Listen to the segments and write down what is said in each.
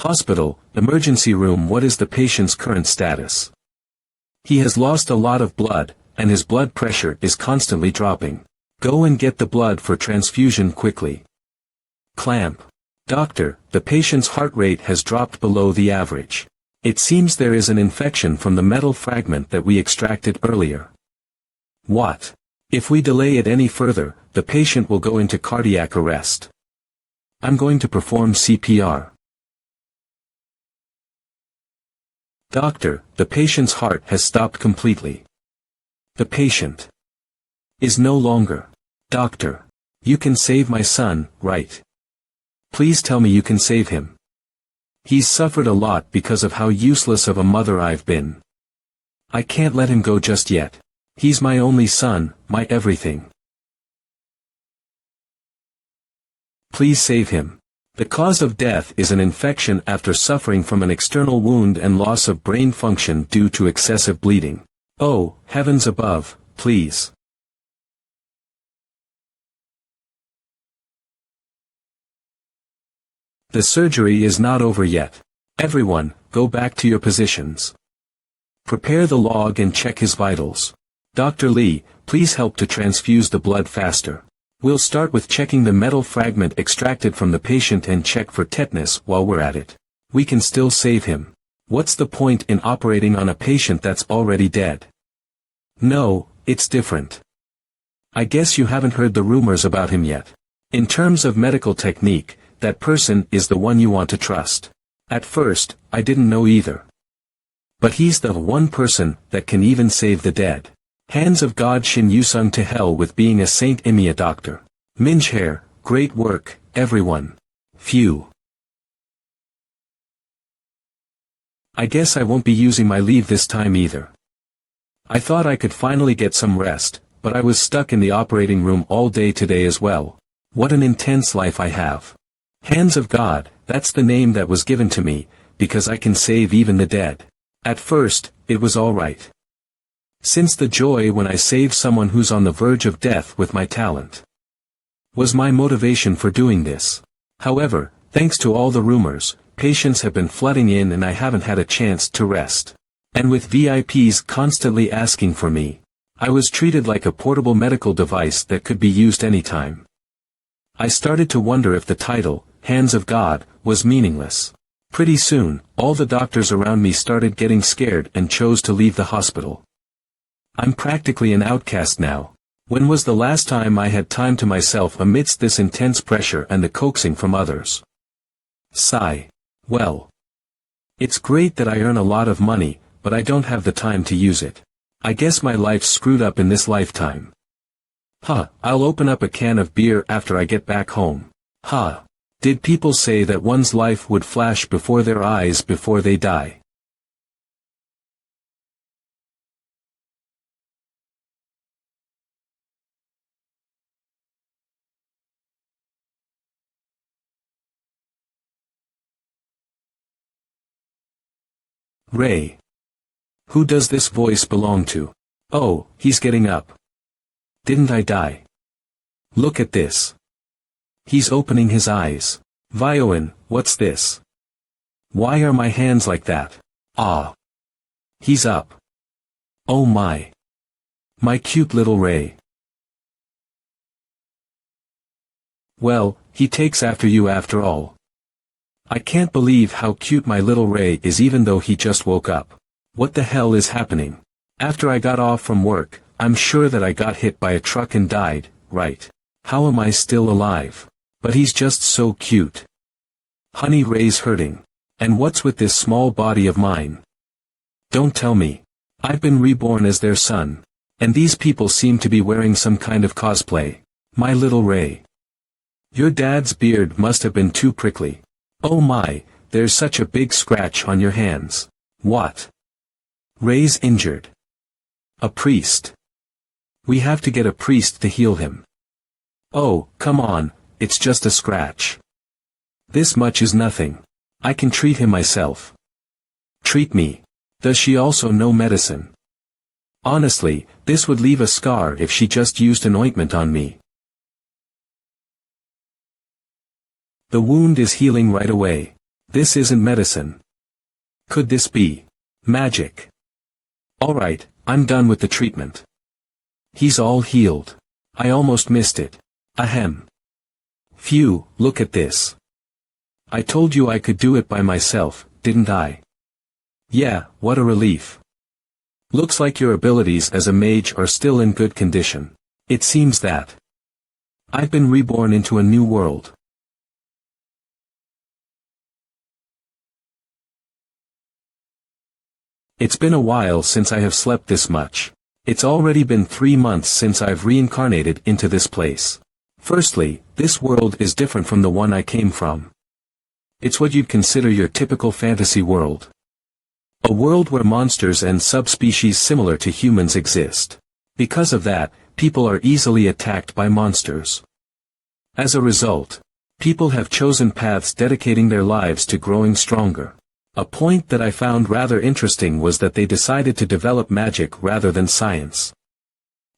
Hospital, emergency room. What is the patient's current status? He has lost a lot of blood, and his blood pressure is constantly dropping. Go and get the blood for transfusion quickly. Clamp. Doctor, the patient's heart rate has dropped below the average. It seems there is an infection from the metal fragment that we extracted earlier. What? If we delay it any further, the patient will go into cardiac arrest. I'm going to perform CPR. Doctor, the patient's heart has stopped completely. The patient is no longer. Doctor, you can save my son, right? Please tell me you can save him. He's suffered a lot because of how useless of a mother I've been. I can't let him go just yet. He's my only son, my everything. Please save him. The cause of death is an infection after suffering from an external wound and loss of brain function due to excessive bleeding. Oh, heavens above, please. The surgery is not over yet. Everyone, go back to your positions. Prepare the log and check his vitals. Dr. Lee, please help to transfuse the blood faster. We'll start with checking the metal fragment extracted from the patient and check for tetanus while we're at it. We can still save him. What's the point in operating on a patient that's already dead? No, it's different. I guess you haven't heard the rumors about him yet. In terms of medical technique, that person is the one you want to trust. At first, I didn't know either. But he's the one person that can even save the dead. Hands of God Shin Yusung to hell with being a Saint Imia doctor. Minjhair, great work, everyone. Phew. I guess I won't be using my leave this time either. I thought I could finally get some rest, but I was stuck in the operating room all day today as well. What an intense life I have. Hands of God, that's the name that was given to me, because I can save even the dead. At first, it was alright. Since the joy when I save someone who's on the verge of death with my talent was my motivation for doing this. However, thanks to all the rumors, patients have been flooding in and I haven't had a chance to rest. And with VIPs constantly asking for me, I was treated like a portable medical device that could be used anytime. I started to wonder if the title, Hands of God, was meaningless. Pretty soon, all the doctors around me started getting scared and chose to leave the hospital. I'm practically an outcast now. When was the last time I had time to myself amidst this intense pressure and the coaxing from others? Sigh. Well. It's great that I earn a lot of money, but I don't have the time to use it. I guess my life's screwed up in this lifetime. I'll open up a can of beer after I get back home. Did people say that one's life would flash before their eyes before they die? Ray. Who does this voice belong to? Oh, he's getting up. Didn't I die? Look at this. He's opening his eyes. Vioin, what's this? Why are my hands like that? Ah. He's up. Oh my. My cute little Ray. Well, he takes after you after all. I can't believe how cute my little Ray is even though he just woke up. What the hell is happening? After I got off from work, I'm sure that I got hit by a truck and died, right? How am I still alive? But he's just so cute. Honey, Ray's hurting. And what's with this small body of mine? Don't tell me. I've been reborn as their son. And these people seem to be wearing some kind of cosplay. My little Ray. Your dad's beard must have been too prickly. Oh my, there's such a big scratch on your hands. What? Ray's injured. A priest. We have to get a priest to heal him. Oh, come on, it's just a scratch. This much is nothing. I can treat him myself. Treat me. Does she also know medicine? Honestly, this would leave a scar if she just used an ointment on me. The wound is healing right away. This isn't medicine. Could this be magic? Alright, I'm done with the treatment. He's all healed. I almost missed it. Ahem. Phew, look at this. I told you I could do it by myself, didn't I? Yeah, what a relief. Looks like your abilities as a mage are still in good condition. It seems that I've been reborn into a new world. It's been a while since I have slept this much. It's already been 3 months since I've reincarnated into this place. Firstly, this world is different from the one I came from. It's what you'd consider your typical fantasy world. A world where monsters and subspecies similar to humans exist. Because of that, people are easily attacked by monsters. As a result, people have chosen paths dedicating their lives to growing stronger. A point that I found rather interesting was that they decided to develop magic rather than science.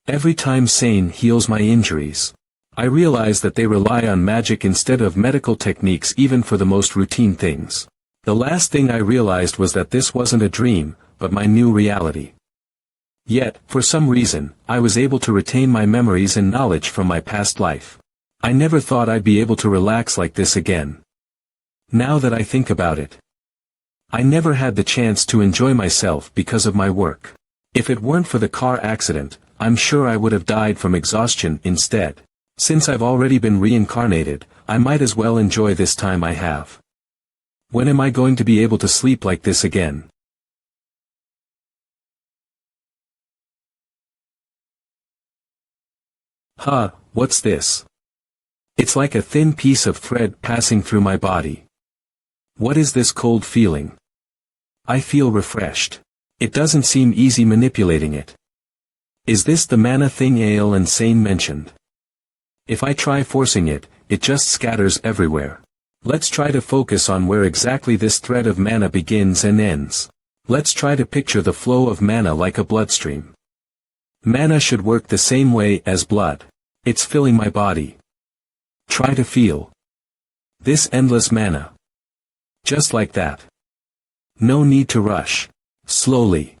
Every time Sane heals my injuries, I realize that they rely on magic instead of medical techniques even for the most routine things. The last thing I realized was that this wasn't a dream, but my new reality. Yet, for some reason, I was able to retain my memories and knowledge from my past life. I never thought I'd be able to relax like this again. Now that I think about it, I never had the chance to enjoy myself because of my work. If it weren't for the car accident, I'm sure I would have died from exhaustion instead. Since I've already been reincarnated, I might as well enjoy this time I have. When am I going to be able to sleep like this again? Huh, what's this? It's like a thin piece of thread passing through my body. What is this cold feeling? I feel refreshed. It doesn't seem easy manipulating it. Is this the mana thing Ale and Sane mentioned? If I try forcing it, it just scatters everywhere. Let's try to focus on where exactly this thread of mana begins and ends. Let's try to picture the flow of mana like a bloodstream. Mana should work the same way as blood. It's filling my body. Try to feel this endless mana. Just like that. No need to rush. Slowly.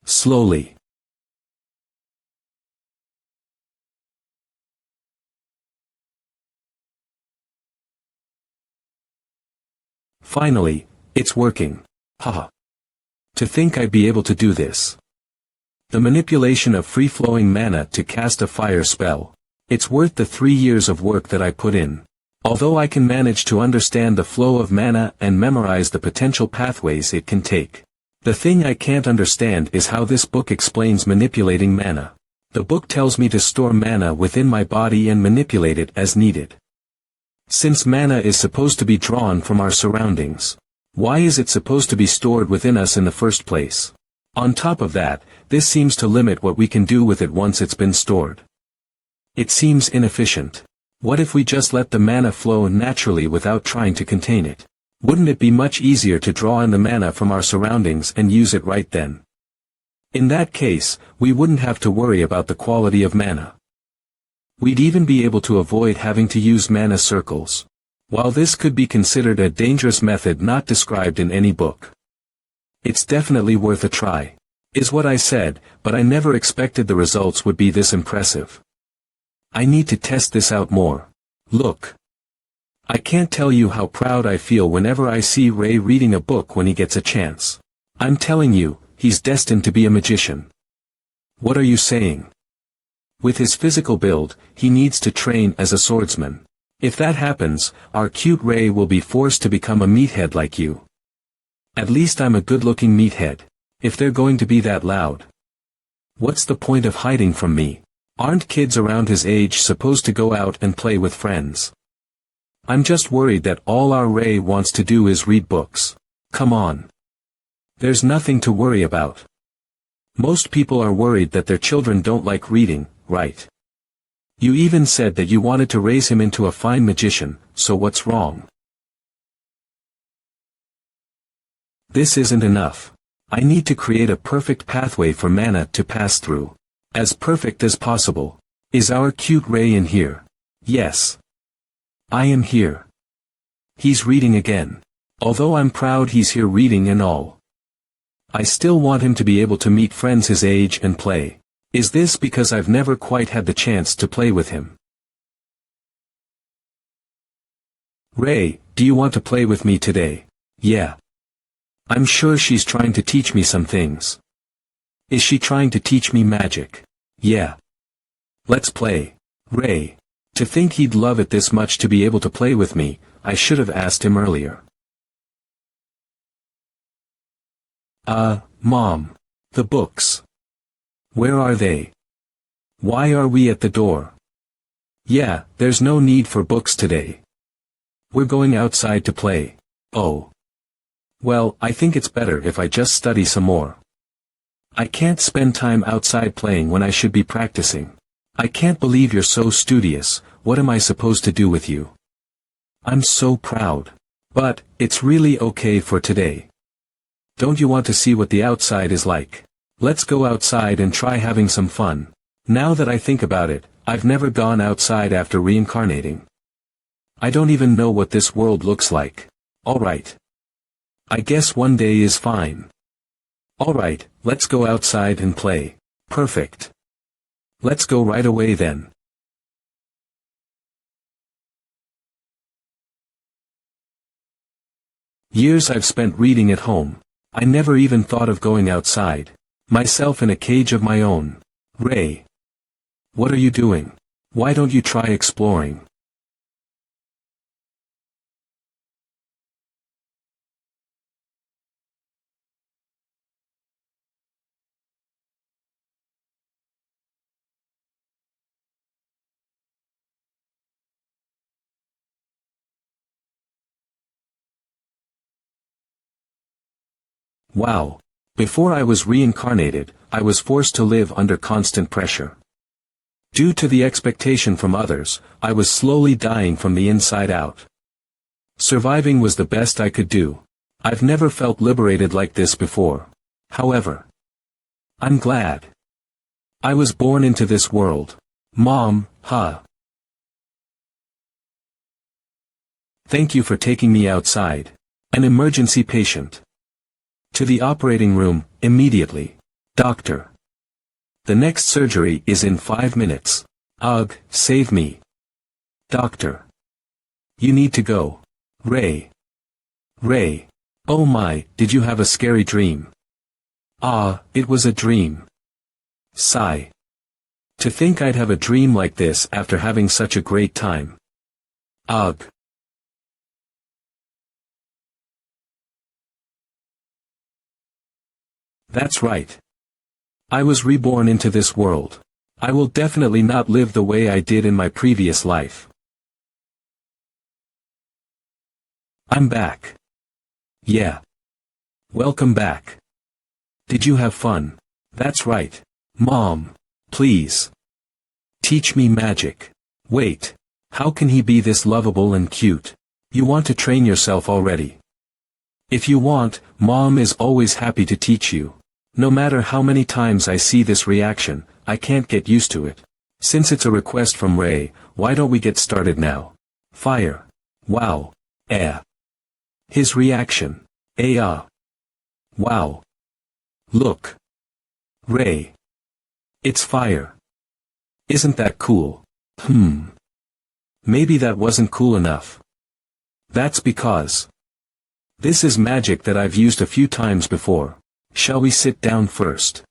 Slowly. Finally, it's working. Haha. To think I'd be able to do this. The manipulation of free-flowing mana to cast a fire spell. It's worth the 3 years of work that I put in. Although I can manage to understand the flow of mana and memorize the potential pathways it can take. The thing I can't understand is how this book explains manipulating mana. The book tells me to store mana within my body and manipulate it as needed. Since mana is supposed to be drawn from our surroundings, why is it supposed to be stored within us in the first place? On top of that, this seems to limit what we can do with it once it's been stored. It seems inefficient. What if we just let the mana flow naturally without trying to contain it? Wouldn't it be much easier to draw in the mana from our surroundings and use it right then? In that case, we wouldn't have to worry about the quality of mana. We'd even be able to avoid having to use mana circles. While this could be considered a dangerous method not described in any book, it's definitely worth a try. Is what I said, but I never expected the results would be this impressive. I need to test this out more. Look. I can't tell you how proud I feel whenever I see Ray reading a book when he gets a chance. I'm telling you, he's destined to be a magician. What are you saying? With his physical build, he needs to train as a swordsman. If that happens, our cute Ray will be forced to become a meathead like you. At least I'm a good-looking meathead. If they're going to be that loud. What's the point of hiding from me? Aren't kids around his age supposed to go out and play with friends? I'm just worried that all our Ray wants to do is read books. Come on. There's nothing to worry about. Most people are worried that their children don't like reading, right? You even said that you wanted to raise him into a fine magician, so what's wrong? This isn't enough. I need to create a perfect pathway for mana to pass through. As perfect as possible. Is our cute Ray in here? Yes. I am here. He's reading again. Although I'm proud he's here reading and all, I still want him to be able to meet friends his age and play. Is this because I've never quite had the chance to play with him? Ray, do you want to play with me today? Yeah. I'm sure she's trying to teach me some things. Is she trying to teach me magic? Yeah. Let's play. Ray. To think he'd love it this much to be able to play with me, I should have asked him earlier. Mom. The books. Where are they? Why are we at the door? Yeah, there's no need for books today. We're going outside to play. Oh. Well, I think it's better if I just study some more. I can't spend time outside playing when I should be practicing. I can't believe you're so studious. What am I supposed to do with you? I'm so proud. But, it's really okay for today. Don't you want to see what the outside is like? Let's go outside and try having some fun. Now that I think about it, I've never gone outside after reincarnating. I don't even know what this world looks like. Alright. I guess one day is fine. Alright, let's go outside and play. Perfect. Let's go right away then. Years I've spent reading at home. I never even thought of going outside. Myself in a cage of my own. Ray. What are you doing? Why don't you try exploring? Wow. Before I was reincarnated, I was forced to live under constant pressure. Due to the expectation from others, I was slowly dying from the inside out. Surviving was the best I could do. I've never felt liberated like this before. However, I'm glad I was born into this world. Mom, Thank you for taking me outside. An emergency patient. To the operating room, immediately. Doctor. The next surgery is in 5 minutes. Ugh, save me. Doctor. You need to go. Ray. Ray. Oh my, did you have a scary dream? Ah, it was a dream. Sigh. To think I'd have a dream like this after having such a great time. Ugh. That's right. I was reborn into this world. I will definitely not live the way I did in my previous life. I'm back. Yeah. Welcome back. Did you have fun? That's right. Mom, please. Teach me magic. Wait. How can he be this lovable and cute? You want to train yourself already. If you want, Mom is always happy to teach you. No matter how many times I see this reaction, I can't get used to it. Since it's a request from Ray, why don't we get started now? Fire. Wow. His reaction. Wow. Look. Ray. It's fire. Isn't that cool? Maybe that wasn't cool enough. That's because this is magic that I've used a few times before. Shall we sit down first?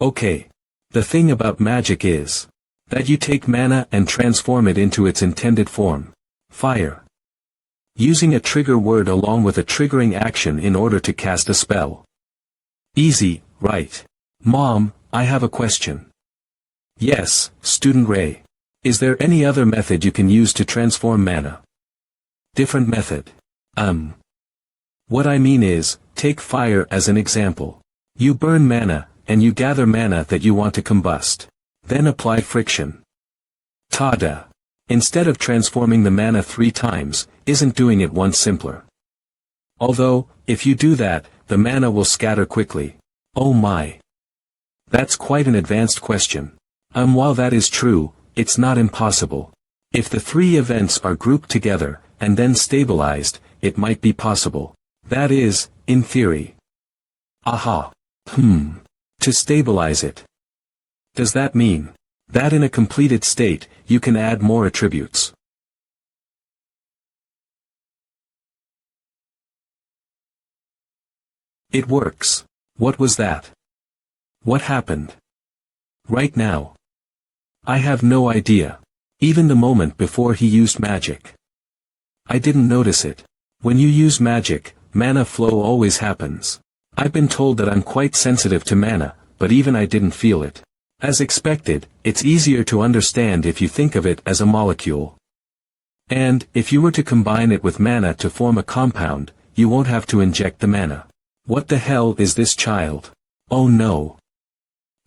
Okay. The thing about magic is that you take mana and transform it into its intended form. Fire. Using a trigger word along with a triggering action in order to cast a spell. Easy, right? Mom, I have a question. Yes, Student Ray. Is there any other method you can use to transform mana? Different method. What I mean is, take fire as an example. You burn mana, and you gather mana that you want to combust. Then apply friction. Tada! Instead of transforming the mana 3 times, isn't doing it once simpler? Although, if you do that, the mana will scatter quickly. Oh my! That's quite an advanced question. While that is true, it's not impossible. If the 3 events are grouped together, and then stabilized, it might be possible. That is, in theory. Aha. To stabilize it. Does that mean that in a completed state, you can add more attributes? It works. What was that? What happened? Right now. I have no idea. Even the moment before he used magic. I didn't notice it. When you use magic, mana flow always happens. I've been told that I'm quite sensitive to mana, but even I didn't feel it. As expected, it's easier to understand if you think of it as a molecule. And, if you were to combine it with mana to form a compound, you won't have to inject the mana. What the hell is this child? Oh no.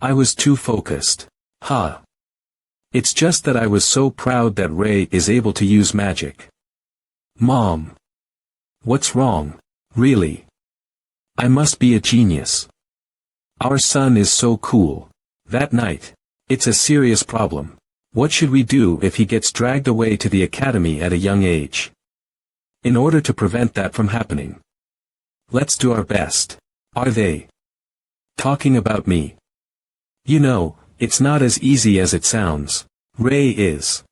I was too focused. It's just that I was so proud that Ray is able to use magic. Mom. What's wrong? Really? I must be a genius. Our son is so cool. That night. It's a serious problem. What should we do if he gets dragged away to the academy at a young age? In order to prevent that from happening. Let's do our best. Are they talking about me? You know, it's not as easy as it sounds. Ray is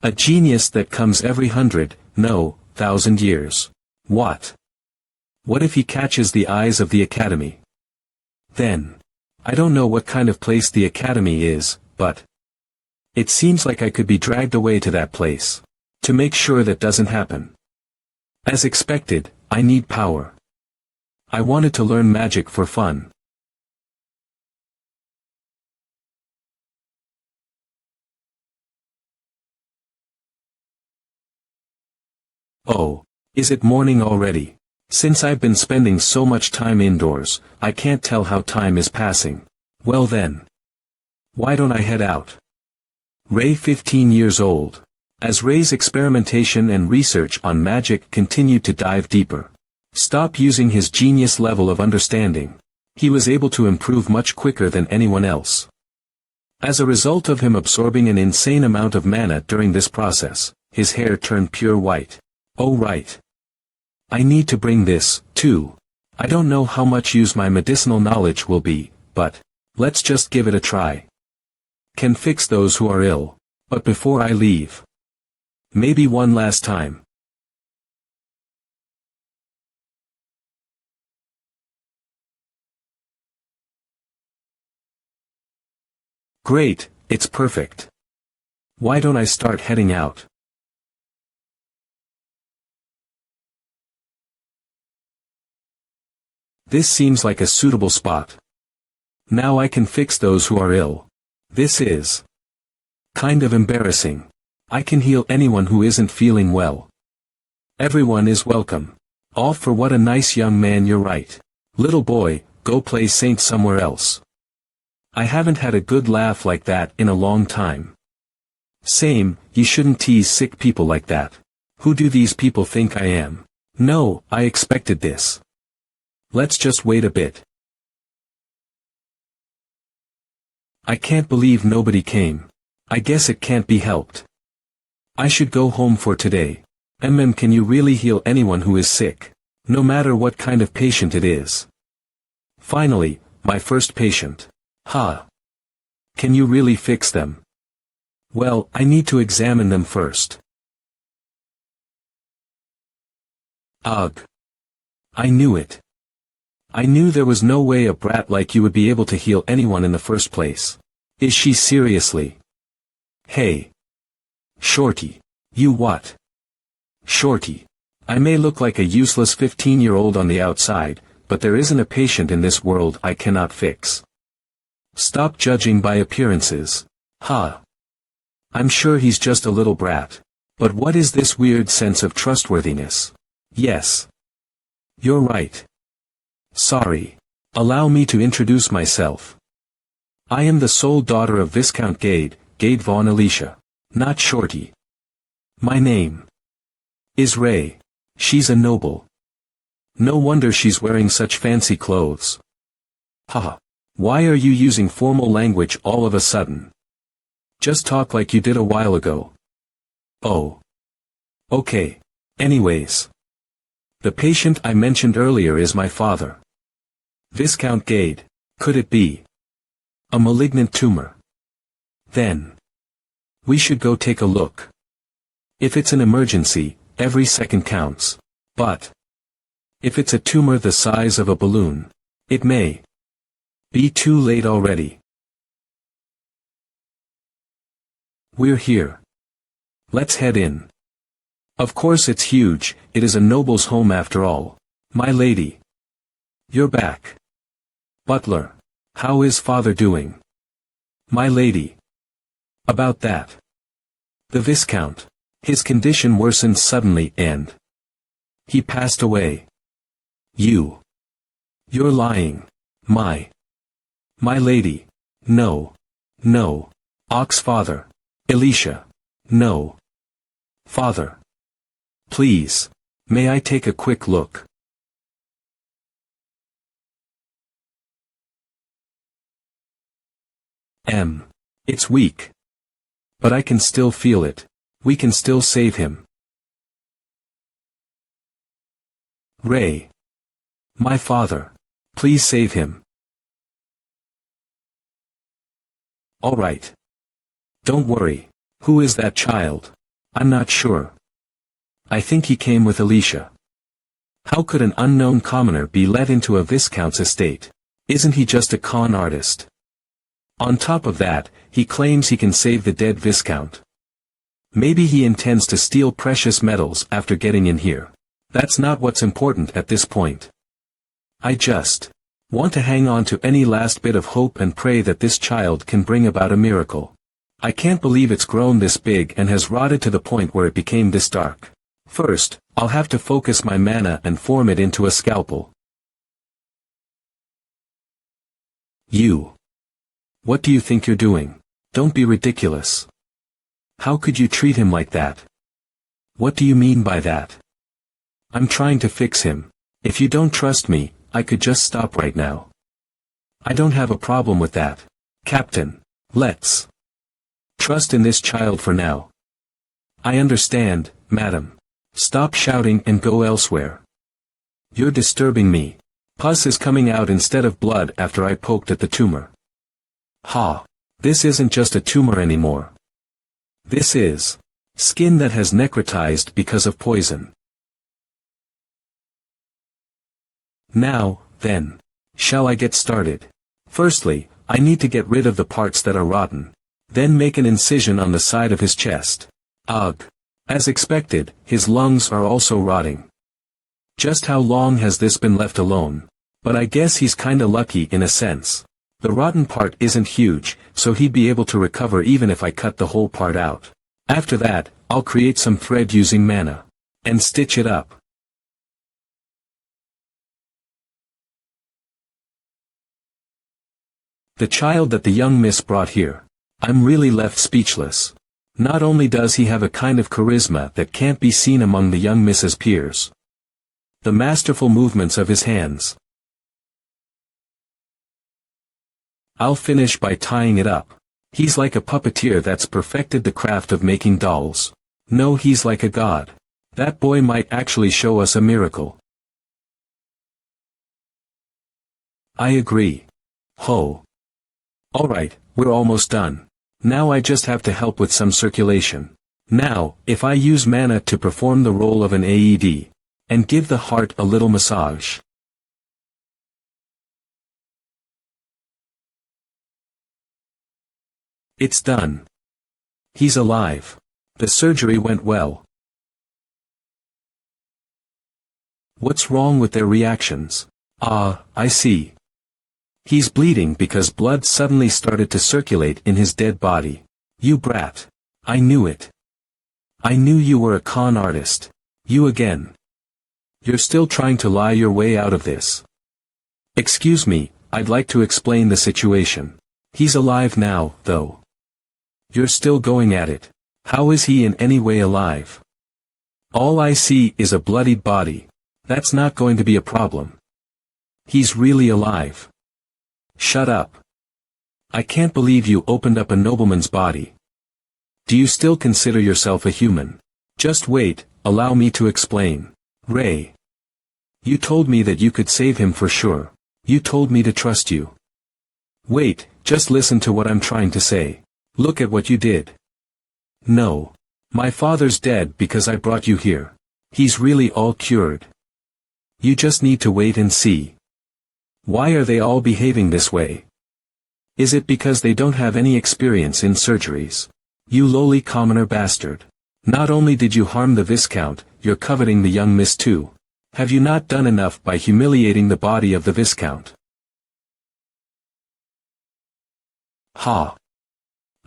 a genius that comes every 1,000 years. What? What if he catches the eyes of the academy? Then. I don't know what kind of place the academy is, but it seems like I could be dragged away to that place. To make sure that doesn't happen. As expected, I need power. I wanted to learn magic for fun. Oh, is it morning already? Since I've been spending so much time indoors, I can't tell how time is passing. Well then. Why don't I head out? Ray 15 years old. As Ray's experimentation and research on magic continued to dive deeper. Stop using his genius level of understanding. He was able to improve much quicker than anyone else. As a result of him absorbing an insane amount of mana during this process, his hair turned pure white. Oh right. I need to bring this, too. I don't know how much use my medicinal knowledge will be, but let's just give it a try. Can fix those who are ill. But before I leave. Maybe one last time. Great, it's perfect. Why don't I start heading out? This seems like a suitable spot. Now I can fix those who are ill. This is kind of embarrassing. I can heal anyone who isn't feeling well. Everyone is welcome. All for what a nice young man, you're right. Little boy, go play saint somewhere else. I haven't had a good laugh like that in a long time. Same, you shouldn't tease sick people like that. Who do these people think I am? No, I expected this. Let's just wait a bit. I can't believe nobody came. I guess it can't be helped. I should go home for today. Can you really heal anyone who is sick? No matter what kind of patient it is. Finally, my first patient. Can you really fix them? Well, I need to examine them first. Ugh. I knew it. I knew there was no way a brat like you would be able to heal anyone in the first place. Is she seriously? Hey. Shorty. You what? Shorty. I may look like a useless 15-year-old on the outside, but there isn't a patient in this world I cannot fix. Stop judging by appearances. I'm sure he's just a little brat. But what is this weird sense of trustworthiness? Yes. You're right. Sorry. Allow me to introduce myself. I am the sole daughter of Viscount Gade von Alicia. Not Shorty. My name is Ray. She's a noble. No wonder she's wearing such fancy clothes. Why are you using formal language all of a sudden? Just talk like you did a while ago. Oh. Okay. Anyways. The patient I mentioned earlier is my father. Viscount Gade. Could it be a malignant tumor? Then we should go take a look. If it's an emergency, every second counts. But if it's a tumor the size of a balloon, it may be too late already. We're here. Let's head in. Of course it's huge, it is a noble's home after all. My lady. You're back. Butler. How is father doing? My lady. About that. The Viscount. His condition worsened suddenly and he passed away. You're lying. My lady. No. Ox father. Elisha. No. Father. Please. May I take a quick look? It's weak. But I can still feel it. We can still save him. Ray. My father. Please save him. All right. Don't worry. Who is that child? I'm not sure. I think he came with Elisha. How could an unknown commoner be let into a viscount's estate? Isn't he just a con artist? On top of that, he claims he can save the dead viscount. Maybe he intends to steal precious metals after getting in here. That's not what's important at this point. I just want to hang on to any last bit of hope and pray that this child can bring about a miracle. I can't believe it's grown this big and has rotted to the point where it became this dark. First, I'll have to focus my mana and form it into a scalpel. You. What do you think you're doing? Don't be ridiculous. How could you treat him like that? What do you mean by that? I'm trying to fix him. If you don't trust me, I could just stop right now. I don't have a problem with that. Captain, let's trust in this child for now. I understand, madam. Stop shouting and go elsewhere. You're disturbing me. Pus is coming out instead of blood after I poked at the tumor. Ha! This isn't just a tumor anymore. This is skin that has necrotized because of poison. Now, then, shall I get started? Firstly, I need to get rid of the parts that are rotten. Then make an incision on the side of his chest. Ugh. As expected, his lungs are also rotting. Just how long has this been left alone? But I guess he's kinda lucky in a sense. The rotten part isn't huge, so he'd be able to recover even if I cut the whole part out. After that, I'll create some thread using mana. And stitch it up. The child that the young miss brought here. I'm really left speechless. Not only does he have a kind of charisma that can't be seen among the young Mrs. peers. The masterful movements of his hands. I'll finish by tying it up. He's like a puppeteer that's perfected the craft of making dolls. No, he's like a god. That boy might actually show us a miracle. I agree. Ho. Alright, we're almost done. Now I just have to help with some circulation. Now, if I use mana to perform the role of an AED, and give the heart a little massage. It's done. He's alive. The surgery went well. What's wrong with their reactions? Ah, I see. He's bleeding because blood suddenly started to circulate in his dead body. You brat. I knew it. I knew you were a con artist. You again. You're still trying to lie your way out of this. Excuse me, I'd like to explain the situation. He's alive now, though. You're still going at it. How is he in any way alive? All I see is a bloodied body. That's not going to be a problem. He's really alive. Shut up. I can't believe you opened up a nobleman's body. Do you still consider yourself a human? Just wait, allow me to explain. Ray. You told me that you could save him for sure. You told me to trust you. Wait, just listen to what I'm trying to say. Look at what you did. No. My father's dead because I brought you here. He's really all cured. You just need to wait and see. Why are they all behaving this way? Is it because they don't have any experience in surgeries? You lowly commoner bastard. Not only did you harm the Viscount, you're coveting the young miss too. Have you not done enough by humiliating the body of the Viscount? Ha!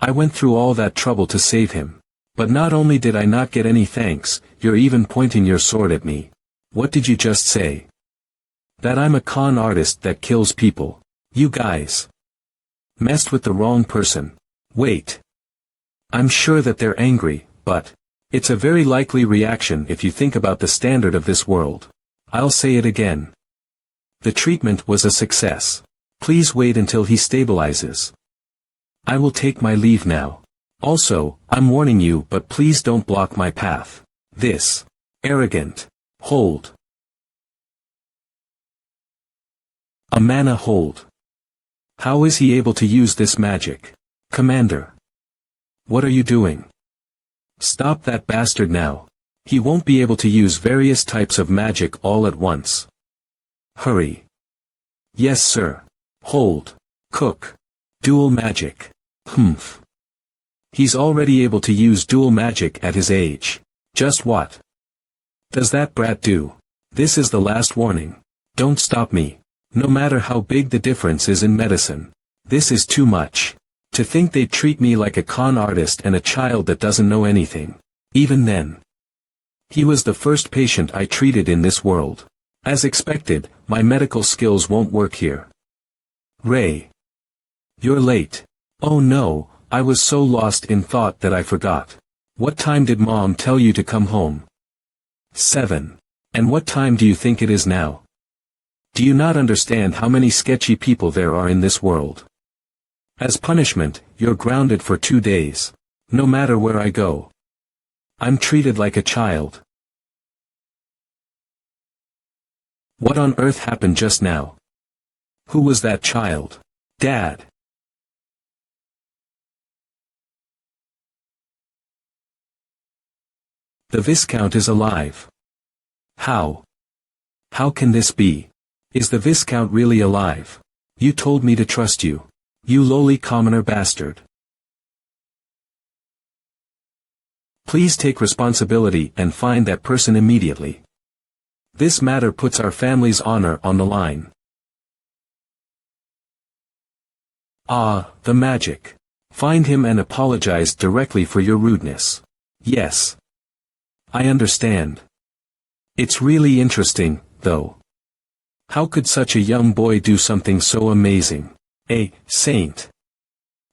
I went through all that trouble to save him. But not only did I not get any thanks, you're even pointing your sword at me. What did you just say? That I'm a con artist that kills people. You guys messed with the wrong person. Wait. I'm sure that they're angry, but it's a very likely reaction if you think about the standard of this world. I'll say it again. The treatment was a success. Please wait until he stabilizes. I will take my leave now. Also, I'm warning you, but please don't block my path. This arrogant. Hold. A mana hold. How is he able to use this magic? Commander. What are you doing? Stop that bastard now. He won't be able to use various types of magic all at once. Hurry. Yes, sir. Hold. Cook. Dual magic. Humph. He's already able to use dual magic at his age. Just what does that brat do? This is the last warning. Don't stop me. No matter how big the difference is in medicine. This is too much. To think they'd treat me like a con artist and a child that doesn't know anything. Even then. He was the first patient I treated in this world. As expected, my medical skills won't work here. Ray. You're late. Oh no, I was so lost in thought that I forgot. What time did Mom tell you to come home? 7. And what time do you think it is now? Do you not understand how many sketchy people there are in this world? As punishment, you're grounded for 2 days. No matter where I go. I'm treated like a child. What on earth happened just now? Who was that child? Dad. The Viscount is alive. How? How can this be? Is the Viscount really alive? You told me to trust you. You lowly commoner bastard. Please take responsibility and find that person immediately. This matter puts our family's honor on the line. Ah, the magic. Find him and apologize directly for your rudeness. Yes. I understand. It's really interesting, though. How could such a young boy do something so amazing? A saint.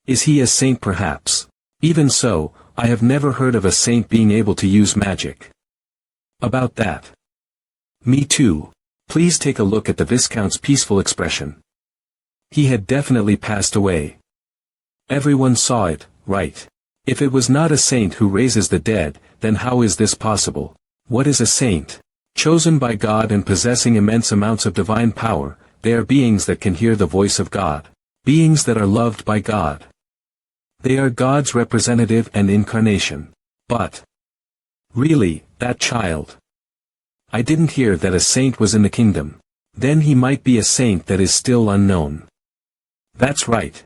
Is he a saint perhaps? Even so, I have never heard of a saint being able to use magic. About that. Me too. Please take a look at the Viscount's peaceful expression. He had definitely passed away. Everyone saw it, right? If it was not a saint who raises the dead, then how is this possible? What is a saint? Chosen by God and possessing immense amounts of divine power, they are beings that can hear the voice of God. Beings that are loved by God. They are God's representative and incarnation. But really, that child. I didn't hear that a saint was in the kingdom. Then he might be a saint that is still unknown. That's right.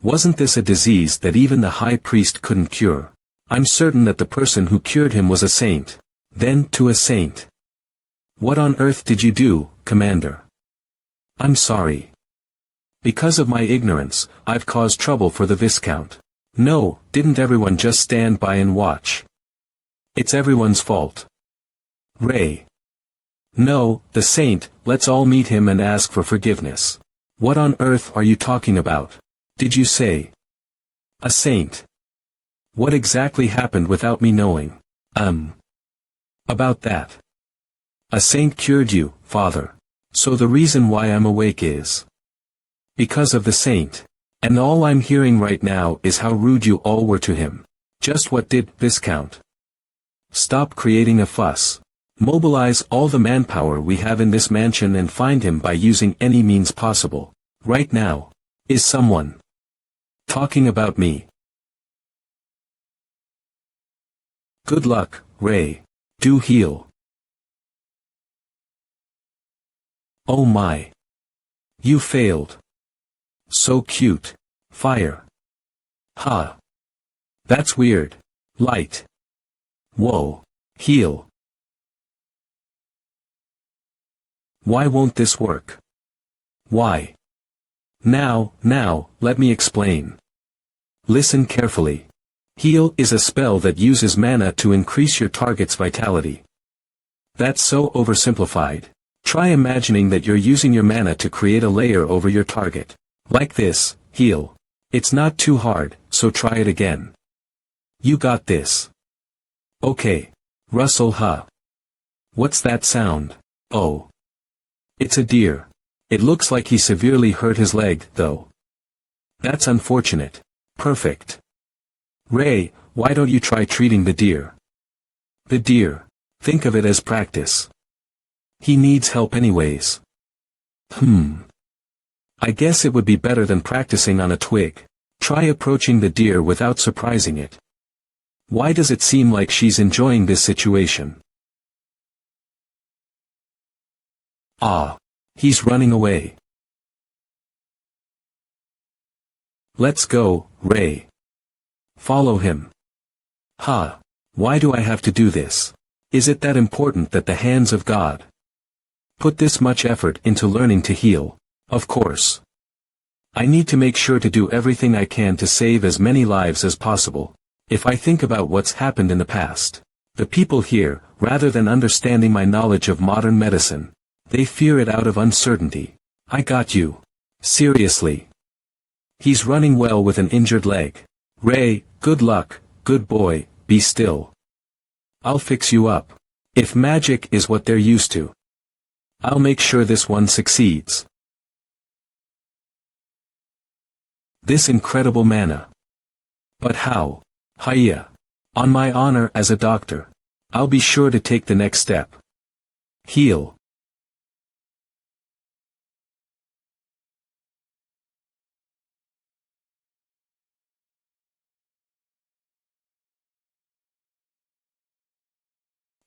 Wasn't this a disease that even the high priest couldn't cure? I'm certain that the person who cured him was a saint. Then to a saint. What on earth did you do, Commander? I'm sorry. Because of my ignorance, I've caused trouble for the Viscount. No, didn't everyone just stand by and watch? It's everyone's fault. Ray. No, the saint, let's all meet him and ask for forgiveness. What on earth are you talking about? Did you say a saint? What exactly happened without me knowing? About that. A saint cured you, Father. So the reason why I'm awake is because of the saint. And all I'm hearing right now is how rude you all were to him. Just what did, Viscount? Stop creating a fuss. Mobilize all the manpower we have in this mansion and find him by using any means possible. Right now. Is someone talking about me? Good luck, Ray. Do heal. Oh my. You failed. So cute. Fire. Huh. That's weird. Light. Whoa. Heal. Why won't this work? Why? Now, let me explain. Listen carefully. Heal is a spell that uses mana to increase your target's vitality. That's so oversimplified. Try imagining that you're using your mana to create a layer over your target. Like this, heal. It's not too hard, so try it again. You got this. Okay. Russell, huh? What's that sound? Oh. It's a deer. It looks like he severely hurt his leg, though. That's unfortunate. Perfect. Ray, why don't you try treating the deer? The deer. Think of it as practice. He needs help anyways. I guess it would be better than practicing on a twig. Try approaching the deer without surprising it. Why does it seem like she's enjoying this situation? Ah. He's running away. Let's go, Ray. Follow him. Ha. Why do I have to do this? Is it that important that the hands of God put this much effort into learning to heal? Of course. I need to make sure to do everything I can to save as many lives as possible. If I think about what's happened in the past, the people here, rather than understanding my knowledge of modern medicine, they fear it out of uncertainty. I got you. Seriously. He's running well with an injured leg. Ray, good luck, good boy, be still. I'll fix you up. If magic is what they're used to, I'll make sure this one succeeds. This incredible mana. But how? Hiya. On my honor as a doctor, I'll be sure to take the next step. Heal.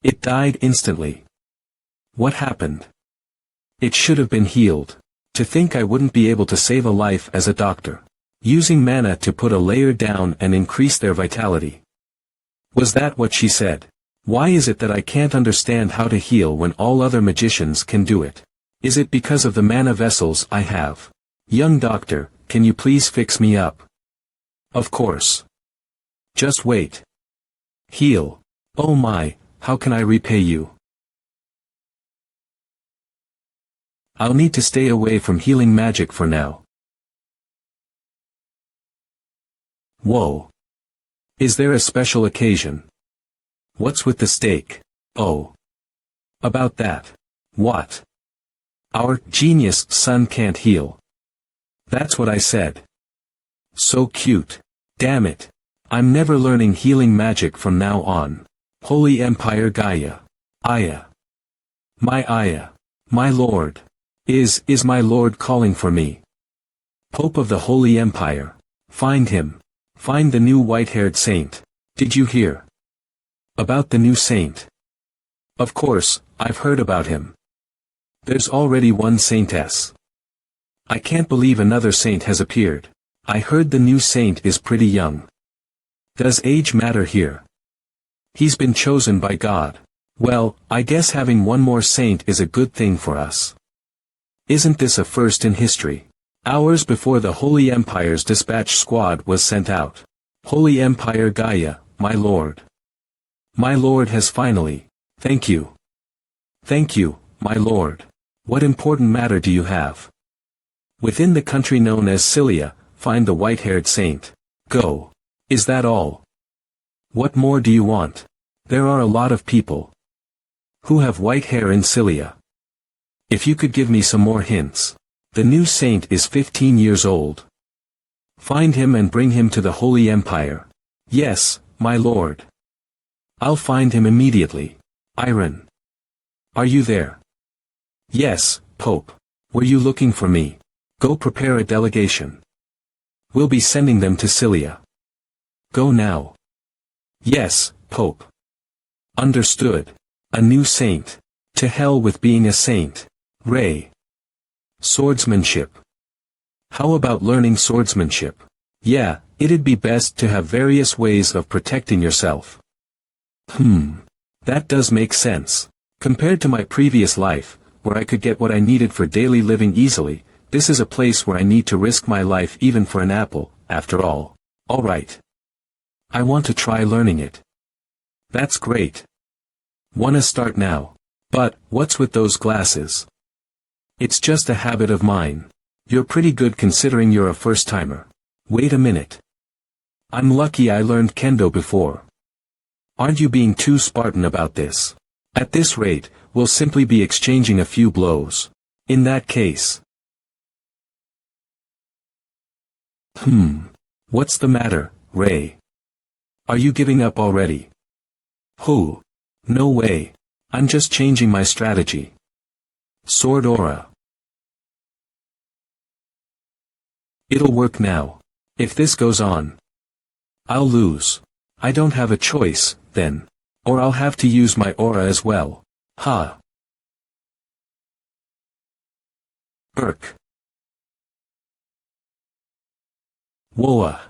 It died instantly. What happened? It should have been healed. To think I wouldn't be able to save a life as a doctor. Using mana to put a layer down and increase their vitality. Was that what she said? Why is it that I can't understand how to heal when all other magicians can do it? Is it because of the mana vessels I have? Young doctor, can you please fix me up? Of course. Just wait. Heal. Oh my. How can I repay you? I'll need to stay away from healing magic for now. Whoa. Is there a special occasion? What's with the steak? Oh. About that. What? Our genius son can't heal. That's what I said. So cute. Damn it. I'm never learning healing magic from now on. Holy Empire Gaia. Aya. My Aya. My Lord. Is my Lord calling for me? Pope of the Holy Empire. Find him. Find the new white-haired saint. Did you hear about the new saint? Of course, I've heard about him. There's already one saintess. I can't believe another saint has appeared. I heard the new saint is pretty young. Does age matter here? He's been chosen by God. Well, I guess having one more saint is a good thing for us. Isn't this a first in history? Hours before the Holy Empire's dispatch squad was sent out. Holy Empire Gaia, my lord. My lord has finally. Thank you. Thank you, my lord. What important matter do you have? Within the country known as Cilia, find the white-haired saint. Go. Is that all? What more do you want? There are a lot of people who have white hair in Cilia. If you could give me some more hints. The new saint is 15 years old. Find him and bring him to the Holy Empire. Yes, my lord. I'll find him immediately. Iron. Are you there? Yes, Pope. Were you looking for me? Go prepare a delegation. We'll be sending them to Cilia. Go now. Yes, Pope. Understood. A new saint. To hell with being a saint. Ray. Swordsmanship. How about learning swordsmanship? Yeah, it'd be best to have various ways of protecting yourself. That does make sense. Compared to my previous life, where I could get what I needed for daily living easily, this is a place where I need to risk my life even for an apple, after all. Alright. I want to try learning it. That's great. Wanna start now. But, what's with those glasses? It's just a habit of mine. You're pretty good considering you're a first-timer. Wait a minute. I'm lucky I learned kendo before. Aren't you being too Spartan about this? At this rate, we'll simply be exchanging a few blows. In that case. What's the matter, Ray? Are you giving up already? Who? No way. I'm just changing my strategy. Sword aura. It'll work now. If this goes on, I'll lose. I don't have a choice, then. Or I'll have to use my aura as well. Ha. Irk. Woa.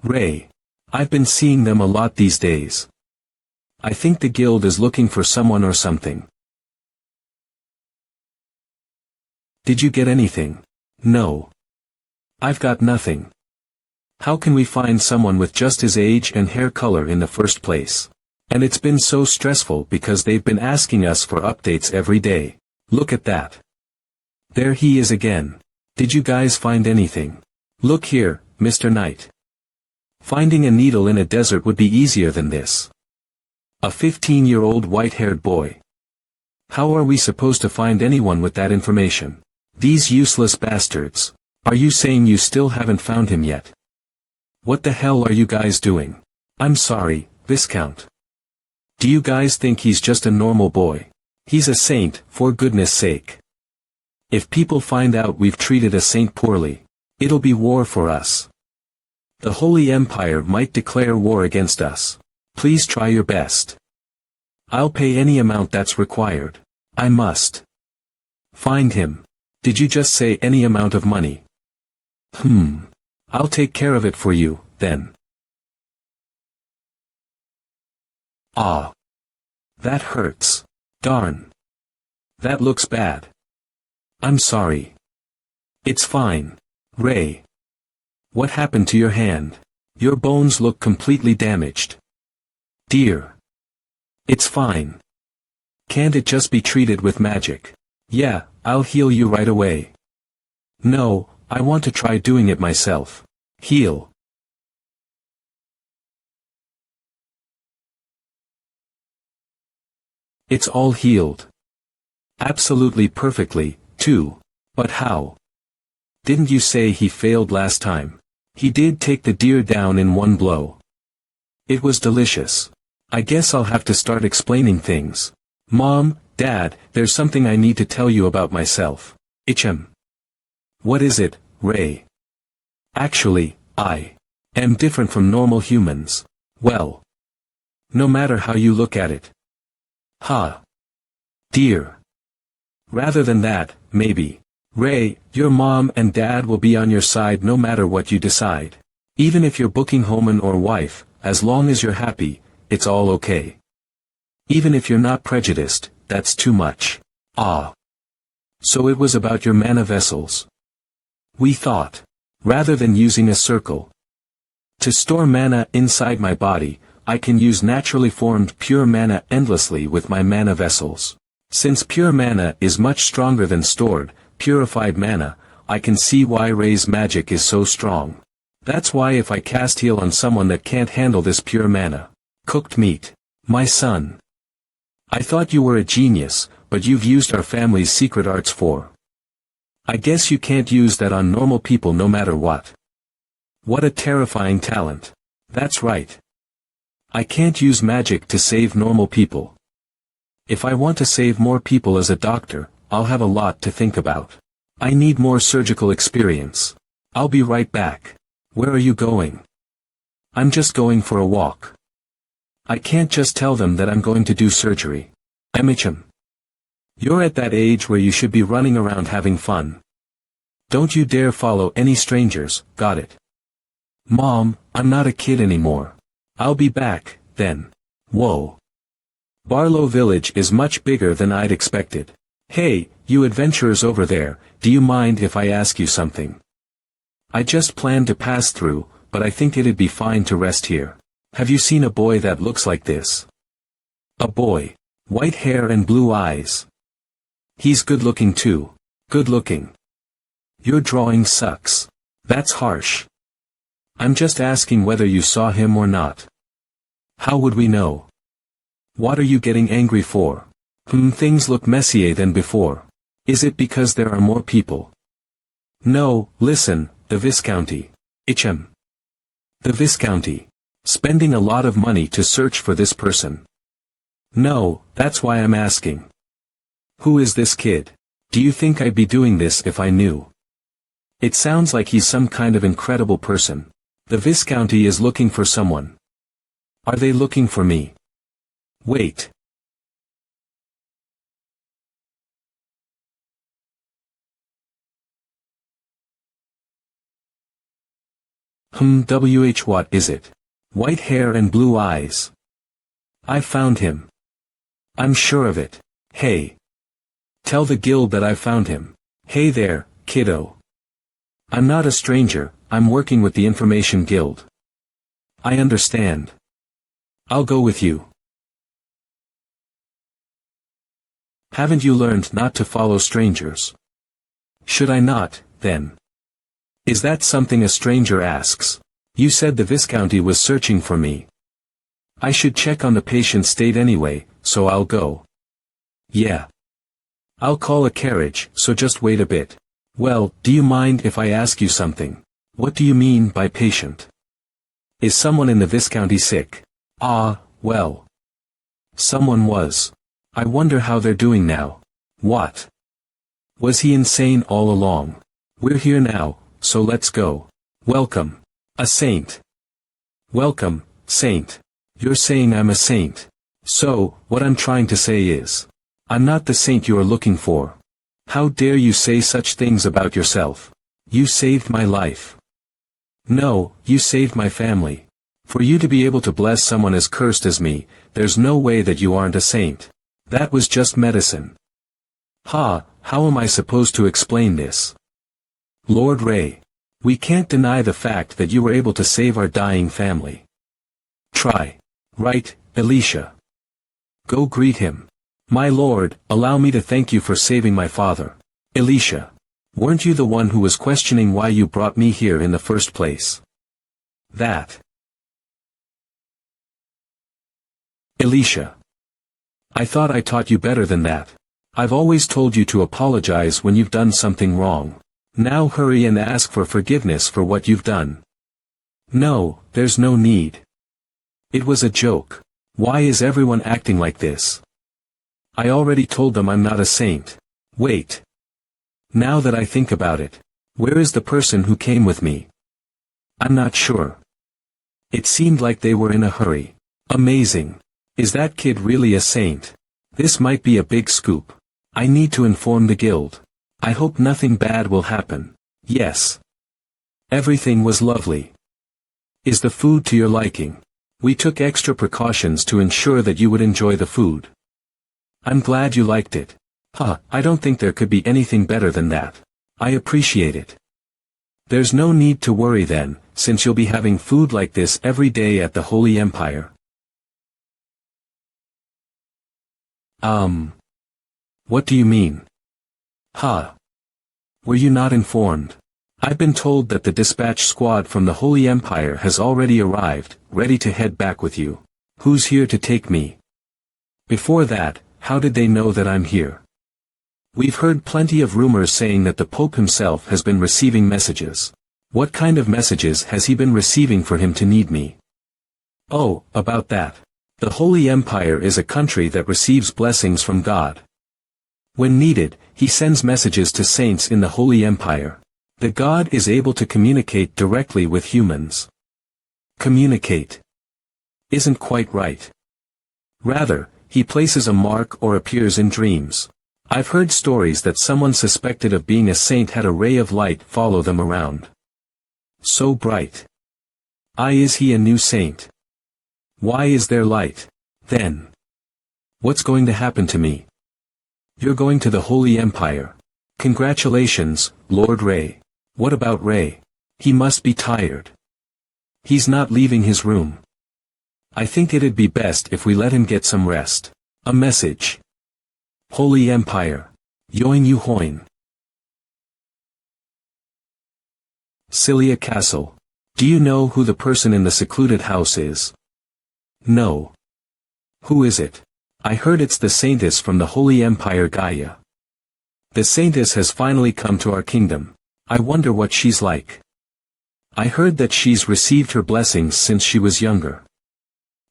Ray. I've been seeing them a lot these days. I think the guild is looking for someone or something. Did you get anything? No. I've got nothing. How can we find someone with just his age and hair color in the first place? And it's been so stressful because they've been asking us for updates every day. Look at that. There he is again. Did you guys find anything? Look here, Mr. Knight. Finding a needle in a desert would be easier than this. A 15-year-old white-haired boy. How are we supposed to find anyone with that information? These useless bastards. Are you saying you still haven't found him yet? What the hell are you guys doing? I'm sorry, Viscount. Do you guys think he's just a normal boy? He's a saint, for goodness sake. If people find out we've treated a saint poorly, it'll be war for us. The Holy Empire might declare war against us. Please try your best. I'll pay any amount that's required. I must find him. Did you just say any amount of money? I'll take care of it for you, then. Ah. That hurts. Darn. That looks bad. I'm sorry. It's fine. Ray. What happened to your hand? Your bones look completely damaged. Dear. It's fine. Can't it just be treated with magic? Yeah, I'll heal you right away. No, I want to try doing it myself. Heal. It's all healed. Absolutely perfectly, too. But how? Didn't you say he failed last time? He did take the deer down in one blow. It was delicious. I guess I'll have to start explaining things. Mom, Dad, there's something I need to tell you about myself. Ichem. What is it, Ray? Actually, I am different from normal humans. Well, no matter how you look at it. Ha. Dear. Rather than that, maybe. Ray, your mom and dad will be on your side no matter what you decide. Even if you're booking home or wife, as long as you're happy, it's all okay. Even if you're not prejudiced, that's too much. Ah. So it was about your mana vessels. We thought. Rather than using a circle to store mana inside my body, I can use naturally formed pure mana endlessly with my mana vessels. Since pure mana is much stronger than stored, purified mana, I can see why Ray's magic is so strong. That's why if I cast heal on someone that can't handle this pure mana. Cooked meat. My son. I thought you were a genius, but you've used our family's secret arts for. I guess you can't use that on normal people no matter what. What a terrifying talent. That's right. I can't use magic to save normal people. If I want to save more people as a doctor, I'll have a lot to think about. I need more surgical experience. I'll be right back. Where are you going? I'm just going for a walk. I can't just tell them that I'm going to do surgery. MHM. You're at that age where you should be running around having fun. Don't you dare follow any strangers, got it? Mom, I'm not a kid anymore. I'll be back, then. Whoa. Barlow Village is much bigger than I'd expected. Hey, you adventurers over there, do you mind if I ask you something? I just planned to pass through, but I think it'd be fine to rest here. Have you seen a boy that looks like this? A boy. White hair and blue eyes. He's good looking too. Good looking. Your drawing sucks. That's harsh. I'm just asking whether you saw him or not. How would we know? What are you getting angry for? Things look messier than before. Is it because there are more people? No, listen, the Viscounty. HM. The Viscounty. Spending a lot of money to search for this person. No, that's why I'm asking. Who is this kid? Do you think I'd be doing this if I knew? It sounds like he's some kind of incredible person. The Viscounty is looking for someone. Are they looking for me? Wait. What is it? White hair and blue eyes. I found him. I'm sure of it. Hey. Tell the guild that I found him. Hey there, kiddo. I'm not a stranger, I'm working with the Information Guild. I understand. I'll go with you. Haven't you learned not to follow strangers? Should I not, then? Is that something a stranger asks? You said the Viscounty was searching for me. I should check on the patient's state anyway, so I'll go. Yeah. I'll call a carriage, so just wait a bit. Well, do you mind if I ask you something? What do you mean by patient? Is someone in the Viscounty sick? Ah, well. Someone was. I wonder how they're doing now. What? Was he insane all along? We're here now, so let's go. Welcome. A saint. Welcome, saint. You're saying I'm a saint. So, what I'm trying to say is, I'm not the saint you are looking for. How dare you say such things about yourself? You saved my life. No, you saved my family. For you to be able to bless someone as cursed as me, there's no way that you aren't a saint. That was just medicine. Ha, how am I supposed to explain this? Lord Ray. We can't deny the fact that you were able to save our dying family. Try. Right, Alicia. Go greet him. My lord, allow me to thank you for saving my father. Alicia. Weren't you the one who was questioning why you brought me here in the first place? That. Alicia. I thought I taught you better than that. I've always told you to apologize when you've done something wrong. Now hurry and ask for forgiveness for what you've done. No, there's no need. It was a joke. Why is everyone acting like this? I already told them I'm not a saint. Wait. Now that I think about it, where is the person who came with me? I'm not sure. It seemed like they were in a hurry. Amazing. Is that kid really a saint? This might be a big scoop. I need to inform the guild. I hope nothing bad will happen. Yes. Everything was lovely. Is the food to your liking? We took extra precautions to ensure that you would enjoy the food. I'm glad you liked it. I don't think there could be anything better than that. I appreciate it. There's no need to worry then, since you'll be having food like this every day at the Holy Empire. What do you mean? Were you not informed? I've been told that the dispatch squad from the Holy Empire has already arrived, ready to head back with you. Who's here to take me? Before that, how did they know that I'm here? We've heard plenty of rumors saying that the Pope himself has been receiving messages. What kind of messages has he been receiving for him to need me? Oh, about that. The Holy Empire is a country that receives blessings from God. When needed, he sends messages to saints in the Holy Empire. The God is able to communicate directly with humans. Communicate isn't quite right. Rather, he places a mark or appears in dreams. I've heard stories that someone suspected of being a saint had a ray of light follow them around. So bright. Is he a new saint? Why is there light, then? What's going to happen to me? You're going to the Holy Empire. Congratulations, Lord Ray. What about Ray? He must be tired. He's not leaving his room. I think it'd be best if we let him get some rest. A message. Holy Empire. Yoin Yu Hoin. Cilia Castle. Do you know who the person in the secluded house is? No. Who is it? I heard it's the saintess from the Holy Empire Gaia. The saintess has finally come to our kingdom. I wonder what she's like. I heard that she's received her blessings since she was younger.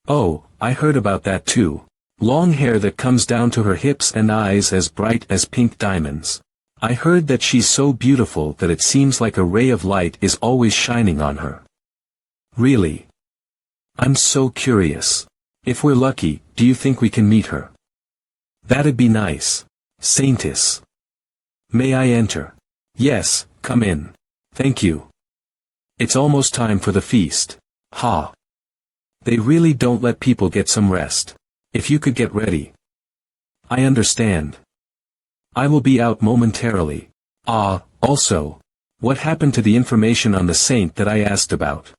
Oh, I heard about that too. Long hair that comes down to her hips and eyes as bright as pink diamonds. I heard that she's so beautiful that it seems like a ray of light is always shining on her. Really? I'm so curious. If we're lucky, do you think we can meet her? That'd be nice. Saintess. May I enter? Yes, come in. Thank you. It's almost time for the feast. Ha. They really don't let people get some rest. If you could get ready. I understand. I will be out momentarily. Also, what happened to the information on the saint that I asked about?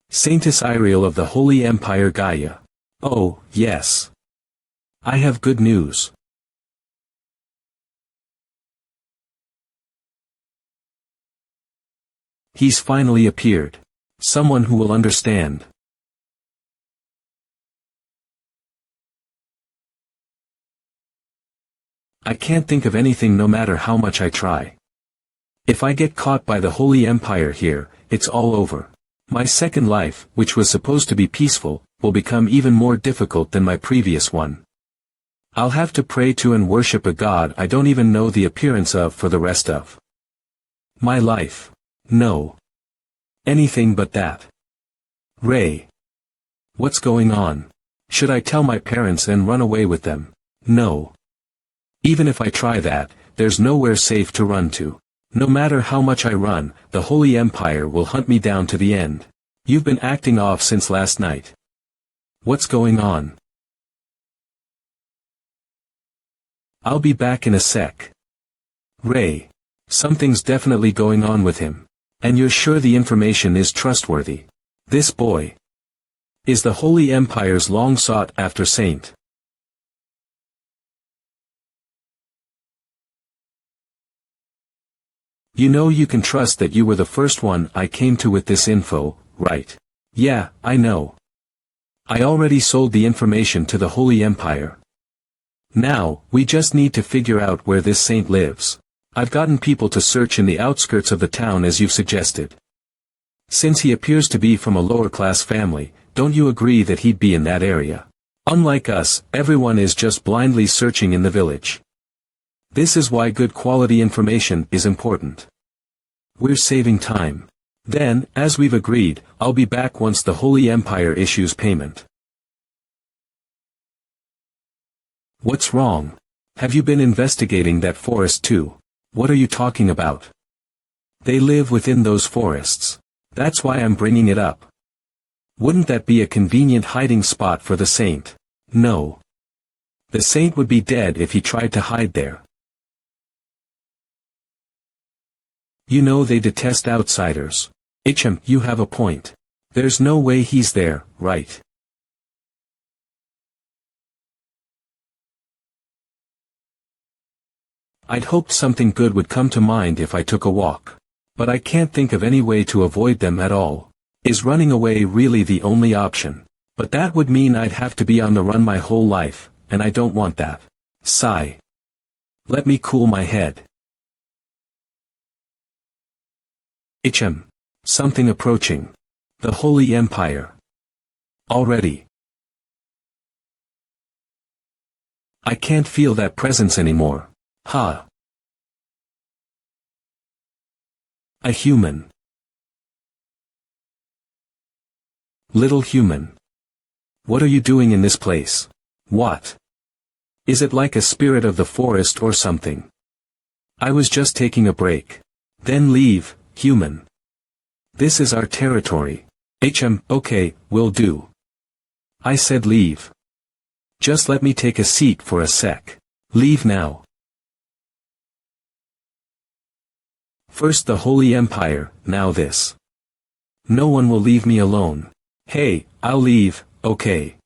Saintess Iriel of the Holy Empire Gaia. Oh, yes. I have good news. He's finally appeared. Someone who will understand. I can't think of anything no matter how much I try. If I get caught by the Holy Empire here, it's all over. My second life, which was supposed to be peaceful, will become even more difficult than my previous one. I'll have to pray to and worship a god I don't even know the appearance of for the rest of my life. No. Anything but that. Ray. What's going on? Should I tell my parents and run away with them? No. Even if I try that, there's nowhere safe to run to. No matter how much I run, the Holy Empire will hunt me down to the end. You've been acting off since last night. What's going on? I'll be back in a sec. Ray. Something's definitely going on with him. And you're sure the information is trustworthy? This boy is the Holy Empire's long sought after saint. You know you can trust that you were the first one I came to with this info, right? Yeah, I know. I already sold the information to the Holy Empire. Now, we just need to figure out where this saint lives. I've gotten people to search in the outskirts of the town as you've suggested. Since he appears to be from a lower-class family, don't you agree that he'd be in that area? Unlike us, everyone is just blindly searching in the village. This is why good quality information is important. We're saving time. Then, as we've agreed, I'll be back once the Holy Empire issues payment. What's wrong? Have you been investigating that forest too? What are you talking about? They live within those forests. That's why I'm bringing it up. Wouldn't that be a convenient hiding spot for the saint? No. The saint would be dead if he tried to hide there. You know they detest outsiders. You have a point. There's no way he's there, right? I'd hoped something good would come to mind if I took a walk. But I can't think of any way to avoid them at all. Is running away really the only option? But that would mean I'd have to be on the run my whole life, and I don't want that. Sigh. Let me cool my head. Something approaching. The Holy Empire. Already. I can't feel that presence anymore. Ha. A human. Little human. What are you doing in this place? What? Is it like a spirit of the forest or something? I was just taking a break. Then leave, human. This is our territory. Okay, will do. I said leave. Just let me take a seat for a sec. Leave now. First the Holy Empire, now this. No one will leave me alone. Hey, I'll leave, okay.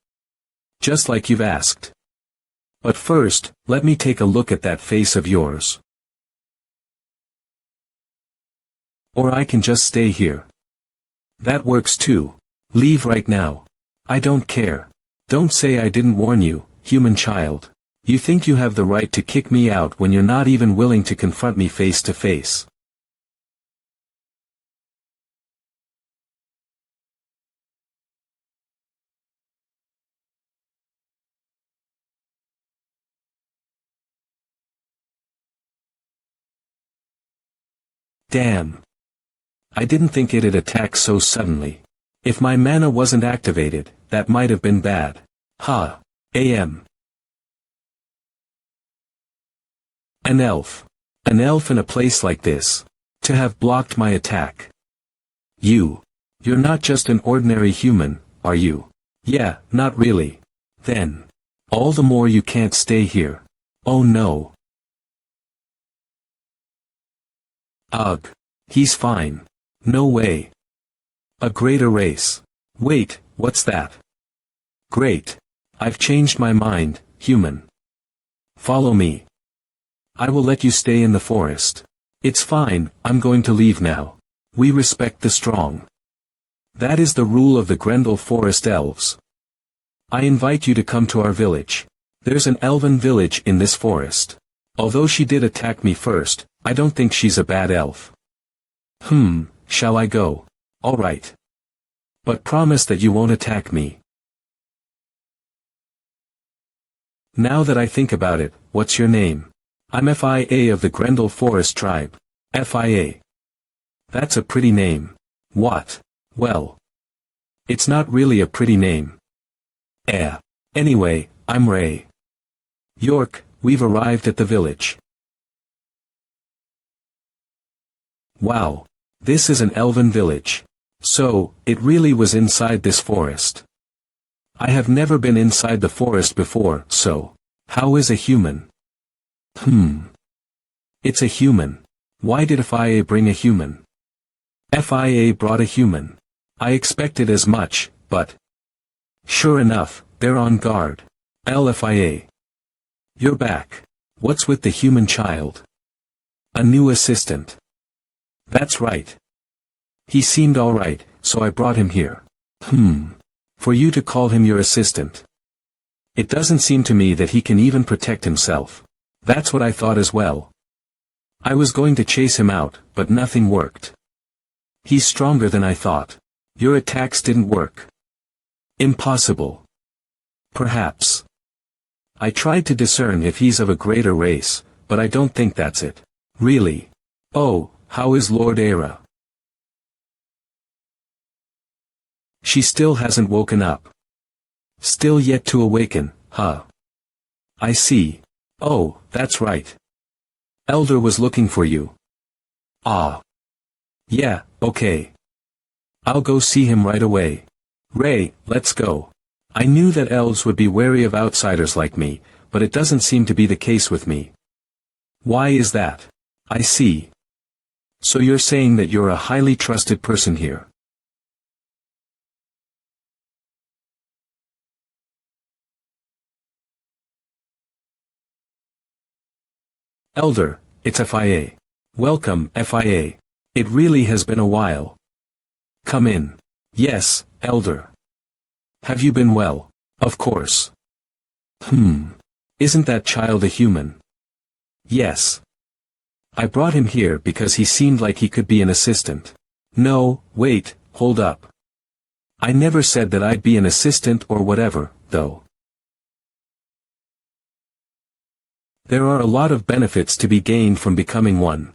Just like you've asked. But first, let me take a look at that face of yours. Or I can just stay here. That works too. Leave right now. I don't care. Don't say I didn't warn you, human child. You think you have the right to kick me out when you're not even willing to confront me face to face. Damn. I didn't think it'd attack so suddenly. If my mana wasn't activated, that might have been bad. Ha. Am. An elf. An elf in a place like this. To have blocked my attack. You're not just an ordinary human, are you? Yeah, not really. Then. All the more you can't stay here. Oh no. Ugh. He's fine. No way. A greater race. Wait, what's that? Great. I've changed my mind, human. Follow me. I will let you stay in the forest. It's fine, I'm going to leave now. We respect the strong. That is the rule of the Grendel Forest Elves. I invite you to come to our village. There's an elven village in this forest. Although she did attack me first, I don't think she's a bad elf. Shall I go? All right. But promise that you won't attack me. Now that I think about it, what's your name? I'm FIA of the Grendel Forest tribe. FIA. That's a pretty name. What? Well. It's not really a pretty name. Anyway, I'm Ray. York, we've arrived at the village. Wow. This is an elven village. So, it really was inside this forest. I have never been inside the forest before, so. How is a human? It's a human. Why did FIA bring a human? FIA brought a human. I expected as much, but. Sure enough, they're on guard. LFIA. You're back. What's with the human child? A new assistant. That's right. He seemed alright, so I brought him here. For you to call him your assistant. It doesn't seem to me that he can even protect himself. That's what I thought as well. I was going to chase him out, but nothing worked. He's stronger than I thought. Your attacks didn't work. Impossible. Perhaps. I tried to discern if he's of a greater race, but I don't think that's it. Really. Oh, how is Lord Era? She still hasn't woken up. Still yet to awaken, huh? I see. Oh, that's right. Elder was looking for you. Ah. Yeah, okay. I'll go see him right away. Ray, let's go. I knew that elves would be wary of outsiders like me, but it doesn't seem to be the case with me. Why is that? I see. So you're saying that you're a highly trusted person here. Elder, it's FIA. Welcome, FIA. It really has been a while. Come in. Yes, Elder. Have you been well? Of course. Isn't that child a human? Yes. I brought him here because he seemed like he could be an assistant. No, wait, hold up. I never said that I'd be an assistant or whatever, though. There are a lot of benefits to be gained from becoming one.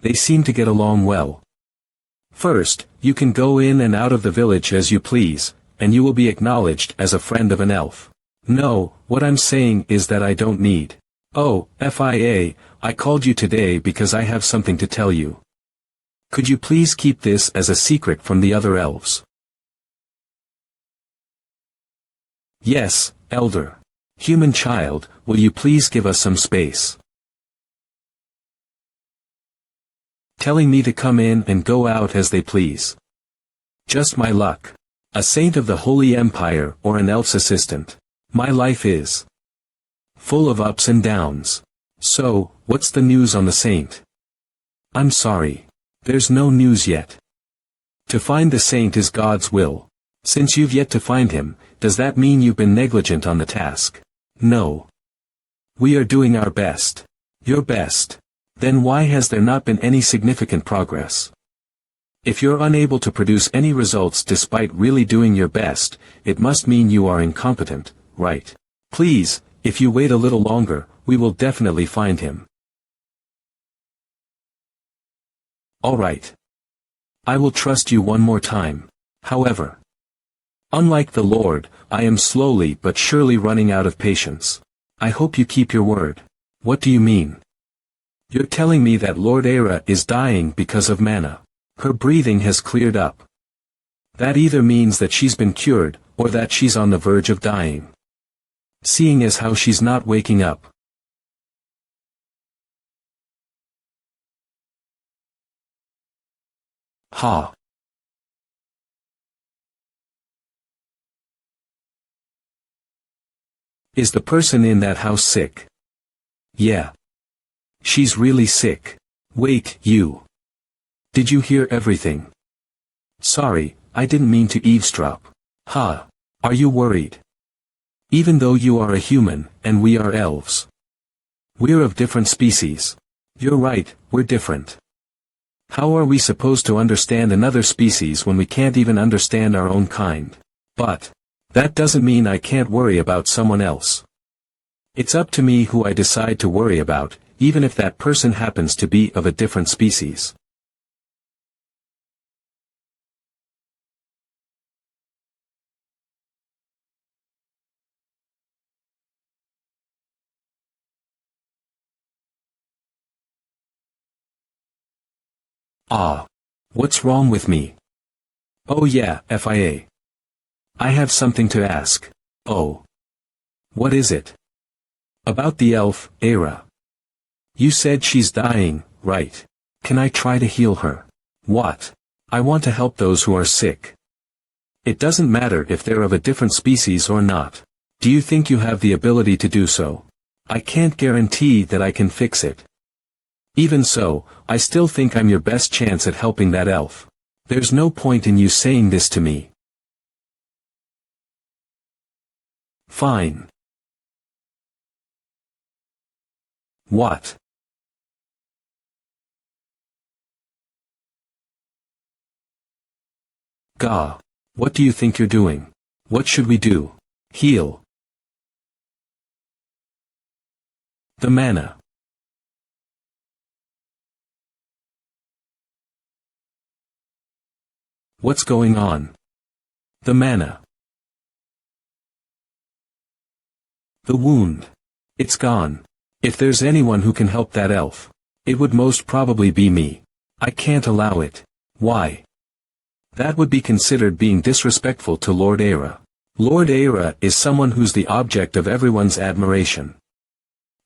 They seem to get along well. First, you can go in and out of the village as you please, and you will be acknowledged as a friend of an elf. No, what I'm saying is that I don't need. Oh, FIA, I called you today because I have something to tell you. Could you please keep this as a secret from the other elves? Yes, Elder. Human child, will you please give us some space? Telling me to come in and go out as they please. Just my luck. A saint of the Holy Empire or an elf's assistant. My life is full of ups and downs. So, what's the news on the saint? I'm sorry. There's no news yet. To find the saint is God's will. Since you've yet to find him, does that mean you've been negligent on the task? No. We are doing our best. Your best. Then why has there not been any significant progress? If you're unable to produce any results despite really doing your best, it must mean you are incompetent, right? Please, if you wait a little longer, we will definitely find him. All right. I will trust you one more time. However, unlike the Lord, I am slowly but surely running out of patience. I hope you keep your word. What do you mean? You're telling me that Lord Era is dying because of mana. Her breathing has cleared up. That either means that she's been cured, or that she's on the verge of dying. Seeing as how she's not waking up. Ha. Is the person in that house sick? Yeah. She's really sick. Wait, you. Did you hear everything? Sorry, I didn't mean to eavesdrop. Ha. Are you worried? Even though you are a human, and we are elves. We're of different species. You're right, we're different. How are we supposed to understand another species when we can't even understand our own kind? But that doesn't mean I can't worry about someone else. It's up to me who I decide to worry about, even if that person happens to be of a different species. Ah. What's wrong with me? Oh yeah, FIA. I have something to ask. Oh. What is it? About the elf, Era. You said she's dying, right? Can I try to heal her? What? I want to help those who are sick. It doesn't matter if they're of a different species or not. Do you think you have the ability to do so? I can't guarantee that I can fix it. Even so, I still think I'm your best chance at helping that elf. There's no point in you saying this to me. Fine. What? Gah. What do you think you're doing? What should we do? Heal. The mana. What's going on? The mana. The wound. It's gone. If there's anyone who can help that elf, it would most probably be me. I can't allow it. Why? That would be considered being disrespectful to Lord Era. Lord Era is someone who's the object of everyone's admiration.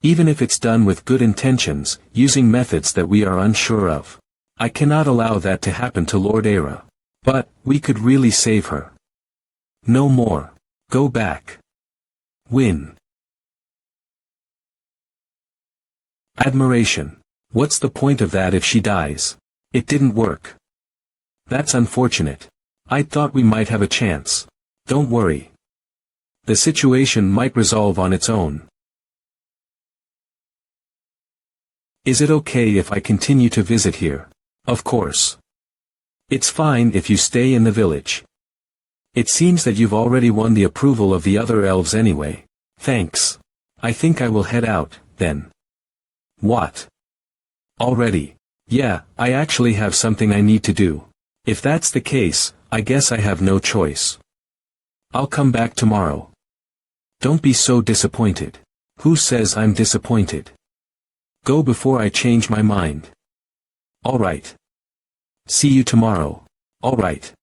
Even if it's done with good intentions, using methods that we are unsure of. I cannot allow that to happen to Lord Era. But, we could really save her. No more. Go back. Win. Admiration. What's the point of that if she dies? It didn't work. That's unfortunate. I thought we might have a chance. Don't worry. The situation might resolve on its own. Is it okay if I continue to visit here? Of course. It's fine if you stay in the village. It seems that you've already won the approval of the other elves anyway. Thanks. I think I will head out, then. What? Already? Yeah, I actually have something I need to do. If that's the case, I guess I have no choice. I'll come back tomorrow. Don't be so disappointed. Who says I'm disappointed? Go before I change my mind. Alright. See you tomorrow. Alright.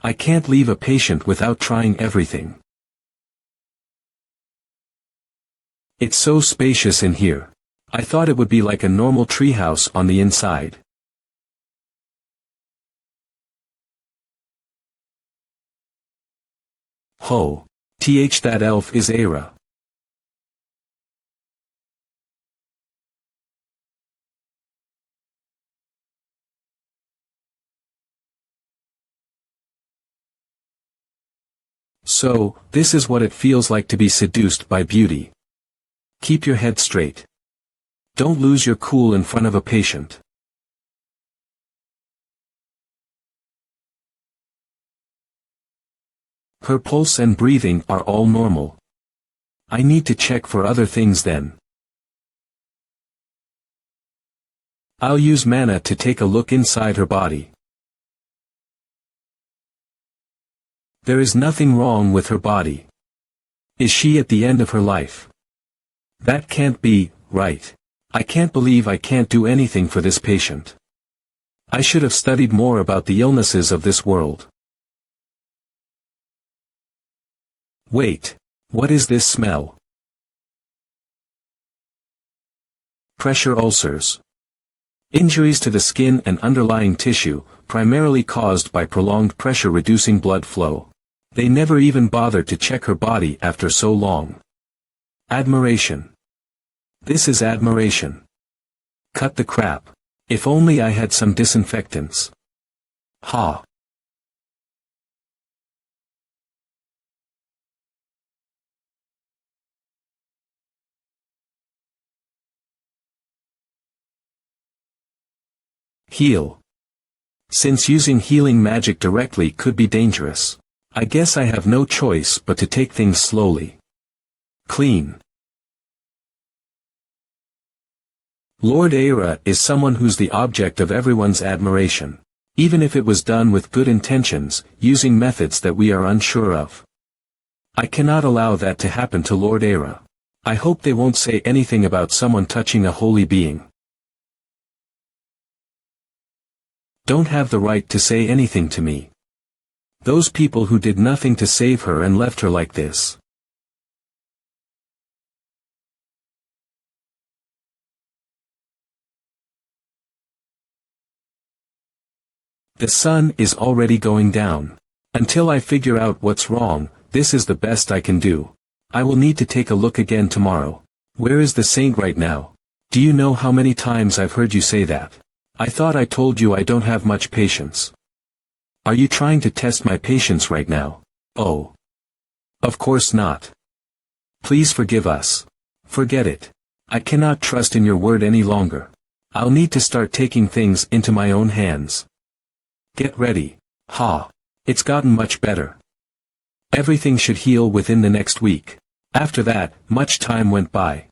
I can't leave a patient without trying everything. It's so spacious in here. I thought it would be like a normal treehouse on the inside. Ho. That elf is Era. So, this is what it feels like to be seduced by beauty. Keep your head straight. Don't lose your cool in front of a patient. Her pulse and breathing are all normal. I need to check for other things then. I'll use mana to take a look inside her body. There is nothing wrong with her body. Is she at the end of her life? That can't be, right? I can't believe I can't do anything for this patient. I should have studied more about the illnesses of this world. Wait, what is this smell? Pressure ulcers. Injuries to the skin and underlying tissue, primarily caused by prolonged pressure-reducing blood flow. They never even bothered to check her body after so long. Admiration. This is admiration. Cut the crap. If only I had some disinfectants. Ha. Heal. Since using healing magic directly could be dangerous, I guess I have no choice but to take things slowly. Clean. Lord Era is someone who's the object of everyone's admiration, even if it was done with good intentions, using methods that we are unsure of. I cannot allow that to happen to Lord Era. I hope they won't say anything about someone touching a holy being. Don't have the right to say anything to me. Those people who did nothing to save her and left her like this. The sun is already going down. Until I figure out what's wrong, this is the best I can do. I will need to take a look again tomorrow. Where is the saint right now? Do you know how many times I've heard you say that? I thought I told you I don't have much patience. Are you trying to test my patience right now? Oh. Of course not. Please forgive us. Forget it. I cannot trust in your word any longer. I'll need to start taking things into my own hands. Get ready. Ha. It's gotten much better. Everything should heal within the next week. After that, much time went by.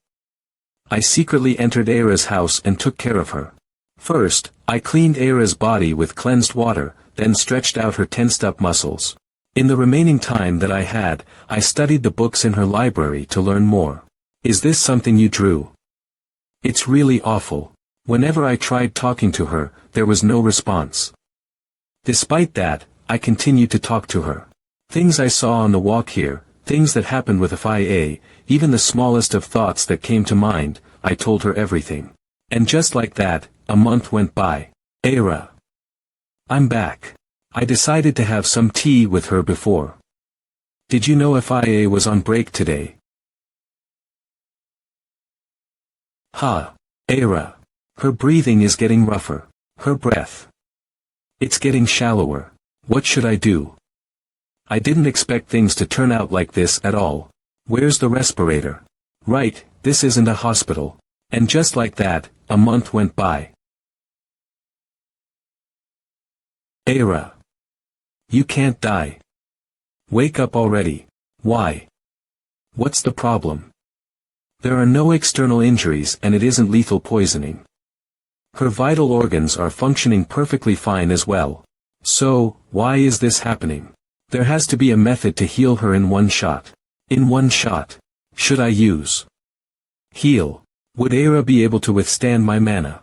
I secretly entered Era's house and took care of her. First, I cleaned Era's body with cleansed water, then stretched out her tensed-up muscles. In the remaining time that I had, I studied the books in her library to learn more. Is this something you drew? It's really awful. Whenever I tried talking to her, there was no response. Despite that, I continued to talk to her. Things I saw on the walk here, things that happened with FIA, even the smallest of thoughts that came to mind, I told her everything. And just like that, a month went by. Era. I'm back. I decided to have some tea with her before. Did you know FIA was on break today? Ha! Era. Her breathing is getting rougher. Her breath. It's getting shallower. What should I do? I didn't expect things to turn out like this at all. Where's the respirator? Right, this isn't a hospital. And just like that, a month went by. Era. You can't die. Wake up already. Why? What's the problem? There are no external injuries and it isn't lethal poisoning. Her vital organs are functioning perfectly fine as well. So, why is this happening? There has to be a method to heal her in one shot. In one shot. Should I use? Heal. Would Era be able to withstand my mana?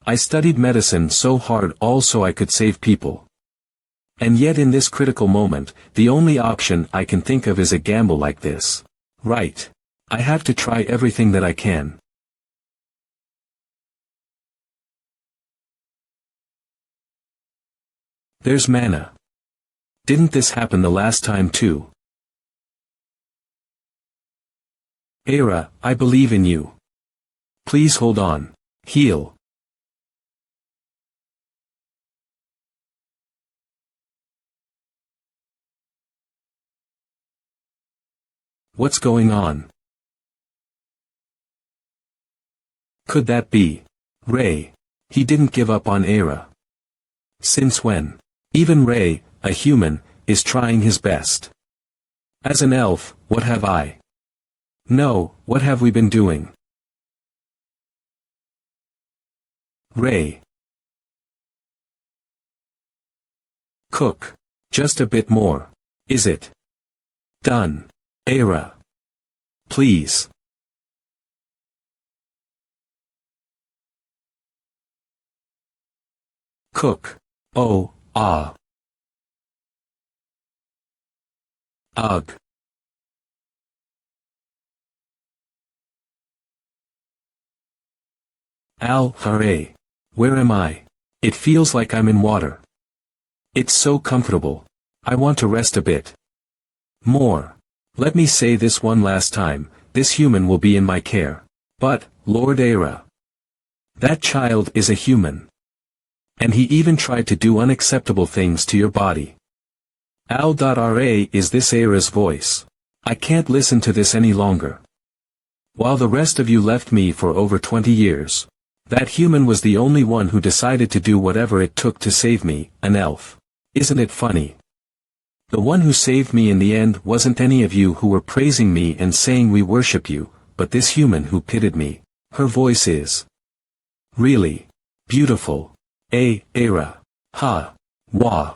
I studied medicine so hard all so I could save people. And yet in this critical moment, the only option I can think of is a gamble like this. Right. I have to try everything that I can. There's mana. Didn't this happen the last time too? Era, I believe in you. Please hold on. Heal. What's going on? Could that be Ray? He didn't give up on Era. Since when? Even Ray, a human, is trying his best. As an elf, what have I? No, what have we been doing? Ray. Cook. Just a bit more. Is it? Done. Era. Please. Cook. Oh, ah. Ugh. Hooray. Where am I? It feels like I'm in water. It's so comfortable. I want to rest a bit. More. Let me say this one last time, this human will be in my care. But, Lord Era. That child is a human. And he even tried to do unacceptable things to your body. Ra, is this Era's voice? I can't listen to this any longer. While the rest of you left me for over 20 years. That human was the only one who decided to do whatever it took to save me, an elf. Isn't it funny? The one who saved me in the end wasn't any of you who were praising me and saying we worship you, but this human who pitied me. Her voice is really beautiful. Era. Ha. Wah.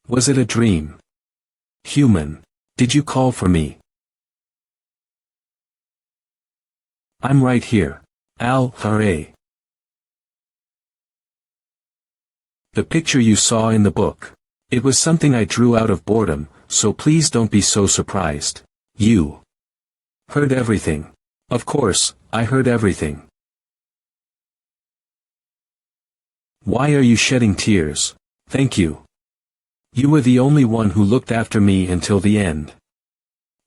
Was it a dream? Human. Did you call for me? I'm right here. Hooray. The picture you saw in the book. It was something I drew out of boredom, so please don't be so surprised. You heard everything. Of course, I heard everything. Why are you shedding tears? Thank you. You were the only one who looked after me until the end.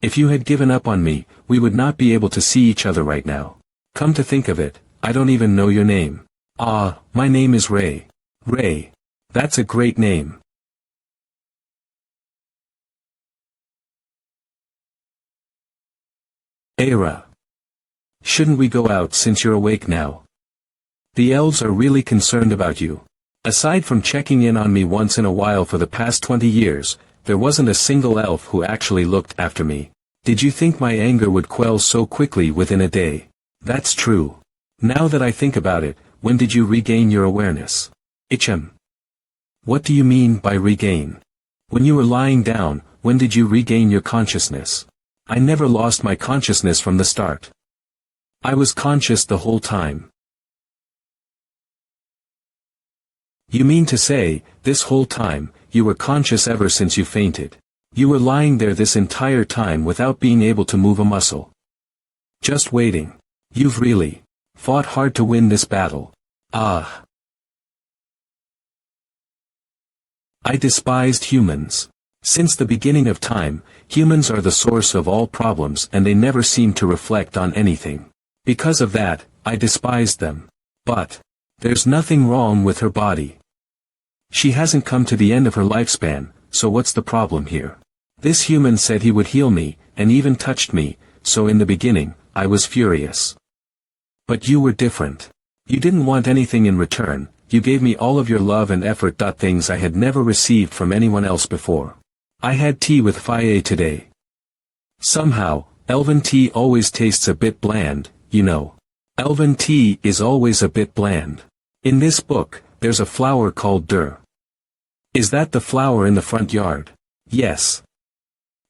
If you had given up on me, we would not be able to see each other right now. Come to think of it, I don't even know your name. Ah, my name is Ray. Ray. That's a great name. Era. Shouldn't we go out since you're awake now? The elves are really concerned about you. Aside from checking in on me once in a while for the past 20 years, there wasn't a single elf who actually looked after me. Did you think my anger would quell so quickly within a day? That's true. Now that I think about it, when did you regain your awareness? Ichem. What do you mean by regain? When you were lying down, when did you regain your consciousness? I never lost my consciousness from the start. I was conscious the whole time. You mean to say, this whole time, you were conscious ever since you fainted? You were lying there this entire time without being able to move a muscle. Just waiting. You've really fought hard to win this battle. Ah. I despised humans. Since the beginning of time, humans are the source of all problems and they never seem to reflect on anything. Because of that, I despised them. But there's nothing wrong with her body. She hasn't come to the end of her lifespan, so what's the problem here? This human said he would heal me, and even touched me, so in the beginning, I was furious. But you were different. You didn't want anything in return, you gave me all of your love and effort. Things I had never received from anyone else before. I had tea with Faye today. Somehow, elven tea always tastes a bit bland, you know. Elven tea is always a bit bland. In this book, there's a flower called Dur. Is that the flower in the front yard? Yes.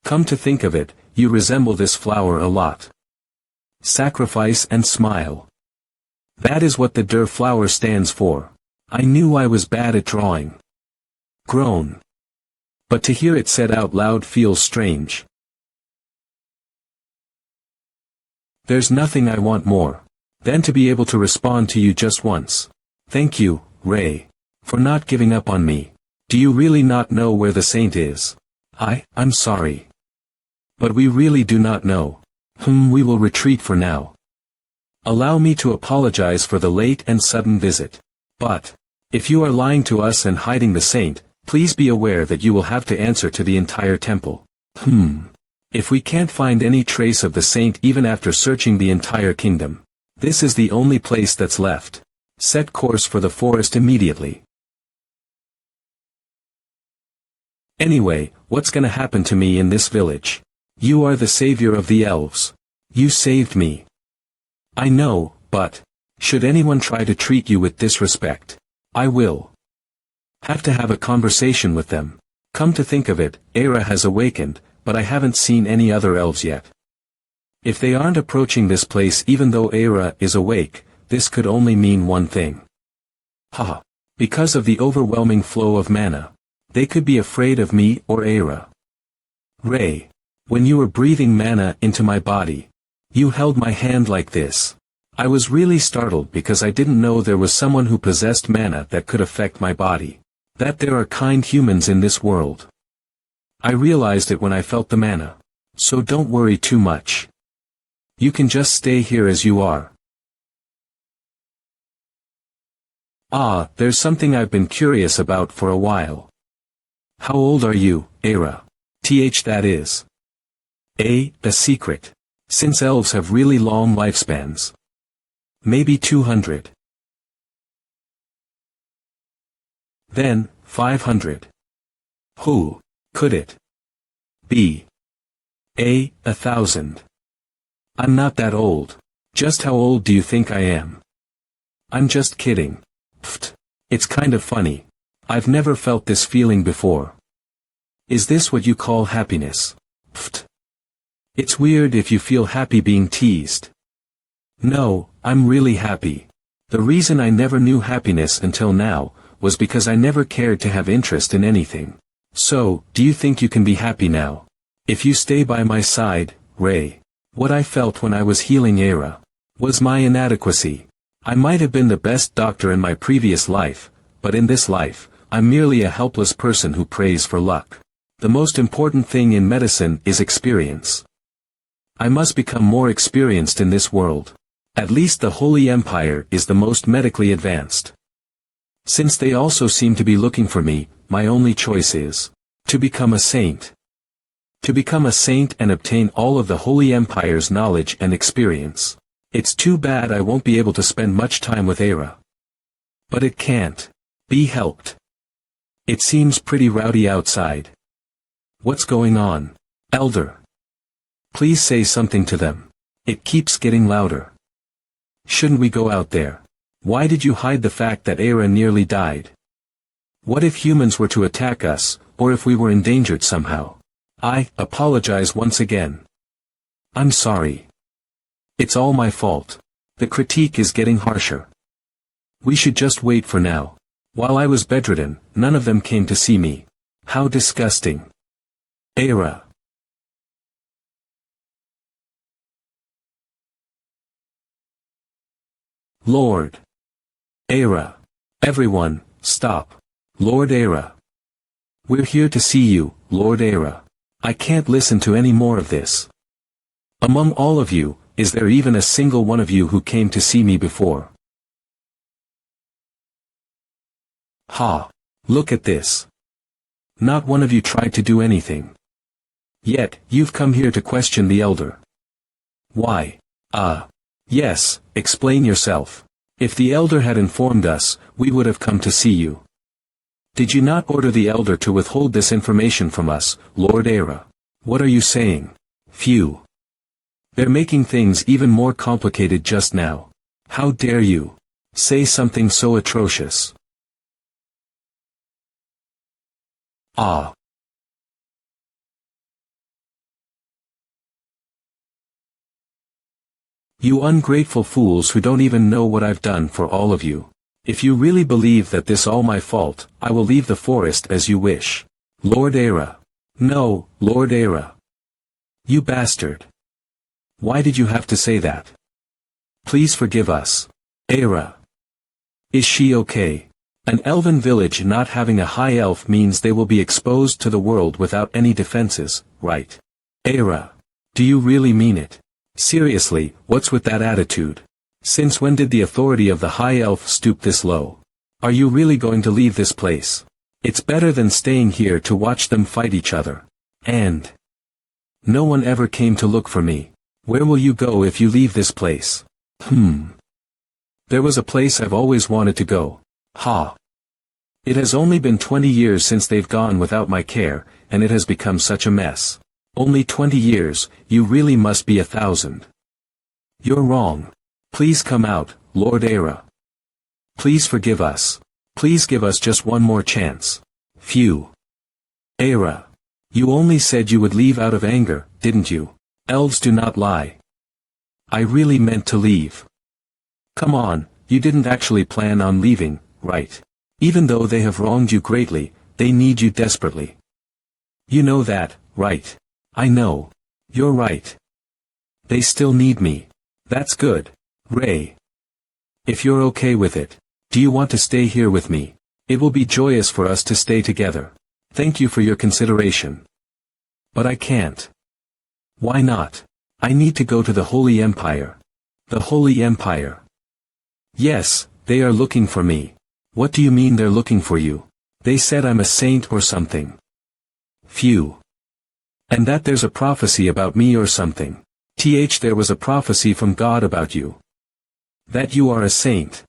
Come to think of it, you resemble this flower a lot. Sacrifice and smile. That is what the Dur flower stands for. I knew I was bad at drawing. Groan. But to hear it said out loud feels strange. There's nothing I want more than to be able to respond to you just once. Thank you, Ray, for not giving up on me. Do you really not know where the saint is? I'm sorry. But we really do not know. We will retreat for now. Allow me to apologize for the late and sudden visit. But if you are lying to us and hiding the saint, please be aware that you will have to answer to the entire temple. If we can't find any trace of the saint even after searching the entire kingdom, this is the only place that's left. Set course for the forest immediately. Anyway, what's gonna happen to me in this village? You are the savior of the elves. You saved me. I know, but should anyone try to treat you with disrespect, I will have to have a conversation with them. Come to think of it, Era has awakened, but I haven't seen any other elves yet. If they aren't approaching this place even though Era is awake, this could only mean one thing. Because of the overwhelming flow of mana, they could be afraid of me or Era. Ray, when you were breathing mana into my body, you held my hand like this. I was really startled because I didn't know there was someone who possessed mana that could affect my body. That there are kind humans in this world. I realized it when I felt the mana. So don't worry too much. You can just stay here as you are. There's something I've been curious about for a while. How old are you, Era? That is. A secret. Since elves have really long lifespans. Maybe 200. Then, 500. Who could it be? 1,000. I'm not that old. Just how old do you think I am? I'm just kidding. It's kind of funny. I've never felt this feeling before. Is this what you call happiness? It's weird if you feel happy being teased. No, I'm really happy. The reason I never knew happiness until now, was because I never cared to have interest in anything. So, do you think you can be happy now? If you stay by my side, Ray. What I felt when I was healing Era was my inadequacy. I might have been the best doctor in my previous life, but in this life, I'm merely a helpless person who prays for luck. The most important thing in medicine is experience. I must become more experienced in this world. At least the Holy Empire is the most medically advanced. Since they also seem to be looking for me, my only choice is to become a saint. To become a saint and obtain all of the Holy Empire's knowledge and experience. It's too bad I won't be able to spend much time with Era. But it can't be helped. It seems pretty rowdy outside. What's going on, Elder? Please say something to them. It keeps getting louder. Shouldn't we go out there? Why did you hide the fact that Era nearly died? What if humans were to attack us, or if we were endangered somehow? I apologize once again. I'm sorry. It's all my fault. The critique is getting harsher. We should just wait for now. While I was bedridden, none of them came to see me. How disgusting. Era. Lord. Era. Everyone, stop. Lord Era. We're here to see you, Lord Era. I can't listen to any more of this. Among all of you, is there even a single one of you who came to see me before? Ha! Look at this. Not one of you tried to do anything. Yet, you've come here to question the elder. Why? Yes, explain yourself. If the elder had informed us, we would have come to see you. Did you not order the elder to withhold this information from us, Lord Era? What are you saying? Phew. They're making things even more complicated just now. How dare you say something so atrocious? You ungrateful fools who don't even know what I've done for all of you. If you really believe that this all my fault, I will leave the forest as you wish. Lord Era. No, Lord Era. You bastard. Why did you have to say that? Please forgive us. Era. Is she okay? An elven village not having a high elf means they will be exposed to the world without any defenses, right? Era. Do you really mean it? Seriously, what's with that attitude? Since when did the authority of the high elf stoop this low? Are you really going to leave this place? It's better than staying here to watch them fight each other. And no one ever came to look for me. Where will you go if you leave this place? There was a place I've always wanted to go. Ha! It has only been 20 years since they've gone without my care, and it has become such a mess. Only 20 years, you really must be 1,000. You're wrong. Please come out, Lord Era. Please forgive us. Please give us just one more chance. Phew. Era. You only said you would leave out of anger, didn't you? Elves do not lie. I really meant to leave. Come on, you didn't actually plan on leaving, right? Even though they have wronged you greatly, they need you desperately. You know that, right? I know. You're right. They still need me. That's good. Ray. If you're okay with it, do you want to stay here with me? It will be joyous for us to stay together. Thank you for your consideration. But I can't. Why not? I need to go to the Holy Empire. The Holy Empire. Yes, they are looking for me. What do you mean they're looking for you? They said I'm a saint or something. Phew. And that there's a prophecy about me or something. There was a prophecy from God about you. That you are a saint.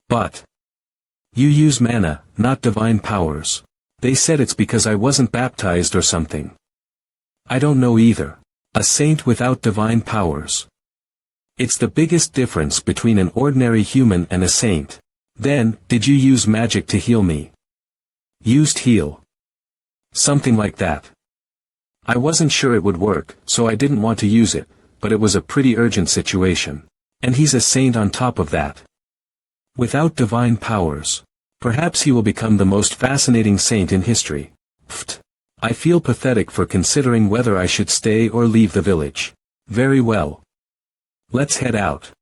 But you use mana, not divine powers. They said it's because I wasn't baptized or something. I don't know either. A saint without divine powers. It's the biggest difference between an ordinary human and a saint. Then, did you use magic to heal me? Used heal. Something like that. I wasn't sure it would work, so I didn't want to use it, but it was a pretty urgent situation. And he's a saint on top of that. Without divine powers. Perhaps he will become the most fascinating saint in history. Pfft. I feel pathetic for considering whether I should stay or leave the village. Very well. Let's head out.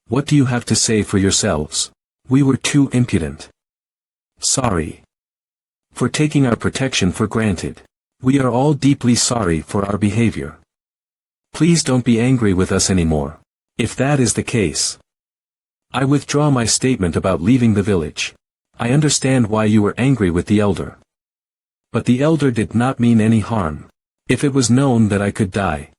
What do you have to say for yourselves? We were too impudent. Sorry. For taking our protection for granted. We are all deeply sorry for our behavior. Please don't be angry with us anymore. If that is the case, I withdraw my statement about leaving the village. I understand why you were angry with the elder. But the elder did not mean any harm. If it was known that I could die,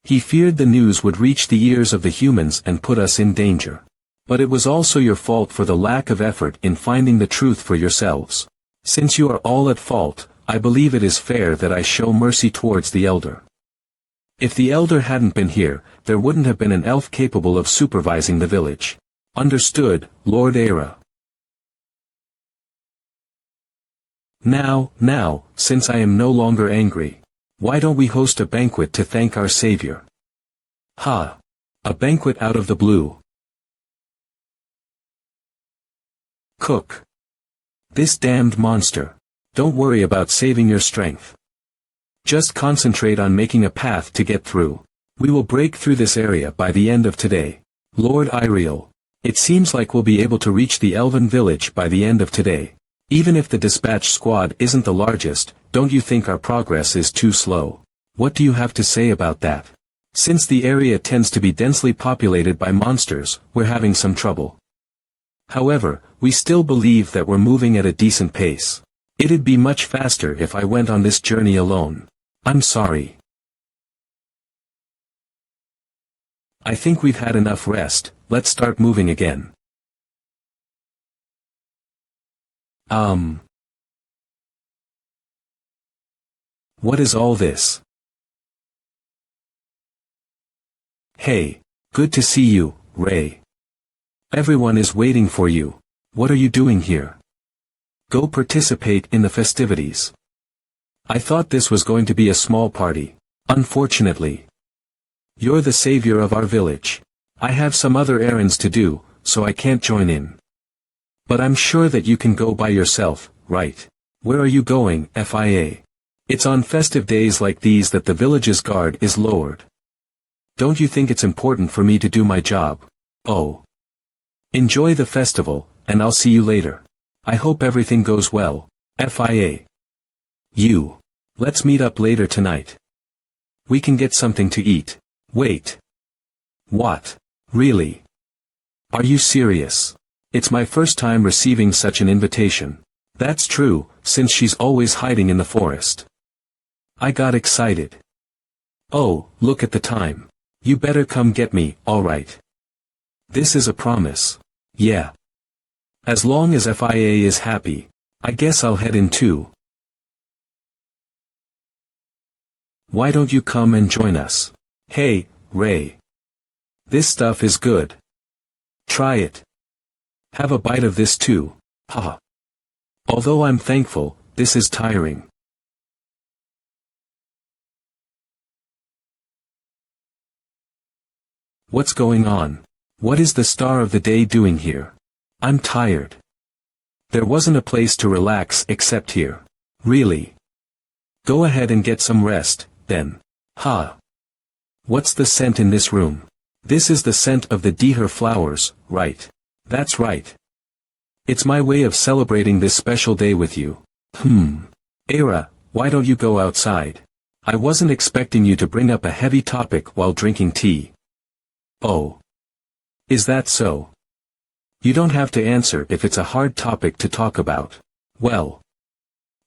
he feared the news would reach the ears of the humans and put us in danger. But it was also your fault for the lack of effort in finding the truth for yourselves. Since you are all at fault, I believe it is fair that I show mercy towards the elder. If the elder hadn't been here, there wouldn't have been an elf capable of supervising the village. Understood, Lord Era. Now, since I am no longer angry, why don't we host a banquet to thank our Savior? Ha! A banquet out of the blue. Cook. This damned monster. Don't worry about saving your strength. Just concentrate on making a path to get through. We will break through this area by the end of today. Lord Iriel. It seems like we'll be able to reach the elven village by the end of today. Even if the dispatch squad isn't the largest, don't you think our progress is too slow? What do you have to say about that? Since the area tends to be densely populated by monsters, we're having some trouble. However, we still believe that we're moving at a decent pace. It'd be much faster if I went on this journey alone. I'm sorry. I think we've had enough rest, let's start moving again. What is all this? Hey, good to see you, Ray. Everyone is waiting for you. What are you doing here? Go participate in the festivities. I thought this was going to be a small party. Unfortunately. You're the savior of our village. I have some other errands to do, so I can't join in. But I'm sure that you can go by yourself, right? Where are you going, FIA? It's on festive days like these that the village's guard is lowered. Don't you think it's important for me to do my job? Oh. Enjoy the festival, and I'll see you later. I hope everything goes well, FIA. You. Let's meet up later tonight. We can get something to eat. Wait. What? Really? Are you serious? It's my first time receiving such an invitation. That's true, since she's always hiding in the forest. I got excited. Oh, look at the time. You better come get me, alright. This is a promise. Yeah. As long as FIA is happy, I guess I'll head in too. Why don't you come and join us? Hey, Ray. This stuff is good. Try it. Have a bite of this too, haha. Although I'm thankful, this is tiring. What's going on? What is the star of the day doing here? I'm tired. There wasn't a place to relax except here. Really? Go ahead and get some rest, then. Ha. What's the scent in this room? This is the scent of the deer flowers, right? That's right. It's my way of celebrating this special day with you. Era, why don't you go outside? I wasn't expecting you to bring up a heavy topic while drinking tea. Oh. Is that so? You don't have to answer if it's a hard topic to talk about. Well.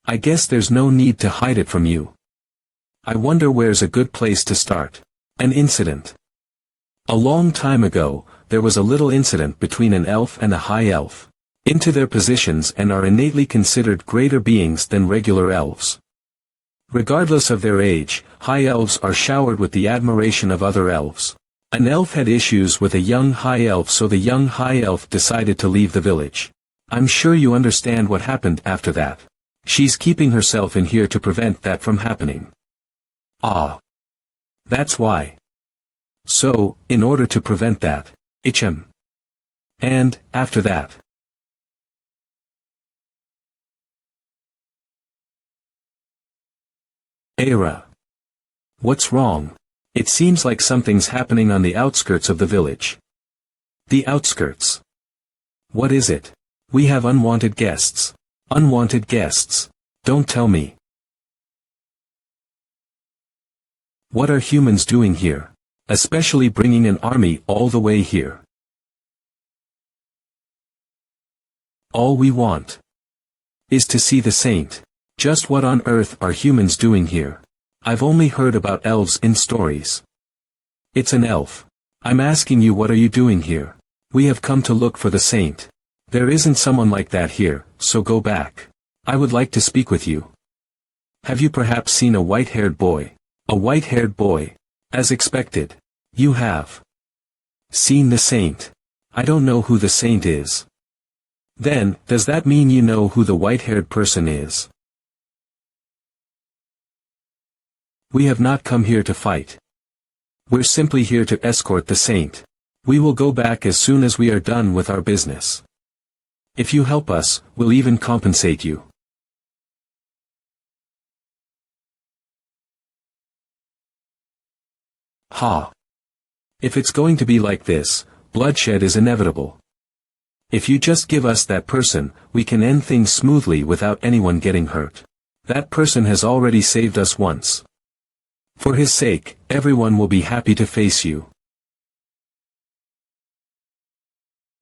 I guess there's no need to hide it from you. I wonder where's a good place to start. An incident. A long time ago, there was a little incident between an elf and a high elf. Into their positions and are innately considered greater beings than regular elves. Regardless of their age, high elves are showered with the admiration of other elves. An elf had issues with a young high elf, so the young high elf decided to leave the village. I'm sure you understand what happened after that. She's keeping herself in here to prevent that from happening. Ah. That's why. So, in order to prevent that, And, after that. Era. What's wrong? It seems like something's happening on the outskirts of the village. The outskirts. What is it? We have unwanted guests. Unwanted guests. Don't tell me. What are humans doing here? Especially bringing an army all the way here. All we want is to see the saint. Just what on earth are humans doing here? I've only heard about elves in stories. It's an elf. I'm asking you, what are you doing here? We have come to look for the saint. There isn't someone like that here, so go back. I would like to speak with you. Have you perhaps seen a white-haired boy? A white-haired boy. As expected. You have seen the saint. I don't know who the saint is. Then, does that mean you know who the white-haired person is? We have not come here to fight. We're simply here to escort the saint. We will go back as soon as we are done with our business. If you help us, we'll even compensate you. Ha! If it's going to be like this, bloodshed is inevitable. If you just give us that person, we can end things smoothly without anyone getting hurt. That person has already saved us once. For his sake, everyone will be happy to face you.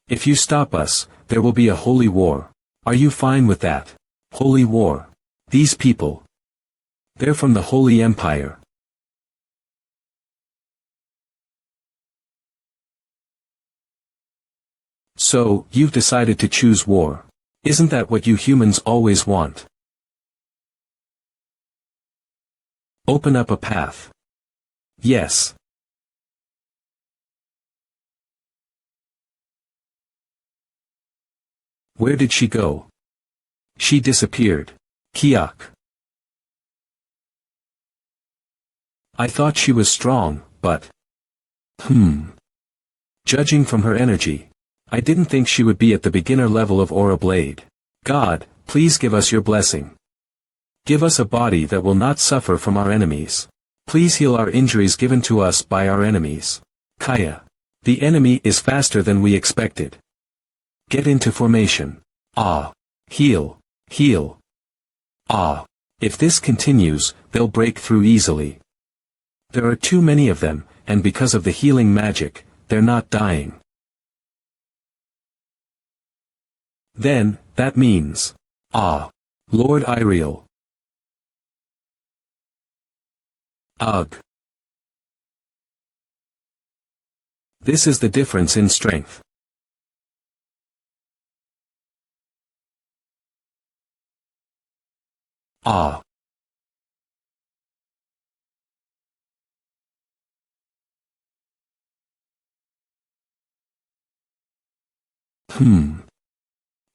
If you stop us, there will be a holy war. Are you fine with that? Holy war. These people. They're from the Holy Empire. So, you've decided to choose war. Isn't that what you humans always want? Open up a path. Yes. Where did she go? She disappeared. Kiak. I thought she was strong, but... Judging from her energy, I didn't think she would be at the beginner level of Aura Blade. God, please give us your blessing. Give us a body that will not suffer from our enemies. Please heal our injuries given to us by our enemies. Kaya. The enemy is faster than we expected. Get into formation. Ah. Heal. Heal. Ah. If this continues, they'll break through easily. There are too many of them, and because of the healing magic, they're not dying. Then, that means, Lord Iriel. Ugh. This is the difference in strength.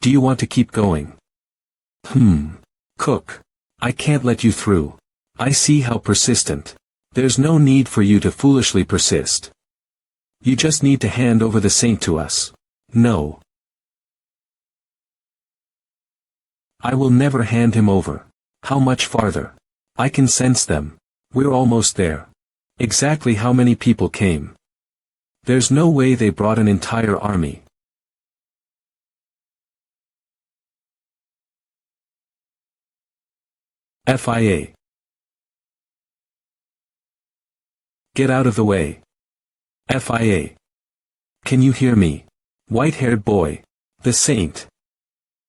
Do you want to keep going? Cook. I can't let you through. I see how persistent. There's no need for you to foolishly persist. You just need to hand over the saint to us. No. I will never hand him over. How much farther? I can sense them. We're almost there. Exactly how many people came? There's no way they brought an entire army. FIA. Get out of the way. FIA. Can you hear me? White-haired boy. The Saint.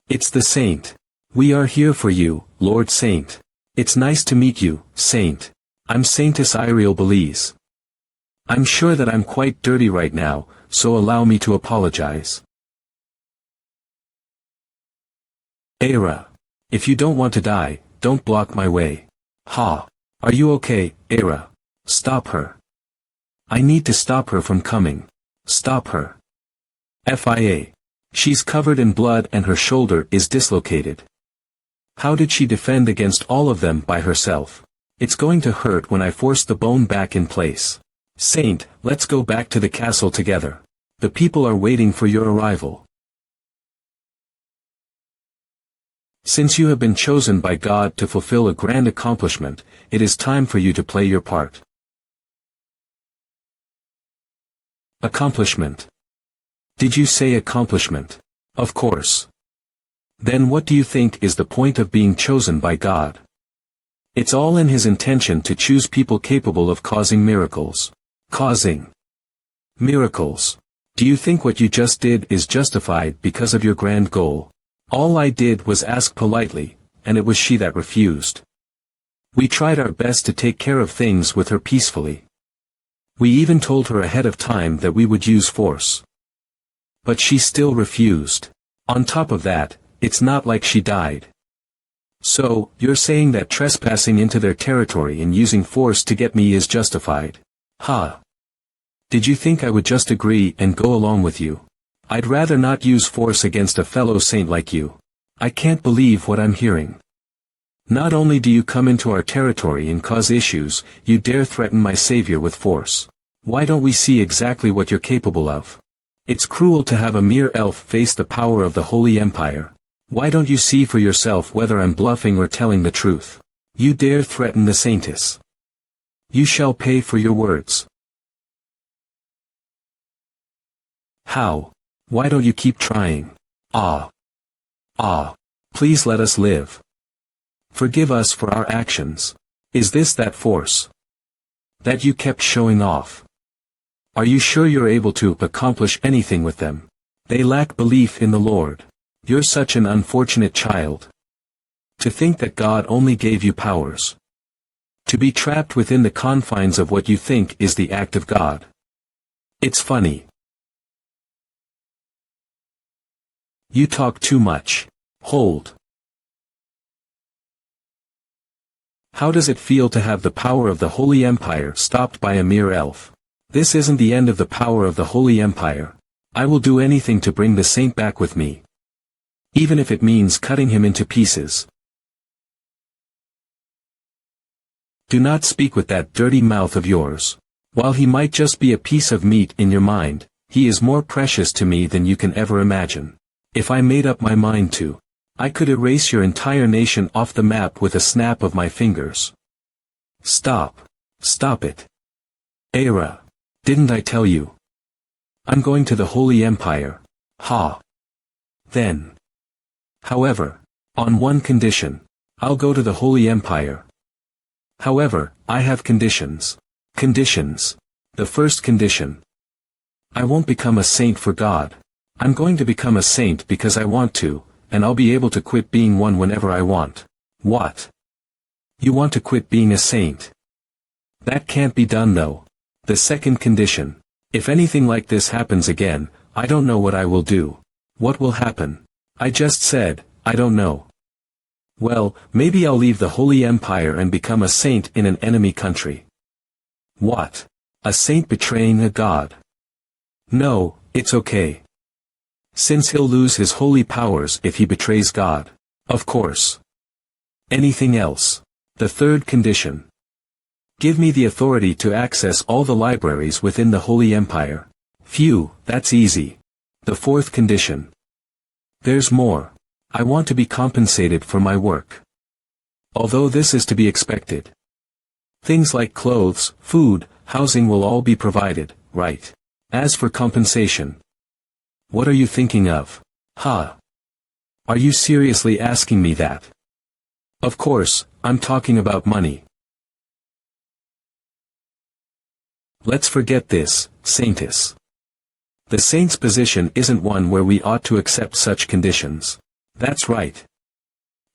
It's the Saint. We are here for you, Lord Saint. It's nice to meet you, Saint. I'm Saintess Iriel Belize. I'm sure that I'm quite dirty right now, so allow me to apologize. Era. If you don't want to die, don't block my way. Ha. Are you okay, Era? Stop her. I need to stop her from coming. Stop her. FIA. She's covered in blood and her shoulder is dislocated. How did she defend against all of them by herself? It's going to hurt when I force the bone back in place. Saint, let's go back to the castle together. The people are waiting for your arrival. Since you have been chosen by God to fulfill a grand accomplishment, it is time for you to play your part. Accomplishment. Did you say accomplishment? Of course. Then what do you think is the point of being chosen by God? It's all in His intention to choose people capable of causing miracles. Causing miracles. Do you think what you just did is justified because of your grand goal? All I did was ask politely, and it was she that refused. We tried our best to take care of things with her peacefully. We even told her ahead of time that we would use force. But she still refused. On top of that, it's not like she died. So, you're saying that trespassing into their territory and using force to get me is justified? Ha! Did you think I would just agree and go along with you? I'd rather not use force against a fellow saint like you. I can't believe what I'm hearing. Not only do you come into our territory and cause issues, you dare threaten my savior with force. Why don't we see exactly what you're capable of? It's cruel to have a mere elf face the power of the Holy Empire. Why don't you see for yourself whether I'm bluffing or telling the truth? You dare threaten the saintess. You shall pay for your words. How? Why don't you keep trying? Ah. Ah. Please let us live. Forgive us for our actions. Is this that force that you kept showing off? Are you sure you're able to accomplish anything with them? They lack belief in the Lord. You're such an unfortunate child. To think that God only gave you powers to be trapped within the confines of what you think is the act of God. It's funny. You talk too much. Hold. How does it feel to have the power of the Holy Empire stopped by a mere elf? This isn't the end of the power of the Holy Empire. I will do anything to bring the saint back with me. Even if it means cutting him into pieces. Do not speak with that dirty mouth of yours. While he might just be a piece of meat in your mind, he is more precious to me than you can ever imagine. If I made up my mind to, I could erase your entire nation off the map with a snap of my fingers. Stop. Stop it. Era. Didn't I tell you? I'm going to the Holy Empire. Ha. Then. However, on one condition. I'll go to the Holy Empire. However, I have conditions. Conditions. The first condition. I won't become a saint for God. I'm going to become a saint because I want to, and I'll be able to quit being one whenever I want. What? You want to quit being a saint? That can't be done though. The second condition. If anything like this happens again, I don't know what I will do. What will happen? I just said, I don't know. Well, maybe I'll leave the Holy Empire and become a saint in an enemy country. What? A saint betraying a god? No, it's okay. Since he'll lose his holy powers if he betrays God. Of course. Anything else? The third condition. Give me the authority to access all the libraries within the Holy Empire. Phew, that's easy. The fourth condition. There's more. I want to be compensated for my work. Although this is to be expected. Things like clothes, food, housing will all be provided, right? As for compensation. What are you thinking of? Ha! Are you seriously asking me that? Of course, I'm talking about money. Let's forget this, saintess. The saint's position isn't one where we ought to accept such conditions. That's right.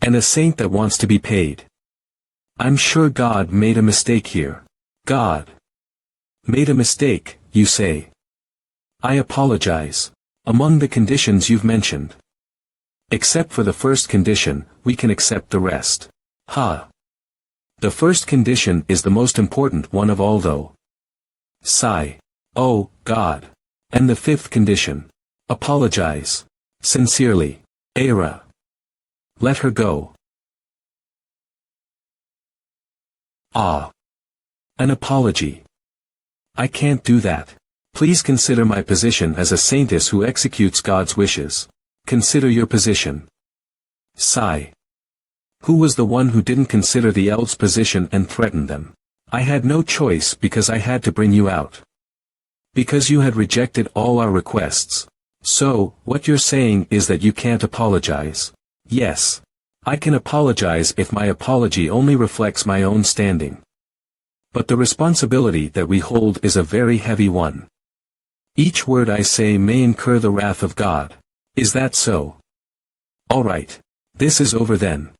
And a saint that wants to be paid. I'm sure God made a mistake here. God made a mistake, you say. I apologize. Among the conditions you've mentioned. Except for the first condition, we can accept the rest. Ha! The first condition is the most important one of all though. Sigh. Oh, God. And the fifth condition. Apologize. Sincerely. Era. Let her go. Ah. An apology. I can't do that. Please consider my position as a saintess who executes God's wishes. Consider your position. Sigh. Who was the one who didn't consider the elves' position and threatened them? I had no choice because I had to bring you out. Because you had rejected all our requests. So, what you're saying is that you can't apologize. Yes. I can apologize if my apology only reflects my own standing. But the responsibility that we hold is a very heavy one. Each word I say may incur the wrath of God. Is that so? All right. This is over then.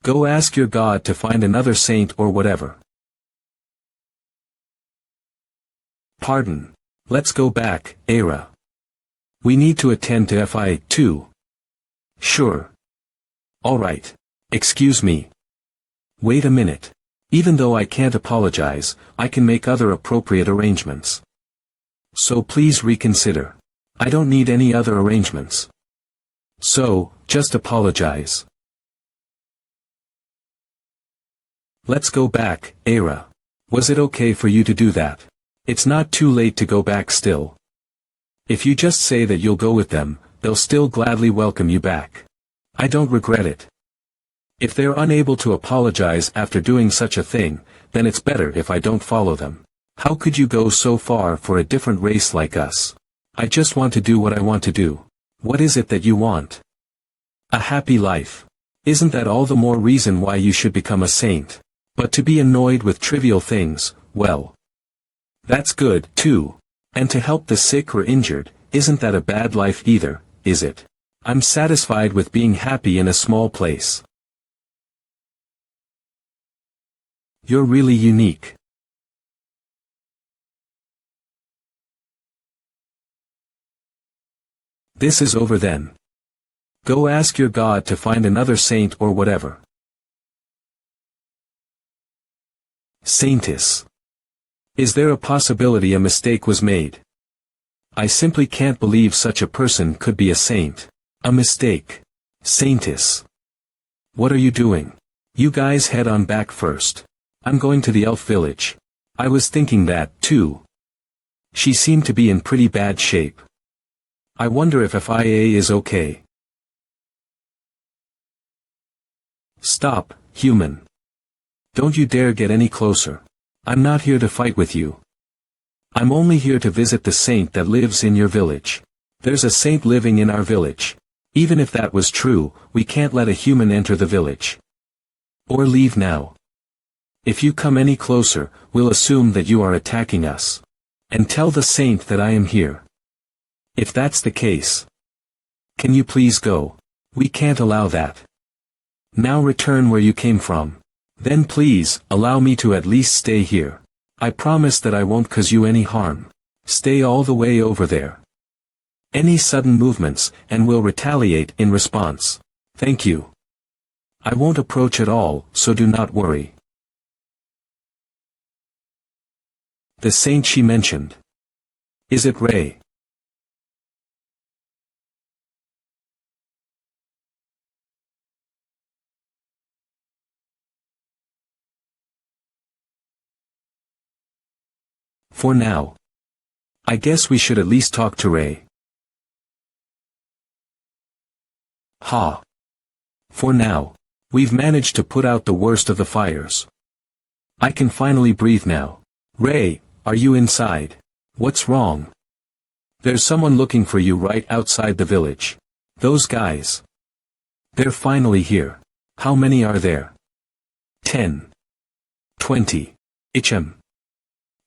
Go ask your God to find another saint or whatever. Pardon. Let's go back, Era. We need to attend to FI, too. Sure. All right. Excuse me. Wait a minute. Even though I can't apologize, I can make other appropriate arrangements. So please reconsider. I don't need any other arrangements. So, just apologize. Let's go back, Era. Was it okay for you to do that? It's not too late to go back still. If you just say that you'll go with them, they'll still gladly welcome you back. I don't regret it. If they're unable to apologize after doing such a thing, then it's better if I don't follow them. How could you go so far for a different race like us? I just want to do what I want to do. What is it that you want? A happy life. Isn't that all the more reason why you should become a saint? But to be annoyed with trivial things, well, that's good, too. And to help the sick or injured, isn't that a bad life either, is it? I'm satisfied with being happy in a small place. You're really unique. This is over then. Go ask your God to find another saint or whatever. Saintess. Is there a possibility a mistake was made? I simply can't believe such a person could be a saint. A mistake. Saintess. What are you doing? You guys head on back first. I'm going to the elf village. I was thinking that, too. She seemed to be in pretty bad shape. I wonder if FIA is okay. Stop, human. Don't you dare get any closer. I'm not here to fight with you. I'm only here to visit the saint that lives in your village. There's a saint living in our village. Even if that was true, we can't let a human enter the village. Or leave now. If you come any closer, we'll assume that you are attacking us. And tell the saint that I am here. If that's the case. Can you please go? We can't allow that. Now return where you came from. Then please, allow me to at least stay here. I promise that I won't cause you any harm. Stay all the way over there. Any sudden movements, and we'll retaliate in response. Thank you. I won't approach at all, so do not worry. The saint she mentioned. Is it Ray? For now. I guess we should at least talk to Ray. Ha. For now. We've managed to put out the worst of the fires. I can finally breathe now. Ray, are you inside? What's wrong? There's someone looking for you right outside the village. Those guys. They're finally here. How many are there? 10. 20. Hm.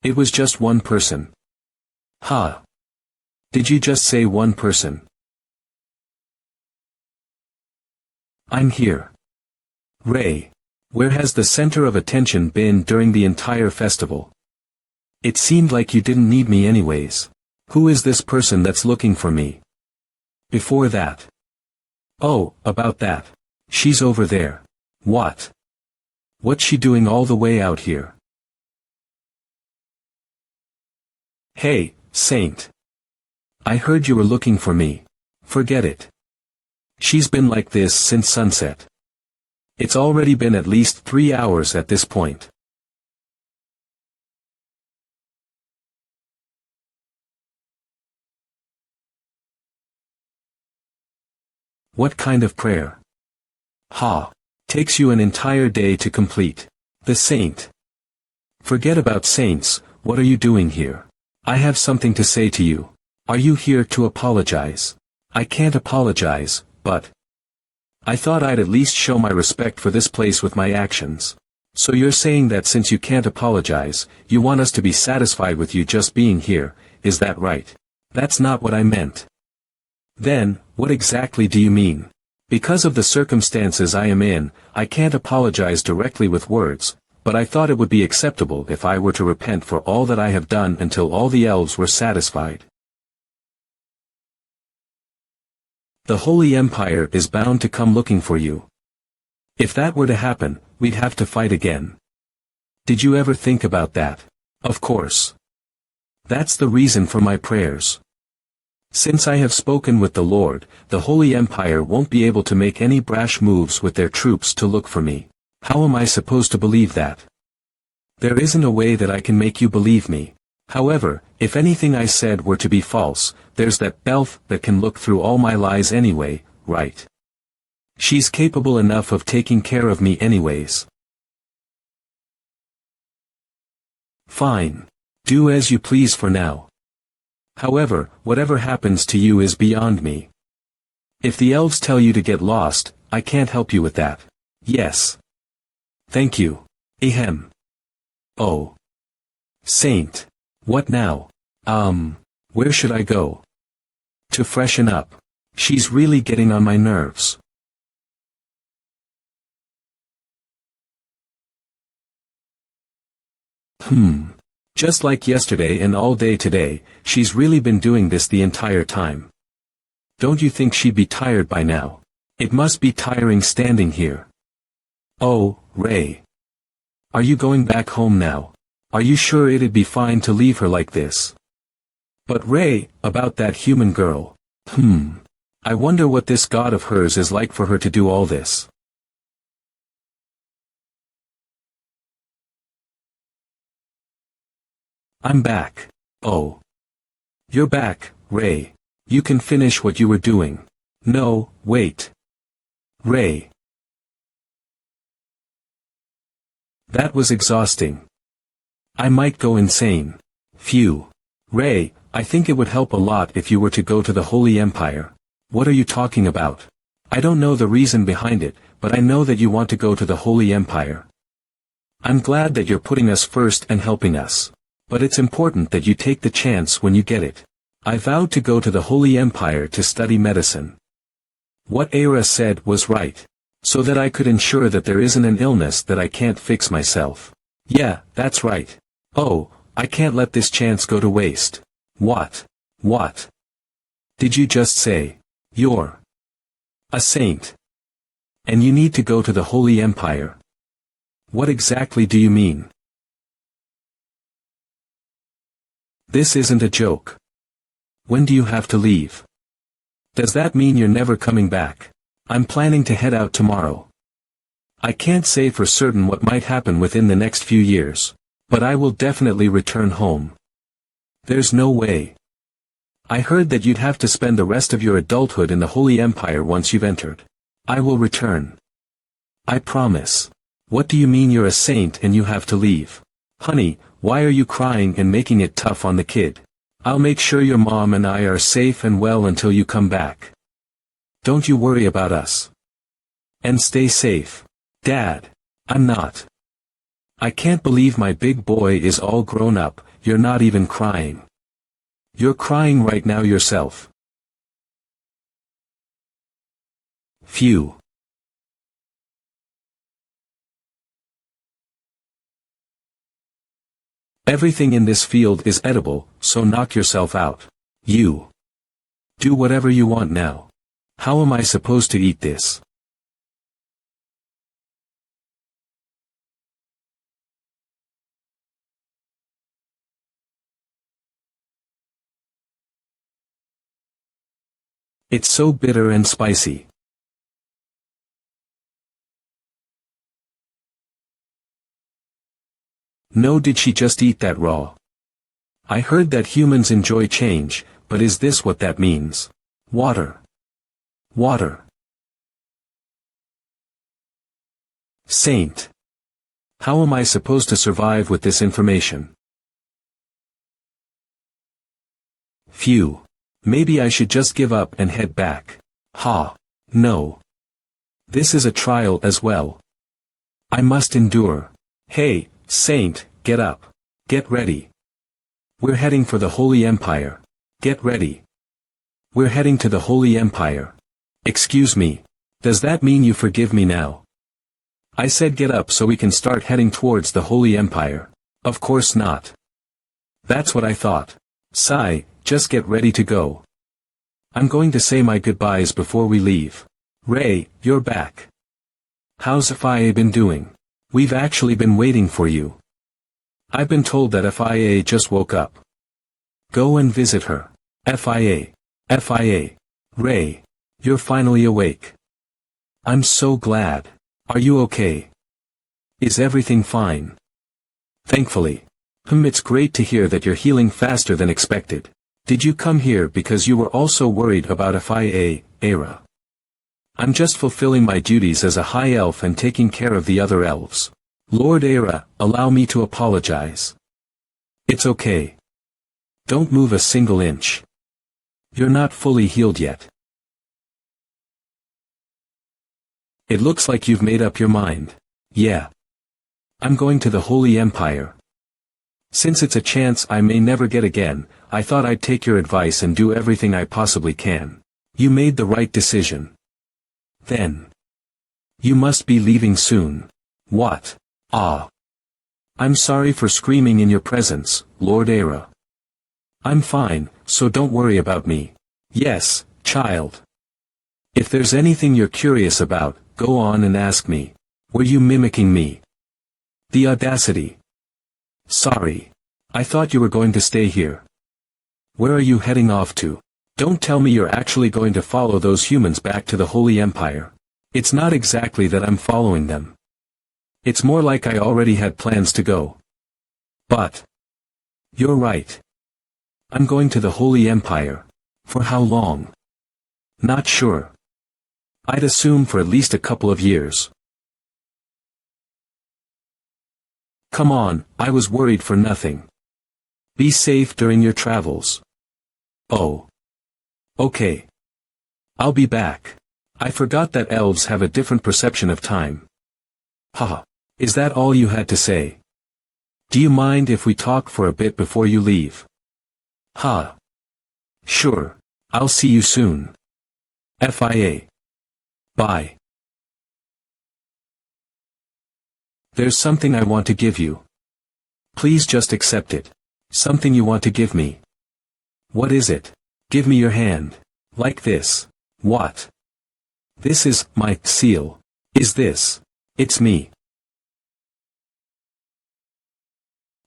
It was just one person. Ha. Did you just say one person? I'm here. Ray. Where has the center of attention been during the entire festival? It seemed like you didn't need me anyways. Who is this person that's looking for me? Before that. Oh, about that. She's over there. What? What's she doing all the way out here? Hey, Saint. I heard you were looking for me. Forget it. She's been like this since sunset. It's already been at least 3 hours at this point. What kind of prayer? Ha. Takes you an entire day to complete. The saint. Forget about saints, what are you doing here? I have something to say to you. Are you here to apologize? I can't apologize, but I thought I'd at least show my respect for this place with my actions. So you're saying that since you can't apologize, you want us to be satisfied with you just being here, is that right? That's not what I meant. Then, what exactly do you mean? Because of the circumstances I am in, I can't apologize directly with words, but I thought it would be acceptable if I were to repent for all that I have done until all the elves were satisfied. The Holy Empire is bound to come looking for you. If that were to happen, we'd have to fight again. Did you ever think about that? Of course. That's the reason for my prayers. Since I have spoken with the Lord, the Holy Empire won't be able to make any brash moves with their troops to look for me. How am I supposed to believe that? There isn't a way that I can make you believe me. However, if anything I said were to be false, there's that elf that can look through all my lies anyway, right? She's capable enough of taking care of me anyways. Fine. Do as you please for now. However, whatever happens to you is beyond me. If the elves tell you to get lost, I can't help you with that. Yes. Thank you. Ahem. Oh. Saint. What now? Where should I go? To freshen up. She's really getting on my nerves. Just like yesterday and all day today, she's really been doing this the entire time. Don't you think she'd be tired by now? It must be tiring standing here. Oh, Ray. Are you going back home now? Are you sure it'd be fine to leave her like this? But Ray, about that human girl. I wonder what this god of hers is like for her to do all this. I'm back. Oh. You're back, Ray. You can finish what you were doing. No, wait. Ray. That was exhausting. I might go insane. Phew. Ray, I think it would help a lot if you were to go to the Holy Empire. What are you talking about? I don't know the reason behind it, but I know that you want to go to the Holy Empire. I'm glad that you're putting us first and helping us. But it's important that you take the chance when you get it. I vowed to go to the Holy Empire to study medicine. What Era said was right. So that I could ensure that there isn't an illness that I can't fix myself. Yeah, that's right. Oh, I can't let this chance go to waste. What? What? Did you just say? You're a saint. And you need to go to the Holy Empire. What exactly do you mean? This isn't a joke. When do you have to leave? Does that mean you're never coming back? I'm planning to head out tomorrow. I can't say for certain what might happen within the next few years, but I will definitely return home. There's no way. I heard that you'd have to spend the rest of your adulthood in the Holy Empire once you've entered. I will return. I promise. What do you mean you're a saint and you have to leave? Honey, why are you crying and making it tough on the kid? I'll make sure your mom and I are safe and well until you come back. Don't you worry about us. And stay safe. Dad. I'm not. I can't believe my big boy is all grown up. You're not even crying. You're crying right now yourself. Phew. Everything in this field is edible, so knock yourself out. You. Do whatever you want now. How am I supposed to eat this? It's so bitter and spicy. No, did she just eat that raw? I heard that humans enjoy change, but is this what that means? Water. Water. Saint. How am I supposed to survive with this information? Phew. Maybe I should just give up and head back. Ha. No. This is a trial as well. I must endure. Hey, Saint, get up. Get ready. We're heading for the Holy Empire. Get ready. We're heading to the Holy Empire. Excuse me. Does that mean you forgive me now? I said get up so we can start heading towards the Holy Empire. Of course not. That's what I thought. Sigh, just get ready to go. I'm going to say my goodbyes before we leave. Ray, you're back. How's FIA been doing? We've actually been waiting for you. I've been told that FIA just woke up. Go and visit her. FIA. FIA. Ray. You're finally awake. I'm so glad. Are you okay? Is everything fine? Thankfully. It's great to hear that you're healing faster than expected. Did you come here because you were also worried about FIA, Era? I'm just fulfilling my duties as a high elf and taking care of the other elves. Lord Era, allow me to apologize. It's okay. Don't move a single inch. You're not fully healed yet. It looks like you've made up your mind. Yeah. I'm going to the Holy Empire. Since it's a chance I may never get again, I thought I'd take your advice and do everything I possibly can. You made the right decision. Then. You must be leaving soon. What? Ah. I'm sorry for screaming in your presence, Lord Era. I'm fine, so don't worry about me. Yes, child. If there's anything you're curious about, go on and ask me. Were you mimicking me? The audacity. Sorry. I thought you were going to stay here. Where are you heading off to? Don't tell me you're actually going to follow those humans back to the Holy Empire. It's not exactly that I'm following them. It's more like I already had plans to go. But. You're right. I'm going to the Holy Empire. For how long? Not sure. I'd assume for at least a couple of years. Come on, I was worried for nothing. Be safe during your travels. Oh. Okay. I'll be back. I forgot that elves have a different perception of time. Haha. Is that all you had to say? Do you mind if we talk for a bit before you leave? Ha. Sure. I'll see you soon. FIA. Bye. There's something I want to give you. Please just accept it. Something you want to give me. What is it? Give me your hand. Like this. What? This is my seal. Is this? It's me.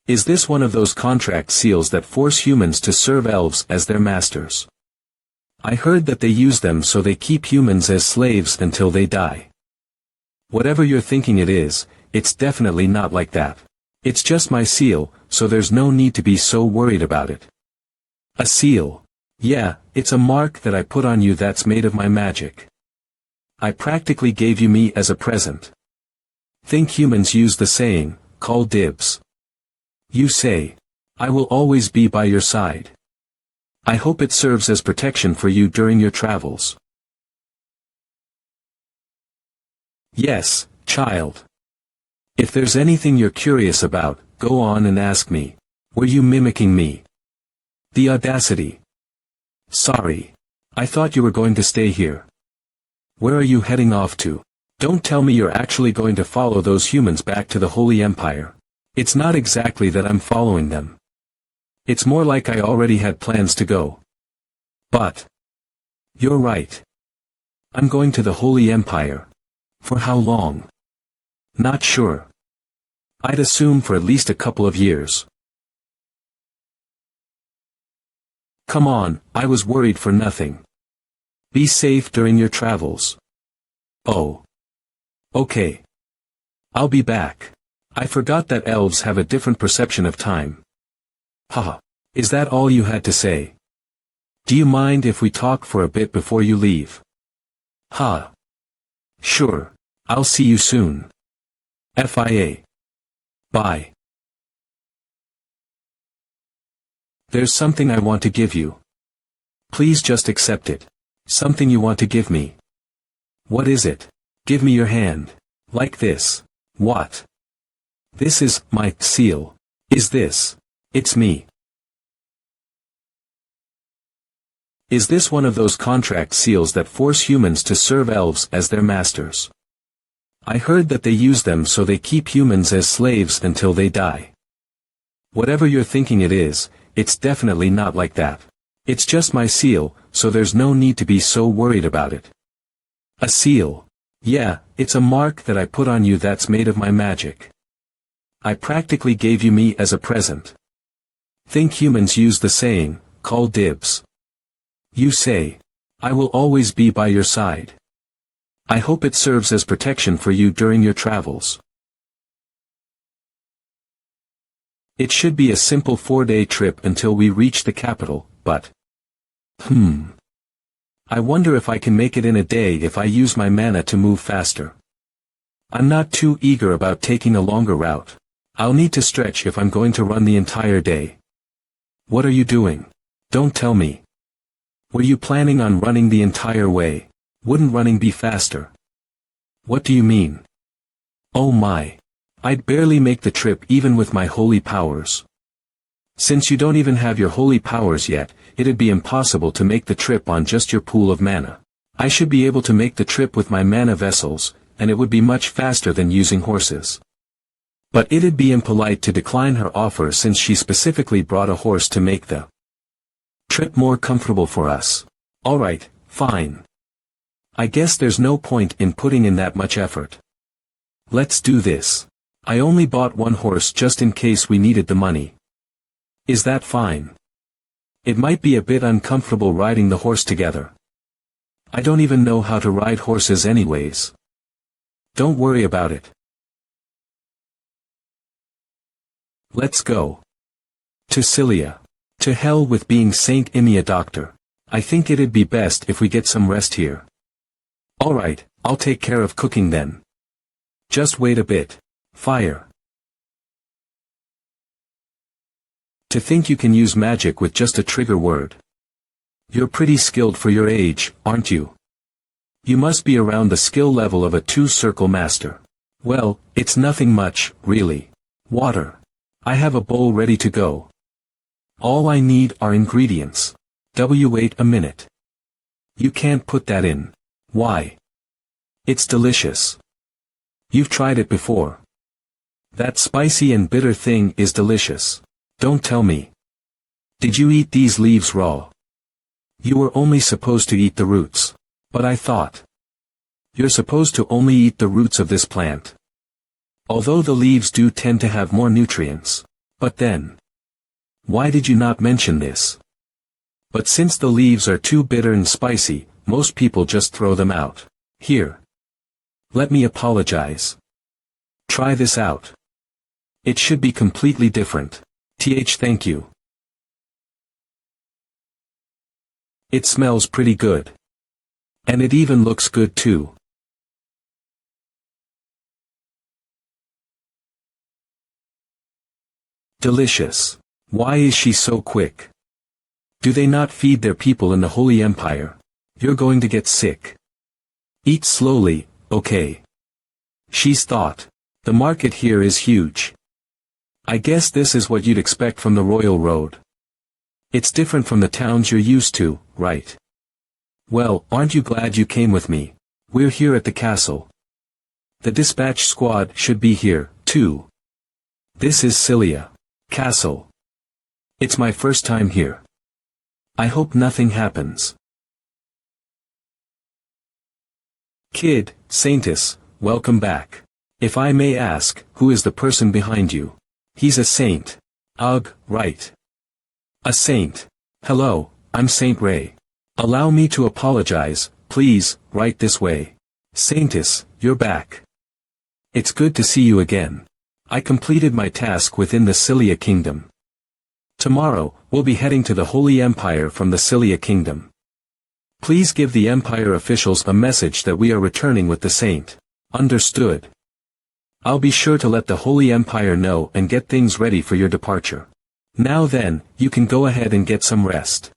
Is this one of those contract seals that force humans to serve elves as their masters? I heard that they use them so they keep humans as slaves until they die. Whatever you're thinking it is, it's definitely not like that. It's just my seal, so there's no need to be so worried about it. A seal. Yeah, it's a mark that I put on you that's made of my magic. I practically gave you me as a present. Think humans use the saying, call dibs. You say, I will always be by your side. I hope it serves as protection for you during your travels. Yes, child. If there's anything you're curious about, go on and ask me. Were you mimicking me? The audacity. Sorry. I thought you were going to stay here. Where are you heading off to? Don't tell me you're actually going to follow those humans back to the Holy Empire. It's not exactly that I'm following them. It's more like I already had plans to go. But. You're right. I'm going to the Holy Empire. For how long? Not sure. I'd assume for at least a couple of years. Come on, I was worried for nothing. Be safe during your travels. Oh. Okay. I'll be back. I forgot that elves have a different perception of time. Haha. Is that all you had to say? Do you mind if we talk for a bit before you leave? Ha. Sure. I'll see you soon. FIA. Bye. There's something I want to give you. Please just accept it. Something you want to give me. What is it? Give me your hand. Like this. What? This is my seal. Is this? It's me. Is this one of those contract seals that force humans to serve elves as their masters? I heard that they use them so they keep humans as slaves until they die. Whatever you're thinking it is, it's definitely not like that. It's just my seal, so there's no need to be so worried about it. A seal. Yeah, it's a mark that I put on you that's made of my magic. I practically gave you me as a present. Think humans use the saying, call dibs. You say, I will always be by your side. I hope it serves as protection for you during your travels. It should be a simple 4-day trip until we reach the capital, but... I wonder if I can make it in a day if I use my mana to move faster. I'm not too eager about taking a longer route. I'll need to stretch if I'm going to run the entire day. What are you doing? Don't tell me. Were you planning on running the entire way? Wouldn't running be faster? What do you mean? Oh my. I'd barely make the trip even with my holy powers. Since you don't even have your holy powers yet, it'd be impossible to make the trip on just your pool of mana. I should be able to make the trip with my mana vessels, and it would be much faster than using horses. But it'd be impolite to decline her offer since she specifically brought a horse to make the trip more comfortable for us. Alright, fine. I guess there's no point in putting in that much effort. Let's do this. I only bought one horse just in case we needed the money. Is that fine? It might be a bit uncomfortable riding the horse together. I don't even know how to ride horses anyways. Don't worry about it. Let's go. To Cilia. To hell with being Saint Imia doctor. I think it'd be best if we get some rest here. Alright, I'll take care of cooking then. Just wait a bit. Fire. To think you can use magic with just a trigger word. You're pretty skilled for your age, aren't you? You must be around the skill level of a two-circle master. Well, it's nothing much, really. Water. I have a bowl ready to go. All I need are ingredients. Wait a minute. You can't put that in. Why? It's delicious. You've tried it before. That spicy and bitter thing is delicious. Don't tell me. Did you eat these leaves raw? You were only supposed to eat the roots. But I thought. You're supposed to only eat the roots of this plant. Although the leaves do tend to have more nutrients. But then. Why did you not mention this? But since the leaves are too bitter and spicy, most people just throw them out. Here. Let me apologize. Try this out. It should be completely different. Thank you. It smells pretty good. And it even looks good too. Delicious. Why is she so quick? Do they not feed their people in the Holy Empire? You're going to get sick. Eat slowly, okay? She's thought. The market here is huge. I guess this is what you'd expect from the Royal Road. It's different from the towns you're used to, right? Well, aren't you glad you came with me? We're here at the castle. The dispatch squad should be here, too. This is Cilia Castle. It's my first time here. I hope nothing happens. Kid, Saintess, welcome back. If I may ask, who is the person behind you? He's a saint. Ugh, right. A saint. Hello, I'm Saint Ray. Allow me to apologize, please, right this way. Saintess, you're back. It's good to see you again. I completed my task within the Cilia Kingdom. Tomorrow, we'll be heading to the Holy Empire from the Cilia Kingdom. Please give the Empire officials a message that we are returning with the Saint. Understood. I'll be sure to let the Holy Empire know and get things ready for your departure. Now then, you can go ahead and get some rest.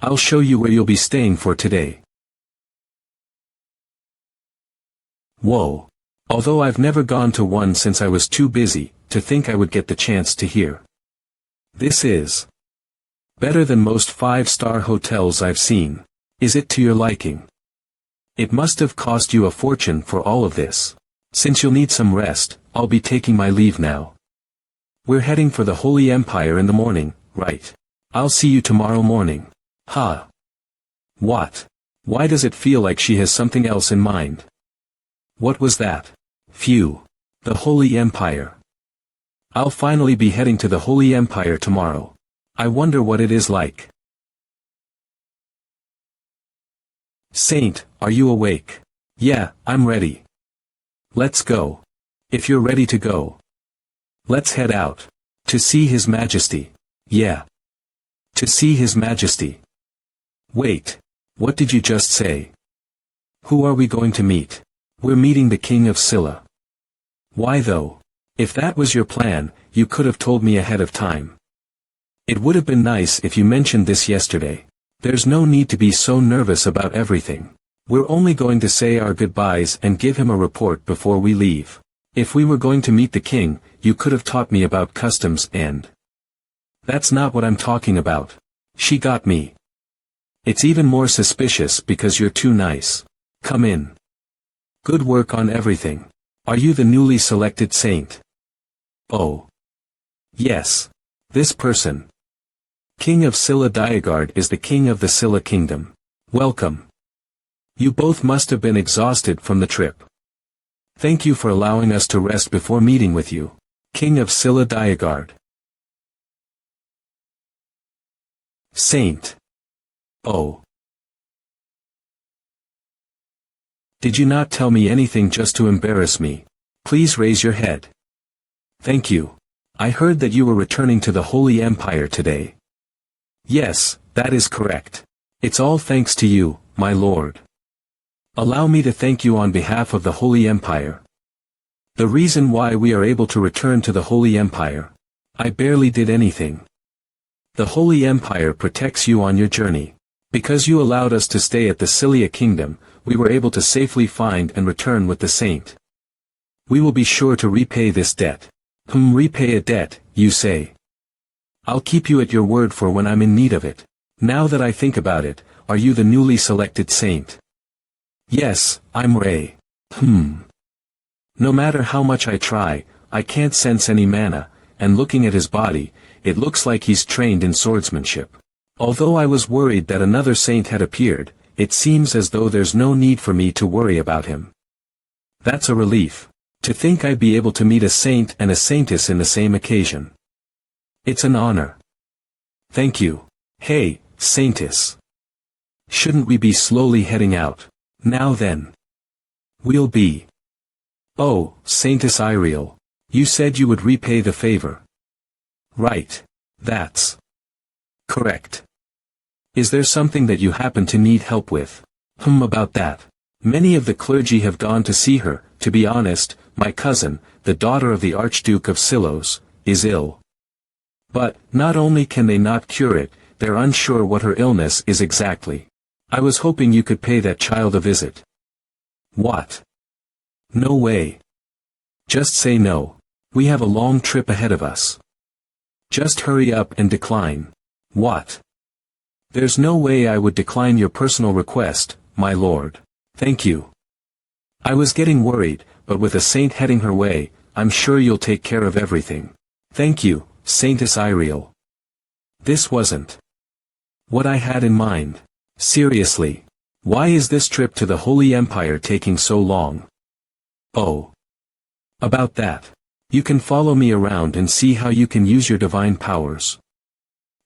I'll show you where you'll be staying for today. Whoa. Although I've never gone to one since I was too busy, to think I would get the chance to hear. This is better than most 5-star hotels I've seen. Is it to your liking? It must have cost you a fortune for all of this. Since you'll need some rest, I'll be taking my leave now. We're heading for the Holy Empire in the morning, right? I'll see you tomorrow morning. Huh? What? Why does it feel like she has something else in mind? What was that? Phew. The Holy Empire. I'll finally be heading to the Holy Empire tomorrow. I wonder what it is like. Saint, are you awake? Yeah, I'm ready. Let's go. If you're ready to go. Let's head out. To see His Majesty. Yeah. To see His Majesty. Wait. What did you just say? Who are we going to meet? We're meeting the King of Scylla. Why though? If that was your plan, you could have told me ahead of time. It would have been nice if you mentioned this yesterday. There's no need to be so nervous about everything. We're only going to say our goodbyes and give him a report before we leave. If we were going to meet the king, you could have taught me about customs and... That's not what I'm talking about. She got me. It's even more suspicious because you're too nice. Come in. Good work on everything. Are you the newly selected saint? Oh. Yes. This person. King of Silla Diagard is the king of the Silla kingdom. Welcome. You both must have been exhausted from the trip. Thank you for allowing us to rest before meeting with you. King of Silla Diagard. Saint. Oh. Did you not tell me anything just to embarrass me? Please raise your head. Thank you. I heard that you were returning to the Holy Empire today. Yes, that is correct. It's all thanks to you, my lord. Allow me to thank you on behalf of the Holy Empire. The reason why we are able to return to the Holy Empire. I barely did anything. The Holy Empire protects you on your journey. Because you allowed us to stay at the Cilia Kingdom, we were able to safely find and return with the saint. We will be sure to repay this debt. Repay a debt, you say. I'll keep you at your word for when I'm in need of it. Now that I think about it, are you the newly selected saint? Yes, I'm Ray. No matter how much I try, I can't sense any mana, and looking at his body, it looks like he's trained in swordsmanship. Although I was worried that another saint had appeared, it seems as though there's no need for me to worry about him. That's a relief. To think I'd be able to meet a saint and a saintess in the same occasion. It's an honor. Thank you. Hey, saintess. Shouldn't we be slowly heading out? Now then. We'll be. Oh, Saintess Iriel. You said you would repay the favor. Right. That's correct. Is there something that you happen to need help with? About that. Many of the clergy have gone to see her. To be honest, my cousin, the daughter of the Archduke of Silos, is ill. But, not only can they not cure it, they're unsure what her illness is exactly. I was hoping you could pay that child a visit. What? No way. Just say no. We have a long trip ahead of us. Just hurry up and decline. What? There's no way I would decline your personal request, my lord. Thank you. I was getting worried, but with a saint heading her way, I'm sure you'll take care of everything. Thank you, Saintess Iriel. This wasn't what I had in mind. Seriously. Why is this trip to the Holy Empire taking so long? Oh. About that. You can follow me around and see how you can use your divine powers.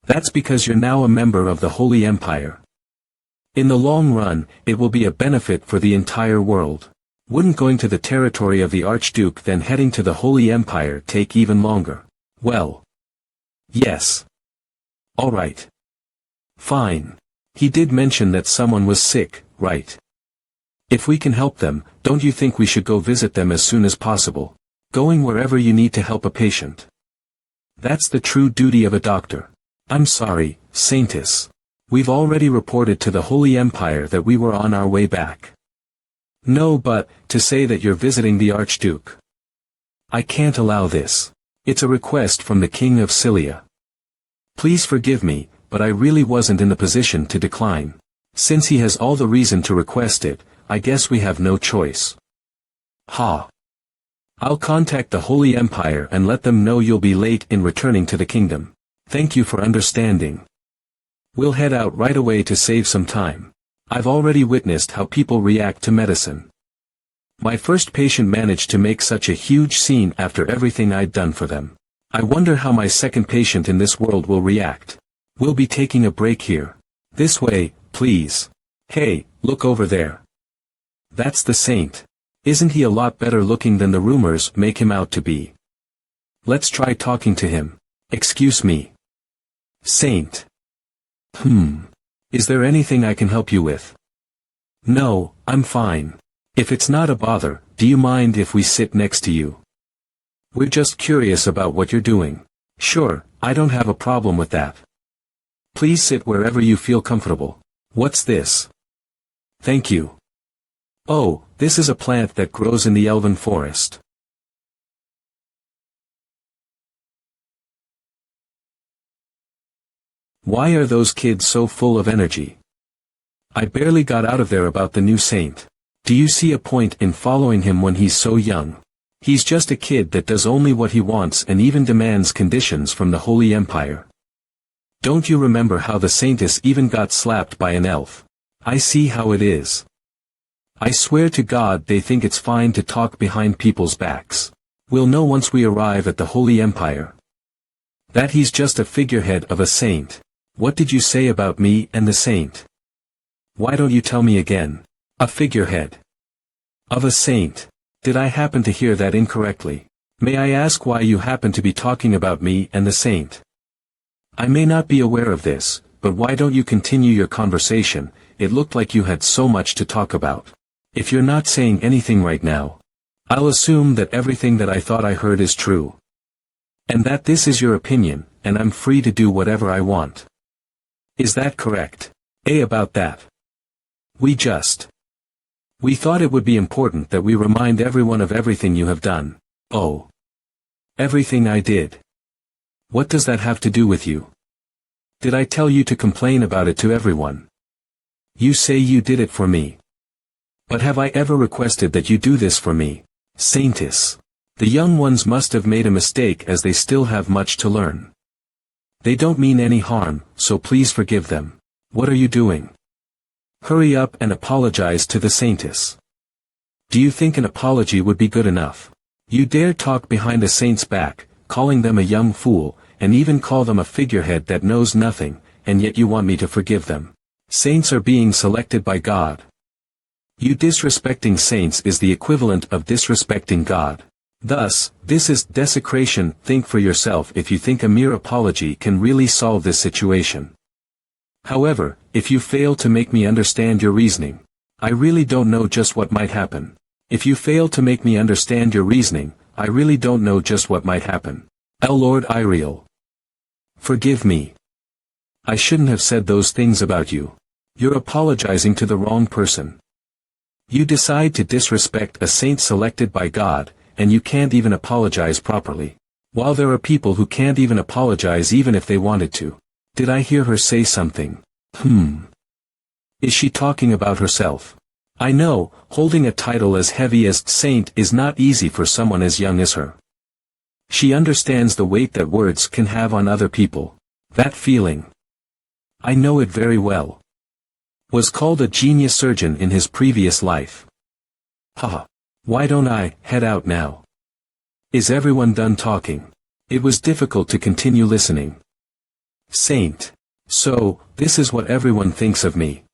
That's because you're now a member of the Holy Empire. In the long run, it will be a benefit for the entire world. Wouldn't going to the territory of the Archduke then heading to the Holy Empire take even longer? Well. Yes. Alright. Fine. He did mention that someone was sick, right? If we can help them, don't you think we should go visit them as soon as possible? Going wherever you need to help a patient. That's the true duty of a doctor. I'm sorry, Saintess. We've already reported to the Holy Empire that we were on our way back. No, but, to say that you're visiting the Archduke. I can't allow this. It's a request from the King of Cilia. Please forgive me, but I really wasn't in the position to decline. Since he has all the reason to request it, I guess we have no choice. Ha. I'll contact the Holy Empire and let them know you'll be late in returning to the kingdom. Thank you for understanding. We'll head out right away to save some time. I've already witnessed how people react to medicine. My first patient managed to make such a huge scene after everything I'd done for them. I wonder how my second patient in this world will react. We'll be taking a break here. This way, please. Hey, look over there. That's the saint. Isn't he a lot better looking than the rumors make him out to be? Let's try talking to him. Excuse me. Saint. Is there anything I can help you with? No, I'm fine. If it's not a bother, do you mind if we sit next to you? We're just curious about what you're doing. Sure, I don't have a problem with that. Please sit wherever you feel comfortable. What's this? Thank you. Oh, this is a plant that grows in the elven forest. Why are those kids so full of energy? I barely got out of there about the new saint. Do you see a point in following him when he's so young? He's just a kid that does only what he wants and even demands conditions from the Holy Empire. Don't you remember how the saintess even got slapped by an elf? I see how it is. I swear to God they think it's fine to talk behind people's backs. We'll know once we arrive at the Holy Empire. That he's just a figurehead of a saint. What did you say about me and the saint? Why don't you tell me again? A figurehead of a saint. Did I happen to hear that incorrectly? May I ask why you happen to be talking about me and the saint? I may not be aware of this, but why don't you continue your conversation? It looked like you had so much to talk about. If you're not saying anything right now, I'll assume that everything that I thought I heard is true. And that this is your opinion, and I'm free to do whatever I want. Is that correct? About that. We thought it would be important that we remind everyone of everything you have done. Oh. Everything I did. What does that have to do with you? Did I tell you to complain about it to everyone? You say you did it for me. But have I ever requested that you do this for me? Saintess. The young ones must have made a mistake as they still have much to learn. They don't mean any harm, so please forgive them. What are you doing? Hurry up and apologize to the saintess. Do you think an apology would be good enough? You dare talk behind a saint's back, calling them a young fool, and even call them a figurehead that knows nothing, and yet you want me to forgive them. Saints are being selected by God. You disrespecting saints is the equivalent of disrespecting God. Thus, this is desecration. Think for yourself if you think a mere apology can really solve this situation. However, if you fail to make me understand your reasoning, I really don't know just what might happen. If you fail to make me understand your reasoning, I really don't know just what might happen. Lord Iriel. Forgive me. I shouldn't have said those things about you. You're apologizing to the wrong person. You decide to disrespect a saint selected by God, and you can't even apologize properly. While there are people who can't even apologize even if they wanted to. Did I hear her say something? Is she talking about herself? I know, holding a title as heavy as saint is not easy for someone as young as her. She understands the weight that words can have on other people. That feeling. I know it very well. Was called a genius surgeon in his previous life. Haha. Why don't I head out now? Is everyone done talking? It was difficult to continue listening. Saint. So, this is what everyone thinks of me.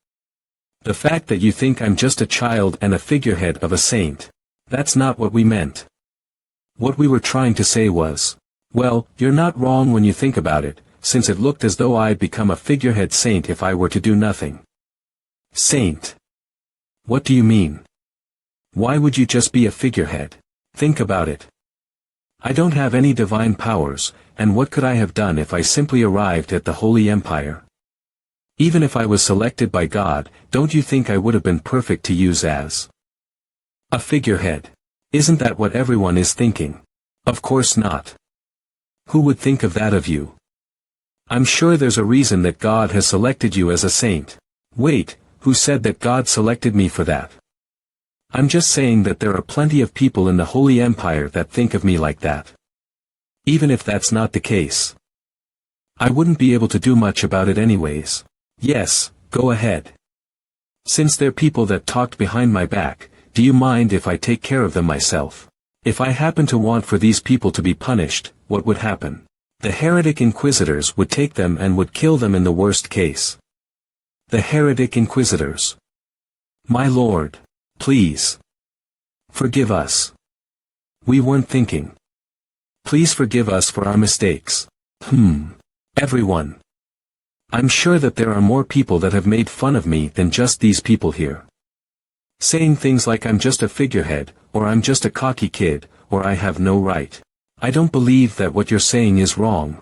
The fact that you think I'm just a child and a figurehead of a saint. That's not what we meant. What we were trying to say was, well, you're not wrong when you think about it, since it looked as though I'd become a figurehead saint if I were to do nothing. Saint. What do you mean? Why would you just be a figurehead? Think about it. I don't have any divine powers, and what could I have done if I simply arrived at the Holy Empire? Even if I was selected by God, don't you think I would have been perfect to use as a figurehead? Isn't that what everyone is thinking? Of course not. Who would think of that of you? I'm sure there's a reason that God has selected you as a saint. Wait, who said that God selected me for that? I'm just saying that there are plenty of people in the Holy Empire that think of me like that. Even if that's not the case, I wouldn't be able to do much about it anyways. Yes, go ahead. Since they're people that talked behind my back, do you mind if I take care of them myself? If I happen to want for these people to be punished, what would happen? The heretic inquisitors would take them and would kill them in the worst case. The heretic inquisitors. My lord. Please. Forgive us. We weren't thinking. Please forgive us for our mistakes. Everyone. I'm sure that there are more people that have made fun of me than just these people here. Saying things like I'm just a figurehead, or I'm just a cocky kid, or I have no right. I don't believe that what you're saying is wrong.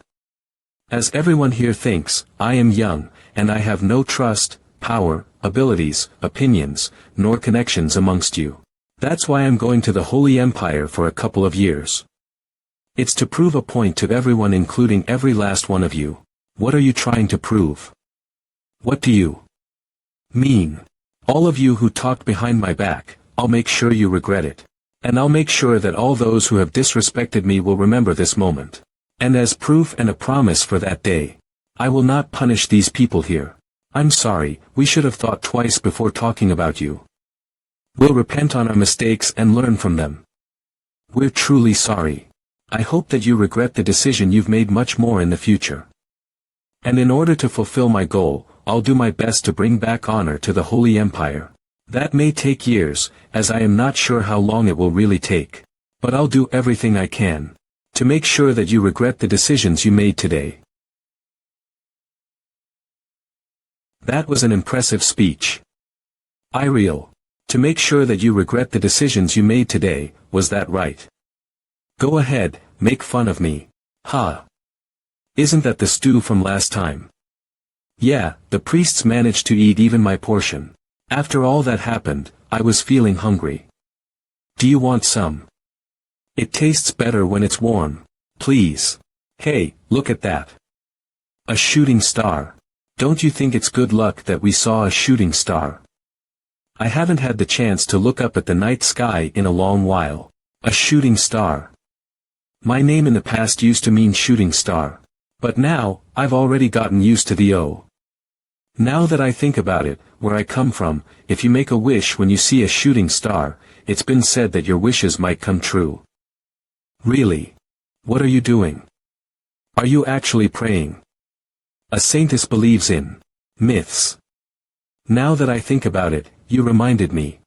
As everyone here thinks, I am young, and I have no trust, power, abilities, opinions, nor connections amongst you. That's why I'm going to the Holy Empire for a couple of years. It's to prove a point to everyone, including every last one of you. What are you trying to prove? What do you mean? All of you who talked behind my back, I'll make sure you regret it. And I'll make sure that all those who have disrespected me will remember this moment. And as proof and a promise for that day, I will not punish these people here. I'm sorry, we should have thought twice before talking about you. We'll repent on our mistakes and learn from them. We're truly sorry. I hope that you regret the decision you've made much more in the future. And in order to fulfill my goal, I'll do my best to bring back honor to the Holy Empire. That may take years, as I am not sure how long it will really take. But I'll do everything I can to make sure that you regret the decisions you made today. That was an impressive speech. Iriel. To make sure that you regret the decisions you made today, was that right? Go ahead, make fun of me. Ha! Isn't that the stew from last time? Yeah, the priests managed to eat even my portion. After all that happened, I was feeling hungry. Do you want some? It tastes better when it's warm. Please. Hey, look at that. A shooting star. Don't you think it's good luck that we saw a shooting star? I haven't had the chance to look up at the night sky in a long while. A shooting star. My name in the past used to mean shooting star. But now, I've already gotten used to the O. Now that I think about it, where I come from, if you make a wish when you see a shooting star, it's been said that your wishes might come true. Really? What are you doing? Are you actually praying? A saintess believes in myths. Now that I think about it, you reminded me.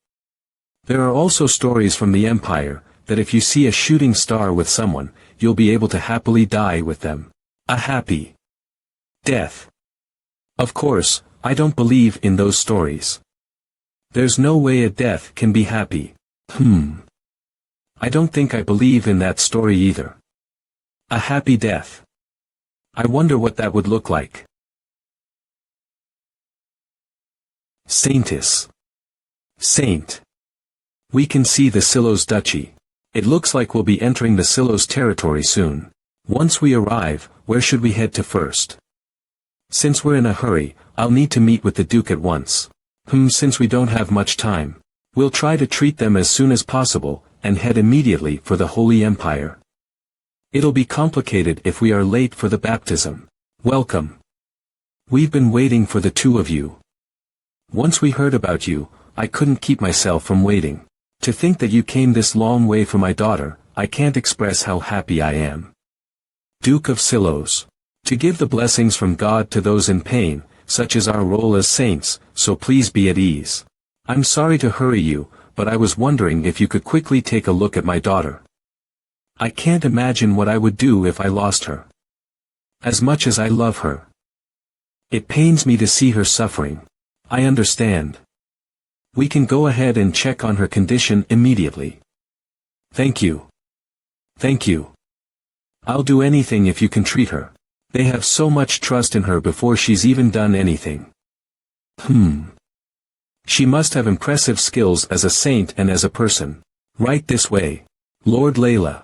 There are also stories from the Empire, that if you see a shooting star with someone, you'll be able to happily die with them. A happy death. Of course, I don't believe in those stories. There's no way a death can be happy. I don't think I believe in that story either. A happy death. I wonder what that would look like. Saintess. Saint. We can see the Silos Duchy. It looks like we'll be entering the Silos territory soon. Once we arrive, where should we head to first? Since we're in a hurry, I'll need to meet with the Duke at once. Since we don't have much time, we'll try to treat them as soon as possible, and head immediately for the Holy Empire. It'll be complicated if we are late for the baptism. Welcome. We've been waiting for the two of you. Once we heard about you, I couldn't keep myself from waiting. To think that you came this long way for my daughter, I can't express how happy I am. Duke of Silos. To give the blessings from God to those in pain, such is our role as saints, so please be at ease. I'm sorry to hurry you, but I was wondering if you could quickly take a look at my daughter. I can't imagine what I would do if I lost her. As much as I love her. It pains me to see her suffering. I understand. We can go ahead and check on her condition immediately. Thank you. Thank you. I'll do anything if you can treat her. They have so much trust in her before she's even done anything. She must have impressive skills as a saint and as a person. Right this way. Lord Layla.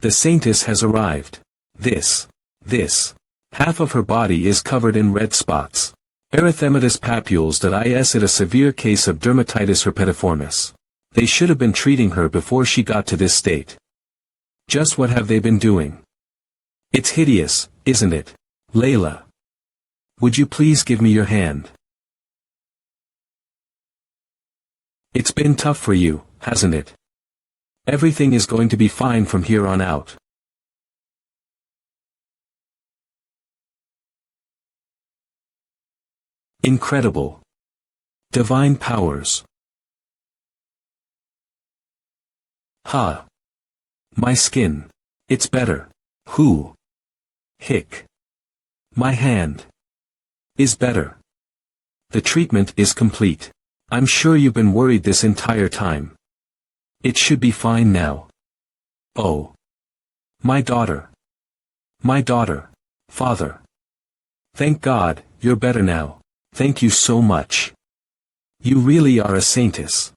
The saintess has arrived. This. Half of her body is covered in red spots. Erythematous papules that is a severe case of dermatitis herpetiformis. They should have been treating her before she got to this state. Just what have they been doing? It's hideous, isn't it? Layla. Would you please give me your hand? It's been tough for you, hasn't it? Everything is going to be fine from here on out. Incredible. Divine powers. Ha. My skin. It's better. Who? Hick. My hand. Is better. The treatment is complete. I'm sure you've been worried this entire time. It should be fine now. Oh. My daughter. My daughter. Father. Thank God, you're better now. Thank you so much. You really are a saintess.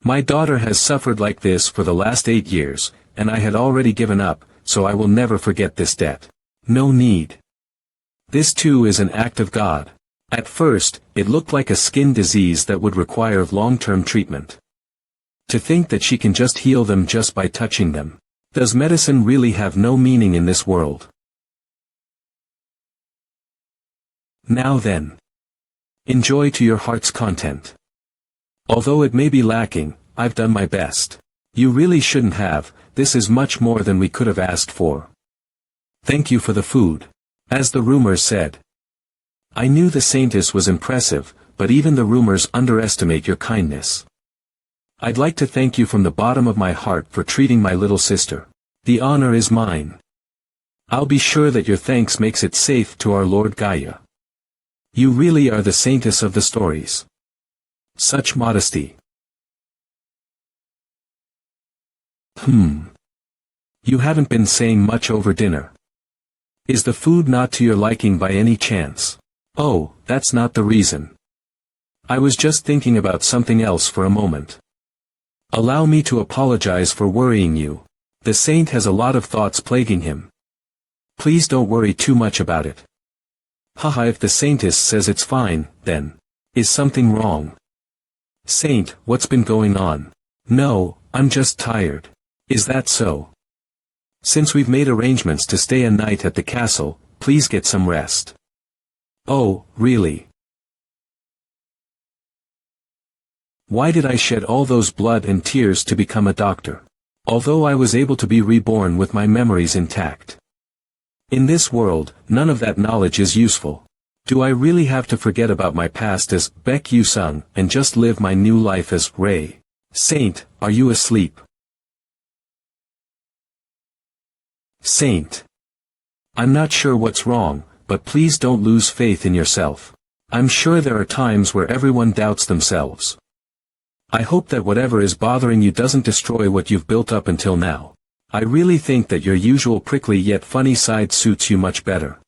My daughter has suffered like this for the last 8 years, and I had already given up, so I will never forget this debt. No need. This too is an act of God. At first, it looked like a skin disease that would require long-term treatment. To think that she can just heal them just by touching them. Does medicine really have no meaning in this world? Now then. Enjoy to your heart's content. Although it may be lacking, I've done my best. You really shouldn't have, this is much more than we could have asked for. Thank you for the food. As the rumors said. I knew the saintess was impressive, but even the rumors underestimate your kindness. I'd like to thank you from the bottom of my heart for treating my little sister. The honor is mine. I'll be sure that your thanks makes it safe to our Lord Gaia. You really are the saintess of the stories. Such modesty. You haven't been saying much over dinner. Is the food not to your liking by any chance? Oh, that's not the reason. I was just thinking about something else for a moment. Allow me to apologize for worrying you. The saint has a lot of thoughts plaguing him. Please don't worry too much about it. Haha, if the saintess says it's fine, then. Is something wrong? Saint, what's been going on? No, I'm just tired. Is that so? Since we've made arrangements to stay a night at the castle, please get some rest. Oh, really? Why did I shed all those blood and tears to become a doctor? Although I was able to be reborn with my memories intact. In this world, none of that knowledge is useful. Do I really have to forget about my past as Baek Yu-sung and just live my new life as Ray? Saint, are you asleep? Saint. I'm not sure what's wrong, but please don't lose faith in yourself. I'm sure there are times where everyone doubts themselves. I hope that whatever is bothering you doesn't destroy what you've built up until now. I really think that your usual prickly yet funny side suits you much better.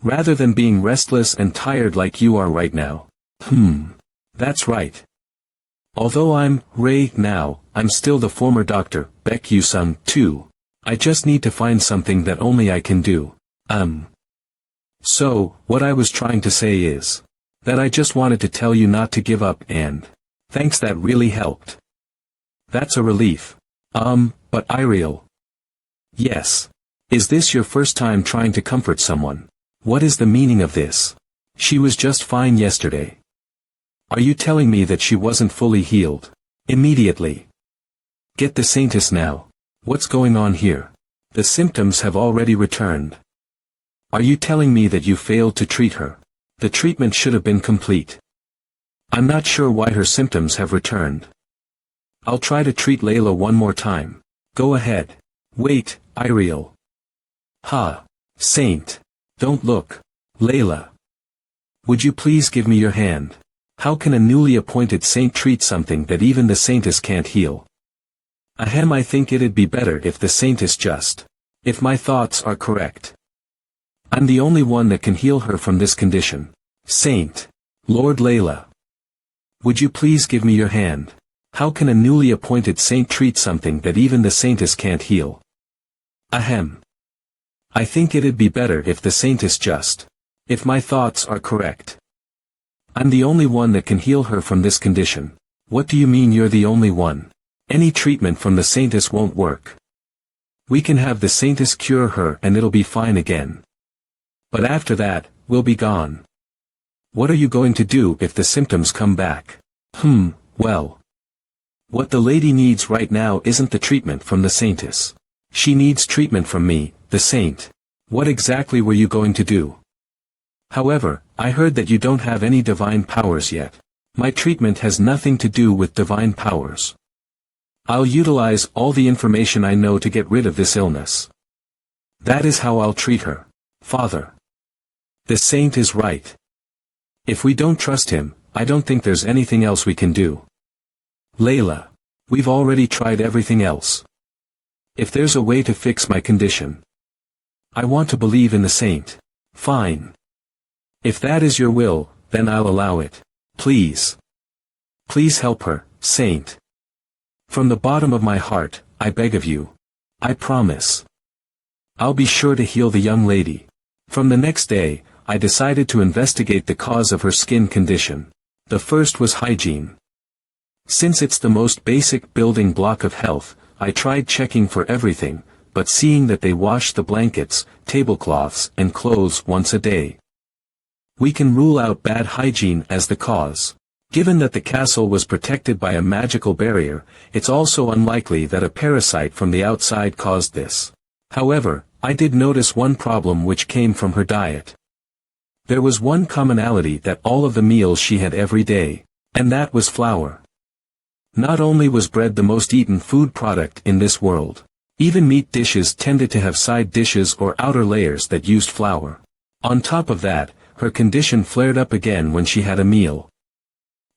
Rather than being restless and tired like you are right now. That's right. Although I'm Ray now, I'm still the former Dr. Baek Yu-sung too. I just need to find something that only I can do. So, what I was trying to say is that I just wanted to tell you not to give up and thanks, that really helped. That's a relief. But Iriel. Yes. Is this your first time trying to comfort someone? What is the meaning of this? She was just fine yesterday. Are you telling me that she wasn't fully healed? Immediately. Get the saintess now. What's going on here? The symptoms have already returned. Are you telling me that you failed to treat her? The treatment should have been complete. I'm not sure why her symptoms have returned. I'll try to treat Layla one more time. Go ahead. Wait, Iriel. Saint. Don't look. Layla. Would you please give me your hand? How can a newly appointed saint treat something that even the saintess can't heal? I think it'd be better if the saintess just. If my thoughts are correct. I'm the only one that can heal her from this condition. Saint. Lord Layla. Would you please give me your hand? How can a newly appointed saint treat something that even the saintess can't heal? I think it'd be better if the saintess just. If my thoughts are correct. I'm the only one that can heal her from this condition. What do you mean you're the only one? Any treatment from the saintess won't work. We can have the saintess cure her and it'll be fine again. But after that, we'll be gone. What are you going to do if the symptoms come back? Well. What the lady needs right now isn't the treatment from the saintess. She needs treatment from me, the saint. What exactly were you going to do? However, I heard that you don't have any divine powers yet. My treatment has nothing to do with divine powers. I'll utilize all the information I know to get rid of this illness. That is how I'll treat her. Father. The saint is right. If we don't trust him, I don't think there's anything else we can do. Layla. We've already tried everything else. If there's a way to fix my condition. I want to believe in the saint. Fine. If that is your will, then I'll allow it. Please. Please help her, saint. From the bottom of my heart, I beg of you. I promise. I'll be sure to heal the young lady. From the next day, I decided to investigate the cause of her skin condition. The first was hygiene. Since it's the most basic building block of health, I tried checking for everything, but seeing that they wash the blankets, tablecloths, and clothes once a day. We can rule out bad hygiene as the cause. Given that the castle was protected by a magical barrier, it's also unlikely that a parasite from the outside caused this. However, I did notice one problem which came from her diet. There was one commonality that all of the meals she had every day, and that was flour. Not only was bread the most eaten food product in this world, even meat dishes tended to have side dishes or outer layers that used flour. On top of that, her condition flared up again when she had a meal.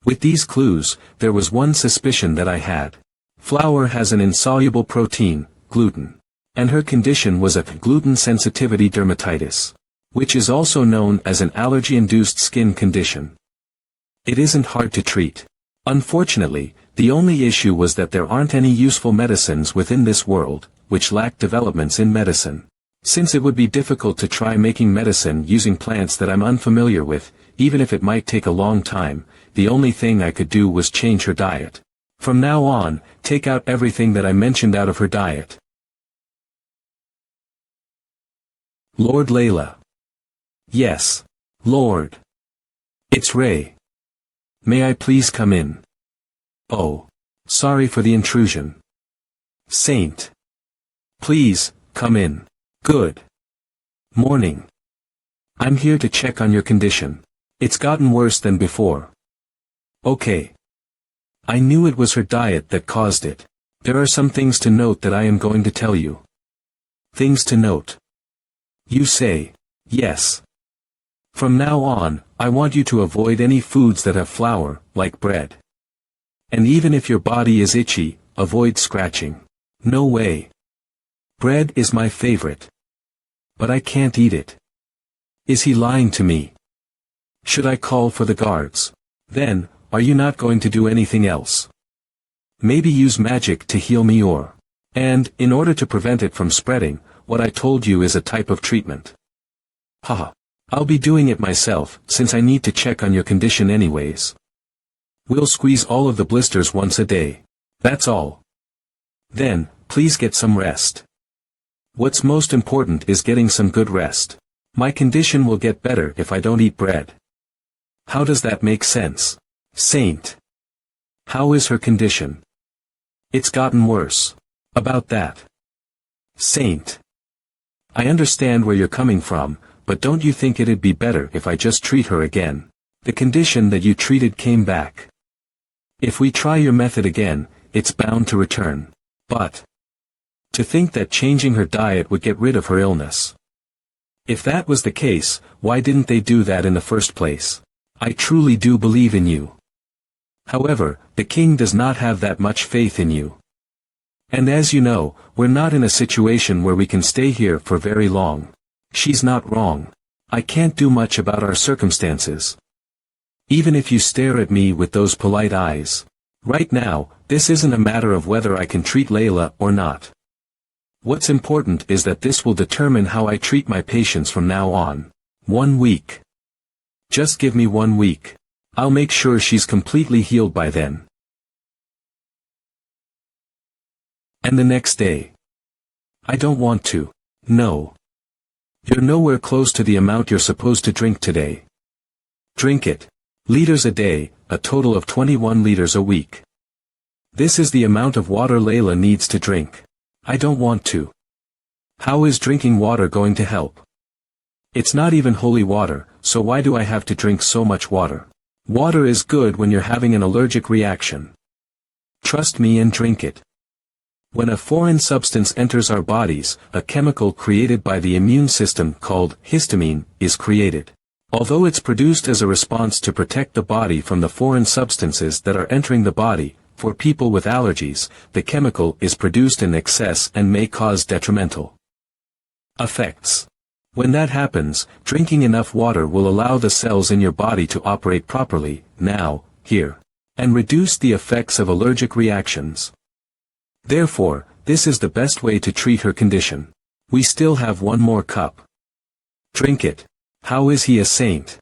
With these clues, there was one suspicion that I had. Flour has an insoluble protein, gluten. And her condition was a gluten sensitivity dermatitis, which is also known as an allergy-induced skin condition. It isn't hard to treat. Unfortunately, the only issue was that there aren't any useful medicines within this world, which lack developments in medicine. Since it would be difficult to try making medicine using plants that I'm unfamiliar with, even if it might take a long time, the only thing I could do was change her diet. From now on, take out everything that I mentioned out of her diet. Lord Layla. Yes. Lord. It's Ray. May I please come in? Oh. Sorry for the intrusion. Saint. Please, come in. Good. Morning. I'm here to check on your condition. It's gotten worse than before. Okay. I knew it was her diet that caused it. There are some things to note that I am going to tell you. Things to note. You say, yes. From now on, I want you to avoid any foods that have flour, like bread. And even if your body is itchy, avoid scratching. No way. Bread is my favorite. But I can't eat it. Is he lying to me? Should I call for the guards? Then, are you not going to do anything else? Maybe use magic to heal me or... And, in order to prevent it from spreading, what I told you is a type of treatment. Haha. I'll be doing it myself, since I need to check on your condition anyways. We'll squeeze all of the blisters once a day. That's all. Then, please get some rest. What's most important is getting some good rest. My condition will get better if I don't eat bread. How does that make sense? Saint. How is her condition? It's gotten worse. About that. Saint. I understand where you're coming from, but don't you think it'd be better if I just treat her again? The condition that you treated came back. If we try your method again, it's bound to return. But... to think that changing her diet would get rid of her illness. If that was the case, why didn't they do that in the first place? I truly do believe in you. However, the king does not have that much faith in you. And as you know, we're not in a situation where we can stay here for very long. She's not wrong. I can't do much about our circumstances. Even if you stare at me with those polite eyes. Right now, this isn't a matter of whether I can treat Layla or not. What's important is that this will determine how I treat my patients from now on. 1 week. Just give me 1 week. I'll make sure she's completely healed by then. And the next day. I don't want to. No. You're nowhere close to the amount you're supposed to drink today. Drink it. Liters a day, a total of 21 liters a week. This is the amount of water Layla needs to drink. I don't want to. How is drinking water going to help? It's not even holy water, so why do I have to drink so much water? Water is good when you're having an allergic reaction. Trust me and drink it. When a foreign substance enters our bodies, a chemical created by the immune system called histamine is created. Although it's produced as a response to protect the body from the foreign substances that are entering the body, for people with allergies, the chemical is produced in excess and may cause detrimental effects. When that happens, drinking enough water will allow the cells in your body to operate properly, now, here, and reduce the effects of allergic reactions. Therefore, this is the best way to treat her condition. We still have one more cup. Drink it. How is he a saint?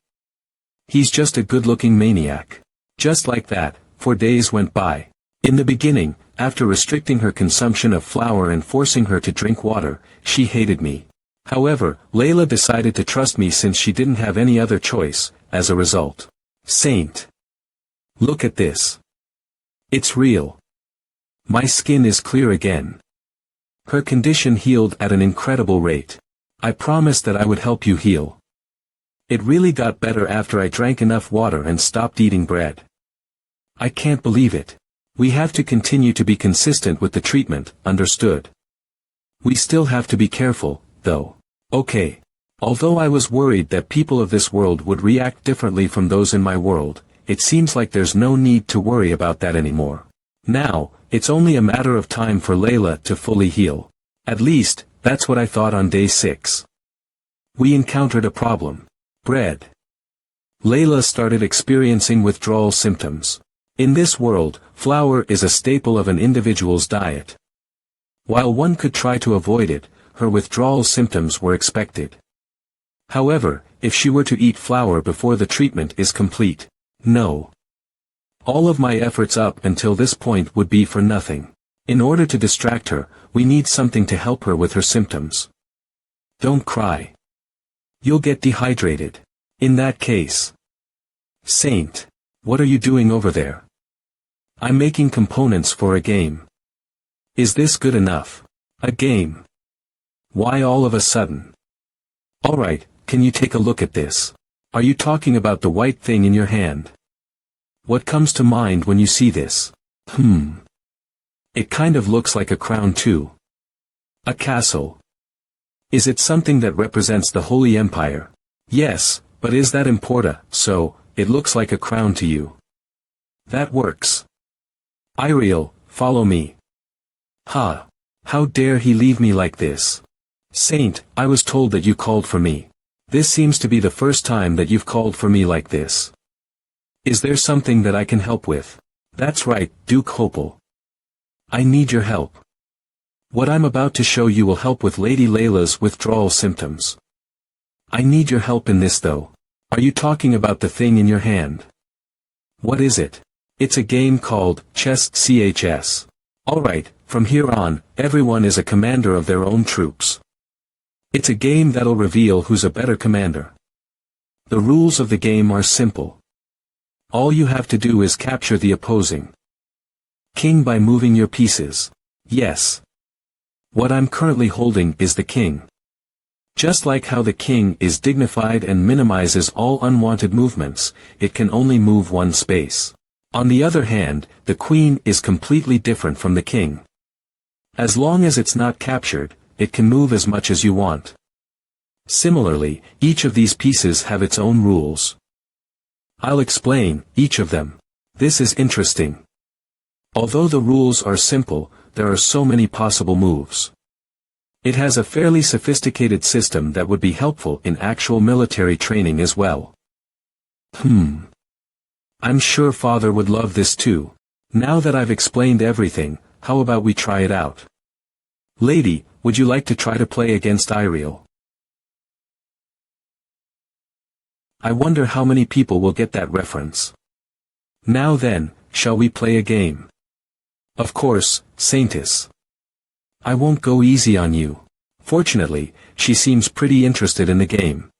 He's just a good-looking maniac. Just like that, 4 days went by. In the beginning, after restricting her consumption of flour and forcing her to drink water, she hated me. However, Layla decided to trust me since she didn't have any other choice. As a result. Saint. Look at this. It's real. My skin is clear again. Her condition healed at an incredible rate. I promised that I would help you heal. It really got better after I drank enough water and stopped eating bread. I can't believe it. We have to continue to be consistent with the treatment, understood? We still have to be careful, though. Okay. Although I was worried that people of this world would react differently from those in my world, it seems like there's no need to worry about that anymore. Now, it's only a matter of time for Layla to fully heal. At least, that's what I thought on day 6. We encountered a problem. Bread. Layla started experiencing withdrawal symptoms. In this world, flour is a staple of an individual's diet. While one could try to avoid it, her withdrawal symptoms were expected. However, if she were to eat flour before the treatment is complete, no. All of my efforts up until this point would be for nothing. In order to distract her, we need something to help her with her symptoms. Don't cry. You'll get dehydrated. In that case. Saint. What are you doing over there? I'm making components for a game. Is this good enough? A game? Why all of a sudden? Alright, can you take a look at this? Are you talking about the white thing in your hand? What comes to mind when you see this? It kind of looks like a crown too. A castle. Is it something that represents the Holy Empire? Yes, but is that important? So, it looks like a crown to you. That works. Iriel, follow me. Ha! How dare he leave me like this? Saint, I was told that you called for me. This seems to be the first time that you've called for me like this. Is there something that I can help with? That's right, Duke Hopel. I need your help. What I'm about to show you will help with Lady Layla's withdrawal symptoms. I need your help in this though. Are you talking about the thing in your hand? What is it? It's a game called Chess CHS. Alright, from here on, everyone is a commander of their own troops. It's a game that'll reveal who's a better commander. The rules of the game are simple. All you have to do is capture the opposing king by moving your pieces. Yes. What I'm currently holding is the king. Just like how the king is dignified and minimizes all unwanted movements, it can only move one space. On the other hand, the queen is completely different from the king. As long as it's not captured, it can move as much as you want. Similarly, each of these pieces have its own rules. I'll explain each of them. This is interesting. Although the rules are simple, there are so many possible moves. It has a fairly sophisticated system that would be helpful in actual military training as well. I'm sure Father would love this too. Now that I've explained everything, how about we try it out? Lady, would you like to try to play against Iriel? I wonder how many people will get that reference. Now then, shall we play a game? Of course, Saintess. I won't go easy on you. Fortunately, she seems pretty interested in the game.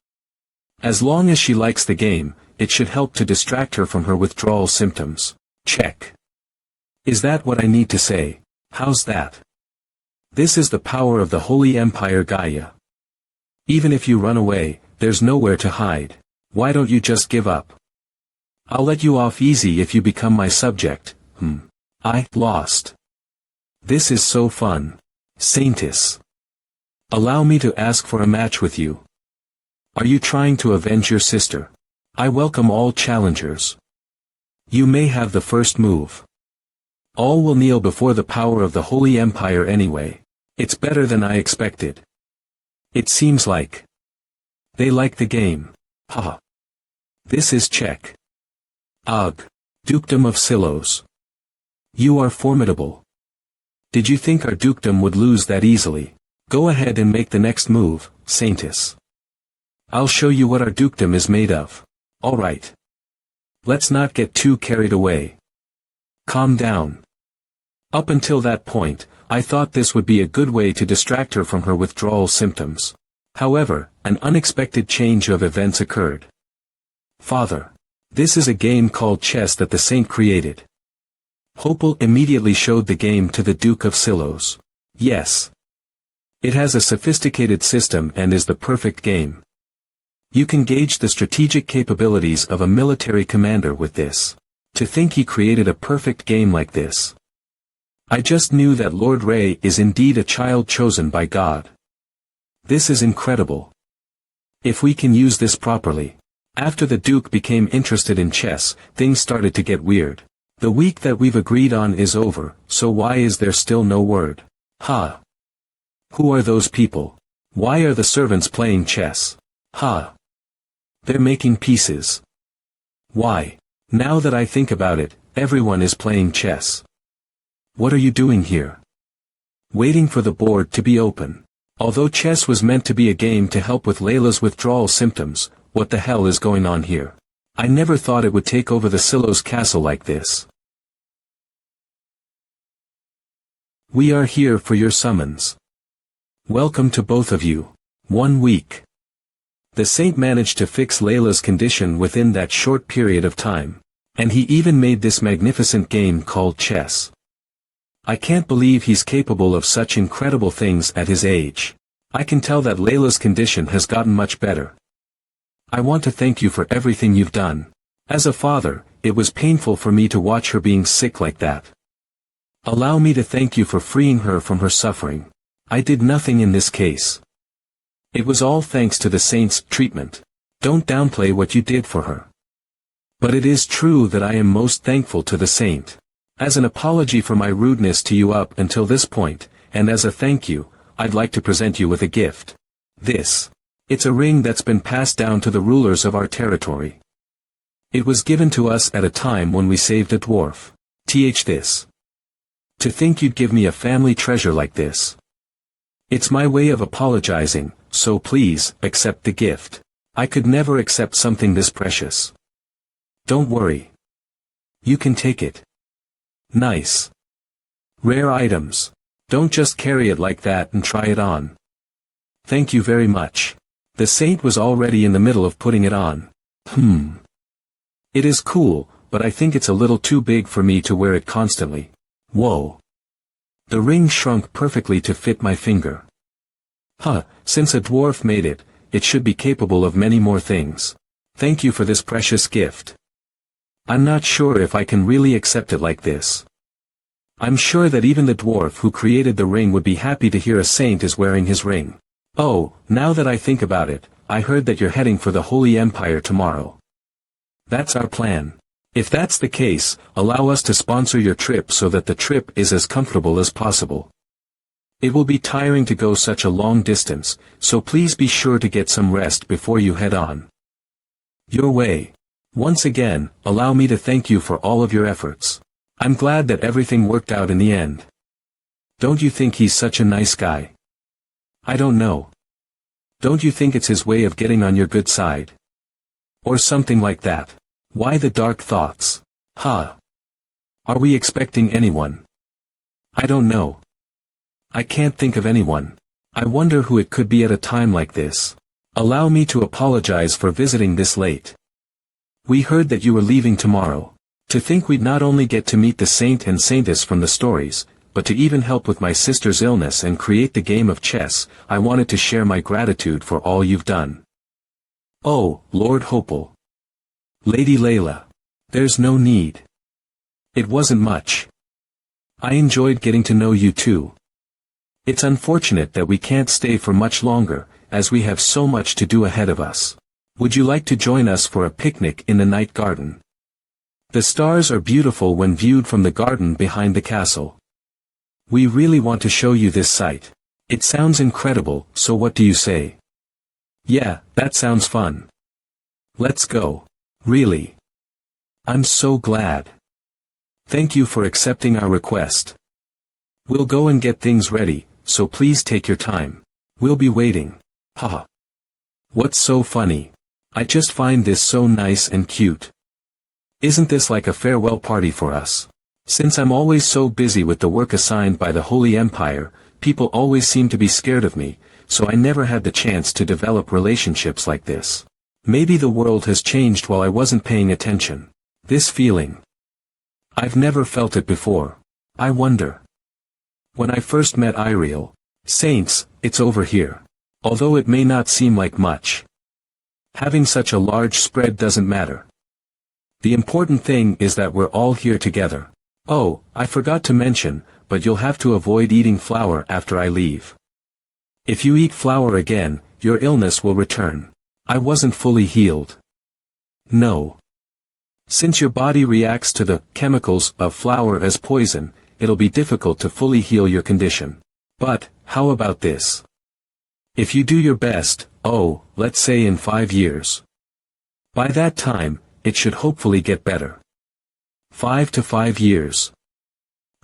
As long as she likes the game, it should help to distract her from her withdrawal symptoms. Check. Is that what I need to say? How's that? This is the power of the Holy Empire Gaia. Even if you run away, there's nowhere to hide. Why don't you just give up? I'll let you off easy if you become my subject. I lost. This is so fun. Saintess. Allow me to ask for a match with you. Are you trying to avenge your sister? I welcome all challengers. You may have the first move. All will kneel before the power of the Holy Empire anyway. It's better than I expected. It seems like they like the game. Haha. This is check. Ugh. Dukedom of Silos. You are formidable. Did you think our dukedom would lose that easily? Go ahead and make the next move, Saintess. I'll show you what our dukedom is made of. Alright. Let's not get too carried away. Calm down. Up until that point, I thought this would be a good way to distract her from her withdrawal symptoms. However, an unexpected change of events occurred. Father. This is a game called chess that the saint created. Hopel immediately showed the game to the Duke of Silos. Yes. It has a sophisticated system and is the perfect game. You can gauge the strategic capabilities of a military commander with this. To think he created a perfect game like this. I just knew that Lord Ray is indeed a child chosen by God. This is incredible. If we can use this properly. After the Duke became interested in chess, things started to get weird. The week that we've agreed on is over, so why is there still no word? Ha! Who are those people? Why are the servants playing chess? Ha! They're making pieces. Why? Now that I think about it, everyone is playing chess. What are you doing here? Waiting for the board to be open. Although chess was meant to be a game to help with Layla's withdrawal symptoms, what the hell is going on here? I never thought it would take over the Silos castle like this. We are here for your summons. Welcome to both of you. 1 week. The saint managed to fix Layla's condition within that short period of time. And he even made this magnificent game called chess. I can't believe he's capable of such incredible things at his age. I can tell that Layla's condition has gotten much better. I want to thank you for everything you've done. As a father, it was painful for me to watch her being sick like that. Allow me to thank you for freeing her from her suffering. I did nothing in this case. It was all thanks to the saint's treatment. Don't downplay what you did for her. But it is true that I am most thankful to the saint. As an apology for my rudeness to you up until this point, and as a thank you, I'd like to present you with a gift. It's a ring that's been passed down to the rulers of our territory. It was given to us at a time when we saved a dwarf. This. To think you'd give me a family treasure like this. It's my way of apologizing, so please, accept the gift. I could never accept something this precious. Don't worry. You can take it. Nice. Rare items. Don't just carry it like that and try it on. Thank you very much. The saint was already in the middle of putting it on. It is cool, but I think it's a little too big for me to wear it constantly. Whoa. The ring shrunk perfectly to fit my finger. Since a dwarf made it, it should be capable of many more things. Thank you for this precious gift. I'm not sure if I can really accept it like this. I'm sure that even the dwarf who created the ring would be happy to hear a saint is wearing his ring. Oh, now that I think about it, I heard that you're heading for the Holy Empire tomorrow. That's our plan. If that's the case, allow us to sponsor your trip so that the trip is as comfortable as possible. It will be tiring to go such a long distance, so please be sure to get some rest before you head on your way. Once again, allow me to thank you for all of your efforts. I'm glad that everything worked out in the end. Don't you think he's such a nice guy? I don't know. Don't you think it's his way of getting on your good side? Or something like that? Why the dark thoughts? Are we expecting anyone? I don't know. I can't think of anyone. I wonder who it could be at a time like this. Allow me to apologize for visiting this late. We heard that you were leaving tomorrow. To think we'd not only get to meet the saint and saintess from the stories, but to even help with my sister's illness and create the game of chess. I wanted to share my gratitude for all you've done. Oh, Lord Hopel. Lady Layla. There's no need. It wasn't much. I enjoyed getting to know you too. It's unfortunate that we can't stay for much longer, as we have so much to do ahead of us. Would you like to join us for a picnic in the night garden? The stars are beautiful when viewed from the garden behind the castle. We really want to show you this sight. It sounds incredible, so what do you say? Yeah, that sounds fun. Let's go. Really. I'm so glad. Thank you for accepting our request. We'll go and get things ready, so please take your time. We'll be waiting. Haha. What's so funny? I just find this so nice and cute. Isn't this like a farewell party for us? Since I'm always so busy with the work assigned by the Holy Empire, people always seem to be scared of me, so I never had the chance to develop relationships like this. Maybe the world has changed while I wasn't paying attention. This feeling. I've never felt it before. I wonder. When I first met Iriel, saints, it's over here. Although it may not seem like much. Having such a large spread doesn't matter. The important thing is that we're all here together. Oh, I forgot to mention, but you'll have to avoid eating flour after I leave. If you eat flour again, your illness will return. I wasn't fully healed. No. Since your body reacts to the chemicals of flour as poison, it'll be difficult to fully heal your condition. But, how about this? If you do your best, let's say in 5 years. By that time, it should hopefully get better. 5 to 5 years.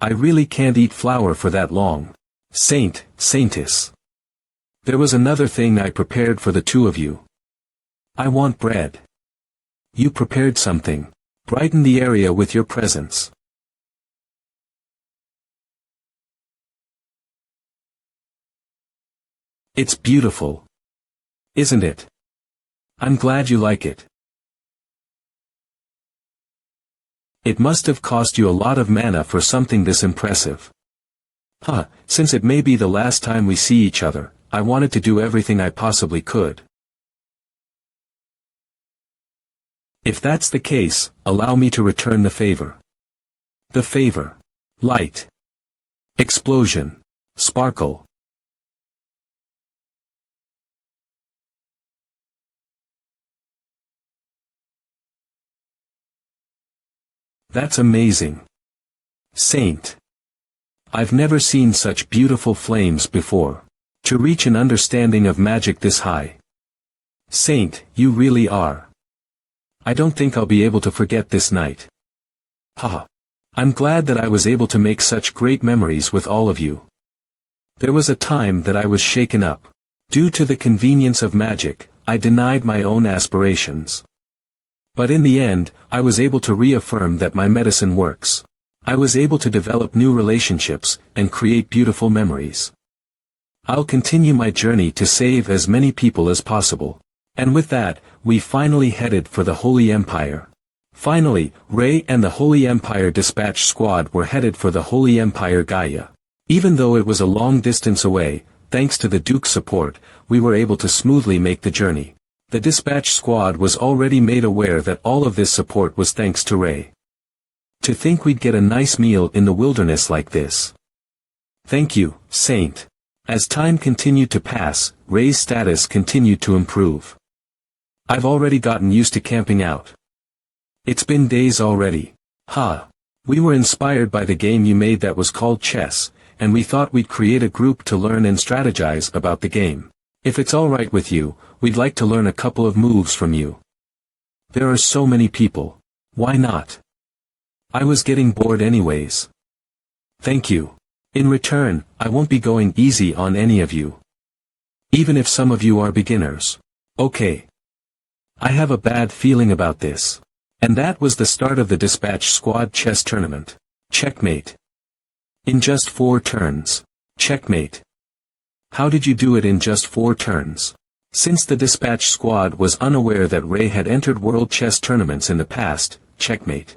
I really can't eat flour for that long. Saintess. There was another thing I prepared for the two of you. I want bread. You prepared something. Brighten the area with your presence. It's beautiful. Isn't it? I'm glad you like it. It must have cost you a lot of mana for something this impressive. Since it may be the last time we see each other, I wanted to do everything I possibly could. If that's the case, allow me to return the favor. The favor. Light. Explosion. Sparkle. That's amazing. Saint. I've never seen such beautiful flames before. To reach an understanding of magic this high. Saint, you really are. I don't think I'll be able to forget this night. I'm glad that I was able to make such great memories with all of you. There was a time that I was shaken up. Due to the convenience of magic, I denied my own aspirations. But in the end, I was able to reaffirm that my medicine works. I was able to develop new relationships, and create beautiful memories. I'll continue my journey to save as many people as possible. And with that, we finally headed for the Holy Empire. Finally, Rei and the Holy Empire dispatch squad were headed for the Holy Empire Gaia. Even though it was a long distance away, thanks to the Duke's support, we were able to smoothly make the journey. The dispatch squad was already made aware that all of this support was thanks to Rei. To think we'd get a nice meal in the wilderness like this. Thank you, Saint. As time continued to pass, Rei's status continued to improve. I've already gotten used to camping out. It's been days already. We were inspired by the game you made that was called chess, and we thought we'd create a group to learn and strategize about the game. If it's alright with you, we'd like to learn a couple of moves from you. There are so many people. Why not? I was getting bored anyways. Thank you. In return, I won't be going easy on any of you. Even if some of you are beginners. Okay. I have a bad feeling about this. And that was the start of the dispatch squad chess tournament. Checkmate. In just 4 turns. Checkmate. How did you do it in just 4 turns? Since the dispatch squad was unaware that Rei had entered world chess tournaments in the past, checkmate.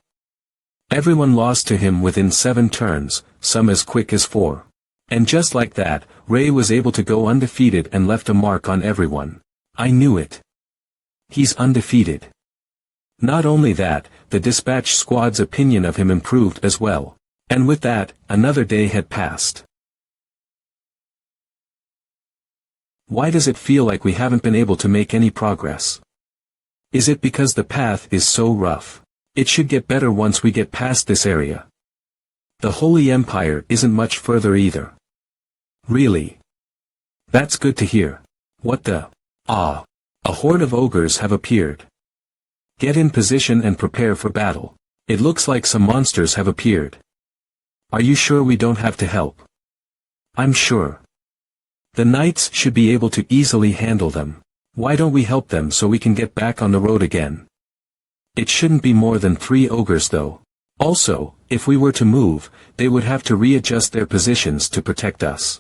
Everyone lost to him within 7 turns, some as quick as 4. And just like that, Rei was able to go undefeated and left a mark on everyone. I knew it. He's undefeated. Not only that, the dispatch squad's opinion of him improved as well. And with that, another day had passed. Why does it feel like we haven't been able to make any progress? Is it because the path is so rough? It should get better once we get past this area. The Holy Empire isn't much further either. Really? That's good to hear. What the? Ah. A horde of ogres have appeared. Get in position and prepare for battle. It looks like some monsters have appeared. Are you sure we don't have to help? I'm sure. The knights should be able to easily handle them. Why don't we help them so we can get back on the road again? It shouldn't be more than 3 ogres though. Also, if we were to move, they would have to readjust their positions to protect us.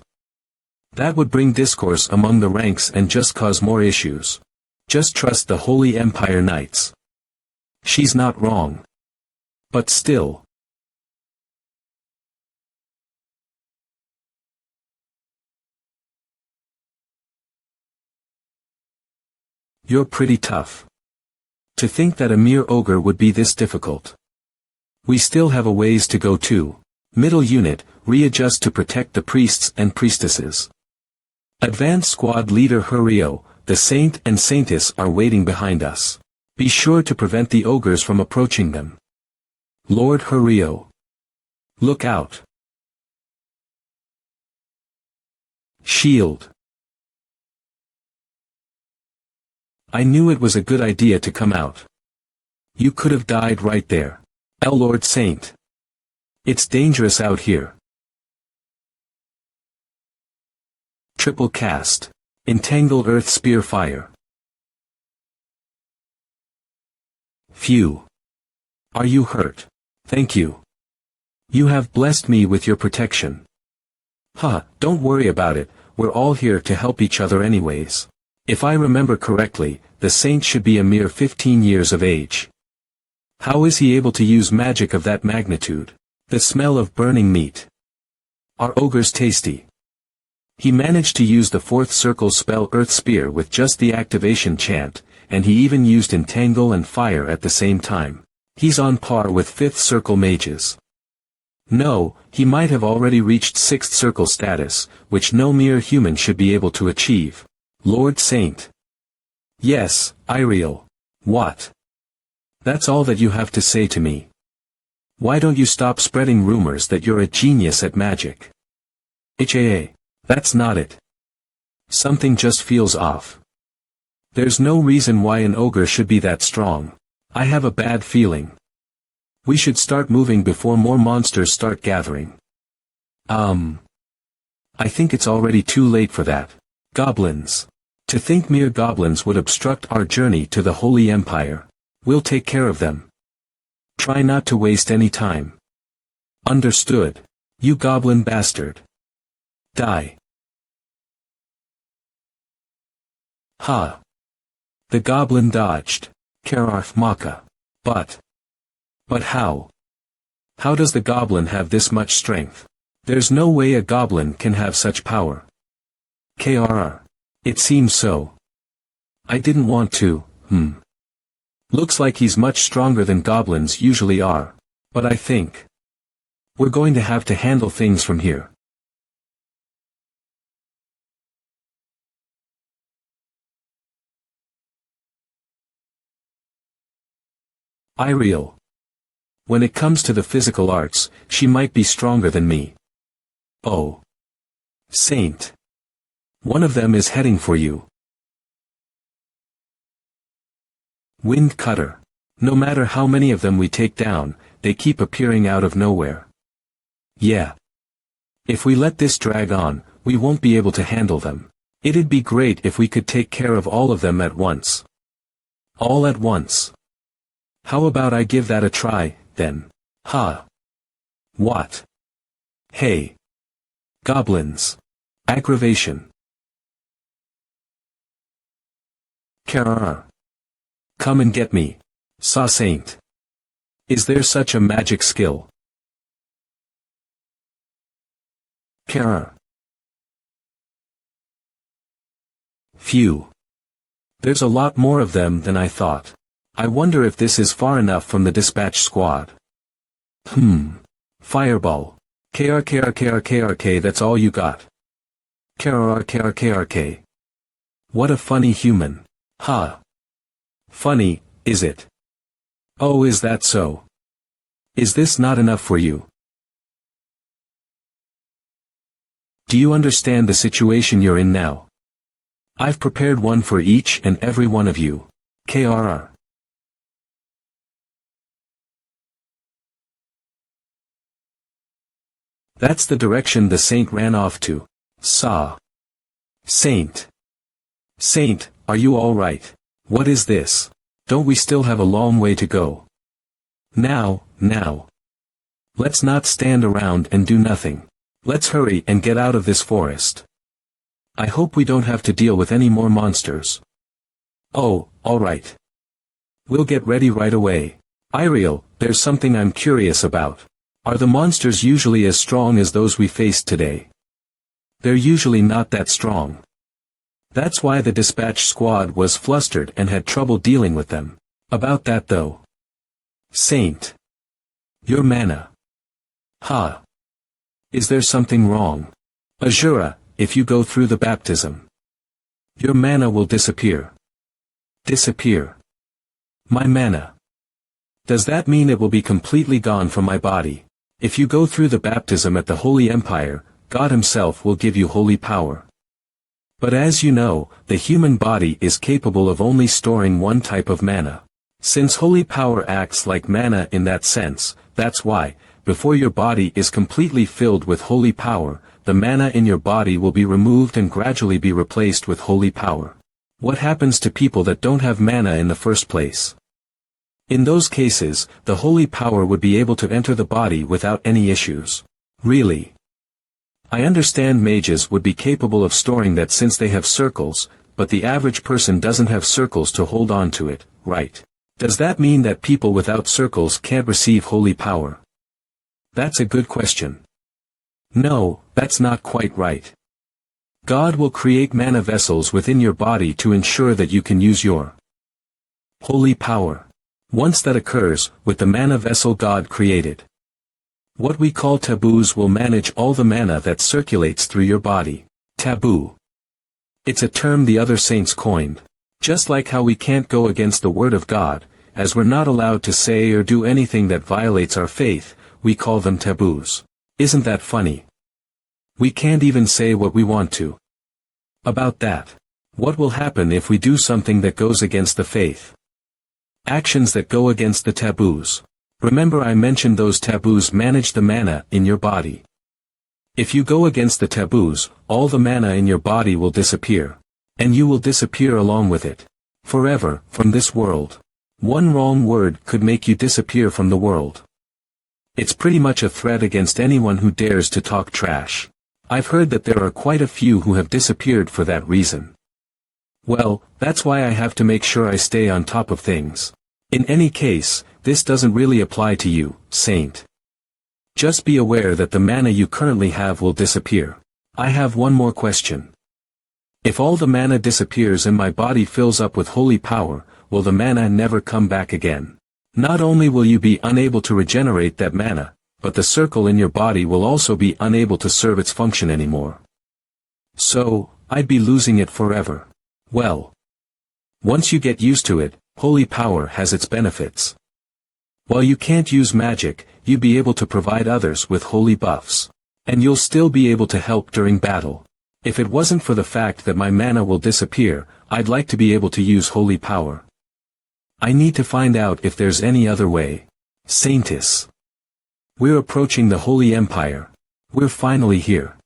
That would bring discourse among the ranks and just cause more issues. Just trust the Holy Empire Knights. She's not wrong. But still. You're pretty tough. To think that a mere ogre would be this difficult. We still have a ways to go too. Middle unit, readjust to protect the priests and priestesses. Advanced squad leader Hurio, the saint and saintess are waiting behind us. Be sure to prevent the ogres from approaching them. Lord Hurio. Look out. Shield. I knew it was a good idea to come out. You could have died right there. Lord Saint. It's dangerous out here. Triple cast. Entangled earth spear fire. Phew. Are you hurt? Thank you. You have blessed me with your protection. Don't worry about it, we're all here to help each other anyways. If I remember correctly, the saint should be a mere 15 years of age. How is he able to use magic of that magnitude? The smell of burning meat. Are ogres tasty? He managed to use the 4th circle spell Earth Spear with just the activation chant, and he even used Entangle and Fire at the same time. He's on par with 5th circle mages. No, he might have already reached 6th circle status, which no mere human should be able to achieve. Lord Saint. Yes, Iriel. What? That's all that you have to say to me. Why don't you stop spreading rumors that you're a genius at magic? That's not it. Something just feels off. There's no reason why an ogre should be that strong. I have a bad feeling. We should start moving before more monsters start gathering. I think it's already too late for that. Goblins. To think mere goblins would obstruct our journey to the Holy Empire. We'll take care of them. Try not to waste any time. Understood. You goblin bastard. Die. Ha. The goblin dodged. Kararth Maka. But how? How does the goblin have this much strength? There's no way a goblin can have such power. KRR. It seems so. I didn't want to, Looks like he's much stronger than goblins usually are. But I think we're going to have to handle things from here. Iriel. When it comes to the physical arts, she might be stronger than me. Oh. Saint. One of them is heading for you. Wind Cutter. No matter how many of them we take down, they keep appearing out of nowhere. Yeah. If we let this drag on, we won't be able to handle them. It'd be great if we could take care of all of them at once. All at once. How about I give that a try, then? What? Hey. Goblins. Aggravation. Kararr. Come and get me. Saw Saint. Is there such a magic skill? Kararr. Phew. There's a lot more of them than I thought. I wonder if this is far enough from the dispatch squad. Fireball. KRKRKRKRK, that's all you got. KRKRKRK. What a funny human. Funny, is it? Oh, is that so? Is this not enough for you? Do you understand the situation you're in now? I've prepared one for each and every one of you. KRR. That's the direction the saint ran off to. Saw. Saint. Saint, are you all right? What is this? Don't we still have a long way to go? Now. Let's not stand around and do nothing. Let's hurry and get out of this forest. I hope we don't have to deal with any more monsters. Oh, all right. We'll get ready right away. Iriel, there's something I'm curious about. Are the monsters usually as strong as those we faced today? They're usually not that strong. That's why the dispatch squad was flustered and had trouble dealing with them. About that though. Saint. Your mana. Ha. Is there something wrong? Azura, if you go through the baptism, your mana will disappear. Disappear. My mana. Does that mean it will be completely gone from my body? If you go through the baptism at the Holy Empire, God Himself will give you holy power. But as you know, the human body is capable of only storing one type of mana. Since holy power acts like mana in that sense, that's why, before your body is completely filled with holy power, the mana in your body will be removed and gradually be replaced with holy power. What happens to people that don't have mana in the first place? In those cases, the holy power would be able to enter the body without any issues. Really? I understand mages would be capable of storing that since they have circles, but the average person doesn't have circles to hold on to it, right? Does that mean that people without circles can't receive holy power? That's a good question. No, that's not quite right. God will create mana vessels within your body to ensure that you can use your holy power. Once that occurs, with the mana vessel God created, what we call taboos will manage all the mana that circulates through your body. Taboo. It's a term the other saints coined. Just like how we can't go against the word of God, as we're not allowed to say or do anything that violates our faith, we call them taboos. Isn't that funny? We can't even say what we want to. About that. What will happen if we do something that goes against the faith? Actions that go against the taboos. Remember I mentioned those taboos manage the mana in your body. If you go against the taboos, all the mana in your body will disappear. And you will disappear along with it. Forever, from this world. One wrong word could make you disappear from the world. It's pretty much a threat against anyone who dares to talk trash. I've heard that there are quite a few who have disappeared for that reason. Well, that's why I have to make sure I stay on top of things. In any case, this doesn't really apply to you, Saint. Just be aware that the mana you currently have will disappear. I have one more question. If all the mana disappears and my body fills up with holy power, will the mana never come back again? Not only will you be unable to regenerate that mana, but the circle in your body will also be unable to serve its function anymore. So, I'd be losing it forever. Well, once you get used to it, holy power has its benefits. While you can't use magic, you'll be able to provide others with holy buffs. And you'll still be able to help during battle. If it wasn't for the fact that my mana will disappear, I'd like to be able to use holy power. I need to find out if there's any other way. Saintess. We're approaching the Holy Empire. We're finally here.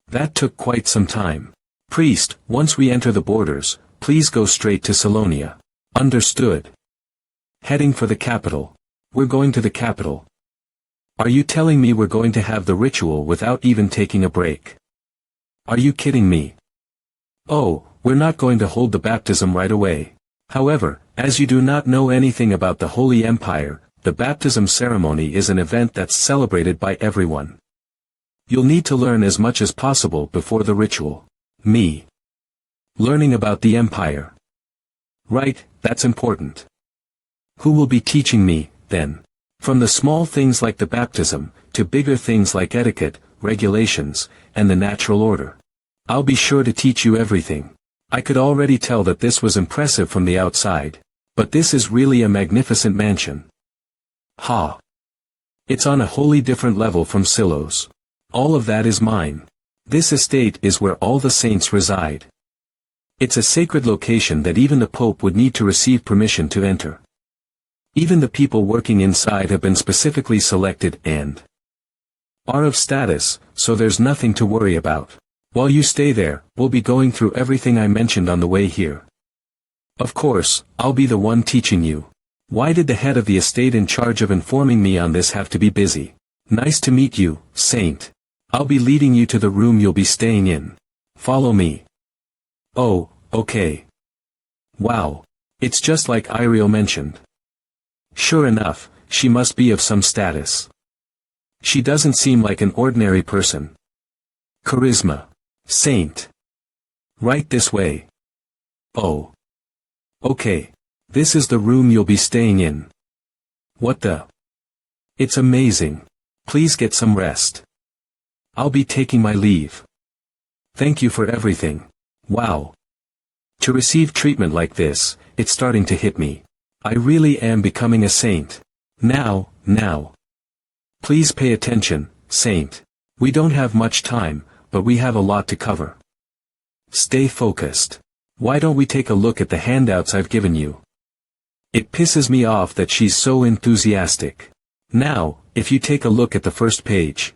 That took quite some time. Priest, once we enter the borders, please go straight to Salonia. Understood. Heading for the capital. We're going to the capital. Are you telling me we're going to have the ritual without even taking a break? Are you kidding me? Oh, we're not going to hold the baptism right away. However, as you do not know anything about the Holy Empire, the baptism ceremony is an event that's celebrated by everyone. You'll need to learn as much as possible before the ritual. Me. Learning about the Empire. Right, that's important. Who will be teaching me, then? From the small things like the baptism, to bigger things like etiquette, regulations, and the natural order. I'll be sure to teach you everything. I could already tell that this was impressive from the outside. But this is really a magnificent mansion. Ha! It's on a wholly different level from Silo's. All of that is mine. This estate is where all the saints reside. It's a sacred location that even the Pope would need to receive permission to enter. Even the people working inside have been specifically selected and are of status, so there's nothing to worry about. While you stay there, we'll be going through everything I mentioned on the way here. Of course, I'll be the one teaching you. Why did the head of the estate in charge of informing me on this have to be busy? Nice to meet you, Saint. I'll be leading you to the room you'll be staying in. Follow me. Oh, okay. Wow. It's just like Iriel mentioned. Sure enough, she must be of some status. She doesn't seem like an ordinary person. Charisma. Saint. Right this way. Oh. Okay. This is the room you'll be staying in. What the? It's amazing. Please get some rest. I'll be taking my leave. Thank you for everything. Wow. To receive treatment like this, it's starting to hit me. I really am becoming a saint. Now. Please pay attention, Saint. We don't have much time, but we have a lot to cover. Stay focused. Why don't we take a look at the handouts I've given you? It pisses me off that she's so enthusiastic. Now, if you take a look at the first page.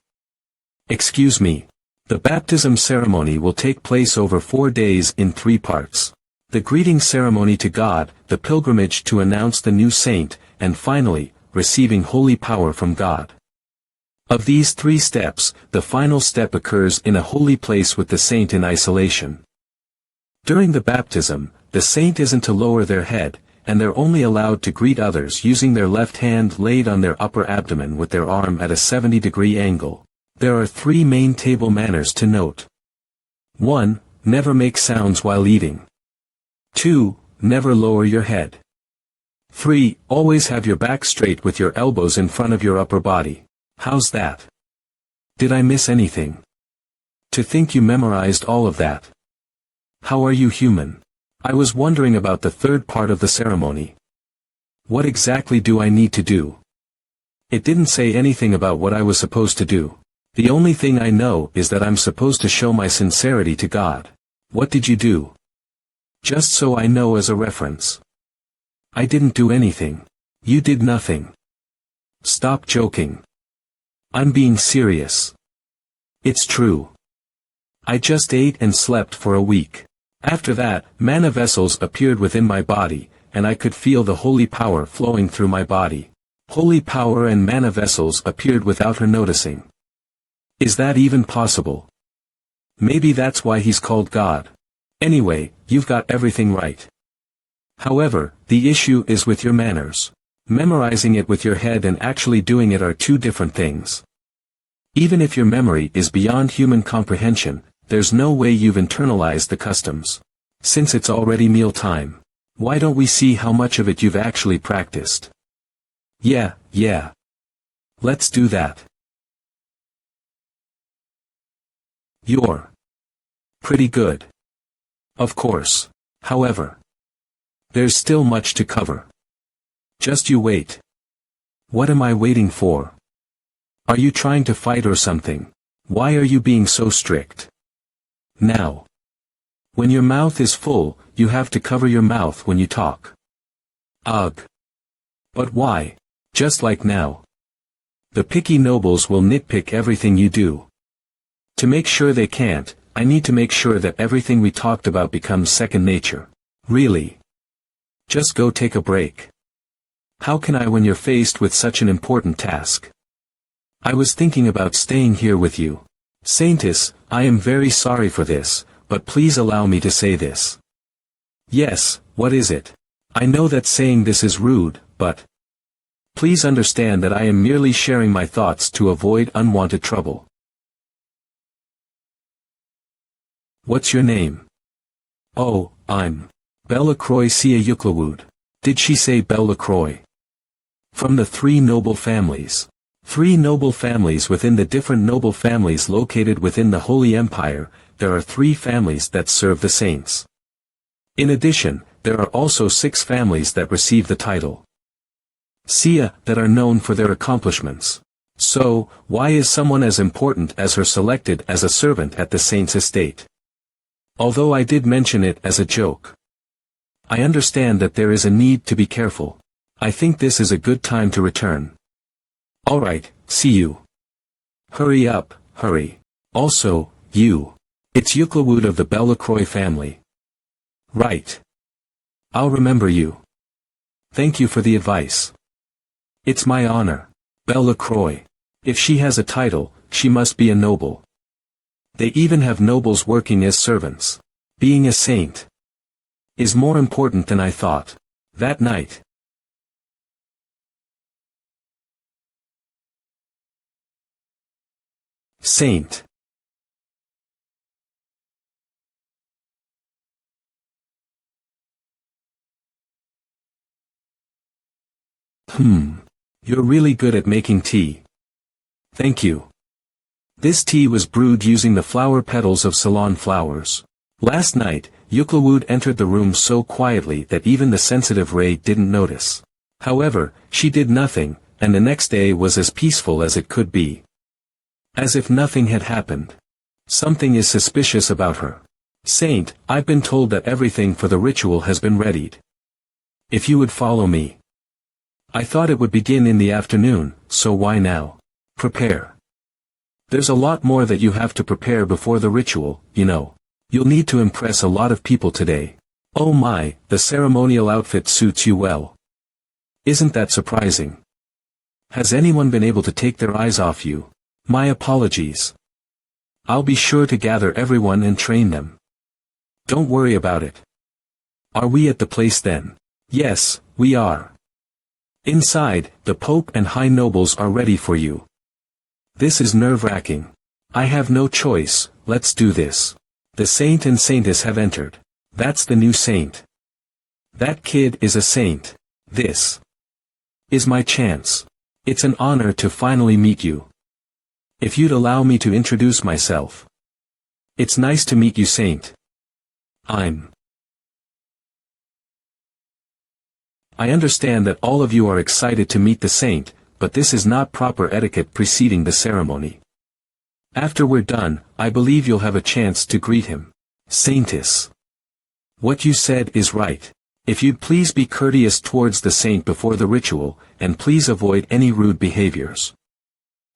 Excuse me. The baptism ceremony will take place over 4 days in 3 parts. The greeting ceremony to God, the pilgrimage to announce the new saint, and finally, receiving holy power from God. Of these 3 steps, the final step occurs in a holy place with the saint in isolation. During the baptism, the saint isn't to lower their head, and they're only allowed to greet others using their left hand laid on their upper abdomen with their arm at a 70-degree angle. There are 3 main table manners to note. 1. Never make sounds while eating. 2. Never lower your head. 3. Always have your back straight with your elbows in front of your upper body. How's that? Did I miss anything? To think you memorized all of that. How are you human? I was wondering about the 3rd part of the ceremony. What exactly do I need to do? It didn't say anything about what I was supposed to do. The only thing I know is that I'm supposed to show my sincerity to God. What did you do? Just so I know as a reference. I didn't do anything. You did nothing. Stop joking. I'm being serious. It's true. I just ate and slept for a week. After that, manna vessels appeared within my body, and I could feel the holy power flowing through my body. Holy power and manna vessels appeared without her noticing. Is that even possible? Maybe that's why he's called God. Anyway, you've got everything right. However, the issue is with your manners. Memorizing it with your head and actually doing it are 2 different things. Even if your memory is beyond human comprehension, there's no way you've internalized the customs. Since it's already meal time, why don't we see how much of it you've actually practiced? Yeah. Let's do that. You're pretty good. Of course. However, there's still much to cover. Just you wait. What am I waiting for? Are you trying to fight or something? Why are you being so strict? Now. When your mouth is full, you have to cover your mouth when you talk. Ugh. But why? Just like now. The picky nobles will nitpick everything you do. To make sure they can't, I need to make sure that everything we talked about becomes second nature. Really. Just go take a break. How can I when you're faced with such an important task? I was thinking about staying here with you. Saintess, I am very sorry for this, but please allow me to say this. Yes, what is it? I know that saying this is rude, but please understand that I am merely sharing my thoughts to avoid unwanted trouble. What's your name? Oh, I'm Bella Croy Sia Yuklawood. Did she say Bella Croy? From the 3 noble families. 3 noble families within the different noble families located within the Holy Empire, there are 3 families that serve the saints. In addition, there are also 6 families that receive the title Sia that are known for their accomplishments. So, why is someone as important as her selected as a servant at the saint's estate? Although I did mention it as a joke. I understand that there is a need to be careful. I think this is a good time to return. Alright, see you. Hurry up, hurry. Also, you. It's Yuklawud of the Bellacroix family. Right. I'll remember you. Thank you for the advice. It's my honor. Bellacroix. If she has a title, she must be a noble. They even have nobles working as servants. Being a saint is more important than I thought. That night. Saint. You're really good at making tea. Thank you. This tea was brewed using the flower petals of Ceylon flowers. Last night, Yuklawud entered the room so quietly that even the sensitive Ray didn't notice. However, she did nothing, and the next day was as peaceful as it could be. As if nothing had happened. Something is suspicious about her. Saint, I've been told that everything for the ritual has been readied. If you would follow me. I thought it would begin in the afternoon, so why now? Prepare. There's a lot more that you have to prepare before the ritual, you know. You'll need to impress a lot of people today. Oh my, the ceremonial outfit suits you well. Isn't that surprising? Has anyone been able to take their eyes off you? My apologies. I'll be sure to gather everyone and train them. Don't worry about it. Are we at the place then? Yes, we are. Inside, the Pope and High Nobles are ready for you. This is nerve-wracking. I have no choice, let's do this. The saint and saintess have entered. That's the new saint. That kid is a saint. This is my chance. It's an honor to finally meet you. If you'd allow me to introduce myself. It's nice to meet you, Saint. I understand that all of you are excited to meet the saint, but this is not proper etiquette preceding the ceremony. After we're done, I believe you'll have a chance to greet him. Saintess. What you said is right. If you'd please be courteous towards the saint before the ritual, and please avoid any rude behaviors.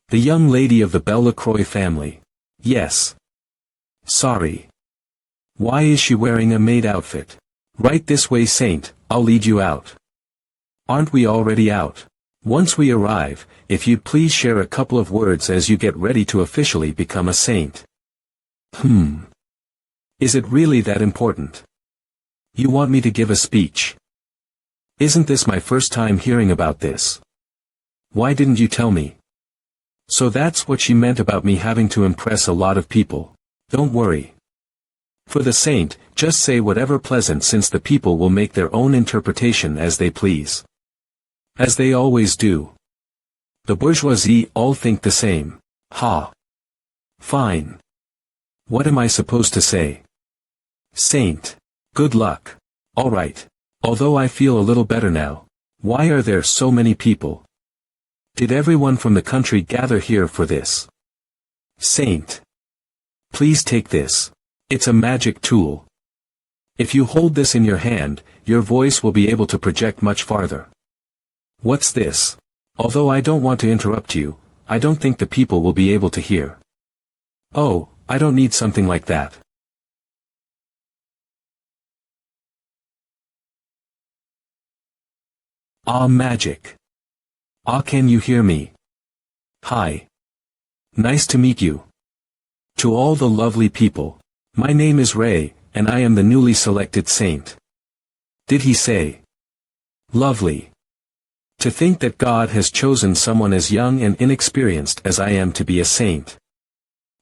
The young lady of the Bellacroix family. Yes. Sorry. Why is she wearing a maid outfit? Right this way, Saint, I'll lead you out. Aren't we already out? Once we arrive, if you'd please share a couple of words as you get ready to officially become a saint. Is it really that important? You want me to give a speech? Isn't this my first time hearing about this? Why didn't you tell me? So that's what she meant about me having to impress a lot of people. Don't worry. For the saint, just say whatever pleasant since the people will make their own interpretation as they please. As they always do. The bourgeoisie all think the same. Ha. Fine. What am I supposed to say? Saint. Good luck. Alright. Although I feel a little better now. Why are there so many people? Did everyone from the country gather here for this? Saint. Please take this. It's a magic tool. If you hold this in your hand, your voice will be able to project much farther. What's this? Although I don't want to interrupt you, I don't think the people will be able to hear. Oh, I don't need something like that. Ah, magic. Ah, can you hear me? Hi. Nice to meet you. To all the lovely people. My name is Ray, and I am the newly selected saint. Did he say? Lovely. To think that God has chosen someone as young and inexperienced as I am to be a saint.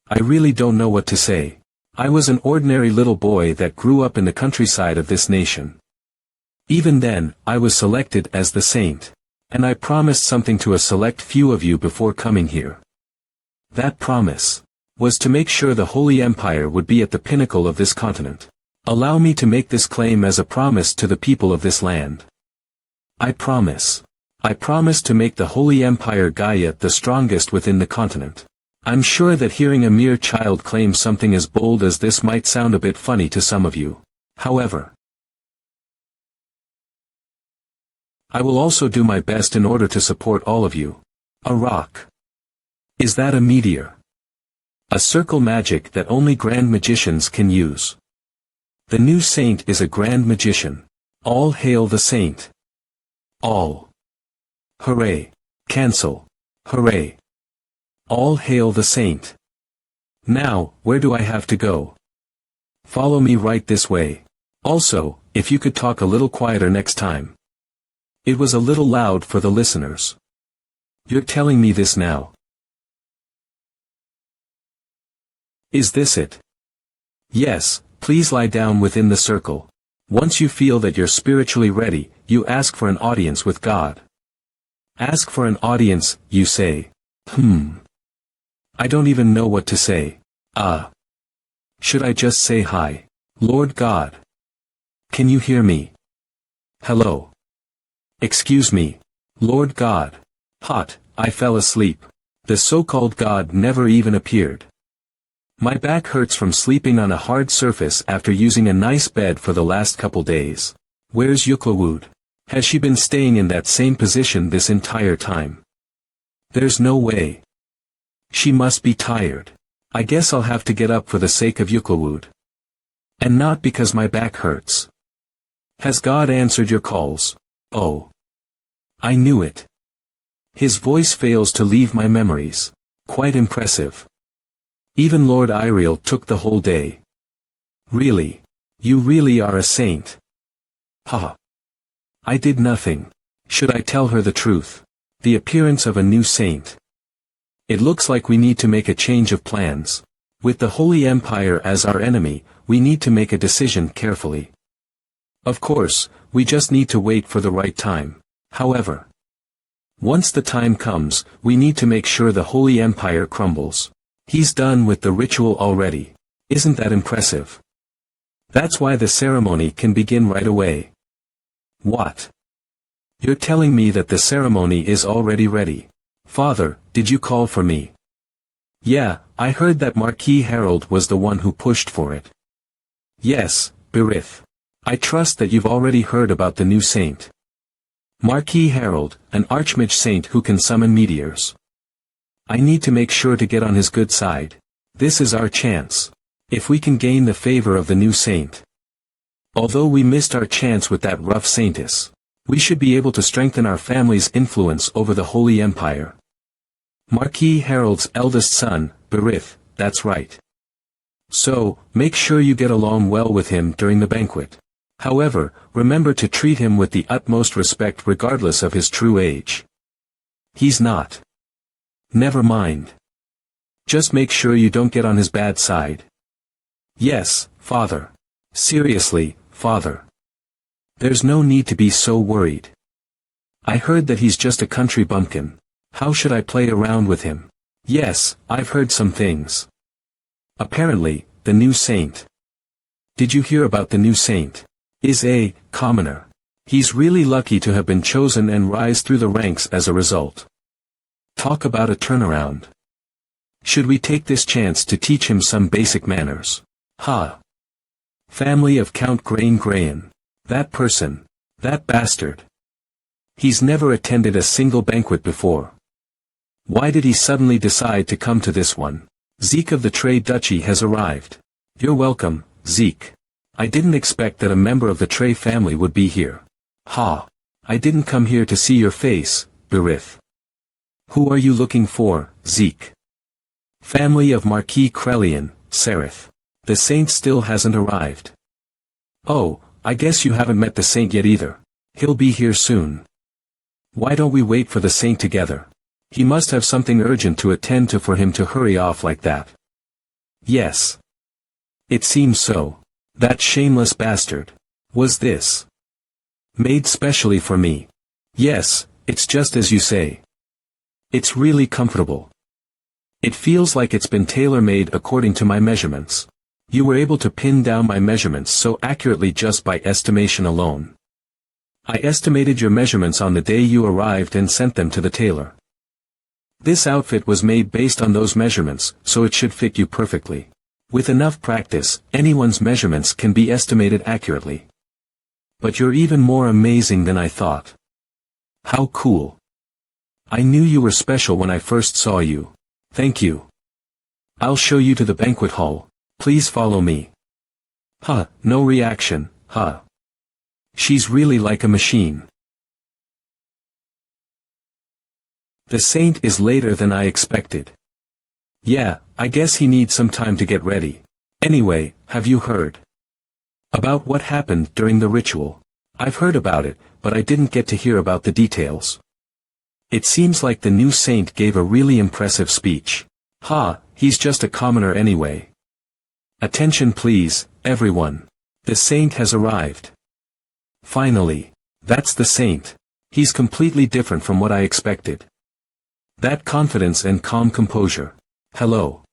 I really don't know what to say. I was an ordinary little boy that grew up in the countryside of this nation. Even then, I was selected as the saint. And I promised something to a select few of you before coming here. That promise was to make sure the Holy Empire would be at the pinnacle of this continent. Allow me to make this claim as a promise to the people of this land. I promise. I promise to make the Holy Empire Gaia the strongest within the continent. I'm sure that hearing a mere child claim something as bold as this might sound a bit funny to some of you. However, I will also do my best in order to support all of you. A rock. Is that a meteor? A circle magic that only grand magicians can use. The new saint is a grand magician. All hail the saint. All. Hooray. Cancel. Hooray. All hail the saint. Now, where do I have to go? Follow me right this way. Also, if you could talk a little quieter next time. It was a little loud for the listeners. You're telling me this now. Is this it? Yes, please lie down within the circle. Once you feel that you're spiritually ready, you ask for an audience with God. Ask for an audience, you say. I don't even know what to say. Should I just say hi? Lord God. Can you hear me? Hello. Excuse me. Lord God. Hot, I fell asleep. The so-called God never even appeared. My back hurts from sleeping on a hard surface after using a nice bed for the last couple days. Where's Yuklawood? Has she been staying in that same position this entire time? There's no way. She must be tired. I guess I'll have to get up for the sake of Yuklawood. And not because my back hurts. Has God answered your calls? Oh. I knew it. His voice fails to leave my memories. Quite impressive. Even Lord Iriel took the whole day. Really? You really are a saint. Haha. I did nothing. Should I tell her the truth? The appearance of a new saint. It looks like we need to make a change of plans. With the Holy Empire as our enemy, we need to make a decision carefully. Of course, we just need to wait for the right time. However, once the time comes, we need to make sure the Holy Empire crumbles. He's done with the ritual already. Isn't that impressive? That's why the ceremony can begin right away. What? You're telling me that the ceremony is already ready. Father, did you call for me? Yeah, I heard that Marquis Harold was the one who pushed for it. Yes, Berith. I trust that you've already heard about the new saint. Marquis Harold, an archmage saint who can summon meteors. I need to make sure to get on his good side. This is our chance. If we can gain the favor of the new saint. Although we missed our chance with that rough saintess, we should be able to strengthen our family's influence over the Holy Empire. Marquis Harold's eldest son, Berith, that's right. So, make sure you get along well with him during the banquet. However, remember to treat him with the utmost respect regardless of his true age. He's not. Never mind. Just make sure you don't get on his bad side. Yes, Father. Seriously, Father. There's no need to be so worried. I heard that he's just a country bumpkin. How should I play around with him? Yes, I've heard some things. Apparently, the new saint. Did you hear about the new saint? Is a commoner. He's really lucky to have been chosen and rise through the ranks as a result. Talk about a turnaround. Should we take this chance to teach him some basic manners? Family of Count Grain. That person. That bastard. He's never attended a single banquet before. Why did he suddenly decide to come to this one? Zeke of the Trey Duchy has arrived. You're welcome, Zeke. I didn't expect that a member of the Trey family would be here. I didn't come here to see your face, Berith. Who are you looking for, Zeke? Family of Marquis Krelian, Sereth. The saint still hasn't arrived. Oh, I guess you haven't met the saint yet either. He'll be here soon. Why don't we wait for the saint together? He must have something urgent to attend to for him to hurry off like that. Yes. It seems so. That shameless bastard. Was this made specially for me? Yes, it's just as you say. It's really comfortable. It feels like it's been tailor-made according to my measurements. You were able to pin down my measurements so accurately just by estimation alone. I estimated your measurements on the day you arrived and sent them to the tailor. This outfit was made based on those measurements, so it should fit you perfectly. With enough practice, anyone's measurements can be estimated accurately. But you're even more amazing than I thought. How cool. I knew you were special when I first saw you. Thank you. I'll show you to the banquet hall. Please follow me. Huh, no reaction, huh. She's really like a machine. The saint is later than I expected. Yeah, I guess he needs some time to get ready. Anyway, have you heard about what happened during the ritual? I've heard about it, but I didn't get to hear about the details. It seems like the new saint gave a really impressive speech. Ha, he's just a commoner anyway. Attention please, everyone. The saint has arrived. Finally. That's the saint. He's completely different from what I expected. That confidence and calm composure. Hello.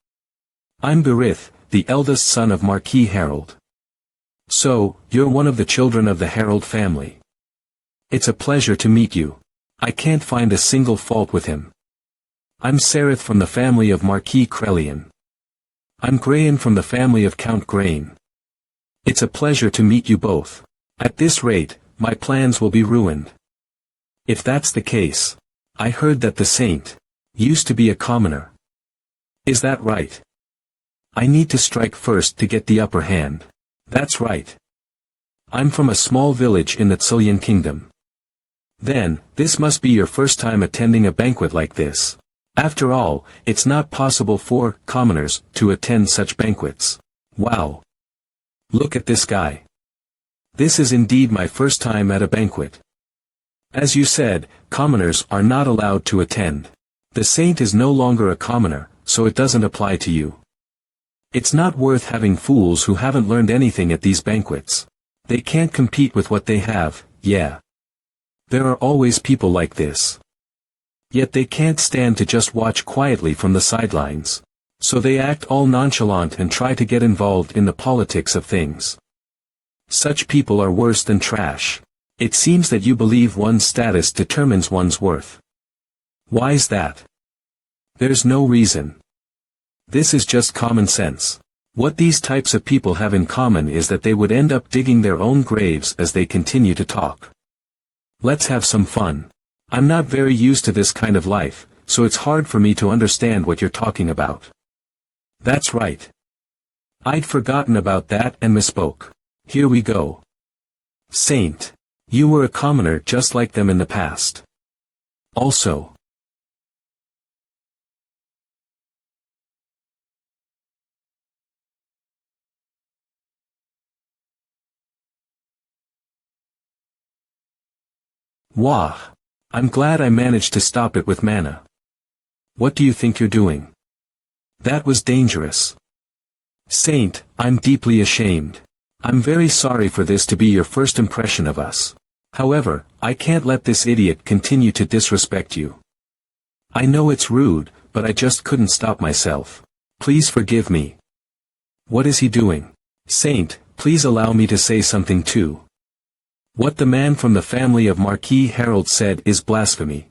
I'm Berith, the eldest son of Marquis Harold. So, you're one of the children of the Harold family. It's a pleasure to meet you. I can't find a single fault with him. I'm Sereth from the family of Marquis Krelian. I'm Grayan from the family of Count Grain. It's a pleasure to meet you both. At this rate, my plans will be ruined. If that's the case. I heard that the saint used to be a commoner. Is that right? I need to strike first to get the upper hand. That's right. I'm from a small village in the Tsulian kingdom. Then, this must be your first time attending a banquet like this. After all, it's not possible for commoners to attend such banquets. Wow. Look at this guy. This is indeed my first time at a banquet. As you said, commoners are not allowed to attend. The saint is no longer a commoner, so it doesn't apply to you. It's not worth having fools who haven't learned anything at these banquets. They can't compete with what they have, yeah. There are always people like this. Yet they can't stand to just watch quietly from the sidelines. So they act all nonchalant and try to get involved in the politics of things. Such people are worse than trash. It seems that you believe one's status determines one's worth. Why's that? There's no reason. This is just common sense. What these types of people have in common is that they would end up digging their own graves as they continue to talk. Let's have some fun. I'm not very used to this kind of life, so it's hard for me to understand what you're talking about. That's right. I'd forgotten about that and misspoke. Here we go. Saint. You were a commoner just like them in the past. Also. Wah. I'm glad I managed to stop it with mana. What do you think you're doing? That was dangerous. Saint, I'm deeply ashamed. I'm very sorry for this to be your first impression of us. However, I can't let this idiot continue to disrespect you. I know it's rude, but I just couldn't stop myself. Please forgive me. What is he doing? Saint, please allow me to say something too. What the man from the family of Marquis Harold said is blasphemy.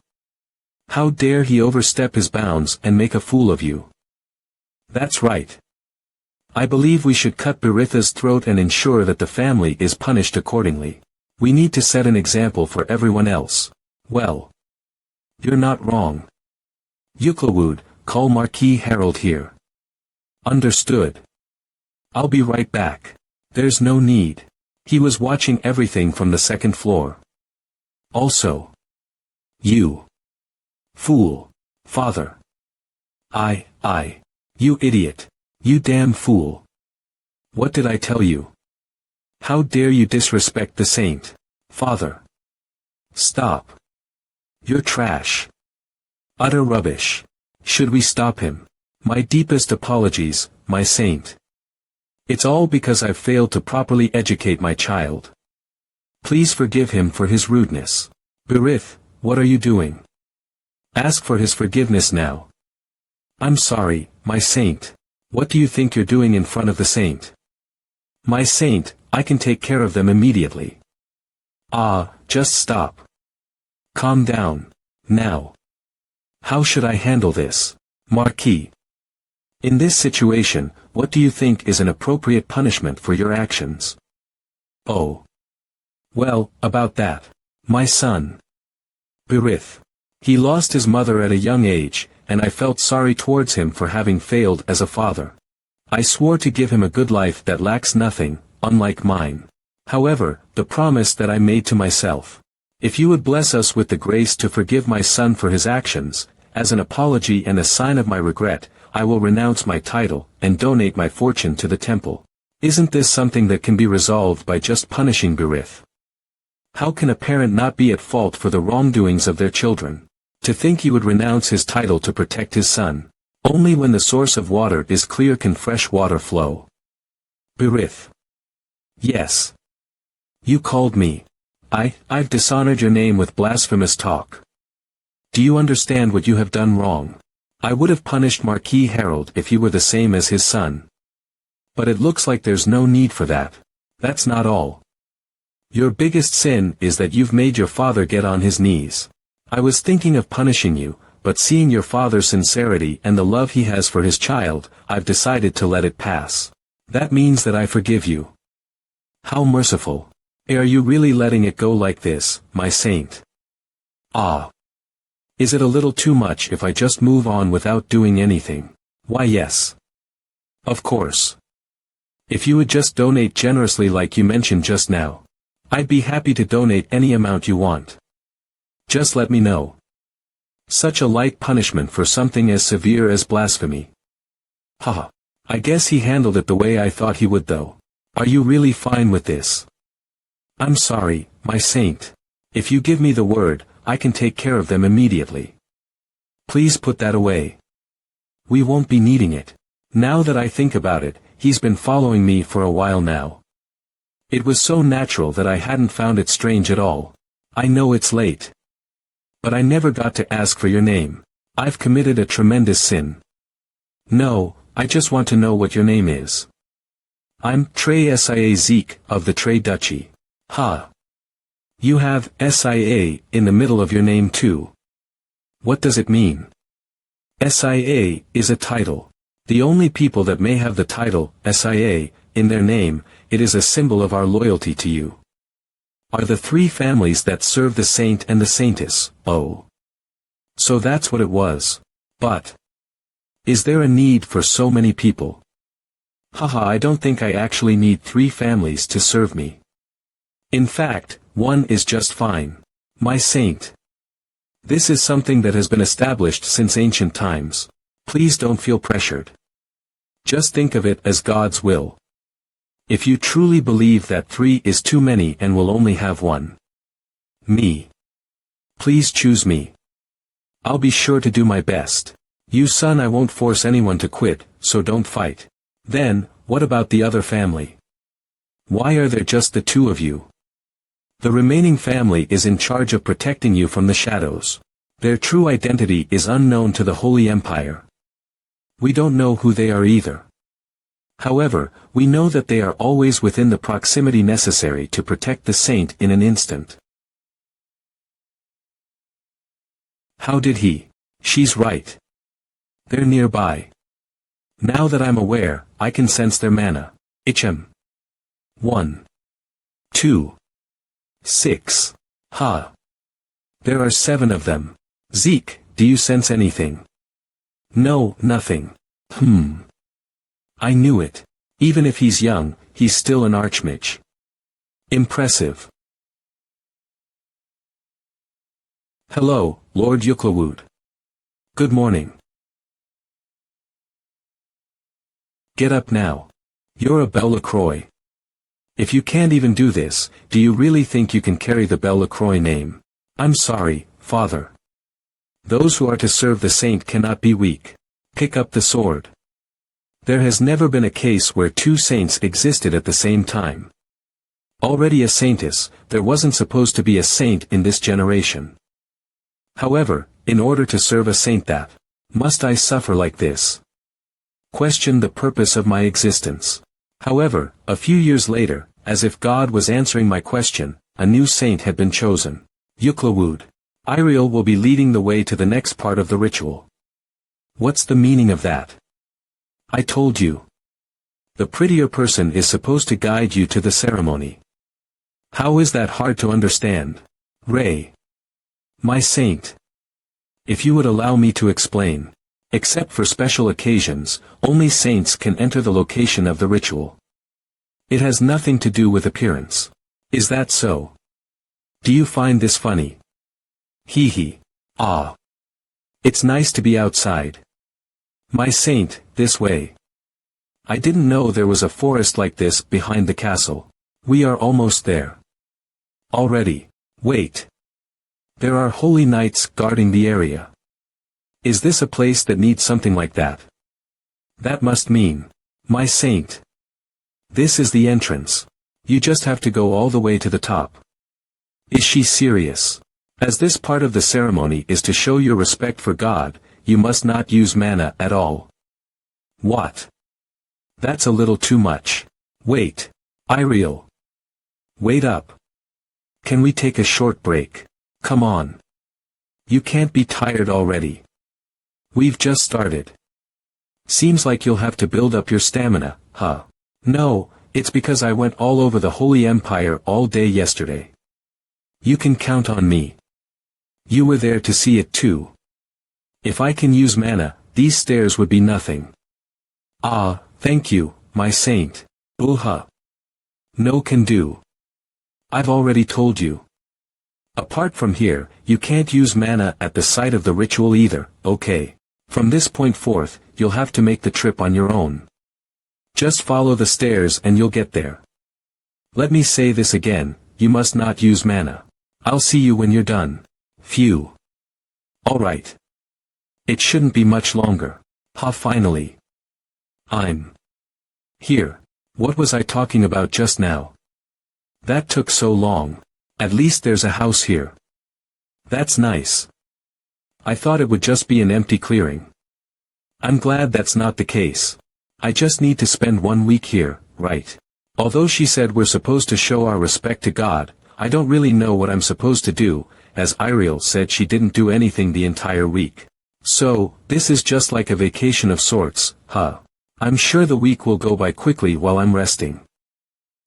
How dare he overstep his bounds and make a fool of you? That's right. I believe we should cut Beritha's throat and ensure that the family is punished accordingly. We need to set an example for everyone else. Well. You're not wrong. Yuklawood, call Marquis Harold here. Understood. I'll be right back. There's no need. He was watching everything from the second floor. Also. You. Fool. Father. You idiot. You damn fool. What did I tell you? How dare you disrespect the saint? Father. Stop. You're trash. Utter rubbish. Should we stop him? My deepest apologies, my saint. It's all because I've failed to properly educate my child. Please forgive him for his rudeness. Berith, what are you doing? Ask for his forgiveness now. I'm sorry, my saint. What do you think you're doing in front of the saint? My saint, I can take care of them immediately. Ah, just stop. Calm down. Now. How should I handle this, Marquis? In this situation, what do you think is an appropriate punishment for your actions? Oh. Well, about that. My son. Birith. He lost his mother at a young age, and I felt sorry towards him for having failed as a father. I swore to give him a good life that lacks nothing, unlike mine. However, the promise that I made to myself. If you would bless us with the grace to forgive my son for his actions, as an apology and a sign of my regret, I will renounce my title, and donate my fortune to the temple. Isn't this something that can be resolved by just punishing Birith? How can a parent not be at fault for the wrongdoings of their children? To think he would renounce his title to protect his son. Only when the source of water is clear can fresh water flow. Birith. Yes. You called me. I've dishonored your name with blasphemous talk. Do you understand what you have done wrong? I would have punished Marquis Harold if he were the same as his son. But it looks like there's no need for that. That's not all. Your biggest sin is that you've made your father get on his knees. I was thinking of punishing you, but seeing your father's sincerity and the love he has for his child, I've decided to let it pass. That means that I forgive you. How merciful. Are you really letting it go like this, my saint? Ah. Is it a little too much if I just move on without doing anything? Why yes. Of course. If you would just donate generously like you mentioned just now. I'd be happy to donate any amount you want. Just let me know. Such a light punishment for something as severe as blasphemy. Haha. I guess he handled it the way I thought he would though. Are you really fine with this? I'm sorry, my saint. If you give me the word, I can take care of them immediately. Please put that away. We won't be needing it. Now that I think about it, he's been following me for a while now. It was so natural that I hadn't found it strange at all. I know it's late. But I never got to ask for your name. I've committed a tremendous sin. No, I just want to know what your name is. I'm Trey Sia Zeke of the Trey Duchy. Ha. You have SIA in the middle of your name too. What does it mean? SIA is a title. The only people that may have the title SIA in their name, it is a symbol of our loyalty to you. Are the three families that serve the saint and the saintess, oh. So that's what it was. But. Is there a need for so many people? Haha, I don't think I actually need 3 families to serve me. In fact, 1 is just fine. My saint. This is something that has been established since ancient times. Please don't feel pressured. Just think of it as God's will. If you truly believe that 3 is too many and will only have 1. Me. Please choose me. I'll be sure to do my best. You son, I won't force anyone to quit, so don't fight. Then, what about the other family? Why are there just the 2 of you? The remaining family is in charge of protecting you from the shadows. Their true identity is unknown to the Holy Empire. We don't know who they are either. However, we know that they are always within the proximity necessary to protect the saint in an instant. How did he? She's right. They're nearby. Now that I'm aware, I can sense their mana. HM. 1. 2. 6. Ha. There are 7 of them. Zeke, do you sense anything? No, nothing. I knew it. Even if he's young, he's still an archmage. Impressive. Hello, Lord Yuklawood. Good morning. Get up now. You're a Belle LaCroix. If you can't even do this, do you really think you can carry the Belle LaCroix name? I'm sorry, Father. Those who are to serve the saint cannot be weak. Pick up the sword. There has never been a case where 2 saints existed at the same time. Already a saintess, there wasn't supposed to be a saint in this generation. However, in order to serve a saint that, must I suffer like this? questioned the purpose of my existence. However, a few years later, as if God was answering my question, a new saint had been chosen. Yuklawud. Iriel will be leading the way to the next part of the ritual. What's the meaning of that? I told you. The prettier person is supposed to guide you to the ceremony. How is that hard to understand? Ray. My saint. If you would allow me to explain. Except for special occasions, only saints can enter the location of the ritual. It has nothing to do with appearance. Is that so? Do you find this funny? Hee hee. Ah. It's nice to be outside. My saint, this way. I didn't know there was a forest like this behind the castle. We are almost there. Already. Wait. There are holy knights guarding the area. Is this a place that needs something like that? That must mean, my saint. This is the entrance. You just have to go all the way to the top. Is she serious? As this part of the ceremony is to show your respect for God, you must not use mana at all. What? That's a little too much. Wait. Iriel. Wait up. Can we take a short break? Come on. You can't be tired already. We've just started. Seems like you'll have to build up your stamina, huh? No, it's because I went all over the Holy Empire all day yesterday. You can count on me. You were there to see it too. If I can use mana, these stairs would be nothing. Ah, thank you, my saint. Ulha. No can do. I've already told you. Apart from here, you can't use mana at the site of the ritual either, okay? From this point forth, you'll have to make the trip on your own. Just follow the stairs and you'll get there. Let me say this again, you must not use mana. I'll see you when you're done. Phew. Alright. It shouldn't be much longer. Ha, finally. I'm here. What was I talking about just now? That took so long. At least there's a house here. That's nice. I thought it would just be an empty clearing. I'm glad that's not the case. I just need to spend 1 week here, right? Although she said we're supposed to show our respect to God, I don't really know what I'm supposed to do, as Iriel said she didn't do anything the entire week. So, this is just like a vacation of sorts, huh? I'm sure the week will go by quickly while I'm resting.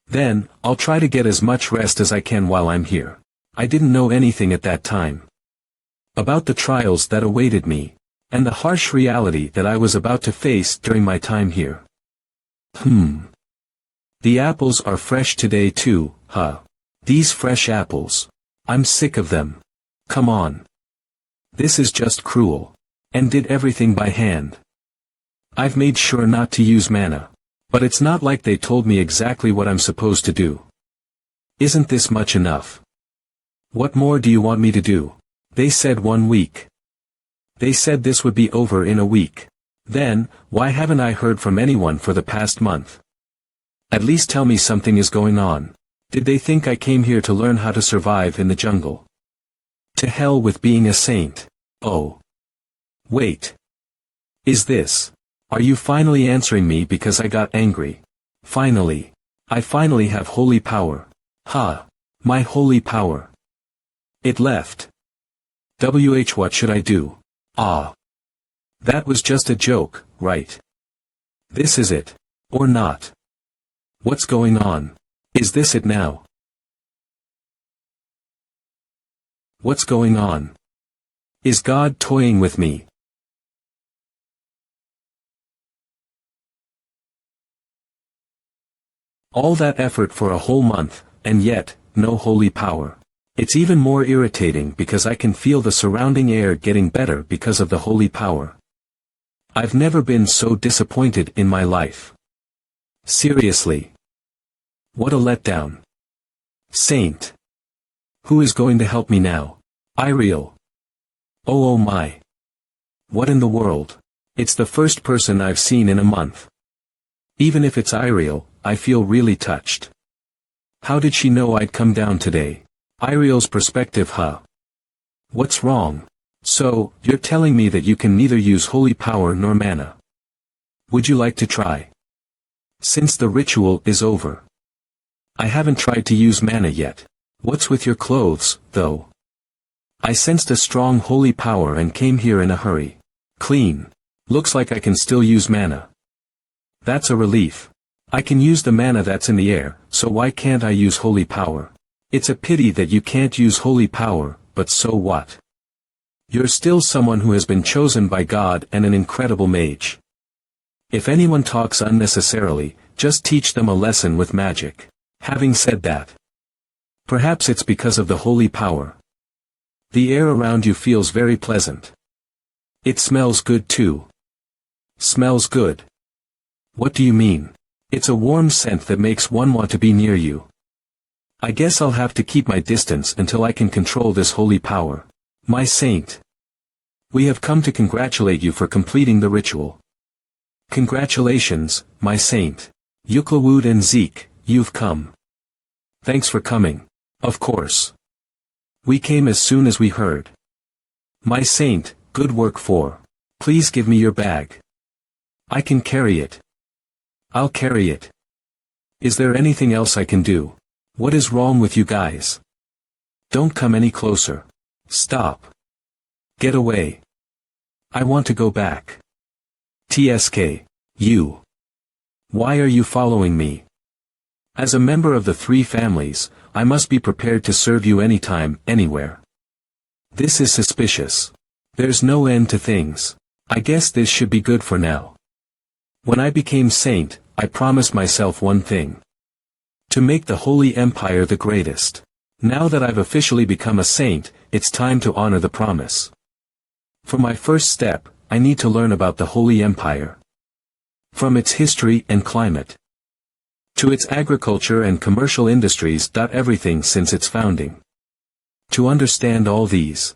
Then, I'll try to get as much rest as I can while I'm here. I didn't know anything at that time about the trials that awaited me, and the harsh reality that I was about to face during my time here. The apples are fresh today too, huh? These fresh apples. I'm sick of them. Come on. This is just cruel. And did everything by hand. I've made sure not to use mana. But it's not like they told me exactly what I'm supposed to do. Isn't this much enough? What more do you want me to do? They said 1 week. They said this would be over in a week. Then, why haven't I heard from anyone for the past month? At least tell me something is going on. Did they think I came here to learn how to survive in the jungle? To hell with being a saint. Oh. Wait. Is this? Are you finally answering me because I got angry? Finally. I finally have holy power. Ha. My holy power. It left. What should I do? Ah. That was just a joke, right? This is it. Or not. What's going on? Is this it now? What's going on? Is God toying with me? All that effort for a whole month, and yet, no holy power. It's even more irritating because I can feel the surrounding air getting better because of the holy power. I've never been so disappointed in my life. Seriously. What a letdown. Saint. Who is going to help me now? Iriel. Oh my. What in the world? It's the first person I've seen in a month. Even if it's Iriel, I feel really touched. How did she know I'd come down today? Iriel's perspective, huh? What's wrong? So, you're telling me that you can neither use holy power nor mana. Would you like to try? Since the ritual is over. I haven't tried to use mana yet. What's with your clothes, though? I sensed a strong holy power and came here in a hurry. Clean. Looks like I can still use mana. That's a relief. I can use the mana that's in the air, so why can't I use holy power? It's a pity that you can't use holy power, but so what? You're still someone who has been chosen by God and an incredible mage. If anyone talks unnecessarily, just teach them a lesson with magic. Having said that, perhaps it's because of the holy power. The air around you feels very pleasant. It smells good too. Smells good. What do you mean? It's a warm scent that makes one want to be near you. I guess I'll have to keep my distance until I can control this holy power. My saint. We have come to congratulate you for completing the ritual. Congratulations, my saint. Yuklawud and Zeke, you've come. Thanks for coming. Of course. We came as soon as we heard. My saint, good work for. Please give me your bag. I can carry it. I'll carry it. Is there anything else I can do? What is wrong with you guys? Don't come any closer. Stop. Get away. I want to go back. TSK. You. Why are you following me? As a member of the three families, I must be prepared to serve you anytime, anywhere. This is suspicious. There's no end to things. I guess this should be good for now. When I became saint, I promised myself one thing. To make the Holy Empire the greatest. Now that I've officially become a saint, it's time to honor the promise. For my first step, I need to learn about the Holy Empire. From its history and climate, to its agriculture and commercial industries. Everything since its founding. To understand all these,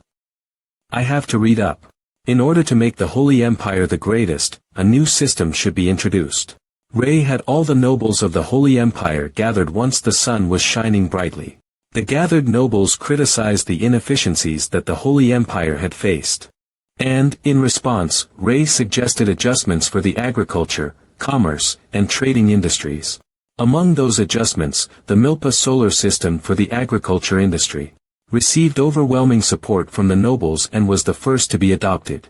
I have to read up. In order to make the Holy Empire the greatest, a new system should be introduced. Ray had all the nobles of the Holy Empire gathered once the sun was shining brightly. The gathered nobles criticized the inefficiencies that the Holy Empire had faced. And, in response, Ray suggested adjustments for the agriculture, commerce, and trading industries. Among those adjustments, the Milpa solar system for the agriculture industry received overwhelming support from the nobles and was the first to be adopted.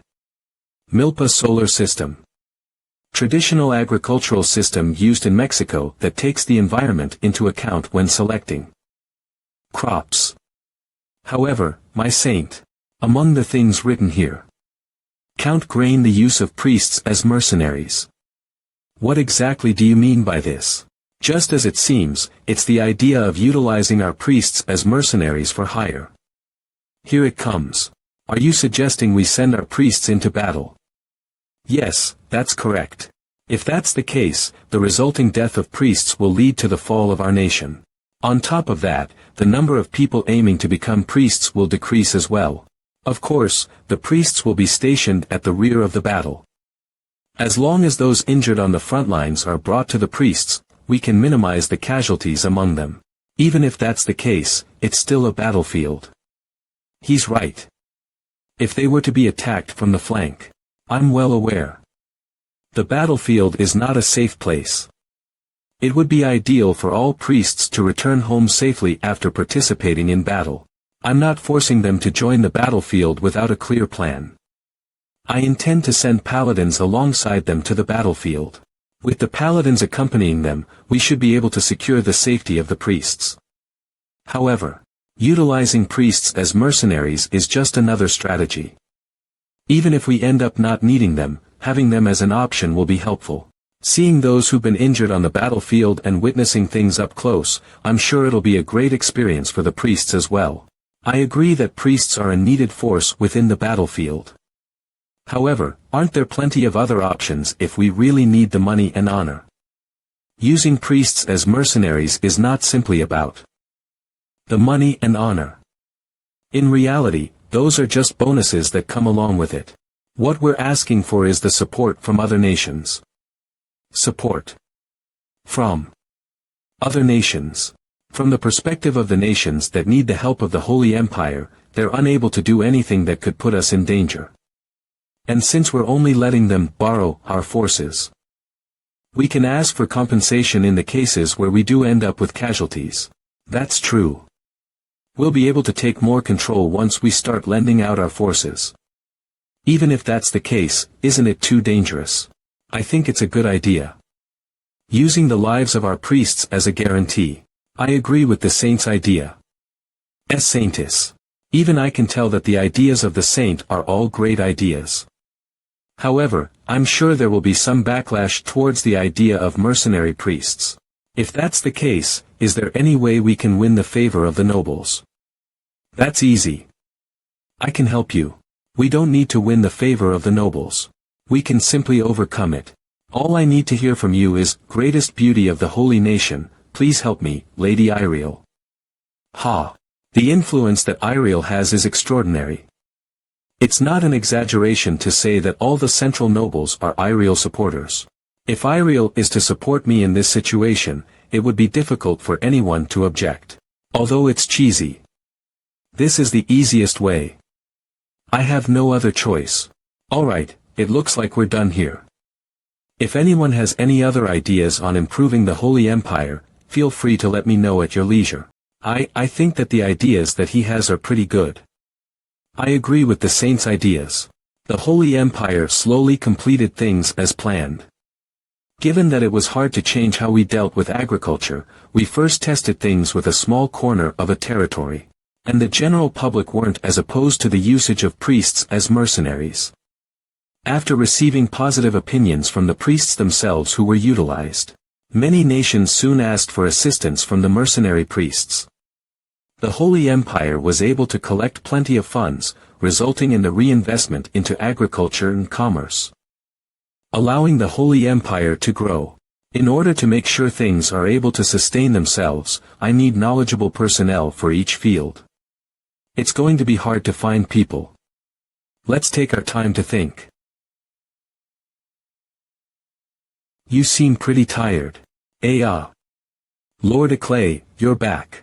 Milpa solar system. Traditional agricultural system used in Mexico that takes the environment into account when selecting crops. However, my saint, among the things written here, count grain the use of priests as mercenaries. What exactly do you mean by this? Just as it seems, it's the idea of utilizing our priests as mercenaries for hire. Here it comes. Are you suggesting we send our priests into battle? Yes, that's correct. If that's the case, the resulting death of priests will lead to the fall of our nation. On top of that, the number of people aiming to become priests will decrease as well. Of course, the priests will be stationed at the rear of the battle. As long as those injured on the front lines are brought to the priests, we can minimize the casualties among them. Even if that's the case, it's still a battlefield. He's right. If they were to be attacked from the flank, I'm well aware. The battlefield is not a safe place. It would be ideal for all priests to return home safely after participating in battle. I'm not forcing them to join the battlefield without a clear plan. I intend to send paladins alongside them to the battlefield. With the paladins accompanying them, we should be able to secure the safety of the priests. However, utilizing priests as mercenaries is just another strategy. Even if we end up not needing them, having them as an option will be helpful. Seeing those who've been injured on the battlefield and witnessing things up close, I'm sure it'll be a great experience for the priests as well. I agree that priests are a needed force within the battlefield. However, aren't there plenty of other options if we really need the money and honor? Using priests as mercenaries is not simply about the money and honor. In reality, those are just bonuses that come along with it. What we're asking for is the support from other nations. Support from other nations. From the perspective of the nations that need the help of the Holy Empire, they're unable to do anything that could put us in danger. And since we're only letting them borrow our forces, We can ask for compensation in the cases where we do end up with casualties. That's true. We'll be able to take more control once we start lending out our forces. Even if that's the case, isn't it too dangerous? I think it's a good idea. Using the lives of our priests as a guarantee. I agree with the saint's idea. Saintis. Even I can tell that the ideas of the saint are all great ideas. However, I'm sure there will be some backlash towards the idea of mercenary priests. If that's the case, is there any way we can win the favor of the nobles? That's easy. I can help you. We don't need to win the favor of the nobles. We can simply overcome it. All I need to hear from you is, greatest beauty of the holy nation, please help me, Lady Iriel. Ha! The influence that Iriel has is extraordinary. It's not an exaggeration to say that all the central nobles are Iriel supporters. If Iriel is to support me in this situation, it would be difficult for anyone to object. Although it's cheesy. This is the easiest way. I have no other choice. Alright, it looks like we're done here. If anyone has any other ideas on improving the Holy Empire, feel free to let me know at your leisure. I think that the ideas that he has are pretty good. I agree with the saint's ideas. The Holy Empire slowly completed things as planned. Given that it was hard to change how we dealt with agriculture, we first tested things with a small corner of a territory. And the general public weren't as opposed to the usage of priests as mercenaries. After receiving positive opinions from the priests themselves who were utilized, many nations soon asked for assistance from the mercenary priests. The Holy Empire was able to collect plenty of funds, resulting in the reinvestment into agriculture and commerce, allowing the Holy Empire to grow. In order to make sure things are able to sustain themselves, I need knowledgeable personnel for each field. It's going to be hard to find people. Let's take our time to think. You seem pretty tired. Lord Iclay, you're back.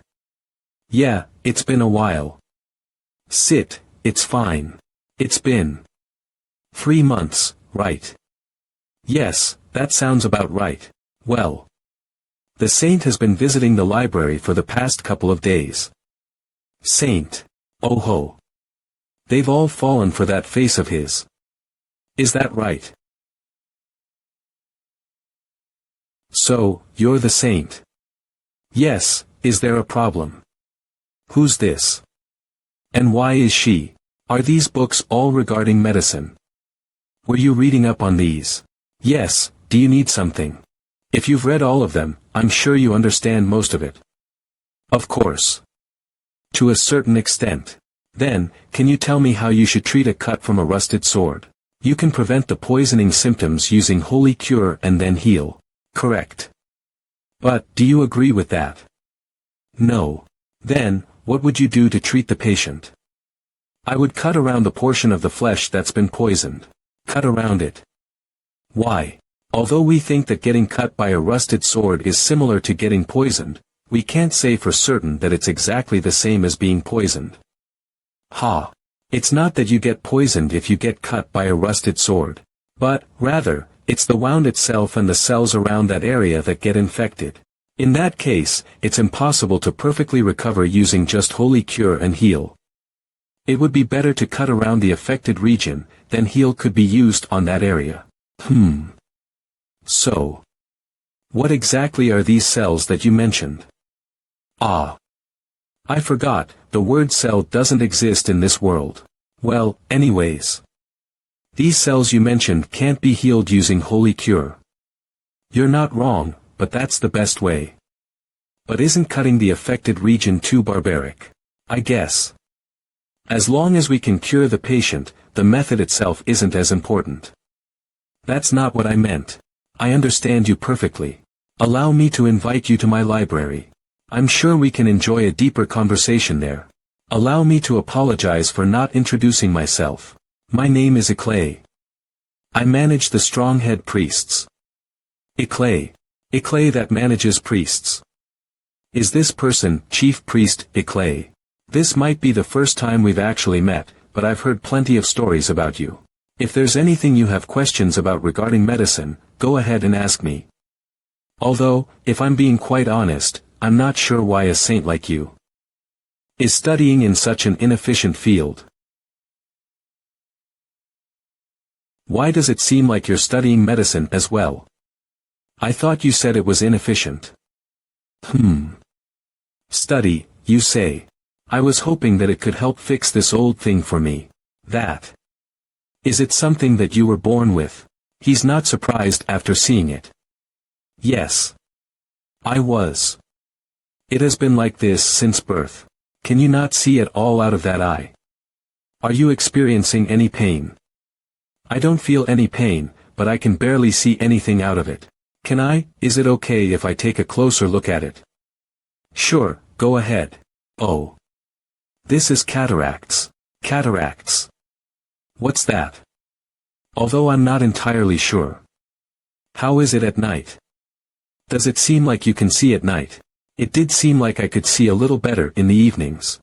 Yeah, it's been a while. Sit, it's fine. It's been 3 months, right? Yes, that sounds about right. Well, the saint has been visiting the library for the past couple of days. Saint. Oh ho. They've all fallen for that face of his. Is that right? So, you're the saint? Yes, is there a problem? Who's this? And why is she? Are these books all regarding medicine? Were you reading up on these? Yes, do you need something? If you've read all of them, I'm sure you understand most of it. Of course. To a certain extent. Then, can you tell me how you should treat a cut from a rusted sword? You can prevent the poisoning symptoms using holy cure and then heal. Correct. But, do you agree with that? No. Then, what would you do to treat the patient? I would cut around the portion of the flesh that's been poisoned. Cut around it. Why? Although we think that getting cut by a rusted sword is similar to getting poisoned, we can't say for certain that it's exactly the same as being poisoned. Ha! It's not that you get poisoned if you get cut by a rusted sword. But, rather, it's the wound itself and the cells around that area that get infected. In that case, it's impossible to perfectly recover using just holy cure and heal. It would be better to cut around the affected region, then heal could be used on that area. So, what exactly are these cells that you mentioned? Ah. I forgot, the word cell doesn't exist in this world. Well, anyways. These cells you mentioned can't be healed using holy cure. You're not wrong, but that's the best way. But isn't cutting the affected region too barbaric? I guess. As long as we can cure the patient, the method itself isn't as important. That's not what I meant. I understand you perfectly. Allow me to invite you to my library. I'm sure we can enjoy a deeper conversation there. Allow me to apologize for not introducing myself. My name is Iclay. I manage the Stronghead priests. Iclay. Iclay that manages priests. Is this person, Chief Priest Iclay? This might be the first time we've actually met, but I've heard plenty of stories about you. If there's anything you have questions about regarding medicine, go ahead and ask me. Although, if I'm being quite honest, I'm not sure why a saint like you is studying in such an inefficient field. Why does it seem like you're studying medicine as well? I thought you said it was inefficient. Study, you say. I was hoping that it could help fix this old thing for me. That. Is it something that you were born with? He's not surprised after seeing it. Yes. I was. It has been like this since birth. Can you not see it all out of that eye? Are you experiencing any pain? I don't feel any pain, but I can barely see anything out of it. Can I? Is it okay if I take a closer look at it? Sure, go ahead. Oh. This is cataracts. Cataracts. What's that? Although I'm not entirely sure. How is it at night? Does it seem like you can see at night? It did seem like I could see a little better in the evenings.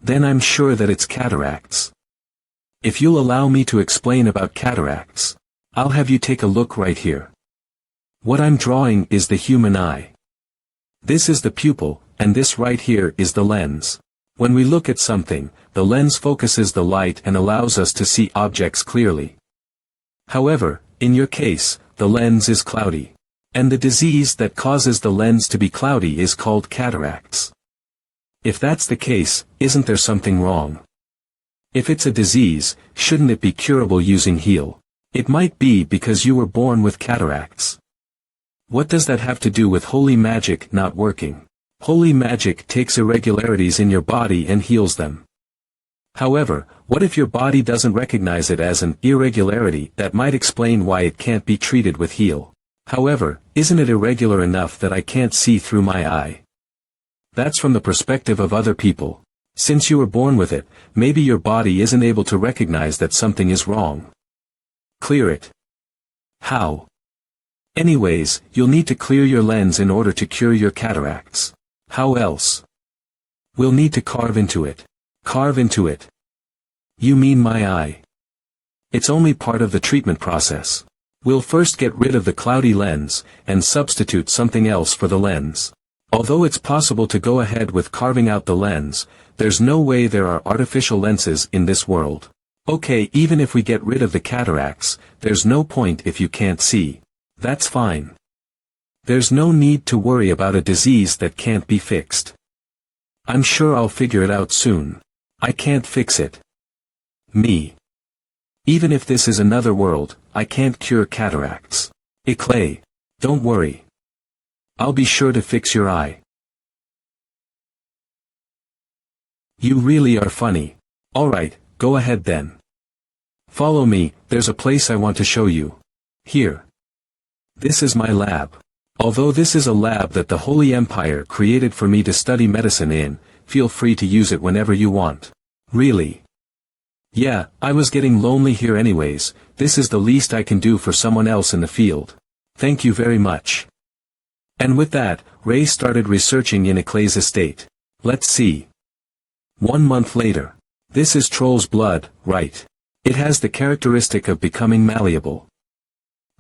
Then I'm sure that it's cataracts. If you'll allow me to explain about cataracts, I'll have you take a look right here. What I'm drawing is the human eye. This is the pupil, and this right here is the lens. When we look at something, the lens focuses the light and allows us to see objects clearly. However, in your case, the lens is cloudy. And the disease that causes the lens to be cloudy is called cataracts. If that's the case, isn't there something wrong? If it's a disease, shouldn't it be curable using heal? It might be because you were born with cataracts. What does that have to do with holy magic not working? Holy magic takes irregularities in your body and heals them. However, what if your body doesn't recognize it as an irregularity? That might explain why it can't be treated with heal. However, isn't it irregular enough that I can't see through my eye? That's from the perspective of other people. Since you were born with it, maybe your body isn't able to recognize that something is wrong. Clear it. How? Anyways, you'll need to clear your lens in order to cure your cataracts. How else? We'll need to carve into it. Carve into it. You mean my eye? It's only part of the treatment process. We'll first get rid of the cloudy lens, and substitute something else for the lens. Although it's possible to go ahead with carving out the lens, there's no way there are artificial lenses in this world. Okay, even if we get rid of the cataracts, there's no point if you can't see. That's fine. There's no need to worry about a disease that can't be fixed. I'm sure I'll figure it out soon. I can't fix it. Me. Even if this is another world, I can't cure cataracts. Clay. Don't worry. I'll be sure to fix your eye. You really are funny. Alright, go ahead then. Follow me, there's a place I want to show you. Here. This is my lab. Although this is a lab that the Holy Empire created for me to study medicine in, feel free to use it whenever you want. Really? Yeah, I was getting lonely here anyways. This is the least I can do for someone else in the field. Thank you very much. And with that, Ray started researching in Clay's estate. Let's see. 1 month later. This is Troll's blood, right? It has the characteristic of becoming malleable.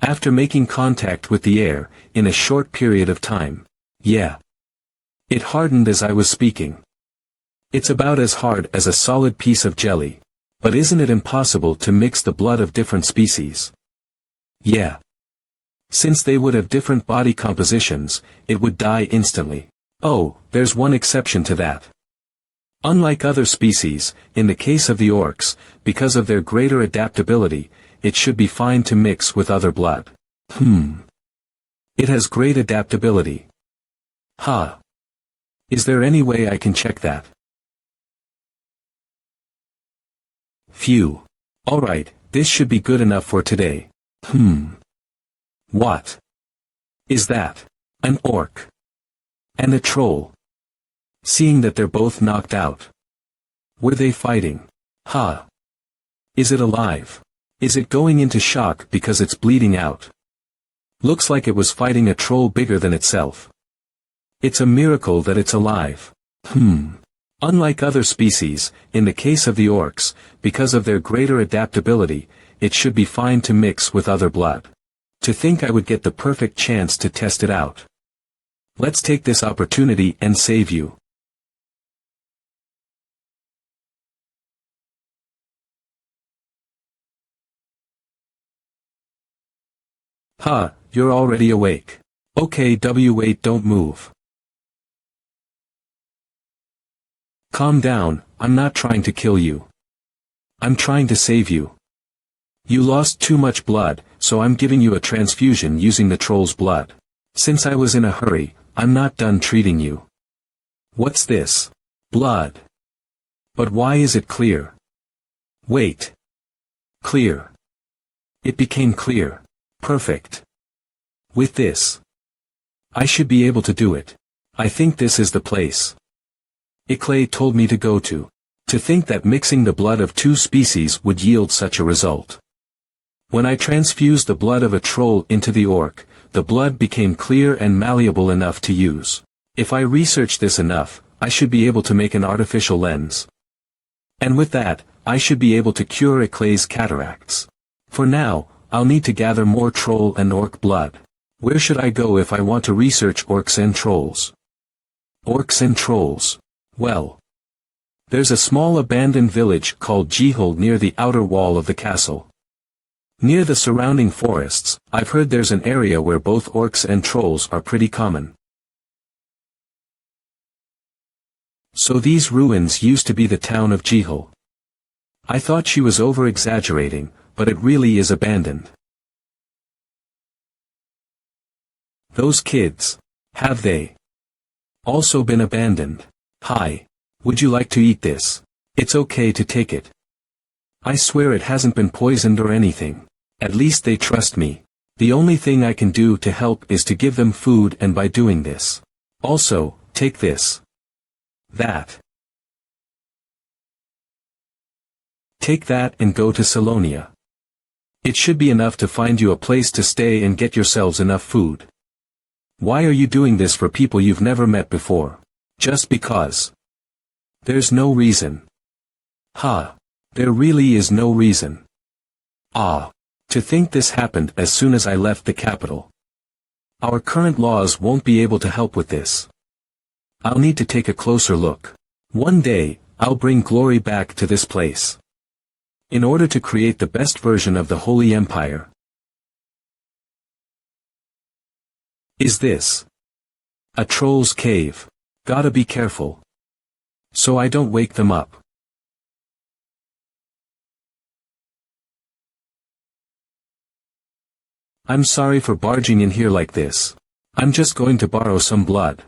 After making contact with the air, in a short period of time. Yeah. It hardened as I was speaking. It's about as hard as a solid piece of jelly. But isn't it impossible to mix the blood of different species? Yeah. Since they would have different body compositions, it would die instantly. Oh, there's one exception to that. Unlike other species, in the case of the orcs, because of their greater adaptability, it should be fine to mix with other blood. It has great adaptability. Huh. Is there any way I can check that? Phew. Alright, this should be good enough for today. What? Is that? An orc? And a troll? Seeing that they're both knocked out. Were they fighting? Huh. Is it alive? Is it going into shock because it's bleeding out? Looks like it was fighting a troll bigger than itself. It's a miracle that it's alive. Unlike other species, in the case of the orcs, because of their greater adaptability, it should be fine to mix with other blood. To think I would get the perfect chance to test it out. Let's take this opportunity and save you. Ha, you're already awake. Okay, wait, don't move. Calm down, I'm not trying to kill you. I'm trying to save you. You lost too much blood, so I'm giving you a transfusion using the troll's blood. Since I was in a hurry, I'm not done treating you. What's this? Blood. But why is it clear? Wait. Clear. It became clear. Perfect. With this, I should be able to do it. I think this is the place Iclay told me to go to. To think that mixing the blood of two species would yield such a result. When I transfused the blood of a troll into the orc, the blood became clear and malleable enough to use. If I research this enough, I should be able to make an artificial lens. And with that, I should be able to cure Iclay's cataracts. For now, I'll need to gather more troll and orc blood. Where should I go if I want to research orcs and trolls? Orcs and trolls. Well, there's a small abandoned village called Jihul near the outer wall of the castle. Near the surrounding forests, I've heard there's an area where both orcs and trolls are pretty common. So these ruins used to be the town of Jihul. I thought she was over-exaggerating, but it really is abandoned. Those kids, have they also been abandoned? Hi. Would you like to eat this? It's okay to take it. I swear it hasn't been poisoned or anything. At least they trust me. The only thing I can do to help is to give them food, and by doing this. Also, take this. That. Take that and go to Salonia. It should be enough to find you a place to stay and get yourselves enough food. Why are you doing this for people you've never met before? Just because. There's no reason. Ha. There really is no reason. Ah. To think this happened as soon as I left the capital. Our current laws won't be able to help with this. I'll need to take a closer look. One day, I'll bring glory back to this place. In order to create the best version of the Holy Empire. Is this a troll's cave? Gotta be careful, so I don't wake them up. I'm sorry for barging in here like this. I'm just going to borrow some blood.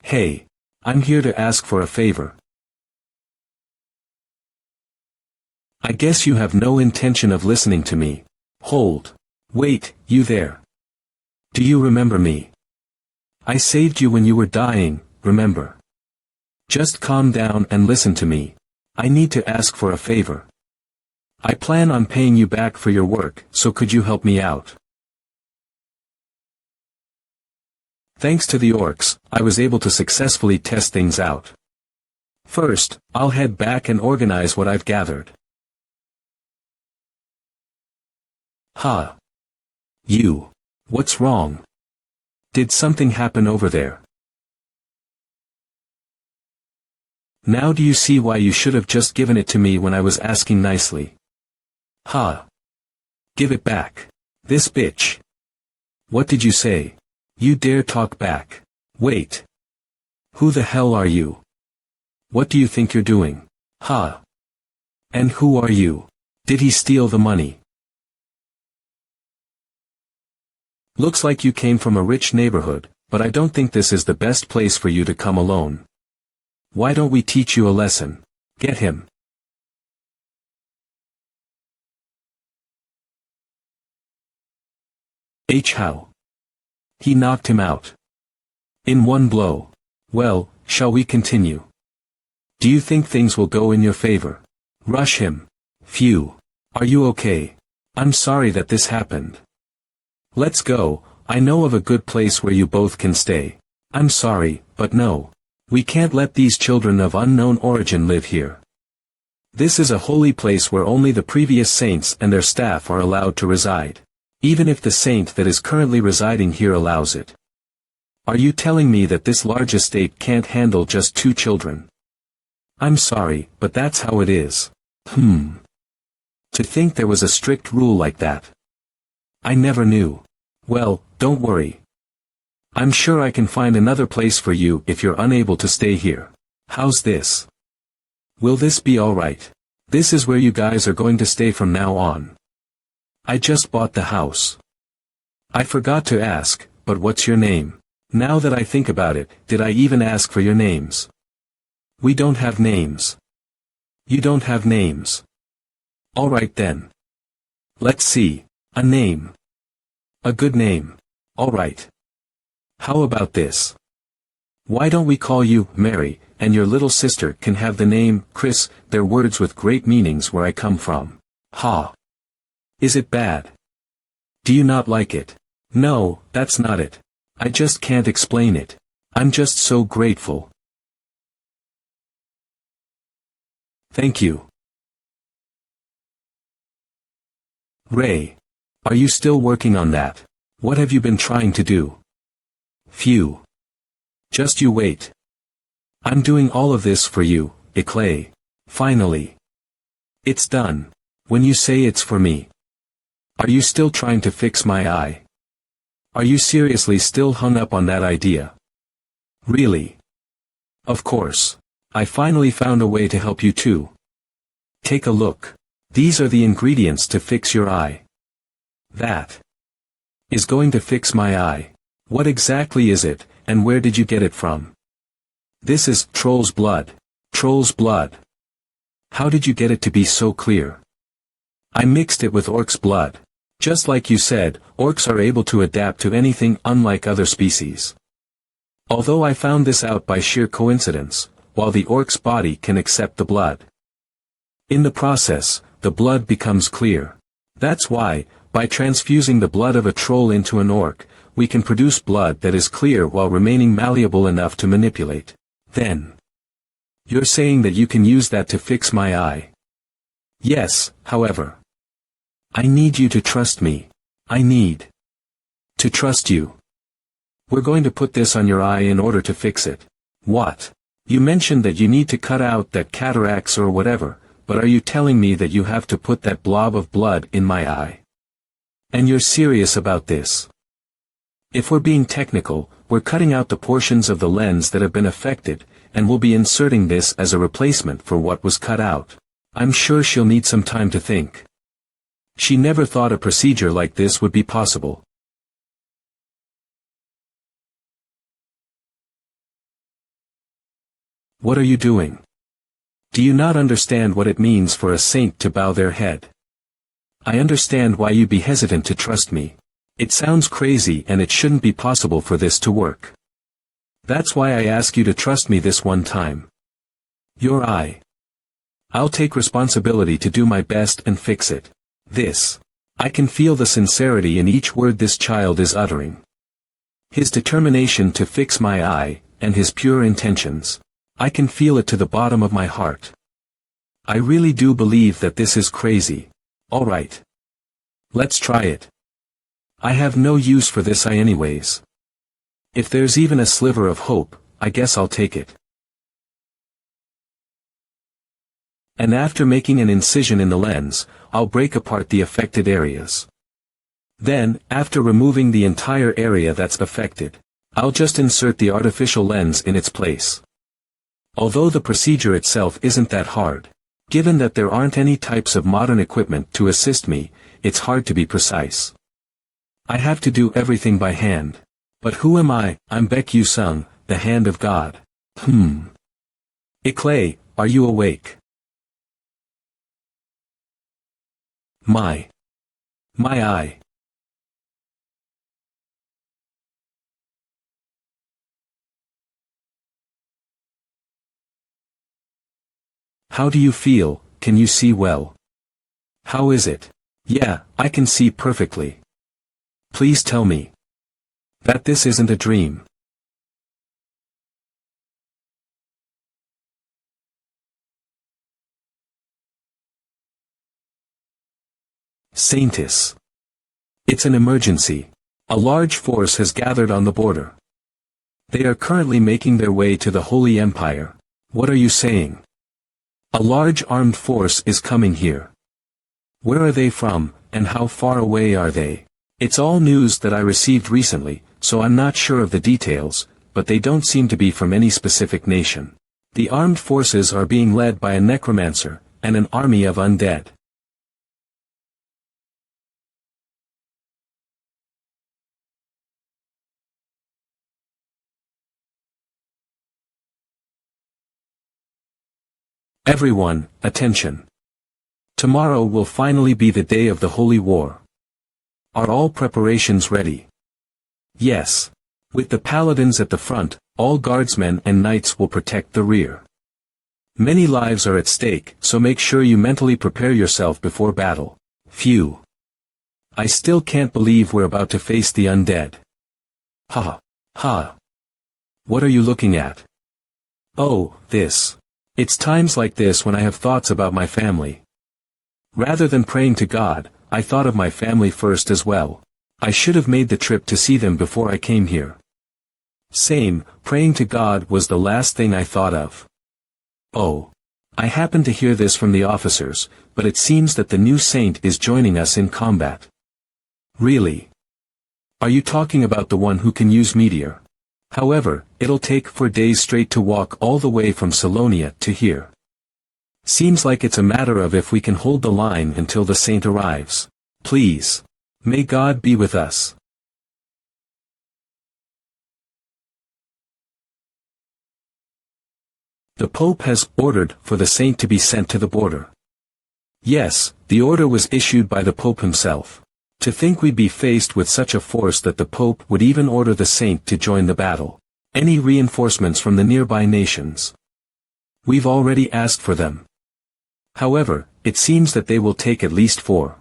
Hey, I'm here to ask for a favor. I guess you have no intention of listening to me. Hold. Wait, you there. Do you remember me? I saved you when you were dying, remember? Just calm down and listen to me. I need to ask for a favor. I plan on paying you back for your work, so could you help me out? Thanks to the orcs, I was able to successfully test things out. First, I'll head back and organize what I've gathered. Ha. You. What's wrong? Did something happen over there? Now do you see why you should have just given it to me when I was asking nicely? Ha. Give it back. This bitch. What did you say? You dare talk back. Wait. Who the hell are you? What do you think you're doing? Ha. And who are you? Did he steal the money? Looks like you came from a rich neighborhood, but I don't think this is the best place for you to come alone. Why don't we teach you a lesson? Get him. How? He knocked him out. In one blow. Well, shall we continue? Do you think things will go in your favor? Rush him. Phew. Are you okay? I'm sorry that this happened. Let's go. I know of a good place where you both can stay. I'm sorry, but no. We can't let these children of unknown origin live here. This is a holy place where only the previous saints and their staff are allowed to reside. Even if the saint that is currently residing here allows it. Are you telling me that this large estate can't handle just 2 children? I'm sorry, but that's how it is. To think there was a strict rule like that. I never knew. Well, don't worry. I'm sure I can find another place for you if you're unable to stay here. How's this? Will this be alright? This is where you guys are going to stay from now on. I just bought the house. I forgot to ask, but what's your name? Now that I think about it, did I even ask for your names? We don't have names. You don't have names. Alright then. Let's see. A name. A good name. Alright. How about this? Why don't we call you Mary, and your little sister can have the name Chris? They're words with great meanings where I come from. Ha. Is it bad? Do you not like it? No, that's not it. I just can't explain it. I'm just so grateful. Thank you. Ray. Are you still working on that? What have you been trying to do? Phew. Just you wait. I'm doing all of this for you, Eclay. Finally. It's done. When you say it's for me. Are you still trying to fix my eye? Are you seriously still hung up on that idea? Really? Of course. I finally found a way to help you too. Take a look. These are the ingredients to fix your eye. That is going to fix my eye. What exactly is it, and where did you get it from? This is troll's blood. Troll's blood. How did you get it to be so clear? I mixed it with orc's blood. Just like you said, orcs are able to adapt to anything unlike other species. Although I found this out by sheer coincidence, while the orc's body can accept the blood. In the process, the blood becomes clear. That's why, by transfusing the blood of a troll into an orc, we can produce blood that is clear while remaining malleable enough to manipulate. Then, you're saying that you can use that to fix my eye? Yes, however. I need you to trust me. I need to trust you. We're going to put this on your eye in order to fix it. What? You mentioned that you need to cut out that cataracts or whatever, but are you telling me that you have to put that blob of blood in my eye? And you're serious about this? If we're being technical, we're cutting out the portions of the lens that have been affected, and we'll be inserting this as a replacement for what was cut out. I'm sure she'll need some time to think. She never thought a procedure like this would be possible. What are you doing? Do you not understand what it means for a saint to bow their head? I understand why you'd be hesitant to trust me. It sounds crazy and it shouldn't be possible for this to work. That's why I ask you to trust me this one time. Your eye. I'll take responsibility to do my best and fix it. This. I can feel the sincerity in each word this child is uttering. His determination to fix my eye, and his pure intentions. I can feel it to the bottom of my heart. I really do believe that this is crazy. Alright. Let's try it. I have no use for this eye anyways. If there's even a sliver of hope, I guess I'll take it. And after making an incision in the lens, I'll break apart the affected areas. Then, after removing the entire area that's affected, I'll just insert the artificial lens in its place. Although the procedure itself isn't that hard, given that there aren't any types of modern equipment to assist me, it's hard to be precise. I have to do everything by hand. But who am I? I'm Baek Yu-sung, the hand of God. Eclay, are you awake? My eye. How do you feel? Can you see well? How is it? Yeah, I can see perfectly. Please tell me that this isn't a dream. Saintis. It's an emergency. A large force has gathered on the border. They are currently making their way to the Holy Empire. What are you saying? A large armed force is coming here. Where are they from, and how far away are they? It's all news that I received recently, so I'm not sure of the details, but they don't seem to be from any specific nation. The armed forces are being led by a necromancer, and an army of undead. Everyone, attention. Tomorrow will finally be the day of the Holy War. Are all preparations ready? Yes. With the paladins at the front, all guardsmen and knights will protect the rear. Many lives are at stake, so make sure you mentally prepare yourself before battle. Phew. I still can't believe we're about to face the undead. Ha. Ha. What are you looking at? Oh, this. It's times like this when I have thoughts about my family. Rather than praying to God, I thought of my family first as well. I should have made the trip to see them before I came here. Same, praying to God was the last thing I thought of. Oh. I happened to hear this from the officers, but it seems that the new saint is joining us in combat. Really? Are you talking about the one who can use meteor? However, it'll take 4 days straight to walk all the way from Salonia to here. Seems like it's a matter of if we can hold the line until the saint arrives. Please. May God be with us. The Pope has ordered for the saint to be sent to the border. Yes, the order was issued by the Pope himself. To think we'd be faced with such a force that the Pope would even order the saint to join the battle. Any reinforcements from the nearby nations? We've already asked for them. However, it seems that they will take at least 4.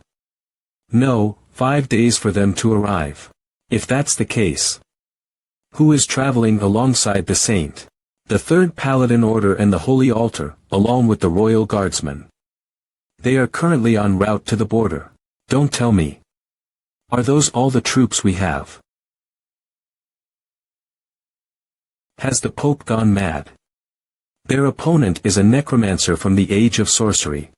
No, 5 days for them to arrive. If that's the case. Who is traveling alongside the saint? The Third Paladin Order and the Holy Altar, along with the Royal Guardsmen. They are currently en route to the border. Don't tell me. Are those all the troops we have? Has the Pope gone mad? Their opponent is a necromancer from the age of sorcery.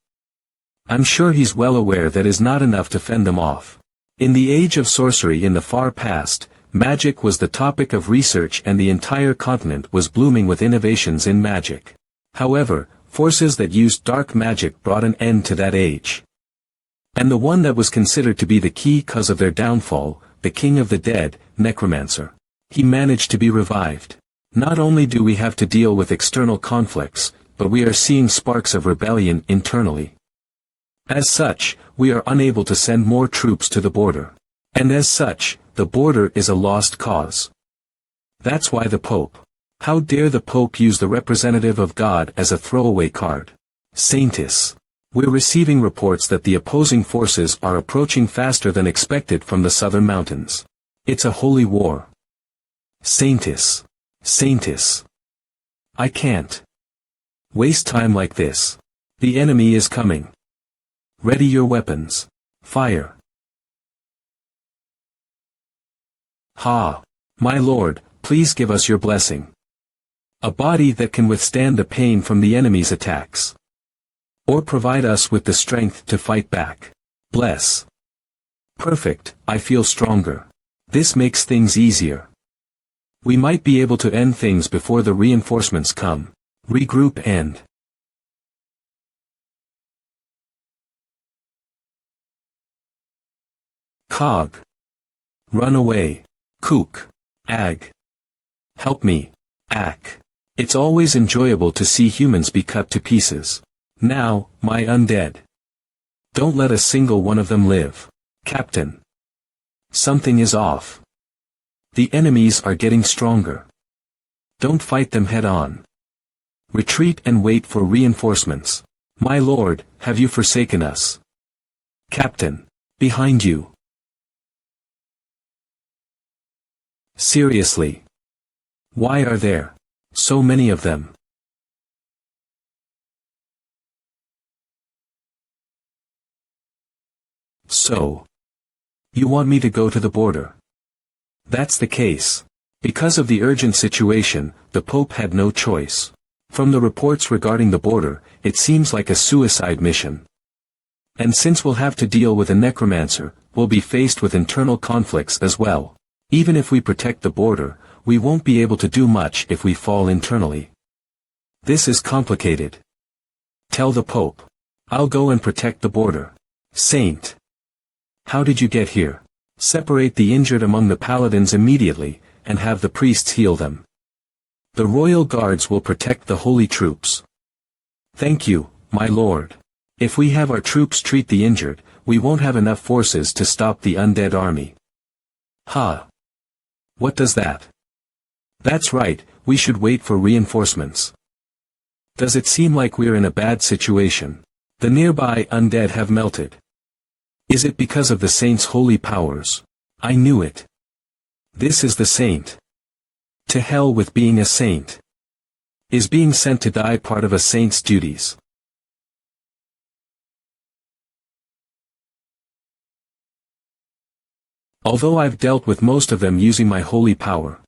I'm sure he's well aware that is not enough to fend them off. In the age of sorcery in the far past, magic was the topic of research and the entire continent was blooming with innovations in magic. However, forces that used dark magic brought an end to that age. And the one that was considered to be the key cause of their downfall, the King of the Dead, Necromancer. He managed to be revived. Not only do we have to deal with external conflicts, but we are seeing sparks of rebellion internally. As such, we are unable to send more troops to the border. And as such, the border is a lost cause. That's why the Pope. How dare the Pope use the representative of God as a throwaway card? Saintis. We're receiving reports that the opposing forces are approaching faster than expected from the southern mountains. It's a holy war. Saintis. Saintis. I can't waste time like this. The enemy is coming. Ready your weapons. Fire. Ha! My lord, please give us your blessing. A body that can withstand the pain from the enemy's attacks. Or provide us with the strength to fight back. Bless. Perfect, I feel stronger. This makes things easier. We might be able to end things before the reinforcements come. Regroup and Cog. Run away. Kook. Ag. Help me. Ack. It's always enjoyable to see humans be cut to pieces. Now, my undead. Don't let a single one of them live. Captain. Something is off. The enemies are getting stronger. Don't fight them head on. Retreat and wait for reinforcements. My lord, have you forsaken us? Captain. Behind you. Seriously. Why are there so many of them? So, you want me to go to the border? That's the case. Because of the urgent situation, the Pope had no choice. From the reports regarding the border, it seems like a suicide mission. And since we'll have to deal with a necromancer, we'll be faced with internal conflicts as well. Even if we protect the border, we won't be able to do much if we fall internally. This is complicated. Tell the Pope. I'll go and protect the border. Saint. How did you get here? Separate the injured among the paladins immediately, and have the priests heal them. The royal guards will protect the holy troops. Thank you, my lord. If we have our troops treat the injured, we won't have enough forces to stop the undead army. Ha! What does that? That's right, we should wait for reinforcements. Does it seem like we're in a bad situation? The nearby undead have melted. Is it because of the saint's holy powers? I knew it. This is the saint. To hell with being a saint. Is being sent to die part of a saint's duties? Although I've dealt with most of them using my holy power.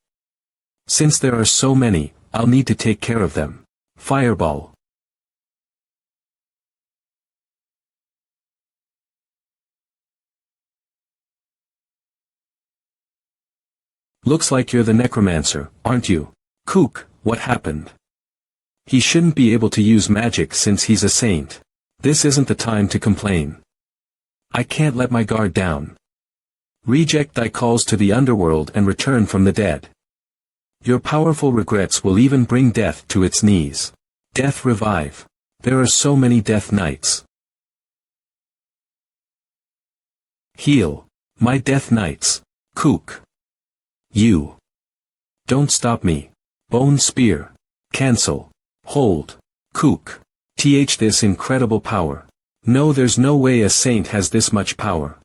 Since there are so many, I'll need to take care of them. Fireball. Looks like you're the necromancer, aren't you? Kook, what happened? He shouldn't be able to use magic since he's a saint. This isn't the time to complain. I can't let my guard down. Reject thy calls to the underworld and return from the dead. Your powerful regrets will even bring death to its knees. Death revive. There are so many death knights. Heal. My death knights. Kook. You. Don't stop me. Bone spear. Cancel. Hold. Kook. This incredible power. No, there's no way a saint has this much power.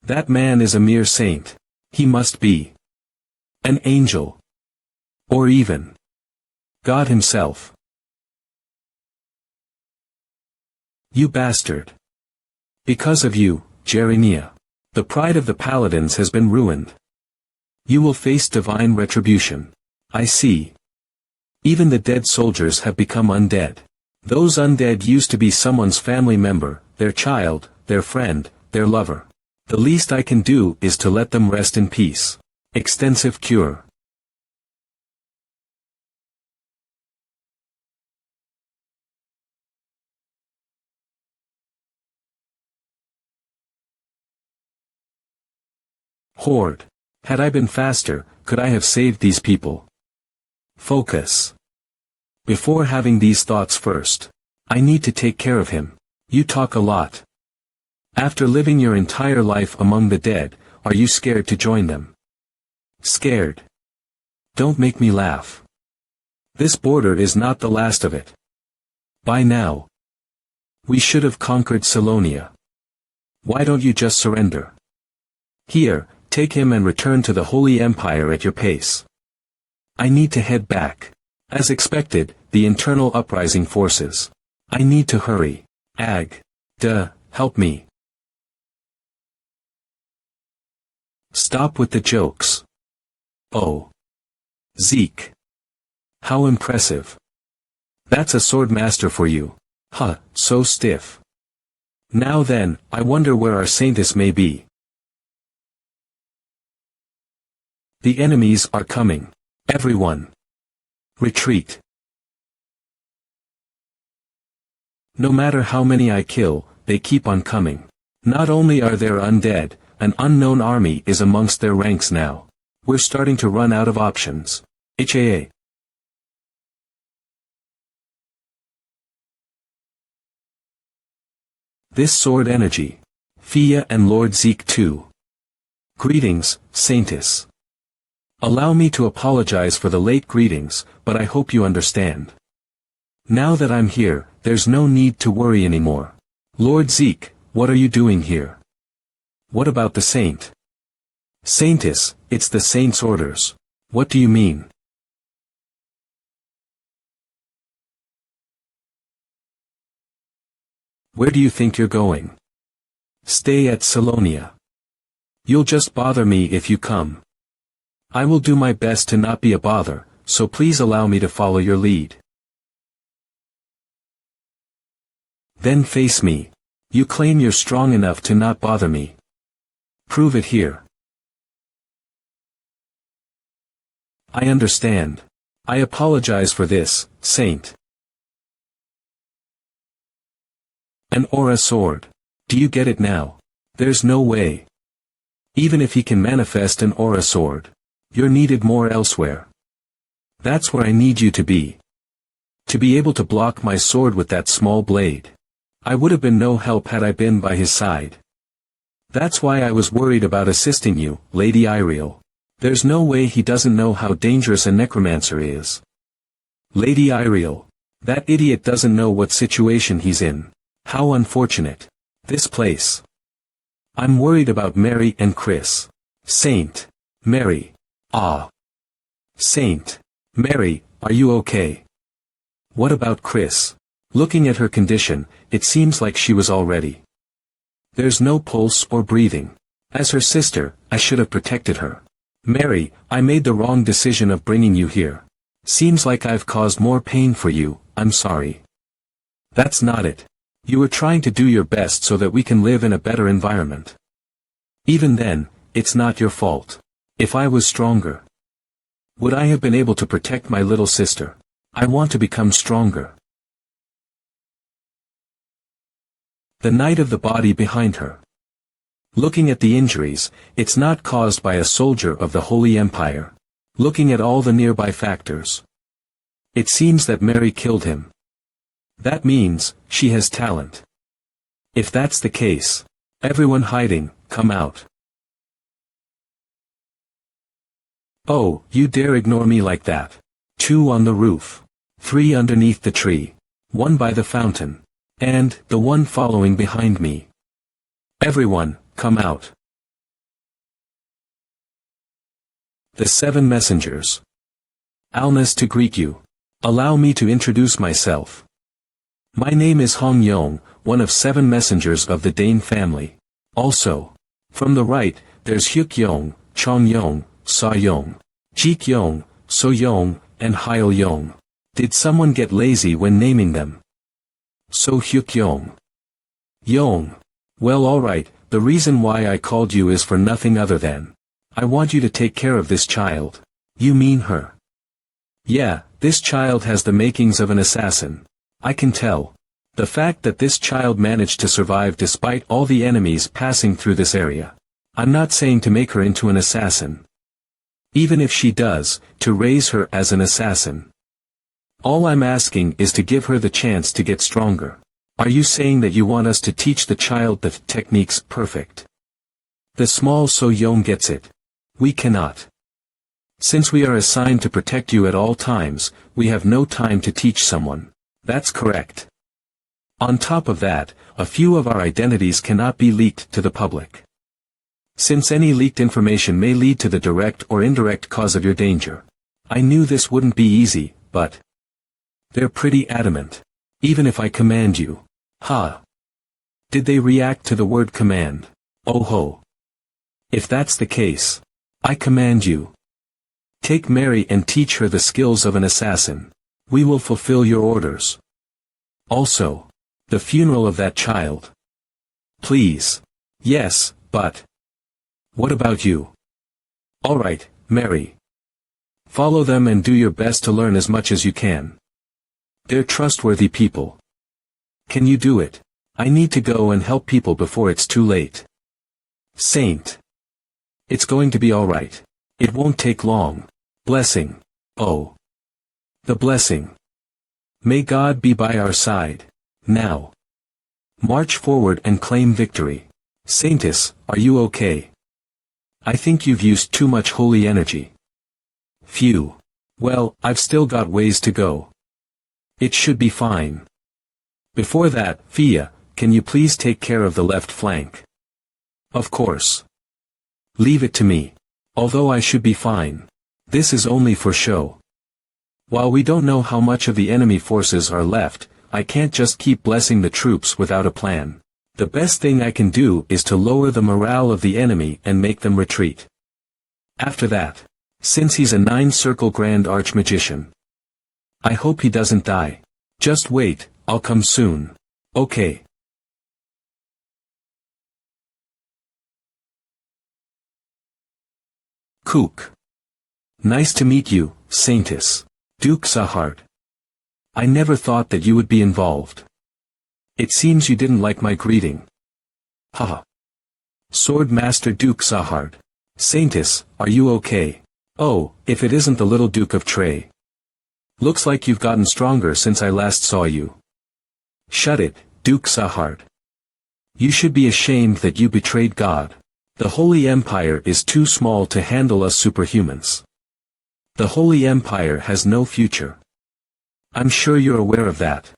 That man is a mere saint. He must be an angel. Or even God himself. You bastard. Because of you, Jeremiah, the pride of the paladins has been ruined. You will face divine retribution. I see. Even the dead soldiers have become undead. Those undead used to be someone's family member, their child, their friend, their lover. The least I can do is to let them rest in peace. Extensive cure. Horde. Had I been faster, could I have saved these people? Focus. Before having these thoughts first. I need to take care of him. You talk a lot. After living your entire life among the dead, are you scared to join them? Scared? Don't make me laugh. This border is not the last of it. By now, we should have conquered Salonia. Why don't you just surrender? Here, take him and return to the Holy Empire at your pace. I need to head back. As expected, the internal uprising forces. I need to hurry. Help me. Stop with the jokes. Oh. Zeke. How impressive. That's a sword master for you. Huh, so stiff. Now then, I wonder where our saintess may be. The enemies are coming. Everyone. Retreat. No matter how many I kill, they keep on coming. Not only are there undead, an unknown army is amongst their ranks now. We're starting to run out of options. HAA. This sword energy. Fia and Lord Zeke too. Greetings, Saintess. Allow me to apologize for the late greetings, but I hope you understand. Now that I'm here, there's no need to worry anymore. Lord Zeke, what are you doing here? What about the saint? Saintess, it's the saint's orders. What do you mean? Where do you think you're going? Stay at Salonia. You'll just bother me if you come. I will do my best to not be a bother, so please allow me to follow your lead. Then face me. You claim you're strong enough to not bother me. Prove it here. I understand. I apologize for this, Saint. An aura sword. Do you get it now? There's no way. Even if he can manifest an aura sword, you're needed more elsewhere. That's where I need you to be. To be able to block my sword with that small blade. I would have been no help had I been by his side. That's why I was worried about assisting you, Lady Iriel. There's no way he doesn't know how dangerous a necromancer is. Lady Iriel. That idiot doesn't know what situation he's in. How unfortunate. This place. I'm worried about Mary and Chris. Saint. Mary. Ah. Saint. Mary, are you okay? What about Chris? Looking at her condition, it seems like she was already. There's no pulse or breathing. As her sister, I should have protected her. Mary, I made the wrong decision of bringing you here. Seems like I've caused more pain for you, I'm sorry. That's not it. You were trying to do your best so that we can live in a better environment. Even then, it's not your fault. If I was stronger, would I have been able to protect my little sister? I want to become stronger. The night of the body behind her. Looking at the injuries, it's not caused by a soldier of the Holy Empire. Looking at all the nearby factors. It seems that Mary killed him. That means, she has talent. If that's the case, everyone hiding, come out. Oh, you dare ignore me like that. 2 on the roof. 3 underneath the tree. 1 by the fountain. And, the one following behind me. Everyone, come out. The 7 messengers. Alness to greet you. Allow me to introduce myself. My name is Hong Yong, one of 7 messengers of the Dane family. Also, from the right, there's Hyuk Yong, Chong Yong, Sa Yong, Jik Yong, So Yong, and Hyul Yong. Did someone get lazy when naming them? So Hyuk Yong. Yong. Well, alright, the reason why I called you is for nothing other than, I want you to take care of this child. You mean her? Yeah, this child has the makings of an assassin. I can tell. The fact that this child managed to survive despite all the enemies passing through this area. I'm not saying to make her into an assassin. Even if she does, to raise her as an assassin. All I'm asking is to give her the chance to get stronger. Are you saying that you want us to teach the child the techniques perfect? The small So Yong gets it. We cannot. Since we are assigned to protect you at all times, we have no time to teach someone. That's correct. On top of that, a few of our identities cannot be leaked to the public. Since any leaked information may lead to the direct or indirect cause of your danger. I knew this wouldn't be easy, but they're pretty adamant. Even if I command you. Ha! Did they react to the word command? Oh ho! If that's the case, I command you. Take Mary and teach her the skills of an assassin. We will fulfill your orders. Also, the funeral of that child. Please. Yes, but what about you? Alright, Mary. Follow them and do your best to learn as much as you can. They're trustworthy people. Can you do it? I need to go and help people before it's too late. Saint. It's going to be alright. It won't take long. Blessing. Oh. The blessing. May God be by our side. Now. March forward and claim victory. Saintess, are you okay? I think you've used too much holy energy. Phew. Well, I've still got ways to go. It should be fine. Before that, Fia, can you please take care of the left flank? Of course. Leave it to me. Although I should be fine. This is only for show. While we don't know how much of the enemy forces are left, I can't just keep blessing the troops without a plan. The best thing I can do is to lower the morale of the enemy and make them retreat. After that, since he's a 9-circle grand archmagician, I hope he doesn't die. Just wait, I'll come soon. Okay. Kook. Nice to meet you, Saintess. Duke Sahard. I never thought that you would be involved. It seems you didn't like my greeting. Haha. Sword Master Duke Sahard. Saintess, are you okay? Oh, if it isn't the little Duke of Trey. Looks like you've gotten stronger since I last saw you. Shut it, Duke Sahard. You should be ashamed that you betrayed God. The Holy Empire is too small to handle us superhumans. The Holy Empire has no future. I'm sure you're aware of that.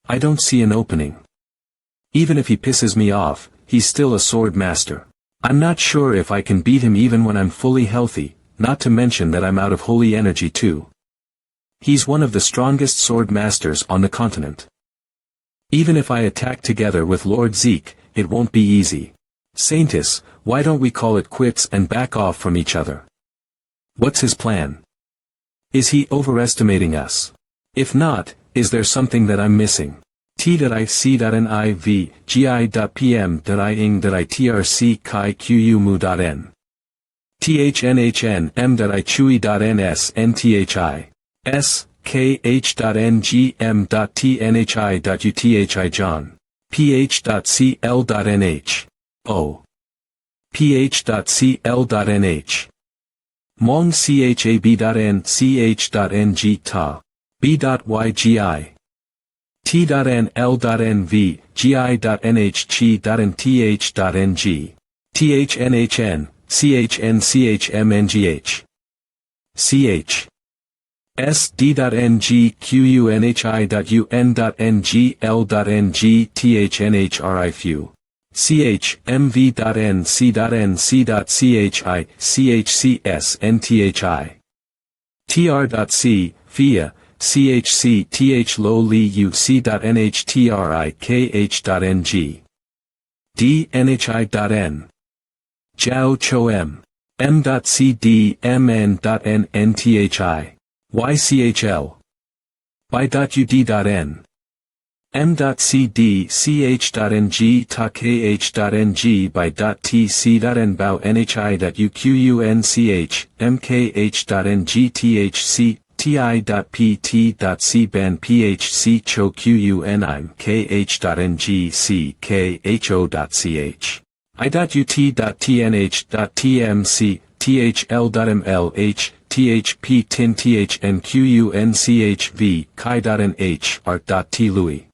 I don't see an opening. Even if he pisses me off, he's still a sword master. I'm not sure if I can beat him even when I'm fully healthy, not to mention that I'm out of holy energy too. He's one of the strongest sword masters on the continent. Even if I attack together with Lord Zeke, it won't be easy. Saintess, why don't we call it quits and back off from each other? What's his plan? Is he overestimating us? If not, is there something that I'm missing? T.I.C.NIV, gi.pm.ing.itrc chi qu.mu.n. THNHN m.ichui.ns nthi. S, kh.ngm.tnhi.uthi John. ph.cl.nh. O. ph.cl.nh. Mong chab.n ch.ng ta. b.ygi. t.nl.nv, gi.nh.chi.nth.ng. thnhn, chnchmngh. ch. sd.ngqunhi.un.ngl.ng thnhrifu. ch. mv.n c.n c.chi, chcs nthi. tr.c, fia, chc th lo li uc.nhtrik.ng. dnhi.n. Jiao cho m. m.cd mn.n nthi. ychl. by.ud.n. m.cd ch.ng ta kh.ng by.tc.n bao nhi.uqunch mkh.ng thc ti.pt.c ban phc cho qunime kh.ng c kho.ch i.ut.tnh.tmc thl.mlh thp tin thnqunchv chi.nh art.t louis.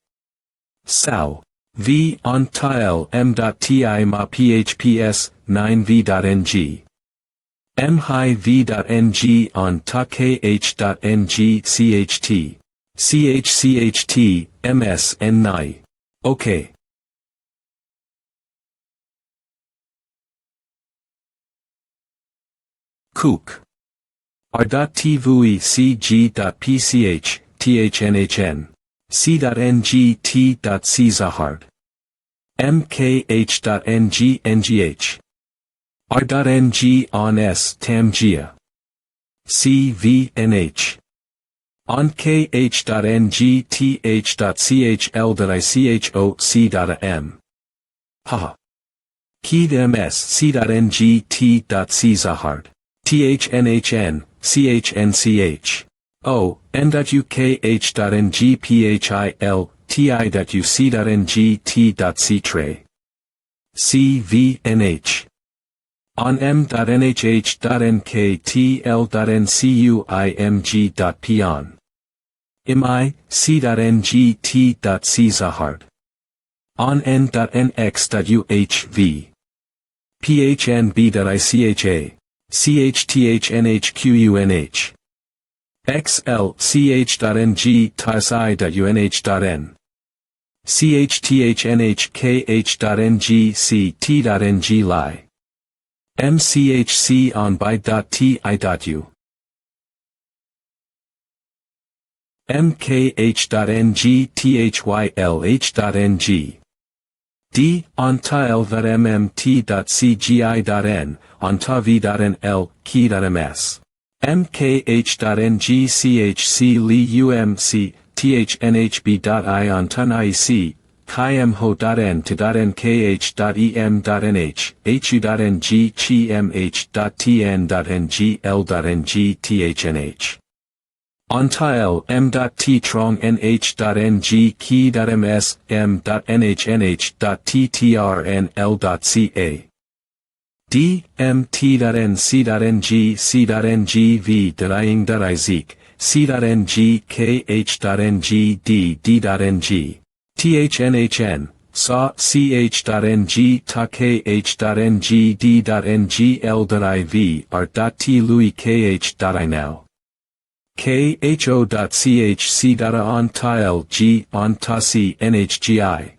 Sao. v on tile m.ti ma phps 9v.ng. m-hi v.ng on ta kh.ng cht. chcht ms n9. Okay. Kook. r.tvui cg.pch, thnhn. c.ng t.c zahard. mkh.ng ngh. r.ng on s tamgia. cvnh. on kh.ng th.chl.ichoc.am. Haha. Keyed ms c.ng t.c zahard. thnhn, chnch. o, n.ukh.ng phil, ti.uc.ng t.c tray. cvnh. on m.nhh.nktl.ncuimg.pion. imi, c.ng t.c zahard. on n.nx.uhv. phnb.icha. chhthnhqunh. xl ch.ng tsi.unh.n. chhthnhkh.ng ct.ng li. mchc on by.ti.u. mkh.ng/thyLh.ng. D. ontile.mmt.cgi.n, ontav.nl, key.ms. mkh.ngchcliumc, thnhb.i ontanic, chiemho.n/nkh.em.nh, hu.ng.chmh.tn.ngl.ng.thnh. ontile m.t-trong.nh.ng key.ms m.nhnh.ttrnl.ca. D. mt.nc.ng c.ngv.ing.izik, c.ng kh.ng d.d.ng. thnhn, sa ch.ng ta kh.ng d.ngl.iv art.t louis kh.I now. kho.chc.ontile g ontasi nhgi.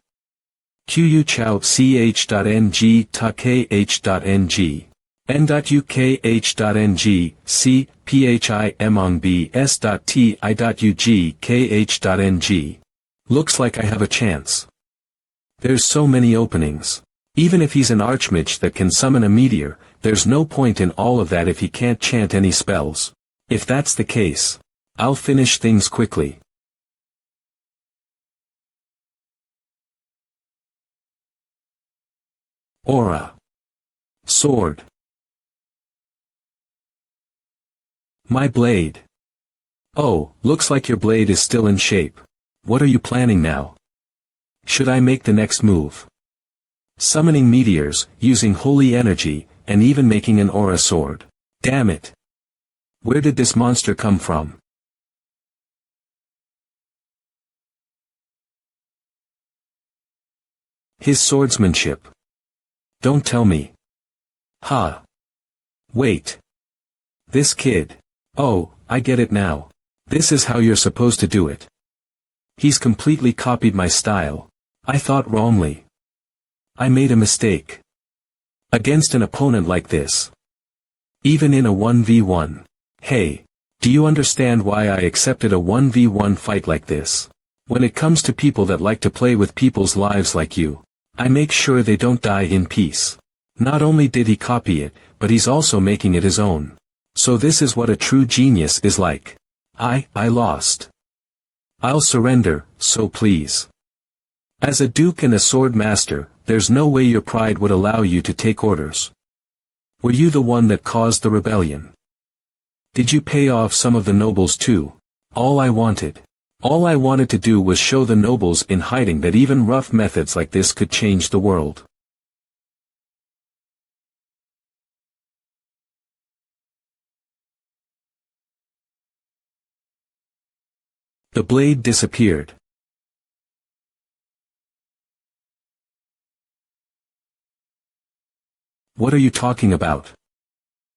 qu chow ch.ng ta kh.ng. n.ukh.ng, c, phimong s.ti.ug kh.ng. Looks like I have a chance. There's so many openings. Even if he's an archmage that can summon a meteor, there's no point in all of that if he can't chant any spells. If that's the case, I'll finish things quickly. Aura. Sword. My blade. Oh, looks like your blade is still in shape. What are you planning now? Should I make the next move? Summoning meteors, using holy energy, and even making an aura sword. Damn it. Where did this monster come from? His swordsmanship. Don't tell me. Huh. Wait. This kid. Oh, I get it now. This is how you're supposed to do it. He's completely copied my style. I thought wrongly. I made a mistake. Against an opponent like this. Even in a 1v1. Hey, do you understand why I accepted a 1v1 fight like this? When it comes to people that like to play with people's lives like you, I make sure they don't die in peace. Not only did he copy it, but he's also making it his own. So this is what a true genius is like. I lost. I'll surrender, so please. As a duke and a sword master, there's no way your pride would allow you to take orders. Were you the one that caused the rebellion? Did you pay off some of the nobles too? All I wanted to do was show the nobles in hiding that even rough methods like this could change the world. The blade disappeared. What are you talking about?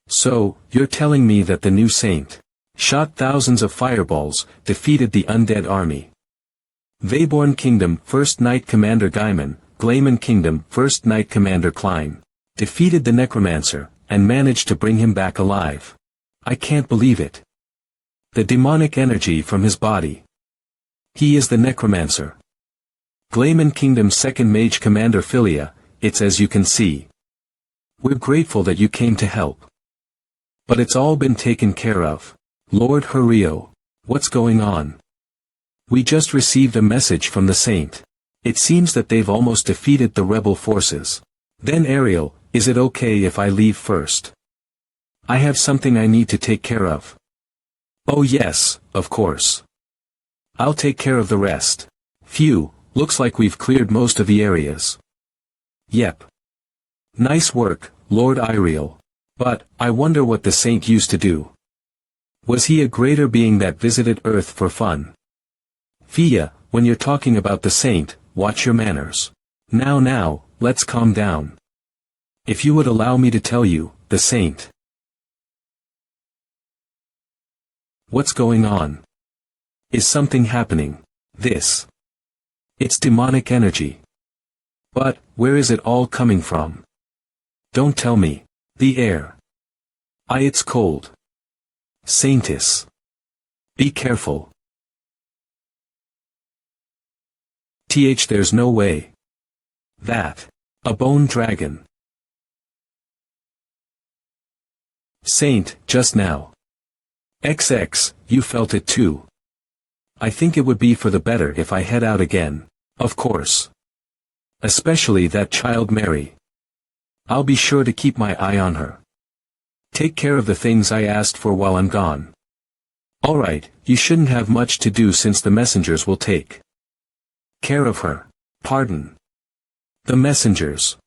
So, you're telling me that the new saint shot thousands of fireballs, defeated the undead army. Veyborn Kingdom First Knight Commander Gaiman, Glayman Kingdom First Knight Commander Klein, defeated the necromancer, and managed to bring him back alive. I can't believe it. The demonic energy from his body. He is the necromancer. Glayman Kingdom Second Mage Commander Philia, it's as you can see. We're grateful that you came to help. But it's all been taken care of. Lord Hurio, what's going on? We just received a message from the saint. It seems that they've almost defeated the rebel forces. Then Ariel, is it okay if I leave first? I have something I need to take care of. Oh yes, of course. I'll take care of the rest. Phew, looks like we've cleared most of the areas. Yep. Nice work, Lord Iriel. But, I wonder what the saint used to do. Was he a greater being that visited Earth for fun? Fia, when you're talking about the saint, watch your manners. Now, let's calm down. If you would allow me to tell you, the saint. What's going on? Is something happening? This. It's demonic energy. But, where is it all coming from? Don't tell me. The air. It's cold. Saintess. Be careful. There's no way. That. A bone dragon. Saint, just now. XX, you felt it too. I think it would be for the better if I head out again, of course. Especially that child Mary. I'll be sure to keep my eye on her. Take care of the things I asked for while I'm gone. Alright, you shouldn't have much to do since the messengers will take care of her. Pardon. The messengers.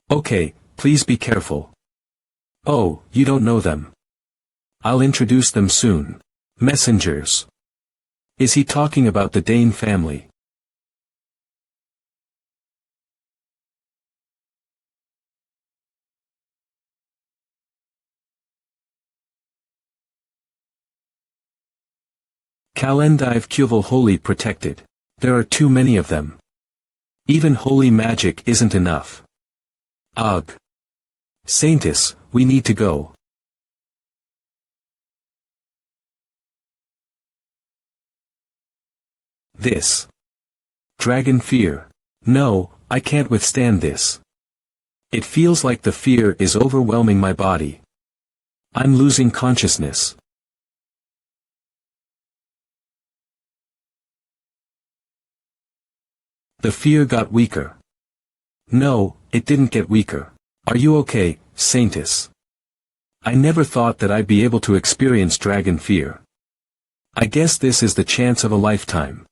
Okay, please be careful. Oh, you don't know them. I'll introduce them soon. Messengers. Is he talking about the Dane family? Kalendive Kjuvel Holy Protected. There are too many of them. Even holy magic isn't enough. Ugh. Saintess, we need to go. This. Dragon fear. No, I can't withstand this. It feels like the fear is overwhelming my body. I'm losing consciousness. The fear got weaker. No, it didn't get weaker. Are you okay, Saintess? I never thought that I'd be able to experience dragon fear. I guess this is the chance of a lifetime.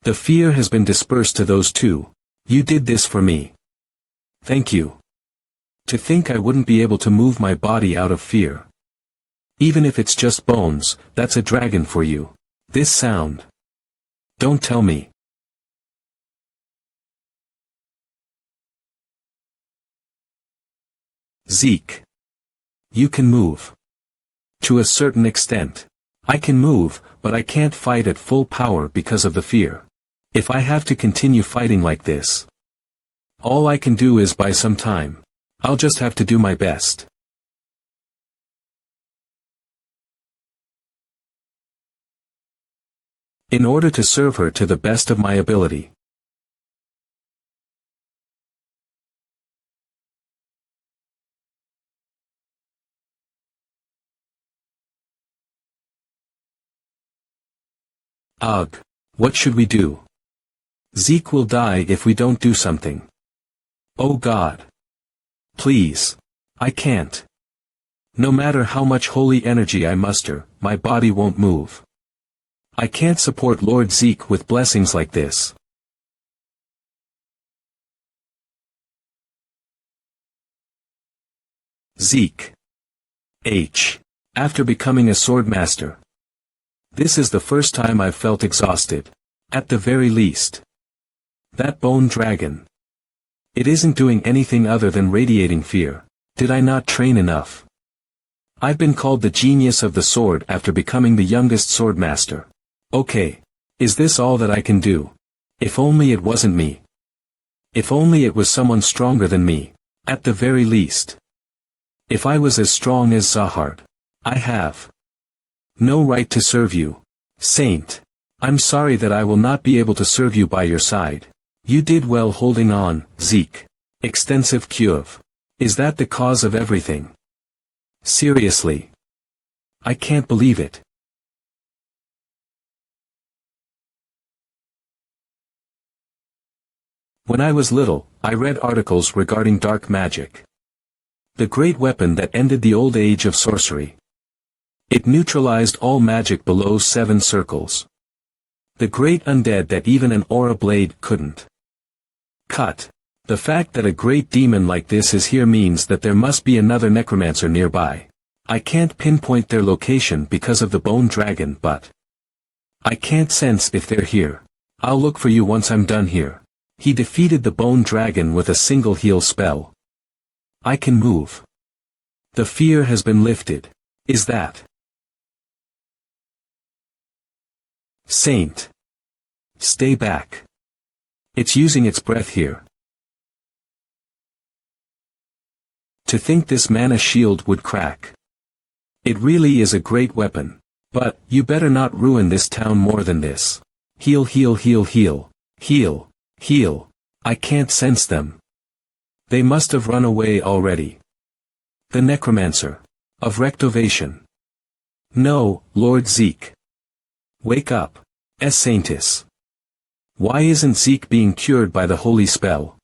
The fear has been dispersed to those two. You did this for me. Thank you. To think I wouldn't be able to move my body out of fear. Even if it's just bones, that's a dragon for you. This sound. Don't tell me. Zeke. You can move. To a certain extent. I can move, but I can't fight at full power because of the fear. If I have to continue fighting like this, all I can do is buy some time. I'll just have to do my best. In order to serve her to the best of my ability. Ugh. What should we do? Zeke will die if we don't do something. Oh God. Please. I can't. No matter how much holy energy I muster, my body won't move. I can't support Lord Zeke with blessings like this. Zeke. H. After becoming a swordmaster. This is the first time I've felt exhausted. At the very least. That bone dragon. It isn't doing anything other than radiating fear. Did I not train enough? I've been called the genius of the sword after becoming the youngest swordmaster. Okay. Is this all that I can do? If only it wasn't me. If only it was someone stronger than me. At the very least. If I was as strong as Zahard. I have no right to serve you. Saint. I'm sorry that I will not be able to serve you by your side. You did well holding on, Zeke. Extensive Kjuv. Is that the cause of everything? Seriously. I can't believe it. When I was little, I read articles regarding dark magic. The great weapon that ended the old age of sorcery. It neutralized all magic below 7 circles. The great undead that even an aura blade couldn't cut. The fact that a great demon like this is here means that there must be another necromancer nearby. I can't pinpoint their location because of the bone dragon, but I can't sense if they're here. I'll look for you once I'm done here. He defeated the bone dragon with a single heal spell. I can move. The fear has been lifted. Is that Saint? Stay back. It's using its breath here. To think this mana shield would crack. It really is a great weapon. But, you better not ruin this town more than this. Heal heal heal heal. Heal, heal. I can't sense them. They must have run away already. The necromancer. Of rectovation. No, Lord Zeke. Wake up. Saintis. Why isn't Zeke being cured by the holy spell?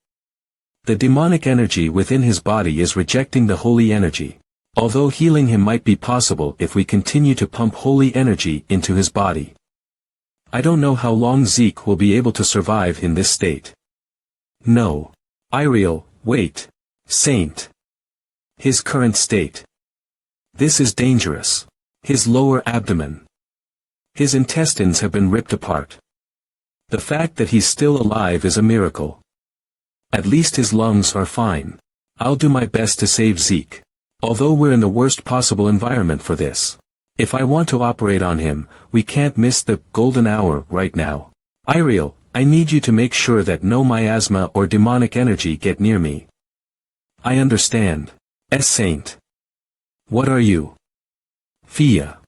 The demonic energy within his body is rejecting the holy energy. Although healing him might be possible if we continue to pump holy energy into his body. I don't know how long Zeke will be able to survive in this state. No. Iriel, wait. Saint. His current state. This is dangerous. His lower abdomen. His intestines have been ripped apart. The fact that he's still alive is a miracle. At least his lungs are fine. I'll do my best to save Zeke. Although we're in the worst possible environment for this. If I want to operate on him, we can't miss the golden hour right now. Iriel, I need you to make sure that no miasma or demonic energy get near me. I understand. Saint. What are you? Fia.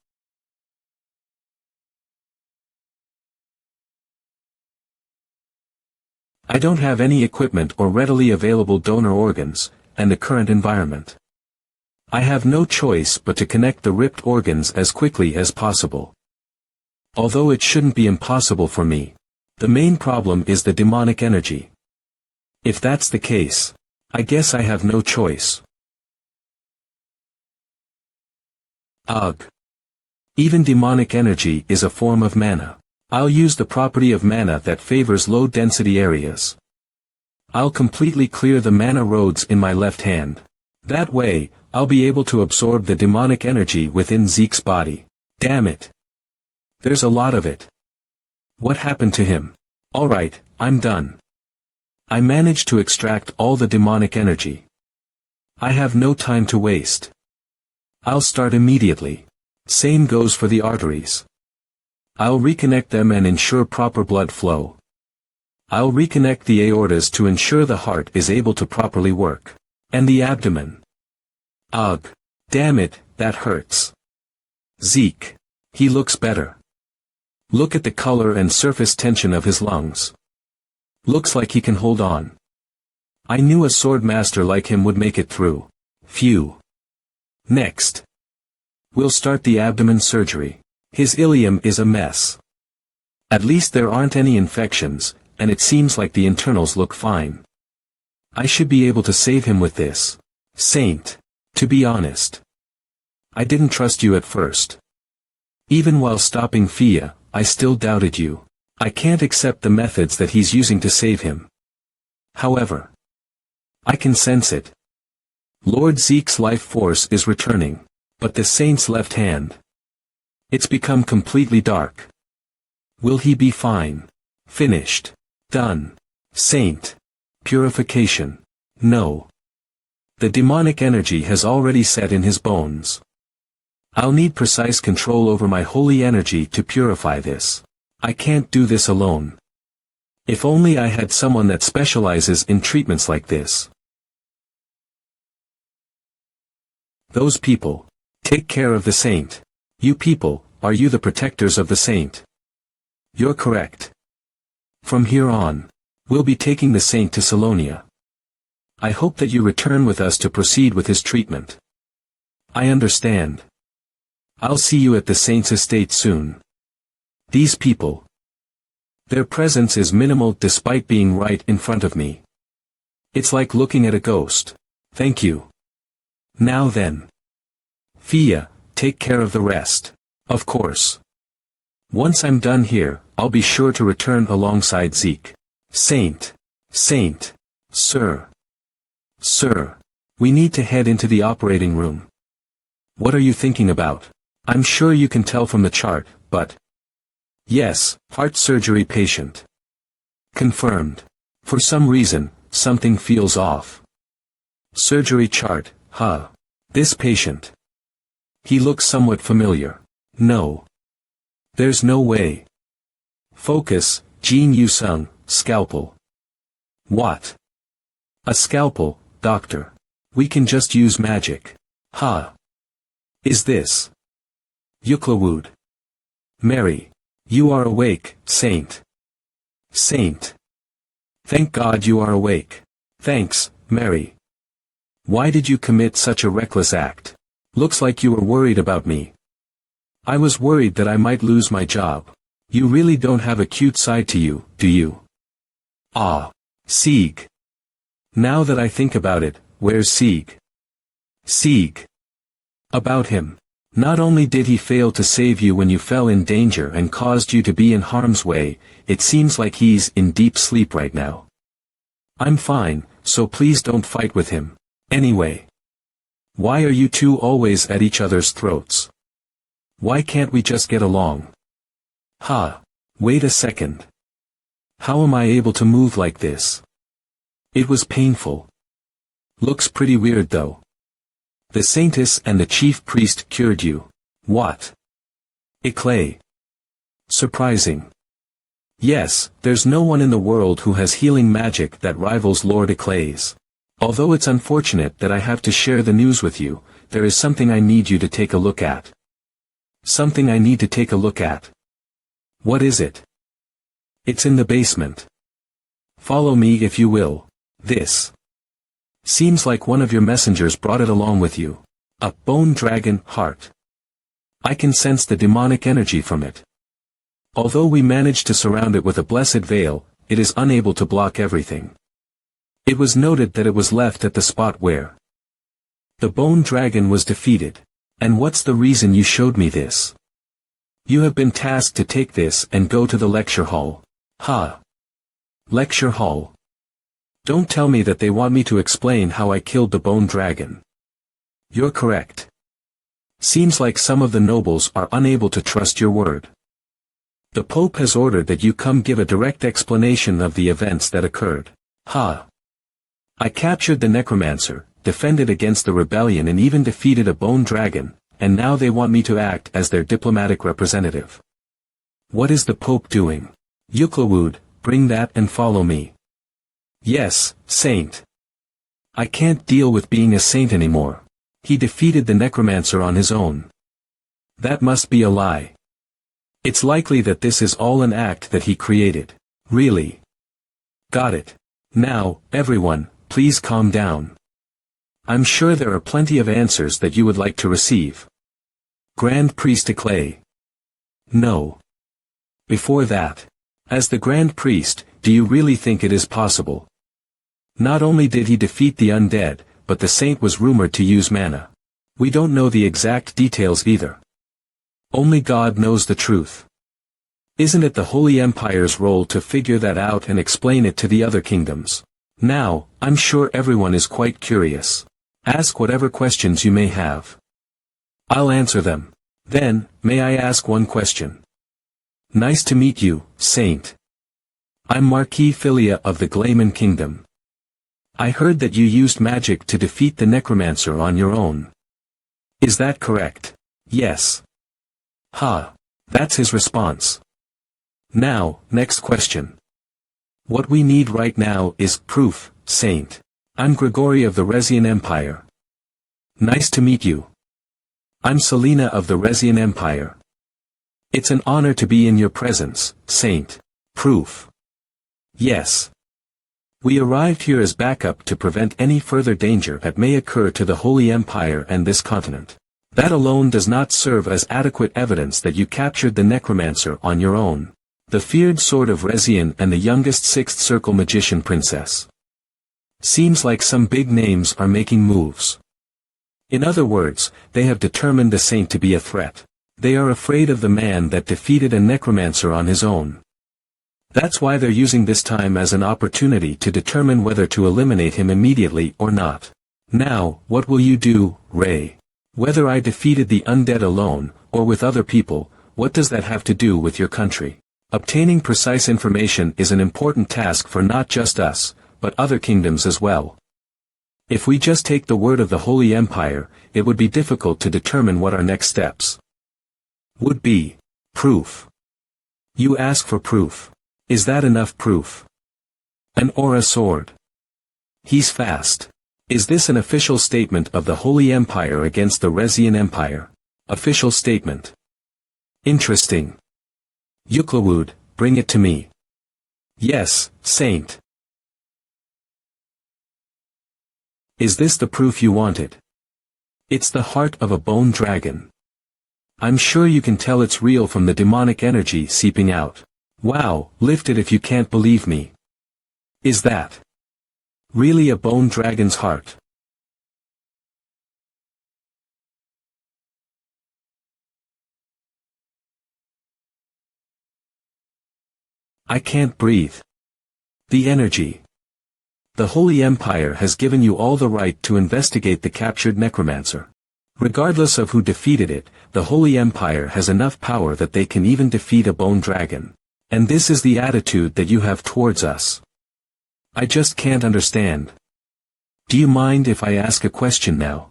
I don't have any equipment or readily available donor organs, and the current environment. I have no choice but to connect the ripped organs as quickly as possible. Although it shouldn't be impossible for me. The main problem is the demonic energy. If that's the case, I guess I have no choice. Ugh. Even demonic energy is a form of mana. I'll use the property of mana that favors low-density areas. I'll completely clear the mana roads in my left hand. That way, I'll be able to absorb the demonic energy within Zeke's body. Damn it. There's a lot of it. What happened to him? Alright, I'm done. I managed to extract all the demonic energy. I have no time to waste. I'll start immediately. Same goes for the arteries. I'll reconnect them and ensure proper blood flow. I'll reconnect the aortas to ensure the heart is able to properly work. And the abdomen. Ugh. Damn it, that hurts. Zeke. He looks better. Look at the color and surface tension of his lungs. Looks like he can hold on. I knew a sword master like him would make it through. Phew. Next. We'll start the abdomen surgery. His ileum is a mess. At least there aren't any infections, and it seems like the internals look fine. I should be able to save him with this. Saint. To be honest. I didn't trust you at first. Even while stopping Fia, I still doubted you. I can't accept the methods that he's using to save him. However. I can sense it. Lord Zeke's life force is returning. But the Saint's left hand. It's become completely dark. Will he be fine? Finished. Done. Saint. Purification. No. The demonic energy has already set in his bones. I'll need precise control over my holy energy to purify this. I can't do this alone. If only I had someone that specializes in treatments like this. Those people. Take care of the Saint. You people, are you the protectors of the Saint? You're correct. From here on, we'll be taking the Saint to Salonia. I hope that you return with us to proceed with his treatment. I understand. I'll see you at the Saint's estate soon. These people. Their presence is minimal despite being right in front of me. It's like looking at a ghost. Thank you. Now then. Fia, take care of the rest. Of course. Once I'm done here, I'll be sure to return alongside Zeke. Saint. Saint. Sir. Sir. We need to head into the operating room. What are you thinking about? I'm sure you can tell from the chart, but... Yes, heart surgery patient. Confirmed. For some reason, something feels off. Surgery chart, huh? This patient. He looks somewhat familiar. No. There's no way. Focus, Jin Yu-sung, scalpel. What? A scalpel, doctor. We can just use magic. Huh? Is this? Yuklawood. Mary. You are awake, Saint. Saint. Thank God you are awake. Thanks, Mary. Why did you commit such a reckless act? Looks like you were worried about me. I was worried that I might lose my job. You really don't have a cute side to you, do you? Ah. Sieg. Now that I think about it, where's Sieg? Sieg. About him. Not only did he fail to save you when you fell in danger and caused you to be in harm's way, it seems like he's in deep sleep right now. I'm fine, so please don't fight with him. Anyway. Why are you two always at each other's throats? Why can't we just get along? Wait a second. How am I able to move like this? It was painful. Looks pretty weird though. The saintess and the chief priest cured you. What? Eclay. Surprising. Yes, there's no one in the world who has healing magic that rivals Lord Eclay's. Although it's unfortunate that I have to share the news with you, there is something I need you to take a look at. Something I need to take a look at. What is it? It's in the basement. Follow me if you will. This. Seems like one of your messengers brought it along with you. A bone dragon heart. I can sense the demonic energy from it. Although we managed to surround it with a blessed veil, it is unable to block everything. It was noted that it was left at the spot where the bone dragon was defeated. And what's the reason you showed me this? You have been tasked to take this and go to the lecture hall. Lecture hall. Don't tell me that they want me to explain how I killed the bone dragon. You're correct. Seems like some of the nobles are unable to trust your word. The Pope has ordered that you come give a direct explanation of the events that occurred. I captured the necromancer, defended against the rebellion and even defeated a bone dragon, and now they want me to act as their diplomatic representative. What is the Pope doing? Yuklawud, bring that and follow me. Yes, Saint. I can't deal with being a saint anymore. He defeated the necromancer on his own. That must be a lie. It's likely that this is all an act that he created. Really? Got it. Now, everyone, please calm down. I'm sure there are plenty of answers that you would like to receive. Grand Priest Eclay. No. Before that. As the Grand Priest, do you really think it is possible? Not only did he defeat the undead, but the saint was rumored to use mana. We don't know the exact details either. Only God knows the truth. Isn't it the Holy Empire's role to figure that out and explain it to the other kingdoms? Now, I'm sure everyone is quite curious. Ask whatever questions you may have. I'll answer them. Then, may I ask one question? Nice to meet you, Saint. I'm Marquis Philia of the Glayman Kingdom. I heard that you used magic to defeat the necromancer on your own. Is that correct? Yes. That's his response. Now, next question. What we need right now is proof, Saint. I'm Gregory of the Resian Empire. Nice to meet you. I'm Selena of the Resian Empire. It's an honor to be in your presence, Saint. Proof. Yes. We arrived here as backup to prevent any further danger that may occur to the Holy Empire and this continent. That alone does not serve as adequate evidence that you captured the necromancer on your own. The feared sword of Resian and the youngest Sixth Circle magician princess. Seems like some big names are making moves. In other words, they have determined the saint to be a threat. They are afraid of the man that defeated a necromancer on his own. That's why they're using this time as an opportunity to determine whether to eliminate him immediately or not. Now, what will you do, Ray? Whether I defeated the undead alone, or with other people, what does that have to do with your country? Obtaining precise information is an important task for not just us, but other kingdoms as well. If we just take the word of the Holy Empire, it would be difficult to determine what our next steps would be. Proof. You ask for proof. Is that enough proof? An aura sword. He's fast. Is this an official statement of the Holy Empire against the Resian Empire? Official statement. Interesting. Yuklawud, bring it to me. Yes, Saint. Is this the proof you wanted? It's the heart of a bone dragon. I'm sure you can tell it's real from the demonic energy seeping out. Wow, lift it if you can't believe me. Is that really a bone dragon's heart? I can't breathe. The energy. The Holy Empire has given you all the right to investigate the captured necromancer. Regardless of who defeated it, the Holy Empire has enough power that they can even defeat a bone dragon. And this is the attitude that you have towards us. I just can't understand. Do you mind if I ask a question now?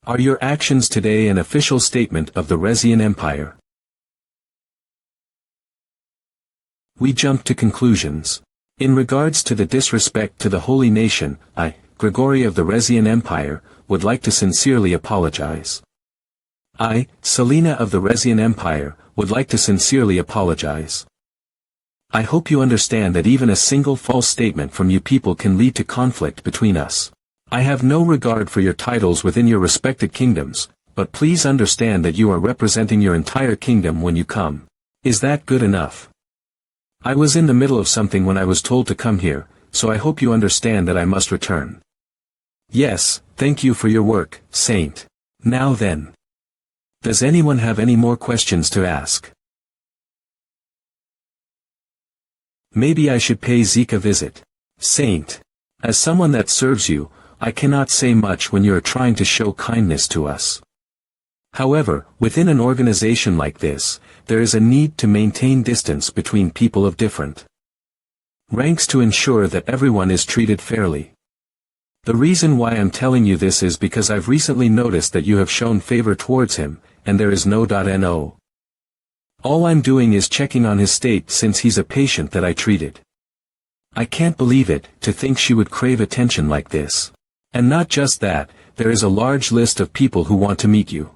Are your actions today an official statement of the Resian Empire? We jump to conclusions. In regards to the disrespect to the holy nation, I, Gregory of the Resian Empire, would like to sincerely apologize. I, Selena of the Resian Empire, would like to sincerely apologize. I hope you understand that even a single false statement from you people can lead to conflict between us. I have no regard for your titles within your respected kingdoms, but please understand that you are representing your entire kingdom when you come. Is that good enough? I was in the middle of something when I was told to come here, so I hope you understand that I must return. Yes, thank you for your work, Saint. Now then. Does anyone have any more questions to ask? Maybe I should pay Zeke a visit. Saint. As someone that serves you, I cannot say much when you are trying to show kindness to us. However, within an organization like this, there is a need to maintain distance between people of different ranks to ensure that everyone is treated fairly. The reason why I'm telling you this is because I've recently noticed that you have shown favor towards him, and there is no. All I'm doing is checking on his state since he's a patient that I treated. I can't believe it, to think she would crave attention like this. And not just that, there is a large list of people who want to meet you.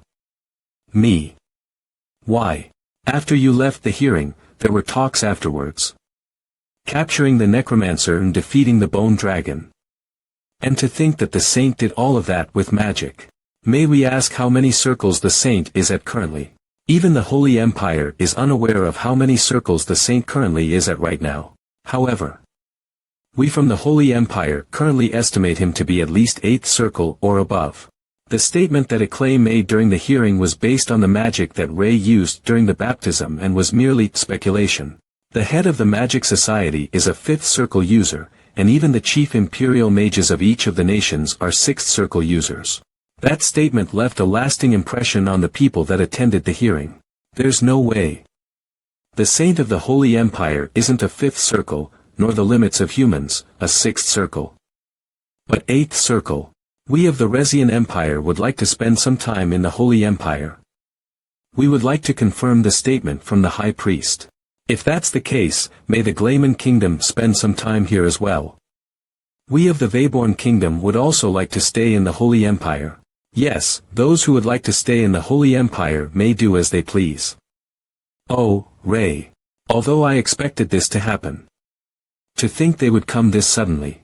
Me. Why? After you left the hearing, there were talks afterwards. Capturing the necromancer and defeating the bone dragon. And to think that the saint did all of that with magic. May we ask how many circles the saint is at currently? Even the Holy Empire is unaware of how many circles the saint currently is at right now. However, we from the Holy Empire currently estimate him to be at least 8th circle or above. The statement that Acclay made during the hearing was based on the magic that Ray used during the baptism and was merely speculation. The head of the Magic Society is a 5th circle user, and even the chief imperial mages of each of the nations are 6th circle users. That statement left a lasting impression on the people that attended the hearing. There's no way. The saint of the Holy Empire isn't a 5th circle, nor the limits of humans, a 6th circle. But 8th circle. We of the Resian Empire would like to spend some time in the Holy Empire. We would like to confirm the statement from the High Priest. If that's the case, may the Glayman Kingdom spend some time here as well. We of the Veyborn Kingdom would also like to stay in the Holy Empire. Yes, those who would like to stay in the Holy Empire may do as they please. Oh, Ray. Although I expected this to happen. To think they would come this suddenly.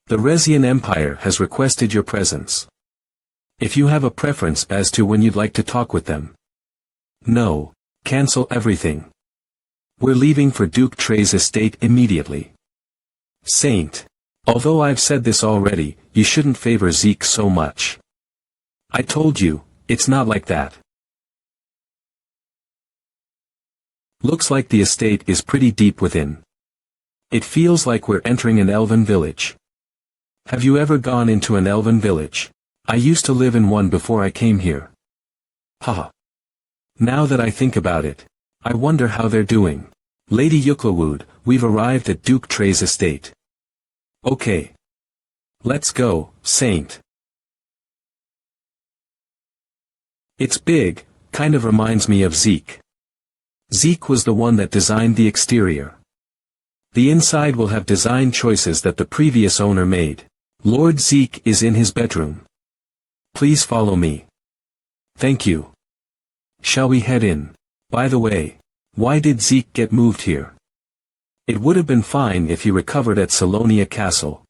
The Resian Empire has requested your presence. If you have a preference as to when you'd like to talk with them. No. Cancel everything. We're leaving for Duke Trey's estate immediately. Saint. Although I've said this already, you shouldn't favor Zeke so much. I told you, it's not like that. Looks like the estate is pretty deep within. It feels like we're entering an elven village. Have you ever gone into an elven village? I used to live in one before I came here. Haha. Now that I think about it, I wonder how they're doing. Lady Yuklawood, we've arrived at Duke Trey's estate. Okay. Let's go, Saint. It's big, kind of reminds me of Zeke. Zeke was the one that designed the exterior. The inside will have design choices that the previous owner made. Lord Zeke is in his bedroom. Please follow me. Thank you. Shall we head in? By the way, why did Zeke get moved here? It would have been fine if he recovered at Salonia Castle.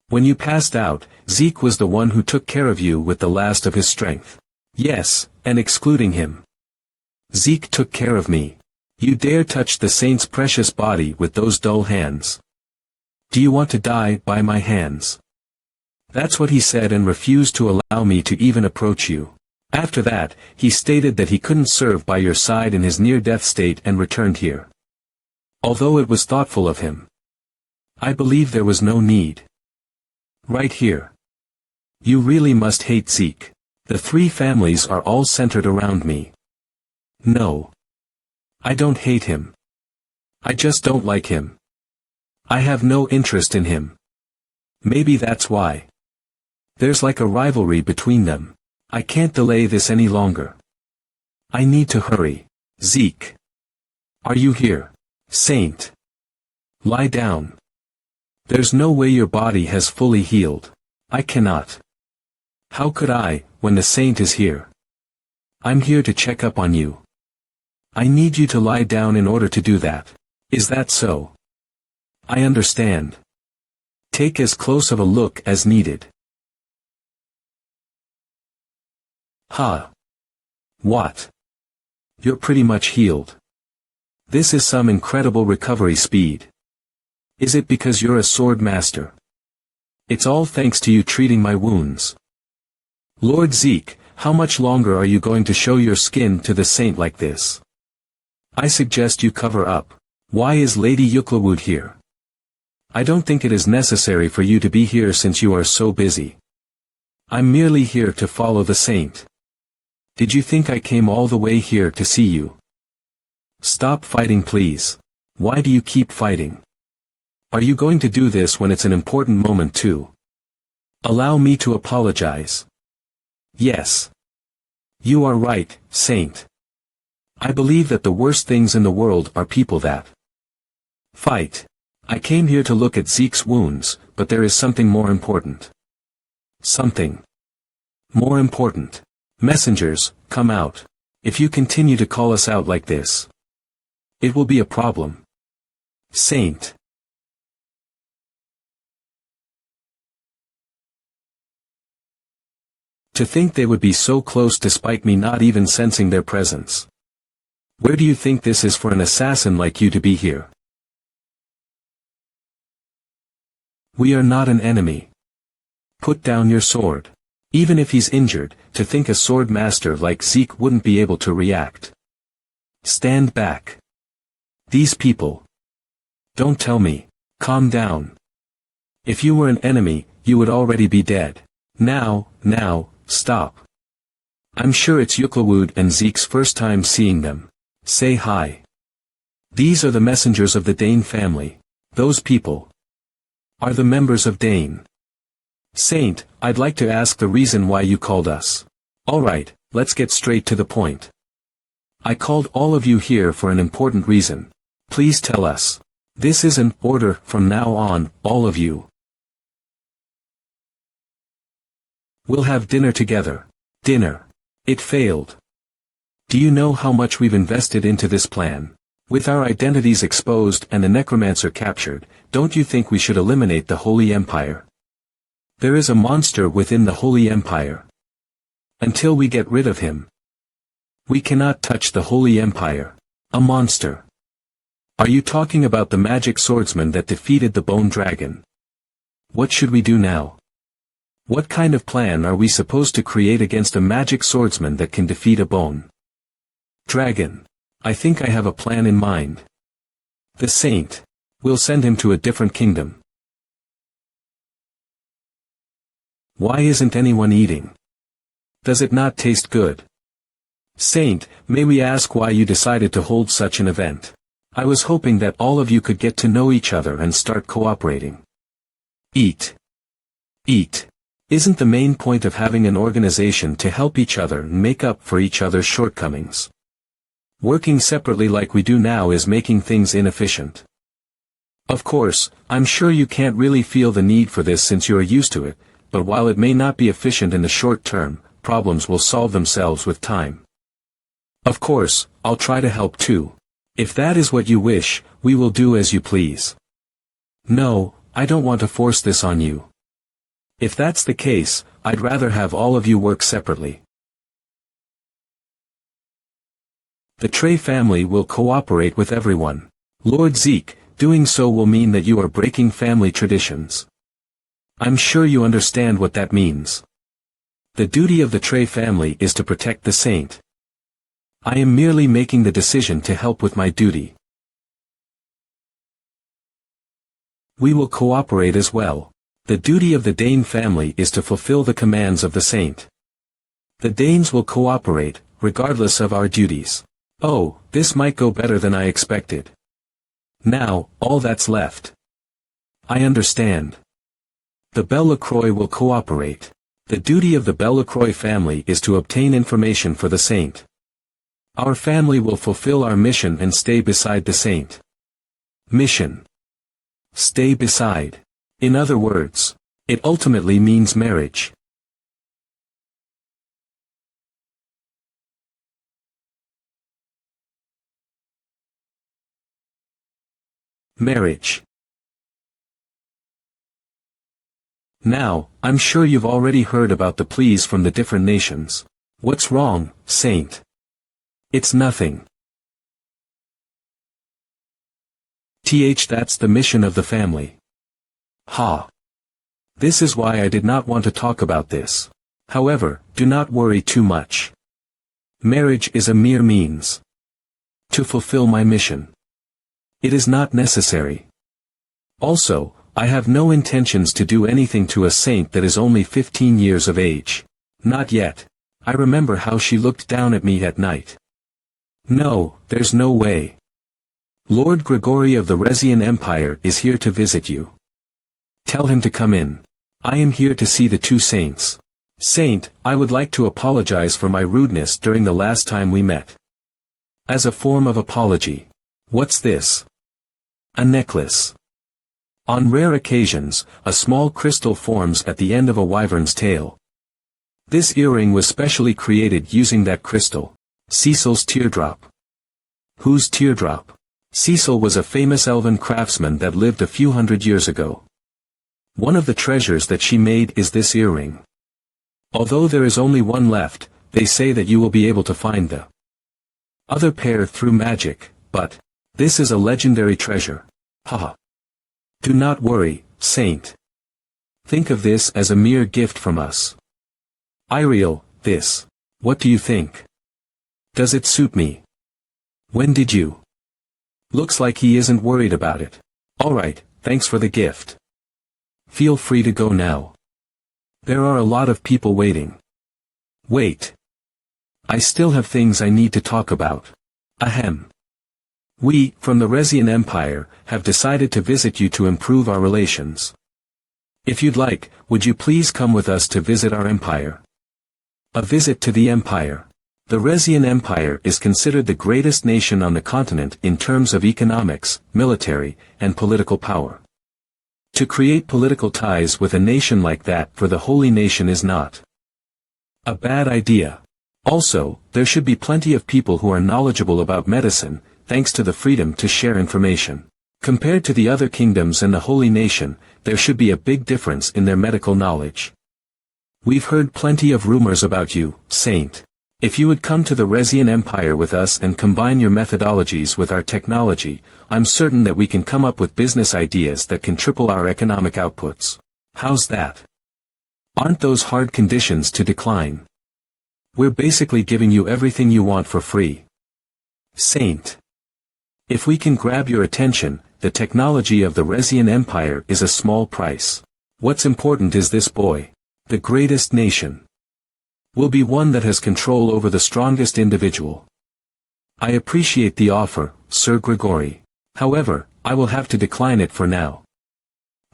When you passed out, Zeke was the one who took care of you with the last of his strength. Yes, and excluding him. Zeke took care of me. You dare touch the saint's precious body with those dull hands. Do you want to die by my hands? That's what he said and refused to allow me to even approach you. After that, he stated that he couldn't serve by your side in his near-death state and returned here. Although it was thoughtful of him, I believe there was no need. Right here. You really must hate Zeke. The three families are all centered around me. No. I don't hate him. I just don't like him. I have no interest in him. Maybe that's why. There's like a rivalry between them. I can't delay this any longer. I need to hurry. Zeke. Are you here? Saint. Lie down. There's no way your body has fully healed. I cannot. How could I, when the saint is here? I'm here to check up on you. I need you to lie down in order to do that. Is that so? I understand. Take as close of a look as needed. Huh. What? You're pretty much healed. This is some incredible recovery speed. Is it because you're a sword master? It's all thanks to you treating my wounds. Lord Zeke, how much longer are you going to show your skin to the saint like this? I suggest you cover up. Why is Lady Yuklawud here? I don't think it is necessary for you to be here since you are so busy. I'm merely here to follow the saint. Did you think I came all the way here to see you? Stop fighting, please. Why do you keep fighting? Are you going to do this when it's an important moment too? Allow me to apologize. Yes. You are right, Saint. I believe that the worst things in the world are people that fight. I came here to look at Zeke's wounds, but there is something more important. Something more important. Messengers, come out. If you continue to call us out like this, it will be a problem. Saint. To think they would be so close despite me not even sensing their presence. Where do you think this is for an assassin like you to be here? We are not an enemy. Put down your sword. Even if he's injured, to think a sword master like Zeke wouldn't be able to react. Stand back. These people. Don't tell me. Calm down. If you were an enemy, you would already be dead. Now, stop. I'm sure it's Yuklawud and Zeke's first time seeing them. Say hi. These are the messengers of the Dane family. Those people are the members of Dane. Saint, I'd like to ask the reason why you called us. Alright, let's get straight to the point. I called all of you here for an important reason. Please tell us. This is an order from now on, all of you. We'll have dinner together. Dinner. It failed. Do you know how much we've invested into this plan? With our identities exposed and the necromancer captured, don't you think we should eliminate the Holy Empire? There is a monster within the Holy Empire. Until we get rid of him, we cannot touch the Holy Empire. A monster. Are you talking about the magic swordsman that defeated the Bone Dragon? What should we do now? What kind of plan are we supposed to create against a magic swordsman that can defeat a bone dragon? I think I have a plan in mind. The saint. We'll send him to a different kingdom. Why isn't anyone eating? Does it not taste good? Saint, may we ask why you decided to hold such an event? I was hoping that all of you could get to know each other and start cooperating. Eat. Eat. Isn't the main point of having an organization to help each other and make up for each other's shortcomings? Working separately like we do now is making things inefficient. Of course, I'm sure you can't really feel the need for this since you are used to it, but while it may not be efficient in the short term, problems will solve themselves with time. Of course, I'll try to help too. If that is what you wish, we will do as you please. No, I don't want to force this on you. If that's the case, I'd rather have all of you work separately. The Trey family will cooperate with everyone. Lord Zeke, doing so will mean that you are breaking family traditions. I'm sure you understand what that means. The duty of the Trey family is to protect the saint. I am merely making the decision to help with my duty. We will cooperate as well. The duty of the Dane family is to fulfill the commands of the saint. The Danes will cooperate, regardless of our duties. Oh, this might go better than I expected. Now, all that's left. I understand. The Belle-LaCroix will cooperate. The duty of the Belle-LaCroix family is to obtain information for the saint. Our family will fulfill our mission and stay beside the saint. Mission. Stay beside. In other words, it ultimately means marriage. Marriage. Now, I'm sure you've already heard about the pleas from the different nations. What's wrong, Saint? It's nothing. That's the mission of the family. Ha. This is why I did not want to talk about this. However, do not worry too much. Marriage is a mere means to fulfill my mission. It is not necessary. Also, I have no intentions to do anything to a saint that is only 15 years of age. Not yet. I remember how she looked down at me at night. No, there's no way. Lord Grigori of the Resian Empire is here to visit you. Tell him to come in. I am here to see the two saints. Saint, I would like to apologize for my rudeness during the last time we met. As a form of apology. What's this? A necklace. On rare occasions, a small crystal forms at the end of a wyvern's tail. This earring was specially created using that crystal. Cecil's teardrop. Whose teardrop? Cecil was a famous elven craftsman that lived a few hundred years ago. One of the treasures that she made is this earring. Although there is only one left, they say that you will be able to find the other pair through magic, but this is a legendary treasure. Haha. Do not worry, Saint. Think of this as a mere gift from us. Iriel, this. What do you think? Does it suit me? When did you? Looks like he isn't worried about it. Alright, thanks for the gift. Feel free to go now. There are a lot of people waiting. Wait. I still have things I need to talk about. Ahem. We, from the Resian Empire, have decided to visit you to improve our relations. If you'd like, would you please come with us to visit our empire? A visit to the empire. The Resian Empire is considered the greatest nation on the continent in terms of economics, military, and political power. To create political ties with a nation like that for the holy nation is not a bad idea. Also, there should be plenty of people who are knowledgeable about medicine, thanks to the freedom to share information. Compared to the other kingdoms and the holy nation, there should be a big difference in their medical knowledge. We've heard plenty of rumors about you, Saint. If you would come to the Resian Empire with us and combine your methodologies with our technology, I'm certain that we can come up with business ideas that can triple our economic outputs. How's that? Aren't those hard conditions to decline? We're basically giving you everything you want for free. Saint. If we can grab your attention, the technology of the Resian Empire is a small price. What's important is this boy. The greatest nation will be one that has control over the strongest individual. I appreciate the offer, Sir Grigori. However, I will have to decline it for now.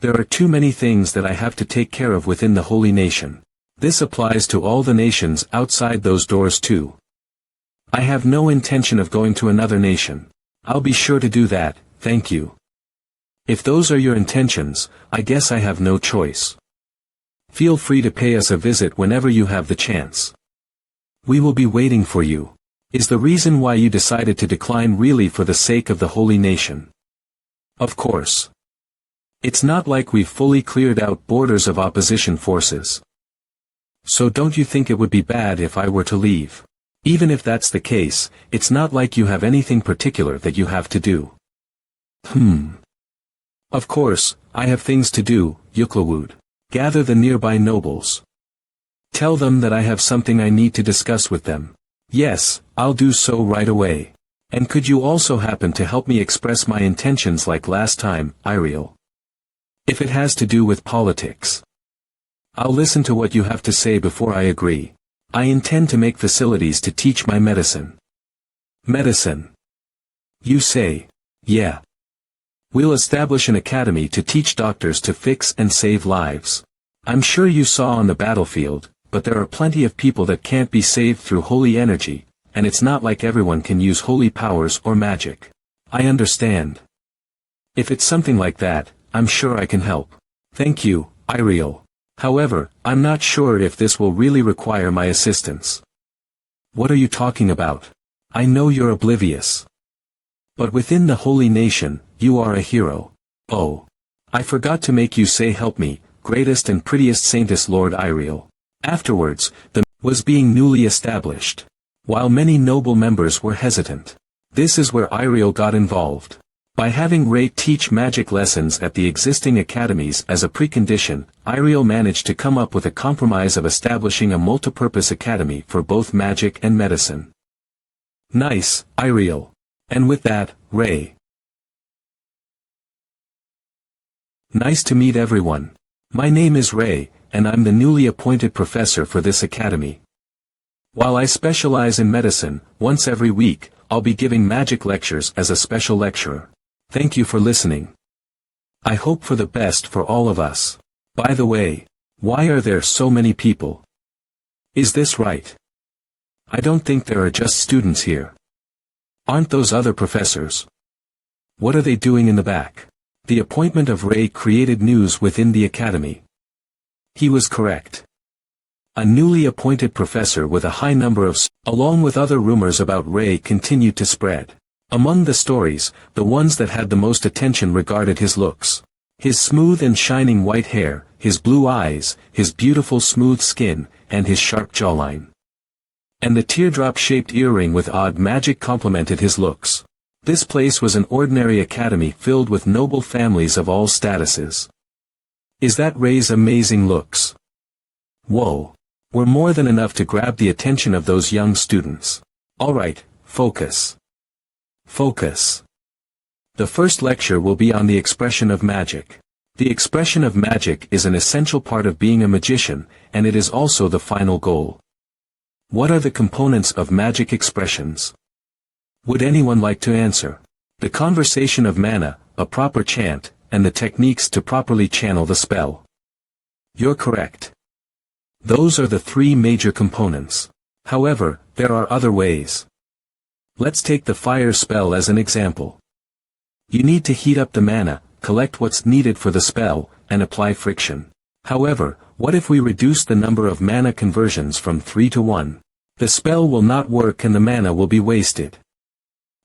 There are too many things that I have to take care of within the holy nation. This applies to all the nations outside those doors too. I have no intention of going to another nation. I'll be sure to do that, thank you. If those are your intentions, I guess I have no choice. Feel free to pay us a visit whenever you have the chance. We will be waiting for you. Is the reason why you decided to decline really for the sake of the holy nation? Of course. It's not like we've fully cleared out borders of opposition forces. So don't you think it would be bad if I were to leave? Even if that's the case, it's not like you have anything particular that you have to do. Of course, I have things to do, Yuklawud. Gather the nearby nobles. Tell them that I have something I need to discuss with them. Yes, I'll do so right away. And could you also happen to help me express my intentions like last time, Iriel? If it has to do with politics. I'll listen to what you have to say before I agree. I intend to make facilities to teach my medicine. Medicine? You say? Yeah. We'll establish an academy to teach doctors to fix and save lives. I'm sure you saw on the battlefield, but there are plenty of people that can't be saved through holy energy, and it's not like everyone can use holy powers or magic. I understand. If it's something like that, I'm sure I can help. Thank you, Iriel. However, I'm not sure if this will really require my assistance. What are you talking about? I know you're oblivious. But within the holy nation, you are a hero. Oh. I forgot to make you say help me, greatest and prettiest saintess Lord Iriel. Afterwards, the was being newly established. While many noble members were hesitant. This is where Iriel got involved. By having Ray teach magic lessons at the existing academies as a precondition, Iriel managed to come up with a compromise of establishing a multipurpose academy for both magic and medicine. Nice, Iriel. And with that, Ray. Nice to meet everyone. My name is Ray, and I'm the newly appointed professor for this academy. While I specialize in medicine, once every week, I'll be giving magic lectures as a special lecturer. Thank you for listening. I hope for the best for all of us. By the way, why are there so many people? Is this right? I don't think there are just students here. Aren't those other professors? What are they doing in the back? The appointment of Ray created news within the academy. He was correct. A newly appointed professor with a high number of along with other rumors about Ray continued to spread. Among the stories, the ones that had the most attention regarded his looks. His smooth and shining white hair, his blue eyes, his beautiful smooth skin, and his sharp jawline. And the teardrop-shaped earring with odd magic complemented his looks. This place was an ordinary academy filled with noble families of all statuses. Is that Ray's amazing looks? Whoa. Were more than enough to grab the attention of those young students. Alright, focus. Focus. The first lecture will be on the expression of magic. The expression of magic is an essential part of being a magician, and it is also the final goal. What are the components of magic expressions? Would anyone like to answer? The conversation of mana, a proper chant, and the techniques to properly channel the spell. You're correct. Those are the three major components. However, there are other ways. Let's take the fire spell as an example. You need to heat up the mana, collect what's needed for the spell, and apply friction. However, what if we reduce the number of mana conversions from 3 to 1? The spell will not work and the mana will be wasted.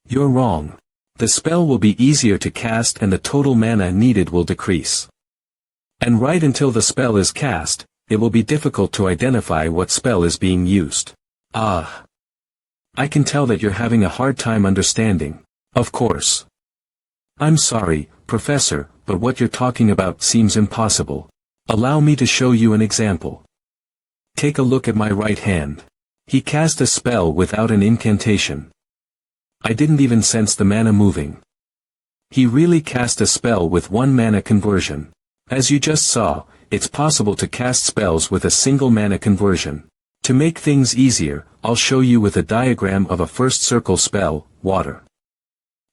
You're wrong. The spell will be easier to cast and the total mana needed will decrease. And right until the spell is cast, it will be difficult to identify what spell is being used. Ah. I can tell that you're having a hard time understanding. Of course. I'm sorry, Professor, but what you're talking about seems impossible. Allow me to show you an example. Take a look at my right hand. He cast a spell without an incantation. I didn't even sense the mana moving. He really cast a spell with 1 mana conversion. As you just saw, it's possible to cast spells with a single mana conversion. To make things easier, I'll show you with a diagram of a first circle spell, water.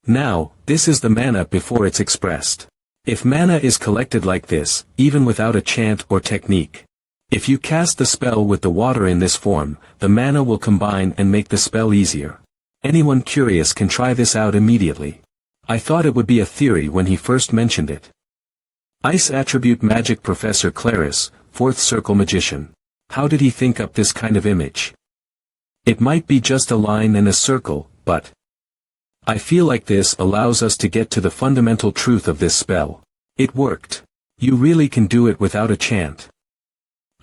Now, this is the mana before it's expressed. If mana is collected like this, even without a chant or technique. If you cast the spell with the water in this form, the mana will combine and make the spell easier. Anyone curious can try this out immediately. I thought it would be a theory when he first mentioned it. Ice Attribute Magic Professor Claris, 4th Circle Magician. How did he think up this kind of image? It might be just a line and a circle, but I feel like this allows us to get to the fundamental truth of this spell. It worked. You really can do it without a chant.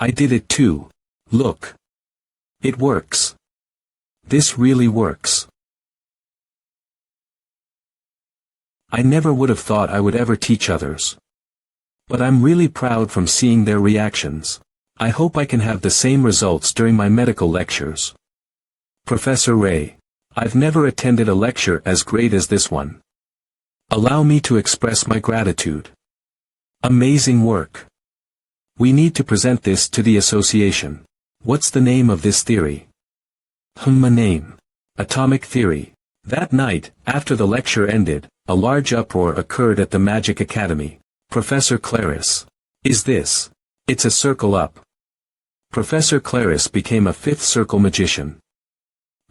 I did it too. Look. It works. This really works. I never would have thought I would ever teach others. But I'm really proud from seeing their reactions. I hope I can have the same results during my medical lectures. Professor Ray. I've never attended a lecture as great as this one. Allow me to express my gratitude. Amazing work. We need to present this to the association. What's the name of this theory? A name. Atomic theory. That night, after the lecture ended, a large uproar occurred at the Magic Academy. Professor Claris. Is this? It's a circle up. Professor Claris became a fifth circle magician.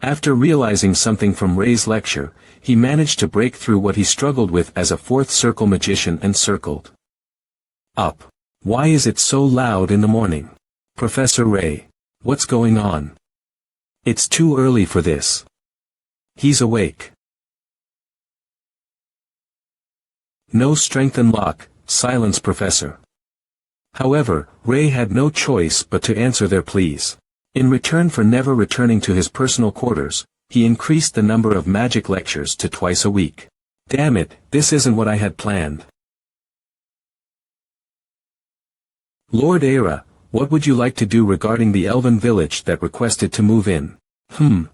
After realizing something from Ray's lecture, he managed to break through what he struggled with as a fourth circle magician and circled up. Why is it so loud in the morning? Professor Ray. What's going on? It's too early for this. He's awake. No strength and luck, silence Professor. However, Ray had no choice but to answer their pleas. In return for never returning to his personal quarters, he increased the number of magic lectures to twice a week. Damn it, this isn't what I had planned. Lord Era, what would you like to do regarding the elven village that requested to move in?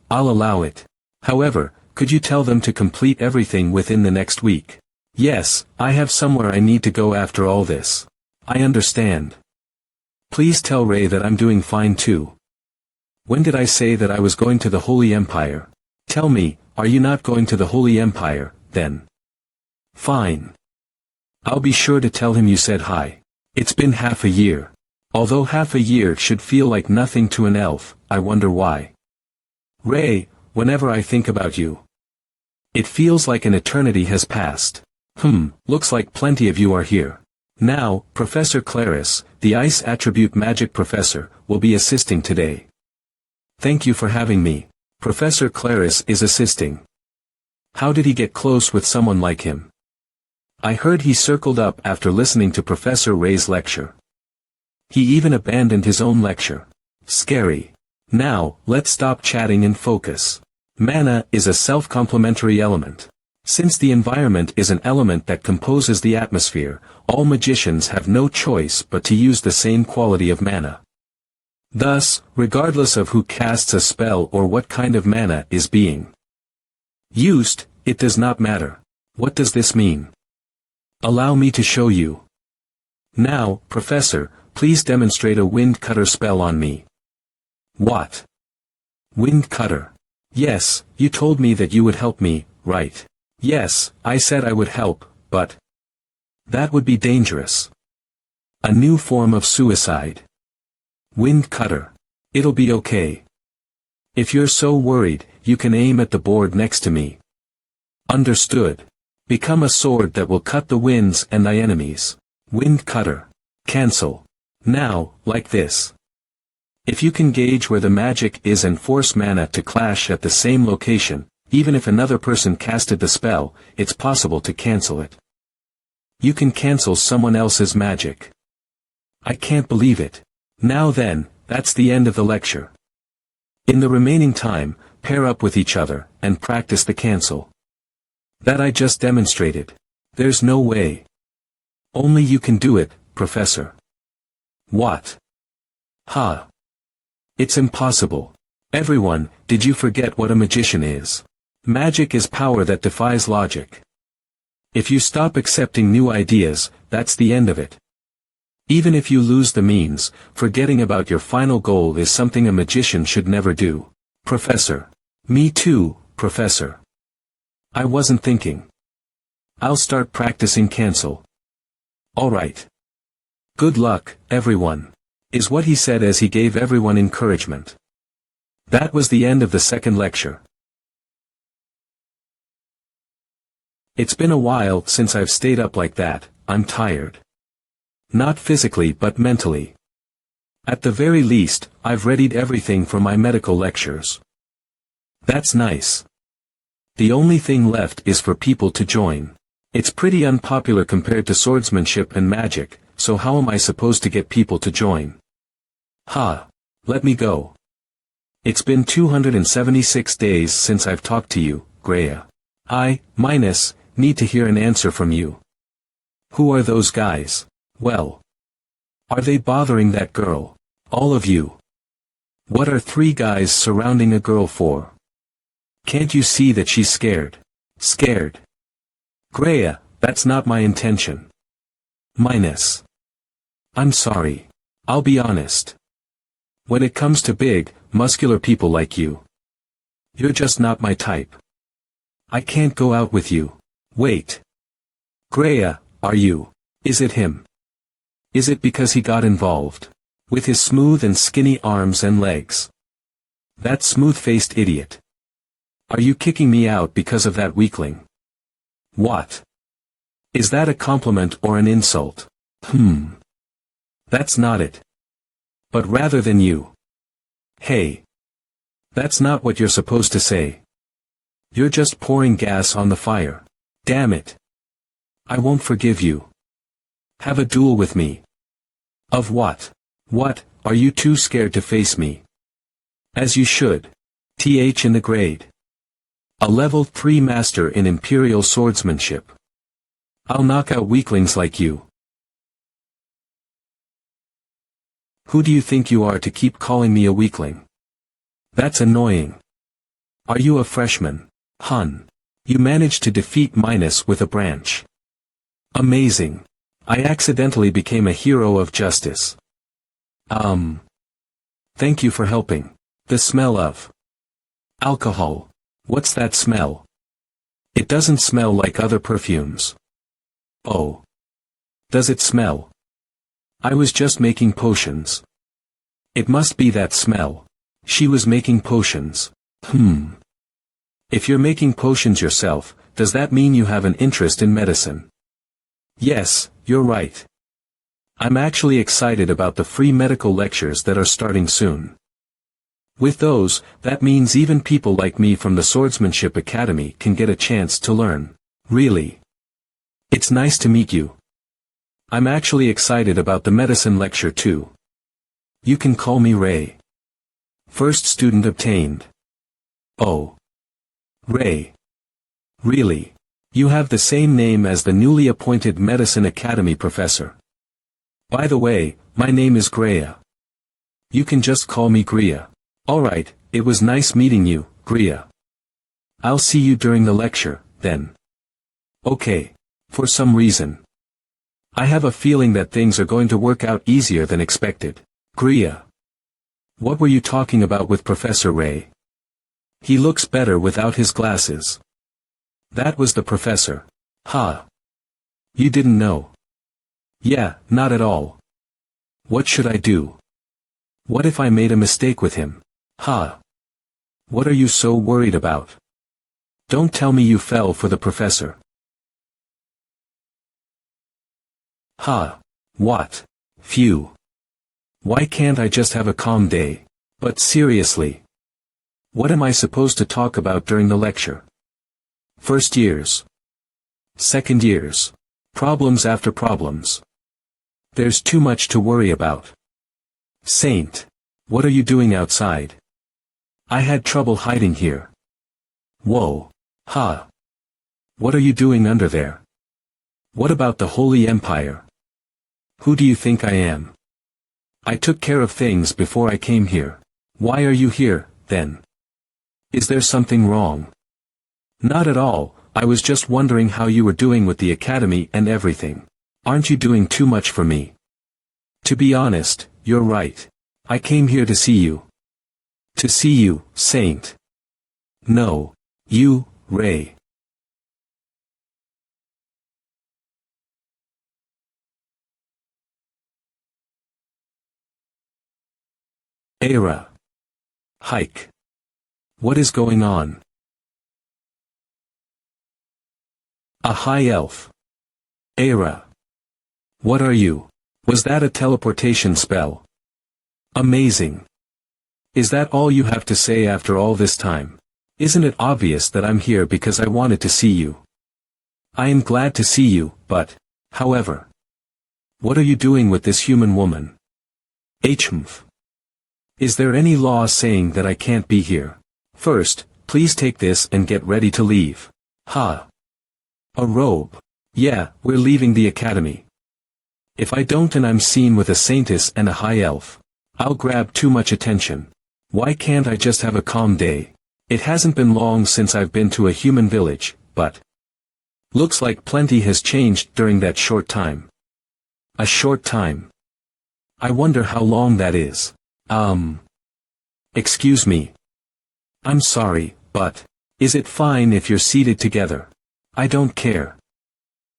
I'll allow it. However, could you tell them to complete everything within the next week? Yes, I have somewhere I need to go after all this. I understand. Please tell Ray that I'm doing fine too. When did I say that I was going to the Holy Empire? Tell me, are you not going to the Holy Empire, then? Fine. I'll be sure to tell him you said hi. It's been half a year. Although half a year should feel like nothing to an elf, I wonder why. Ray, whenever I think about you, it feels like an eternity has passed. Looks like plenty of you are here. Now, Professor Claris, the Ice Attribute Magic Professor, will be assisting today. Thank you for having me. Professor Claris is assisting. How did he get close with someone like him? I heard he circled up after listening to Professor Ray's lecture. He even abandoned his own lecture. Scary. Now, let's stop chatting and focus. Mana is a self-complementary element. Since the environment is an element that composes the atmosphere, all magicians have no choice but to use the same quality of mana. Thus, regardless of who casts a spell or what kind of mana is being used, it does not matter. What does this mean? Allow me to show you. Now, Professor, please demonstrate a wind cutter spell on me. What? Wind cutter? Yes, you told me that you would help me, right? Yes, I said I would help, but that would be dangerous. A new form of suicide. Wind cutter. It'll be okay. If you're so worried, you can aim at the board next to me. Understood. Become a sword that will cut the winds and thy enemies. Wind cutter. Cancel. Now, like this. If you can gauge where the magic is and force mana to clash at the same location, even if another person casted the spell, it's possible to cancel it. You can cancel someone else's magic. I can't believe it. Now then, that's the end of the lecture. In the remaining time, pair up with each other, and practice the cancel. That I just demonstrated. There's no way. Only you can do it, Professor. What? Ha. It's impossible. Everyone, did you forget what a magician is? Magic is power that defies logic. If you stop accepting new ideas, that's the end of it. Even if you lose the means, forgetting about your final goal is something a magician should never do. Professor. Me too, Professor. I wasn't thinking. I'll start practicing cancel. Alright. Good luck, everyone. Is what he said as he gave everyone encouragement. That was the end of the second lecture. It's been a while since I've stayed up like that. I'm tired. Not physically but mentally. At the very least, I've readied everything for my medical lectures. That's nice. The only thing left is for people to join. It's pretty unpopular compared to swordsmanship and magic, so how am I supposed to get people to join? Ha! Let me go. It's been 276 days since I've talked to you, Greya. Need to hear an answer from you. Who are those guys? Well. Are they bothering that girl? All of you. What are three guys surrounding a girl for? Can't you see that she's scared? Scared. Greya, that's not my intention. I'm sorry. I'll be honest. When it comes to big, muscular people like you, you're just not my type. I can't go out with you. Wait. Greya, are you? Is it him? Is it because he got involved? With his smooth and skinny arms and legs. That smooth-faced idiot. Are you kicking me out because of that weakling? What? Is that a compliment or an insult? That's not it. But rather than you. Hey. That's not what you're supposed to say. You're just pouring gas on the fire. Damn it. I won't forgive you. Have a duel with me. Of what? What, are you too scared to face me? As you should. In the grade. A level 3 master in imperial swordsmanship. I'll knock out weaklings like you. Who do you think you are to keep calling me a weakling? That's annoying. Are you a freshman? Hun. You managed to defeat Minus with a branch. Amazing. I accidentally became a hero of justice. Thank you for helping. The smell of alcohol. What's that smell? It doesn't smell like other perfumes. Oh. Does it smell? I was just making potions. It must be that smell. She was making potions. If you're making potions yourself, does that mean you have an interest in medicine? Yes, you're right. I'm actually excited about the free medical lectures that are starting soon. With those, that means even people like me from the Swordsmanship Academy can get a chance to learn. Really. It's nice to meet you. I'm actually excited about the medicine lecture too. You can call me Ray. First student obtained. Oh. Ray. Really? You have the same name as the newly appointed Medicine Academy professor. By the way, my name is Greya. You can just call me Greya. Alright, it was nice meeting you, Greya. I'll see you during the lecture, then. Okay. For some reason. I have a feeling that things are going to work out easier than expected. Greya. What were you talking about with Professor Ray? He looks better without his glasses. That was the professor. Ha. You didn't know. Yeah, not at all. What should I do? What if I made a mistake with him? Ha. What are you so worried about? Don't tell me you fell for the professor. Ha. What? Phew. Why can't I just have a calm day? But seriously. What am I supposed to talk about during the lecture? First years. Second years. Problems after problems. There's too much to worry about. Saint. What are you doing outside? I had trouble hiding here. Whoa. Ha. What are you doing under there? What about the Holy Empire? Who do you think I am? I took care of things before I came here. Why are you here, then? Is there something wrong? Not at all, I was just wondering how you were doing with the academy and everything. Aren't you doing too much for me? To be honest, you're right. I came here to see you. To see you, Saint. No. You, Ray. Era. Hike. What is going on? A high elf. Era. What are you? Was that a teleportation spell? Amazing. Is that all you have to say after all this time? Isn't it obvious that I'm here because I wanted to see you? I am glad to see you, but, however. What are you doing with this human woman? HMF. Is there any law saying that I can't be here? First, please take this and get ready to leave. Ha. A robe. Yeah, we're leaving the academy. If I don't and I'm seen with a saintess and a high elf, I'll grab too much attention. Why can't I just have a calm day? It hasn't been long since I've been to a human village, but looks like plenty has changed during that short time. A short time. I wonder how long that is. Excuse me. I'm sorry, but is it fine if you're seated together? I don't care.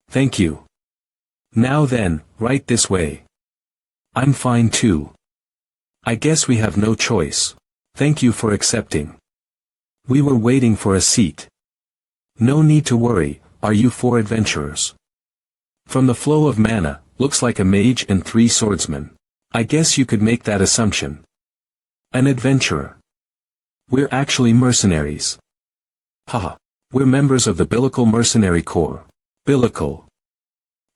Thank you. Now then, right this way. I'm fine too. I guess we have no choice. Thank you for accepting. We were waiting for a seat. No need to worry, are you 4 adventurers? From the flow of mana, looks like a mage and 3 swordsmen. I guess you could make that assumption. An adventurer. We're actually mercenaries. Haha. We're members of the Billical Mercenary Corps. Billical.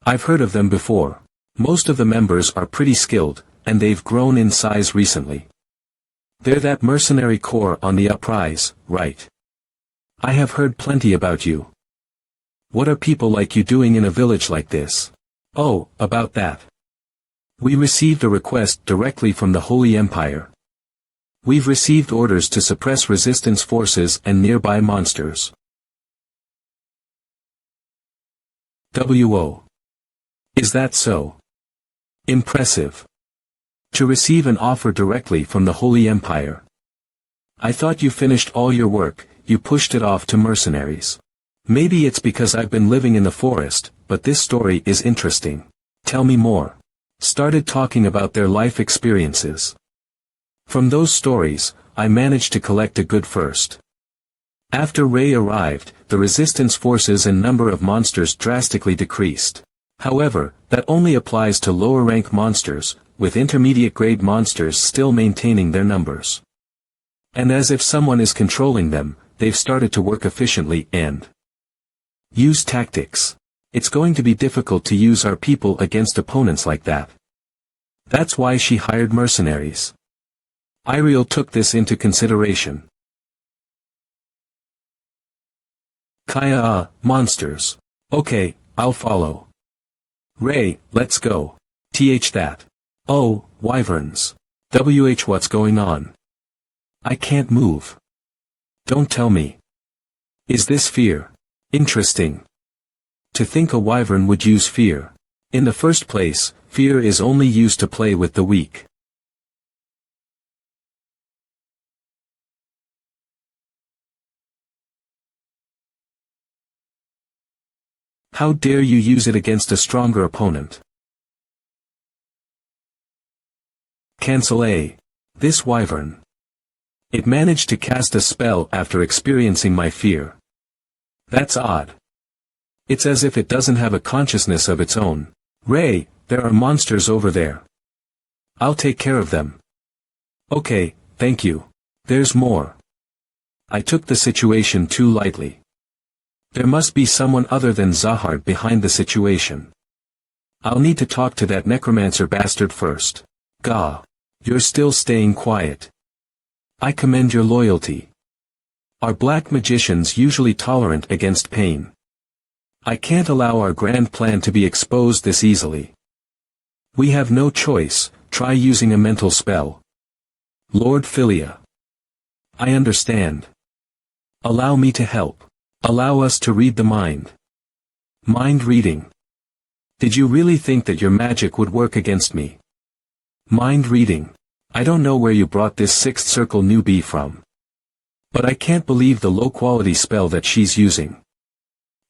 I've heard of them before. Most of the members are pretty skilled, and they've grown in size recently. They're that mercenary corps on the uprise, right? I have heard plenty about you. What are people like you doing in a village like this? Oh, about that. We received a request directly from the Holy Empire. We've received orders to suppress resistance forces and nearby monsters. WO. Is that so? Impressive. To receive an offer directly from the Holy Empire. I thought you finished all your work, you pushed it off to mercenaries. Maybe it's because I've been living in the forest, but this story is interesting. Tell me more. Started talking about their life experiences. From those stories, I managed to collect a good first. After Ray arrived, the resistance forces and number of monsters drastically decreased. However, that only applies to lower rank monsters, with intermediate grade monsters still maintaining their numbers. And as if someone is controlling them, they've started to work efficiently and use tactics. It's going to be difficult to use our people against opponents like that. That's why she hired mercenaries. Iriel took this into consideration. Kaya, monsters. Okay, I'll follow. Ray, let's go. That. Oh, wyverns. What's going on? I can't move. Don't tell me. Is this fear? Interesting. To think a wyvern would use fear. In the first place, fear is only used to play with the weak. How dare you use it against a stronger opponent? Cancel A. This wyvern. It managed to cast a spell after experiencing my fear. That's odd. It's as if it doesn't have a consciousness of its own. Ray, there are monsters over there. I'll take care of them. Okay, thank you. There's more. I took the situation too lightly. There must be someone other than Zahard behind the situation. I'll need to talk to that necromancer bastard first. Gah. You're still staying quiet. I commend your loyalty. Are black magicians usually tolerant against pain? I can't allow our grand plan to be exposed this easily. We have no choice, try using a mental spell. Lord Philia. I understand. Allow me to help. Allow us to read the mind. Mind reading. Did you really think that your magic would work against me? Mind reading. I don't know where you brought this sixth circle newbie from. But I can't believe the low-quality spell that she's using.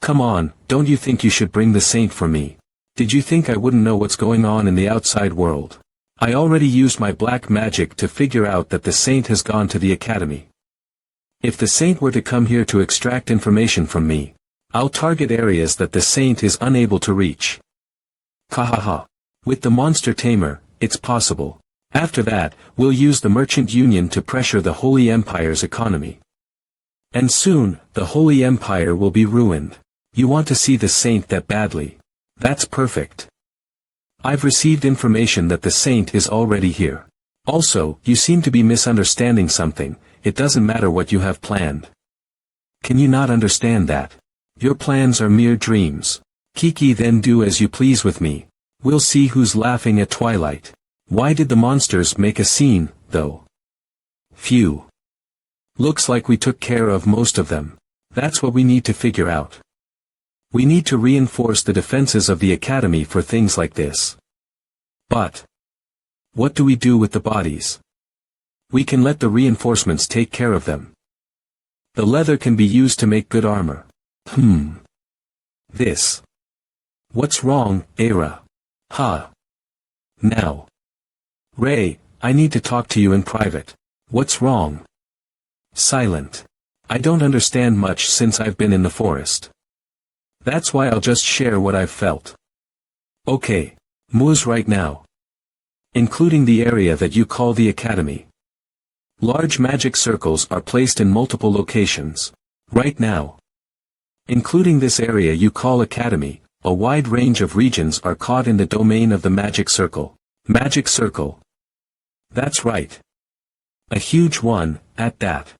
Come on, don't you think you should bring the saint for me? Did you think I wouldn't know what's going on in the outside world? I already used my black magic to figure out that the saint has gone to the academy. If the saint were to come here to extract information from me, I'll target areas that the saint is unable to reach. Kahaha. With the monster tamer, it's possible. After that, we'll use the merchant union to pressure the Holy Empire's economy. And soon, the Holy Empire will be ruined. You want to see the saint that badly. That's perfect. I've received information that the saint is already here. Also, you seem to be misunderstanding something. It doesn't matter what you have planned. Can you not understand that? Your plans are mere dreams. Kiki, then do as you please with me. We'll see who's laughing at twilight. Why did the monsters make a scene, though? Phew. Looks like we took care of most of them. That's what we need to figure out. We need to reinforce the defenses of the academy for things like this. But what do we do with the bodies? We can let the reinforcements take care of them. The leather can be used to make good armor. This. What's wrong, Era? Now. Ray, I need to talk to you in private. What's wrong? Silent. I don't understand much since I've been in the forest. That's why I'll just share what I've felt. Okay. Moves right now. Including the area that you call the academy. Large magic circles are placed in multiple locations. Right now. Including this area you call academy, a wide range of regions are caught in the domain of the magic circle. Magic circle. That's right. A huge one, at that.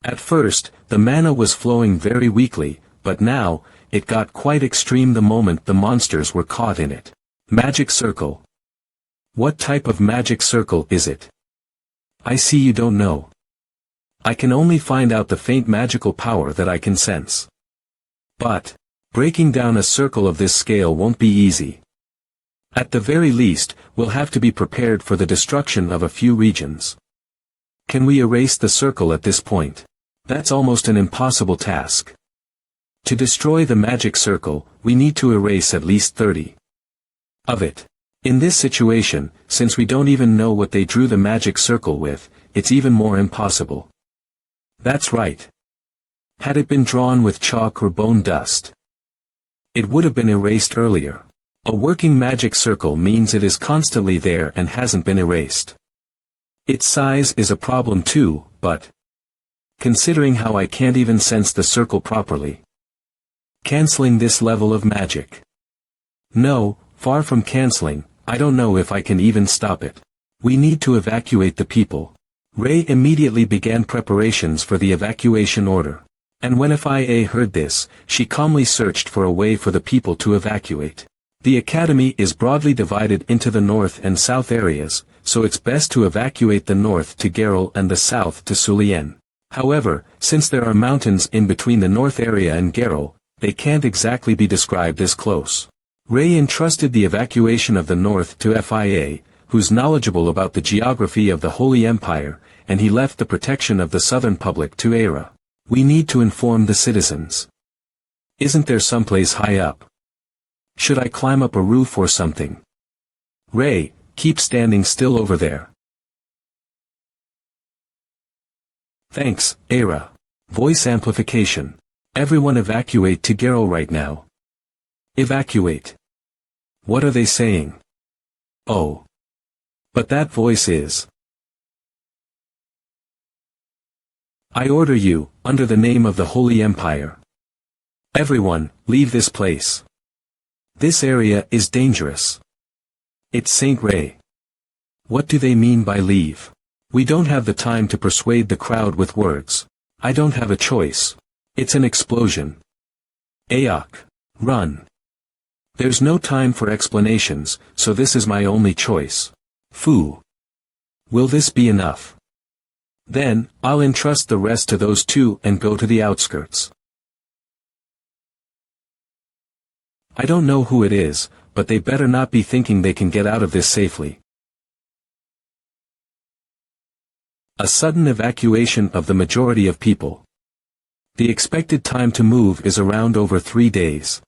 At first, the mana was flowing very weakly, but now, it got quite extreme the moment the monsters were caught in it. Magic circle. What type of magic circle is it? I see you don't know. I can only find out the faint magical power that I can sense. But breaking down a circle of this scale won't be easy. At the very least, we'll have to be prepared for the destruction of a few regions. Can we erase the circle at this point? That's almost an impossible task. To destroy the magic circle, we need to erase at least 30 of it. In this situation, since we don't even know what they drew the magic circle with, it's even more impossible. That's right. Had it been drawn with chalk or bone dust, it would have been erased earlier. A working magic circle means it is constantly there and hasn't been erased. Its size is a problem too, but considering how I can't even sense the circle properly. Canceling this level of magic. No, far from canceling, I don't know if I can even stop it. We need to evacuate the people. Ray immediately began preparations for the evacuation order. And when FIA heard this, she calmly searched for a way for the people to evacuate. The academy is broadly divided into the north and south areas, so it's best to evacuate the north to Geralt and the south to Sulien. However, since there are mountains in between the north area and Geralt, they can't exactly be described as close. Ray entrusted the evacuation of the north to FIA, who's knowledgeable about the geography of the Holy Empire, and he left the protection of the southern public to Era. We need to inform the citizens. Isn't there someplace high up? Should I climb up a roof or something? Ray, keep standing still over there. Thanks, Era. Voice amplification. Everyone evacuate to Geralt right now. Evacuate. What are they saying? Oh. But that voice is. I order you, under the name of the Holy Empire. Everyone, leave this place. This area is dangerous. It's Saint Ray. What do they mean by leave? We don't have the time to persuade the crowd with words. I don't have a choice. It's an explosion. Ayok. Run. There's no time for explanations, so this is my only choice. Fu. Will this be enough? Then, I'll entrust the rest to those two and go to the outskirts. I don't know who it is, but they better not be thinking they can get out of this safely. A sudden evacuation of the majority of people. The expected time to move is around over 3 days.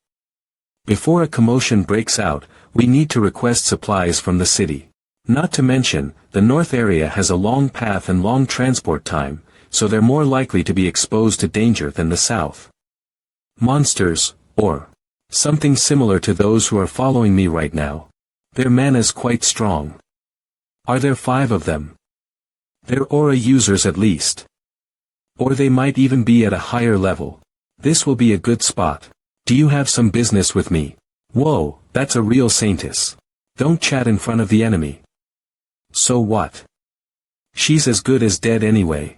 Before a commotion breaks out, we need to request supplies from the city. Not to mention, the north area has a long path and long transport time, so they're more likely to be exposed to danger than the south. Monsters, or something similar to those who are following me right now. Their mana's quite strong. Are there 5 of them? They're aura users at least. Or they might even be at a higher level. This will be a good spot. Do you have some business with me? Whoa, that's a real saintess. Don't chat in front of the enemy. So what? She's as good as dead anyway.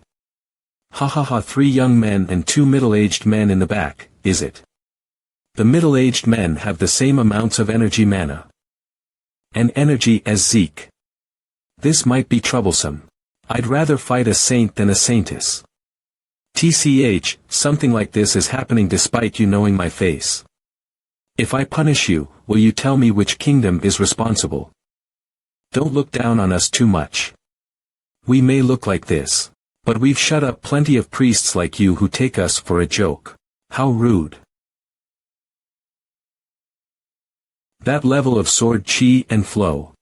Ha ha ha. 3 young men and 2 middle-aged men in the back, is it? The middle-aged men have the same amounts of energy mana and energy as Zeke. This might be troublesome. I'd rather fight a saint than a saintess. TCH, something like this is happening despite you knowing my face. If I punish you, will you tell me which kingdom is responsible? Don't look down on us too much. We may look like this, but we've shut up plenty of priests like you who take us for a joke. How rude. That level of sword chi and flow.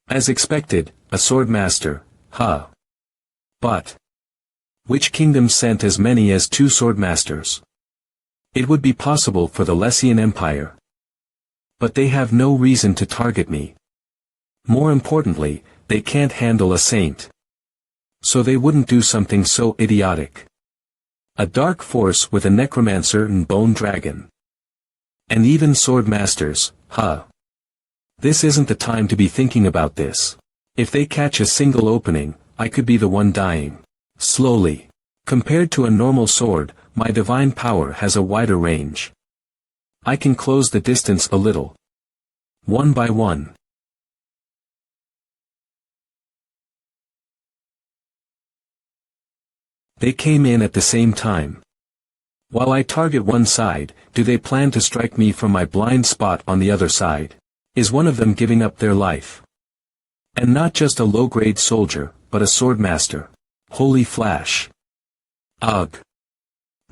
As expected, a sword master, huh? But which kingdom sent as many as 2 sword masters? It would be possible for the Lessian Empire. But they have no reason to target me. More importantly, they can't handle a saint. So they wouldn't do something so idiotic. A dark force with a necromancer and bone dragon. And even sword masters, huh? This isn't the time to be thinking about this. If they catch a single opening, I could be the one dying. Slowly. Compared to a normal sword, my divine power has a wider range. I can close the distance a little. One by one. They came in at the same time. While I target one side, do they plan to strike me from my blind spot on the other side? Is one of them giving up their life? And not just a low-grade soldier, but a sword master. Holy flash. Ugh.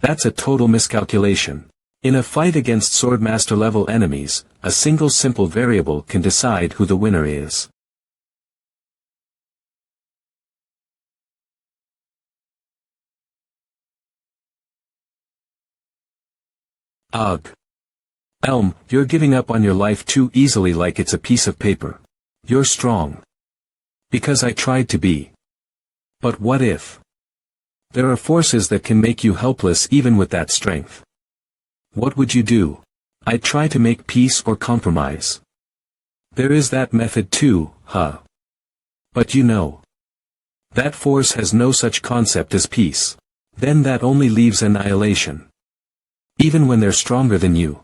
That's a total miscalculation. In a fight against swordmaster level enemies, a single simple variable can decide who the winner is. Ugh. Elm, you're giving up on your life too easily like it's a piece of paper. You're strong. Because I tried to be. But what if? There are forces that can make you helpless even with that strength. What would you do? I'd try to make peace or compromise. There is that method too, huh? But you know. That force has no such concept as peace. Then that only leaves annihilation. Even when they're stronger than you.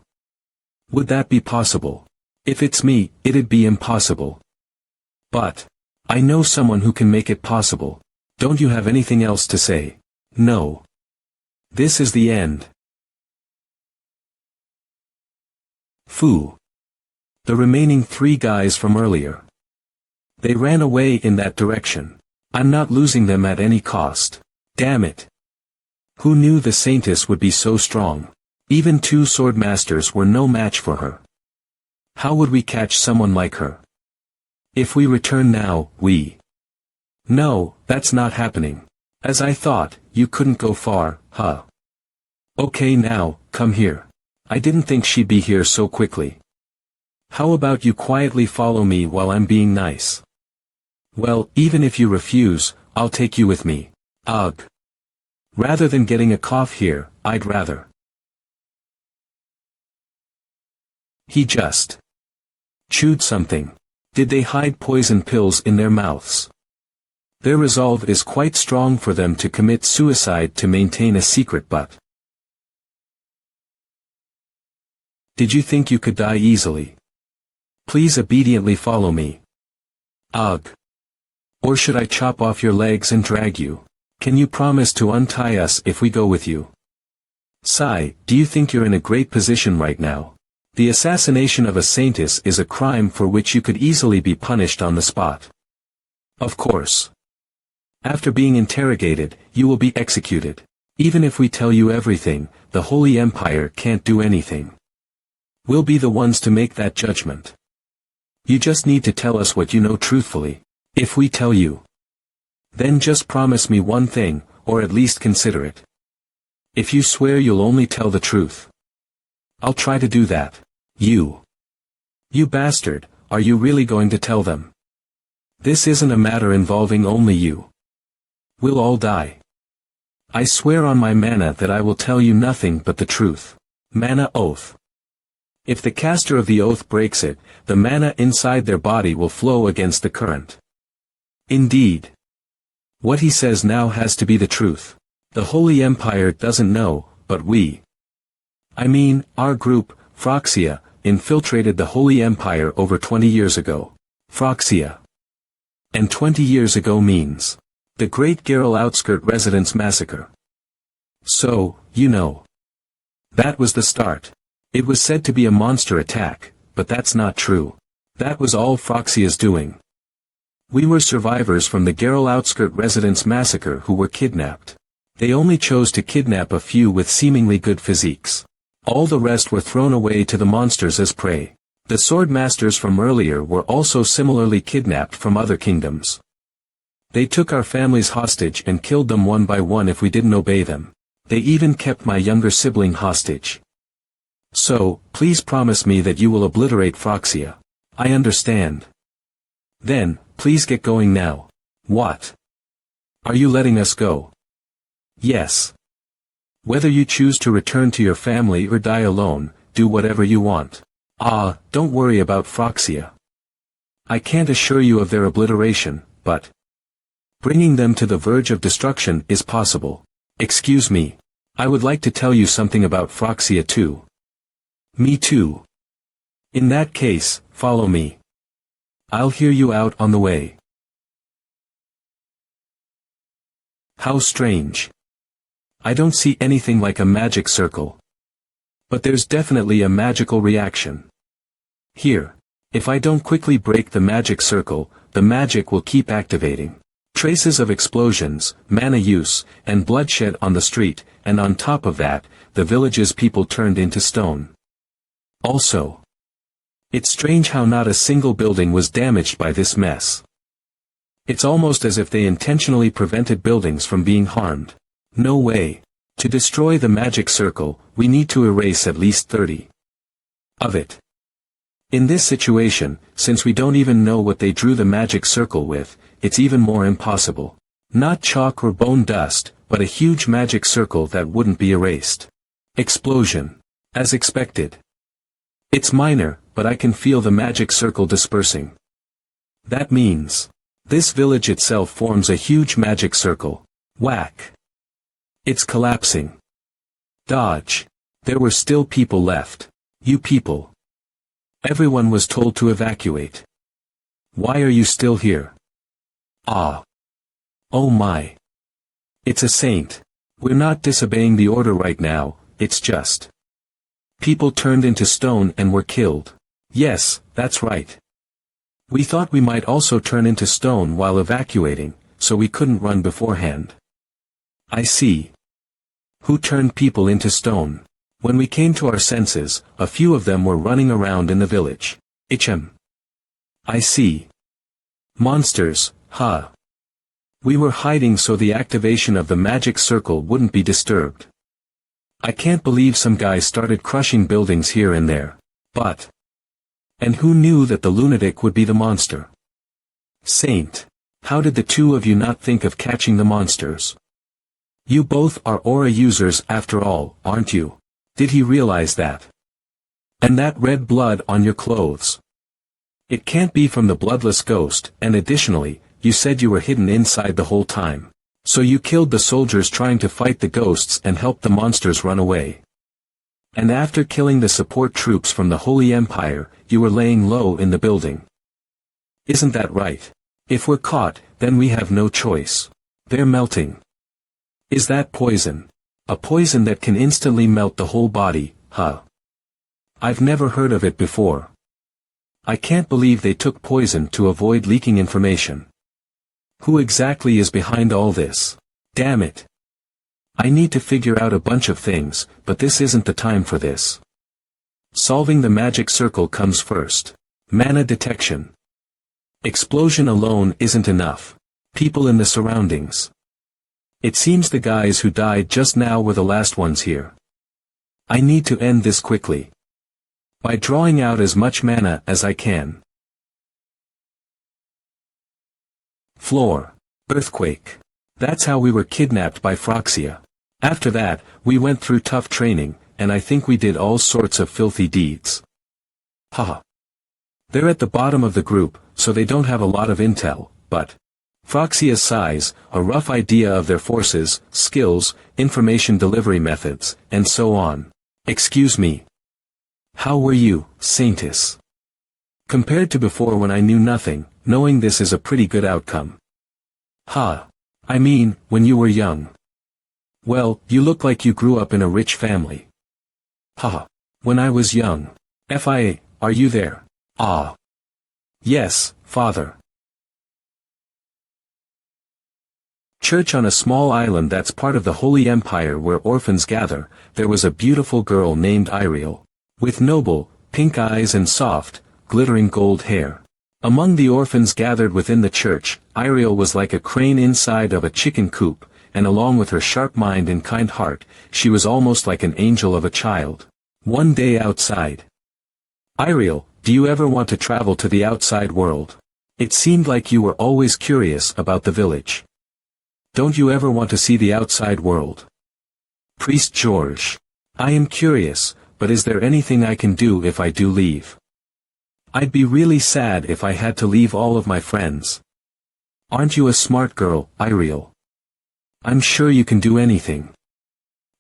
Would that be possible? If it's me, it'd be impossible. But I know someone who can make it possible. Don't you have anything else to say? No. This is the end. Fu. The remaining 3 guys from earlier. They ran away in that direction. I'm not losing them at any cost. Damn it. Who knew the Saintess would be so strong? Even 2 sword masters were no match for her. How would we catch someone like her? If we return now, No, that's not happening. As I thought, you couldn't go far, huh? Okay now, come here. I didn't think she'd be here so quickly. How about you quietly follow me while I'm being nice? Well, even if you refuse, I'll take you with me. Ugh. Rather than getting a cough here, I'd rather. He just chewed something. Did they hide poison pills in their mouths? Their resolve is quite strong for them to commit suicide to maintain a secret, but did you think you could die easily? Please obediently follow me. Ugh. Or should I chop off your legs and drag you? Can you promise to untie us if we go with you? Sai, do you think you're in a great position right now? The assassination of a Saintess is a crime for which you could easily be punished on the spot. Of course. After being interrogated, you will be executed. Even if we tell you everything, the Holy Empire can't do anything. We'll be the ones to make that judgment. You just need to tell us what you know truthfully. If we tell you, then just promise me one thing, or at least consider it. If you swear you'll only tell the truth, I'll try to do that. You bastard, are you really going to tell them? This isn't a matter involving only you. We'll all die. I swear on my mana that I will tell you nothing but the truth. Mana oath. If the caster of the oath breaks it, the mana inside their body will flow against the current. Indeed. What he says now has to be the truth. The Holy Empire doesn't know, but we. I mean, our group, Phroxia, infiltrated the Holy Empire over 20 years ago. Phroxia. And 20 years ago means the Great Geril Outskirt Residence Massacre. So, you know. That was the start. It was said to be a monster attack, but that's not true. That was all Phroxia's doing. We were survivors from the Geril Outskirt Residence Massacre who were kidnapped. They only chose to kidnap a few with seemingly good physiques. All the rest were thrown away to the monsters as prey. The sword masters from earlier were also similarly kidnapped from other kingdoms. They took our families hostage and killed them one by one if we didn't obey them. They even kept my younger sibling hostage. So, please promise me that you will obliterate Phroxia. I understand. Then, please get going now. What? Are you letting us go? Yes. Whether you choose to return to your family or die alone, do whatever you want. Don't worry about Phroxia. I can't assure you of their obliteration, but bringing them to the verge of destruction is possible. Excuse me. I would like to tell you something about Phroxia too. Me too. In that case, follow me. I'll hear you out on the way. How strange. I don't see anything like a magic circle. But there's definitely a magical reaction. Here. If I don't quickly break the magic circle, the magic will keep activating. Traces of explosions, mana use, and bloodshed on the street, and on top of that, the village's people turned into stone. Also, it's strange how not a single building was damaged by this mess. It's almost as if they intentionally prevented buildings from being harmed. No way. To destroy the magic circle, we need to erase at least 30 of it. In this situation, since we don't even know what they drew the magic circle with, it's even more impossible. Not chalk or bone dust, but a huge magic circle that wouldn't be erased. Explosion. As expected. It's minor, but I can feel the magic circle dispersing. That means this village itself forms a huge magic circle. Whack. It's collapsing. Dodge. There were still people left. You people. Everyone was told to evacuate. Why are you still here? Oh my. It's a saint. We're not disobeying the order right now, it's just people turned into stone and were killed. Yes, that's right. We thought we might also turn into stone while evacuating, so we couldn't run beforehand. I see. Who turned people into stone? When we came to our senses, a few of them were running around in the village. I see. Monsters, huh? We were hiding so the activation of the magic circle wouldn't be disturbed. I can't believe some guys started crushing buildings here and there. But. And who knew that the lunatic would be the monster? Saint. How did the two of you not think of catching the monsters? You both are aura users after all, aren't you? Did he realize that? And that red blood on your clothes. It can't be from the bloodless ghost, and additionally, you said you were hidden inside the whole time. So you killed the soldiers trying to fight the ghosts and helped the monsters run away. And after killing the support troops from the Holy Empire, you were laying low in the building. Isn't that right? If we're caught, then we have no choice. They're melting. Is that poison? A poison that can instantly melt the whole body, huh? I've never heard of it before. I can't believe they took poison to avoid leaking information. Who exactly is behind all this? Damn it. I need to figure out a bunch of things, but this isn't the time for this. Solving the magic circle comes first. Mana detection. Explosion alone isn't enough. People in the surroundings. It seems the guys who died just now were the last ones here. I need to end this quickly. By drawing out as much mana as I can. Floor. Earthquake. That's how we were kidnapped by Phroxia. After that, we went through tough training, and I think we did all sorts of filthy deeds. Haha. They're at the bottom of the group, so they don't have a lot of intel, but Froxia's size, a rough idea of their forces, skills, information delivery methods, and so on. Excuse me. How were you, Saintess? Compared to before when I knew nothing, knowing this is a pretty good outcome. Ha. I mean, when you were young. Well, you look like you grew up in a rich family. Haha. When I was young. FIA, are you there? Ah. Yes, Father. Church on a small island that's part of the Holy Empire where orphans gather, there was a beautiful girl named Iriel. With noble, pink eyes and soft, glittering gold hair. Among the orphans gathered within the church, Iriel was like a crane inside of a chicken coop, and along with her sharp mind and kind heart, she was almost like an angel of a child. One day outside. Iriel, do you ever want to travel to the outside world? It seemed like you were always curious about the village. Don't you ever want to see the outside world? Priest George. I am curious, but is there anything I can do if I do leave? I'd be really sad if I had to leave all of my friends. Aren't you a smart girl, Iriel? I'm sure you can do anything.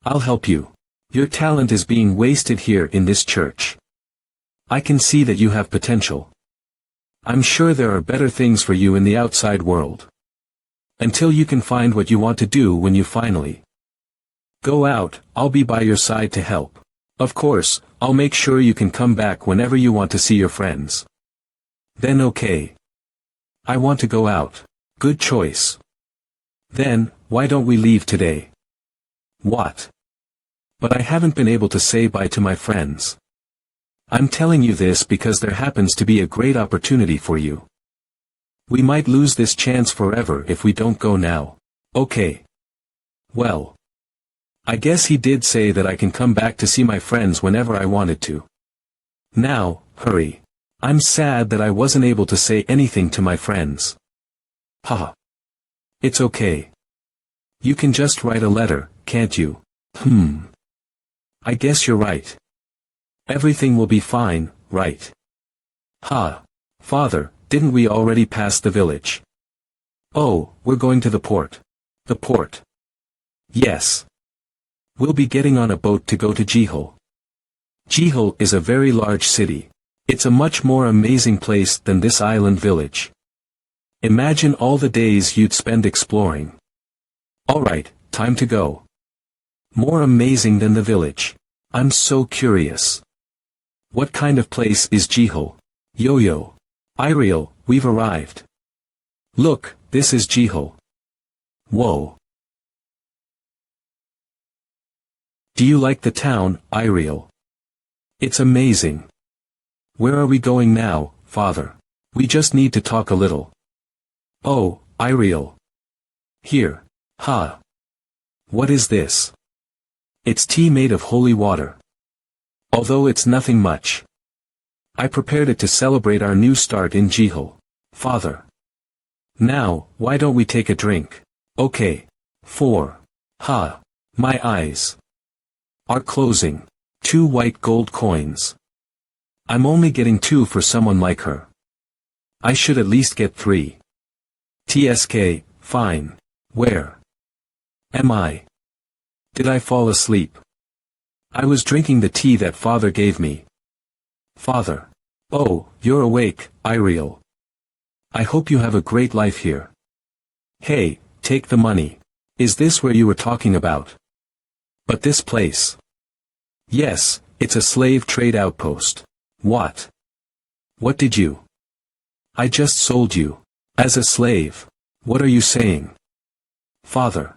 I'll help you. Your talent is being wasted here in this church. I can see that you have potential. I'm sure there are better things for you in the outside world. Until you can find what you want to do when you finally go out, I'll be by your side to help. Of course, I'll make sure you can come back whenever you want to see your friends. Then okay. I want to go out. Good choice. Then, why don't we leave today? What? But I haven't been able to say bye to my friends. I'm telling you this because there happens to be a great opportunity for you. We might lose this chance forever if we don't go now. Okay. Well. I guess he did say that I can come back to see my friends whenever I wanted to. Now, hurry. I'm sad that I wasn't able to say anything to my friends. Haha. It's okay. You can just write a letter, can't you? I guess you're right. Everything will be fine, right? Ha. Father, didn't we already pass the village? Oh, we're going to the port. The port. Yes. We'll be getting on a boat to go to Jihul. Jihul is a very large city. It's a much more amazing place than this island village. Imagine all the days you'd spend exploring. Alright, time to go. More amazing than the village. I'm so curious. What kind of place is Jihul? Yo-yo. Iriel, we've arrived. Look, this is Jihul. Whoa. Do you like the town, Iriel? It's amazing. Where are we going now, Father? We just need to talk a little. Oh, Iriel. Here. Ha. What is this? It's tea made of holy water. Although it's nothing much. I prepared it to celebrate our new start in Jihul. Father. Now, why don't we take a drink? Okay. 4. Ha. My eyes are closing. 2 white gold coins. I'm only getting 2 for someone like her. I should at least get 3. TSK, fine. Where am I? Did I fall asleep? I was drinking the tea that Father gave me. Father. Oh, you're awake, Iriel. I hope you have a great life here. Hey, take the money. Is this where you were talking about? But this place. Yes, it's a slave trade outpost. What? What did you? I just sold you. As a slave. What are you saying? Father.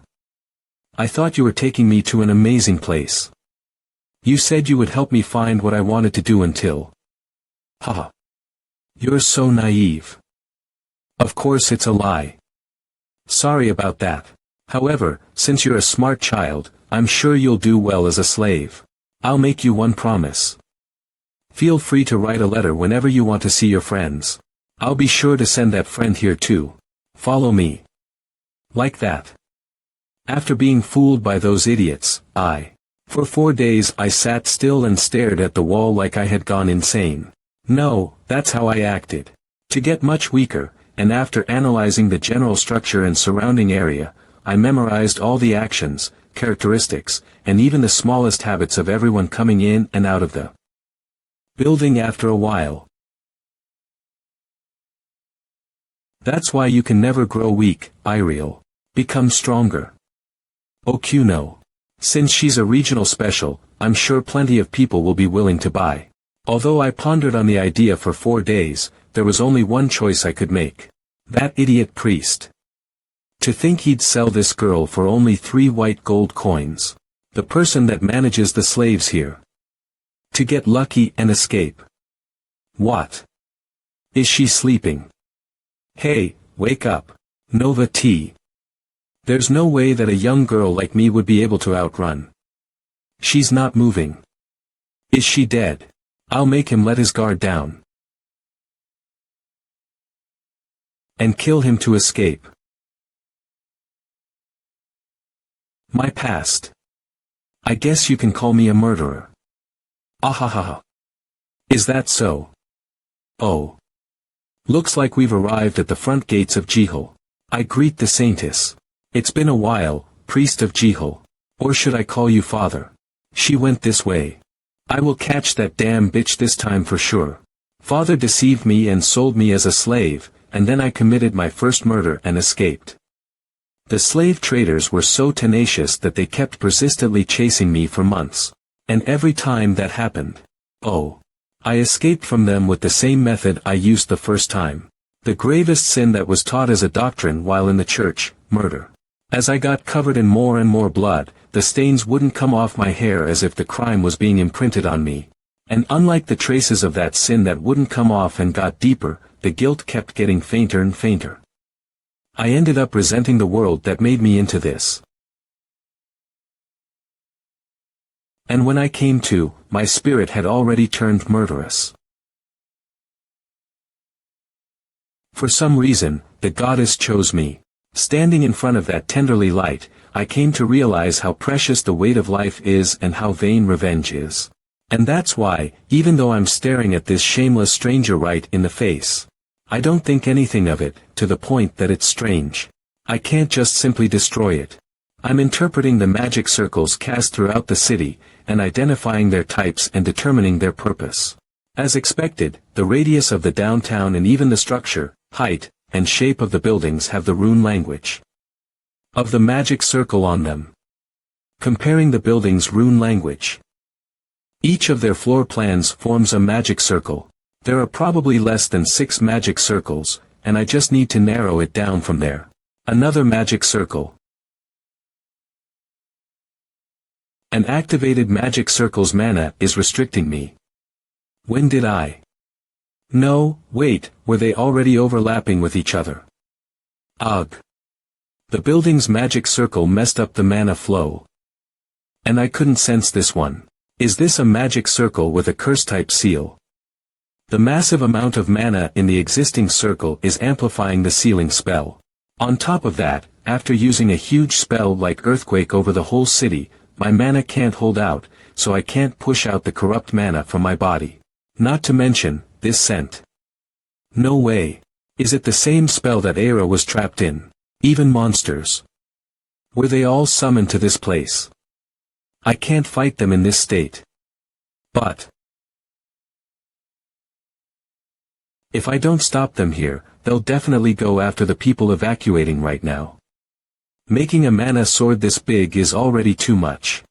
I thought you were taking me to an amazing place. You said you would help me find what I wanted to do until. Haha. You're so naive. Of course it's a lie. Sorry about that. However, since you're a smart child, I'm sure you'll do well as a slave. I'll make you one promise. Feel free to write a letter whenever you want to see your friends. I'll be sure to send that friend here too. Follow me. Like that. After being fooled by those idiots, I For 4 days I sat still and stared at the wall like I had gone insane. No, that's how I acted. To get much weaker, and after analyzing the general structure and surrounding area, I memorized all the actions, characteristics, and even the smallest habits of everyone coming in and out of the building after a while. That's why you can never grow weak, Iriel. Become stronger. Okuno. Since she's a regional special, I'm sure plenty of people will be willing to buy. Although I pondered on the idea for 4 days, there was only one choice I could make. That idiot priest. To think he'd sell this girl for only 3 white gold coins. The person that manages the slaves here. To get lucky and escape. What? Is she sleeping? Hey, wake up. Nova T. There's no way that a young girl like me would be able to outrun. She's not moving. Is she dead? I'll make him let his guard down. And kill him to escape. My past. I guess you can call me a murderer. Ahahaha. Is that so? Oh. Looks like we've arrived at the front gates of Jihal. I greet the saintess. It's been a while, priest of Jihal. Or should I call you father? She went this way. I will catch that damn bitch this time for sure. Father deceived me and sold me as a slave, and then I committed my first murder and escaped. The slave traders were so tenacious that they kept persistently chasing me for months. And every time that happened, oh, I escaped from them with the same method I used the first time. The gravest sin that was taught as a doctrine while in the church, murder. As I got covered in more and more blood, the stains wouldn't come off my hair as if the crime was being imprinted on me. And unlike the traces of that sin that wouldn't come off and got deeper, the guilt kept getting fainter and fainter. I ended up resenting the world that made me into this. And when I came to, my spirit had already turned murderous. For some reason, the goddess chose me. Standing in front of that tenderly light, I came to realize how precious the weight of life is and how vain revenge is. And that's why, even though I'm staring at this shameless stranger right in the face, I don't think anything of it, to the point that it's strange. I can't just simply destroy it. I'm interpreting the magic circles cast throughout the city, and identifying their types and determining their purpose. As expected, the radius of the downtown and even the structure, height, and shape of the buildings have the rune language of the magic circle on them. Comparing the buildings' rune language. Each of their floor plans forms a magic circle. There are probably less than 6 magic circles, and I just need to narrow it down from there. Another magic circle. An activated magic circle's mana is restricting me. When did I? No, wait, were they already overlapping with each other? Ugh. The building's magic circle messed up the mana flow. And I couldn't sense this one. Is this a magic circle with a curse-type seal? The massive amount of mana in the existing circle is amplifying the sealing spell. On top of that, after using a huge spell like Earthquake over the whole city, my mana can't hold out, so I can't push out the corrupt mana from my body. Not to mention, this scent. No way. Is it the same spell that Aira was trapped in? Even monsters. Were they all summoned to this place? I can't fight them in this state. But if I don't stop them here, they'll definitely go after the people evacuating right now. Making a mana sword this big is already too much.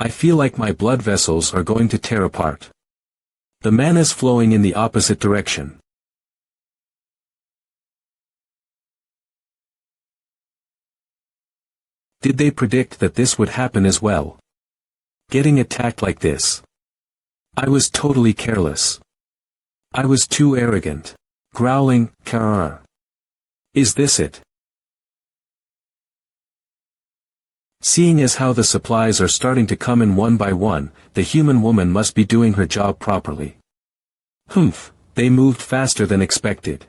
I feel like my blood vessels are going to tear apart. The mana's flowing in the opposite direction. Did they predict that this would happen as well? Getting attacked like this. I was totally careless. I was too arrogant. Growling, "Karr. Is this it?" Seeing as how the supplies are starting to come in one by one, the human woman must be doing her job properly. Humph, they moved faster than expected.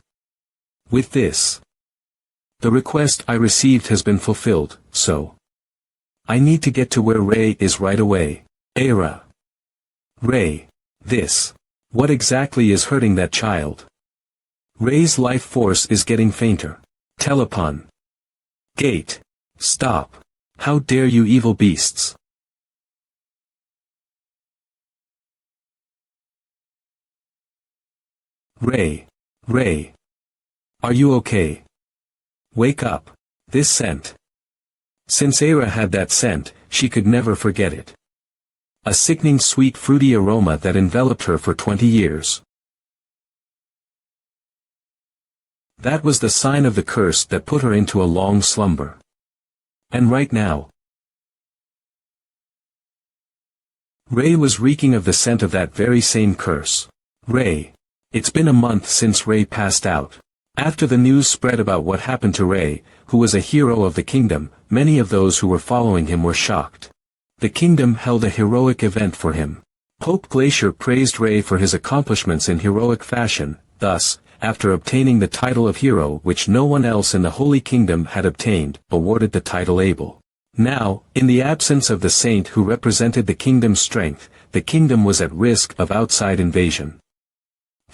With this, the request I received has been fulfilled, so I need to get to where Ray is right away. Era. Ray. This. What exactly is hurting that child? Ray's life force is getting fainter. Telepon. Gate. Stop. How dare you evil beasts? Ray. Ray. Are you okay? Wake up. This scent. Since Era had that scent, she could never forget it. A sickening sweet fruity aroma that enveloped her for 20 years. That was the sign of the curse that put her into a long slumber. And right now, Ray was reeking of the scent of that very same curse. Ray. It's been a month since Ray passed out. After the news spread about what happened to Ray, who was a hero of the kingdom, many of those who were following him were shocked. The kingdom held a heroic event for him. Pope Glacier praised Ray for his accomplishments in heroic fashion, thus, after obtaining the title of hero which no one else in the Holy Kingdom had obtained, awarded the title Abel. Now, in the absence of the saint who represented the kingdom's strength, the kingdom was at risk of outside invasion.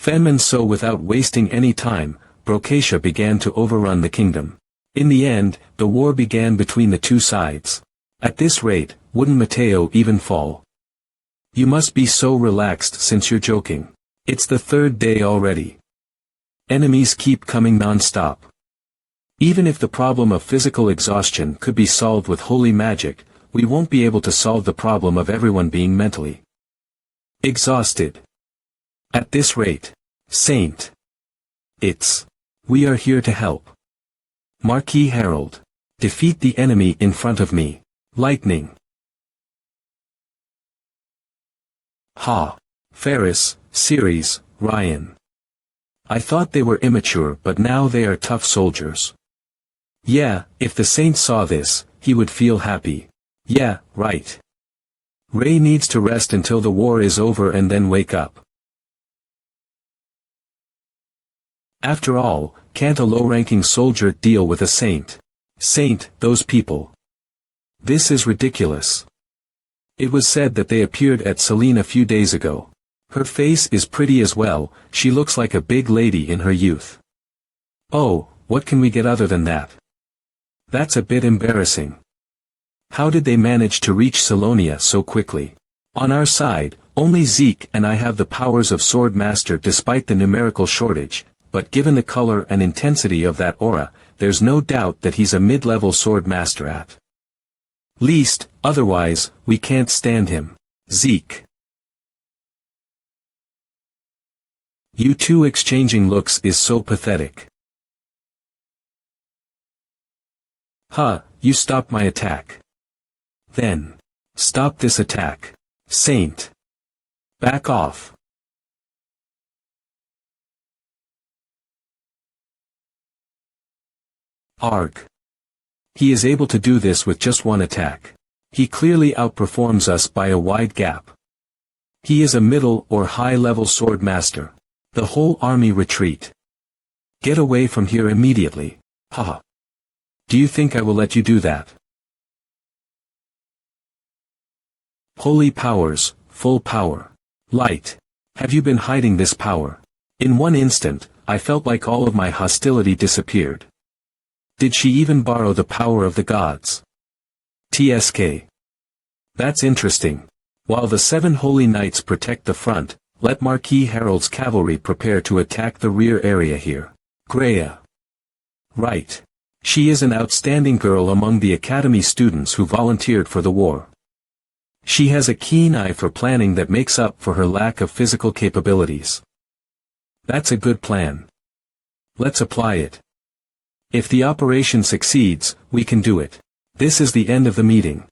And so without wasting any time, Brocatia began to overrun the kingdom. In the end, the war began between the two sides. At this rate, wouldn't Mateo even fall? You must be so relaxed since you're joking. It's the third day already. Enemies keep coming non-stop. Even if the problem of physical exhaustion could be solved with holy magic, we won't be able to solve the problem of everyone being mentally exhausted. At this rate, Saint. We are here to help. Marquis Herald. Defeat the enemy in front of me. Lightning. Ha. Ferris, Ceres, Ryan. I thought they were immature but now they are tough soldiers. Yeah, if the saint saw this, he would feel happy. Yeah, right. Ray needs to rest until the war is over and then wake up. After all, can't a low-ranking soldier deal with a saint? Saint, those people. This is ridiculous. It was said that they appeared at Celine a few days ago. Her face is pretty as well, she looks like a big lady in her youth. Oh, what can we get other than that? That's a bit embarrassing. How did they manage to reach Celonia so quickly? On our side, only Zeke and I have the powers of Sword Master despite the numerical shortage, but given the color and intensity of that aura, there's no doubt that he's a mid-level Sword Master at least, otherwise, we can't stand him. Zeke. You two exchanging looks is so pathetic. Huh, you stopped my attack. Then. Stop this attack. Saint. Back off. Arg. He is able to do this with just one attack. He clearly outperforms us by a wide gap. He is a middle or high-level sword master. The whole army retreat. Get away from here immediately. Haha. Do you think I will let you do that? Holy powers, full power. Light. Have you been hiding this power? In one instant, I felt like all of my hostility disappeared. Did she even borrow the power of the gods? TSK. That's interesting. While the 7 holy knights protect the front, let Marquis Harold's cavalry prepare to attack the rear area here. Greya. Right. She is an outstanding girl among the academy students who volunteered for the war. She has a keen eye for planning that makes up for her lack of physical capabilities. That's a good plan. Let's apply it. If the operation succeeds, we can do it. This is the end of the meeting.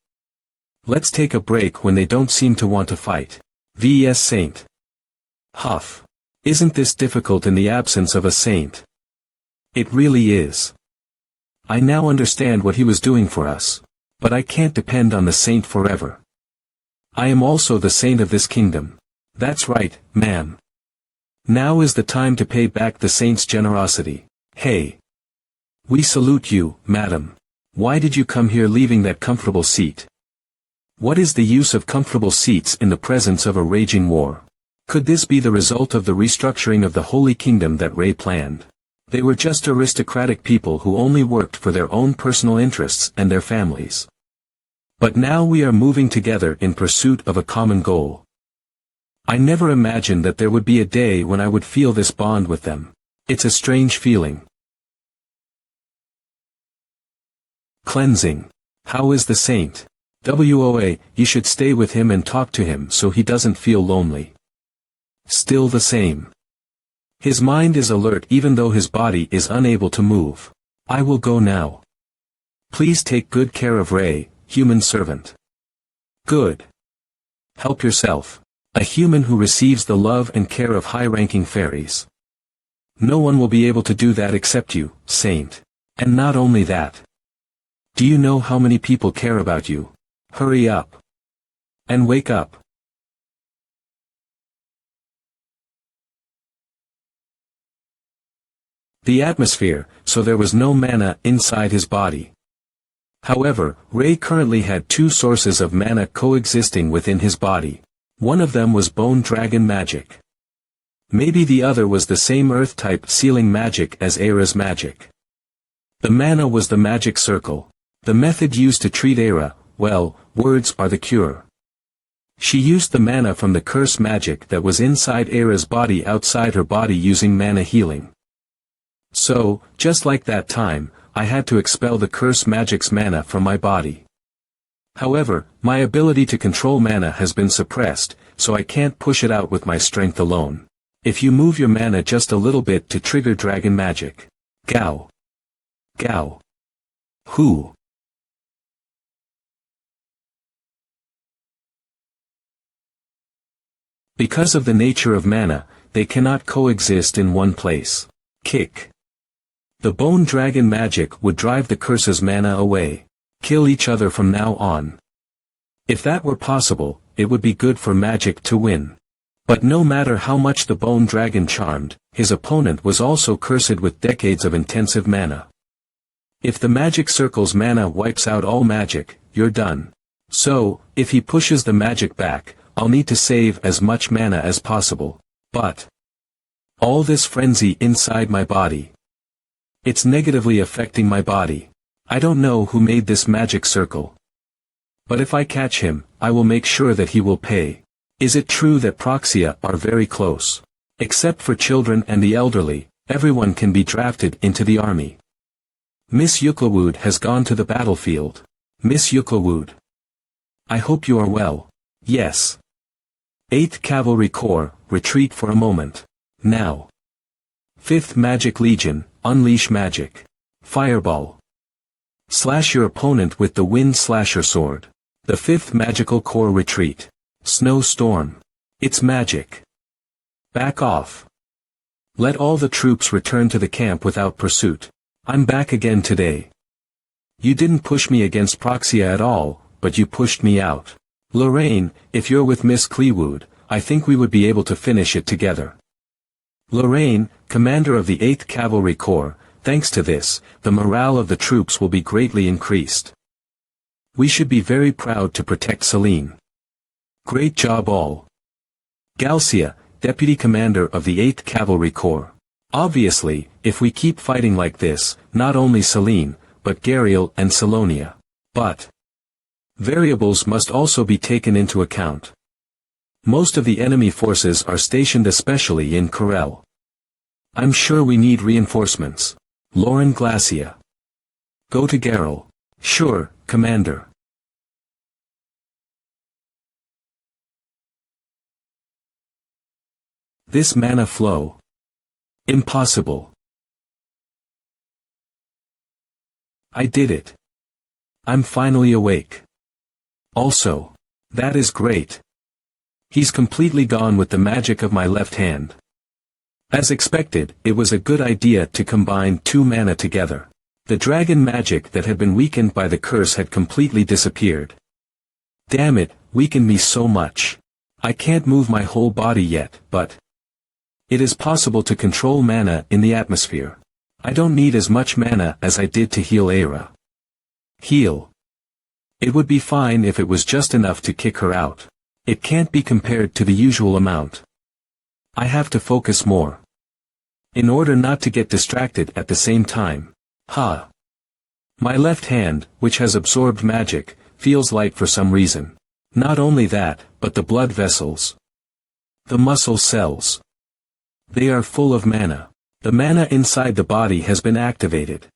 Let's take a break when they don't seem to want to fight. VS Saint. Huff. Isn't this difficult in the absence of a saint? It really is. I now understand what he was doing for us. But I can't depend on the saint forever. I am also the saint of this kingdom. That's right, ma'am. Now is the time to pay back the saint's generosity. Hey. We salute you, madam. Why did you come here leaving that comfortable seat? What is the use of comfortable seats in the presence of a raging war? Could this be the result of the restructuring of the Holy Kingdom that Ray planned? They were just aristocratic people who only worked for their own personal interests and their families. But now we are moving together in pursuit of a common goal. I never imagined that there would be a day when I would feel this bond with them. It's a strange feeling. Cleansing. How is the saint? WOA, you should stay with him and talk to him so he doesn't feel lonely. Still the same. His mind is alert even though his body is unable to move. I will go now. Please take good care of Ray, human servant. Good. Help yourself. A human who receives the love and care of high-ranking fairies. No one will be able to do that except you, saint. And not only that. Do you know how many people care about you? Hurry up. And wake up. The atmosphere, so there was no mana inside his body. However, Ray currently had two sources of mana coexisting within his body. One of them was bone dragon magic. Maybe the other was the same earth-type sealing magic as Aira's magic. The mana was the magic circle. The method used to treat Aira, well, words are the cure. She used the mana from the curse magic that was inside Aira's body outside her body using mana healing. So, just like that time, I had to expel the curse magic's mana from my body. However, my ability to control mana has been suppressed, so I can't push it out with my strength alone. If you move your mana just a little bit to trigger dragon magic. Gao. Gao. Who? Because of the nature of mana, they cannot coexist in one place. Kick. The bone dragon magic would drive the curse's mana away. Kill each other from now on. If that were possible, it would be good for magic to win. But no matter how much the bone dragon charmed, his opponent was also cursed with decades of intensive mana. If the magic circle's mana wipes out all magic, you're done. So, if he pushes the magic back, I'll need to save as much mana as possible. But all this frenzy inside my body. It's negatively affecting my body. I don't know who made this magic circle. But if I catch him, I will make sure that he will pay. Is it true that proxia are very close? Except for children and the elderly, everyone can be drafted into the army. Miss Yuklawood has gone to the battlefield. Miss Yuklawood. I hope you are well. Yes. 8th Cavalry Corps, retreat for a moment. Now. 5th Magic Legion, unleash magic. Fireball. Slash your opponent with the Wind Slasher Sword. The 5th Magical Corps retreat. Snowstorm. It's magic. Back off. Let all the troops return to the camp without pursuit. I'm back again today. You didn't push me against Proxia at all, but you pushed me out. Lorraine, if you're with Miss Clewood, I think we would be able to finish it together. Lorraine, commander of the 8th Cavalry Corps, thanks to this, the morale of the troops will be greatly increased. We should be very proud to protect Celine. Great job all. Galcia, deputy commander of the 8th Cavalry Corps. Obviously, if we keep fighting like this, not only Celine, but Gariel and Celonia. But variables must also be taken into account. Most of the enemy forces are stationed especially in Corel. I'm sure we need reinforcements. Lauren Glacia. Go to Garel. Sure, Commander. This mana flow. Impossible. I did it. I'm finally awake. Also, that is great. He's completely gone with the magic of my left hand. As expected, it was a good idea to combine two mana together. The dragon magic that had been weakened by the curse had completely disappeared. Damn it, weakened me so much. I can't move my whole body yet, but it is possible to control mana in the atmosphere. I don't need as much mana as I did to heal Aira. Heal. It would be fine if it was just enough to kick her out. It can't be compared to the usual amount. I have to focus more. In order not to get distracted at the same time. Ha! My left hand, which has absorbed magic, feels light for some reason. Not only that, but the blood vessels. The muscle cells. They are full of mana. The mana inside the body has been activated.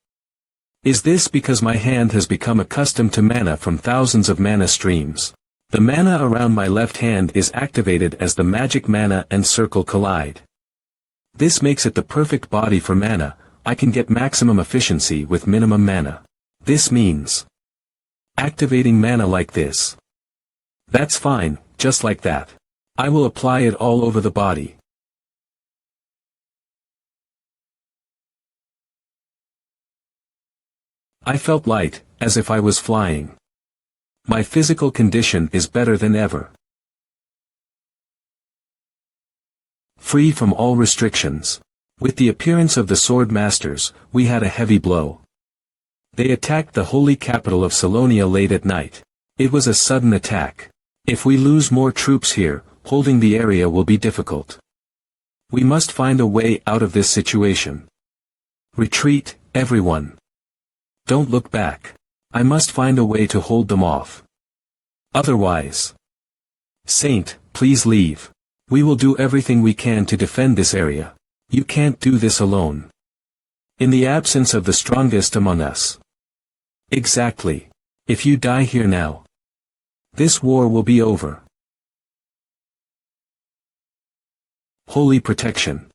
Is this because my hand has become accustomed to mana from thousands of mana streams? The mana around my left hand is activated as the magic mana and circle collide. This makes it the perfect body for mana. I can get maximum efficiency with minimum mana. This means activating mana like this. That's fine, just like that. I will apply it all over the body. I felt light, as if I was flying. My physical condition is better than ever. Free from all restrictions. With the appearance of the Sword Masters, we had a heavy blow. They attacked the holy capital of Salonia late at night. It was a sudden attack. If we lose more troops here, holding the area will be difficult. We must find a way out of this situation. Retreat, everyone. Don't look back. I must find a way to hold them off. Otherwise. Saint, please leave. We will do everything we can to defend this area. You can't do this alone. In the absence of the strongest among us. Exactly. If you die here now, this war will be over. Holy protection.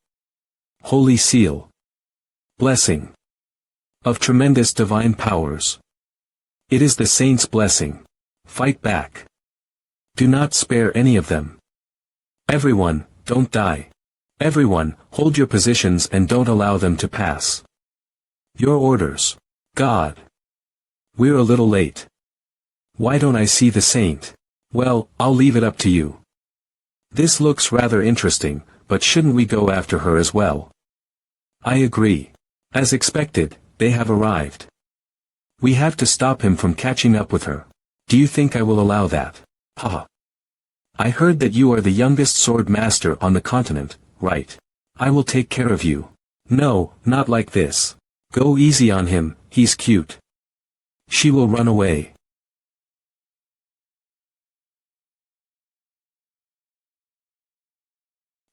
Holy seal. Blessing. Of tremendous divine powers. It is the saint's blessing. Fight back. Do not spare any of them. Everyone, don't die. Everyone, hold your positions and don't allow them to pass. Your orders. God. We're a little late. Why don't I see the saint? Well, I'll leave it up to you. This looks rather interesting, but shouldn't we go after her as well? I agree. As expected, they have arrived. We have to stop him from catching up with her. Do you think I will allow that? Haha. I heard that you are the youngest sword master on the continent, right? I will take care of you. No, not like this. Go easy on him, he's cute. She will run away.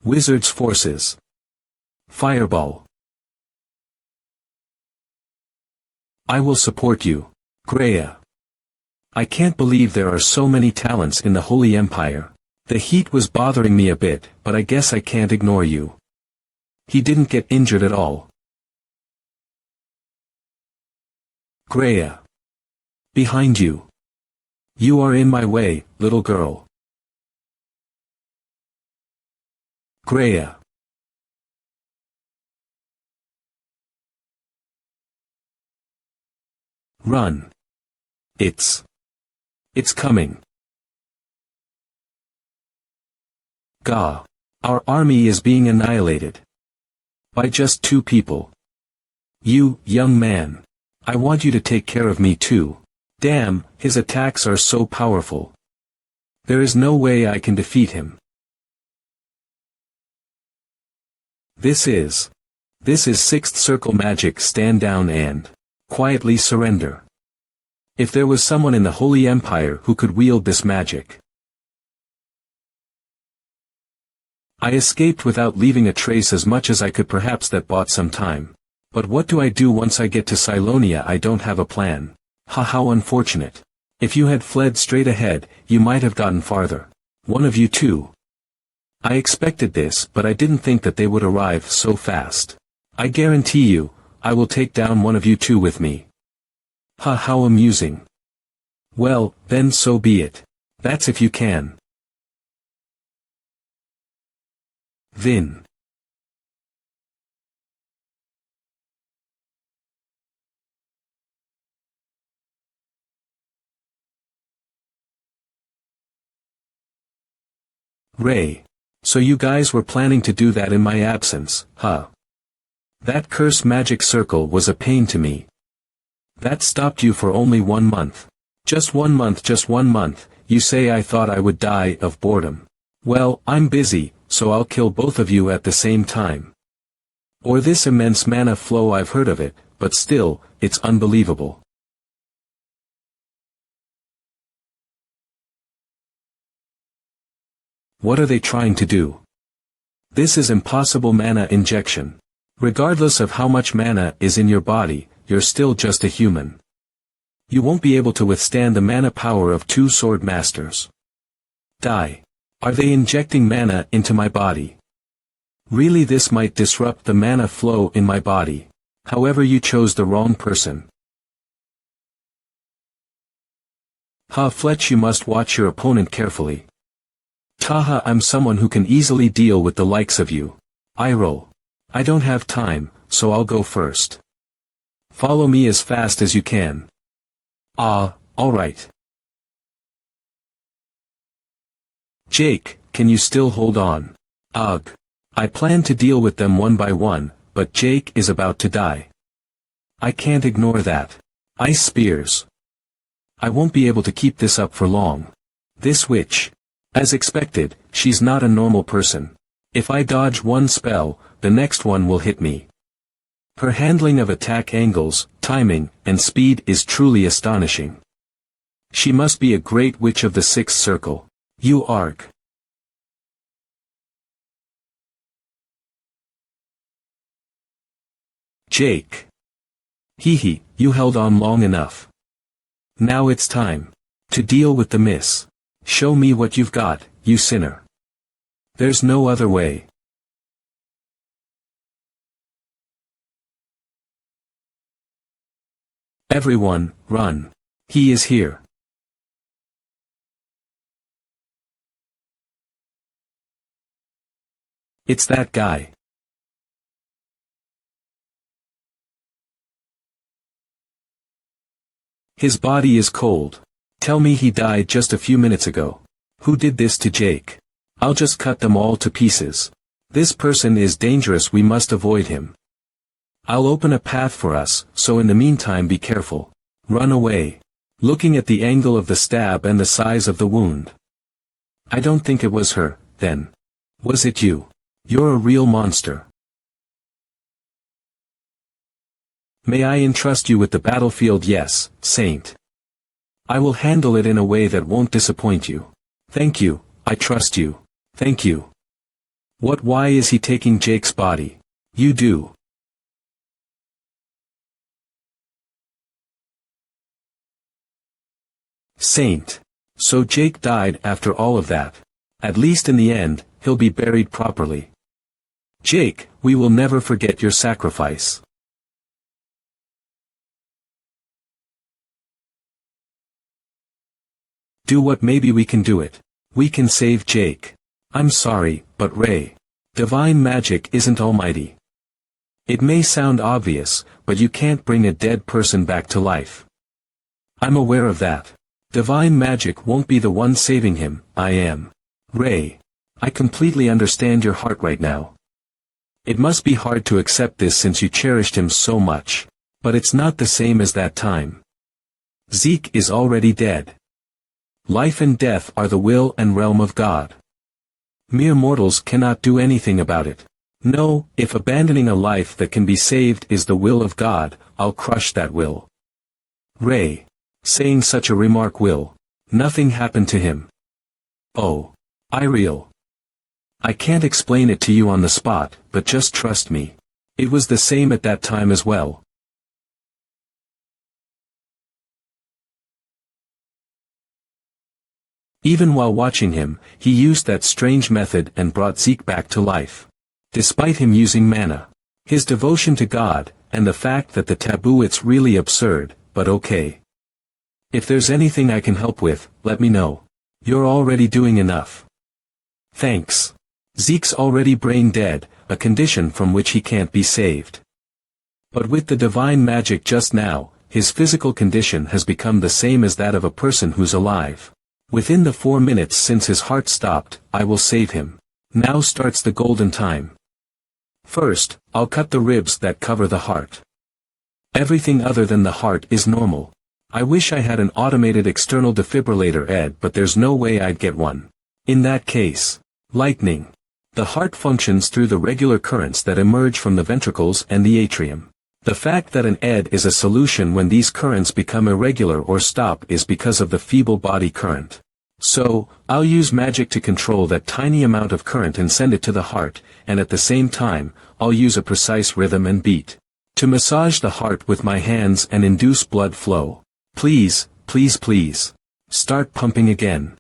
Wizard's forces. Fireball. I will support you, Greya. I can't believe there are so many talents in the Holy Empire. The heat was bothering me a bit, but I guess I can't ignore you. He didn't get injured at all. Greya. Behind you. You are in my way, little girl. Greya. Run. It's coming. Gah. Our army is being annihilated. By just 2 people. You, young man. I want you to take care of me too. Damn, his attacks are so powerful. There is no way I can defeat him. This is 6th circle magic. Stand down and quietly surrender. If there was someone in the Holy Empire who could wield this magic. I escaped without leaving a trace as much as I could. Perhaps that bought some time. But what do I do once I get to Silonia? I don't have a plan. How unfortunate. If you had fled straight ahead, you might have gotten farther. One of you too. I expected this, but I didn't think that they would arrive so fast. I guarantee you, I will take down one of you two with me. How amusing. Well, then so be it. That's if you can. Vin. Ray. So you guys were planning to do that in my absence, huh? That cursed magic circle was a pain to me. That stopped you for only 1 month. Just 1 month, you say I thought I would die of boredom. Well, I'm busy, so I'll kill both of you at the same time. Or this immense mana flow, I've heard of it, but still, it's unbelievable. What are they trying to do? This is impossible mana injection. Regardless of how much mana is in your body, you're still just a human. You won't be able to withstand the mana power of two sword masters. Die. Are they injecting mana into my body? Really, this might disrupt the mana flow in my body. However, you chose the wrong person. Fletch, you must watch your opponent carefully. Taha, I'm someone who can easily deal with the likes of you. I roll. I don't have time, so I'll go first. Follow me as fast as you can. Alright. Jake, can you still hold on? Ugh. I plan to deal with them one by one, but Jake is about to die. I can't ignore that. Ice spears. I won't be able to keep this up for long. This witch. As expected, she's not a normal person. If I dodge one spell, the next one will hit me. Her handling of attack angles, timing, and speed is truly astonishing. She must be a great witch of the sixth circle. You arg. Jake. Hee, you held on long enough. Now it's time to deal with the miss. Show me what you've got, you sinner. There's no other way. Everyone, run. He is here. It's that guy. His body is cold. Tell me he died just a few minutes ago. Who did this to Jake? I'll just cut them all to pieces. This person is dangerous, we must avoid him. I'll open a path for us, so in the meantime be careful. Run away. Looking at the angle of the stab and the size of the wound. I don't think it was her, then. Was it you? You're a real monster. May I entrust you with the battlefield? Yes, Saint. I will handle it in a way that won't disappoint you. Thank you, I trust you. Thank you. Why is he taking Jake's body? You do. Saint. So Jake died after all of that. At least in the end, he'll be buried properly. Jake, we will never forget your sacrifice. Do what, maybe we can do it. We can save Jake. I'm sorry, but Ray. Divine magic isn't almighty. It may sound obvious, but you can't bring a dead person back to life. I'm aware of that. Divine magic won't be the one saving him, I am. Ray. I completely understand your heart right now. It must be hard to accept this since you cherished him so much. But it's not the same as that time. Zeke is already dead. Life and death are the will and realm of God. Mere mortals cannot do anything about it. No, if abandoning a life that can be saved is the will of God, I'll crush that will. Ray. Saying such a remark will. Nothing happened to him. Oh. I can't explain it to you on the spot, but just trust me. It was the same at that time as well. Even while watching him, he used that strange method and brought Zeke back to life. Despite him using mana. His devotion to God, and the fact that the taboo, it's really absurd, but okay. If there's anything I can help with, let me know. You're already doing enough. Thanks. Zeke's already brain dead, a condition from which he can't be saved. But with the divine magic just now, his physical condition has become the same as that of a person who's alive. Within the 4 minutes since his heart stopped, I will save him. Now starts the golden time. First, I'll cut the ribs that cover the heart. Everything other than the heart is normal. I wish I had an automated external defibrillator, Ed, but there's no way I'd get one. In that case. Lightning. The heart functions through the regular currents that emerge from the ventricles and the atrium. The fact that an ED is a solution when these currents become irregular or stop is because of the feeble body current. So, I'll use magic to control that tiny amount of current and send it to the heart, and at the same time, I'll use a precise rhythm and beat to massage the heart with my hands and induce blood flow. Please, please, please. Start pumping again.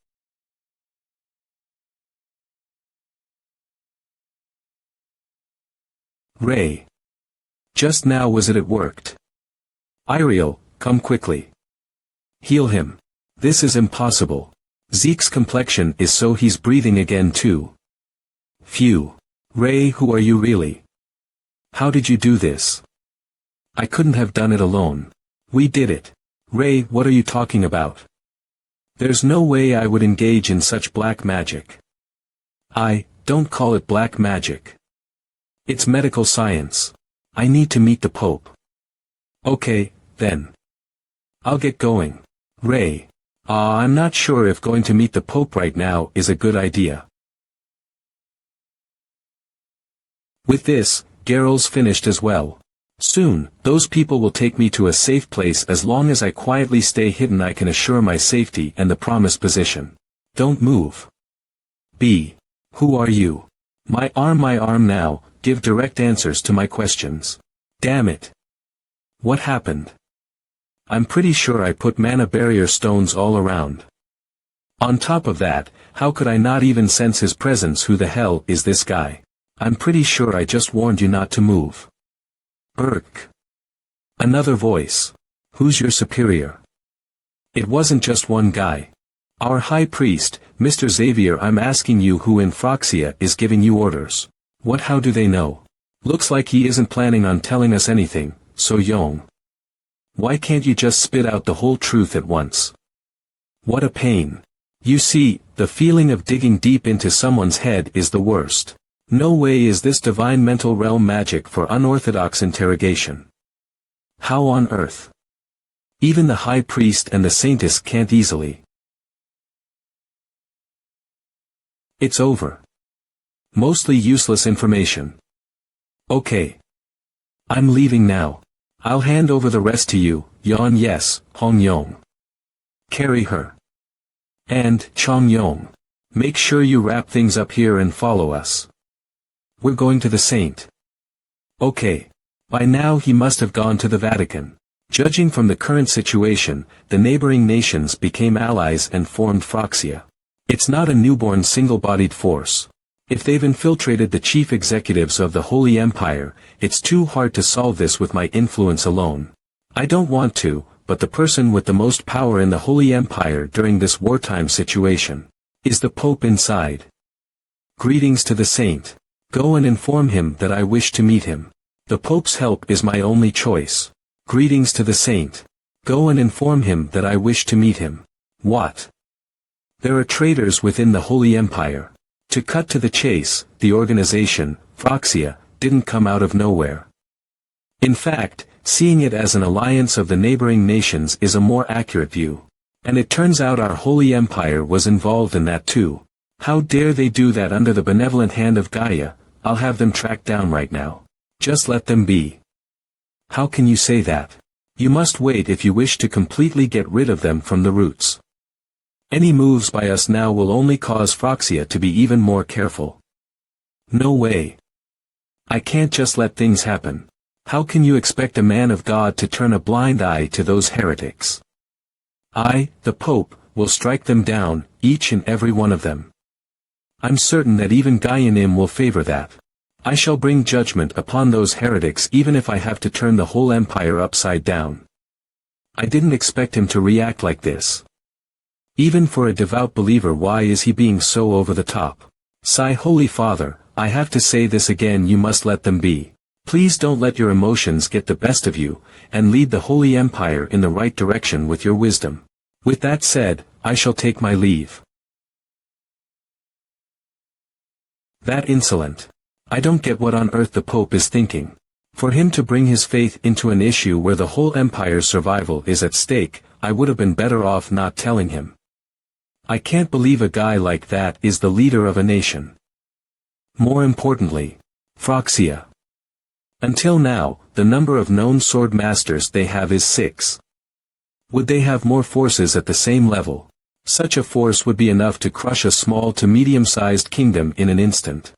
Ray. Just now was it worked. Iriel, come quickly. Heal him. This is impossible. Zeke's complexion is so he's breathing again too. Phew. Ray, who are you really? How did you do this? I couldn't have done it alone. We did it. Ray, what are you talking about? There's no way I would engage in such black magic. Don't call it black magic. It's medical science. I need to meet the Pope. Okay, then. I'll get going. Ray. I'm not sure if going to meet the Pope right now is a good idea. With this, Geralt's finished as well. Soon, those people will take me to a safe place. As long as I quietly stay hidden, I can assure my safety and the promised position. Don't move. B. Who are you? My arm now. Give direct answers to my questions. Damn it. What happened? I'm pretty sure I put mana barrier stones all around. On top of that, how could I not even sense his presence? Who the hell is this guy? I'm pretty sure I just warned you not to move. Burk. Another voice. Who's your superior? It wasn't just one guy. Our high priest, Mr. Xavier. I'm asking you who in Phroxia is giving you orders. What? How do they know? Looks like he isn't planning on telling us anything, so Yong. Why can't you just spit out the whole truth at once? What a pain. You see, the feeling of digging deep into someone's head is the worst. No way is this divine mental realm magic for unorthodox interrogation. How on earth? Even the high priest and the saintess can't easily. It's over. Mostly useless information. Okay. I'm leaving now. I'll hand over the rest to you, Yon. Yes, Hong Yong. Carry her. And, Chong Yong. Make sure you wrap things up here and follow us. We're going to the saint. Okay. By now he must have gone to the Vatican. Judging from the current situation, the neighboring nations became allies and formed Phroxia. It's not a newborn single-bodied force. If they've infiltrated the chief executives of the Holy Empire, it's too hard to solve this with my influence alone. I don't want to, but the person with the most power in the Holy Empire during this wartime situation is the Pope inside. Greetings to the saint. Go and inform him that I wish to meet him. The Pope's help is my only choice. Greetings to the saint. Go and inform him that I wish to meet him. What? There are traitors within the Holy Empire. To cut to the chase, the organization, Phroxia, didn't come out of nowhere. In fact, seeing it as an alliance of the neighboring nations is a more accurate view. And it turns out our Holy Empire was involved in that too. How dare they do that under the benevolent hand of Gaia? I'll have them tracked down right now. Just let them be. How can you say that? You must wait if you wish to completely get rid of them from the roots. Any moves by us now will only cause Phroxia to be even more careful. No way. I can't just let things happen. How can you expect a man of God to turn a blind eye to those heretics? I, the Pope, will strike them down, each and every one of them. I'm certain that even Gaianim will favor that. I shall bring judgment upon those heretics even if I have to turn the whole empire upside down. I didn't expect him to react like this. Even for a devout believer, why is he being so over the top? Sigh. Holy Father, I have to say this again, you must let them be. Please don't let your emotions get the best of you, and lead the Holy Empire in the right direction with your wisdom. With that said, I shall take my leave. That insolent. I don't get what on earth the Pope is thinking. For him to bring his faith into an issue where the whole empire's survival is at stake, I would have been better off not telling him. I can't believe a guy like that is the leader of a nation. More importantly, Phroxia. Until now, the number of known sword masters they have is 6. Would they have more forces at the same level? Such a force would be enough to crush a small to medium-sized kingdom in an instant.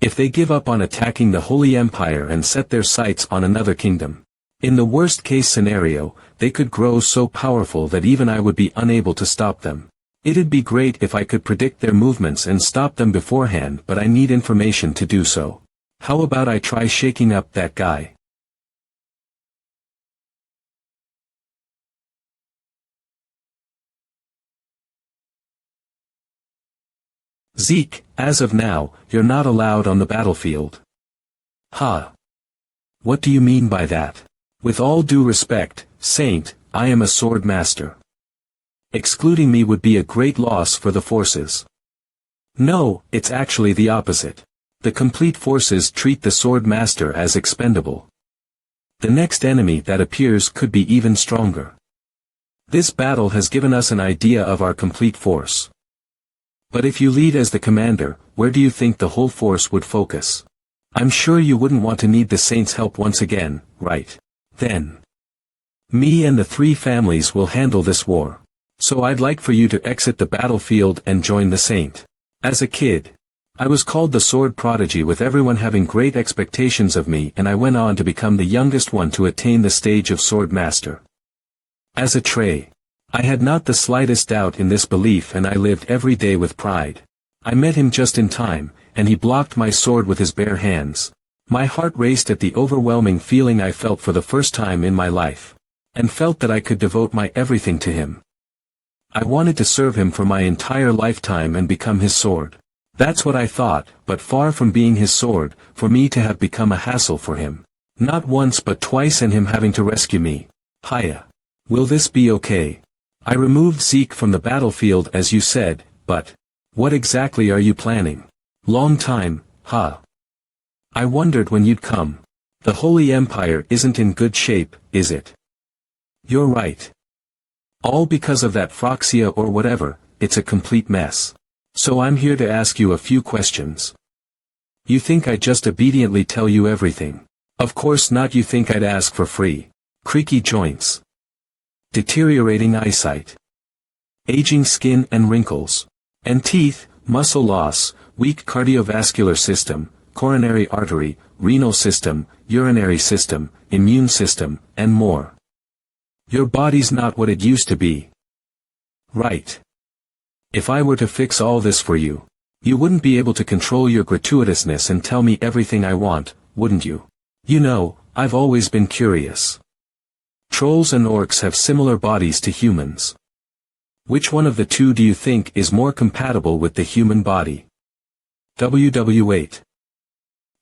If they give up on attacking the Holy Empire and set their sights on another kingdom, in the worst-case scenario, they could grow so powerful that even I would be unable to stop them. It'd be great if I could predict their movements and stop them beforehand, but I need information to do so. How about I try shaking up that guy? Zeke, as of now, you're not allowed on the battlefield. Ha! What do you mean by that? With all due respect, Saint, I am a sword master. Excluding me would be a great loss for the forces. No, it's actually the opposite. The complete forces treat the sword master as expendable. The next enemy that appears could be even stronger. This battle has given us an idea of our complete force. But if you lead as the commander, where do you think the whole force would focus? I'm sure you wouldn't want to need the Saint's help once again, right? Then, me and the 3 families will handle this war. So I'd like for you to exit the battlefield and join the Saint. As a kid, I was called the sword prodigy, with everyone having great expectations of me, and I went on to become the youngest one to attain the stage of sword master. As a trait, I had not the slightest doubt in this belief, and I lived every day with pride. I met him just in time, and he blocked my sword with his bare hands. My heart raced at the overwhelming feeling I felt for the first time in my life, and felt that I could devote my everything to him. I wanted to serve him for my entire lifetime and become his sword. That's what I thought, but far from being his sword, for me to have become a hassle for him. Not once but twice, and him having to rescue me. Hiya. Will this be okay? I removed Zeke from the battlefield as you said, but what exactly are you planning? Long time, huh? I wondered when you'd come. The Holy Empire isn't in good shape, is it? You're right. All because of that Phroxia or whatever, it's a complete mess. So I'm here to ask you a few questions. You think I'd just obediently tell you everything? Of course not. You think I'd ask for free? Creaky joints. Deteriorating eyesight. Aging skin and wrinkles. And teeth, muscle loss, weak cardiovascular system, coronary artery, renal system, urinary system, immune system, and more. Your body's not what it used to be. Right. If I were to fix all this for you, you wouldn't be able to control your gratuitousness and tell me everything I want, wouldn't you? You know, I've always been curious. Trolls and orcs have similar bodies to humans. Which one of the two do you think is more compatible with the human body? WW8.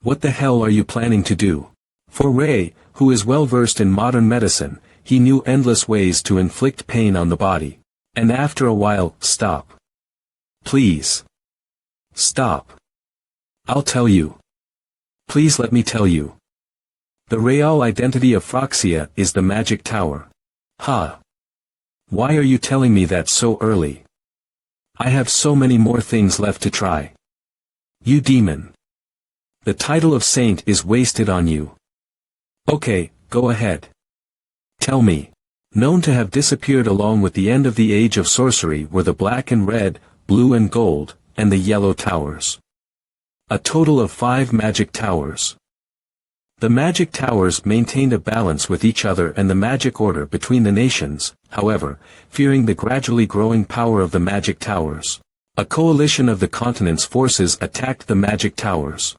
What the hell are you planning to do? For Ray, who is well versed in modern medicine, he knew endless ways to inflict pain on the body. And after a while, stop. Please. Stop. I'll tell you. Please let me tell you. The real identity of Phroxia is the magic tower. Ha. Why are you telling me that so early? I have so many more things left to try. You demon. The title of saint is wasted on you. Okay, go ahead. Tell me. Known to have disappeared along with the end of the age of sorcery were the black and red, blue and gold, and the yellow towers. A total of 5 magic towers. The magic towers maintained a balance with each other and the magic order between the nations. However, fearing the gradually growing power of the magic towers, a coalition of the continent's forces attacked the magic towers.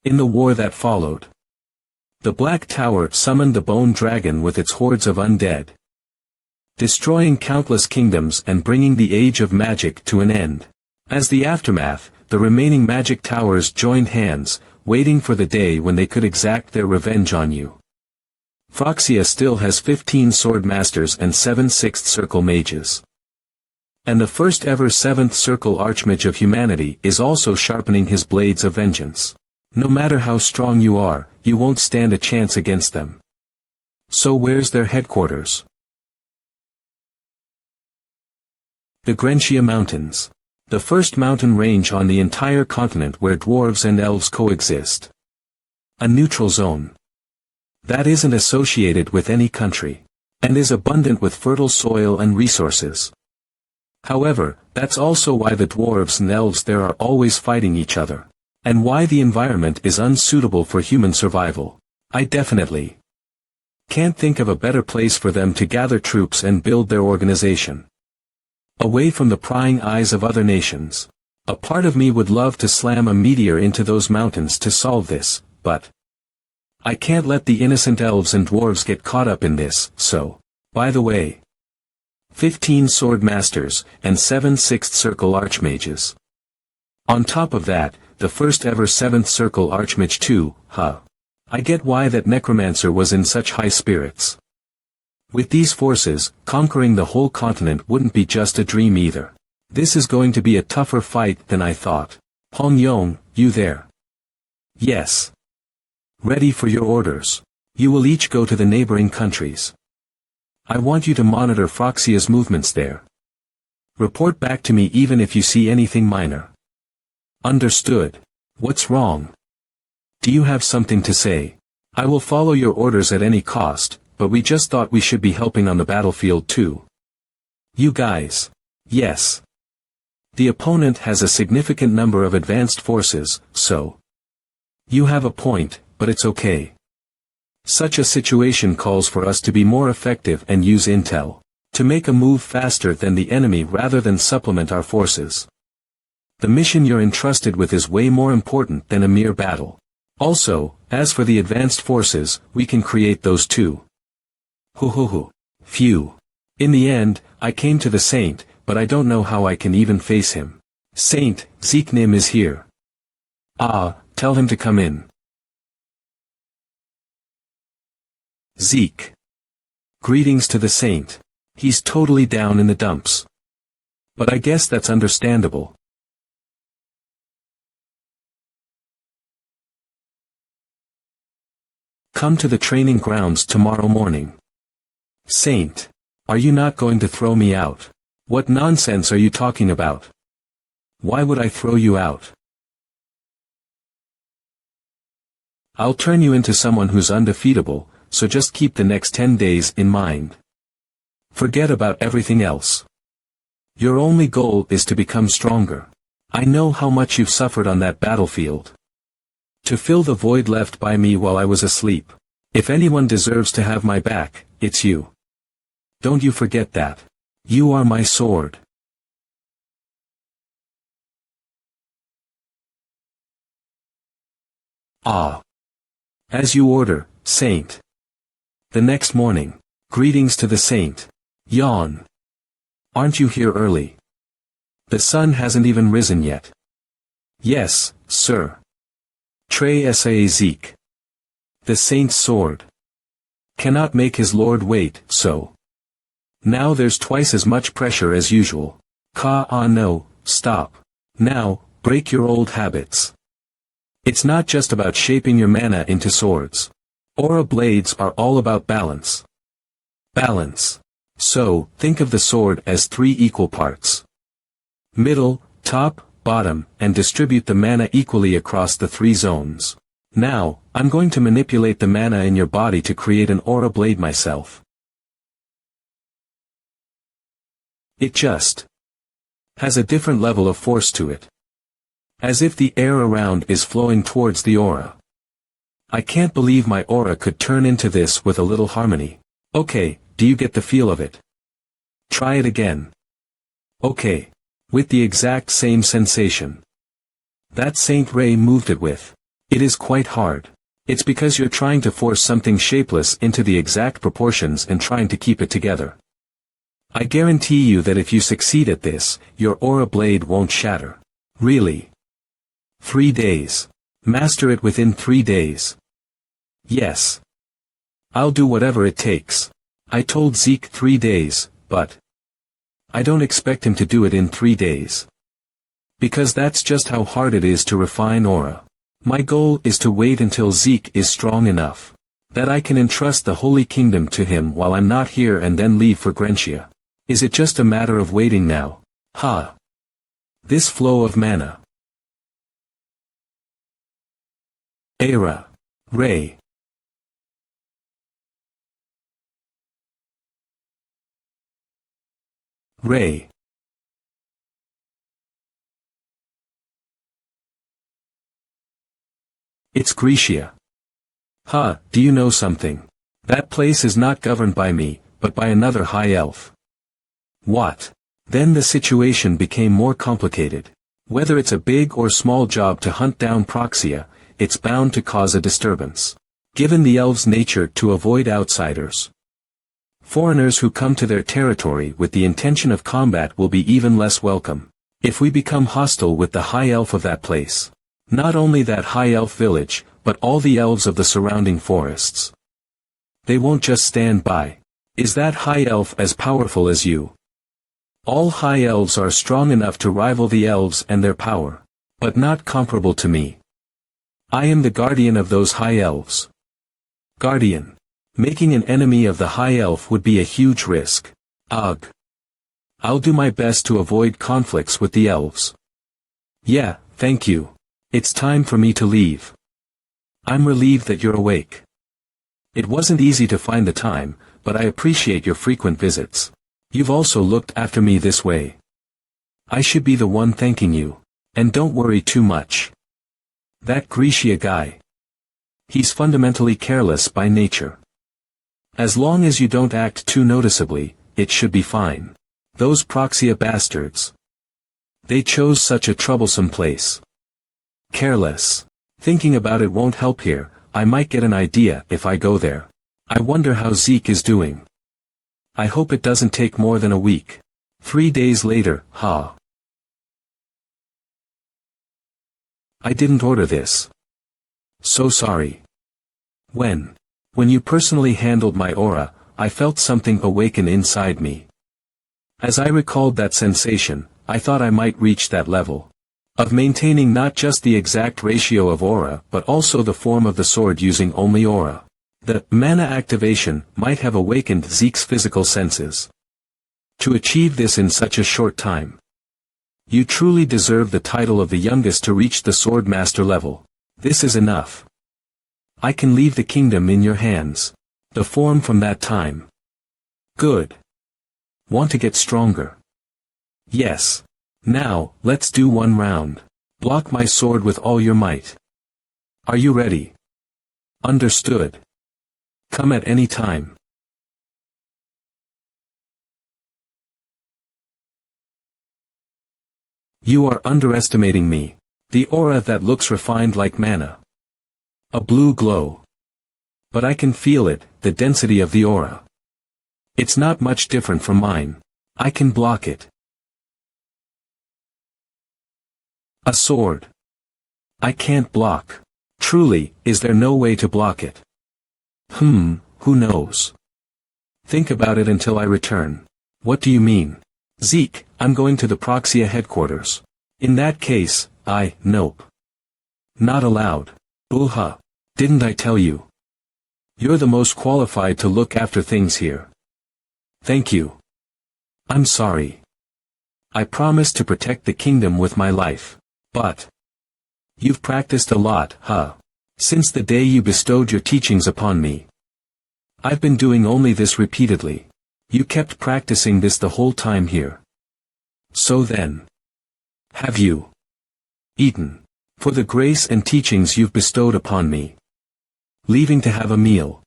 In the war that followed, the Black Tower summoned the Bone Dragon with its hordes of undead, destroying countless kingdoms and bringing the age of magic to an end. As the aftermath, the remaining magic towers joined hands, waiting for the day when they could exact their revenge on you. Phroxia still has 15 sword masters and 7 sixth circle mages. And the first ever 7th circle archmage of humanity is also sharpening his blades of vengeance. No matter how strong you are, you won't stand a chance against them. So where's their headquarters? The Grentia Mountains. The first mountain range on the entire continent where dwarves and elves coexist. A neutral zone. That isn't associated with any country. And is abundant with fertile soil and resources. However, that's also why the dwarves and elves there are always fighting each other. And why the environment is unsuitable for human survival. I definitely can't think of a better place for them to gather troops and build their organization. Away from the prying eyes of other nations. A part of me would love to slam a meteor into those mountains to solve this, but I can't let the innocent elves and dwarves get caught up in this, so, by the way, 15 sword masters, and 7 sixth circle archmages. On top of that, the first ever 7th circle archmage too, huh. I get why that necromancer was in such high spirits. With these forces, conquering the whole continent wouldn't be just a dream either. This is going to be a tougher fight than I thought. Hong Yong, you there? Yes. Ready for your orders. You will each go to the neighboring countries. I want you to monitor Froxia's movements there. Report back to me even if you see anything minor. Understood. What's wrong? Do you have something to say? I will follow your orders at any cost, but we just thought we should be helping on the battlefield too. You guys. Yes. The opponent has a significant number of advanced forces, so. You have a point, but it's okay. Such a situation calls for us to be more effective and use intel. To make a move faster than the enemy rather than supplement our forces. The mission you're entrusted with is way more important than a mere battle. Also, as for the advanced forces, we can create those too. Phew. In the end, I came to the Saint, but I don't know how I can even face him. Saint, Zeke Nim is here. Ah, tell him to come in. Zeke. Greetings to the Saint. He's totally down in the dumps. But I guess that's understandable. Come to the training grounds tomorrow morning. Saint. Are you not going to throw me out? What nonsense are you talking about? Why would I throw you out? I'll turn you into someone who's undefeatable, so just keep the next 10 days in mind. Forget about everything else. Your only goal is to become stronger. I know how much you've suffered on that battlefield. To fill the void left by me while I was asleep. If anyone deserves to have my back, it's you. Don't you forget that. You are my sword. Ah. As you order, Saint. The next morning. Greetings to the Saint. Yawn. Aren't you here early? The sun hasn't even risen yet. Yes, sir. Trey Sa Zeke. The Saint's sword. Cannot make his lord wait, so. Now there's twice as much pressure as usual. No, stop. Now, break your old habits. It's not just about shaping your mana into swords. Aura blades are all about balance. Balance. So, think of the sword as 3 equal parts. Middle, top, bottom, and distribute the mana equally across the 3 zones. Now, I'm going to manipulate the mana in your body to create an aura blade myself. It just has a different level of force to it. As if the air around is flowing towards the aura. I can't believe my aura could turn into this with a little harmony. Okay, do you get the feel of it? Try it again. Okay. With the exact same sensation. That Saint Ray moved it with. It is quite hard. It's because you're trying to force something shapeless into the exact proportions and trying to keep it together. I guarantee you that if you succeed at this, your aura blade won't shatter. Really. 3 days. Master it within 3 days. Yes. I'll do whatever it takes. I told Zeke 3 days, but I don't expect him to do it in 3 days. Because that's just how hard it is to refine aura. My goal is to wait until Zeke is strong enough. That I can entrust the Holy Kingdom to him while I'm not here and then leave for Grentia. Is it just a matter of waiting now? Ha! This flow of mana. Era. Ray. Ray. It's Grecia. Ha, do you know something? That place is not governed by me, but by another high elf. What? Then the situation became more complicated. Whether it's a big or small job to hunt down Proxia, it's bound to cause a disturbance. Given the elves' nature to avoid outsiders. Foreigners who come to their territory with the intention of combat will be even less welcome. If we become hostile with the high elf of that place. Not only that high elf village, but all the elves of the surrounding forests. They won't just stand by. Is that high elf as powerful as you? All high elves are strong enough to rival the elves and their power, but not comparable to me. I am the guardian of those high elves. Guardian. Making an enemy of the high elf would be a huge risk. Ugh. I'll do my best to avoid conflicts with the elves. Yeah, thank you. It's time for me to leave. I'm relieved that you're awake. It wasn't easy to find the time, but I appreciate your frequent visits. You've also looked after me this way. I should be the one thanking you. And don't worry too much. That Grecia guy. He's fundamentally careless by nature. As long as you don't act too noticeably, it should be fine. Those Proxia bastards. They chose such a troublesome place. Careless. Thinking about it won't help here. I might get an idea if I go there. I wonder how Zeke is doing. I hope it doesn't take more than a week. 3 days later, ha. I didn't order this. So sorry. When you personally handled my aura, I felt something awaken inside me. As I recalled that sensation, I thought I might reach that level. Of maintaining not just the exact ratio of aura but also the form of the sword using only aura. The mana activation might have awakened Zeke's physical senses. To achieve this in such a short time. You truly deserve the title of the youngest to reach the sword master level. This is enough. I can leave the kingdom in your hands. The form from that time. Good. Want to get stronger? Yes. Now, let's do one round. Block my sword with all your might. Are you ready? Understood. Come at any time. You are underestimating me. The aura that looks refined like mana. A blue glow. But I can feel it, the density of the aura. It's not much different from mine. I can block it. A sword. I can't block. Truly, is there no way to block it? Who knows? Think about it until I return. What do you mean? Zeke, I'm going to the Proxia headquarters. In that case, nope. Not allowed. Ooha. Didn't I tell you? You're the most qualified to look after things here. Thank you. I'm sorry. I promise to protect the kingdom with my life. But you've practiced a lot, huh? Since the day you bestowed your teachings upon me. I've been doing only this repeatedly. You kept practicing this the whole time here. So then. Have you eaten? For the grace and teachings you've bestowed upon me. Leaving to have a meal.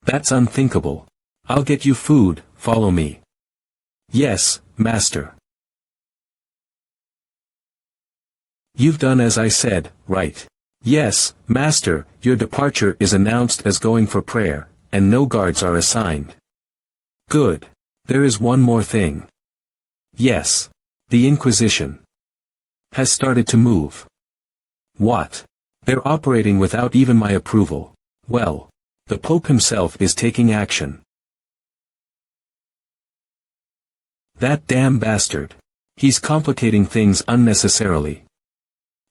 That's unthinkable. I'll get you food, follow me. Yes, master. You've done as I said, right? Yes, master, your departure is announced as going for prayer, and no guards are assigned. Good. There is one more thing. Yes. The Inquisition has started to move. What? They're operating without even my approval. Well, the Pope himself is taking action. That damn bastard. He's complicating things unnecessarily.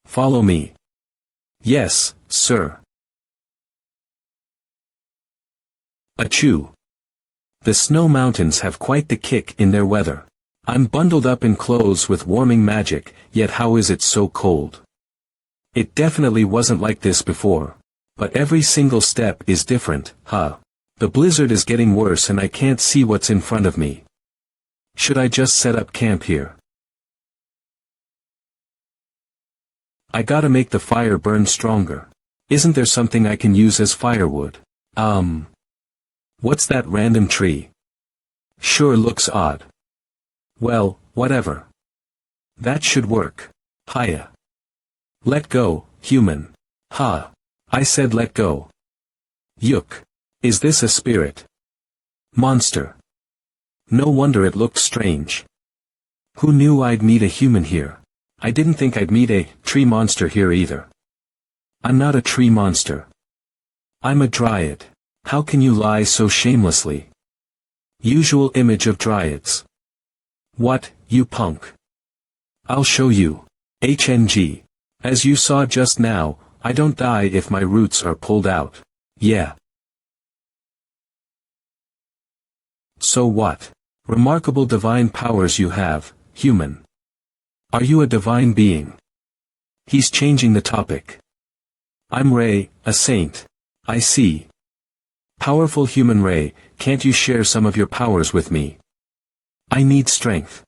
Follow me. Yes, sir. Achoo. The snow mountains have quite the kick in their weather. I'm bundled up in clothes with warming magic, yet how is it so cold? It definitely wasn't like this before. But every single step is different, huh? The blizzard is getting worse and I can't see what's in front of me. Should I just set up camp here? I gotta make the fire burn stronger. Isn't there something I can use as firewood? What's that random tree? Sure looks odd. Well, whatever. That should work. Hiya. Let go, human. Ha. I said let go. Yuk. Is this a spirit? Monster. No wonder it looked strange. Who knew I'd meet a human here? I didn't think I'd meet a tree monster here either. I'm not a tree monster. I'm a dryad. How can you lie so shamelessly? Usual image of dryads. What, you punk? I'll show you. HNG. As you saw just now, I don't die if my roots are pulled out. Yeah. So what? Remarkable divine powers you have, human. Are you a divine being? He's changing the topic. I'm Ray, a saint. I see. Powerful human Ray, can't you share some of your powers with me? I need strength.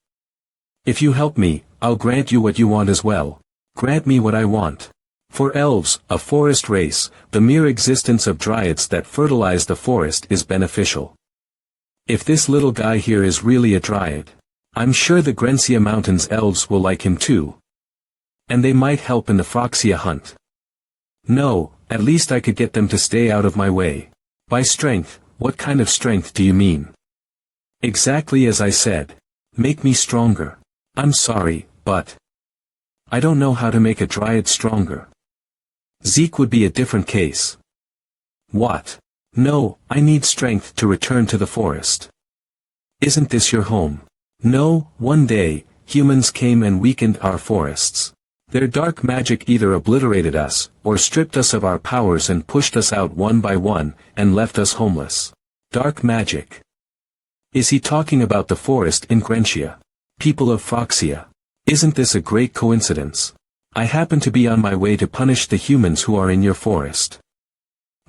If you help me, I'll grant you what you want as well. Grant me what I want. For elves, a forest race, the mere existence of dryads that fertilize the forest is beneficial. If this little guy here is really a dryad, I'm sure the Grencia Mountains elves will like him too. And they might help in the Phroxia hunt. No, at least I could get them to stay out of my way. By strength, what kind of strength do you mean? Exactly as I said. Make me stronger. I'm sorry, but I don't know how to make a dryad stronger. Zeke would be a different case. What? No, I need strength to return to the forest. Isn't this your home? No, one day, humans came and weakened our forests. Their dark magic either obliterated us, or stripped us of our powers and pushed us out one by one, and left us homeless. Dark magic. Is he talking about the forest in Grencia? People of Phroxia. Isn't this a great coincidence? I happen to be on my way to punish the humans who are in your forest.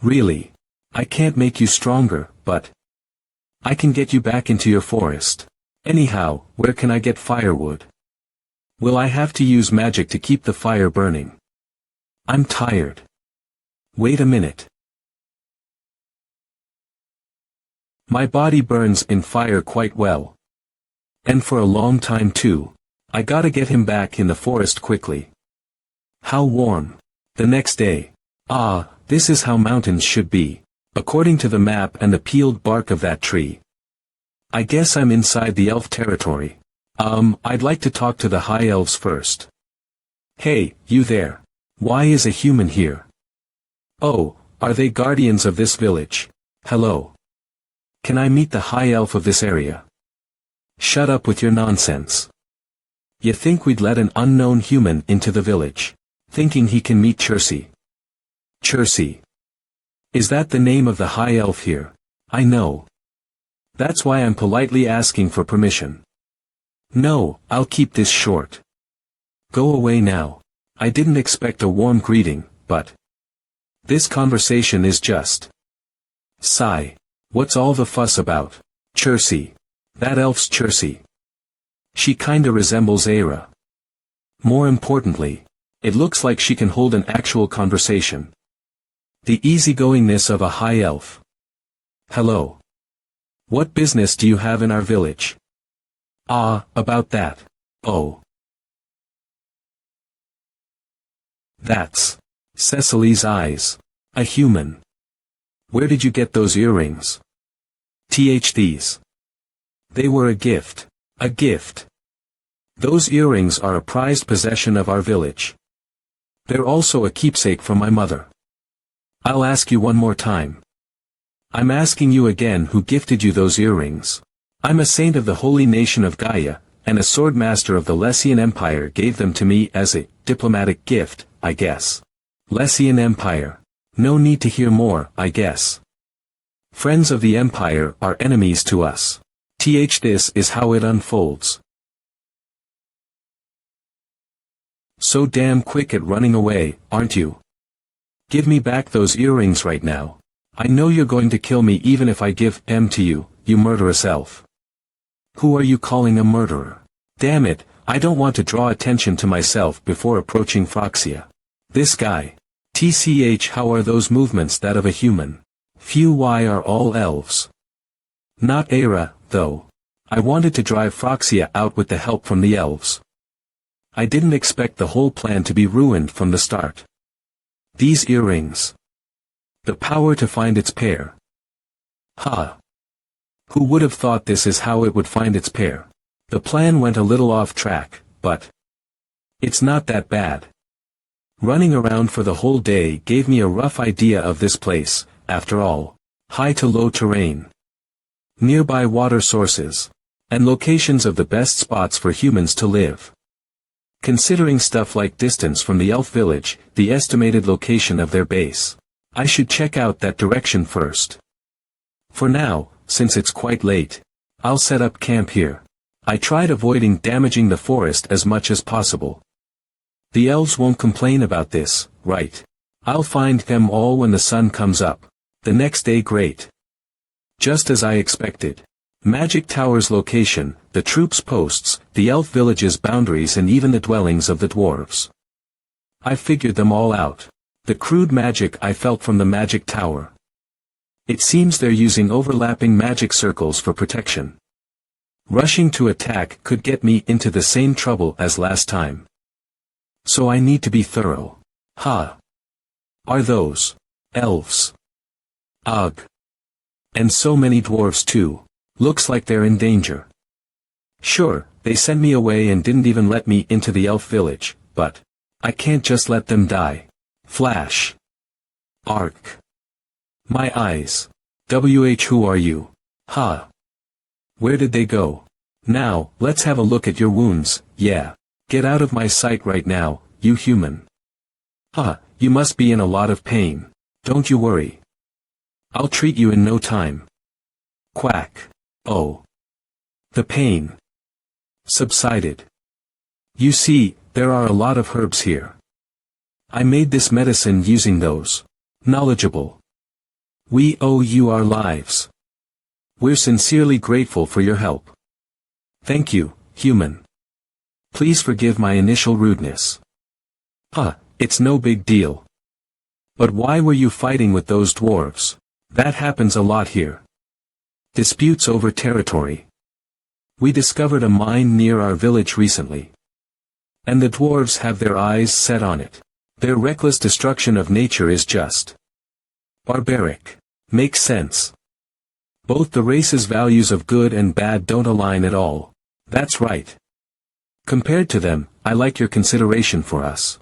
Really? I can't make you stronger, but I can get you back into your forest. Anyhow, where can I get firewood? Will I have to use magic to keep the fire burning? I'm tired. Wait a minute. My body burns in fire quite well. And for a long time too. I gotta get him back in the forest quickly. How warm. The next day. Ah, this is how mountains should be. According to the map and the peeled bark of that tree. I guess I'm inside the elf territory. I'd like to talk to the high elves first. Hey, you there. Why is a human here? Oh, are they guardians of this village? Hello. Can I meet the high elf of this area? Shut up with your nonsense. You think we'd let an unknown human into the village, thinking he can meet Chersi? Chersi. Is that the name of the high elf here? I know. That's why I'm politely asking for permission. No, I'll keep this short. Go away now. I didn't expect a warm greeting, but this conversation is just. Sigh. What's all the fuss about? Chersi. That elf's Chersi. She kinda resembles Aira. More importantly, it looks like she can hold an actual conversation. The easygoingness of a high elf. Hello. What business do you have in our village? Ah, about that. Oh. That's Cecily's eyes. A human. Where did you get those earrings? These. They were a gift. A gift. Those earrings are a prized possession of our village. They're also a keepsake from my mother. I'll ask you one more time. I'm asking you again who gifted you those earrings. I'm a saint of the holy nation of Gaia, and a sword master of the Lessian Empire gave them to me as a diplomatic gift, I guess. Lessian Empire. No need to hear more, I guess. Friends of the Empire are enemies to us. This is how it unfolds. So damn quick at running away, aren't you? Give me back those earrings right now. I know you're going to kill me even if I give them to you, you murderous elf. Who are you calling a murderer? Damn it, I don't want to draw attention to myself before approaching Phroxia. This guy. TCH, how are those movements that of a human? Phew, why are all elves? Not Era, though. I wanted to drive Phroxia out with the help from the elves. I didn't expect the whole plan to be ruined from the start. These earrings. The power to find its pair. Ha! Who would have thought this is how it would find its pair? The plan went a little off track, but it's not that bad. Running around for the whole day gave me a rough idea of this place, after all. High to low terrain. Nearby water sources. And locations of the best spots for humans to live. Considering stuff like distance from the elf village, the estimated location of their base. I should check out that direction first. For now, since it's quite late, I'll set up camp here. I tried avoiding damaging the forest as much as possible. The elves won't complain about this, right? I'll find them all when the sun comes up. The next day, great. Just as I expected. Magic Tower's location, the troops' posts, the elf village's boundaries, and even the dwellings of the dwarves. I figured them all out. The crude magic I felt from the Magic Tower. It seems they're using overlapping magic circles for protection. Rushing to attack could get me into the same trouble as last time. So I need to be thorough. Ha! Are those elves? Ugh. And so many dwarves too. Looks like they're in danger. Sure, they sent me away and didn't even let me into the elf village, but I can't just let them die. Flash. Arc. My eyes. Who are you? Ha. Where did they go? Now, let's have a look at your wounds. Yeah. Get out of my sight right now, you human. Ha, you must be in a lot of pain. Don't you worry. I'll treat you in no time. Quack. Oh. The pain subsided. You see, there are a lot of herbs here. I made this medicine using those. Knowledgeable. We owe you our lives. We're sincerely grateful for your help. Thank you, human. Please forgive my initial rudeness. Huh, it's no big deal. But why were you fighting with those dwarves? That happens a lot here. Disputes over territory. We discovered a mine near our village recently. And the dwarves have their eyes set on it. Their reckless destruction of nature is just barbaric. Makes sense. Both the races' values of good and bad don't align at all. That's right. Compared to them, I like your consideration for us.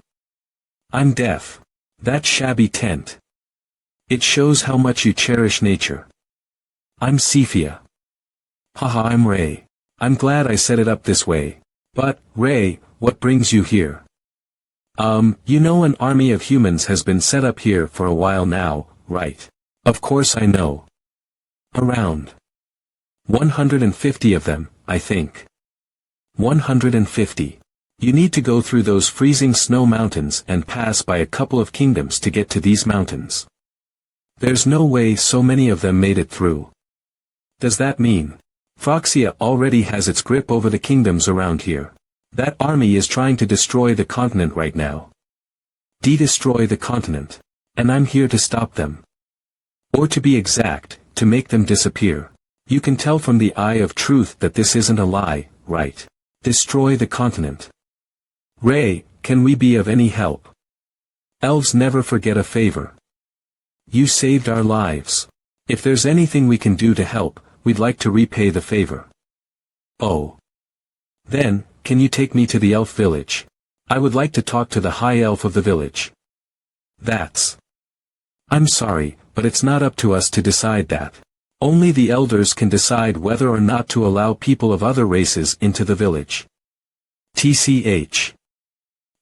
I'm deaf. That shabby tent. It shows how much you cherish nature. I'm Cephia. Haha, I'm Ray. I'm glad I set it up this way. But, Ray, what brings you here? You know an army of humans has been set up here for a while now, right? Of course I know. Around 150 of them, I think. 150. You need to go through those freezing snow mountains and pass by a couple of kingdoms to get to these mountains. There's no way so many of them made it through. Does that mean Phroxia already has its grip over the kingdoms around here? That army is trying to destroy the continent right now. Destroy the continent. And I'm here to stop them. Or to be exact, to make them disappear. You can tell from the eye of truth that this isn't a lie, right? Destroy the continent. Ray, can we be of any help? Elves never forget a favor. You saved our lives. If there's anything we can do to help, we'd like to repay the favor. Oh. Then, can you take me to the elf village? I would like to talk to the high elf of the village. I'm sorry, but it's not up to us to decide that. Only the elders can decide whether or not to allow people of other races into the village. TCH.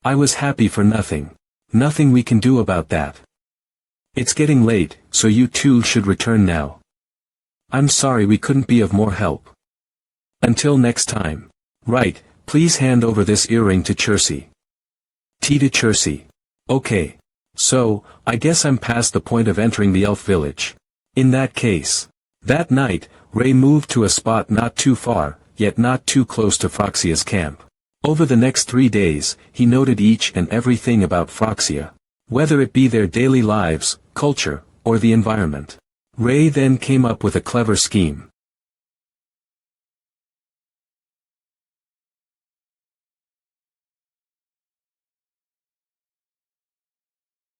I was happy for nothing. Nothing we can do about that. It's getting late, so you two should return now. I'm sorry we couldn't be of more help. Until next time. Right, please hand over this earring to Chersi. T to Chersey. Okay. So, I guess I'm past the point of entering the elf village. In that case. That night, Ray moved to a spot not too far, yet not too close to Phroxia's camp. Over the next 3 days, he noted each and everything about Phroxia. Whether it be their daily lives, culture, or the environment. Ray then came up with a clever scheme.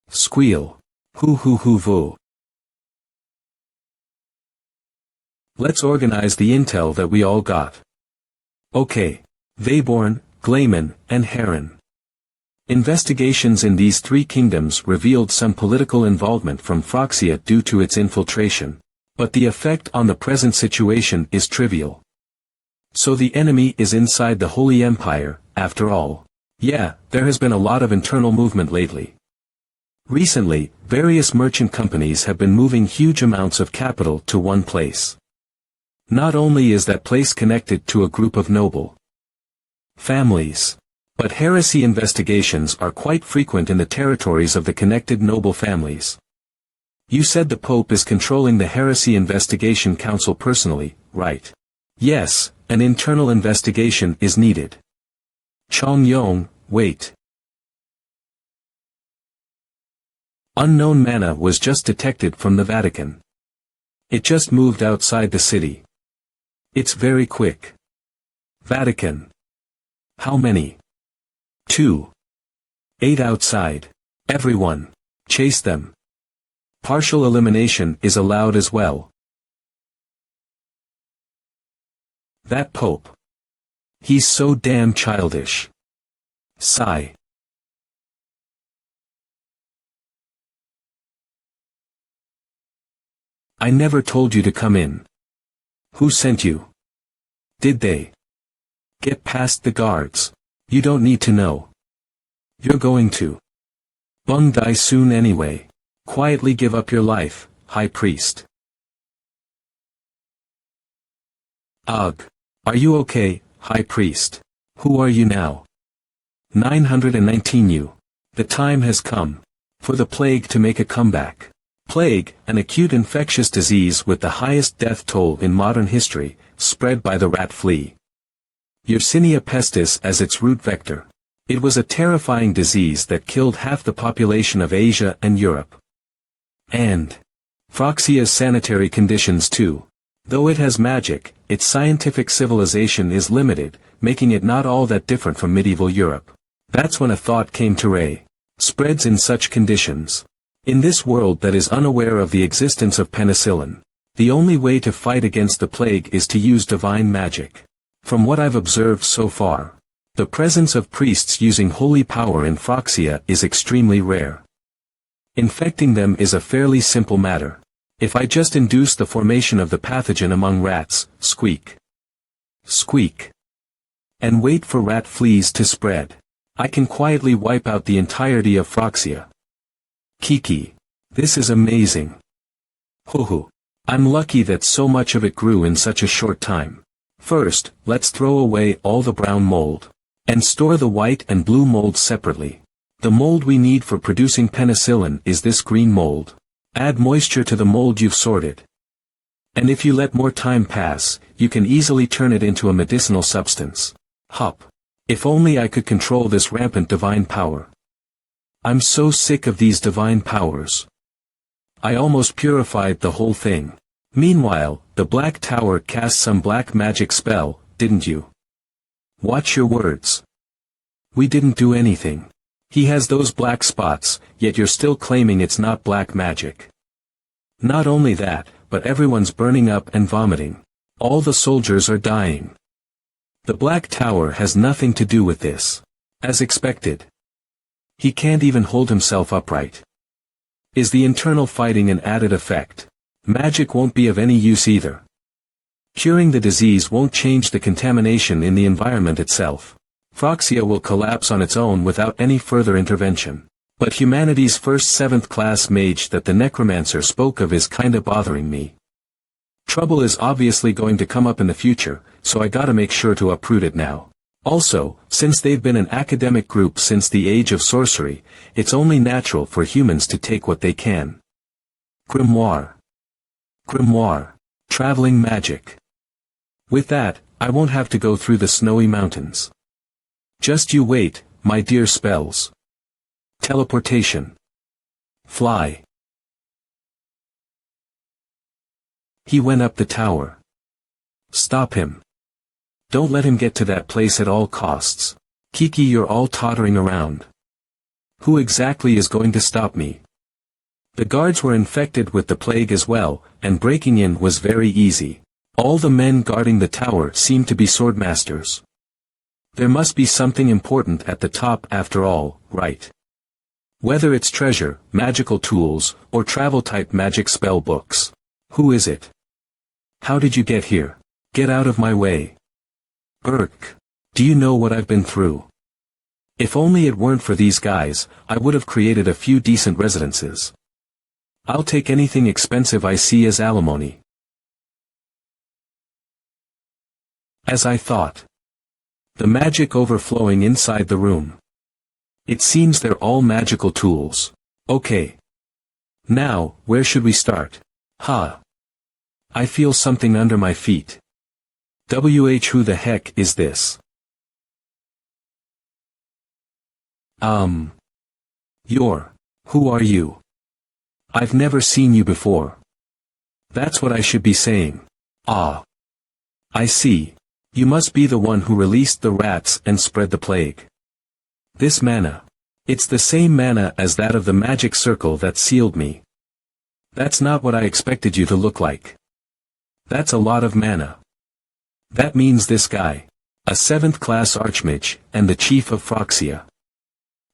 Squeal. Hoo hoo hoo voo. Let's organize the intel that we all got. Okay. Veyborn, Glayman, and Heron. Investigations in these 3 kingdoms revealed some political involvement from Phroxia due to its infiltration. But the effect on the present situation is trivial. So the enemy is inside the Holy Empire, after all. Yeah, there has been a lot of internal movement lately. Recently, various merchant companies have been moving huge amounts of capital to one place. Not only is that place connected to a group of noble families, but heresy investigations are quite frequent in the territories of the connected noble families. You said the Pope is controlling the Heresy Investigation Council personally, right? Yes, an internal investigation is needed. Chong Yong, wait. Unknown manna was just detected from the Vatican. It just moved outside the city. It's very quick. Vatican. How many? 2. 8 outside. Everyone. Chase them. Partial elimination is allowed as well. That Pope. He's so damn childish. Sigh. I never told you to come in. Who sent you? Did they? Get past the guards. You don't need to know. You're going to Bung die soon anyway. Quietly give up your life, High Priest. Ugh. Are you okay, High Priest? Who are you now? 919 you. The time has come. For the plague to make a comeback. Plague, an acute infectious disease with the highest death toll in modern history, spread by the rat flea. Yersinia pestis as its root vector. It was a terrifying disease that killed half the population of Asia and Europe. And Phroxia's sanitary conditions too. Though it has magic, its scientific civilization is limited, making it not all that different from medieval Europe. That's when a thought came to Ray. Spreads in such conditions. In this world that is unaware of the existence of penicillin, the only way to fight against the plague is to use divine magic. From what I've observed so far, the presence of priests using holy power in Phroxia is extremely rare. Infecting them is a fairly simple matter. If I just induce the formation of the pathogen among rats, squeak, squeak, and wait for rat fleas to spread, I can quietly wipe out the entirety of Phroxia. Kiki. This is amazing. Hoo. I'm lucky that so much of it grew in such a short time. First, let's throw away all the brown mold. And store the white and blue molds separately. The mold we need for producing penicillin is this green mold. Add moisture to the mold you've sorted. And if you let more time pass, you can easily turn it into a medicinal substance. Hup. If only I could control this rampant divine power. I'm so sick of these divine powers. I almost purified the whole thing. Meanwhile, the Black Tower cast some black magic spell, didn't you? Watch your words. We didn't do anything. He has those black spots, yet you're still claiming it's not black magic. Not only that, but everyone's burning up and vomiting. All the soldiers are dying. The Black Tower has nothing to do with this. As expected. He can't even hold himself upright. Is the internal fighting an added effect? Magic won't be of any use either. Curing the disease won't change the contamination in the environment itself. Phroxia will collapse on its own without any further intervention. But humanity's first 7th class mage that the necromancer spoke of is kinda bothering me. Trouble is obviously going to come up in the future, so I gotta make sure to uproot it now. Also, since they've been an academic group since the age of sorcery, it's only natural for humans to take what they can. Grimoire. Grimoire. Traveling magic. With that, I won't have to go through the snowy mountains. Just you wait, my dear spells. Teleportation. Fly. He went up the tower. Stop him. Don't let him get to that place at all costs. Kiki, you're all tottering around. Who exactly is going to stop me? The guards were infected with the plague as well, and breaking in was very easy. All the men guarding the tower seemed to be swordmasters. There must be something important at the top after all, right? Whether it's treasure, magical tools, or travel-type magic spell books. Who is it? How did you get here? Get out of my way. Urk. Do you know what I've been through? If only it weren't for these guys, I would have created a few decent residences. I'll take anything expensive I see as alimony. As I thought. The magic overflowing inside the room. It seems they're all magical tools. Okay. Now, where should we start? I feel something under my feet. Who the heck is this? Who are you? I've never seen you before. That's what I should be saying. Ah. I see. You must be the one who released the rats and spread the plague. This mana. It's the same mana as that of the magic circle that sealed me. That's not what I expected you to look like. That's a lot of mana. That means this guy. A 7th class archmage, and the chief of Phroxia.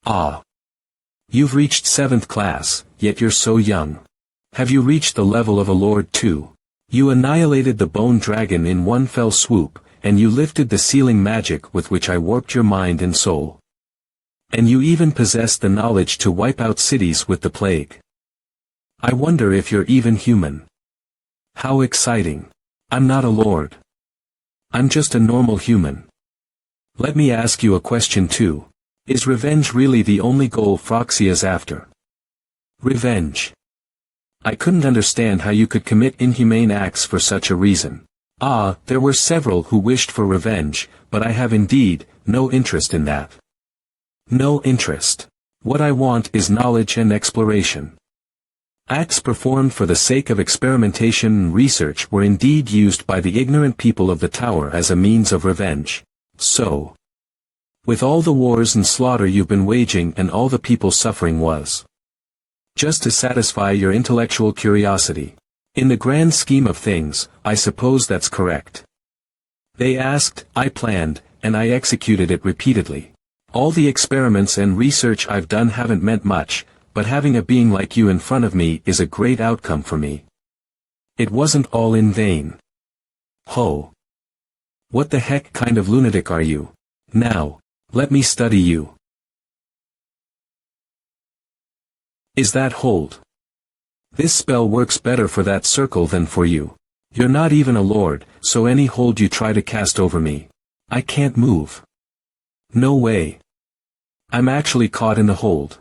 Ah. You've reached 7th class, yet you're so young. Have you reached the level of a lord too? You annihilated the bone dragon in one fell swoop, and you lifted the sealing magic with which I warped your mind and soul. And you even possessed the knowledge to wipe out cities with the plague. I wonder if you're even human. How exciting. I'm not a lord. I'm just a normal human. Let me ask you a question too. Is revenge really the only goal Phroxia's after? Revenge. I couldn't understand how you could commit inhumane acts for such a reason. There were several who wished for revenge, but I have indeed no interest in that. No interest. What I want is knowledge and exploration. Acts performed for the sake of experimentation and research were indeed used by the ignorant people of the tower as a means of revenge. So, with all the wars and slaughter you've been waging and all the people suffering was just to satisfy your intellectual curiosity. In the grand scheme of things, I suppose that's correct. They asked, I planned, and I executed it repeatedly. All the experiments and research I've done haven't meant much, but having a being like you in front of me is a great outcome for me. It wasn't all in vain. Ho! What the heck kind of lunatic are you? Now, let me study you. Is that hold? This spell works better for that circle than for you. You're not even a lord, so any hold you try to cast over me, I can't move. No way. I'm actually caught in the hold.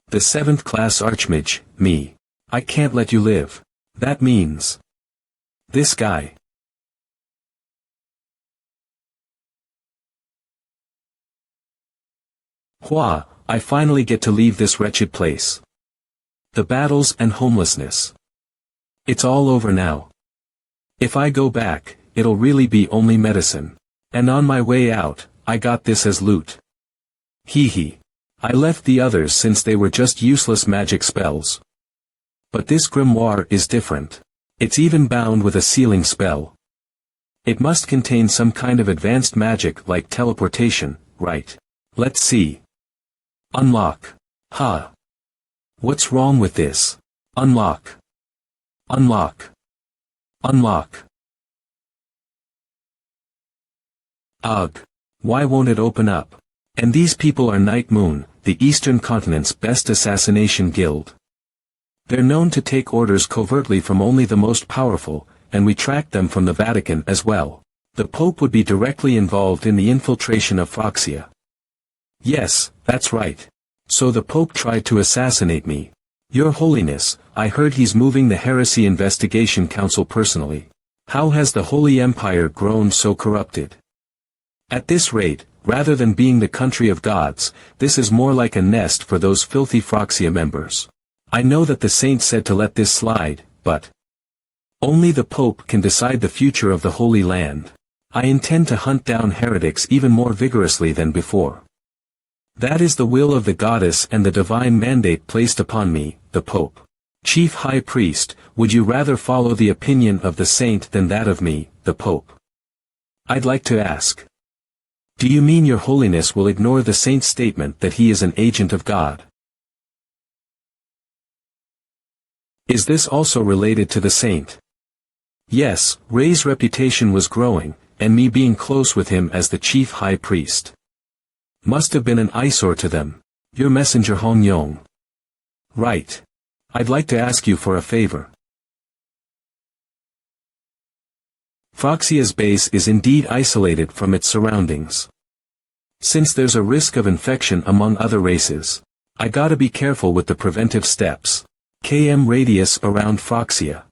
The 7th class archmage, me. I can't let you live. That means this guy. I finally get to leave this wretched place. The battles and homelessness. It's all over now. If I go back, it'll really be only medicine. And on my way out, I got this as loot. Hee hee. I left the others since they were just useless magic spells. But this grimoire is different. It's even bound with a sealing spell. It must contain some kind of advanced magic like teleportation, right? Let's see. Unlock. What's wrong with this? Unlock. Unlock. Unlock. Ugh. Why won't it open up? And these people are Night Moon, the Eastern Continent's best assassination guild. They're known to take orders covertly from only the most powerful, and we tracked them from the Vatican as well. The Pope would be directly involved in the infiltration of Foxia. Yes, that's right. So the Pope tried to assassinate me. Your Holiness, I heard he's moving the Heresy Investigation Council personally. How has the Holy Empire grown so corrupted? At this rate, rather than being the country of gods, this is more like a nest for those filthy Foxia members. I know that the saints said to let this slide, but only the Pope can decide the future of the Holy Land. I intend to hunt down heretics even more vigorously than before. That is the will of the goddess and the divine mandate placed upon me, the Pope. Chief High Priest, would you rather follow the opinion of the saint than that of me, the Pope? I'd like to ask. Do you mean your Holiness will ignore the saint's statement that he is an agent of God? Is this also related to the saint? Yes, Ray's reputation was growing, and me being close with him as the chief high priest must have been an eyesore to them. Your messenger Hong Yong. Right. I'd like to ask you for a favor. Foxia's base is indeed isolated from its surroundings. Since there's a risk of infection among other races, I gotta be careful with the preventive steps. km radius around Foxia.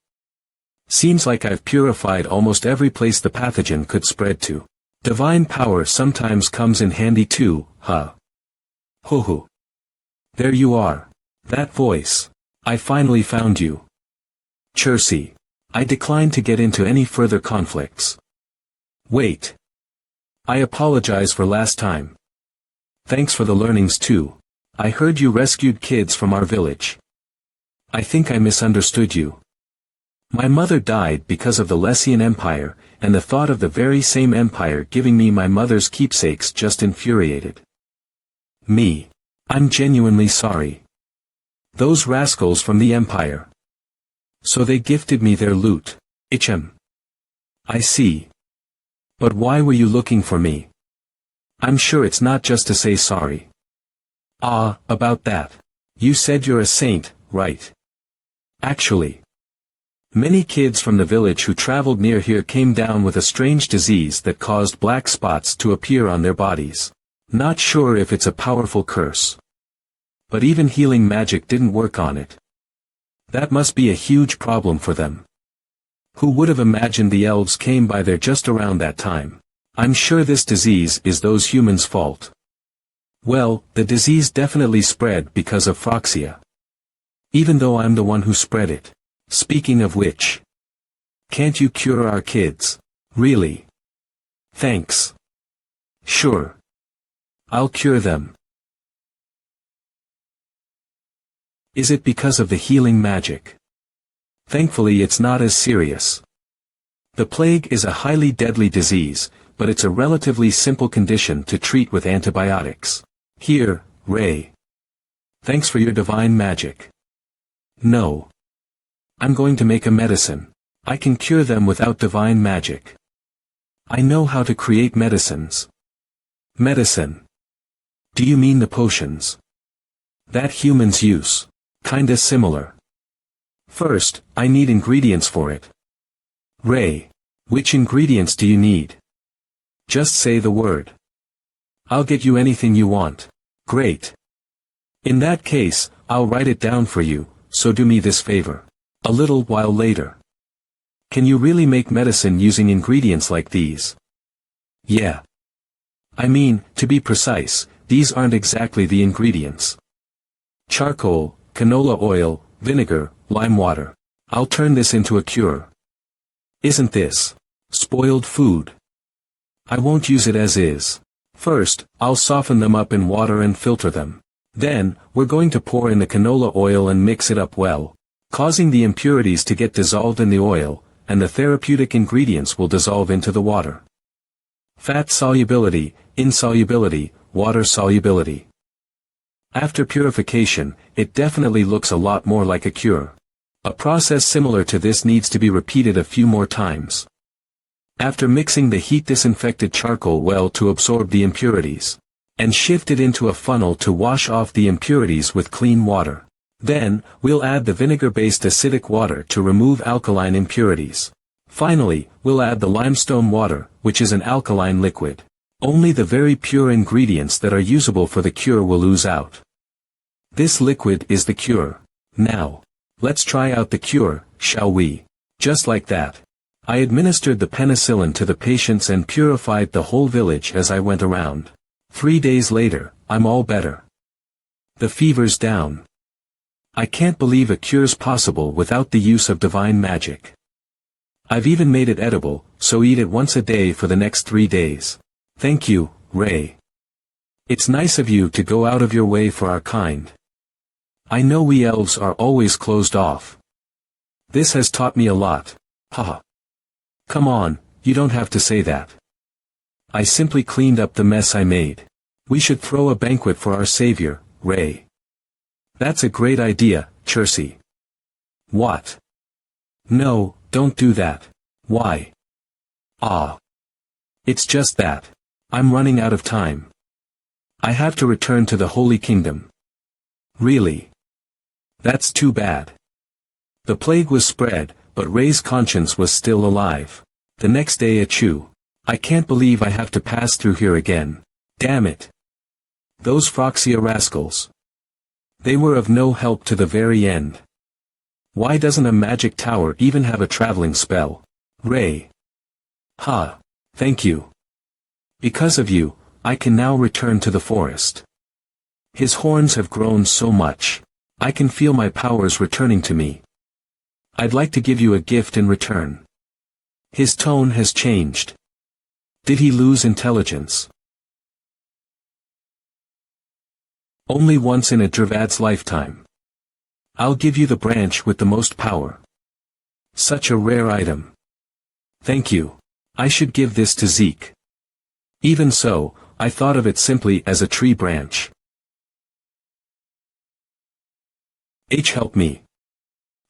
Seems like I've purified almost every place the pathogen could spread to. Divine power sometimes comes in handy too, huh? Ho. There you are. That voice. I finally found you. Chersi. I decline to get into any further conflicts. Wait. I apologize for last time. Thanks for the learnings too. I heard you rescued kids from our village. I think I misunderstood you. My mother died because of the Lessian Empire, and the thought of the very same empire giving me my mother's keepsakes just infuriated me. I'm genuinely sorry. Those rascals from the Empire. So they gifted me their loot. I see. But why were you looking for me? I'm sure it's not just to say sorry. Ah, about that. You said you're a saint, right? Actually, many kids from the village who traveled near here came down with a strange disease that caused black spots to appear on their bodies. Not sure if it's a powerful curse. But even healing magic didn't work on it. That must be a huge problem for them. Who would have imagined the elves came by there just around that time? I'm sure this disease is those humans' fault. Well, the disease definitely spread because of Foxia. Even though I'm the one who spread it. Speaking of which. Can't you cure our kids? Really? Thanks. Sure. I'll cure them. Is it because of the healing magic? Thankfully it's not as serious. The plague is a highly deadly disease, but it's a relatively simple condition to treat with antibiotics. Here, Ray. Thanks for your divine magic. No. I'm going to make a medicine. I can cure them without divine magic. I know how to create medicines. Medicine. Do you mean the potions that humans use? Kinda similar. First, I need ingredients for it. Ray. Which ingredients do you need? Just say the word. I'll get you anything you want. Great. In that case, I'll write it down for you, so do me this favor. A little while later. Can you really make medicine using ingredients like these? Yeah. I mean, to be precise, these aren't exactly the ingredients. Charcoal, canola oil, vinegar, lime water. I'll turn this into a cure. Isn't this spoiled food? I won't use it as is. First, I'll soften them up in water and filter them. Then, we're going to pour in the canola oil and mix it up well, causing the impurities to get dissolved in the oil, and the therapeutic ingredients will dissolve into the water. Fat solubility, insolubility, water solubility. After purification, it definitely looks a lot more like a cure. A process similar to this needs to be repeated a few more times. After mixing the heat-disinfected charcoal well to absorb the impurities, and shift it into a funnel to wash off the impurities with clean water. Then, we'll add the vinegar-based acidic water to remove alkaline impurities. Finally, we'll add the limestone water, which is an alkaline liquid. Only the very pure ingredients that are usable for the cure will ooze out. This liquid is the cure. Now, let's try out the cure, shall we? Just like that. I administered the penicillin to the patients and purified the whole village as I went around. 3 days later, I'm all better. The fever's down. I can't believe a cure's possible without the use of divine magic. I've even made it edible, so eat it once a day for the next 3 days. Thank you, Ray. It's nice of you to go out of your way for our kind. I know we elves are always closed off. This has taught me a lot. Haha. Come on, you don't have to say that. I simply cleaned up the mess I made. We should throw a banquet for our savior, Ray. That's a great idea, Chircy. What? No, don't do that. Why? Ah. It's just that. I'm running out of time. I have to return to the Holy Kingdom. Really? That's too bad. The plague was spread, but Ray's conscience was still alive. The next day achoo. I can't believe I have to pass through here again. Damn it. Those Froxia rascals. They were of no help to the very end. Why doesn't a magic tower even have a traveling spell? Ray. Ha. Thank you. Because of you, I can now return to the forest. His horns have grown so much. I can feel my powers returning to me. I'd like to give you a gift in return. His tone has changed. Did he lose intelligence? Only once in a Dravad's lifetime. I'll give you the branch with the most power. Such a rare item. Thank you. I should give this to Zeke. Even so, I thought of it simply as a tree branch. Help me.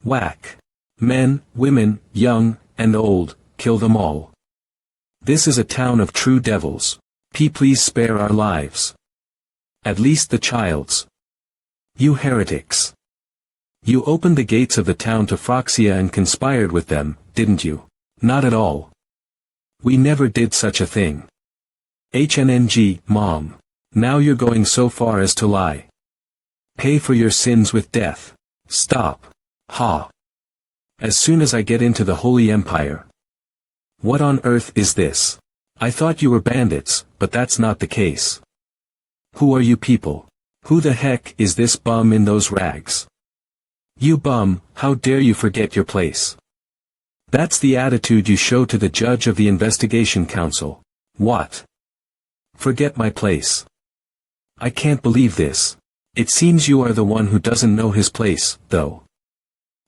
Whack. Men, women, young, and old, kill them all. This is a town of true devils. Please spare our lives. At least the child's. You heretics. You opened the gates of the town to Froxia and conspired with them, didn't you? Not at all. We never did such a thing. HNNG, Mom. Now you're going so far as to lie. Pay for your sins with death. Stop. Ha. As soon as I get into the Holy Empire. What on earth is this? I thought you were bandits, but that's not the case. Who are you people? Who the heck is this bum in those rags? You bum, how dare you forget your place? That's the attitude you show to the judge of the investigation council. What? Forget my place. I can't believe this. It seems you are the one who doesn't know his place, though.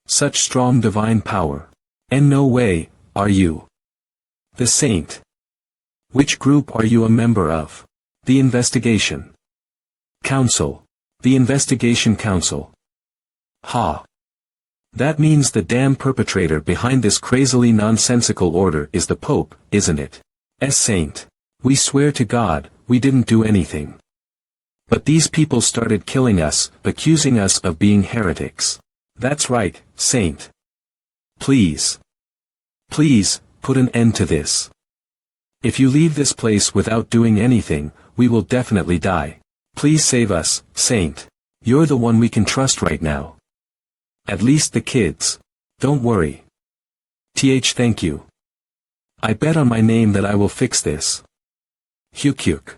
Such strong divine power. And no way, are you? The saint. Which group are you a member of? The investigation council. The investigation council. Ha. That means the damn perpetrator behind this crazily nonsensical order is the Pope, isn't it? Saint. We swear to God, we didn't do anything. But these people started killing us, accusing us of being heretics. That's right, Saint. Please. Please, put an end to this. If you leave this place without doing anything, we will definitely die. Please save us, Saint. You're the one we can trust right now. At least the kids. Don't worry. Thank you. I bet on my name that I will fix this. Hyuk.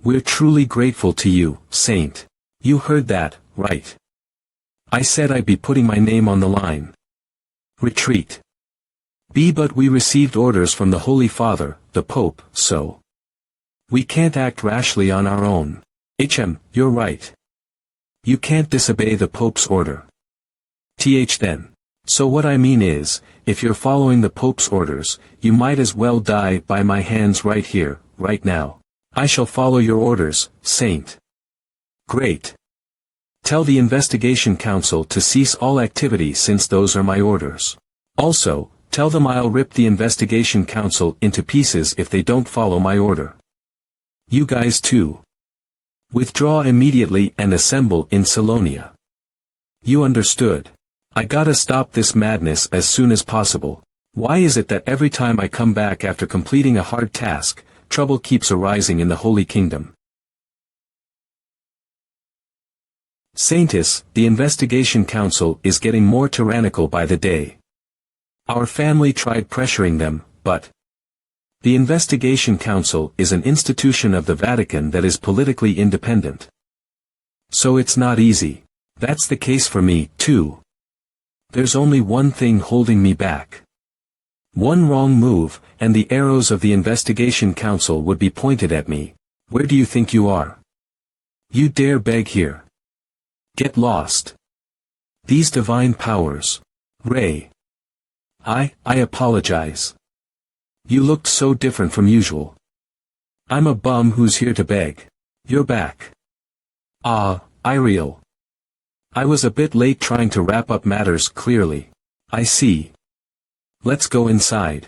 We're truly grateful to you, Saint. You heard that, right? I said I'd be putting my name on the line. Retreat. But we received orders from the Holy Father, the Pope, so. We can't act rashly on our own. You're right. You can't disobey the Pope's order. Then. So what I mean is, if you're following the Pope's orders, you might as well die by my hands right here, right now. I shall follow your orders, Saint. Great. Tell the investigation council to cease all activity since those are my orders. Also, tell them I'll rip the investigation council into pieces if they don't follow my order. You guys too. Withdraw immediately and assemble in Salonia. You understood. I gotta stop this madness as soon as possible. Why is it that every time I come back after completing a hard task, trouble keeps arising in the Holy Kingdom? Saintus, the Investigation Council is getting more tyrannical by the day. Our family tried pressuring them, but the Investigation Council is an institution of the Vatican that is politically independent. So it's not easy. That's the case for me, too. There's only one thing holding me back. One wrong move, and the arrows of the Investigation Council would be pointed at me. Where do you think you are? You dare beg here? Get lost. These divine powers. Ray. I apologize. You looked so different from usual. I'm a bum who's here to beg. You're back. Iriel. I was a bit late trying to wrap up matters clearly. I see. Let's go inside.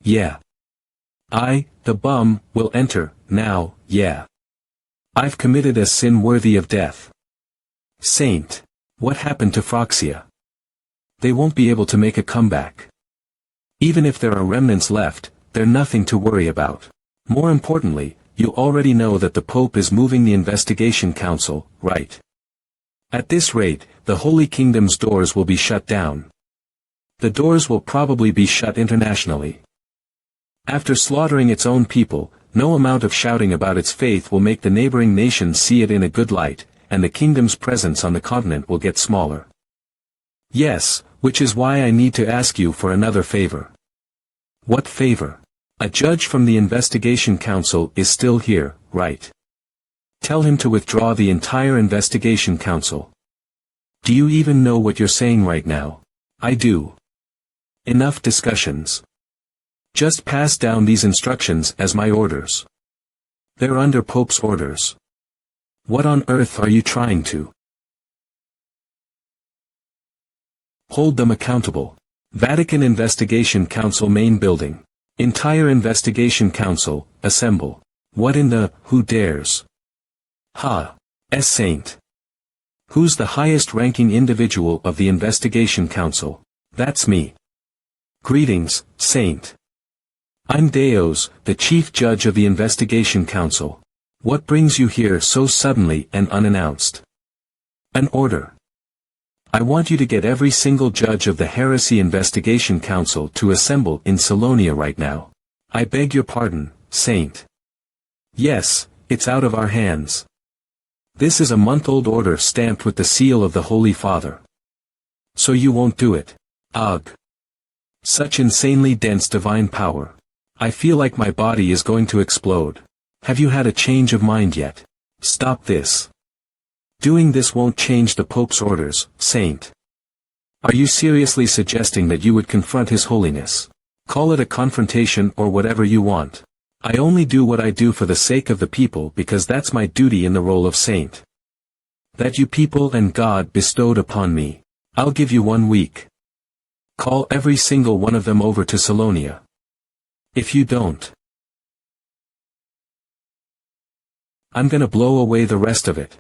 Yeah. The bum, will enter, now, yeah. I've committed a sin worthy of death. Saint. What happened to Phroxia? They won't be able to make a comeback. Even if there are remnants left, they're nothing to worry about. More importantly, you already know that the Pope is moving the Investigation Council, right? At this rate, the Holy Kingdom's doors will be shut down. The doors will probably be shut internationally. After slaughtering its own people, no amount of shouting about its faith will make the neighboring nations see it in a good light, and the kingdom's presence on the continent will get smaller. Yes, which is why I need to ask you for another favor. What favor? A judge from the Investigation Council is still here, right? Tell him to withdraw the entire Investigation Council. Do you even know what you're saying right now? I do. Enough discussions. Just pass down these instructions as my orders. They're under Pope's orders. What on earth are you trying to? Hold them accountable. Vatican Investigation Council Main Building. Entire Investigation Council, assemble. What in the, who dares? Saint. Who's the highest-ranking individual of the Investigation Council? That's me. Greetings, Saint. I'm Deos, the Chief Judge of the Investigation Council. What brings you here so suddenly and unannounced? An order. I want you to get every single judge of the Heresy Investigation Council to assemble in Salonia right now. I beg your pardon, Saint. Yes, it's out of our hands. This is a month-old order stamped with the seal of the Holy Father. So you won't do it. Ugh. Such insanely dense divine power. I feel like my body is going to explode. Have you had a change of mind yet? Stop this. Doing this won't change the Pope's orders, Saint. Are you seriously suggesting that you would confront His Holiness? Call it a confrontation or whatever you want. I only do what I do for the sake of the people because that's my duty in the role of saint. That you people and God bestowed upon me. I'll give you 1 week. Call every single one of them over to Salonia. If you don't, I'm gonna blow away the rest of it.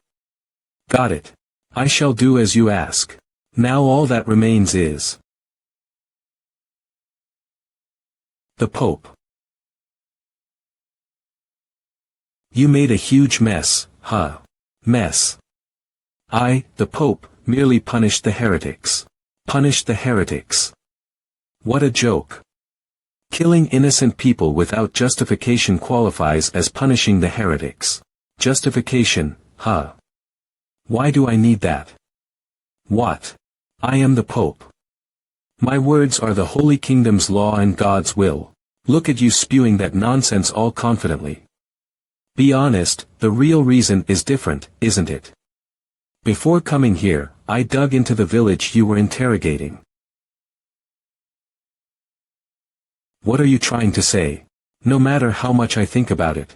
Got it. I shall do as you ask. Now all that remains is the Pope. You made a huge mess, huh? Mess. The Pope, merely punished the heretics. Punished the heretics. What a joke. Killing innocent people without justification qualifies as punishing the heretics. Justification, huh? Why do I need that? What? I am the Pope. My words are the Holy Kingdom's law and God's will. Look at you spewing that nonsense all confidently. Be honest, the real reason is different, isn't it? Before coming here, I dug into the village you were interrogating. What are you trying to say? No matter how much I think about it,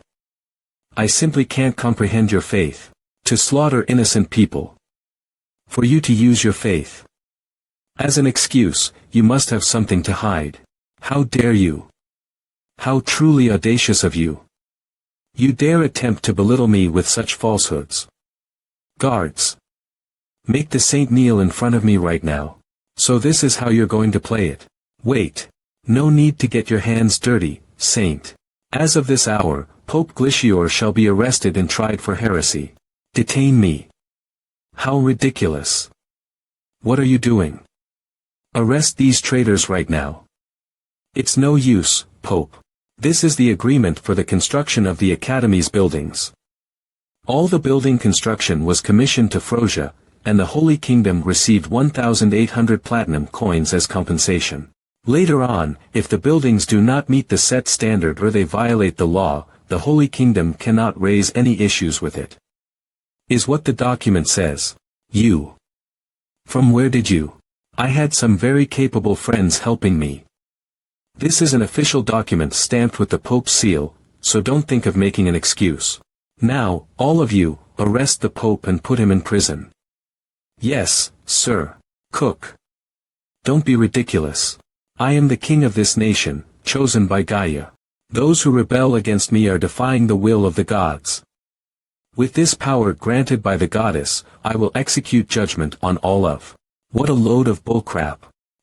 I simply can't comprehend your faith. To slaughter innocent people. For you to use your faith as an excuse, you must have something to hide. How dare you? How truly audacious of you. You dare attempt to belittle me with such falsehoods. Guards. Make the saint kneel in front of me right now. So this is how you're going to play it. Wait. No need to get your hands dirty, Saint. As of this hour, Pope Glicior shall be arrested and tried for heresy. Detain me. How ridiculous. What are you doing? Arrest these traitors right now. It's no use, Pope. This is the agreement for the construction of the Academy's buildings. All the building construction was commissioned to Frozia, and the Holy Kingdom received 1,800 platinum coins as compensation. Later on, if the buildings do not meet the set standard or they violate the law, the Holy Kingdom cannot raise any issues with it. Is what the document says. You. From where did you? I had some very capable friends helping me. This is an official document stamped with the Pope's seal, so don't think of making an excuse. Now, all of you, arrest the Pope and put him in prison. Yes, sir. Cook. Don't be ridiculous. I am the king of this nation, chosen by Gaia. Those who rebel against me are defying the will of the gods. With this power granted by the goddess, I will execute judgment on all of. What a load of bullcrap.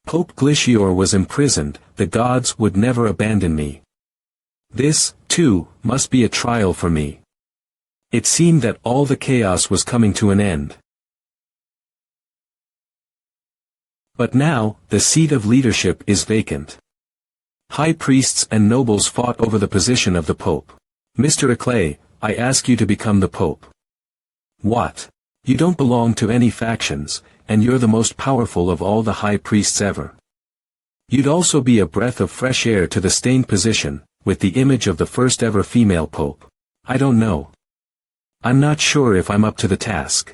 Pope Glicior was imprisoned, the gods would never abandon me. This, too, must be a trial for me. It seemed that all the chaos was coming to an end. But now, the seat of leadership is vacant. High priests and nobles fought over the position of the Pope. Mr. Aclay, I ask you to become the Pope. What? You don't belong to any factions, and you're the most powerful of all the high priests ever. You'd also be a breath of fresh air to the stained position, with the image of the first ever female Pope. I don't know. I'm not sure if I'm up to the task.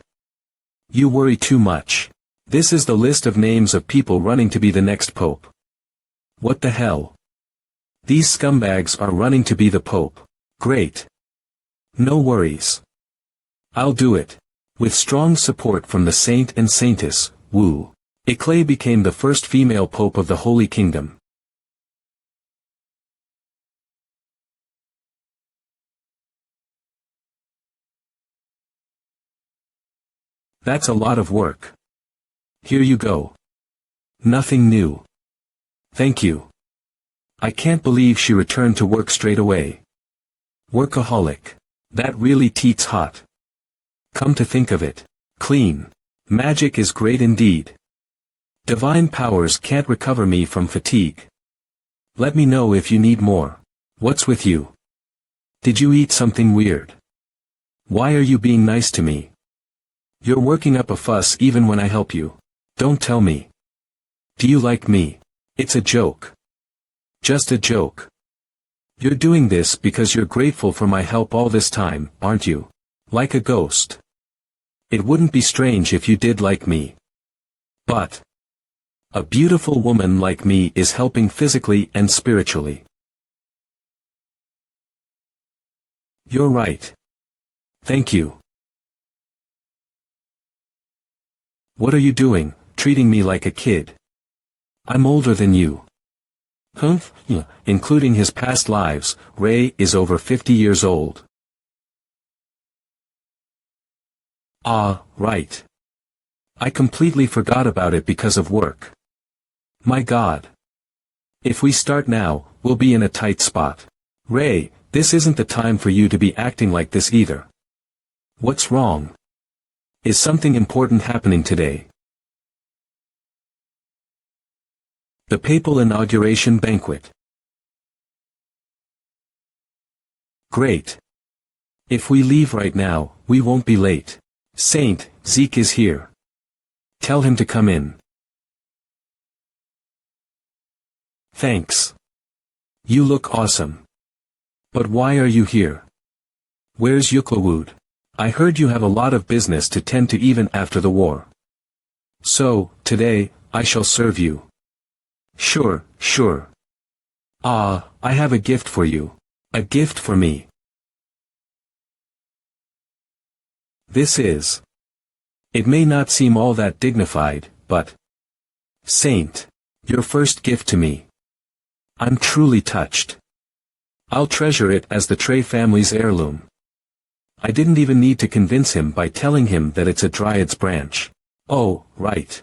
You worry too much. This is the list of names of people running to be the next Pope. What the hell? These scumbags are running to be the Pope. Great. No worries. I'll do it. With strong support from the saint and saintess, Wu. Aclay became the first female Pope of the Holy Kingdom. That's a lot of work. Here you go. Nothing new. Thank you. I can't believe she returned to work straight away. Workaholic. That really teats hot. Come to think of it. Clean. Magic is great indeed. Divine powers can't recover me from fatigue. Let me know if you need more. What's with you? Did you eat something weird? Why are you being nice to me? You're working up a fuss even when I help you. Don't tell me. Do you like me? It's a joke. Just a joke. You're doing this because you're grateful for my help all this time, aren't you? Like a ghost. It wouldn't be strange if you did like me. But a beautiful woman like me is helping physically and spiritually. You're right. Thank you. What are you doing, treating me like a kid? I'm older than you. Humph, including his past lives, Ray is over 50 years old. Ah, right. I completely forgot about it because of work. My God. If we start now, we'll be in a tight spot. Ray, this isn't the time for you to be acting like this either. What's wrong? Is something important happening today? The Papal Inauguration Banquet. Great. If we leave right now, we won't be late. Saint, Zeke is here. Tell him to come in. Thanks. You look awesome. But why are you here? Where's Yuklawood? I heard you have a lot of business to tend to even after the war. So, today, I shall serve you. Sure, sure. Ah, I have a gift for you. A gift for me. This is. It may not seem all that dignified, but. Saint. Your first gift to me. I'm truly touched. I'll treasure it as the Trey family's heirloom. I didn't even need to convince him by telling him that it's a Dryad's branch. Oh, right.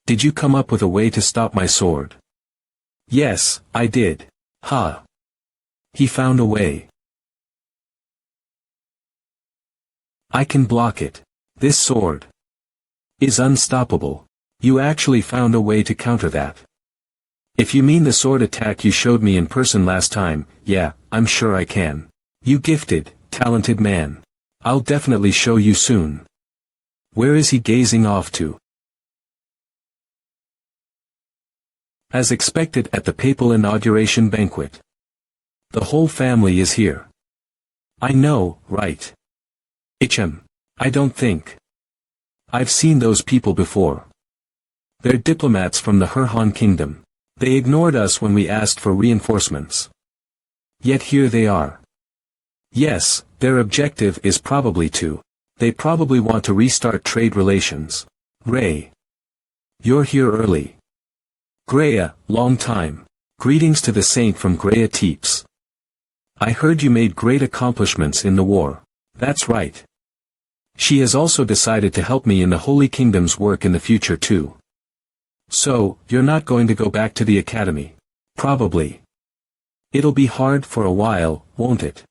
Did you come up with a way to stop my sword? Yes, I did. Ha. He found a way. I can block it. This sword is unstoppable. You actually found a way to counter that. If you mean the sword attack you showed me in person last time, yeah, I'm sure I can. You gifted, talented man. I'll definitely show you soon. Where is he gazing off to? As expected at the papal inauguration banquet. The whole family is here. I know, right? I don't think. I've seen those people before. They're diplomats from the Hurhan kingdom. They ignored us when we asked for reinforcements. Yet here they are. Yes, their objective is probably to. They probably want to restart trade relations. Ray. You're here early. Greya, long time. Greetings to the saint from Greya Teeps. I heard you made great accomplishments in the war. That's right. She has also decided to help me in the Holy Kingdom's work in the future too. So, you're not going to go back to the academy? Probably. It'll be hard for a while, won't it?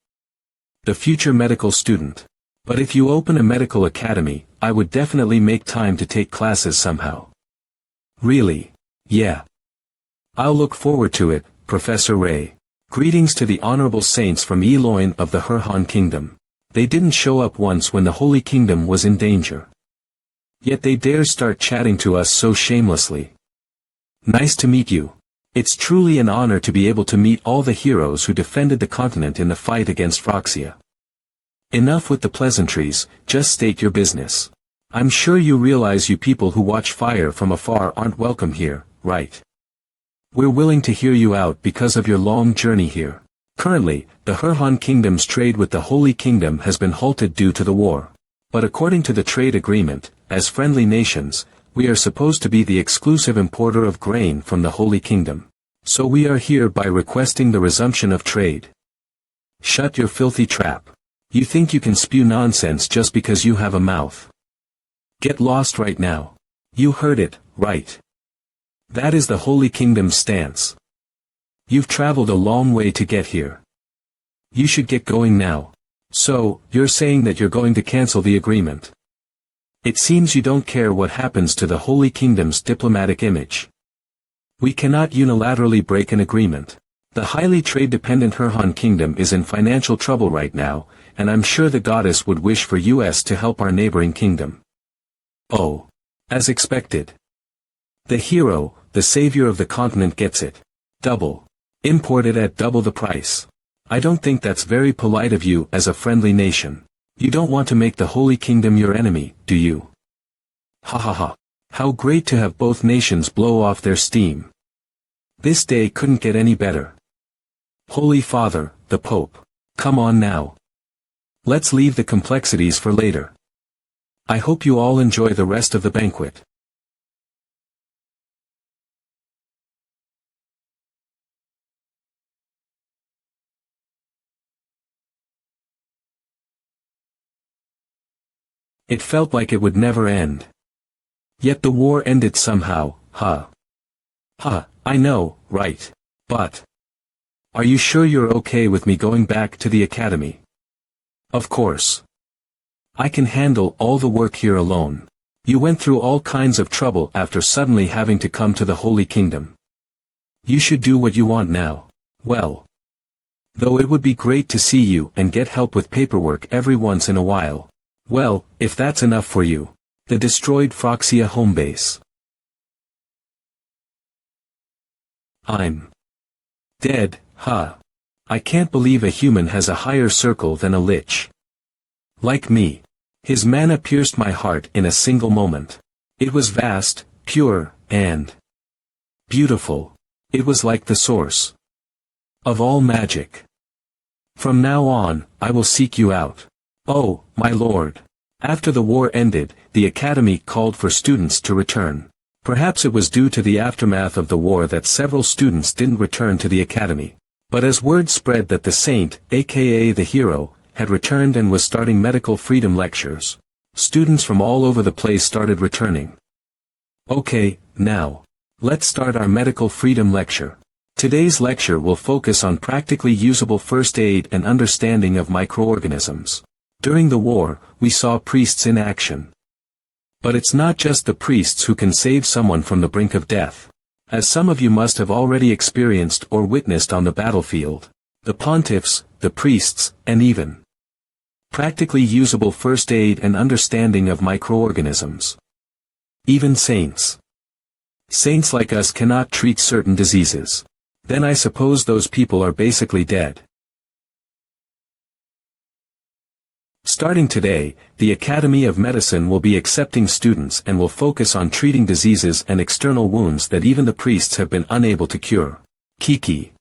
The future medical student. But if you open a medical academy, I would definitely make time to take classes somehow. Really? Yeah. I'll look forward to it, Professor Ray. Greetings to the honorable saints from Eloin of the Hurhan Kingdom. They didn't show up once when the Holy Kingdom was in danger. Yet they dare start chatting to us so shamelessly. Nice to meet you. It's truly an honor to be able to meet all the heroes who defended the continent in the fight against Phroxia. Enough with the pleasantries, just state your business. I'm sure you realize you people who watch fire from afar aren't welcome here, right? We're willing to hear you out because of your long journey here. Currently, the Hurhan Kingdom's trade with the Holy Kingdom has been halted due to the war. But according to the trade agreement, as friendly nations, we are supposed to be the exclusive importer of grain from the Holy Kingdom. So we are here by requesting the resumption of trade. Shut your filthy trap. You think you can spew nonsense just because you have a mouth? Get lost right now. You heard it, right? That is the Holy Kingdom's stance. You've traveled a long way to get here. You should get going now. So, you're saying that you're going to cancel the agreement. It seems you don't care what happens to the Holy Kingdom's diplomatic image. We cannot unilaterally break an agreement. The highly trade-dependent Hurhan Kingdom is in financial trouble right now, and I'm sure the goddess would wish for us to help our neighboring kingdom. Oh. As expected. The hero, the savior of the continent gets it. Double. Imported at double the price. I don't think that's very polite of you as a friendly nation. You don't want to make the Holy Kingdom your enemy, do you? Ha ha ha. How great to have both nations blow off their steam. This day couldn't get any better. Holy Father, the Pope. Come on now. Let's leave the complexities for later. I hope you all enjoy the rest of the banquet. It felt like it would never end. Yet the war ended somehow, huh? Huh, I know, right. But are you sure you're okay with me going back to the academy? Of course. I can handle all the work here alone. You went through all kinds of trouble after suddenly having to come to the Holy Kingdom. You should do what you want now. Well. Though it would be great to see you and get help with paperwork every once in a while. Well, if that's enough for you. The destroyed Phroxia home base. I'm dead, huh? I can't believe a human has a higher circle than a lich. Like me. His mana pierced my heart in a single moment. It was vast, pure, and beautiful. It was like the source of all magic. From now on, I will seek you out. Oh, my lord. After the war ended, the academy called for students to return. Perhaps it was due to the aftermath of the war that several students didn't return to the academy. But as word spread that the saint, aka the hero, had returned and was starting medical freedom lectures, students from all over the place started returning. Okay, now. Let's start our medical freedom lecture. Today's lecture will focus on practically usable first aid and understanding of microorganisms. During the war, we saw priests in action. But it's not just the priests who can save someone from the brink of death. As some of you must have already experienced or witnessed on the battlefield, the pontiffs, the priests, and even practically usable first aid and understanding of microorganisms. Even saints. Saints like us cannot treat certain diseases. Then I suppose those people are basically dead. Starting today, the Academy of Medicine will be accepting students and will focus on treating diseases and external wounds that even the priests have been unable to cure. Kiki.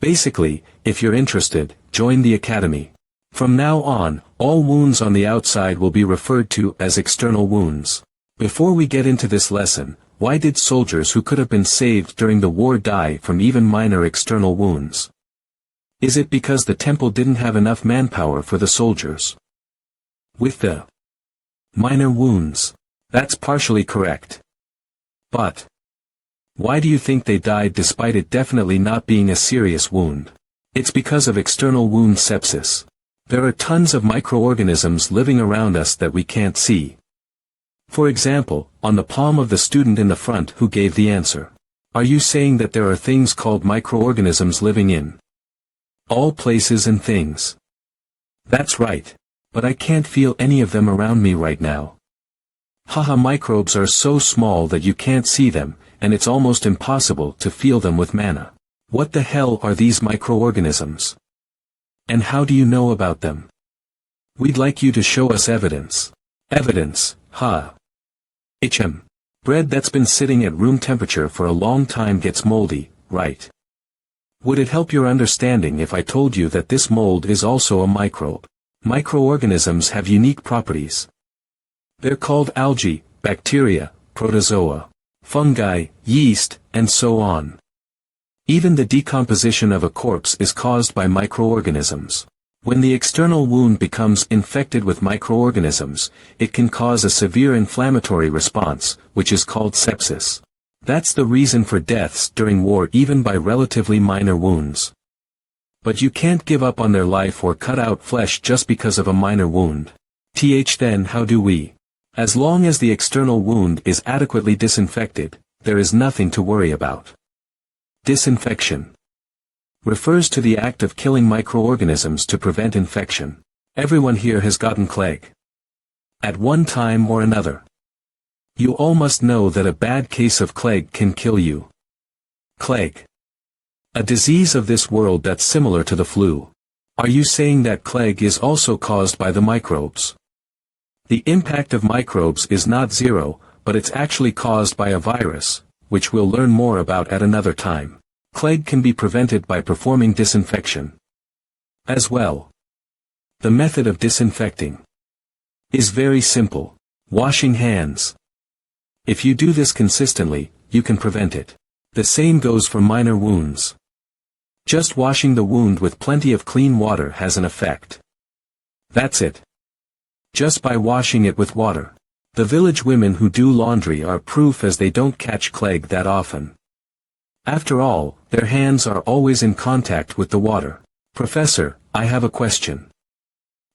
Basically, if you're interested, join the Academy. From now on, all wounds on the outside will be referred to as external wounds. Before we get into this lesson, why did soldiers who could have been saved during the war die from even minor external wounds? Is it because the temple didn't have enough manpower for the soldiers? With the minor wounds, that's partially correct. But why do you think they died despite it definitely not being a serious wound? It's because of external wound sepsis. There are tons of microorganisms living around us that we can't see. For example, on the palm of the student in the front who gave the answer. Are you saying that there are things called microorganisms living in all places and things? That's right. But I can't feel any of them around me right now. Haha, microbes are so small that you can't see them, and it's almost impossible to feel them with mana. What the hell are these microorganisms? And how do you know about them? We'd like you to show us evidence. Evidence, huh? Bread that's been sitting at room temperature for a long time gets moldy, right? Would it help your understanding if I told you that this mold is also a microbe? Microorganisms have unique properties. They're called algae, bacteria, protozoa, fungi, yeast, and so on. Even the decomposition of a corpse is caused by microorganisms. When the external wound becomes infected with microorganisms, it can cause a severe inflammatory response, which is called sepsis. That's the reason for deaths during war even by relatively minor wounds. But you can't give up on their life or cut out flesh just because of a minor wound. Then how do we? As long as the external wound is adequately disinfected, there is nothing to worry about. Disinfection refers to the act of killing microorganisms to prevent infection. Everyone here has gotten plague at one time or another. You all must know that a bad case of plague can kill you. Plague. A disease of this world that's similar to the flu. Are you saying that plague is also caused by the microbes? The impact of microbes is not zero, but it's actually caused by a virus, which we'll learn more about at another time. Plague can be prevented by performing disinfection as well. The method of disinfecting is very simple. Washing hands. If you do this consistently, you can prevent it. The same goes for minor wounds. Just washing the wound with plenty of clean water has an effect. That's it. Just by washing it with water. The village women who do laundry are proof as they don't catch plague that often. After all, their hands are always in contact with the water. Professor, I have a question.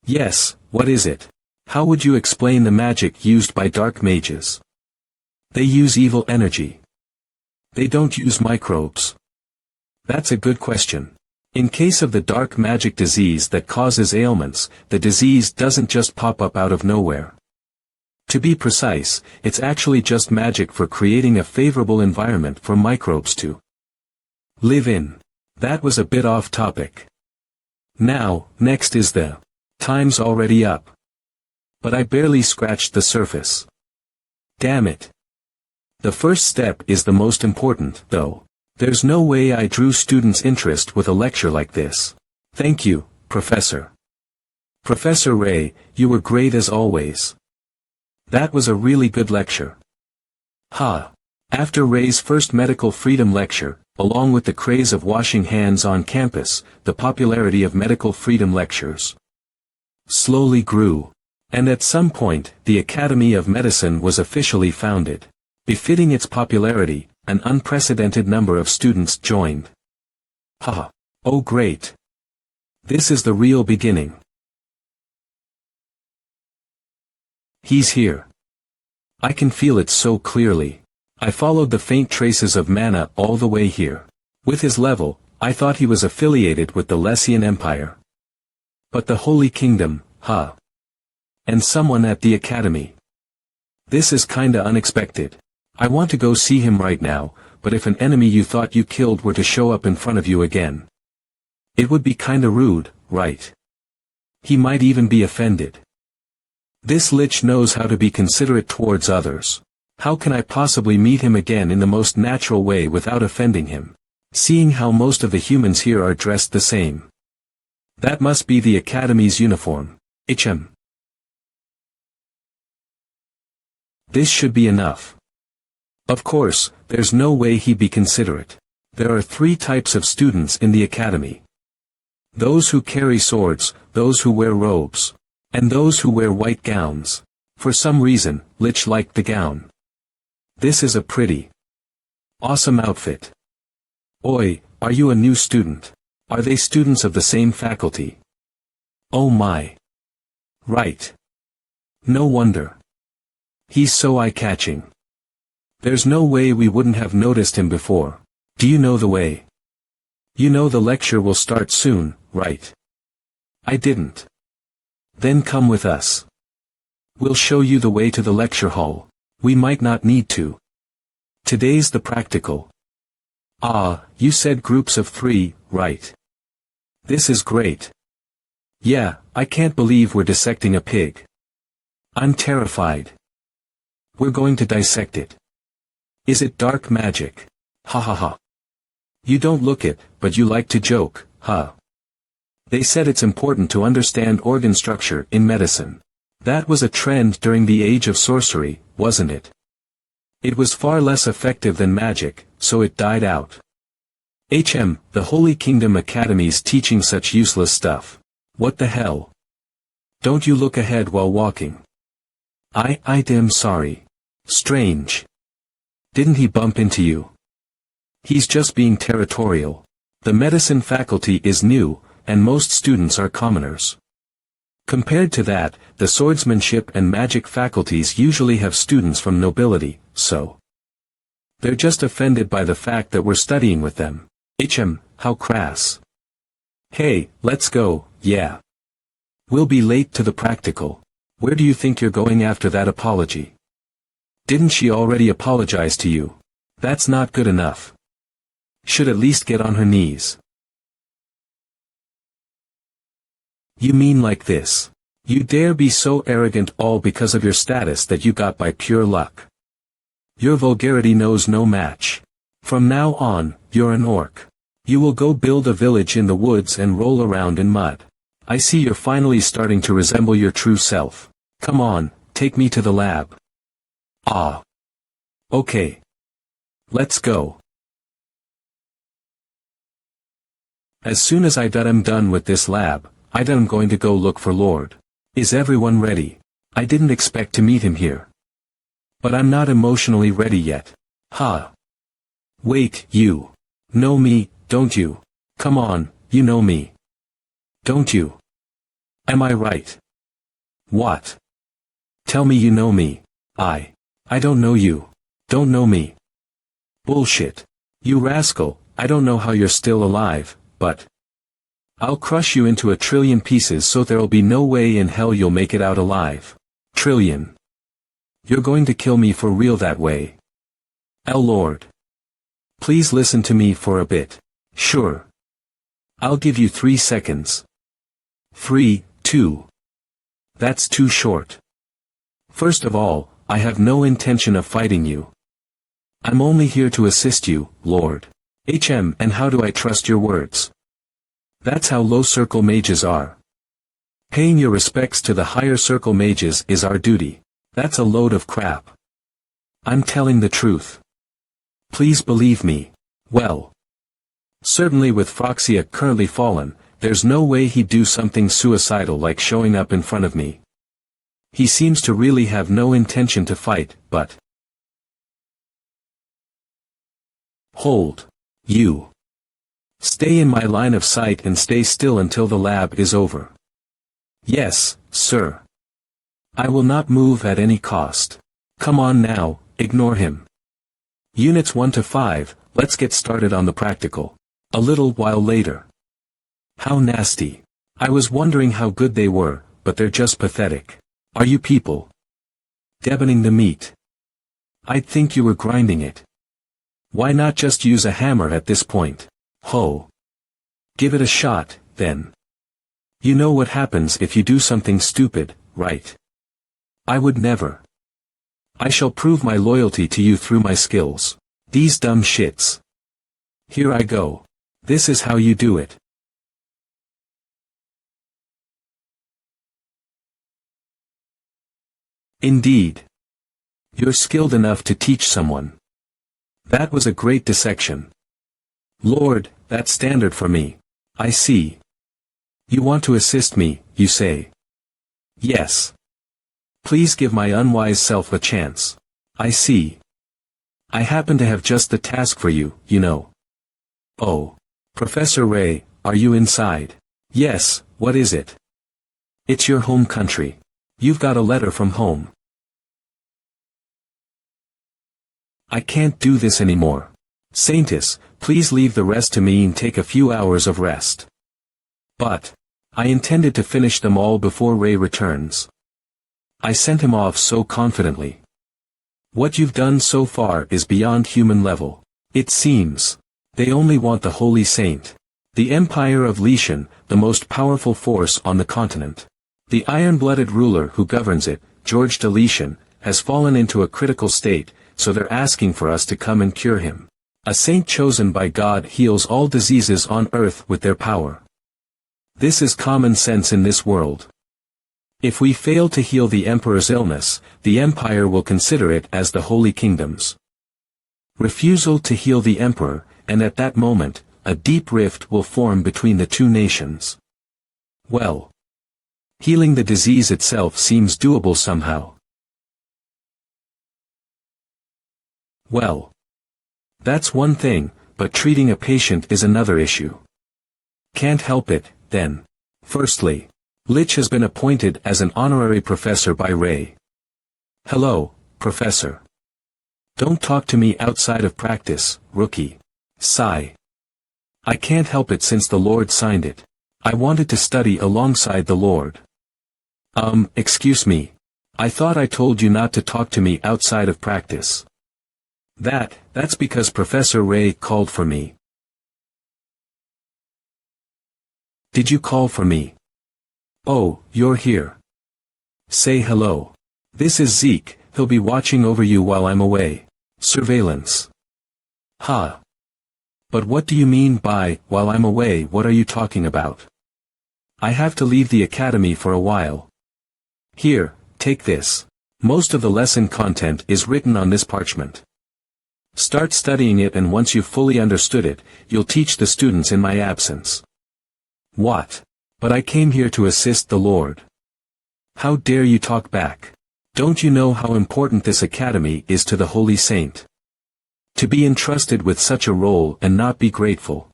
Yes, what is it? How would you explain the magic used by dark mages? They use evil energy. They don't use microbes. That's a good question. In case of the dark magic disease that causes ailments, the disease doesn't just pop up out of nowhere. To be precise, it's actually just magic for creating a favorable environment for microbes to live in. That was a bit off topic. Now, next is the time's already up. But I barely scratched the surface. Damn it. The first step is the most important, though. There's no way I drew students' interest with a lecture like this. Thank you, Professor. Professor Ray, you were great as always. That was a really good lecture. Ha! After Ray's first medical freedom lecture, along with the craze of washing hands on campus, the popularity of medical freedom lectures slowly grew. And at some point, the Academy of Medicine was officially founded. Befitting its popularity, An unprecedented number of students joined. Haha. Oh great. This is the real beginning. He's here. I can feel it so clearly. I followed the faint traces of mana all the way here. With his level, I thought he was affiliated with the Lessian Empire. But the Holy Kingdom, huh? And someone at the Academy. This is kinda unexpected. I want to go see him right now, but if an enemy you thought you killed were to show up in front of you again, it would be kinda rude, right? He might even be offended. This lich knows how to be considerate towards others. How can I possibly meet him again in the most natural way without offending him? Seeing how most of the humans here are dressed the same. That must be the Academy's uniform. This should be enough. Of course, there's no way he'd be considerate. There are 3 types of students in the Academy. Those who carry swords, those who wear robes, and those who wear white gowns. For some reason, Lich liked the gown. This is a pretty, awesome outfit. Oi, are you a new student? Are they students of the same faculty? Oh my. Right. No wonder. He's so eye-catching. There's no way we wouldn't have noticed him before. Do you know the way? You know the lecture will start soon, right? I didn't. Then come with us. We'll show you the way to the lecture hall. We might not need to. Today's the practical. Ah, you said groups of 3, right? This is great. Yeah, I can't believe we're dissecting a pig. I'm terrified. We're going to dissect it. Is it dark magic? Ha ha ha. You don't look it, but you like to joke, huh? They said it's important to understand organ structure in medicine. That was a trend during the age of sorcery, wasn't it? It was far less effective than magic, so it died out. The Holy Kingdom Academy's teaching such useless stuff. What the hell? Don't you look ahead while walking? I am sorry. Strange. Didn't he bump into you? He's just being territorial. The medicine faculty is new, and most students are commoners. Compared to that, the swordsmanship and magic faculties usually have students from nobility, so they're just offended by the fact that we're studying with them. How crass. Hey, let's go, yeah. We'll be late to the practical. Where do you think you're going after that apology? Didn't she already apologize to you? That's not good enough. Should at least get on her knees. You mean like this? You dare be so arrogant all because of your status that you got by pure luck. Your vulgarity knows no match. From now on, you're an orc. You will go build a village in the woods and roll around in mud. I see you're finally starting to resemble your true self. Come on, take me to the lab. Ah. Okay. Let's go. As soon as I'm done with this lab, I'm going to go look for Lord. Is everyone ready? I didn't expect to meet him here. But I'm not emotionally ready yet. Ha. Wait, you know me, don't you? Come on, you know me. Don't you? Am I right? What? Tell me you know me. I don't know you. Don't know me. Bullshit. You rascal, I don't know how you're still alive, but I'll crush you into 1,000,000,000,000 pieces so there'll be no way in hell you'll make it out alive. Trillion. You're going to kill me for real that way. Lord. Please listen to me for a bit. Sure. I'll give you 3 seconds. 3, 2. That's too short. First of all, I have no intention of fighting you. I'm only here to assist you, Lord. And how do I trust your words? That's how low circle mages are. Paying your respects to the higher circle mages is our duty. That's a load of crap. I'm telling the truth. Please believe me. Well. Certainly with Phroxia currently fallen, there's no way he'd do something suicidal like showing up in front of me. He seems to really have no intention to fight, but Hold. You. Stay in my line of sight and stay still until the lab is over. Yes, sir. I will not move at any cost. Come on now, ignore him. Units 1 to 5, let's get started on the practical. A little while later. How nasty. I was wondering how good they were, but they're just pathetic. Are you people deboning the meat? I'd think you were grinding it. Why not just use a hammer at this point? Ho. Give it a shot, then. You know what happens if you do something stupid, right? I would never. I shall prove my loyalty to you through my skills. These dumb shits. Here I go. This is how you do it. Indeed. You're skilled enough to teach someone. That was a great dissection. Lord, that's standard for me. I see. You want to assist me, you say. Yes. Please give my unwise self a chance. I see. I happen to have just the task for you, you know. Oh. Professor Ray, are you inside? Yes, what is it? It's your home country. You've got a letter from home. I can't do this anymore. Saintus, please leave the rest to me and take a few hours of rest. But I intended to finish them all before Ray returns. I sent him off so confidently. What you've done so far is beyond human level. It seems. They only want the Holy Saint. The Empire of Lishan, the most powerful force on the continent. The iron-blooded ruler who governs it, George de Lishan, has fallen into a critical state, so they're asking for us to come and cure him. A saint chosen by God heals all diseases on earth with their power. This is common sense in this world. If we fail to heal the emperor's illness, the empire will consider it as the Holy Kingdom's refusal to heal the emperor, and at that moment, a deep rift will form between the two nations. Well, healing the disease itself seems doable somehow. Well, that's one thing, but treating a patient is another issue. Can't help it, then. Firstly, Lich has been appointed as an honorary professor by Ray. Hello, Professor. Don't talk to me outside of practice, rookie. Sigh. I can't help it since the Lord signed it. I wanted to study alongside the Lord. Excuse me. I thought I told you not to talk to me outside of practice. That's because Professor Ray called for me. Did you call for me? Oh, you're here. Say hello. This is Zeke, he'll be watching over you while I'm away. Surveillance. Ha. But what do you mean by, while I'm away, what are you talking about? I have to leave the academy for a while. Here, take this. Most of the lesson content is written on this parchment. Start studying it, and once you've fully understood it, you'll teach the students in my absence. What? But I came here to assist the Lord. How dare you talk back? Don't you know how important this academy is to the Holy Saint? To be entrusted with such a role and not be grateful.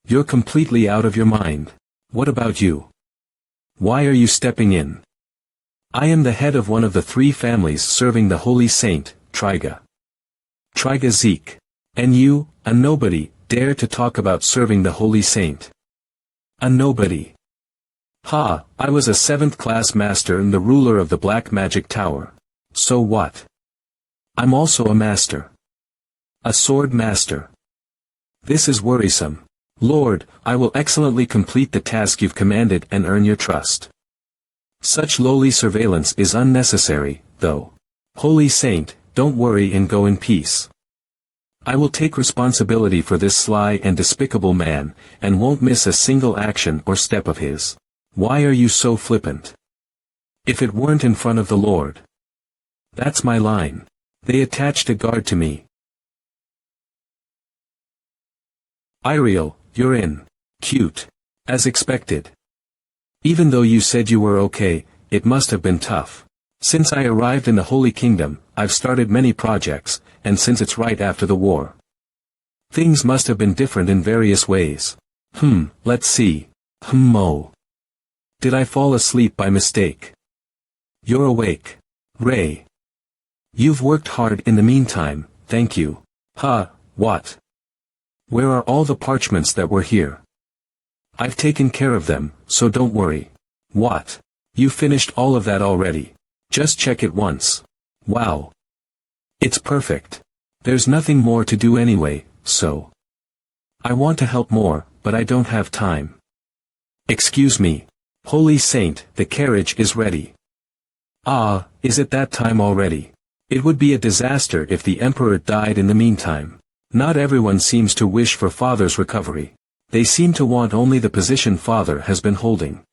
You're completely out of your mind. What about you? Why are you stepping in? I am the head of one of the 3 families serving the Holy Saint, Triga. Triga Zeke. And you, a nobody, dare to talk about serving the Holy Saint. A nobody. Ha, I was a 7th-class master and the ruler of the Black Magic Tower. So what? I'm also a master. A sword master. This is worrisome. Lord, I will excellently complete the task you've commanded and earn your trust. Such lowly surveillance is unnecessary, though. Holy Saint, don't worry and go in peace. I will take responsibility for this sly and despicable man, and won't miss a single action or step of his. Why are you so flippant? If it weren't in front of the Lord. That's my line. They attached a guard to me. Iriel, you're in. Cute. As expected. Even though you said you were okay, it must have been tough. Since I arrived in the Holy Kingdom, I've started many projects, and since it's right after the war. Things must have been different in various ways. Let's see. Oh. Did I fall asleep by mistake? You're awake. Ray. You've worked hard in the meantime, thank you. What? Where are all the parchments that were here? I've taken care of them, so don't worry. What? You finished all of that already? Just check it once. Wow. It's perfect. There's nothing more to do anyway, so. I want to help more, but I don't have time. Excuse me. Holy Saint, the carriage is ready. Is it that time already? It would be a disaster if the Emperor died in the meantime. Not everyone seems to wish for Father's recovery. They seem to want only the position Father has been holding.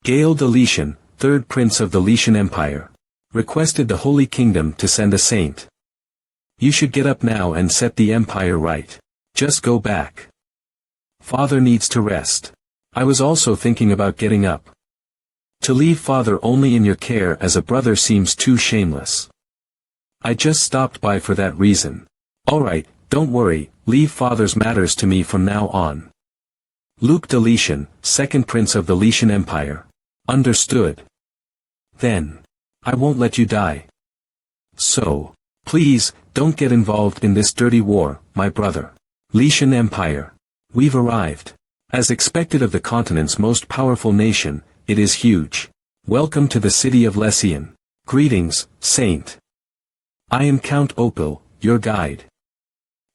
Gale de Letian, third prince of the Letian Empire, requested the Holy Kingdom to send a saint. You should get up now and set the empire right. Just go back. Father needs to rest. I was also thinking about getting up. To leave Father only in your care as a brother seems too shameless. I just stopped by for that reason. Alright, don't worry, leave Father's matters to me from now on. Luke de Letian, second prince of the Letian Empire. Understood. Then. I won't let you die. So. Please, don't get involved in this dirty war, my brother. Letian Empire. We've arrived. As expected of the continent's most powerful nation, it is huge. Welcome to the city of Letian. Greetings, Saint. I am Count Opal, your guide.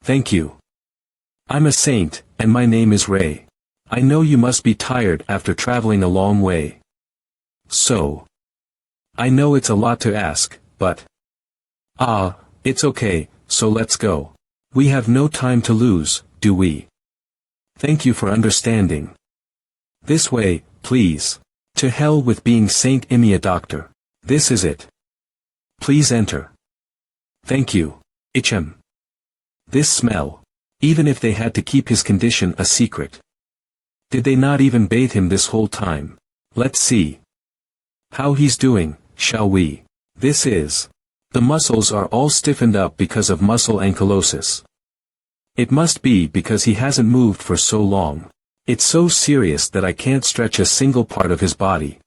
Thank you. I'm a saint, and my name is Ray. I know you must be tired after traveling a long way. So. I know it's a lot to ask, but. It's okay, so let's go. We have no time to lose, do we? Thank you for understanding. This way, please. To hell with being Saint Imia Doctor. This is it. Please enter. Thank you. Ichem. This smell. Even if they had to keep his condition a secret. Did they not even bathe him this whole time? Let's see. How he's doing, shall we? This is. The muscles are all stiffened up because of muscle ankylosis. It must be because he hasn't moved for so long. It's so serious that I can't stretch a single part of his body.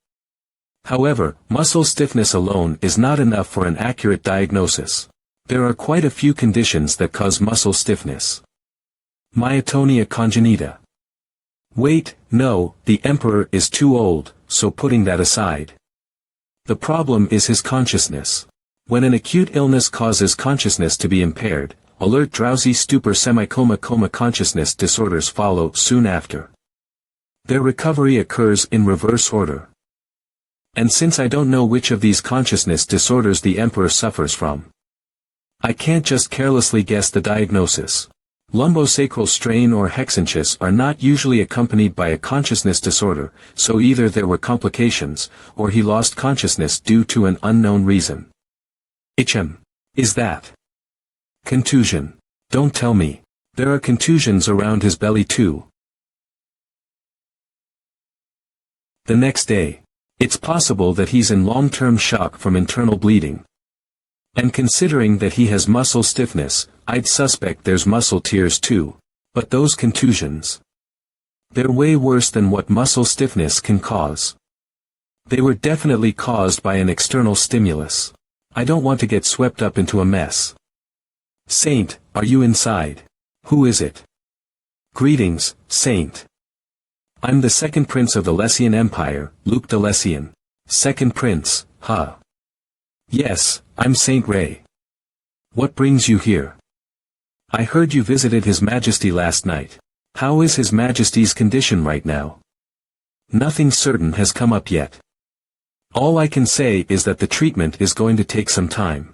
However, muscle stiffness alone is not enough for an accurate diagnosis. There are quite a few conditions that cause muscle stiffness. Myotonia congenita. Wait, no, the Emperor is too old, so putting that aside. The problem is his consciousness. When an acute illness causes consciousness to be impaired, alert drowsy stupor semi-coma coma consciousness disorders follow soon after. Their recovery occurs in reverse order. And since I don't know which of these consciousness disorders the Emperor suffers from, I can't just carelessly guess the diagnosis. Lumbosacral strain or hexanchus are not usually accompanied by a consciousness disorder, so either there were complications, or he lost consciousness due to an unknown reason. Ichem. Is that? Contusion. Don't tell me. There are contusions around his belly too. The next day. It's possible that he's in long-term shock from internal bleeding. And considering that he has muscle stiffness, I'd suspect there's muscle tears too. But those contusions. They're way worse than what muscle stiffness can cause. They were definitely caused by an external stimulus. I don't want to get swept up into a mess. Saint, are you inside? Who is it? Greetings, Saint. I'm the second prince of the Letian Empire, Luke de Letian. Second prince, huh? Yes, I'm Saint Ray. What brings you here? I heard you visited His Majesty last night. How is His Majesty's condition right now? Nothing certain has come up yet. All I can say is that the treatment is going to take some time.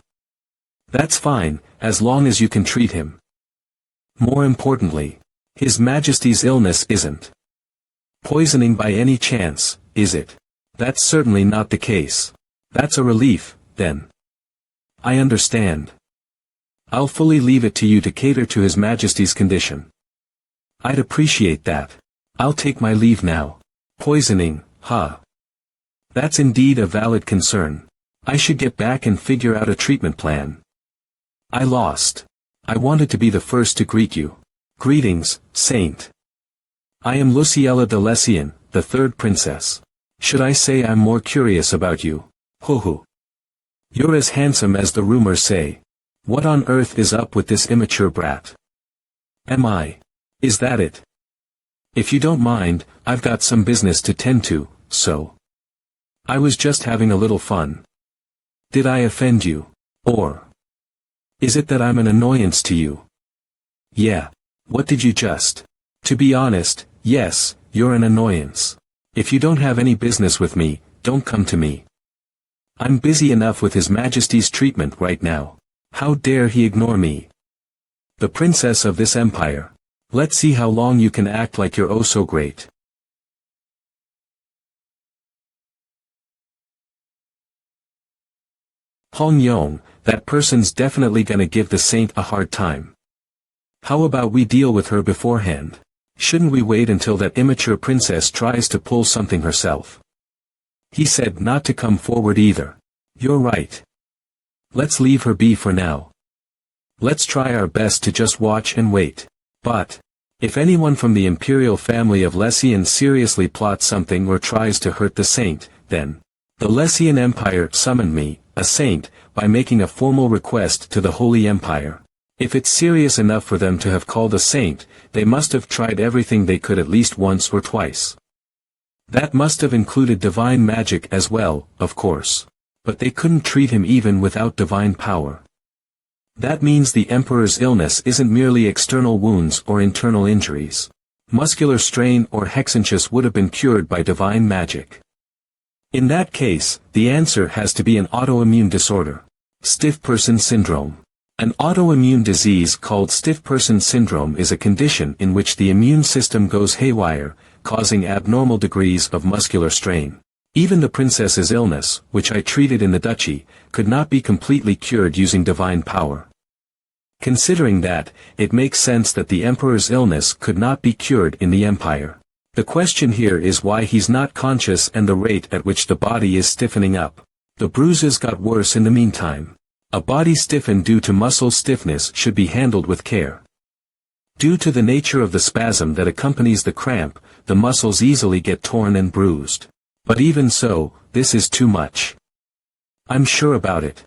That's fine, as long as you can treat him. More importantly, His Majesty's illness isn't poisoning by any chance, is it? That's certainly not the case. That's a relief, then. I understand. I'll fully leave it to you to cater to His Majesty's condition. I'd appreciate that. I'll take my leave now. Poisoning, huh? That's indeed a valid concern. I should get back and figure out a treatment plan. I lost. I wanted to be the first to greet you. Greetings, Saint. I am Luciella de Lessian, the third princess. Should I say I'm more curious about you? Hoo. You're as handsome as the rumors say. What on earth is up with this immature brat? Am I? Is that it? If you don't mind, I've got some business to tend to, so. I was just having a little fun. Did I offend you? Or is it that I'm an annoyance to you? Yeah. What did you just? To be honest, yes, you're an annoyance. If you don't have any business with me, don't come to me. I'm busy enough with His Majesty's treatment right now. How dare he ignore me? The princess of this empire. Let's see how long you can act like you're oh so great. Hong Yong, that person's definitely gonna give the saint a hard time. How about we deal with her beforehand? Shouldn't we wait until that immature princess tries to pull something herself? He said not to come forward either. You're right. Let's leave her be for now. Let's try our best to just watch and wait. But if anyone from the imperial family of Lessian seriously plots something or tries to hurt the saint, then the Lessian Empire summoned me, a saint, by making a formal request to the Holy Empire. If it's serious enough for them to have called a saint, they must have tried everything they could at least once or twice. That must have included divine magic as well, of course. But they couldn't treat him even without divine power. That means the emperor's illness isn't merely external wounds or internal injuries. Muscular strain or hexanchus would have been cured by divine magic. In that case, the answer has to be an autoimmune disorder. Stiff person syndrome. An autoimmune disease called stiff person syndrome is a condition in which the immune system goes haywire, causing abnormal degrees of muscular strain. Even the princess's illness, which I treated in the duchy, could not be completely cured using divine power. Considering that, it makes sense that the emperor's illness could not be cured in the empire. The question here is why he's not conscious and the rate at which the body is stiffening up. The bruises got worse in the meantime. A body stiffened due to muscle stiffness should be handled with care. Due to the nature of the spasm that accompanies the cramp, the muscles easily get torn and bruised. But even so, this is too much. I'm sure about it.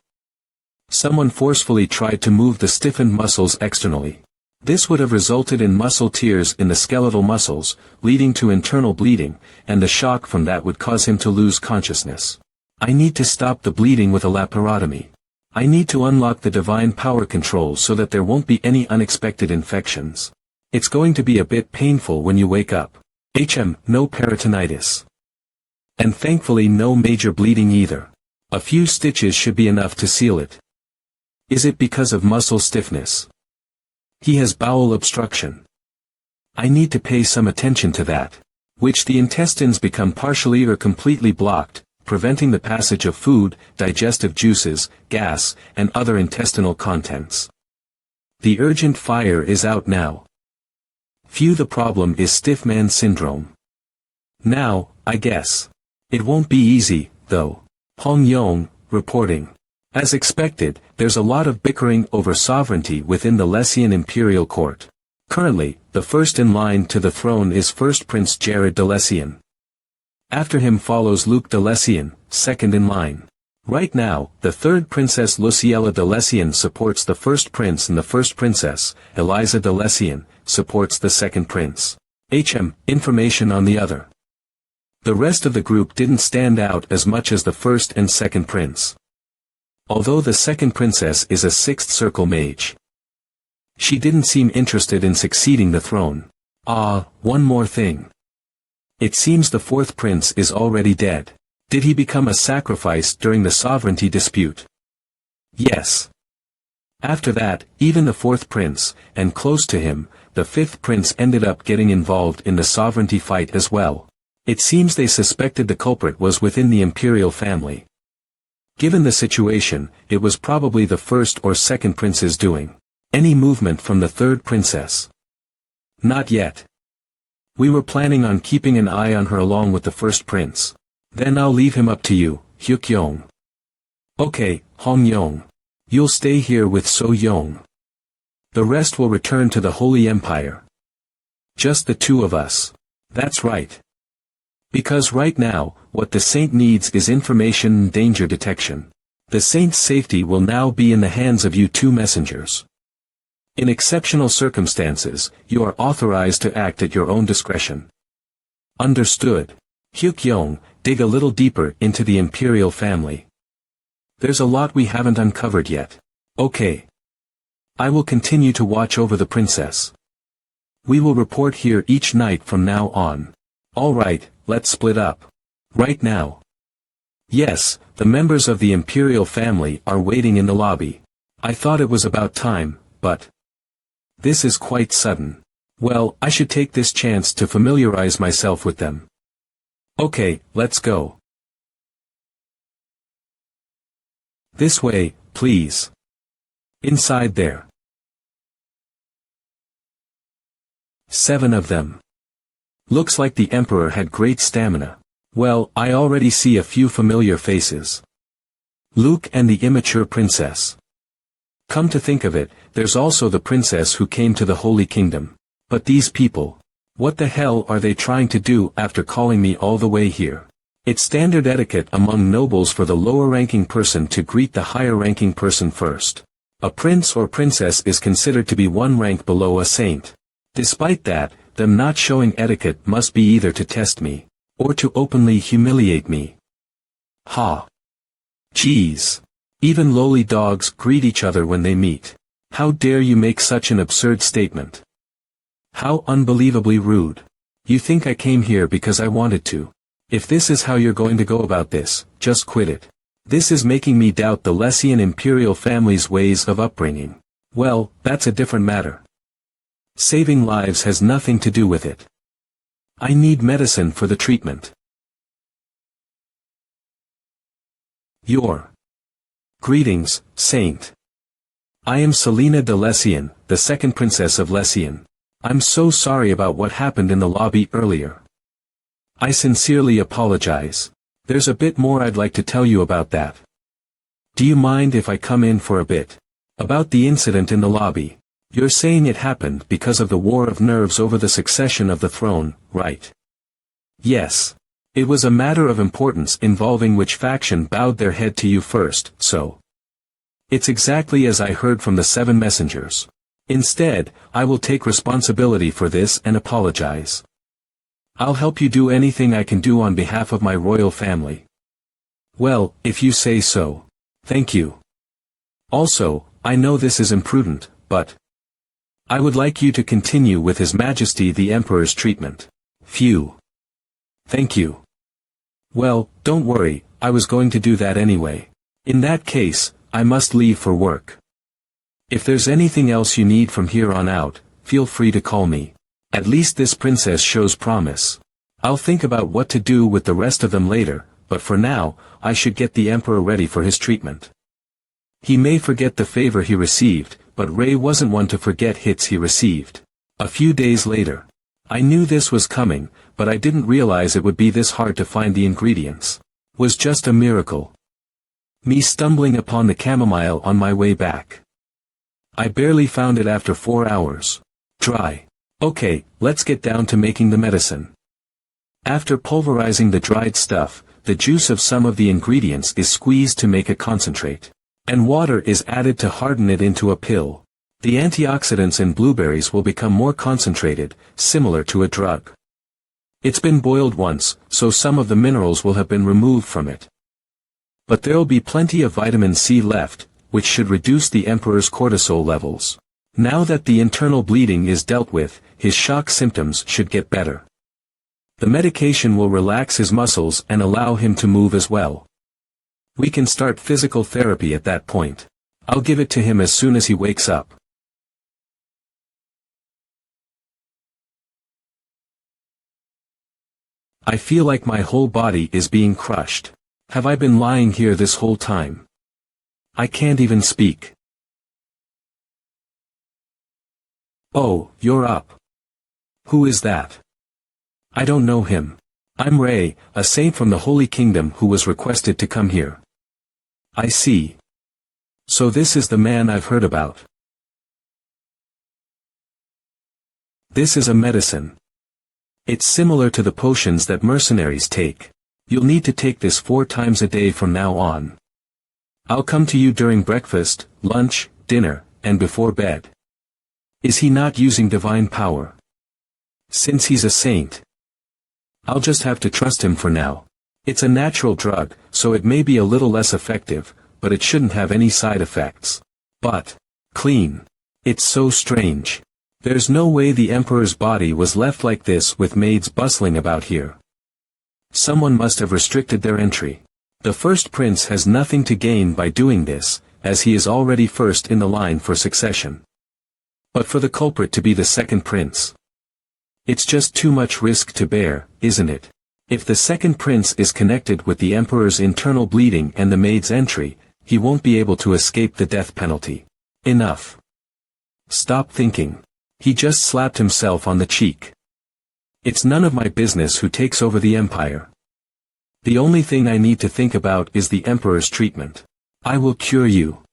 Someone forcefully tried to move the stiffened muscles externally. This would have resulted in muscle tears in the skeletal muscles, leading to internal bleeding, and the shock from that would cause him to lose consciousness. I need to stop the bleeding with a laparotomy. I need to unlock the divine power control so that there won't be any unexpected infections. It's going to be a bit painful when you wake up. No peritonitis. And thankfully no major bleeding either. A few stitches should be enough to seal it. Is it because of muscle stiffness? He has bowel obstruction. I need to pay some attention to that. Which the intestines become partially or completely blocked, preventing the passage of food, digestive juices, gas, and other intestinal contents. The urgent fire is out now. Phew, the problem is stiff man syndrome. Now, I guess. It won't be easy, though. Hong Yong, reporting. As expected, there's a lot of bickering over sovereignty within the Lessian imperial court. Currently, the first in line to the throne is First Prince Jared de Lessian. After him follows Luke de Lessian, second in line. Right now, the third Princess Luciella de Lessian supports the first prince and the first princess, Eliza de Lessian, supports the second prince. Information on the other. The rest of the group didn't stand out as much as the first and second prince. Although the second princess is a sixth circle mage. She didn't seem interested in succeeding the throne. One more thing. It seems the fourth prince is already dead. Did he become a sacrifice during the sovereignty dispute? Yes. After that, even the fourth prince, and close to him, the fifth prince ended up getting involved in the sovereignty fight as well. It seems they suspected the culprit was within the imperial family. Given the situation, it was probably the first or second prince's doing. Any movement from the third princess? Not yet. We were planning on keeping an eye on her along with the first prince. Then I'll leave him up to you, Hyuk Yong. Okay, Hong Yong. You'll stay here with So Yong. The rest will return to the Holy Empire. Just the two of us. That's right. Because right now, what the saint needs is information and danger detection. The saint's safety will now be in the hands of you two messengers. In exceptional circumstances, you are authorized to act at your own discretion. Understood. Hyuk-yong, dig a little deeper into the imperial family. There's a lot we haven't uncovered yet. Okay. I will continue to watch over the princess. We will report here each night from now on. Alright, let's split up. Right now. Yes, the members of the imperial family are waiting in the lobby. I thought it was about time, but this is quite sudden. Well, I should take this chance to familiarize myself with them. Okay, let's go. This way, please. Inside there. 7 of them. Looks like the Emperor had great stamina. Well, I already see a few familiar faces. Luke and the immature princess. Come to think of it, there's also the princess who came to the Holy Kingdom. But these people, what the hell are they trying to do after calling me all the way here? It's standard etiquette among nobles for the lower-ranking person to greet the higher-ranking person first. A prince or princess is considered to be one rank below a saint. Despite that, them not showing etiquette must be either to test me, or to openly humiliate me. Ha! Jeez! Even lowly dogs greet each other when they meet. How dare you make such an absurd statement? How unbelievably rude. You think I came here because I wanted to. If this is how you're going to go about this, just quit it. This is making me doubt the Lessian imperial family's ways of upbringing. Well, that's a different matter. Saving lives has nothing to do with it. I need medicine for the treatment. Your greetings, Saint. I am Selena de Lessian, the second princess of Lessian. I'm so sorry about what happened in the lobby earlier. I sincerely apologize. There's a bit more I'd like to tell you about that. Do you mind if I come in for a bit? About the incident in the lobby. You're saying it happened because of the war of nerves over the succession of the throne, right? Yes. It was a matter of importance involving which faction bowed their head to you first, so. It's exactly as I heard from the 7 messengers. Instead, I will take responsibility for this and apologize. I'll help you do anything I can do on behalf of my royal family. Well, if you say so. Thank you. Also, I know this is imprudent, but I would like you to continue with His Majesty the Emperor's treatment. Phew. Thank you. Well, don't worry, I was going to do that anyway. In that case, I must leave for work. If there's anything else you need from here on out, feel free to call me. At least this princess shows promise. I'll think about what to do with the rest of them later, but for now, I should get the Emperor ready for his treatment. He may forget the favor he received, but Ray wasn't one to forget hits he received. A few days later. I knew this was coming, but I didn't realize it would be this hard to find the ingredients. Was just a miracle. Me stumbling upon the chamomile on my way back. I barely found it after 4 hours. Dry. Okay, let's get down to making the medicine. After pulverizing the dried stuff, the juice of some of the ingredients is squeezed to make a concentrate. And water is added to harden it into a pill. The antioxidants in blueberries will become more concentrated, similar to a drug. It's been boiled once, so some of the minerals will have been removed from it. But there'll be plenty of vitamin C left, which should reduce the Emperor's cortisol levels. Now that the internal bleeding is dealt with, his shock symptoms should get better. The medication will relax his muscles and allow him to move as well. We can start physical therapy at that point. I'll give it to him as soon as he wakes up. I feel like my whole body is being crushed. Have I been lying here this whole time? I can't even speak. Oh, you're up. Who is that? I don't know him. I'm Ray, a saint from the Holy Kingdom who was requested to come here. I see. So this is the man I've heard about. This is a medicine. It's similar to the potions that mercenaries take. You'll need to take this 4 times a day from now on. I'll come to you during breakfast, lunch, dinner, and before bed. Is he not using divine power? Since he's a saint, I'll just have to trust him for now. It's a natural drug, so it may be a little less effective, but it shouldn't have any side effects. But, clean. It's so strange. There's no way the emperor's body was left like this with maids bustling about here. Someone must have restricted their entry. The first prince has nothing to gain by doing this, as he is already first in the line for succession. But for the culprit to be the second prince, it's just too much risk to bear, isn't it? If the second prince is connected with the emperor's internal bleeding and the maid's entry, he won't be able to escape the death penalty. Enough. Stop thinking. He just slapped himself on the cheek. It's none of my business who takes over the empire. The only thing I need to think about is the emperor's treatment. I will cure you.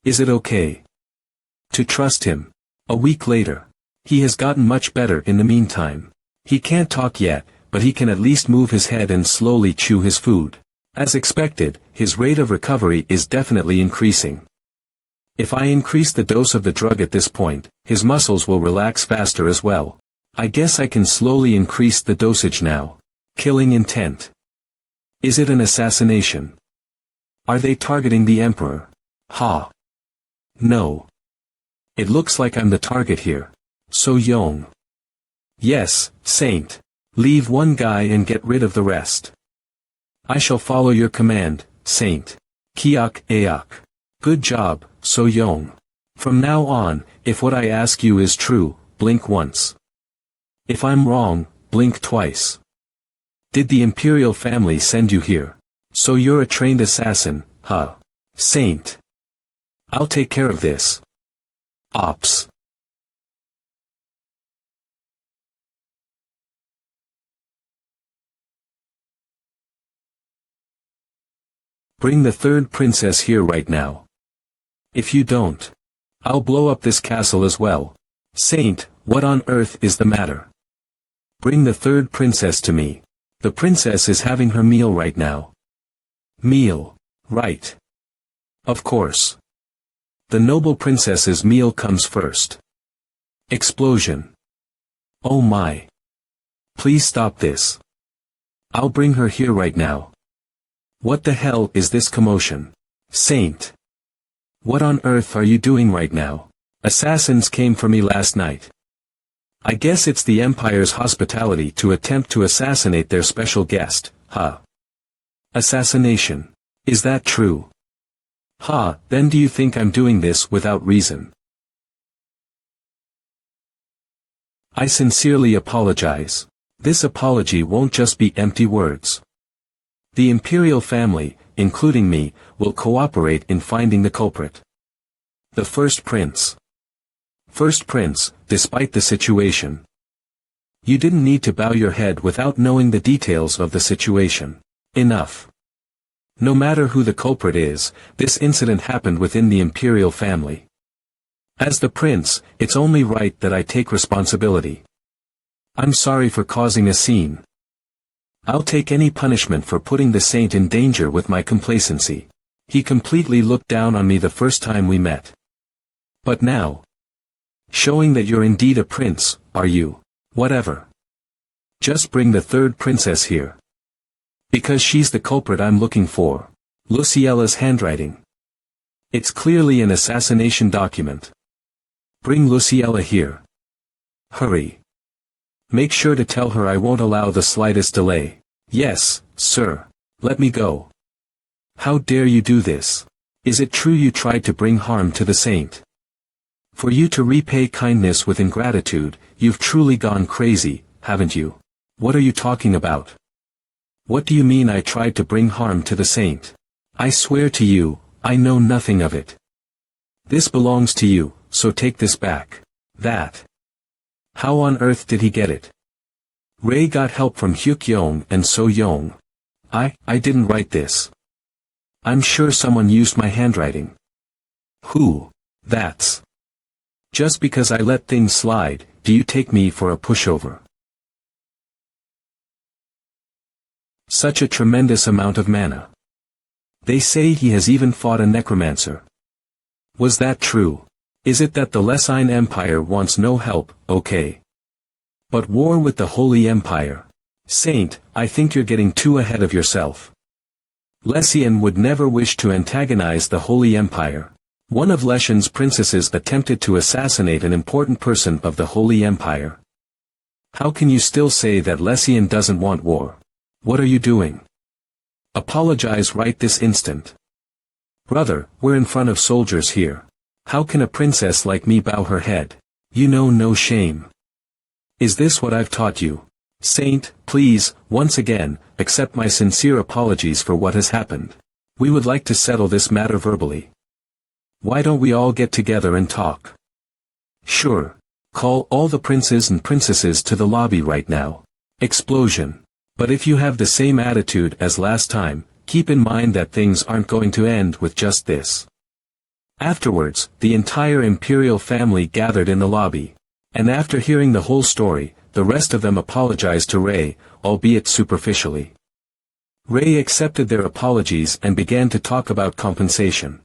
Is it okay to trust him? A week later. He has gotten much better in the meantime. He can't talk yet, but he can at least move his head and slowly chew his food. As expected, his rate of recovery is definitely increasing. If I increase the dose of the drug at this point, his muscles will relax faster as well. I guess I can slowly increase the dosage now. Killing intent. Is it an assassination? Are they targeting the emperor? Ha. No. It looks like I'm the target here. So Yong. Yes, Saint. Leave one guy and get rid of the rest. I shall follow your command, Saint. Kiak Aok. Good job, So Yong. From now on, if what I ask you is true, blink once. If I'm wrong, blink twice. Did the imperial family send you here? So you're a trained assassin, huh? Saint. I'll take care of this. Ops. Bring the third princess here right now. If you don't, I'll blow up this castle as well. Saint, what on earth is the matter? Bring the third princess to me. The princess is having her meal right now. Meal, right. Of course. The noble princess's meal comes first. Explosion. Oh my. Please stop this. I'll bring her here right now. What the hell is this commotion? Saint. What on earth are you doing right now? Assassins came for me last night. I guess it's the Empire's hospitality to attempt to assassinate their special guest, huh? Assassination. Is that true? Ha, then do you think I'm doing this without reason? I sincerely apologize. This apology won't just be empty words. The imperial family, including me, will cooperate in finding the culprit. The first prince. First prince, despite the situation. You didn't need to bow your head without knowing the details of the situation. Enough. No matter who the culprit is, this incident happened within the imperial family. As the prince, it's only right that I take responsibility. I'm sorry for causing a scene. I'll take any punishment for putting the saint in danger with my complacency. He completely looked down on me the first time we met. But now, showing that you're indeed a prince, are you? Whatever. Just bring the third princess here. Because she's the culprit I'm looking for. Luciella's handwriting. It's clearly an assassination document. Bring Luciella here. Hurry. Make sure to tell her I won't allow the slightest delay. Yes, sir. Let me go. How dare you do this? Is it true you tried to bring harm to the saint? For you to repay kindness with ingratitude, you've truly gone crazy, haven't you? What are you talking about? What do you mean I tried to bring harm to the saint? I swear to you, I know nothing of it. This belongs to you, so take this back. That. How on earth did he get it? Ray got help from Hyuk Yong and So Yong. I didn't write this. I'm sure someone used my handwriting. Who? That's. Just because I let things slide, do you take me for a pushover? Such a tremendous amount of mana. They say he has even fought a necromancer. Was that true? Is it that the Lessine Empire wants no help? Okay. But war with the Holy Empire? Saint, I think you're getting too ahead of yourself. Lessian would never wish to antagonize the Holy Empire. One of Lessian's princesses attempted to assassinate an important person of the Holy Empire. How can you still say that Lessian doesn't want war? What are you doing? Apologize right this instant. Brother, we're in front of soldiers here. How can a princess like me bow her head? You know no shame. Is this what I've taught you? Saint, please, once again, accept my sincere apologies for what has happened. We would like to settle this matter verbally. Why don't we all get together and talk? Sure. Call all the princes and princesses to the lobby right now. Explosion. But if you have the same attitude as last time, keep in mind that things aren't going to end with just this. Afterwards, the entire imperial family gathered in the lobby. And after hearing the whole story, the rest of them apologized to Rei, albeit superficially. Rei accepted their apologies and began to talk about compensation.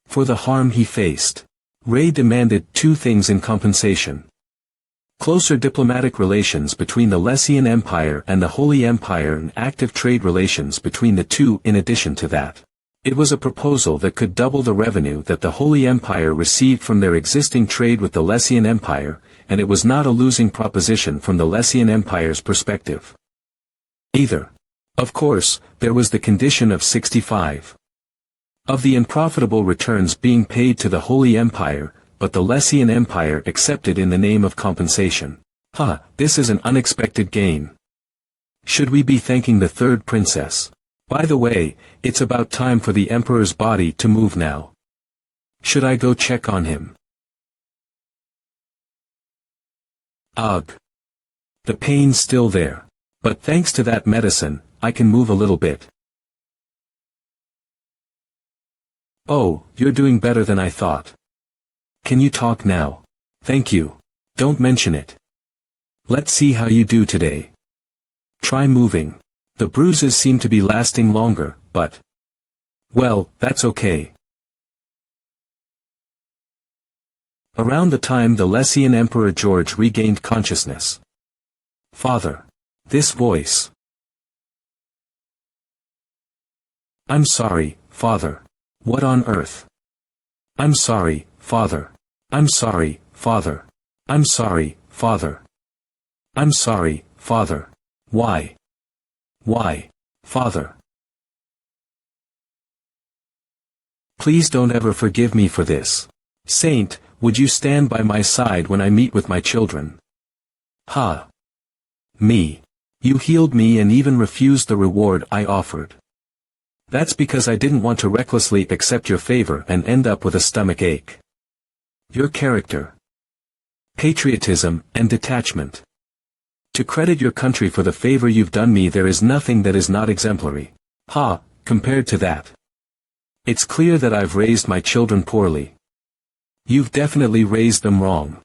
For the harm he faced, Rei demanded 2 things in compensation. Closer diplomatic relations between the Lessian Empire and the Holy Empire and active trade relations between the two. In addition to that, it was a proposal that could double the revenue that the Holy Empire received from their existing trade with the Lessian Empire, and it was not a losing proposition from the Lessian Empire's perspective either. Of course, there was the condition of 65 of the unprofitable returns being paid to the Holy Empire, but the Lessian Empire accepted in the name of compensation. This is an unexpected gain. Should we be thanking the third princess? By the way, it's about time for the Emperor's body to move now. Should I go check on him? Ugh. The pain's still there. But thanks to that medicine, I can move a little bit. Oh, you're doing better than I thought. Can you talk now? Thank you. Don't mention it. Let's see how you do today. Try moving. The bruises seem to be lasting longer, but... well, that's okay. Around the time the Lessian Emperor George regained consciousness. Father. This voice. I'm sorry, Father. What on earth? I'm sorry, Father. I'm sorry, Father. I'm sorry, Father. I'm sorry, Father. Why? Why, Father? Please don't ever forgive me for this. Saint, would you stand by my side when I meet with my children? Me. You healed me and even refused the reward I offered. That's because I didn't want to recklessly accept your favor and end up with a stomach ache. Your character, patriotism, and detachment. To credit your country for the favor you've done me, there is nothing that is not exemplary. Compared to that. It's clear that I've raised my children poorly. You've definitely raised them wrong.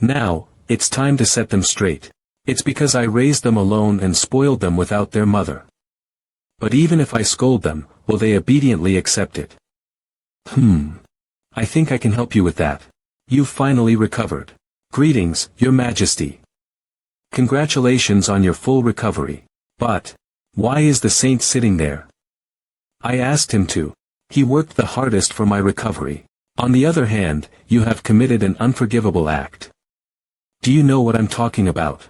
Now, it's time to set them straight. It's because I raised them alone and spoiled them without their mother. But even if I scold them, will they obediently accept it? I think I can help you with that. You've finally recovered. Greetings, Your Majesty. Congratulations on your full recovery. But, why is the saint sitting there? I asked him to. He worked the hardest for my recovery. On the other hand, you have committed an unforgivable act. Do you know what I'm talking about?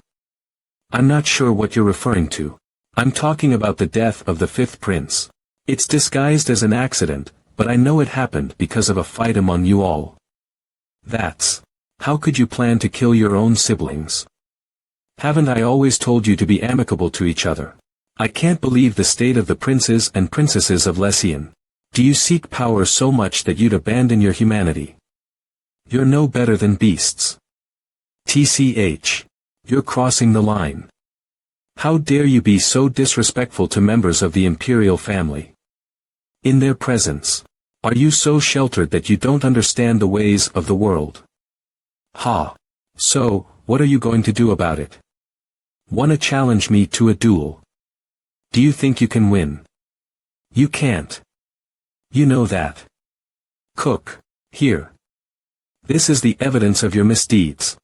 I'm not sure what you're referring to. I'm talking about the death of the 5th prince. It's disguised as an accident, but I know it happened because of a fight among you all. That's... how could you plan to kill your own siblings? Haven't I always told you to be amicable to each other? I can't believe the state of the princes and princesses of Lessian. Do you seek power so much that you'd abandon your humanity? You're no better than beasts. TCH. You're crossing the line. How dare you be so disrespectful to members of the imperial family? In their presence. Are you so sheltered that you don't understand the ways of the world? So, what are you going to do about it? Wanna challenge me to a duel? Do you think you can win? You can't. You know that. Cook, here. This is the evidence of your misdeeds.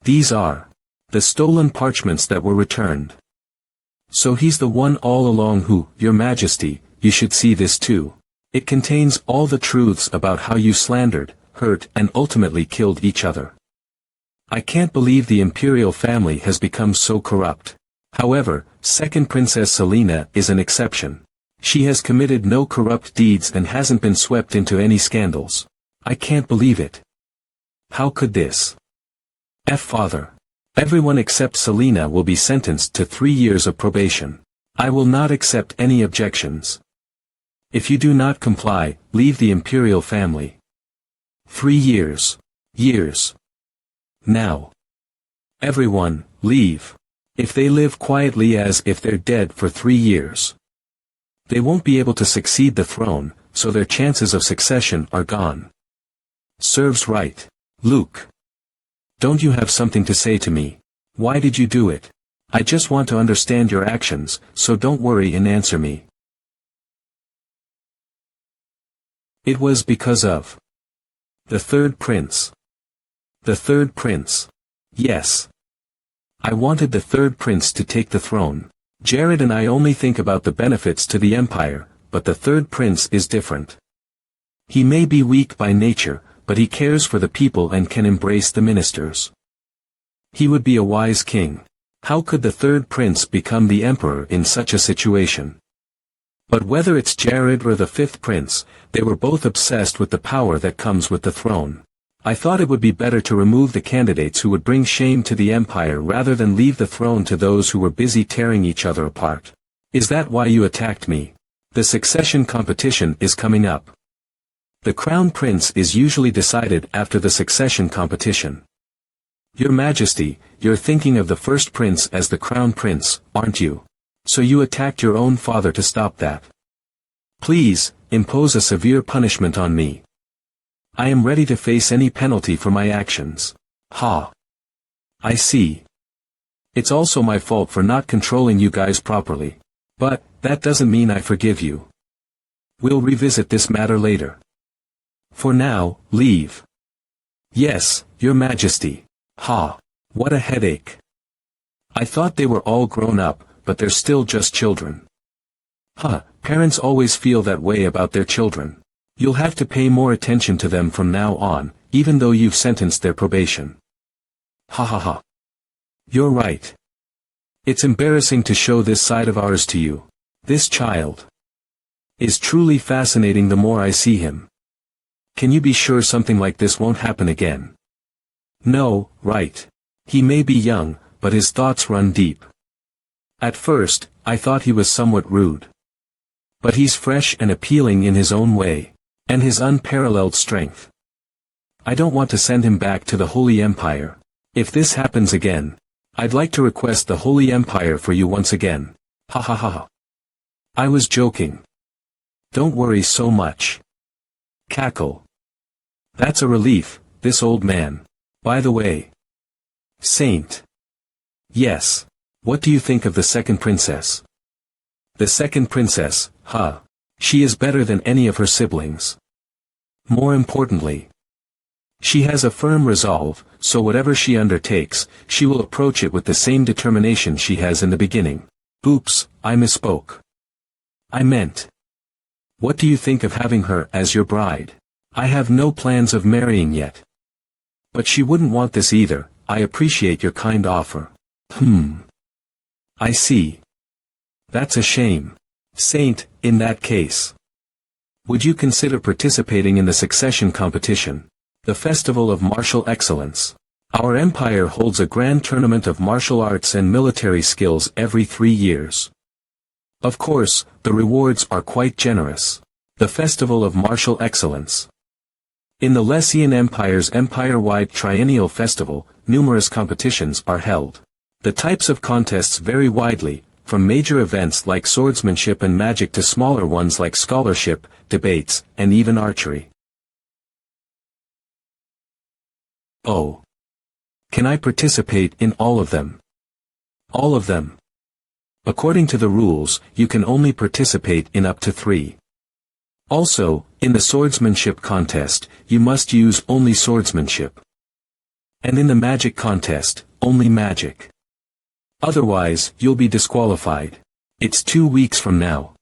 These are the stolen parchments that were returned. So he's the one all along who, Your Majesty, you should see this too. It contains all the truths about how you slandered, hurt and ultimately killed each other. I can't believe the imperial family has become so corrupt. However, Second Princess Selena is an exception. She has committed no corrupt deeds and hasn't been swept into any scandals. I can't believe it. How could this? Father. Everyone except Selena will be sentenced to 3 years of probation. I will not accept any objections. If you do not comply, leave the imperial family. 3 years. Years. Now. Everyone, leave. If they live quietly as if they're dead for 3 years. They won't be able to succeed the throne, so their chances of succession are gone. Serves right. Luke. Don't you have something to say to me? Why did you do it? I just want to understand your actions, so don't worry and answer me. It was because of the third prince. The third prince. Yes. I wanted the third prince to take the throne. Jared and I only think about the benefits to the empire, but the third prince is different. He may be weak by nature, but he cares for the people and can embrace the ministers. He would be a wise king. How could the third prince become the emperor in such a situation? But whether it's Jared or the fifth prince, they were both obsessed with the power that comes with the throne. I thought it would be better to remove the candidates who would bring shame to the empire rather than leave the throne to those who were busy tearing each other apart. Is that why you attacked me? The succession competition is coming up. The crown prince is usually decided after the succession competition. Your Majesty, you're thinking of the first prince as the crown prince, aren't you? So you attacked your own father to stop that. Please, impose a severe punishment on me. I am ready to face any penalty for my actions. Ha. I see. It's also my fault for not controlling you guys properly. But, that doesn't mean I forgive you. We'll revisit this matter later. For now, leave. Yes, Your Majesty. Ha. What a headache. I thought they were all grown up, but they're still just children. Parents always feel that way about their children. You'll have to pay more attention to them from now on, even though you've sentenced their probation. Ha ha ha. You're right. It's embarrassing to show this side of ours to you. This child is truly fascinating the more I see him. Can you be sure something like this won't happen again? No, right. He may be young, but his thoughts run deep. At first, I thought he was somewhat rude. But he's fresh and appealing in his own way. And his unparalleled strength. I don't want to send him back to the Holy Empire. If this happens again, I'd like to request the Holy Empire for you once again. Ha ha ha ha. I was joking. Don't worry so much. Cackle. That's a relief, this old man. By the way. Saint. Yes. What do you think of the second princess? The second princess, she is better than any of her siblings. More importantly, she has a firm resolve, so whatever she undertakes, she will approach it with the same determination she has in the beginning. Oops, I misspoke. I meant. What do you think of having her as your bride? I have no plans of marrying yet. But she wouldn't want this either. I appreciate your kind offer. I see. That's a shame. Saint, in that case. Would you consider participating in the succession competition? The Festival of Martial Excellence. Our empire holds a grand tournament of martial arts and military skills every 3 years. Of course, the rewards are quite generous. The Festival of Martial Excellence. In the Lessian Empire's empire-wide triennial festival, numerous competitions are held. The types of contests vary widely, from major events like swordsmanship and magic to smaller ones like scholarship, debates, and even archery. Oh. Can I participate in all of them? All of them. According to the rules, you can only participate in up to 3. Also, in the swordsmanship contest, you must use only swordsmanship. And in the magic contest, only magic. Otherwise, you'll be disqualified. It's 2 weeks from now.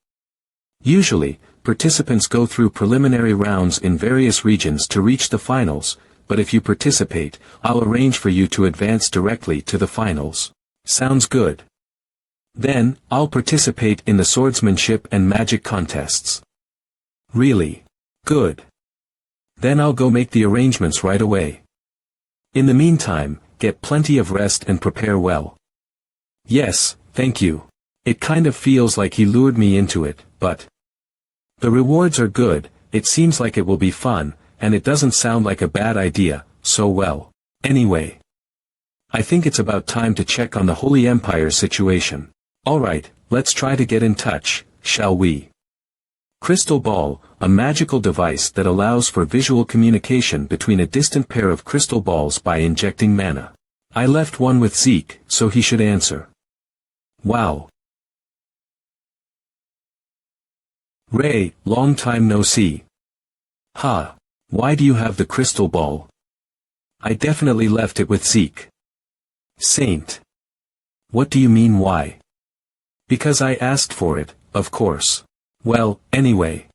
Usually, participants go through preliminary rounds in various regions to reach the finals, but if you participate, I'll arrange for you to advance directly to the finals. Sounds good. Then, I'll participate in the swordsmanship and magic contests. Really? Good. Then I'll go make the arrangements right away. In the meantime, get plenty of rest and prepare well. Yes, thank you. It kind of feels like he lured me into it, but the rewards are good, it seems like it will be fun, and it doesn't sound like a bad idea, so well. Anyway, I think it's about time to check on the Holy Empire situation. Alright, let's try to get in touch, shall we? Crystal ball, a magical device that allows for visual communication between a distant pair of crystal balls by injecting mana. I left one with Zeke, so he should answer. Wow. Ray, long time no see. Ha. Why do you have the crystal ball? I definitely left it with Zeke. Saint. What do you mean why? Because I asked for it, of course. Well, anyway.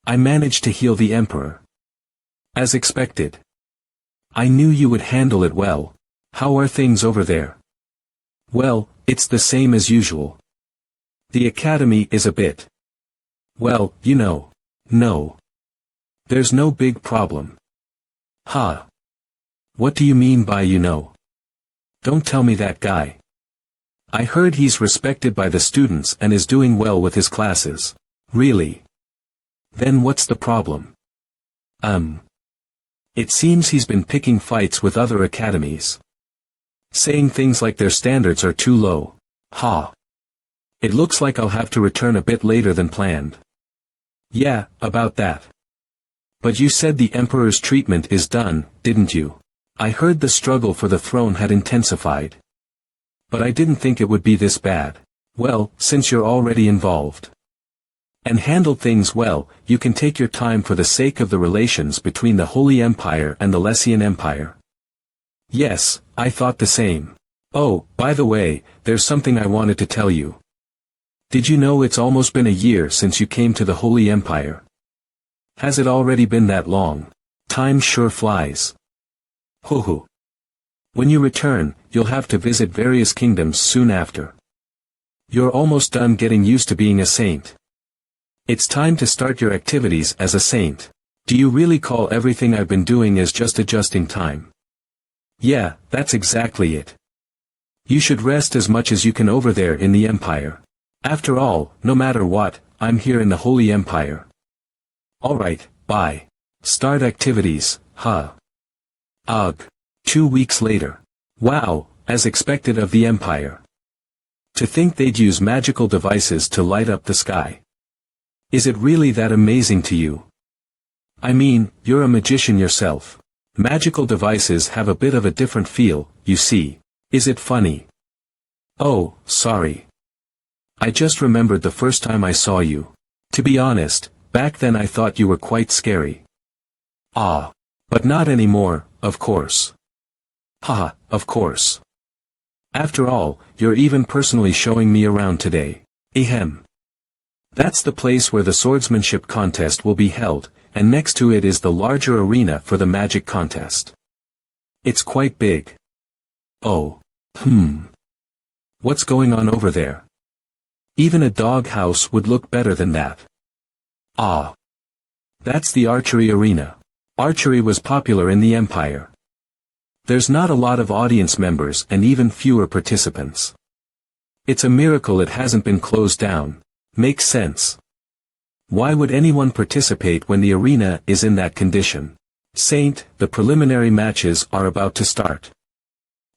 I managed to heal the Emperor. As expected. I knew you would handle it well. How are things over there? Well, it's the same as usual. The academy is a bit. Well, you know. No. There's no big problem. Ha. What do you mean by you know? Don't tell me that guy. I heard he's respected by the students and is doing well with his classes. Really? Then what's the problem? It seems he's been picking fights with other academies. Saying things like their standards are too low. Ha. It looks like I'll have to return a bit later than planned. Yeah, about that. But you said the Emperor's treatment is done, didn't you? I heard the struggle for the throne had intensified. But I didn't think it would be this bad. Well, since you're already involved and handled things well, you can take your time for the sake of the relations between the Holy Empire and the Lessian Empire. Yes, I thought the same. Oh, by the way, there's something I wanted to tell you. Did you know it's almost been a year since you came to the Holy Empire? Has it already been that long? Time sure flies. Hoo hoo. When you return, you'll have to visit various kingdoms soon after. You're almost done getting used to being a saint. It's time to start your activities as a saint. Do you really call everything I've been doing as just adjusting time? Yeah, that's exactly it. You should rest as much as you can over there in the Empire. After all, no matter what, I'm here in the Holy Empire. Alright, bye. Start activities, huh? Ugh. 2 weeks later. Wow, as expected of the Empire. To think they'd use magical devices to light up the sky. Is it really that amazing to you? I mean, you're a magician yourself. Magical devices have a bit of a different feel, you see. Is it funny? Oh, sorry. I just remembered the first time I saw you. To be honest, back then I thought you were quite scary. Ah. But not anymore, of course. Haha, of course. After all, you're even personally showing me around today. Ahem. That's the place where the swordsmanship contest will be held, and next to it is the larger arena for the magic contest. It's quite big. Oh. What's going on over there? Even a dog house would look better than that. Ah. That's the archery arena. Archery was popular in the Empire. There's not a lot of audience members and even fewer participants. It's a miracle it hasn't been closed down. Makes sense. Why would anyone participate when the arena is in that condition? Saint, the preliminary matches are about to start.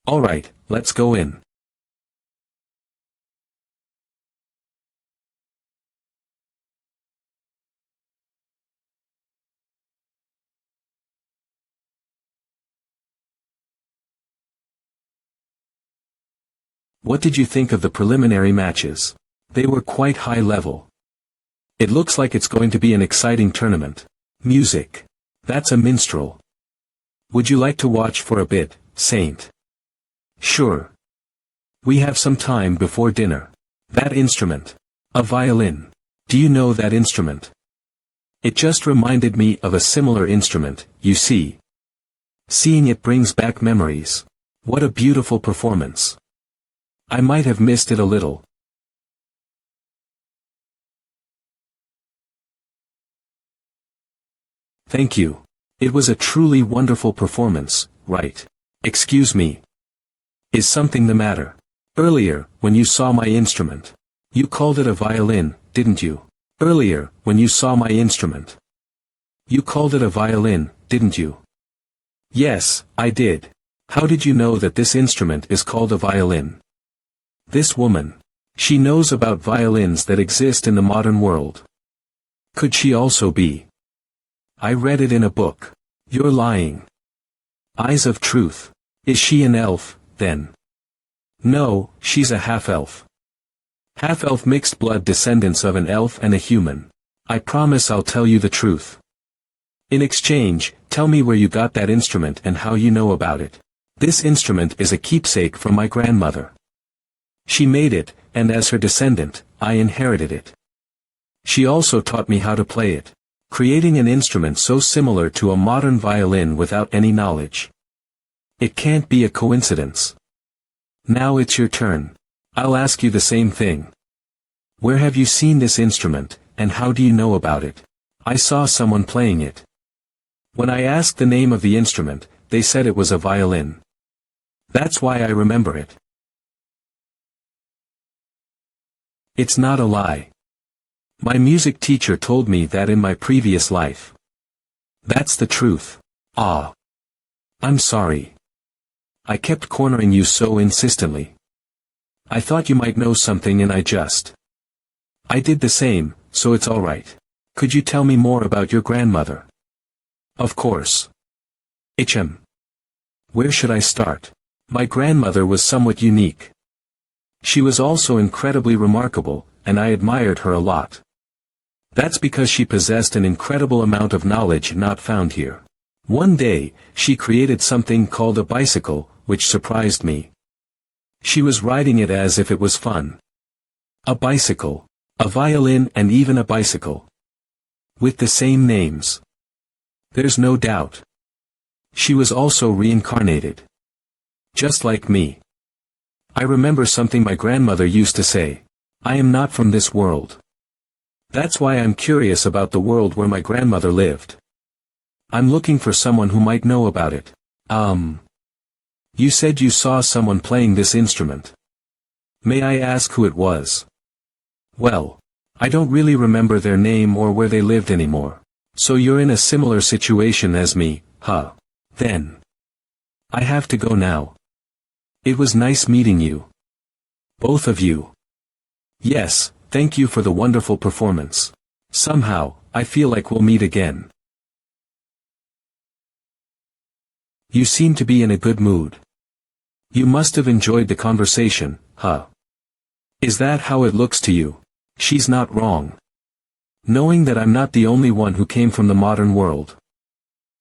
Alright, let's go in. What did you think of the preliminary matches? They were quite high level. It looks like it's going to be an exciting tournament. Music. That's a minstrel. Would you like to watch for a bit, Saint? Sure. We have some time before dinner. That instrument. A violin. Do you know that instrument? It just reminded me of a similar instrument, you see. Seeing it brings back memories. What a beautiful performance. I might have missed it a little. Thank you. It was a truly wonderful performance, right? Excuse me. Is something the matter? Earlier, when you saw my instrument. You called it a violin, didn't you? Earlier, when you saw my instrument. You called it a violin, didn't you? Yes, I did. How did you know that this instrument is called a violin? This woman. She knows about violins that exist in the modern world. Could she also be? I read it in a book. You're lying. Eyes of truth. Is she an elf, then? No, she's a half-elf. Half-elf mixed blood descendants of an elf and a human. I promise I'll tell you the truth. In exchange, tell me where you got that instrument and how you know about it. This instrument is a keepsake from my grandmother. She made it, and as her descendant, I inherited it. She also taught me how to play it, creating an instrument so similar to a modern violin without any knowledge. It can't be a coincidence. Now it's your turn. I'll ask you the same thing. Where have you seen this instrument, and how do you know about it? I saw someone playing it. When I asked the name of the instrument, they said it was a violin. That's why I remember it. It's not a lie. My music teacher told me that in my previous life. That's the truth. Ah. I'm sorry. I kept cornering you so insistently. I thought you might know something and I did the same, so it's alright. Could you tell me more about your grandmother? Of course. Where should I start? My grandmother was somewhat unique. She was also incredibly remarkable, and I admired her a lot. That's because she possessed an incredible amount of knowledge not found here. One day, she created something called a bicycle, which surprised me. She was riding it as if it was fun. A bicycle, a violin and even a bicycle. With the same names. There's no doubt. She was also reincarnated. Just like me. I remember something my grandmother used to say. I am not from this world. That's why I'm curious about the world where my grandmother lived. I'm looking for someone who might know about it. You said you saw someone playing this instrument. May I ask who it was? Well, I don't really remember their name or where they lived anymore. So you're in a similar situation as me, huh? Then. I have to go now. It was nice meeting you. Both of you. Yes, thank you for the wonderful performance. Somehow, I feel like we'll meet again. You seem to be in a good mood. You must have enjoyed the conversation, huh? Is that how it looks to you? She's not wrong. Knowing that I'm not the only one who came from the modern world.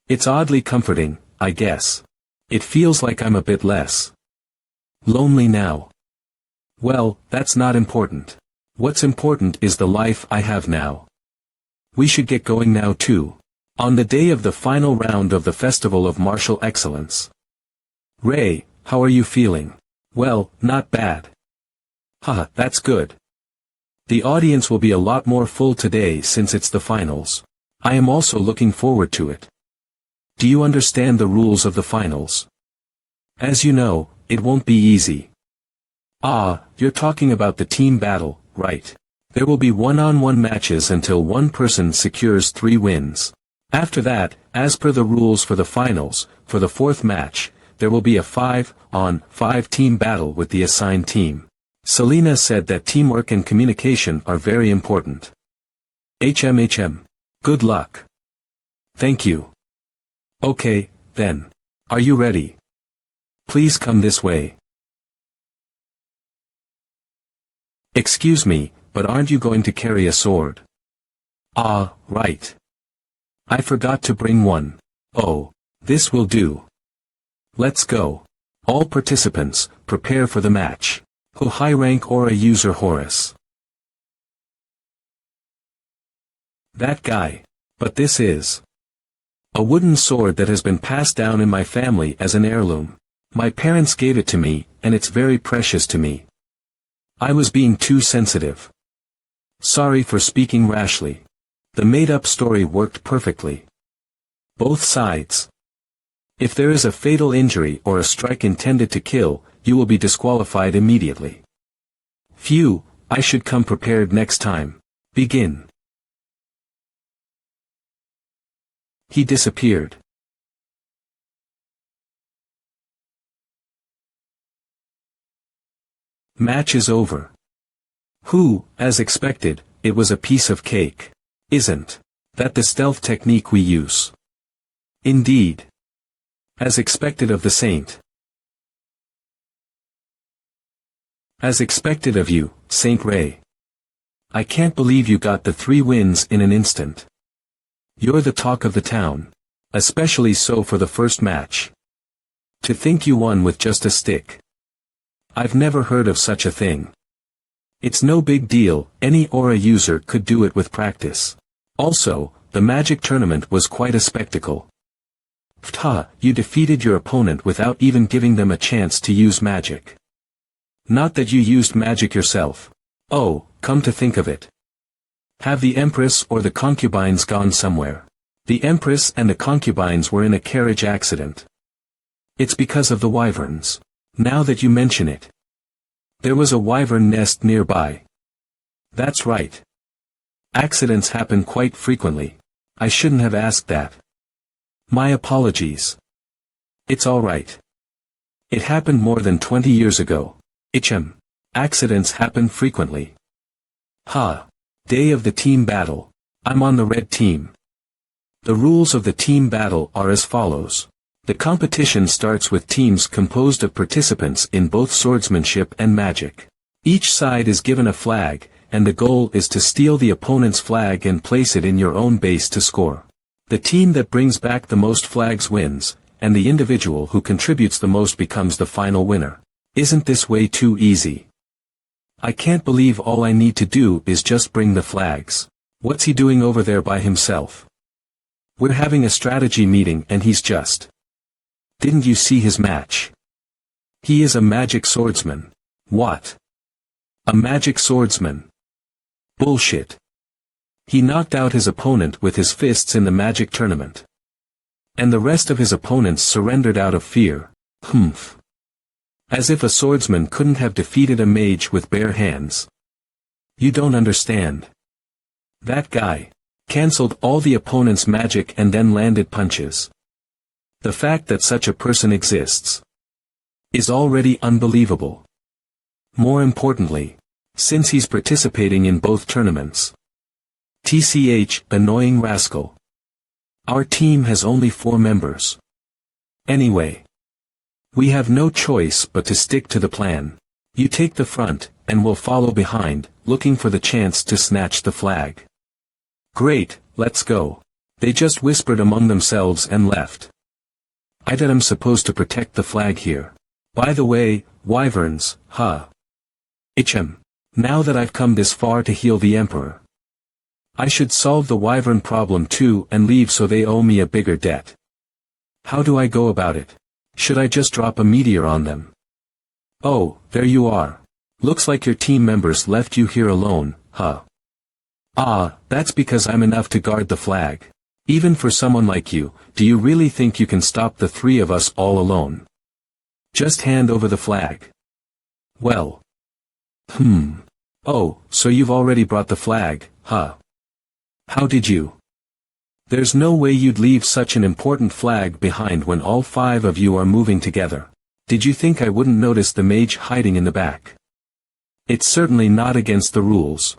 It's oddly comforting, I guess. It feels like I'm a bit less lonely now. Well, that's not important. What's important is the life I have now. We should get going now too. On the day of the final round of the Festival of Martial Excellence. Ray, how are you feeling? Well, not bad. Haha, that's good. The audience will be a lot more full today since it's the finals. I am also looking forward to it. Do you understand the rules of the finals? As you know, it won't be easy. Ah, you're talking about the team battle, right? There will be one-on-one matches until one person secures 3 wins. After that, as per the rules for the finals, for the 4th match, there will be a 5-on-5 team battle with the assigned team. Selena said that teamwork and communication are very important. Good luck. Thank you. Okay, then. Are you ready? Please come this way. Excuse me, but aren't you going to carry a sword? Ah, right. I forgot to bring one. Oh, this will do. Let's go. All participants, prepare for the match. Who high-rank aura user Horus? That guy. But this is a wooden sword that has been passed down in my family as an heirloom. My parents gave it to me, and it's very precious to me. I was being too sensitive. Sorry for speaking rashly. The made-up story worked perfectly. Both sides. If there is a fatal injury or a strike intended to kill, you will be disqualified immediately. Phew, I should come prepared next time. Begin. He disappeared. Match is over. Who, as expected, it was a piece of cake. Isn't that the stealth technique we use? Indeed. As expected of the saint. As expected of you, Saint Ray. I can't believe you got the 3 wins in an instant. You're the talk of the town. Especially so for the first match. To think you won with just a stick. I've never heard of such a thing. It's no big deal, any aura user could do it with practice. Also, the magic tournament was quite a spectacle. Ptah, you defeated your opponent without even giving them a chance to use magic. Not that you used magic yourself. Oh, come to think of it. Have the Empress or the concubines gone somewhere? The Empress and the concubines were in a carriage accident. It's because of the wyverns. Now that you mention it. There was a wyvern nest nearby. That's right. Accidents happen quite frequently. I shouldn't have asked that. My apologies. It's all right. It happened more than 20 years ago. Accidents happen frequently. Ha. Day of the team battle. I'm on the red team. The rules of the team battle are as follows. The competition starts with teams composed of participants in both swordsmanship and magic. Each side is given a flag, and the goal is to steal the opponent's flag and place it in your own base to score. The team that brings back the most flags wins, and the individual who contributes the most becomes the final winner. Isn't this way too easy? I can't believe all I need to do is just bring the flags. What's he doing over there by himself? We're having a strategy meeting and he's just... Didn't you see his match? He is a magic swordsman. What? A magic swordsman? Bullshit. He knocked out his opponent with his fists in the magic tournament. And the rest of his opponents surrendered out of fear. Humph. As if a swordsman couldn't have defeated a mage with bare hands. You don't understand. That guy cancelled all the opponent's magic and then landed punches. The fact that such a person exists is already unbelievable. More importantly, since he's participating in both tournaments. TCH, annoying rascal. Our team has only 4 members. Anyway. We have no choice but to stick to the plan. You take the front, and we'll follow behind, looking for the chance to snatch the flag. Great, let's go. They just whispered among themselves and left. I that I'm supposed to protect the flag here. By the way, wyverns, huh? Now that I've come this far to heal the Emperor. I should solve the wyvern problem too and leave so they owe me a bigger debt. How do I go about it? Should I just drop a meteor on them? Oh, there you are. Looks like your team members left you here alone, huh? Ah, that's because I'm enough to guard the flag. Even for someone like you, do you really think you can stop the 3 of us all alone? Just hand over the flag. Well. Oh, so you've already brought the flag, huh? How did you? There's no way you'd leave such an important flag behind when all 5 of you are moving together. Did you think I wouldn't notice the mage hiding in the back? It's certainly not against the rules.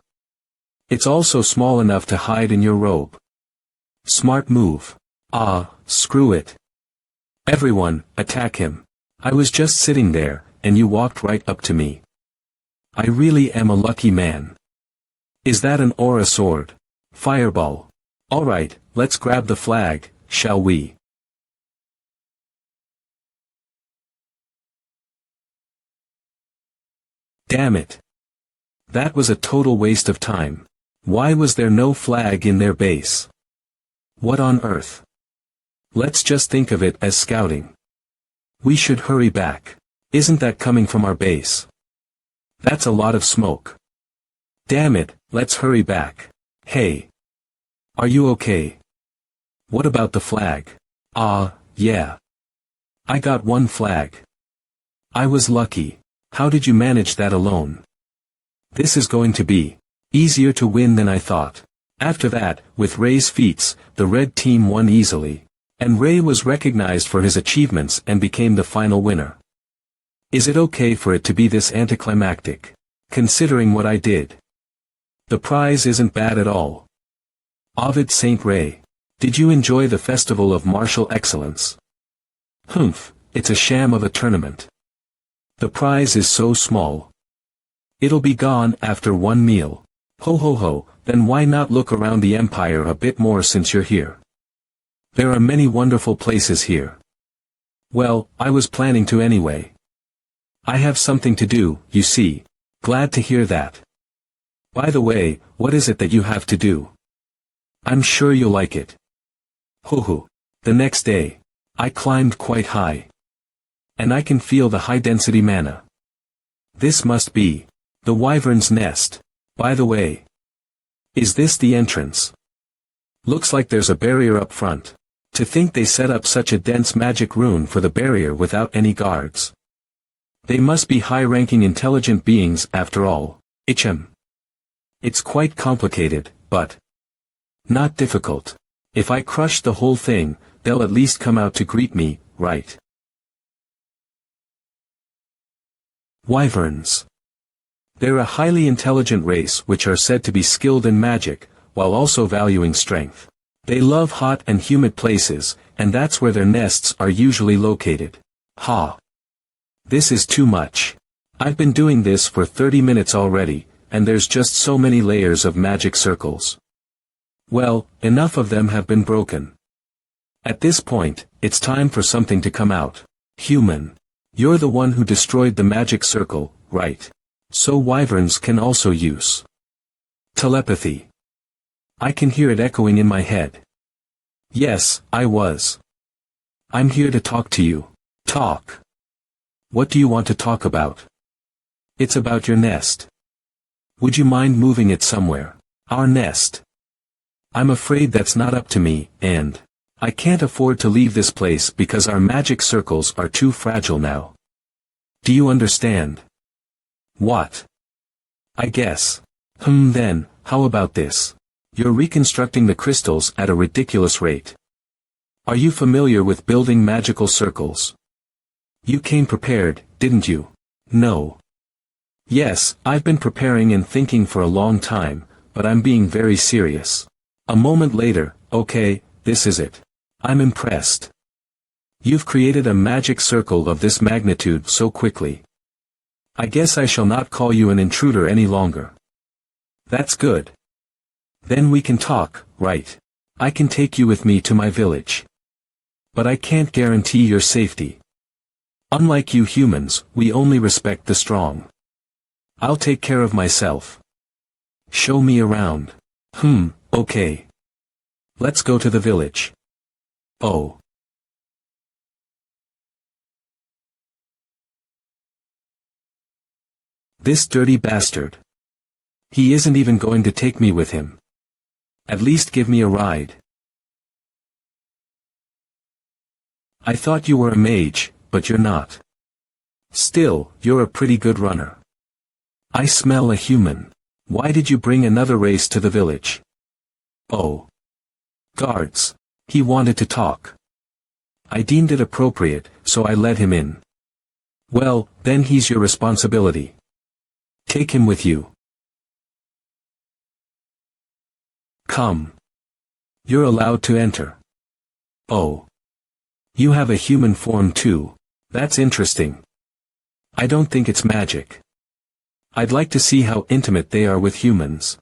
It's also small enough to hide in your robe. Smart move. Ah, screw it. Everyone, attack him. I was just sitting there, and you walked right up to me. I really am a lucky man. Is that an aura sword? Fireball. Alright, let's grab the flag, shall we? Damn it. That was a total waste of time. Why was there no flag in their base? What on earth? Let's just think of it as scouting. We should hurry back. Isn't that coming from our base? That's a lot of smoke. Damn it, let's hurry back. Hey. Are you okay? What about the flag? Yeah. I got one flag. I was lucky. How did you manage that alone? This is going to be easier to win than I thought. After that, with Ray's feats, the red team won easily. And Ray was recognized for his achievements and became the final winner. Is it okay for it to be this anticlimactic? Considering what I did. The prize isn't bad at all. Ovid St. Ray. Did you enjoy the festival of martial excellence? Humph, it's a sham of a tournament. The prize is so small. It'll be gone after one meal. Ho ho ho, then why not look around the empire a bit more since you're here? There are many wonderful places here. Well, I was planning to anyway. I have something to do, you see. Glad to hear that. By the way, what is it that you have to do? I'm sure you'll like it. Ho ho. The next day, I climbed quite high. And I can feel the high-density mana. This must be the wyvern's nest. By the way, is this the entrance? Looks like there's a barrier up front. To think they set up such a dense magic rune for the barrier without any guards. They must be high-ranking intelligent beings after all. It's quite complicated, but not difficult. If I crush the whole thing, they'll at least come out to greet me, right? Wyverns. They're a highly intelligent race which are said to be skilled in magic, while also valuing strength. They love hot and humid places, and that's where their nests are usually located. Ha! This is too much. I've been doing this for 30 minutes already, and there's just so many layers of magic circles. Well, enough of them have been broken. At this point, it's time for something to come out. Human. You're the one who destroyed the magic circle, right? So wyverns can also use telepathy. I can hear it echoing in my head. Yes, I was. I'm here to talk to you. Talk. What do you want to talk about? It's about your nest. Would you mind moving it somewhere? Our nest. I'm afraid that's not up to me, and I can't afford to leave this place because our magic circles are too fragile now. Do you understand? What? I guess. Then, how about this? You're reconstructing the crystals at a ridiculous rate. Are you familiar with building magical circles? You came prepared, didn't you? No. Yes, I've been preparing and thinking for a long time, but I'm being very serious. A moment later, okay, this is it. I'm impressed. You've created a magic circle of this magnitude so quickly. I guess I shall not call you an intruder any longer. That's good. Then we can talk, right? I can take you with me to my village. But I can't guarantee your safety. Unlike you humans, we only respect the strong. I'll take care of myself. Show me around. Okay. Let's go to the village. Oh. This dirty bastard. He isn't even going to take me with him. At least give me a ride. I thought you were a mage, but you're not. Still, you're a pretty good runner. I smell a human. Why did you bring another race to the village? Oh. Guards. He wanted to talk. I deemed it appropriate, so I let him in. Well, then he's your responsibility. Take him with you. Come. You're allowed to enter. Oh. You have a human form too. That's interesting. I don't think it's magic. I'd like to see how intimate they are with humans.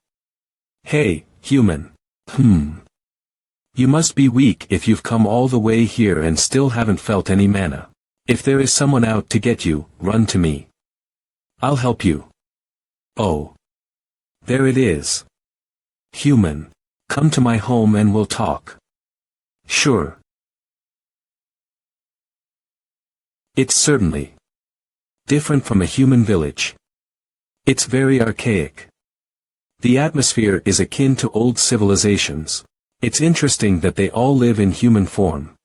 Hey, human. You must be weak if you've come all the way here and still haven't felt any mana. If there is someone out to get you, run to me. I'll help you. Oh. There it is. Human. Come to my home and we'll talk. Sure. It's certainly different from a human village. It's very archaic. The atmosphere is akin to old civilizations. It's interesting that they all live in human form.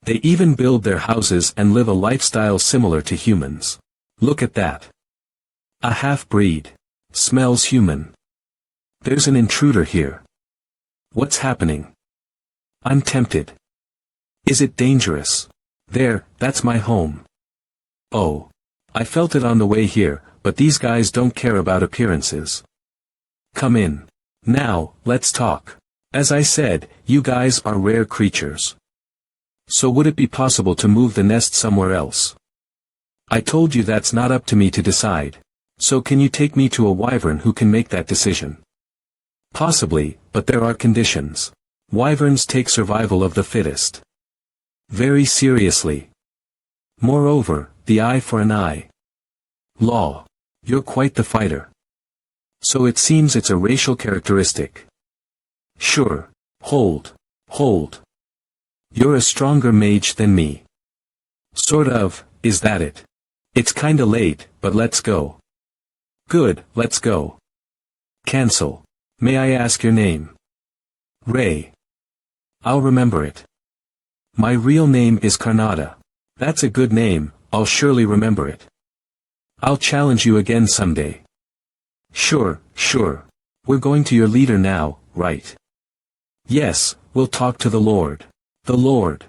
They even build their houses and live a lifestyle similar to humans. Look at that. A half-breed. Smells human. There's an intruder here. What's happening? I'm tempted. Is it dangerous? There, that's my home. Oh. I felt it on the way here, but these guys don't care about appearances. Come in. Now, let's talk. As I said, you guys are rare creatures. So would it be possible to move the nest somewhere else? I told you that's not up to me to decide. So can you take me to a wyvern who can make that decision? Possibly, but there are conditions. Wyverns take survival of the fittest very seriously. Moreover, the eye for an eye law. You're quite the fighter. So it seems it's a racial characteristic. Sure. Hold. You're a stronger mage than me. Sort of, is that it? It's kinda late, but let's go. Good, let's go. Cancel. May I ask your name? Ray. I'll remember it. My real name is Karnada. That's a good name, I'll surely remember it. I'll challenge you again someday. Sure. We're going to your leader now, right? Yes, we'll talk to the Lord. The Lord.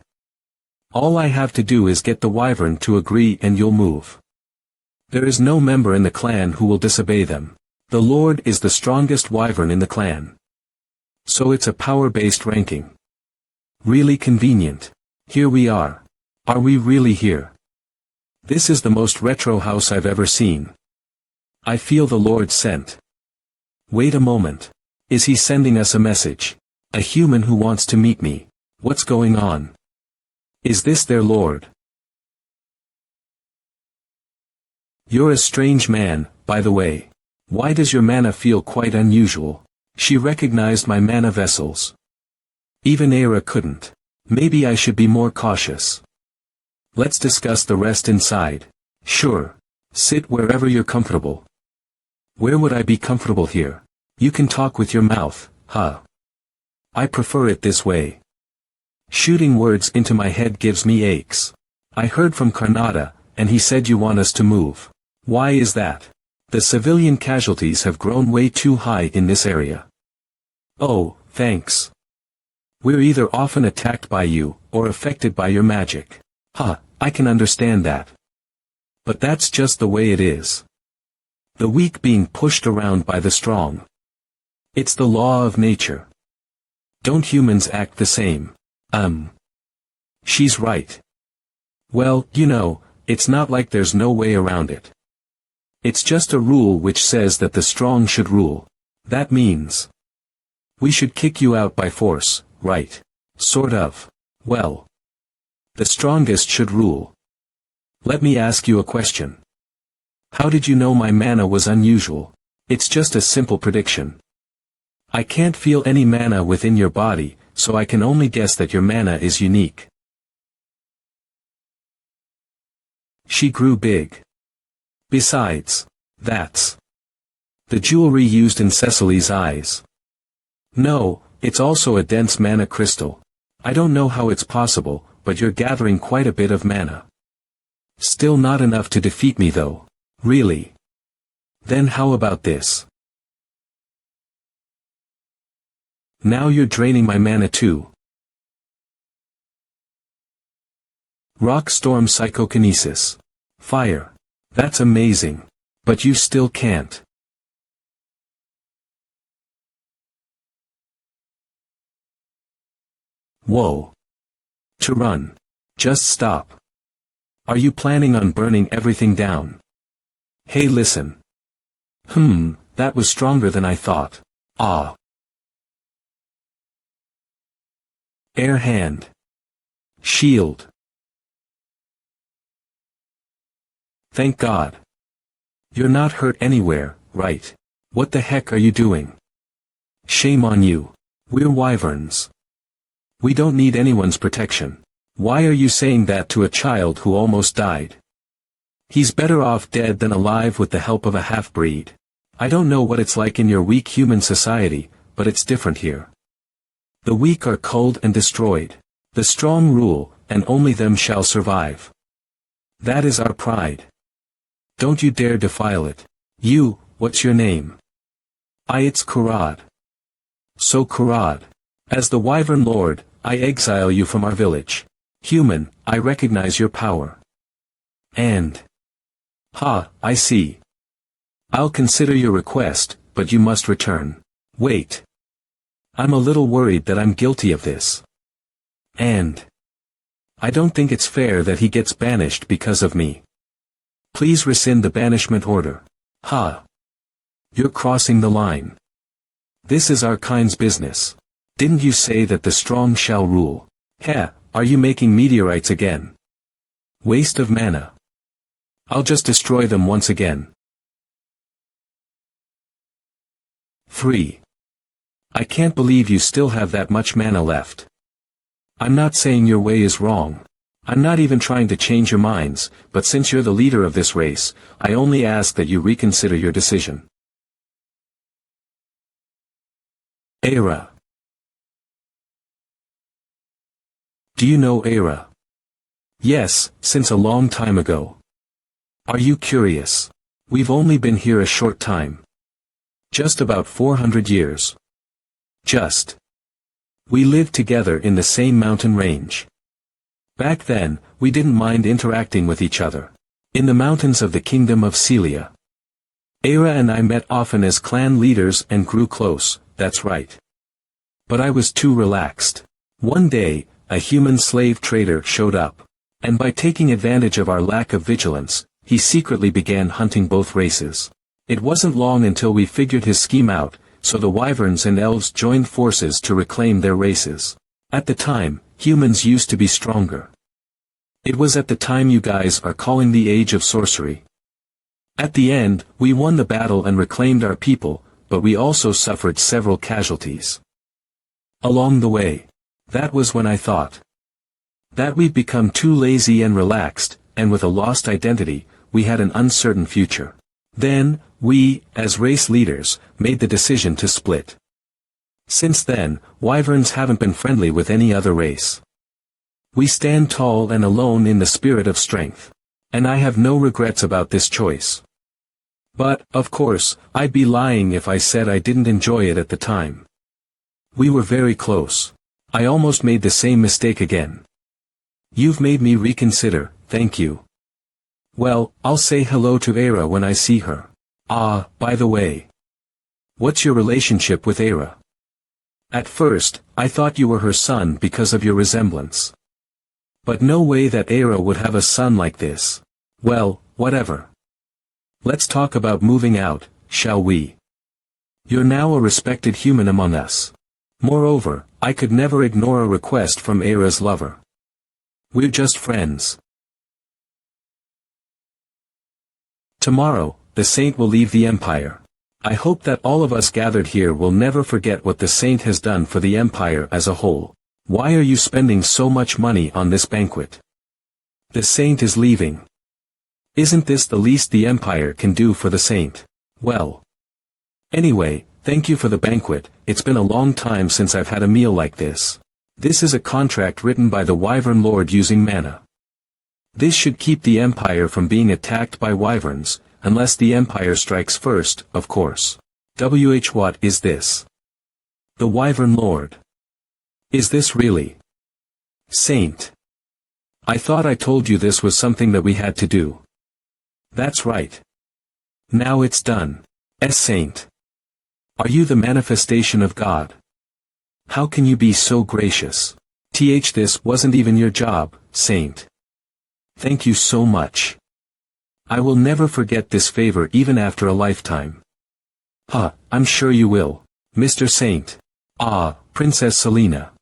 All I have to do is get the wyvern to agree and you'll move. There is no member in the clan who will disobey them. The Lord is the strongest wyvern in the clan. So it's a power-based ranking. Really convenient. Here we are. Are we really here? This is the most retro house I've ever seen. I feel the Lord sent. Wait a moment. Is he sending us a message? A human who wants to meet me. What's going on? Is this their Lord? You're a strange man, by the way. Why does your mana feel quite unusual? She recognized my mana vessels. Even Era couldn't. Maybe I should be more cautious. Let's discuss the rest inside. Sure. Sit wherever you're comfortable. Where would I be comfortable here? You can talk with your mouth, huh? I prefer it this way. Shooting words into my head gives me aches. I heard from Karnada, and he said you want us to move. Why is that? The civilian casualties have grown way too high in this area. Oh, thanks. We're either often attacked by you, or affected by your magic. Huh, I can understand that. But that's just the way it is. The weak being pushed around by the strong. It's the law of nature. Don't humans act the same? She's right. Well, it's not like there's no way around it. It's just a rule which says that the strong should rule. That means we should kick you out by force, right? Sort of. Well, the strongest should rule. Let me ask you a question. How did you know my mana was unusual? It's just a simple prediction. I can't feel any mana within your body, so I can only guess that your mana is unique. She grew big. Besides, that's the jewelry used in Cecily's eyes. No, it's also a dense mana crystal. I don't know how it's possible, but you're gathering quite a bit of mana. Still not enough to defeat me though. Really? Then how about this? Now you're draining my mana too. Rock Storm Psychokinesis. Fire. That's amazing. But you still can't. Whoa. To run. Just stop. Are you planning on burning everything down? Hey, listen. That was stronger than I thought. Ah. Air hand. Shield. Thank God. You're not hurt anywhere, right? What the heck are you doing? Shame on you. We're wyverns. We don't need anyone's protection. Why are you saying that to a child who almost died? He's better off dead than alive with the help of a half-breed. I don't know what it's like in your weak human society, but it's different here. The weak are culled and destroyed. The strong rule, and only them shall survive. That is our pride. Don't you dare defile it. You, what's your name? It's Kurad. So Kurad. As the Wyvern Lord, I exile you from our village. Human, I recognize your power. And... I see. I'll consider your request, but you must return. Wait. I'm a little worried that I'm guilty of this. And... I don't think it's fair that he gets banished because of me. Please rescind the banishment order. You're crossing the line. This is our kind's business. Didn't you say that the strong shall rule? Are you making meteorites again? Waste of mana. I'll just destroy them once again. 3. I can't believe you still have that much mana left. I'm not saying your way is wrong. I'm not even trying to change your minds, but since you're the leader of this race, I only ask that you reconsider your decision. Era. Do you know Era? Yes, since a long time ago. Are you curious? We've only been here a short time. Just about 400 years. We lived together in the same mountain range. Back then, we didn't mind interacting with each other. In the mountains of the kingdom of Celia. Era and I met often as clan leaders and grew close, that's right. But I was too relaxed. One day, a human slave trader showed up. And by taking advantage of our lack of vigilance, he secretly began hunting both races. It wasn't long until we figured his scheme out, so the wyverns and elves joined forces to reclaim their races. At the time, humans used to be stronger. It was at the time you guys are calling the age of sorcery. At the end, we won the battle and reclaimed our people, but we also suffered several casualties. Along the way. That was when I thought that we'd become too lazy and relaxed, and with a lost identity, we had an uncertain future. Then, we, as race leaders, made the decision to split. Since then, wyverns haven't been friendly with any other race. We stand tall and alone in the spirit of strength. And I have no regrets about this choice. But, of course, I'd be lying if I said I didn't enjoy it at the time. We were very close. I almost made the same mistake again. You've made me reconsider, thank you. Well, I'll say hello to Era when I see her. By the way. What's your relationship with Era? At first, I thought you were her son because of your resemblance. But no way that Era would have a son like this. Well, whatever. Let's talk about moving out, shall we? You're now a respected human among us. Moreover, I could never ignore a request from Era's lover. We're just friends. Tomorrow, the saint will leave the empire. I hope that all of us gathered here will never forget what the saint has done for the empire as a whole. Why are you spending so much money on this banquet? The saint is leaving. Isn't this the least the empire can do for the saint? Well. Anyway, thank you for the banquet. It's been a long time since I've had a meal like this. This is a contract written by the Wyvern Lord using mana. This should keep the empire from being attacked by wyverns, unless the empire strikes first, of course. What is this? The Wyvern Lord. Is this really? Saint. I thought I told you this was something that we had to do. That's right. Now it's done. Saint. Are you the manifestation of God? How can you be so gracious? This wasn't even your job, Saint. Thank you so much. I will never forget this favor even after a lifetime. I'm sure you will, Mr. Saint. Ah, Princess Selena.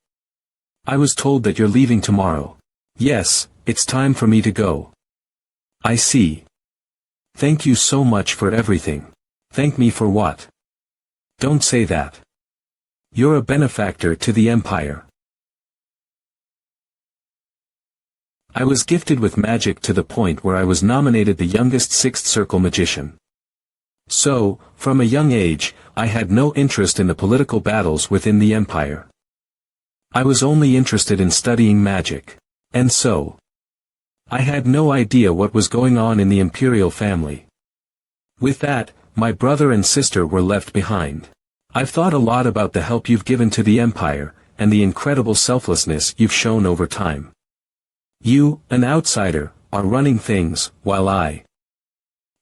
I was told that you're leaving tomorrow. Yes, it's time for me to go. I see. Thank you so much for everything. Thank me for what? Don't say that. You're a benefactor to the Empire. I was gifted with magic to the point where I was nominated the youngest Sixth Circle magician. So, from a young age, I had no interest in the political battles within the Empire. I was only interested in studying magic. And so, I had no idea what was going on in the imperial family. With that, my brother and sister were left behind. I've thought a lot about the help you've given to the Empire, and the incredible selflessness you've shown over time. You, an outsider, are running things, while I,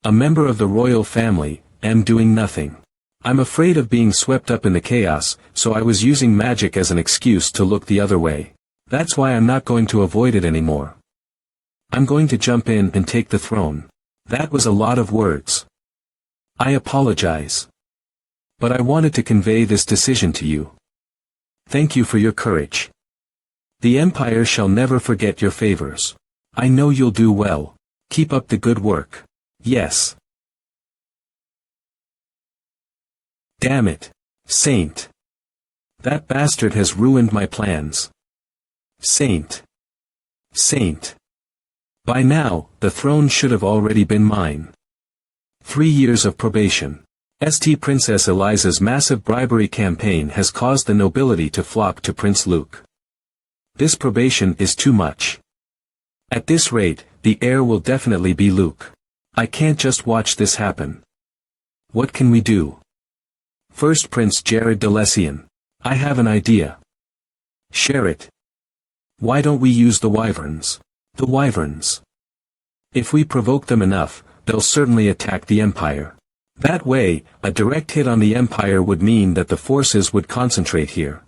a member of the royal family, am doing nothing. I'm afraid of being swept up in the chaos, so I was using magic as an excuse to look the other way. That's why I'm not going to avoid it anymore. I'm going to jump in and take the throne. That was a lot of words. I apologize. But I wanted to convey this decision to you. Thank you for your courage. The Empire shall never forget your favors. I know you'll do well. Keep up the good work. Yes. Damn it, Saint. That bastard has ruined my plans. Saint. Saint. By now, the throne should have already been mine. 3 years of probation. St. Princess Eliza's massive bribery campaign has caused the nobility to flock to Prince Luke. This probation is too much. At this rate, the heir will definitely be Luke. I can't just watch this happen. What can we do? First Prince Jared de Lessian. I have an idea. Share it. Why don't we use the wyverns? The wyverns. If we provoke them enough, they'll certainly attack the Empire. That way, a direct hit on the Empire would mean that the forces would concentrate here.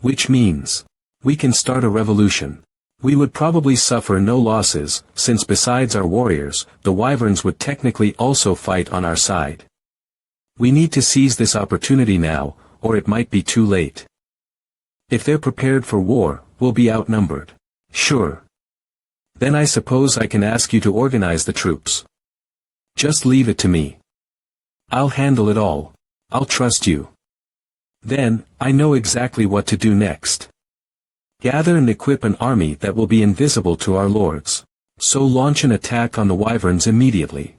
Which means, we can start a revolution. We would probably suffer no losses, since besides our warriors, the wyverns would technically also fight on our side. We need to seize this opportunity now, or it might be too late. If they're prepared for war, we'll be outnumbered. Sure. Then I suppose I can ask you to organize the troops. Just leave it to me. I'll handle it all. I'll trust you. Then, I know exactly what to do next. Gather and equip an army that will be invisible to our lords. So launch an attack on the wyverns immediately.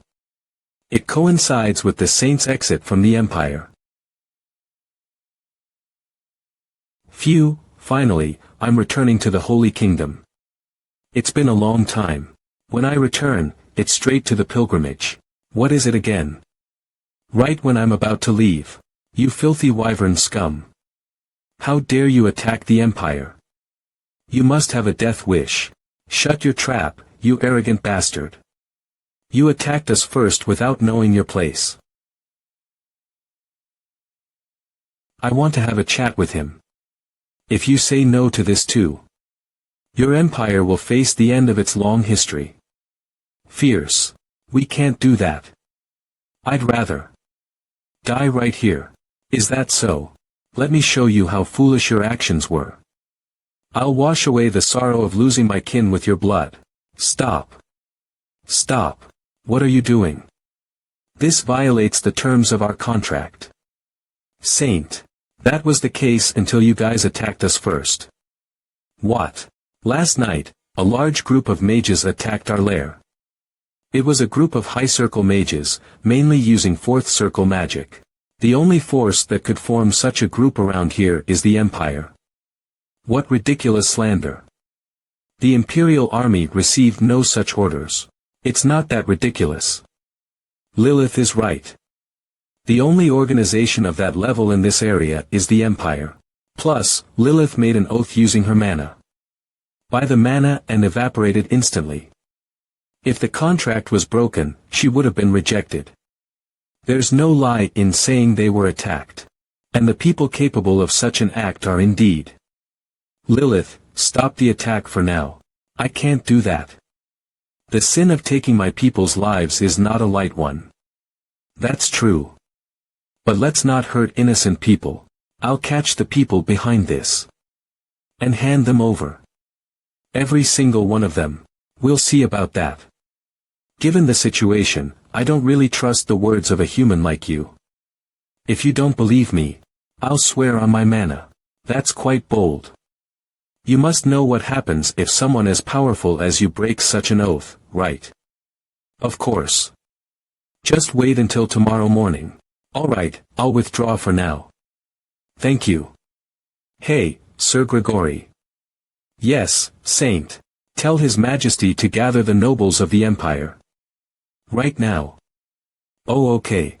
It coincides with the Saints' exit from the Empire. Phew, finally, I'm returning to the Holy Kingdom. It's been a long time. When I return, it's straight to the pilgrimage. What is it again? Right when I'm about to leave. You filthy wyvern scum. How dare you attack the Empire? You must have a death wish. Shut your trap, you arrogant bastard. You attacked us first without knowing your place. I want to have a chat with him. If you say no to this too, your empire will face the end of its long history. Fierce. We can't do that. I'd rather die right here. Is that so? Let me show you how foolish your actions were. I'll wash away the sorrow of losing my kin with your blood. Stop. Stop. What are you doing? This violates the terms of our contract. Saint. That was the case until you guys attacked us first. What? Last night, a large group of mages attacked our lair. It was a group of high circle mages, mainly using fourth circle magic. The only force that could form such a group around here is the Empire. What ridiculous slander. The Imperial Army received no such orders. It's not that ridiculous. Lilith is right. The only organization of that level in this area is the Empire. Plus, Lilith made an oath using her mana. Buy the mana and evaporated instantly. If the contract was broken, she would have been rejected. There's no lie in saying they were attacked. And the people capable of such an act are indeed. Lilith, stop the attack for now. I can't do that. The sin of taking my people's lives is not a light one. That's true. But let's not hurt innocent people. I'll catch the people behind this. And hand them over. Every single one of them. We'll see about that. Given the situation, I don't really trust the words of a human like you. If you don't believe me, I'll swear on my mana. That's quite bold. You must know what happens if someone as powerful as you breaks such an oath, right? Of course. Just wait until tomorrow morning. Alright, I'll withdraw for now. Thank you. Hey, Sir Gregory. Yes, Saint. Tell His Majesty to gather the nobles of the Empire. Right now. Oh, okay.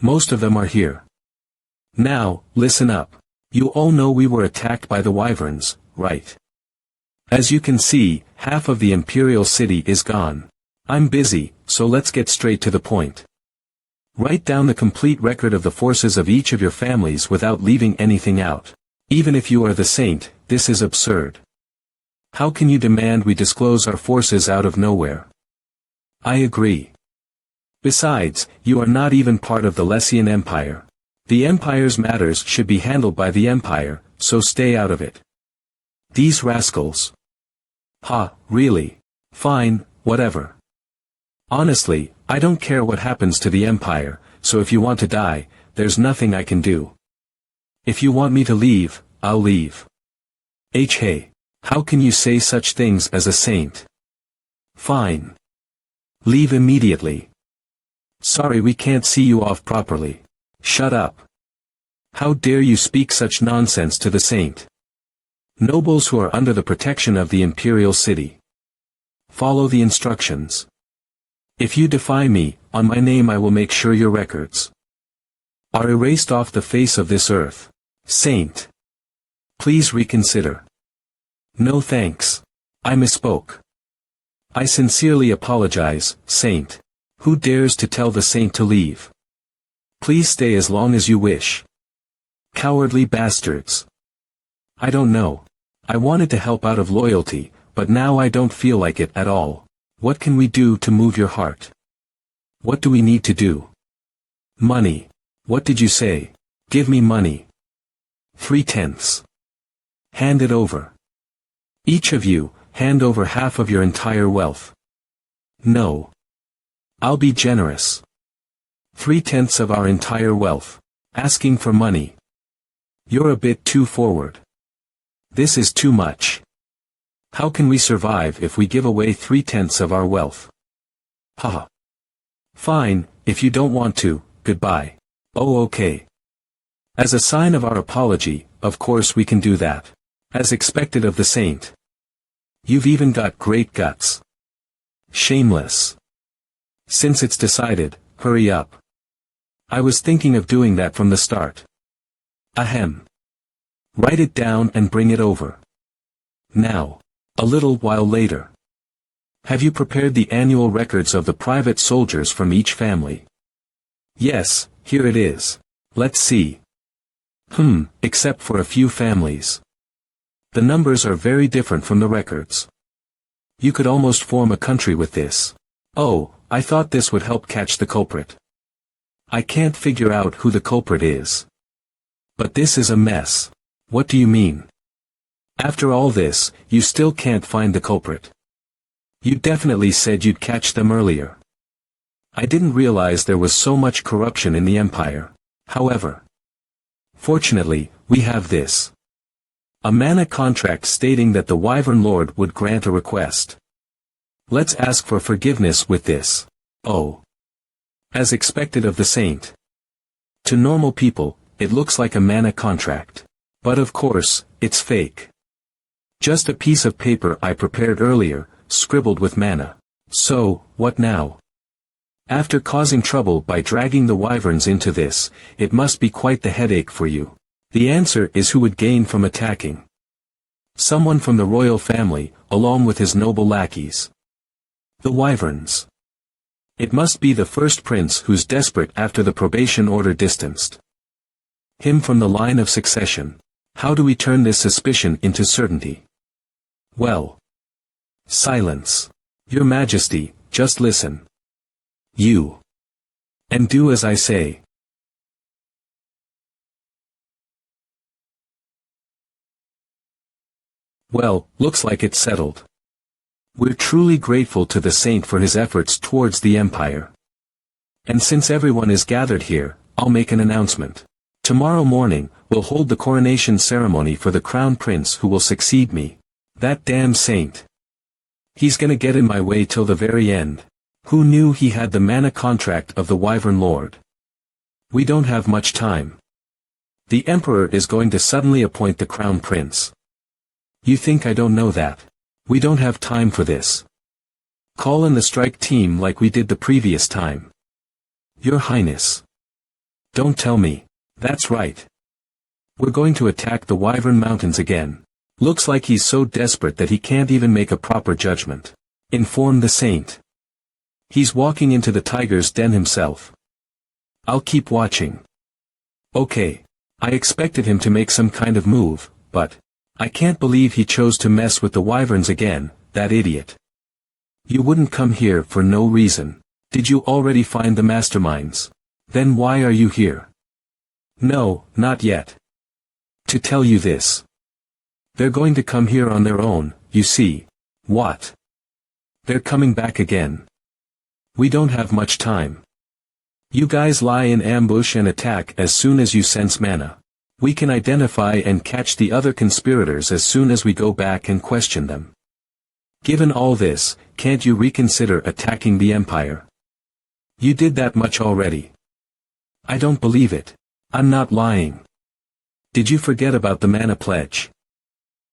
Most of them are here. Now, listen up. You all know we were attacked by the wyverns, right? As you can see, half of the imperial city is gone. I'm busy, so let's get straight to the point. Write down the complete record of the forces of each of your families without leaving anything out. Even if you are the saint, this is absurd. How can you demand we disclose our forces out of nowhere? I agree. Besides, you are not even part of the Lessian Empire. The Empire's matters should be handled by the Empire, so stay out of it. These rascals. Ha, really? Fine, whatever. Honestly, I don't care what happens to the Empire, so if you want to die, there's nothing I can do. If you want me to leave, I'll leave. Hey, how can you say such things as a saint? Fine. Leave immediately. Sorry, we can't see you off properly. Shut up. How dare you speak such nonsense to the saint? Nobles who are under the protection of the imperial city. Follow the instructions. If you defy me, on my name I will make sure your records are erased off the face of this earth. Saint. Please reconsider. No thanks. I misspoke. I sincerely apologize, Saint. Who dares to tell the saint to leave? Please stay as long as you wish. Cowardly bastards. I don't know. I wanted to help out of loyalty, but now I don't feel like it at all. What can we do to move your heart? What do we need to do? Money. What did you say? Give me money. 3/10. Hand it over. Each of you, hand over half of your entire wealth. No. I'll be generous. 3/10 of our entire wealth. Asking for money. You're a bit too forward. This is too much. How can we survive if we give away 3/10 of our wealth? Haha. Fine, if you don't want to, goodbye. Oh, okay. As a sign of our apology, of course we can do that. As expected of the saint. You've even got great guts. Shameless. Since it's decided, hurry up. I was thinking of doing that from the start. Ahem. Write it down and bring it over. Now. A little while later. Have you prepared the annual records of the private soldiers from each family? Yes, here it is. Let's see. Except for a few families. The numbers are very different from the records. You could almost form a country with this. Oh, I thought this would help catch the culprit. I can't figure out who the culprit is. But this is a mess. What do you mean? After all this, you still can't find the culprit. You definitely said you'd catch them earlier. I didn't realize there was so much corruption in the Empire. However, fortunately, we have this. A mana contract stating that the Wyvern Lord would grant a request. Let's ask for forgiveness with this. Oh. As expected of the saint. To normal people, it looks like a mana contract. But of course, it's fake. Just a piece of paper I prepared earlier, scribbled with mana. So, what now? After causing trouble by dragging the wyverns into this, it must be quite the headache for you. The answer is who would gain from attacking. Someone from the royal family, along with his noble lackeys. The wyverns. It must be the first prince who's desperate after the probation order distanced him from the line of succession. How do we turn this suspicion into certainty? Well. Silence. Your Majesty, just listen. You. And do as I say. Well, looks like it's settled. We're truly grateful to the saint for his efforts towards the empire. And since everyone is gathered here, I'll make an announcement. Tomorrow morning, we'll hold the coronation ceremony for the crown prince who will succeed me. That damn saint. He's gonna get in my way till the very end. Who knew he had the mana contract of the Wyvern Lord? We don't have much time. The emperor is going to suddenly appoint the crown prince. You think I don't know that? We don't have time for this. Call in the strike team like we did the previous time. Your Highness. Don't tell me. That's right. We're going to attack the Wyvern Mountains again. Looks like he's so desperate that he can't even make a proper judgment. Inform the saint. He's walking into the tiger's den himself. I'll keep watching. Okay. I expected him to make some kind of move, but I can't believe he chose to mess with the wyverns again, that idiot. You wouldn't come here for no reason. Did you already find the masterminds? Then why are you here? No, not yet. To tell you this. They're going to come here on their own, you see. What? They're coming back again. We don't have much time. You guys lie in ambush and attack as soon as you sense mana. We can identify and catch the other conspirators as soon as we go back and question them. Given all this, can't you reconsider attacking the Empire? You did that much already. I don't believe it. I'm not lying. Did you forget about the mana pledge?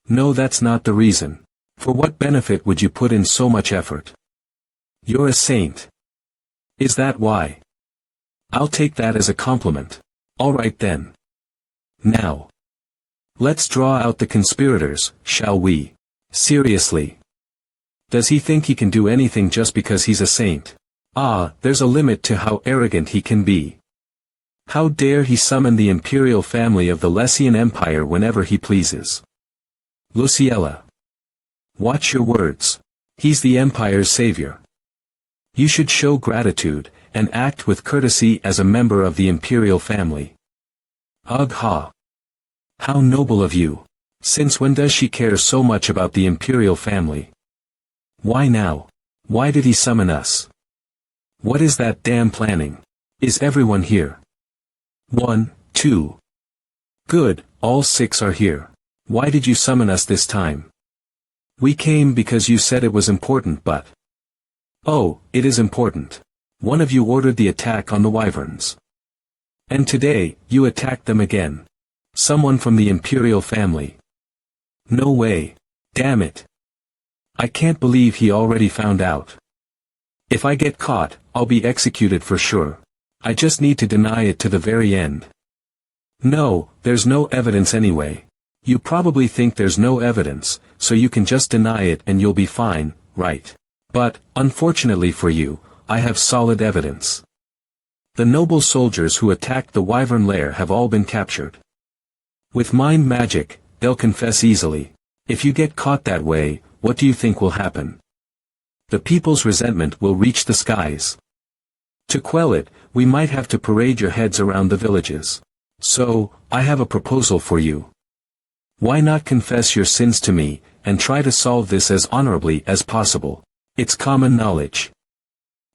No, that's not the reason. For what benefit would you put in so much effort? You're a saint. Is that why? I'll take that as a compliment. All right then. Now. Let's draw out the conspirators, shall we? Seriously. Does he think he can do anything just because he's a saint? Ah, there's a limit to how arrogant he can be. How dare he summon the imperial family of the Lessian Empire whenever he pleases? Luciella. Watch your words. He's the Empire's savior. You should show gratitude, and act with courtesy as a member of the imperial family. Ugh ha. How noble of you. Since when does she care so much about the imperial family? Why now? Why did he summon us? What is that damn planning? Is everyone here? 1, 2. Good, all 6 are here. Why did you summon us this time? We came because you said it was important, but... Oh, it is important. One of you ordered the attack on the wyverns. And today, you attacked them again. Someone from the imperial family. No way. Damn it. I can't believe he already found out. If I get caught, I'll be executed for sure. I just need to deny it to the very end. No, there's no evidence anyway. You probably think there's no evidence, so you can just deny it and you'll be fine, right? But, unfortunately for you, I have solid evidence. The noble soldiers who attacked the wyvern lair have all been captured. With mind magic, they'll confess easily. If you get caught that way, what do you think will happen? The people's resentment will reach the skies. To quell it, we might have to parade your heads around the villages. So, I have a proposal for you. Why not confess your sins to me, and try to solve this as honorably as possible? It's common knowledge.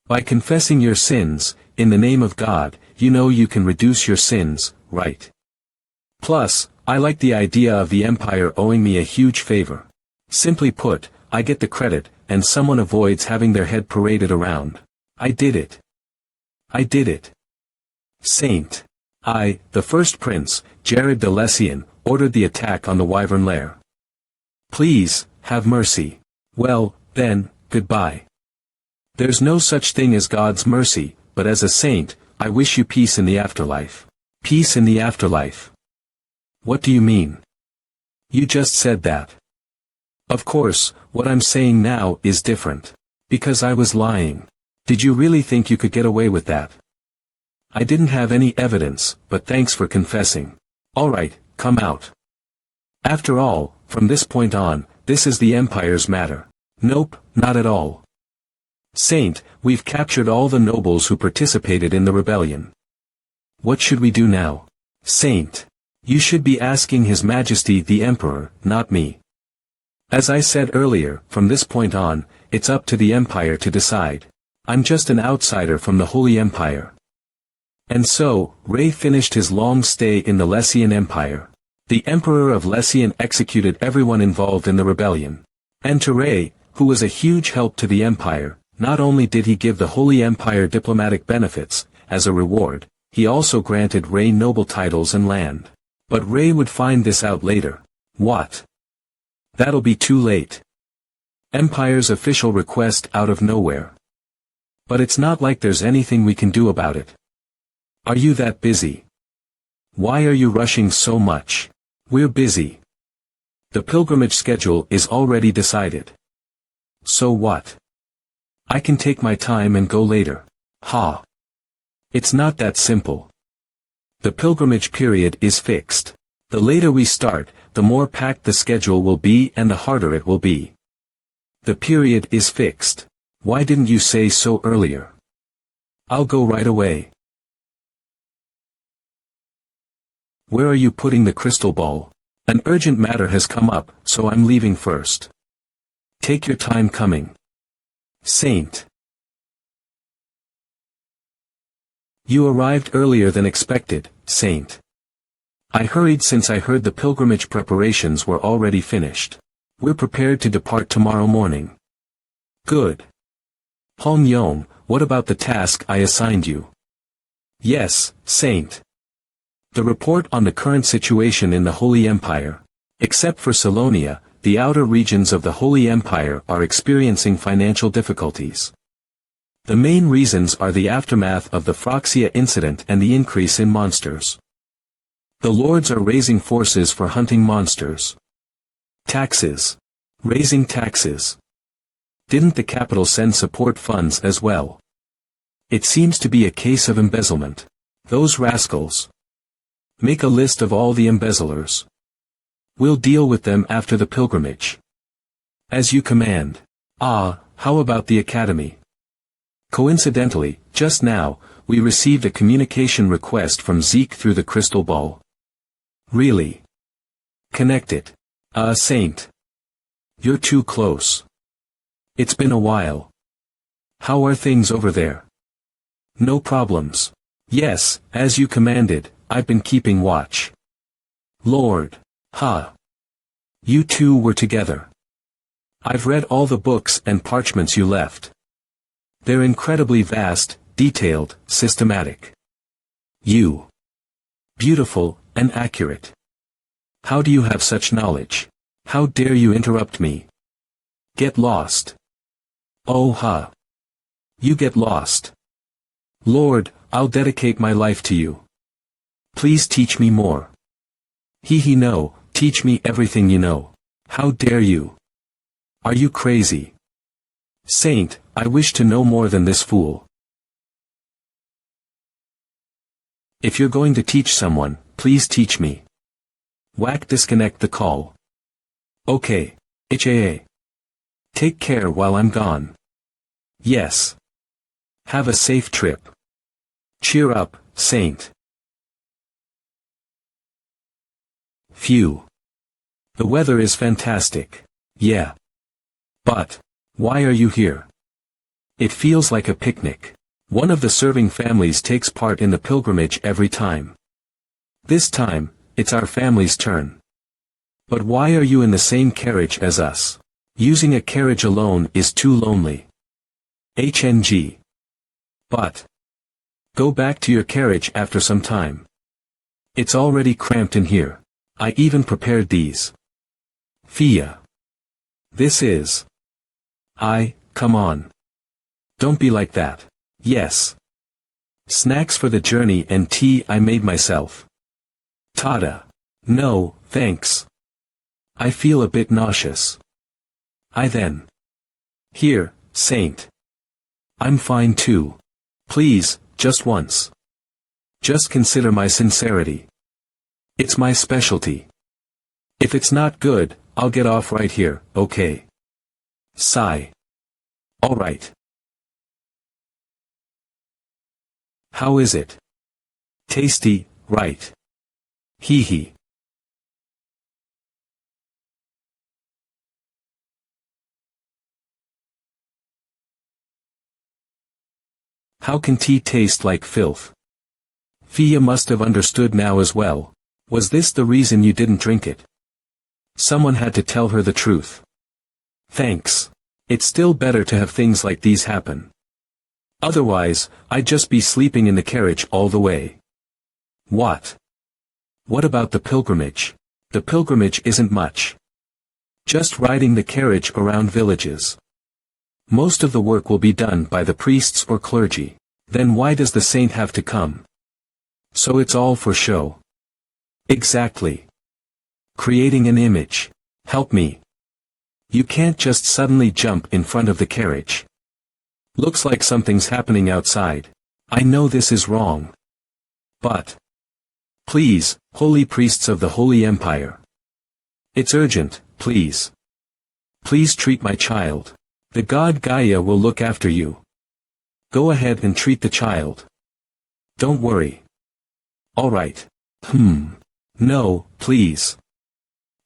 By confessing your sins, in the name of God, you know you can reduce your sins, right? Plus, I like the idea of the Empire owing me a huge favor. Simply put, I get the credit, and someone avoids having their head paraded around. I did it. I did it. Saint. I, the first prince, Jared the Lessian, ordered the attack on the wyvern lair. Please, have mercy. Well, then, goodbye. There's no such thing as God's mercy, but as a saint, I wish you peace in the afterlife. Peace in the afterlife. What do you mean? You just said that. Of course, what I'm saying now is different. Because I was lying. Did you really think you could get away with that? I didn't have any evidence, but thanks for confessing. Alright, come out. After all, from this point on, this is the Empire's matter. Nope, not at all. Saint, we've captured all the nobles who participated in the rebellion. What should we do now? Saint. You should be asking His Majesty the Emperor, not me. As I said earlier, from this point on, it's up to the Empire to decide. I'm just an outsider from the Holy Empire. And so, Rei finished his long stay in the Lessian Empire. The Emperor of Lessian executed everyone involved in the rebellion. And to Rei, who was a huge help to the Empire, not only did he give the Holy Empire diplomatic benefits, as a reward, he also granted Rei noble titles and land. But Rei would find this out later. What? That'll be too late. Empire's official request out of nowhere. But it's not like there's anything we can do about it. Are you that busy? Why are you rushing so much? We're busy. The pilgrimage schedule is already decided. So what? I can take my time and go later. Ha! It's not that simple. The pilgrimage period is fixed. The later we start, the more packed the schedule will be and the harder it will be. The period is fixed. Why didn't you say so earlier? I'll go right away. Where are you putting the crystal ball? An urgent matter has come up, so I'm leaving first. Take your time coming. Saint. You arrived earlier than expected, Saint. I hurried since I heard the pilgrimage preparations were already finished. We're prepared to depart tomorrow morning. Good. Hong Yong, what about the task I assigned you? Yes, Saint. The report on the current situation in the Holy Empire. Except for Salonia, the outer regions of the Holy Empire are experiencing financial difficulties. The main reasons are the aftermath of the Phroxia incident and the increase in monsters. The lords are raising forces for hunting monsters. Taxes. Raising taxes. Didn't the capital send support funds as well? It seems to be a case of embezzlement. Those rascals. Make a list of all the embezzlers. We'll deal with them after the pilgrimage. As you command. Ah, how about the academy? Coincidentally, just now, we received a communication request from Zeke through the crystal ball. Really? Connect it. Saint. You're too close. It's been a while. How are things over there? No problems. Yes, as you commanded, I've been keeping watch. Lord. Ha. You two were together. I've read all the books and parchments you left. They're incredibly vast, detailed, systematic. You. Beautiful, and accurate. How do you have such knowledge? How dare you interrupt me? Get lost. Oh ha. You get lost. Lord, I'll dedicate my life to you. Please teach me more. He no, teach me everything you know. How dare you? Are you crazy? Saint, I wish to know more than this fool. If you're going to teach someone, please teach me. Whack, disconnect the call. Okay. HAA. Take care while I'm gone. Yes. Have a safe trip. Cheer up, Saint. Phew. The weather is fantastic. Yeah. But, why are you here? It feels like a picnic. One of the serving families takes part in the pilgrimage every time. This time, it's our family's turn. But why are you in the same carriage as us? Using a carriage alone is too lonely. HNG. But. Go back to your carriage after some time. It's already cramped in here. I even prepared these. Fia. This is. Come on. Don't be like that. Yes. Snacks for the journey and tea I made myself. Tada. No, thanks. I feel a bit nauseous. Then. Here, Saint. I'm fine too. Please, just once. Just consider my sincerity. It's my specialty. If it's not good, I'll get off right here, okay? Sigh. Alright. How is it? Tasty, right? Hee hee. How can tea taste like filth? Fia must have understood now as well. Was this the reason you didn't drink it? Someone had to tell her the truth. Thanks. It's still better to have things like these happen. Otherwise, I'd just be sleeping in the carriage all the way. What? What about the pilgrimage? The pilgrimage isn't much. Just riding the carriage around villages. Most of the work will be done by the priests or clergy. Then why does the saint have to come? So it's all for show. Exactly. Creating an image. Help me. You can't just suddenly jump in front of the carriage. Looks like something's happening outside. I know this is wrong. But. Please, holy priests of the Holy Empire. It's urgent, please. Please treat my child. The god Gaia will look after you. Go ahead and treat the child. Don't worry. Alright. No, please.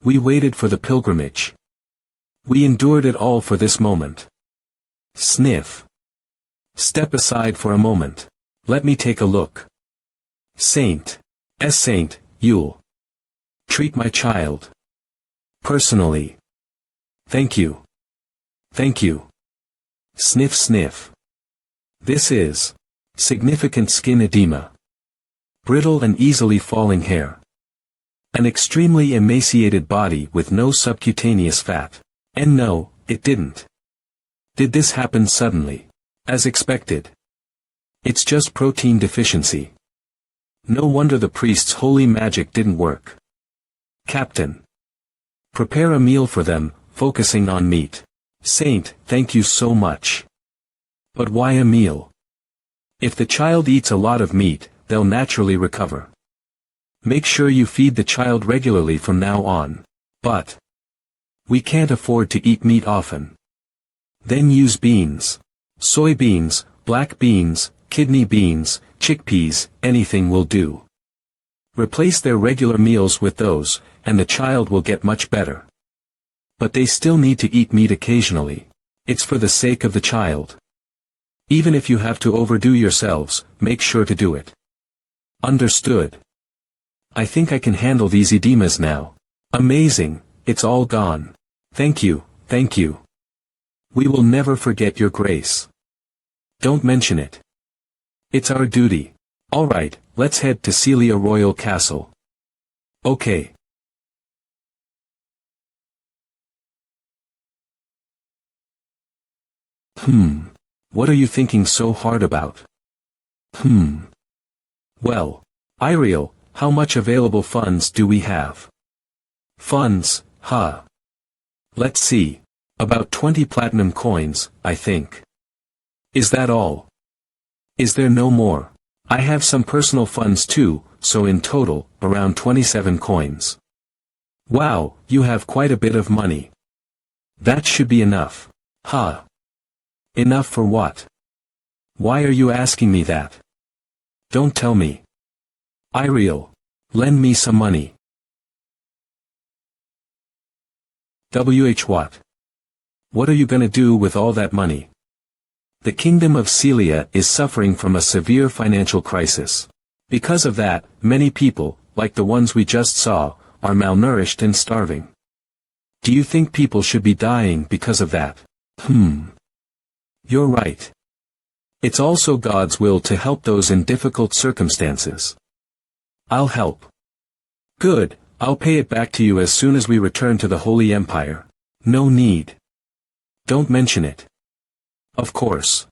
We waited for the pilgrimage. We endured it all for this moment. Sniff. Step aside for a moment. Let me take a look. Saint. Saint, you'll treat my child. Personally. Thank you. Thank you. Sniff sniff. This is significant skin edema. Brittle and easily falling hair. An extremely emaciated body with no subcutaneous fat. And no, it didn't. Did this happen suddenly? As expected. It's just protein deficiency. No wonder the priest's holy magic didn't work. Captain. Prepare a meal for them, focusing on meat. Saint, thank you so much. But why a meal? If the child eats a lot of meat, they'll naturally recover. Make sure you feed the child regularly from now on. But we can't afford to eat meat often. Then use beans. Soybeans, black beans, kidney beans, chickpeas, anything will do. Replace their regular meals with those, and the child will get much better. But they still need to eat meat occasionally. It's for the sake of the child. Even if you have to overdo yourselves, make sure to do it. Understood. I think I can handle these edemas now. Amazing, it's all gone. Thank you, thank you. We will never forget your grace. Don't mention it. It's our duty. Alright, let's head to Celia Royal Castle. Okay. What are you thinking so hard about? Well, Iriel, how much available funds do we have? Funds, huh? Let's see. About 20 platinum coins, I think. Is that all? Is there no more? I have some personal funds too, so in total, around 27 coins. Wow, you have quite a bit of money. That should be enough. Huh? Enough for what? Why are you asking me that? Don't tell me. Iriel. Lend me some money. What? What are you gonna do with all that money? The kingdom of Celia is suffering from a severe financial crisis. Because of that, many people, like the ones we just saw, are malnourished and starving. Do you think people should be dying because of that? You're right. It's also God's will to help those in difficult circumstances. I'll help. Good, I'll pay it back to you as soon as we return to the Holy Empire. No need. Don't mention it. Of course.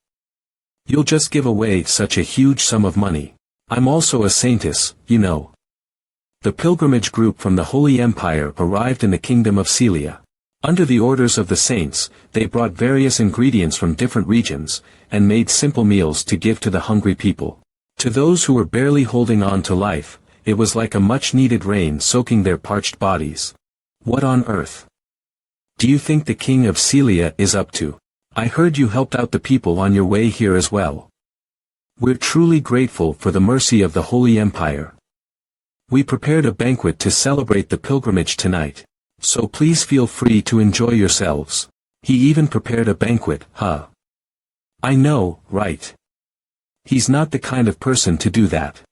You'll just give away such a huge sum of money. I'm also a saintess, you know. The pilgrimage group from the Holy Empire arrived in the kingdom of Celia. Under the orders of the saints, they brought various ingredients from different regions, and made simple meals to give to the hungry people. To those who were barely holding on to life, it was like a much-needed rain soaking their parched bodies. What on earth do you think the king of Celia is up to? I heard you helped out the people on your way here as well. We're truly grateful for the mercy of the Holy Empire. We prepared a banquet to celebrate the pilgrimage tonight, so please feel free to enjoy yourselves. He even prepared a banquet, huh? I know, right? He's not the kind of person to do that.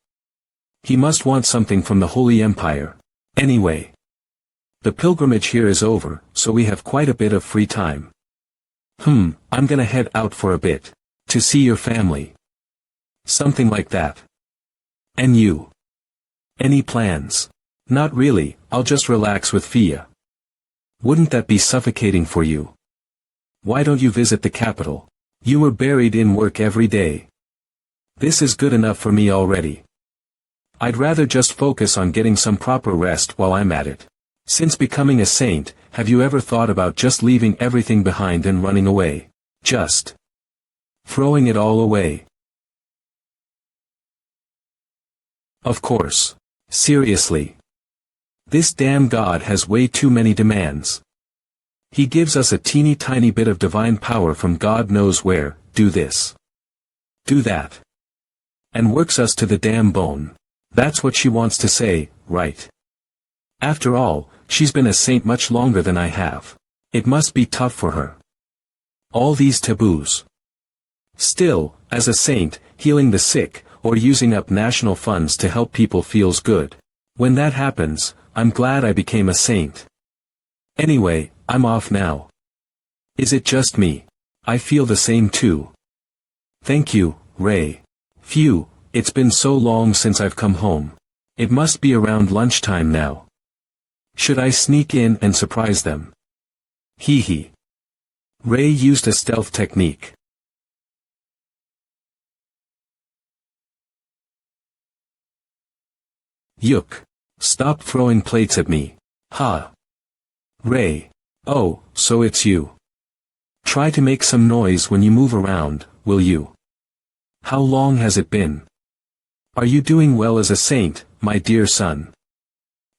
He must want something from the Holy Empire. Anyway, the pilgrimage here is over, so we have quite a bit of free time. I'm gonna head out for a bit. To see your family. Something like that. And you? Any plans? Not really, I'll just relax with Fia. Wouldn't that be suffocating for you? Why don't you visit the capital? You were buried in work every day. This is good enough for me already. I'd rather just focus on getting some proper rest while I'm at it. Since becoming a saint, have you ever thought about just leaving everything behind and running away? Just throwing it all away? Of course. Seriously. This damn God has way too many demands. He gives us a teeny tiny bit of divine power from God knows where, do this. Do that. And works us to the damn bone. That's what she wants to say, right? After all, she's been a saint much longer than I have. It must be tough for her. All these taboos. Still, as a saint, healing the sick, or using up national funds to help people feels good. When that happens, I'm glad I became a saint. Anyway, I'm off now. Is it just me? I feel the same too. Thank you, Ray. Phew, it's been so long since I've come home. It must be around lunchtime now. Should I sneak in and surprise them? Hee hee. Ray used a stealth technique. Yuck. Stop throwing plates at me. Ha. Ray. Oh, so it's you. Try to make some noise when you move around, will you? How long has it been? Are you doing well as a saint, my dear son?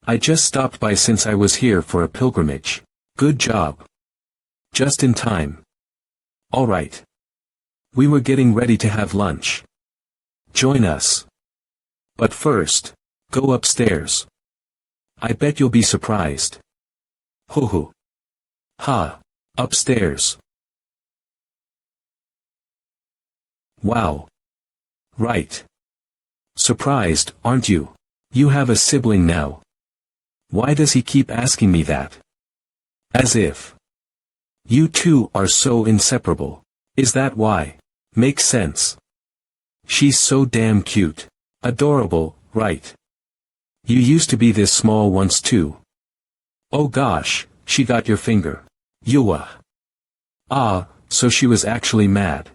I just stopped by since I was here for a pilgrimage. Good job. Just in time. All right. We were getting ready to have lunch. Join us. But first, go upstairs. I bet you'll be surprised. Hoo hoo. Ha. Upstairs. Wow. Right. Surprised, aren't you? You have a sibling now. Why does he keep asking me that? As if. You two are so inseparable. Is that why? Makes sense. She's so damn cute. Adorable, right? You used to be this small once too. Oh gosh, she got your finger. Yua. Ah, so she was actually mad.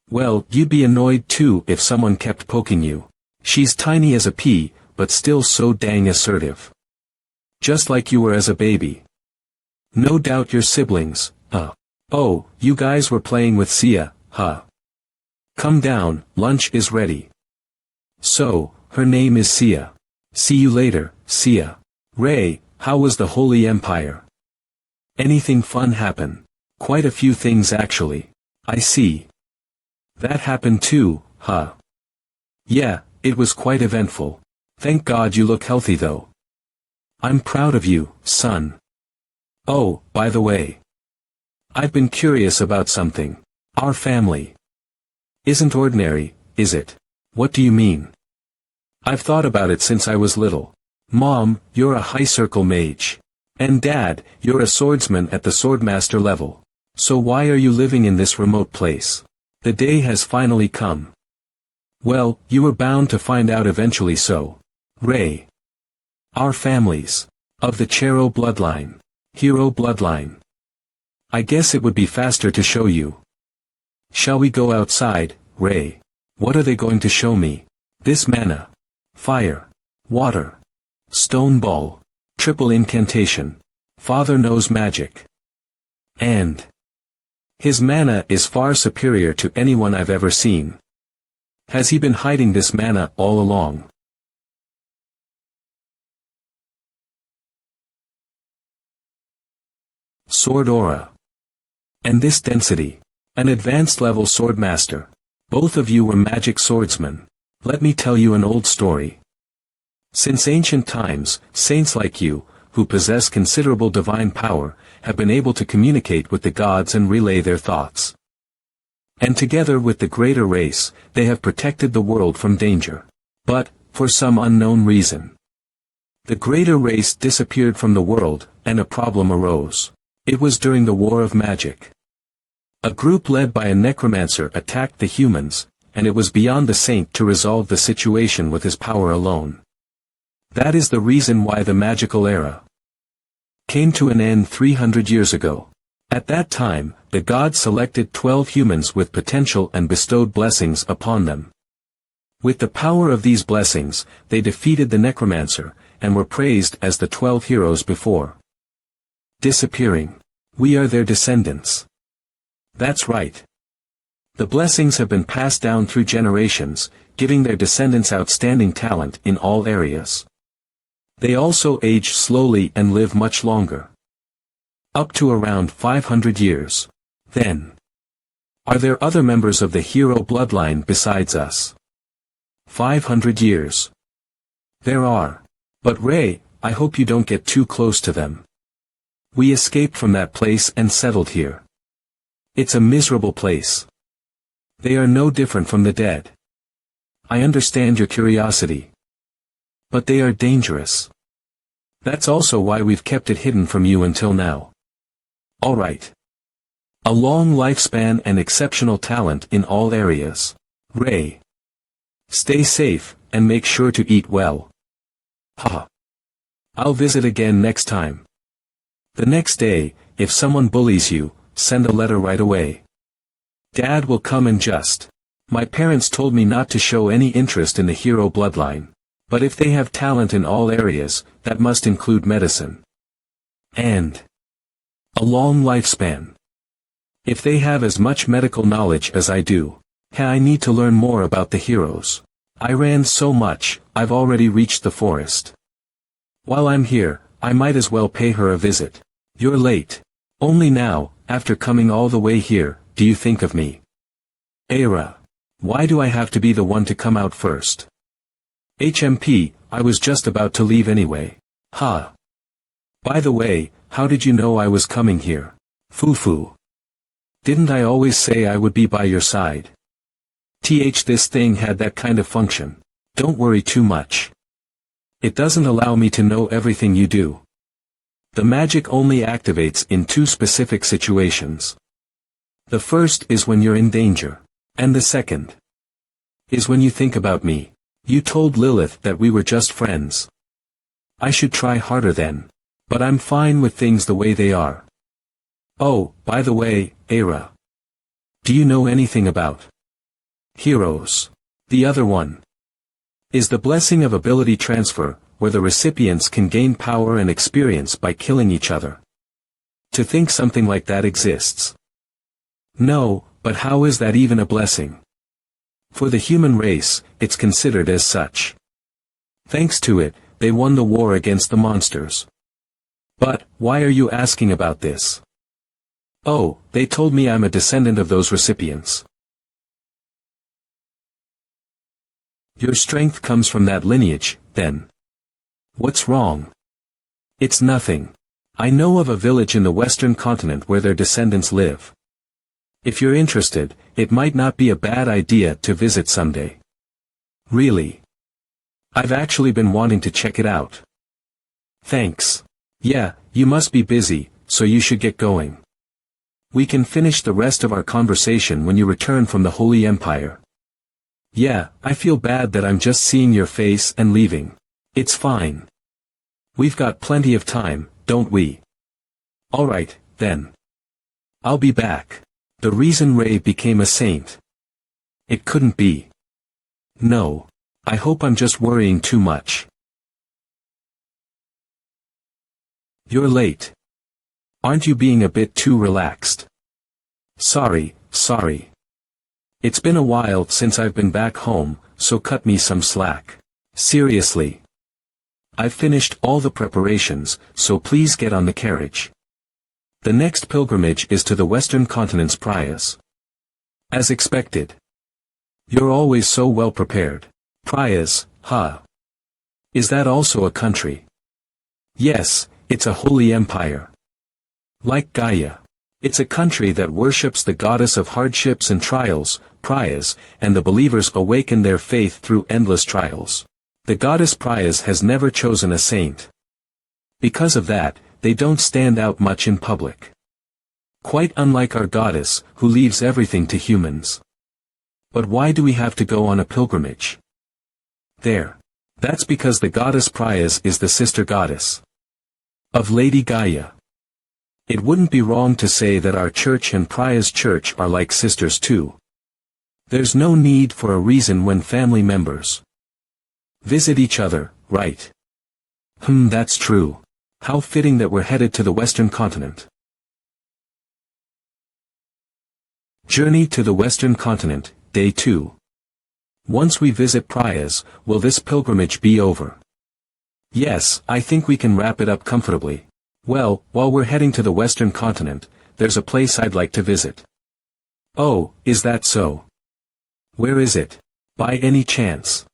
Well, you'd be annoyed too if someone kept poking you. She's tiny as a pea, but still so dang assertive. Just like you were as a baby. No doubt your siblings, Oh, you guys were playing with Sia, huh? Come down, lunch is ready. So, her name is Sia. See you later, Sia. Ray, how was the Holy Empire? Anything fun happen? Quite a few things actually. I see. That happened too, huh? Yeah, it was quite eventful. Thank God you look healthy though. I'm proud of you, son. Oh, by the way. I've been curious about something. Our family isn't ordinary, is it? What do you mean? I've thought about it since I was little. Mom, you're a high circle mage. And Dad, you're a swordsman at the swordmaster level. So why are you living in this remote place? The day has finally come. Well, you were bound to find out eventually so. Ray. Our families. Of the Chero bloodline. Hero bloodline. I guess it would be faster to show you. Shall we go outside, Ray? What are they going to show me? This mana. Fire. Water. Stone ball. Triple incantation. Father knows magic. And his mana is far superior to anyone I've ever seen. Has he been hiding this mana all along? Sword aura. And this density. An advanced level swordmaster. Both of you were magic swordsmen. Let me tell you an old story. Since ancient times, saints like you, who possess considerable divine power, have been able to communicate with the gods and relay their thoughts. And together with the greater race, they have protected the world from danger. But, for some unknown reason, the greater race disappeared from the world, and a problem arose. It was during the War of Magic. A group led by a necromancer attacked the humans, and it was beyond the saint to resolve the situation with his power alone. That is the reason why the magical era came to an end 300 years ago. At that time, the gods selected 12 humans with potential and bestowed blessings upon them. With the power of these blessings, they defeated the necromancer, and were praised as the 12 heroes before disappearing. We are their descendants. That's right. The blessings have been passed down through generations, giving their descendants outstanding talent in all areas. They also age slowly and live much longer. Up to around 500 years. Then, are there other members of the hero bloodline besides us? 500 years. There are. But Ray, I hope you don't get too close to them. We escaped from that place and settled here. It's a miserable place. They are no different from the dead. I understand your curiosity. But they are dangerous. That's also why we've kept it hidden from you until now. Alright. A long lifespan and exceptional talent in all areas. Ray. Stay safe, and make sure to eat well. Haha. I'll visit again next time. The next day, if someone bullies you, send a letter right away. Dad will come and just. My parents told me not to show any interest in the hero bloodline. But if they have talent in all areas, that must include medicine. And a long lifespan. If they have as much medical knowledge as I do, I need to learn more about the heroes. I ran so much, I've already reached the forest. While I'm here, I might as well pay her a visit. You're late. Only now, after coming all the way here, do you think of me? Era. Why do I have to be the one to come out first? HMP, I was just about to leave anyway. Ha. By the way, how did you know I was coming here? Foo-foo. Didn't I always say I would be by your side? This thing had that kind of function. Don't worry too much. It doesn't allow me to know everything you do. The magic only activates in two specific situations. The first is when you're in danger. And the second is when you think about me. You told Lilith that we were just friends. I should try harder then. But I'm fine with things the way they are. Oh, by the way, Era. Do you know anything about heroes? The other one is the blessing of ability transfer, where the recipients can gain power and experience by killing each other. To think something like that exists. No, but how is that even a blessing? For the human race, it's considered as such. Thanks to it, they won the war against the monsters. But, why are you asking about this? Oh, they told me I'm a descendant of those recipients. Your strength comes from that lineage, then. What's wrong? It's nothing. I know of a village in the Western continent where their descendants live. If you're interested, it might not be a bad idea to visit someday. Really? I've actually been wanting to check it out. Thanks. Yeah, you must be busy, so you should get going. We can finish the rest of our conversation when you return from the Holy Empire. Yeah, I feel bad that I'm just seeing your face and leaving. It's fine. We've got plenty of time, don't we? Alright, then. I'll be back. The reason Ray became a saint. It couldn't be. No. I hope I'm just worrying too much. You're late. Aren't you being a bit too relaxed? Sorry. It's been a while since I've been back home, so cut me some slack. Seriously. I've finished all the preparations, so please get on the carriage. The next pilgrimage is to the Western Continent's Prayas. As expected. You're always so well prepared. Prayas, huh? Is that also a country? Yes, it's a holy empire. Like Gaia. It's a country that worships the goddess of hardships and trials, Prayas, and the believers awaken their faith through endless trials. The goddess Prayas has never chosen a saint. Because of that, they don't stand out much in public. Quite unlike our goddess, who leaves everything to humans. But why do we have to go on a pilgrimage? That's because the goddess Prayas is the sister goddess of Lady Gaia. It wouldn't be wrong to say that our church and Prayas church are like sisters too. There's no need for a reason when family members visit each other, right? That's true. How fitting that we're headed to the Western continent. Journey to the Western continent, Day 2. Once we visit Prayas, will this pilgrimage be over? Yes, I think we can wrap it up comfortably. Well, while we're heading to the Western continent, there's a place I'd like to visit. Oh, is that so? Where is it? By any chance?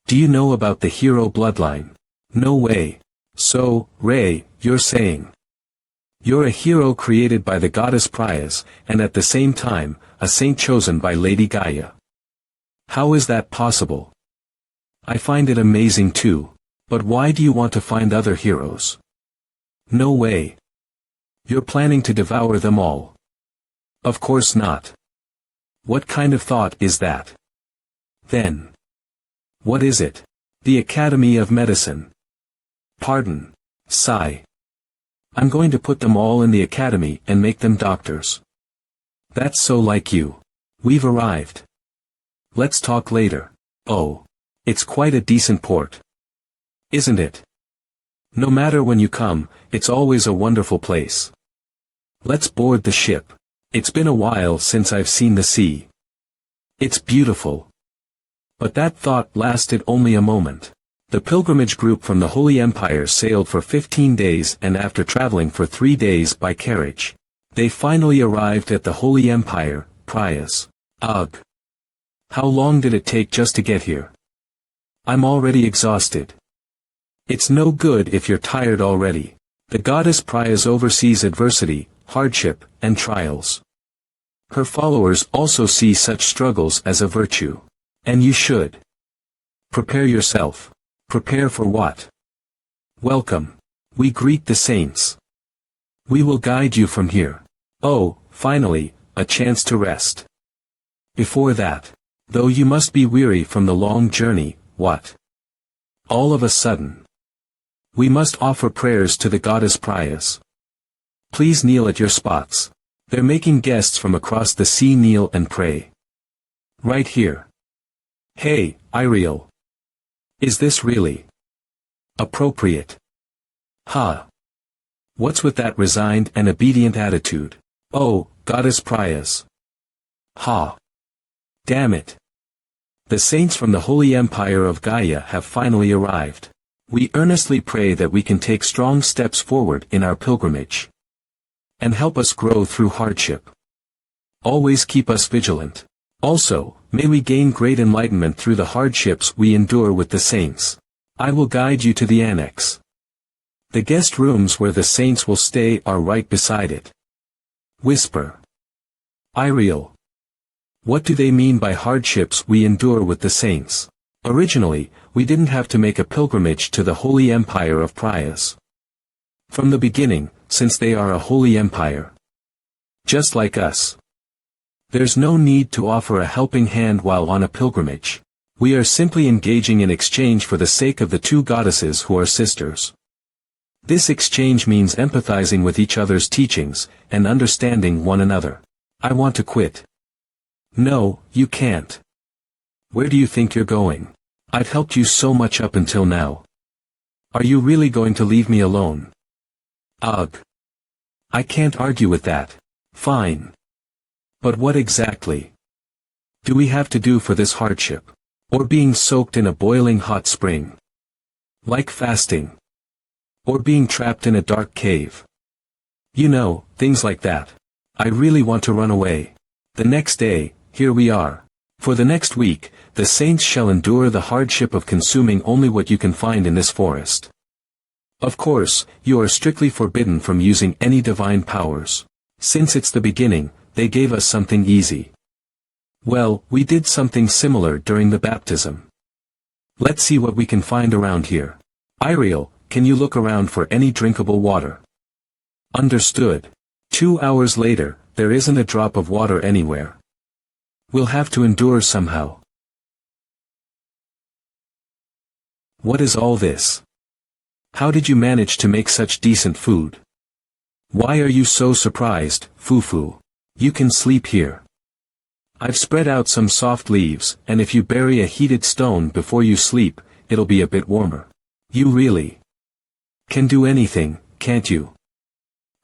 Do you know about the hero bloodline? No way. So, Ray, you're saying you're a hero created by the goddess Prayas, and at the same time, a saint chosen by Lady Gaia. How is that possible? I find it amazing too. But why do you want to find other heroes? No way. You're planning to devour them all. Of course not. What kind of thought is that? Then. What is it? The Academy of Medicine. Pardon. Sigh. I'm going to put them all in the academy and make them doctors. That's so like you. We've arrived. Let's talk later. Oh. It's quite a decent port. Isn't it? No matter when you come, it's always a wonderful place. Let's board the ship. It's been a while since I've seen the sea. It's beautiful. But that thought lasted only a moment. The pilgrimage group from the Holy Empire sailed for 15 days, and after traveling for 3 days by carriage, they finally arrived at the Holy Empire, Prayas. Ugh. How long did it take just to get here? I'm already exhausted. It's no good if you're tired already. The goddess Prayas oversees adversity, hardship, and trials. Her followers also see such struggles as a virtue. And you should. Prepare yourself. Prepare for what? Welcome. We greet the saints. We will guide you from here. Oh, finally, a chance to rest. Before that, though you must be weary from the long journey, what? All of a sudden. We must offer prayers to the goddess Prayas. Please kneel at your spots. They're making guests from across the sea kneel and pray. Right here. Hey, Iriel. Is this really appropriate? Huh. What's with that resigned and obedient attitude? Oh, goddess Prayas. Ha. Damn it. The saints from the Holy Empire of Gaia have finally arrived. We earnestly pray that we can take strong steps forward in our pilgrimage. And help us grow through hardship. Always keep us vigilant. Also, may we gain great enlightenment through the hardships we endure with the saints. I will guide you to the annex. The guest rooms where the saints will stay are right beside it. Whisper. Iriel. What do they mean by hardships we endure with the saints? Originally, we didn't have to make a pilgrimage to the Holy Empire of Prayas. From the beginning, since they are a holy empire. Just like us. There's no need to offer a helping hand while on a pilgrimage. We are simply engaging in exchange for the sake of the two goddesses who are sisters. This exchange means empathizing with each other's teachings, and understanding one another. I want to quit. No, you can't. Where do you think you're going? I've helped you so much up until now. Are you really going to leave me alone? Ugh. I can't argue with that. Fine. But what exactly do we have to do for this hardship? Or being soaked in a boiling hot spring? Like fasting? Or being trapped in a dark cave? You know, things like that. I really want to run away. The next day, here we are. For the next week, the saints shall endure the hardship of consuming only what you can find in this forest. Of course, you are strictly forbidden from using any divine powers. Since it's the beginning, they gave us something easy. Well, we did something similar during the baptism. Let's see what we can find around here. Iriel, can you look around for any drinkable water? Understood. 2 hours later, there isn't a drop of water anywhere. We'll have to endure somehow. What is all this? How did you manage to make such decent food? Why are you so surprised, Fufu? You can sleep here. I've spread out some soft leaves, and if you bury a heated stone before you sleep, it'll be a bit warmer. You really can do anything, can't you?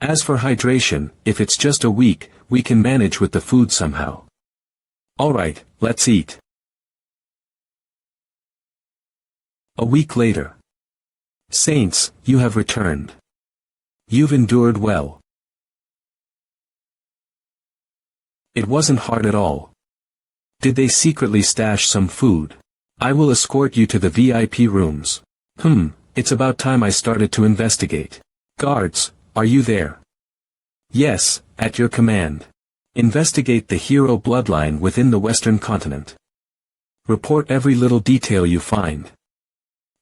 As for hydration, if it's just a week, we can manage with the food somehow. Alright, let's eat. A week later. Saints, you have returned. You've endured well. It wasn't hard at all. Did they secretly stash some food? I will escort you to the VIP rooms. It's about time I started to investigate. Guards, are you there? Yes, at your command. Investigate the hero bloodline within the Western continent. Report every little detail you find.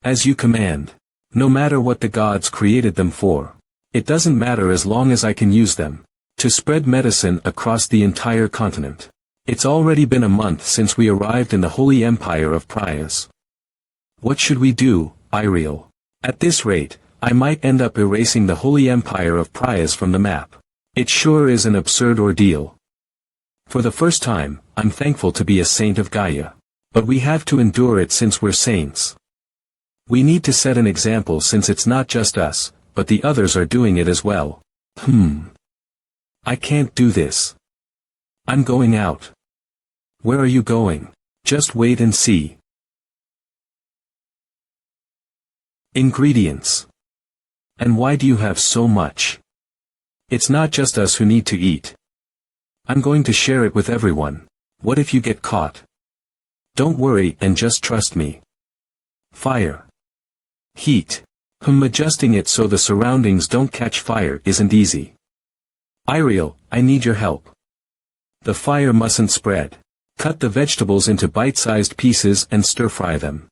As you command. No matter what the gods created them for. It doesn't matter as long as I can use them. To spread medicine across the entire continent. It's already been a month since we arrived in the Holy Empire of Prias. What should we do, Iriel? At this rate, I might end up erasing the Holy Empire of Prias from the map. It sure is an absurd ordeal. For the first time, I'm thankful to be a saint of Gaia. But we have to endure it since we're saints. We need to set an example since it's not just us, but the others are doing it as well. I can't do this. I'm going out. Where are you going? Just wait and see. Ingredients. And why do you have so much? It's not just us who need to eat. I'm going to share it with everyone. What if you get caught? Don't worry and just trust me. Fire. Heat. Adjusting it so the surroundings don't catch fire isn't easy. Iriel, I need your help. The fire mustn't spread. Cut the vegetables into bite-sized pieces and stir-fry them.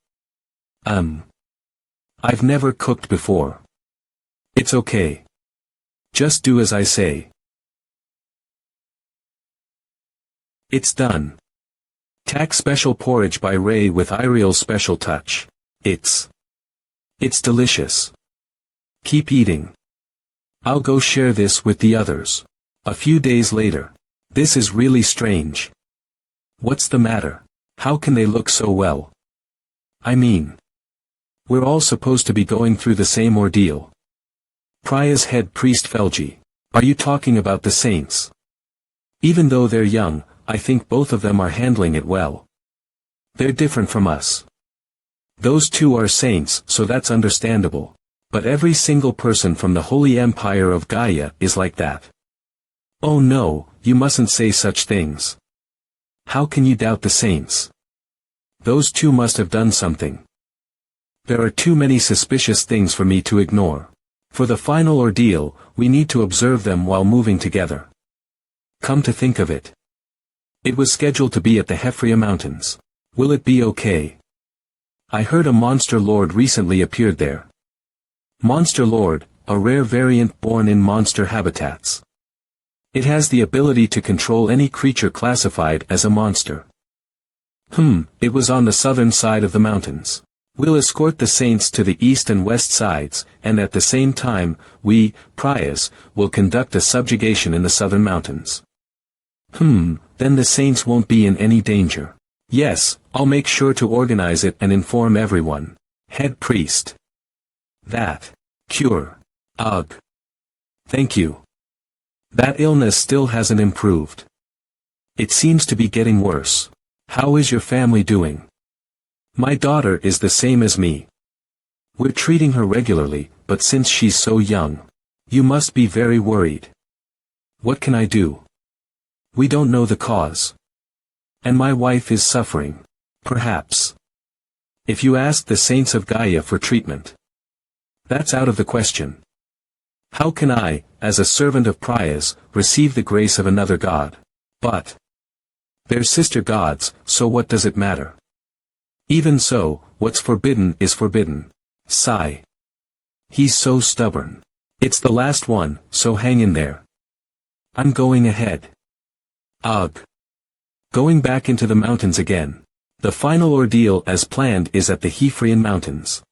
I've never cooked before. It's okay. Just do as I say. It's done. Tack special porridge by Ray with Iriel's special touch. It's delicious. Keep eating. I'll go share this with the others. A few days later. This is really strange. What's the matter? How can they look so well? I mean, we're all supposed to be going through the same ordeal. Priya's head priest Felgi. Are you talking about the saints? Even though they're young, I think both of them are handling it well. They're different from us. Those two are saints, so that's understandable. But every single person from the Holy Empire of Gaia is like that. Oh no, you mustn't say such things. How can you doubt the saints? Those two must have done something. There are too many suspicious things for me to ignore. For the final ordeal, we need to observe them while moving together. Come to think of it. It was scheduled to be at the Hefria Mountains. Will it be okay? I heard a monster lord recently appeared there. Monster lord, a rare variant born in monster habitats. It has the ability to control any creature classified as a monster. It was on the southern side of the mountains. We'll escort the saints to the east and west sides, and at the same time, we, Prias, will conduct a subjugation in the southern mountains. Then the saints won't be in any danger. Yes, I'll make sure to organize it and inform everyone. Head priest. That. Cure. Ugh. Thank you. That illness still hasn't improved. It seems to be getting worse. How is your family doing? My daughter is the same as me. We're treating her regularly, but since she's so young, you must be very worried. What can I do? We don't know the cause. And my wife is suffering. Perhaps. If you ask the saints of Gaia for treatment. That's out of the question. How can I, as a servant of Prayas, receive the grace of another god? But they're sister gods, so what does it matter? Even so, what's forbidden is forbidden. Sigh. He's so stubborn. It's the last one, so hang in there. I'm going ahead. Ugh. Going back into the mountains again. The final ordeal as planned is at the Hephraian Mountains.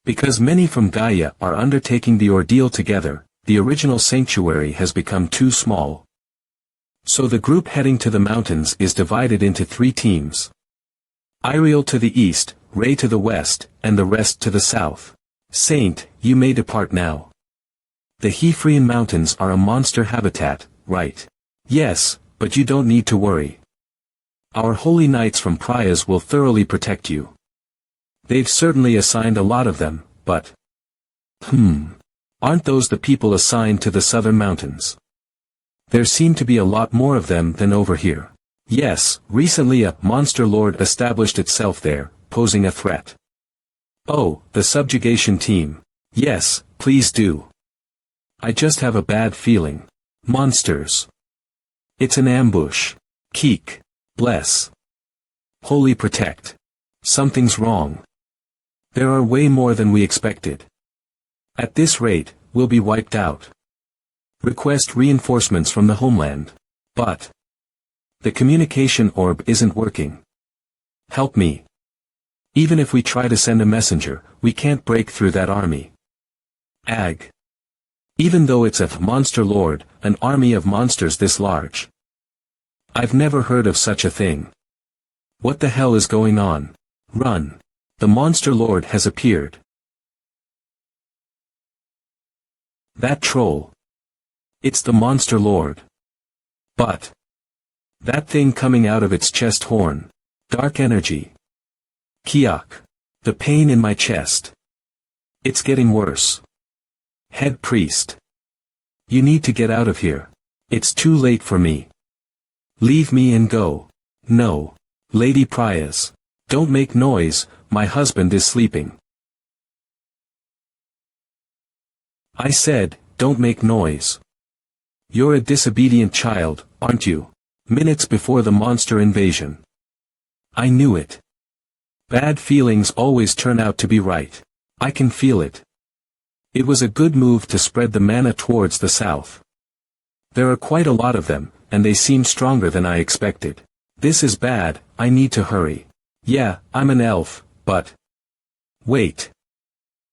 Because many from Gaia are undertaking the ordeal together, the original sanctuary has become too small. So the group heading to the mountains is divided into 3 teams. Iriel to the east, Ray to the west, and the rest to the south. Saint, you may depart now. The Hephraian Mountains are a monster habitat, right? Yes, but you don't need to worry. Our holy knights from Prayas will thoroughly protect you. They've certainly assigned a lot of them, but... Aren't those the people assigned to the southern mountains? There seem to be a lot more of them than over here. Yes, recently a monster lord established itself there, posing a threat. Oh, the subjugation team. Yes, please do. I just have a bad feeling. Monsters. It's an ambush. Keek. Bless. Holy protect. Something's wrong. There are way more than we expected. At this rate, we'll be wiped out. Request reinforcements from the homeland. But the communication orb isn't working. Help me. Even if we try to send a messenger, we can't break through that army. Ag. Even though it's a monster lord, an army of monsters this large. I've never heard of such a thing. What the hell is going on? Run. The monster lord has appeared. That troll. It's the monster lord. But that thing coming out of its chest horn. Dark energy. Kiak. The pain in my chest. It's getting worse. Head priest. You need to get out of here. It's too late for me. Leave me and go. No. Lady Prayas. Don't make noise, my husband is sleeping. I said, don't make noise. You're a disobedient child, aren't you? Minutes before the monster invasion. I knew it. Bad feelings always turn out to be right. I can feel it. It was a good move to spread the mana towards the south. There are quite a lot of them, and they seem stronger than I expected. This is bad, I need to hurry. Yeah, I'm an elf, but... Wait.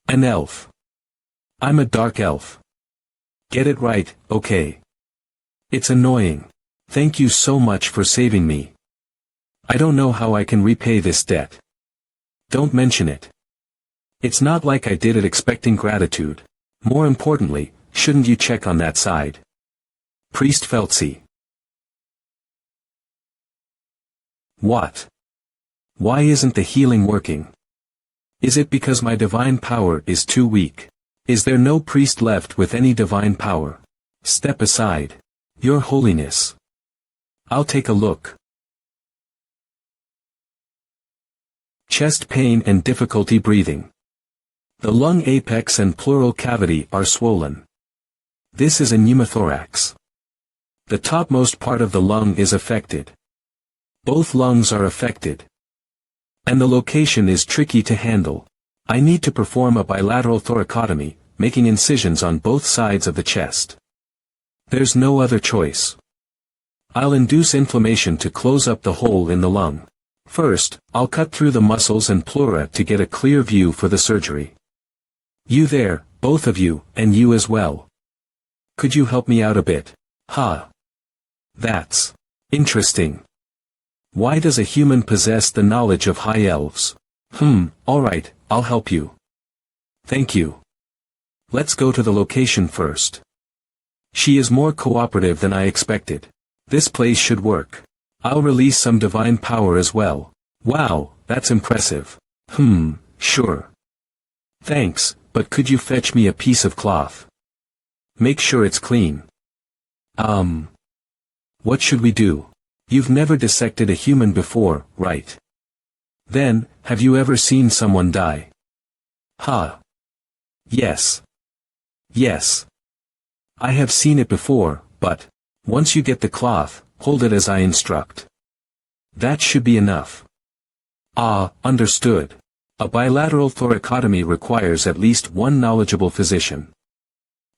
An elf. I'm a dark elf. Get it right, okay. It's annoying. Thank you so much for saving me. I don't know how I can repay this debt. Don't mention it. It's not like I did it expecting gratitude. More importantly, shouldn't you check on that side? Priest Feltzy. What? Why isn't the healing working? Is it because my divine power is too weak? Is there no priest left with any divine power? Step aside. Your Holiness. I'll take a look. Chest pain and difficulty breathing. The lung apex and pleural cavity are swollen. This is a pneumothorax. The topmost part of the lung is affected. Both lungs are affected. And the location is tricky to handle. I need to perform a bilateral thoracotomy, making incisions on both sides of the chest. There's no other choice. I'll induce inflammation to close up the hole in the lung. First, I'll cut through the muscles and pleura to get a clear view for the surgery. You there, both of you, and you as well. Could you help me out a bit? Ha. That's interesting. Why does a human possess the knowledge of high elves? Alright, I'll help you. Thank you. Let's go to the location first. She is more cooperative than I expected. This place should work. I'll release some divine power as well. Wow, that's impressive. Sure. Thanks, but could you fetch me a piece of cloth? Make sure it's clean. What should we do? You've never dissected a human before, right? Then, have you ever seen someone die? Ha. Yes. Yes. I have seen it before, but, once you get the cloth, hold it as I instruct. That should be enough. Ah, understood. A bilateral thoracotomy requires at least one knowledgeable physician.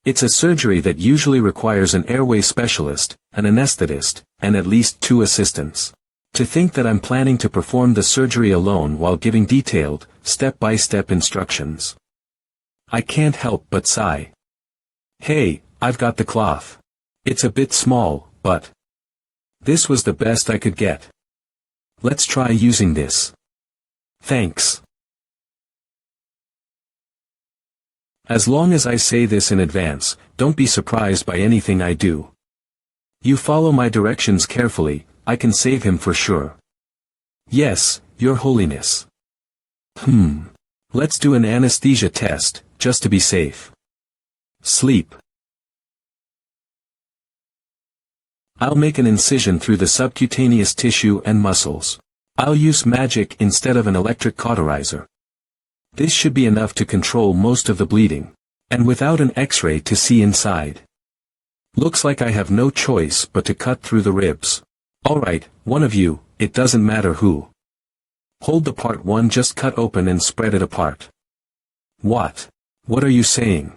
It's a surgery that usually requires an airway specialist, an anesthetist, and at least 2 assistants. To think that I'm planning to perform the surgery alone while giving detailed, step-by-step instructions. I can't help but sigh. Hey, I've got the cloth. It's a bit small, but this was the best I could get. Let's try using this. Thanks. As long as I say this in advance, don't be surprised by anything I do. You follow my directions carefully, I can save him for sure. Yes, Your Holiness. Let's do an anesthesia test, just to be safe. Sleep. I'll make an incision through the subcutaneous tissue and muscles. I'll use magic instead of an electric cauterizer. This should be enough to control most of the bleeding, and without an X-ray to see inside. Looks like I have no choice but to cut through the ribs. Alright, one of you, it doesn't matter who. Hold the part 1, just cut open and spread it apart. What? What are you saying?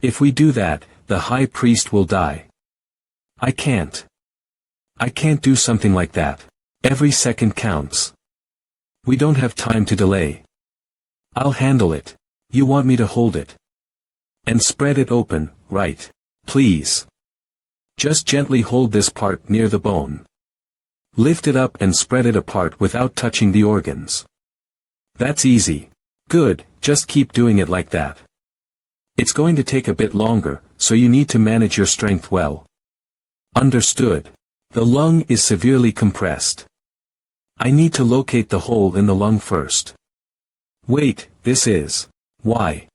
If we do that, the high priest will die. I can't. I can't do something like that. Every second counts. We don't have time to delay. I'll handle it. You want me to hold it? And spread it open, right? Please. Just gently hold this part near the bone. Lift it up and spread it apart without touching the organs. That's easy. Good, just keep doing it like that. It's going to take a bit longer, so you need to manage your strength well. Understood. The lung is severely compressed. I need to locate the hole in the lung first. Wait, this is why.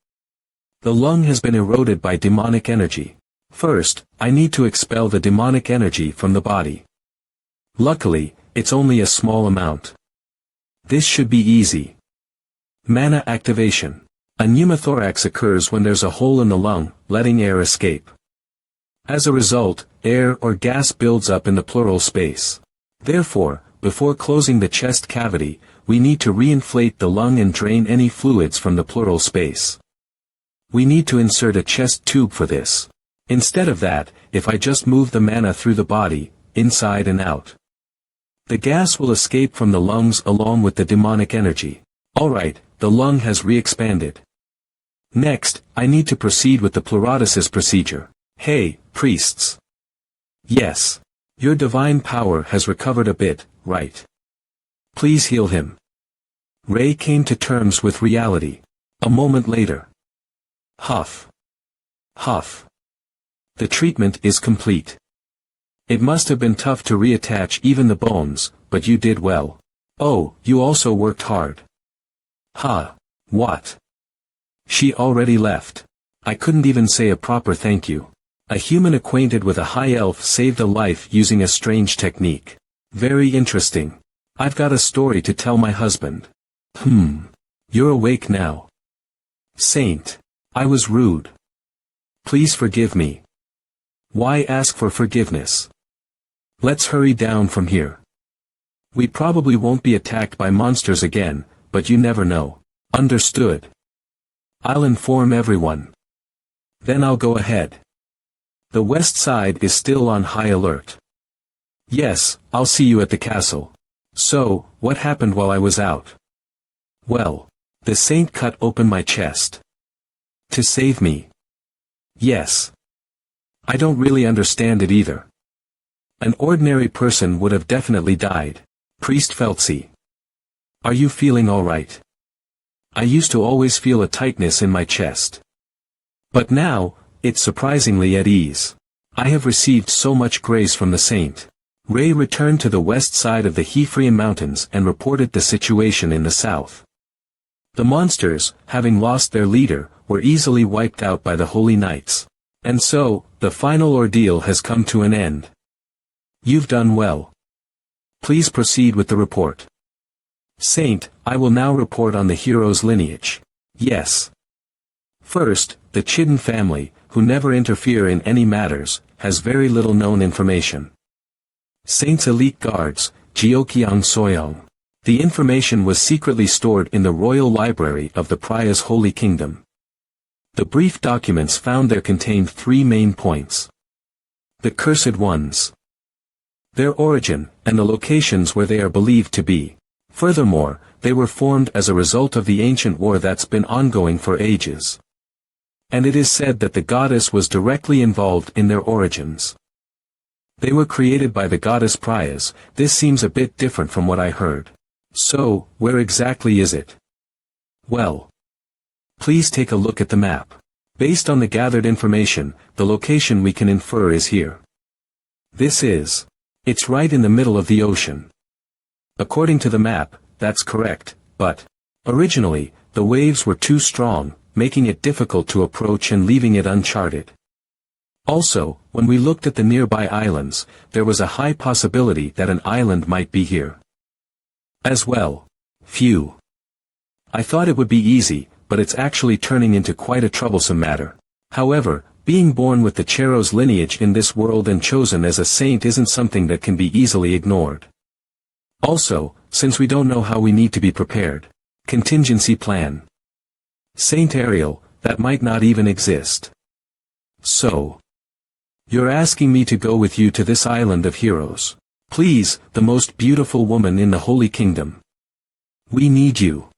The lung has been eroded by demonic energy. First, I need to expel the demonic energy from the body. Luckily, it's only a small amount. This should be easy. Mana activation. A pneumothorax occurs when there's a hole in the lung, letting air escape. As a result, air or gas builds up in the pleural space. Therefore, before closing the chest cavity, we need to reinflate the lung and drain any fluids from the pleural space. We need to insert a chest tube for this. Instead of that, if I just move the mana through the body, inside and out, the gas will escape from the lungs along with the demonic energy. Alright, the lung has re-expanded. Next, I need to proceed with the pleurodesis procedure. Hey, priests. Yes. Your divine power has recovered a bit, right? Please heal him. Ray came to terms with reality. A moment later. Huff. Huff. The treatment is complete. It must have been tough to reattach even the bones, but you did well. Oh, you also worked hard. Ha. What? She already left. I couldn't even say a proper thank you. A human acquainted with a high elf saved a life using a strange technique. Very interesting. I've got a story to tell my husband. You're awake now. Saint. I was rude. Please forgive me. Why ask for forgiveness? Let's hurry down from here. We probably won't be attacked by monsters again, but you never know. Understood. I'll inform everyone. Then I'll go ahead. The west side is still on high alert. Yes, I'll see you at the castle. So, what happened while I was out? Well, the saint cut open my chest. To save me. Yes. I don't really understand it either. An ordinary person would have definitely died. Priest Feltzy. Are you feeling alright? I used to always feel a tightness in my chest. But now, it's surprisingly at ease. I have received so much grace from the saint. Ray returned to the west side of the Hefrean mountains and reported the situation in the south. The monsters, having lost their leader, were easily wiped out by the holy knights. And so, the final ordeal has come to an end. You've done well. Please proceed with the report. Saint, I will now report on the hero's lineage. Yes. First, the Chiden family, who never interfere in any matters, has very little known information. Saint's elite guards, Jeokyang Soyoung. The information was secretly stored in the royal library of the Praya's Holy Kingdom. The brief documents found there contained 3 main points. The Cursed Ones. Their origin, and the locations where they are believed to be. Furthermore, they were formed as a result of the ancient war that's been ongoing for ages. And it is said that the goddess was directly involved in their origins. They were created by the goddess Prayas. This seems a bit different from what I heard. So, where exactly is it? Well, please take a look at the map. Based on the gathered information, the location we can infer is here. It's right in the middle of the ocean. According to the map, that's correct, but originally, the waves were too strong, making it difficult to approach and leaving it uncharted. Also, when we looked at the nearby islands, there was a high possibility that an island might be here as well. Phew. I thought it would be easy, but it's actually turning into quite a troublesome matter. However, being born with the Chero's lineage in this world and chosen as a saint isn't something that can be easily ignored. Also, since we don't know how we need to be prepared. Contingency plan. Saint Ariel, that might not even exist. So, you're asking me to go with you to this island of heroes. Please, the most beautiful woman in the Holy Kingdom. We need you.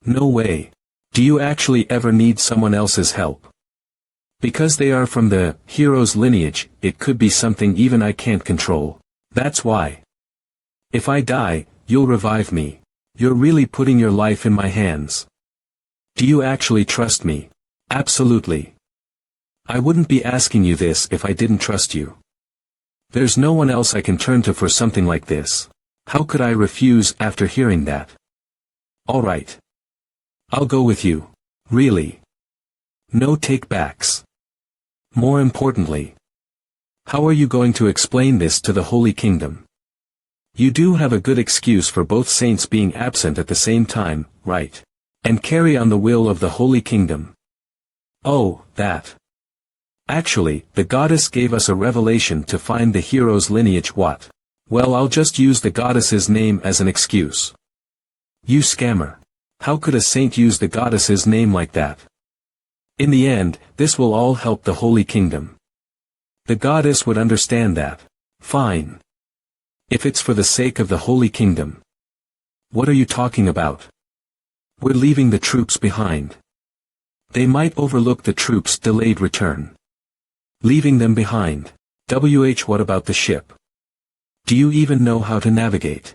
No way. Do you actually ever need someone else's help? Because they are from the hero's lineage, it could be something even I can't control. That's why. If I die, you'll revive me. You're really putting your life in my hands. Do you actually trust me? Absolutely. I wouldn't be asking you this if I didn't trust you. There's no one else I can turn to for something like this. How could I refuse after hearing that? Alright. I'll go with you. Really. No take-backs. More importantly, how are you going to explain this to the Holy Kingdom? You do have a good excuse for both saints being absent at the same time, right? And carry on the will of the Holy Kingdom. Oh, that. Actually, the goddess gave us a revelation to find the hero's lineage. What? Well, I'll just use the goddess's name as an excuse. You scammer. How could a saint use the goddess's name like that? In the end, this will all help the Holy Kingdom. The goddess would understand that. Fine. If it's for the sake of the Holy Kingdom. What are you talking about? We're leaving the troops behind. They might overlook the troops' delayed return. Leaving them behind. What about the ship? Do you even know how to navigate?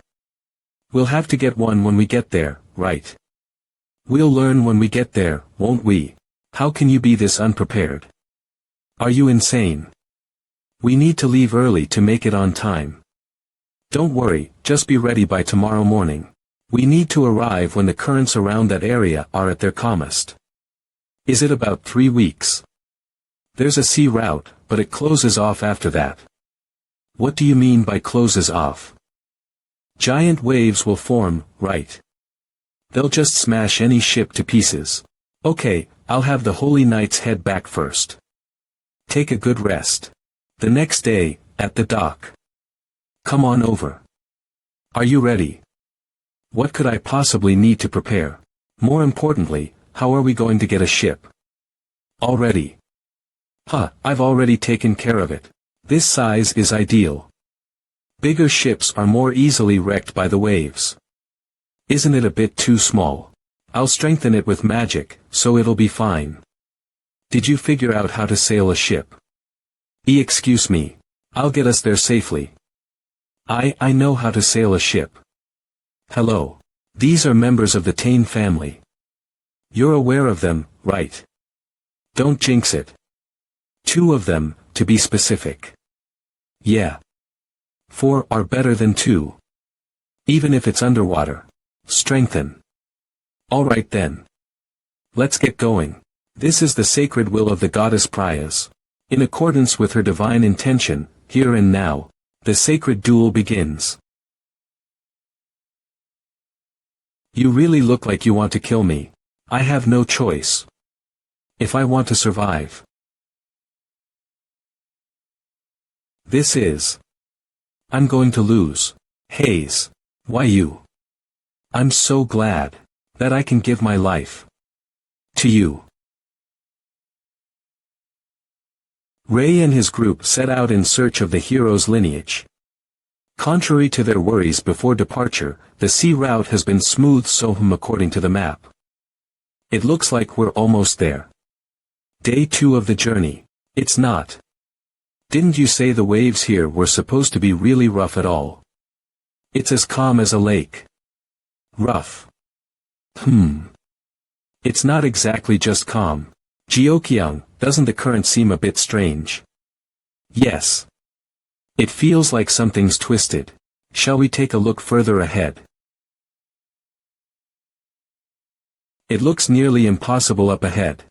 We'll have to get one when we get there, right? We'll learn when we get there, won't we? How can you be this unprepared? Are you insane? We need to leave early to make it on time. Don't worry, just be ready by tomorrow morning. We need to arrive when the currents around that area are at their calmest. Is it about 3 weeks? There's a sea route, but it closes off after that. What do you mean by closes off? Giant waves will form, right? They'll just smash any ship to pieces. Okay, I'll have the holy knights head back first. Take a good rest. The next day, at the dock. Come on over. Are you ready? What could I possibly need to prepare? More importantly, how are we going to get a ship? Already. I've already taken care of it. This size is ideal. Bigger ships are more easily wrecked by the waves. Isn't it a bit too small? I'll strengthen it with magic, so it'll be fine. Did you figure out how to sail a ship? Excuse me. I'll get us there safely. I know how to sail a ship. Hello. These are members of the Tane family. You're aware of them, right? Don't jinx it. 2 of them, to be specific. Yeah. 4 are better than 2. Even if it's underwater. Strengthen. Alright then. Let's get going. This is the sacred will of the goddess Prayas. In accordance with her divine intention, here and now, the sacred duel begins. You really look like you want to kill me. I have no choice. If I want to survive. This is. I'm going to lose. Haze. Why you? I'm so glad that I can give my life to you. Ray and his group set out in search of the hero's lineage. Contrary to their worries before departure, the sea route has been smoothed according to the map. It looks like we're almost there. Day 2 of the journey. It's not. Didn't you say the waves here were supposed to be really rough at all? It's as calm as a lake. Rough. It's not exactly just calm. Jiokyung, doesn't the current seem a bit strange? Yes. It feels like something's twisted. Shall we take a look further ahead? It looks nearly impossible up ahead.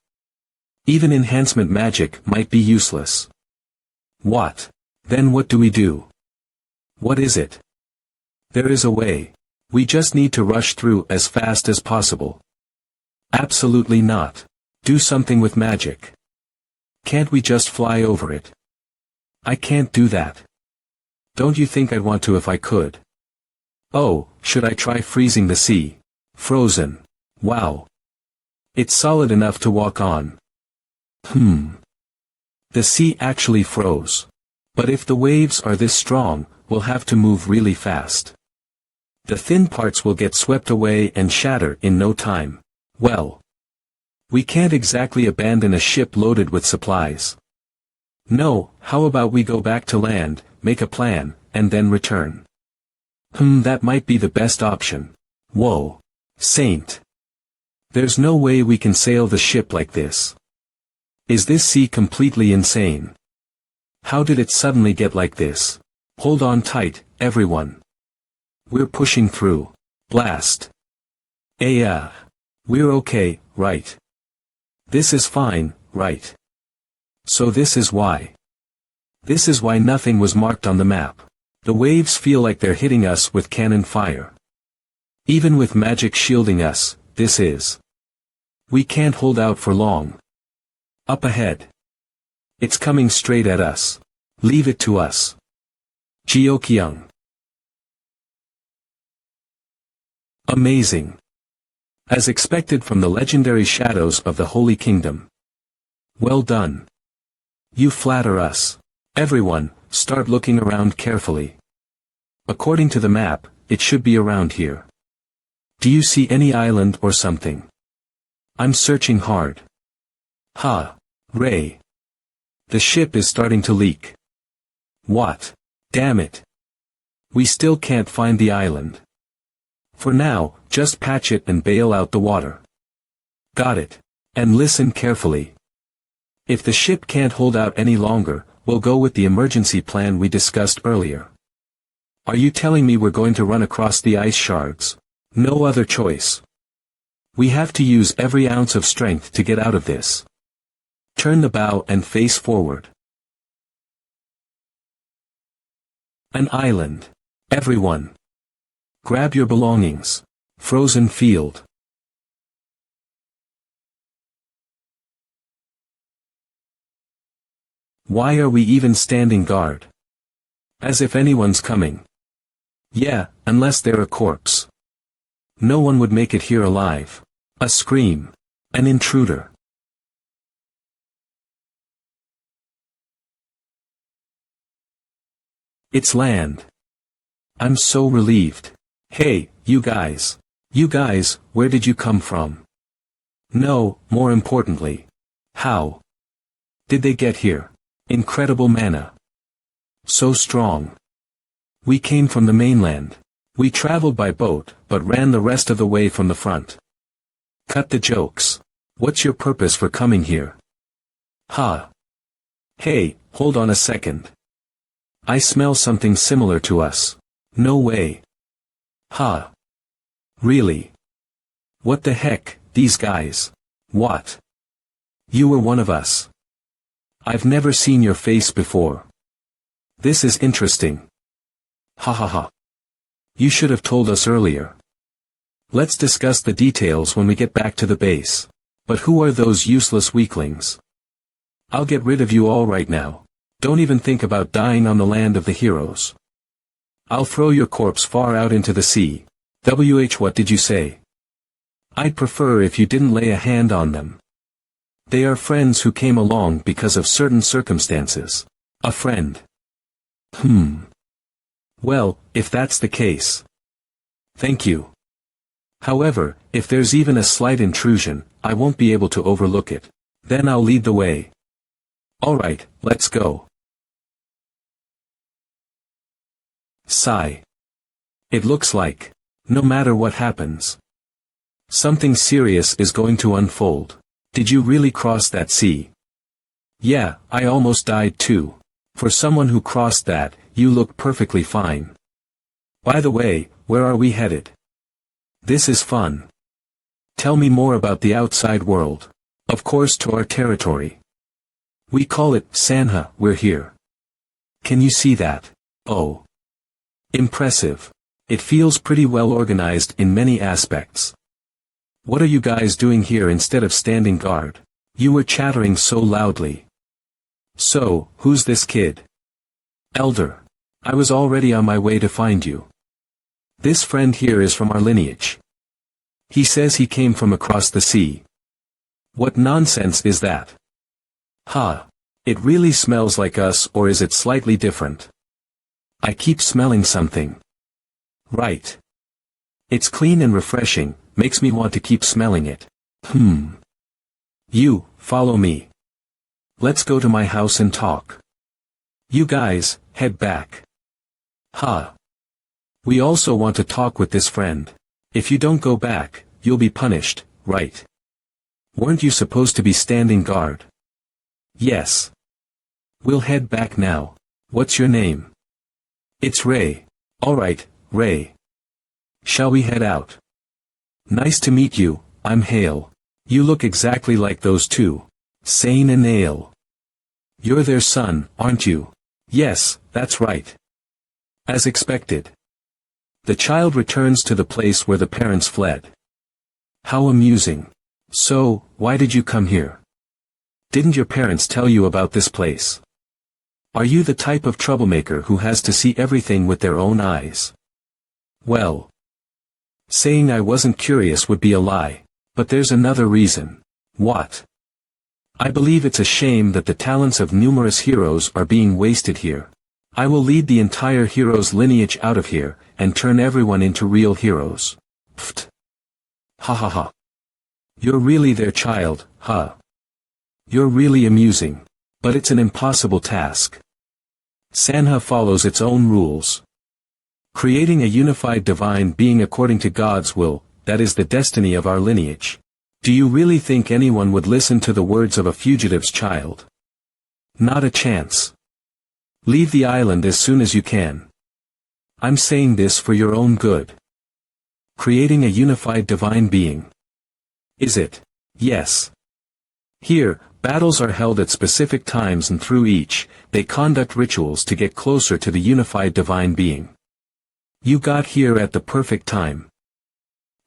Even enhancement magic might be useless. What? Then what do we do? What is it? There is a way. We just need to rush through as fast as possible. Absolutely not. Do something with magic. Can't we just fly over it? I can't do that. Don't you think I'd want to if I could? Oh, should I try freezing the sea? Frozen. Wow. It's solid enough to walk on. The sea actually froze. But if the waves are this strong, we'll have to move really fast. The thin parts will get swept away and shatter in no time. Well, we can't exactly abandon a ship loaded with supplies. No, how about we go back to land, make a plan, and then return? That might be the best option. Whoa. Saint. There's no way we can sail the ship like this. Is this sea completely insane? How did it suddenly get like this? Hold on tight, everyone. We're pushing through. Blast. We're okay, right? This is fine, right? So this is why. This is why nothing was marked on the map. The waves feel like they're hitting us with cannon fire. Even with magic shielding us, this is. We can't hold out for long. Up ahead. It's coming straight at us. Leave it to us. Jiokyung. Amazing. As expected from the legendary shadows of the Holy Kingdom. Well done. You flatter us. Everyone, start looking around carefully. According to the map, it should be around here. Do you see any island or something? I'm searching hard. Ray. The ship is starting to leak. What? Damn it. We still can't find the island. For now, just patch it and bail out the water. Got it. And listen carefully. If the ship can't hold out any longer, we'll go with the emergency plan we discussed earlier. Are you telling me we're going to run across the ice shards? No other choice. We have to use every ounce of strength to get out of this. Turn the bow and face forward. An island. Everyone. Grab your belongings. Frozen field. Why are we even standing guard? As if anyone's coming. Yeah, unless they're a corpse. No one would make it here alive. A scream. An intruder. It's land. I'm so relieved. Hey, you guys. You guys, where did you come from? No, more importantly. How did they get here? Incredible mana. So strong. We came from the mainland. We traveled by boat, but ran the rest of the way from the front. Cut the jokes. What's your purpose for coming here? Hey, hold on a second. I smell something similar to us. No way. Really? What the heck, these guys? What? You were one of us. I've never seen your face before. This is interesting. You should have told us earlier. Let's discuss the details when we get back to the base. But who are those useless weaklings? I'll get rid of you all right now. Don't even think about dying on the land of the heroes. I'll throw your corpse far out into the sea. What did you say? I'd prefer if you didn't lay a hand on them. They are friends who came along because of certain circumstances. A friend. Well, if that's the case. Thank you. However, if there's even a slight intrusion, I won't be able to overlook it. Then I'll lead the way. Alright, let's go. Sigh. It looks like, no matter what happens, something serious is going to unfold. Did you really cross that sea? Yeah, I almost died too. For someone who crossed that, you look perfectly fine. By the way, where are we headed? This is fun. Tell me more about the outside world. Of course, to our territory. We call it Manhwa. We're here. Can you see that? Oh. Impressive. It feels pretty well organized in many aspects. What are you guys doing here instead of standing guard? You were chattering so loudly. So, who's this kid? Elder. I was already on my way to find you. This friend here is from our lineage. He says he came from across the sea. What nonsense is that? It really smells like us, or is it slightly different? I keep smelling something. Right. It's clean and refreshing, makes me want to keep smelling it. You, follow me. Let's go to my house and talk. You guys, head back. We also want to talk with this friend. If you don't go back, you'll be punished, right? Weren't you supposed to be standing guard? Yes. We'll head back now. What's your name? It's Ray. Alright, Ray. Shall we head out? Nice to meet you, I'm Hale. You look exactly like those two. Sane and Ale. You're their son, aren't you? Yes, that's right. As expected. The child returns to the place where the parents fled. How amusing. So, why did you come here? Didn't your parents tell you about this place? Are you the type of troublemaker who has to see everything with their own eyes? Well, saying I wasn't curious would be a lie, but there's another reason. What? I believe it's a shame that the talents of numerous heroes are being wasted here. I will lead the entire heroes lineage out of here, and turn everyone into real heroes. Pfft. Ha. You're really their child, huh? You're really amusing. But it's an impossible task. Manhwa follows its own rules. Creating a unified divine being according to God's will, that is the destiny of our lineage. Do you really think anyone would listen to the words of a fugitive's child? Not a chance. Leave the island as soon as you can. I'm saying this for your own good. Creating a unified divine being. Is it? Yes. Here, battles are held at specific times, and through each, they conduct rituals to get closer to the unified divine being. You got here at the perfect time.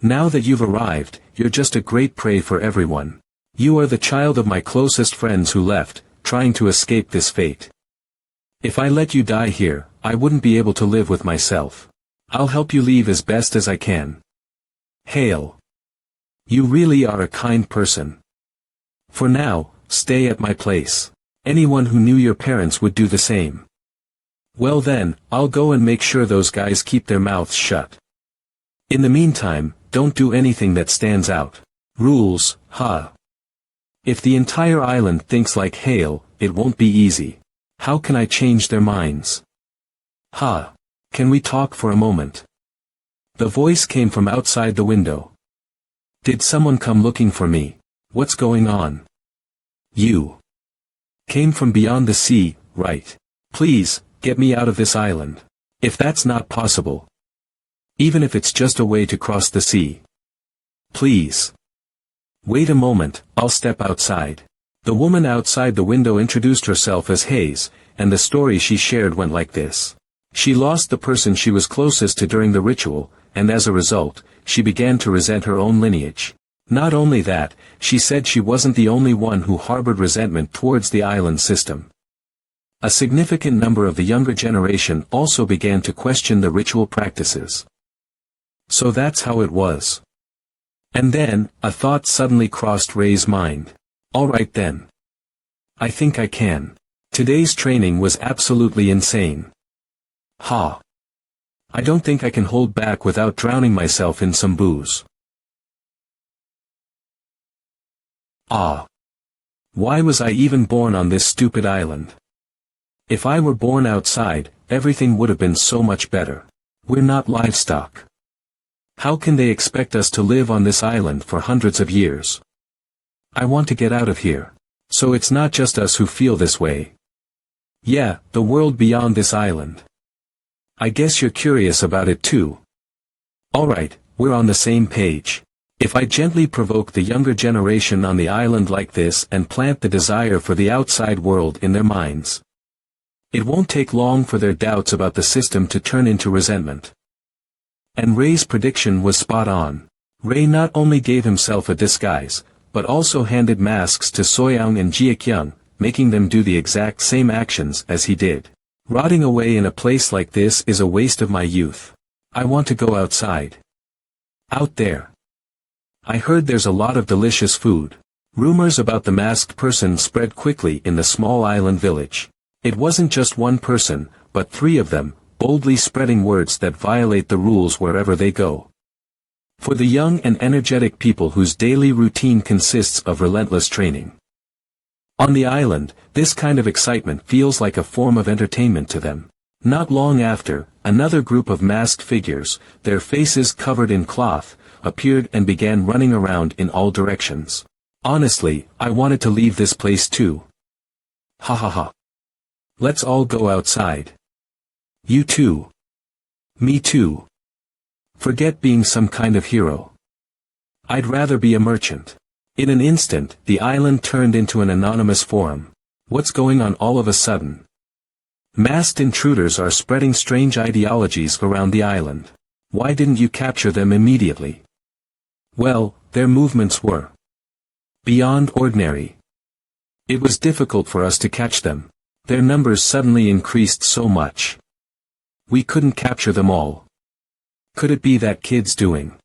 Now that you've arrived, you're just a great prey for everyone. You are the child of my closest friends who left, trying to escape this fate. If I let you die here, I wouldn't be able to live with myself. I'll help you leave as best as I can. Hale. You really are a kind person. For now, stay at my place. Anyone who knew your parents would do the same. Well then, I'll go and make sure those guys keep their mouths shut. In the meantime, don't do anything that stands out. Rules, If the entire island thinks like Hale, it won't be easy. How can I change their minds? Can we talk for a moment? The voice came from outside the window. Did someone come looking for me? What's going on? You came from beyond the sea, right? Please, get me out of this island. If that's not possible. Even if it's just a way to cross the sea. Please. Wait a moment, I'll step outside. The woman outside the window introduced herself as Hayes, and the story she shared went like this. She lost the person she was closest to during the ritual, and as a result, she began to resent her own lineage. Not only that, she said she wasn't the only one who harbored resentment towards the island system. A significant number of the younger generation also began to question the ritual practices. So that's how it was. And then, a thought suddenly crossed Rei's mind. Alright then. I think I can. Today's training was absolutely insane. Ha. I don't think I can hold back without drowning myself in some booze. Ah. Why was I even born on this stupid island? If I were born outside, everything would have been so much better. We're not livestock. How can they expect us to live on this island for hundreds of years? I want to get out of here. So it's not just us who feel this way. Yeah, the world beyond this island. I guess you're curious about it too. Alright, we're on the same page. If I gently provoke the younger generation on the island like this and plant the desire for the outside world in their minds, it won't take long for their doubts about the system to turn into resentment. And Rei's prediction was spot on. Rei not only gave himself a disguise, but also handed masks to Soyoung and Jiakyung, making them do the exact same actions as he did. Rotting away in a place like this is a waste of my youth. I want to go outside. Out there. I heard there's a lot of delicious food. Rumors about the masked person spread quickly in the small island village. It wasn't just one person, but 3 of them, boldly spreading words that violate the rules wherever they go. For the young and energetic people whose daily routine consists of relentless training. On the island, this kind of excitement feels like a form of entertainment to them. Not long after, another group of masked figures, their faces covered in cloth, appeared and began running around in all directions. Honestly, I wanted to leave this place too. Ha ha ha. Let's all go outside. You too. Me too. Forget being some kind of hero. I'd rather be a merchant. In an instant, the island turned into an anonymous forum. What's going on all of a sudden? Masked intruders are spreading strange ideologies around the island. Why didn't you capture them immediately? Well, their movements were beyond ordinary. It was difficult for us to catch them. Their numbers suddenly increased so much. We couldn't capture them all. Could it be that kid's doing?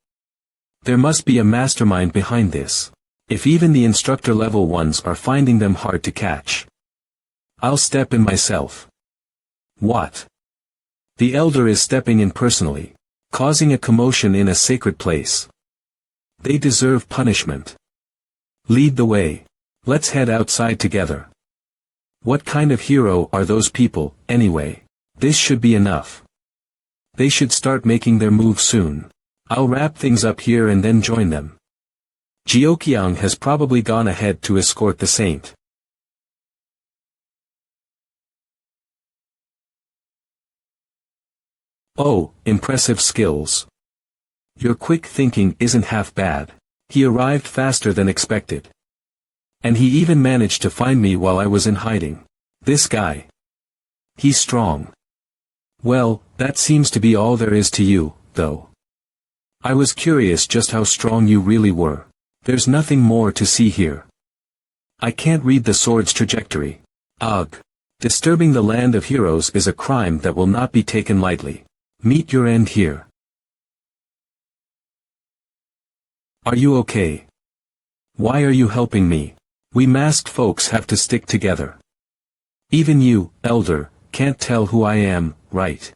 There must be a mastermind behind this. If even the instructor level ones are finding them hard to catch. I'll step in myself. What? The elder is stepping in personally, causing a commotion in a sacred place. They deserve punishment. Lead the way. Let's head outside together. What kind of hero are those people, anyway? This should be enough. They should start making their move soon. I'll wrap things up here and then join them. Jiakyung has probably gone ahead to escort the saint. Oh, impressive skills. Your quick thinking isn't half bad. He arrived faster than expected. And he even managed to find me while I was in hiding. This guy. He's strong. Well, that seems to be all there is to you, though. I was curious just how strong you really were. There's nothing more to see here. I can't read the sword's trajectory. Ugh. Disturbing the land of heroes is a crime that will not be taken lightly. Meet your end here. Are you okay? Why are you helping me? We masked folks have to stick together. Even you, elder, can't tell who I am, right?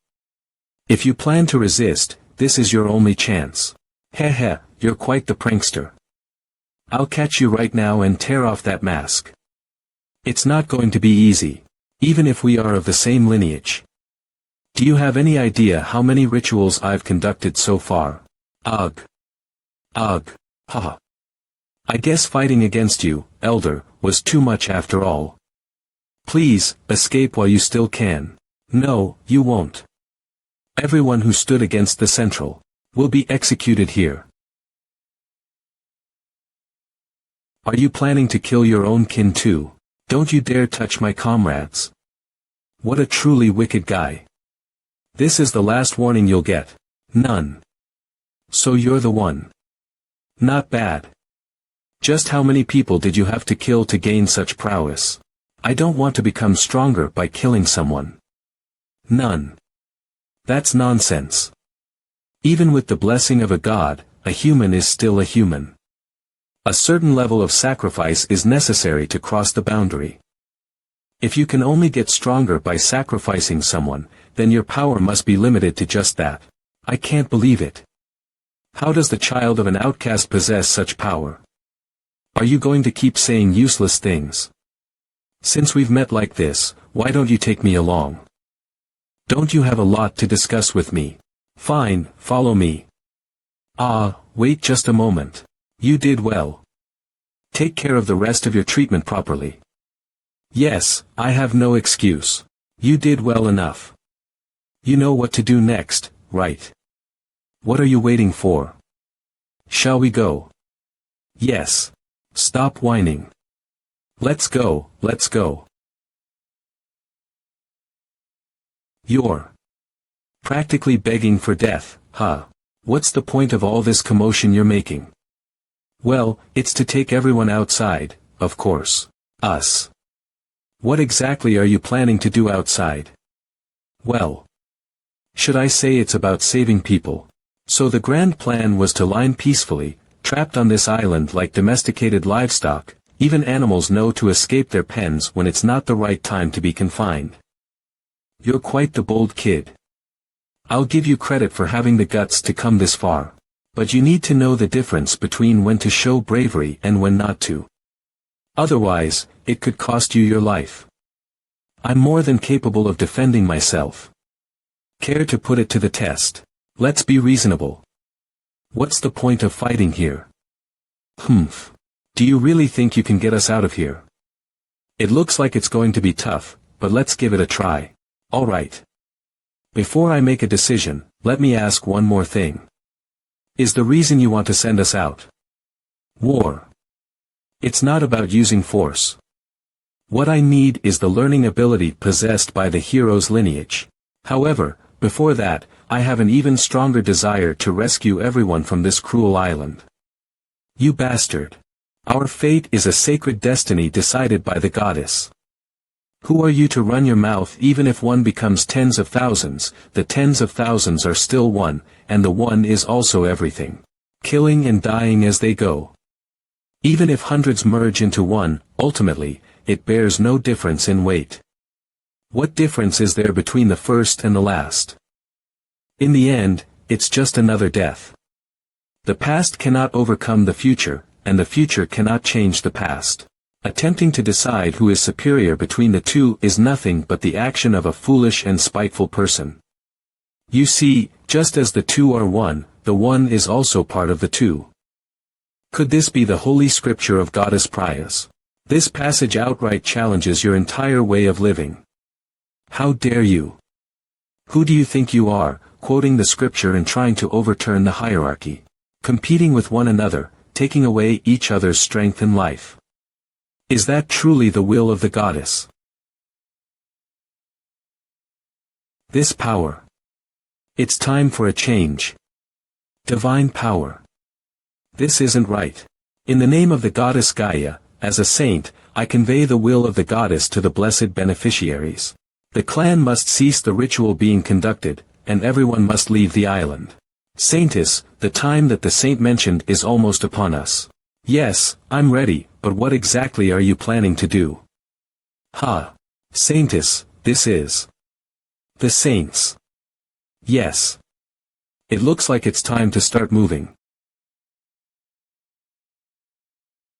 If you plan to resist, this is your only chance. Heh, you're quite the prankster. I'll catch you right now and tear off that mask. It's not going to be easy, even if we are of the same lineage. Do you have any idea how many rituals I've conducted so far? Ugh. Ugh. Haha. I guess fighting against you, elder, was too much after all. Please, escape while you still can. No, you won't. Everyone who stood against the Central will be executed here. Are you planning to kill your own kin too? Don't you dare touch my comrades. What a truly wicked guy. This is the last warning you'll get. None. So you're the one. Not bad. Just how many people did you have to kill to gain such prowess? I don't want to become stronger by killing someone. None. That's nonsense. Even with the blessing of a god, a human is still a human. A certain level of sacrifice is necessary to cross the boundary. If you can only get stronger by sacrificing someone, then your power must be limited to just that. I can't believe it. How does the child of an outcast possess such power? Are you going to keep saying useless things? Since we've met like this, why don't you take me along? Don't you have a lot to discuss with me? Fine, follow me. Wait just a moment. You did well. Take care of the rest of your treatment properly. Yes, I have no excuse. You did well enough. You know what to do next, right? What are you waiting for? Shall we go? Yes. Stop whining. Let's go, let's go. You're practically begging for death, huh? What's the point of all this commotion you're making? Well, it's to take everyone outside, of course. Us. What exactly are you planning to do outside? Well, should I say it's about saving people? So the grand plan was to line peacefully, trapped on this island like domesticated livestock. Even animals know to escape their pens when it's not the right time to be confined. You're quite the bold kid. I'll give you credit for having the guts to come this far. But you need to know the difference between when to show bravery and when not to. Otherwise, it could cost you your life. I'm more than capable of defending myself. Care to put it to the test? Let's be reasonable. What's the point of fighting here? Humph. Do you really think you can get us out of here? It looks like it's going to be tough, but let's give it a try. All right. Before I make a decision, let me ask one more thing. Is the reason you want to send us out war? It's not about using force. What I need is the learning ability possessed by the hero's lineage. However, before that, I have an even stronger desire to rescue everyone from this cruel island. You bastard. Our fate is a sacred destiny decided by the goddess. Who are you to run your mouth? Even if one becomes tens of thousands, the tens of thousands are still one, and the one is also everything. Killing and dying as they go. Even if hundreds merge into one, ultimately, it bears no difference in weight. What difference is there between the first and the last? In the end, it's just another death. The past cannot overcome the future, and the future cannot change the past. Attempting to decide who is superior between the two is nothing but the action of a foolish and spiteful person. You see, just as the two are one, the one is also part of the two. Could this be the holy scripture of Goddess Prias? This passage outright challenges your entire way of living. How dare you? Who do you think you are, quoting the scripture and trying to overturn the hierarchy? Competing with one another, taking away each other's strength and life. Is that truly the will of the goddess? This power. It's time for a change. Divine power. This isn't right. In the name of the goddess Gaia, as a saint, I convey the will of the goddess to the blessed beneficiaries. The clan must cease the ritual being conducted, and everyone must leave the island. Saintess, the time that the saint mentioned is almost upon us. Yes, I'm ready, but what exactly are you planning to do? Saintess, this is the saints. Yes. It looks like it's time to start moving.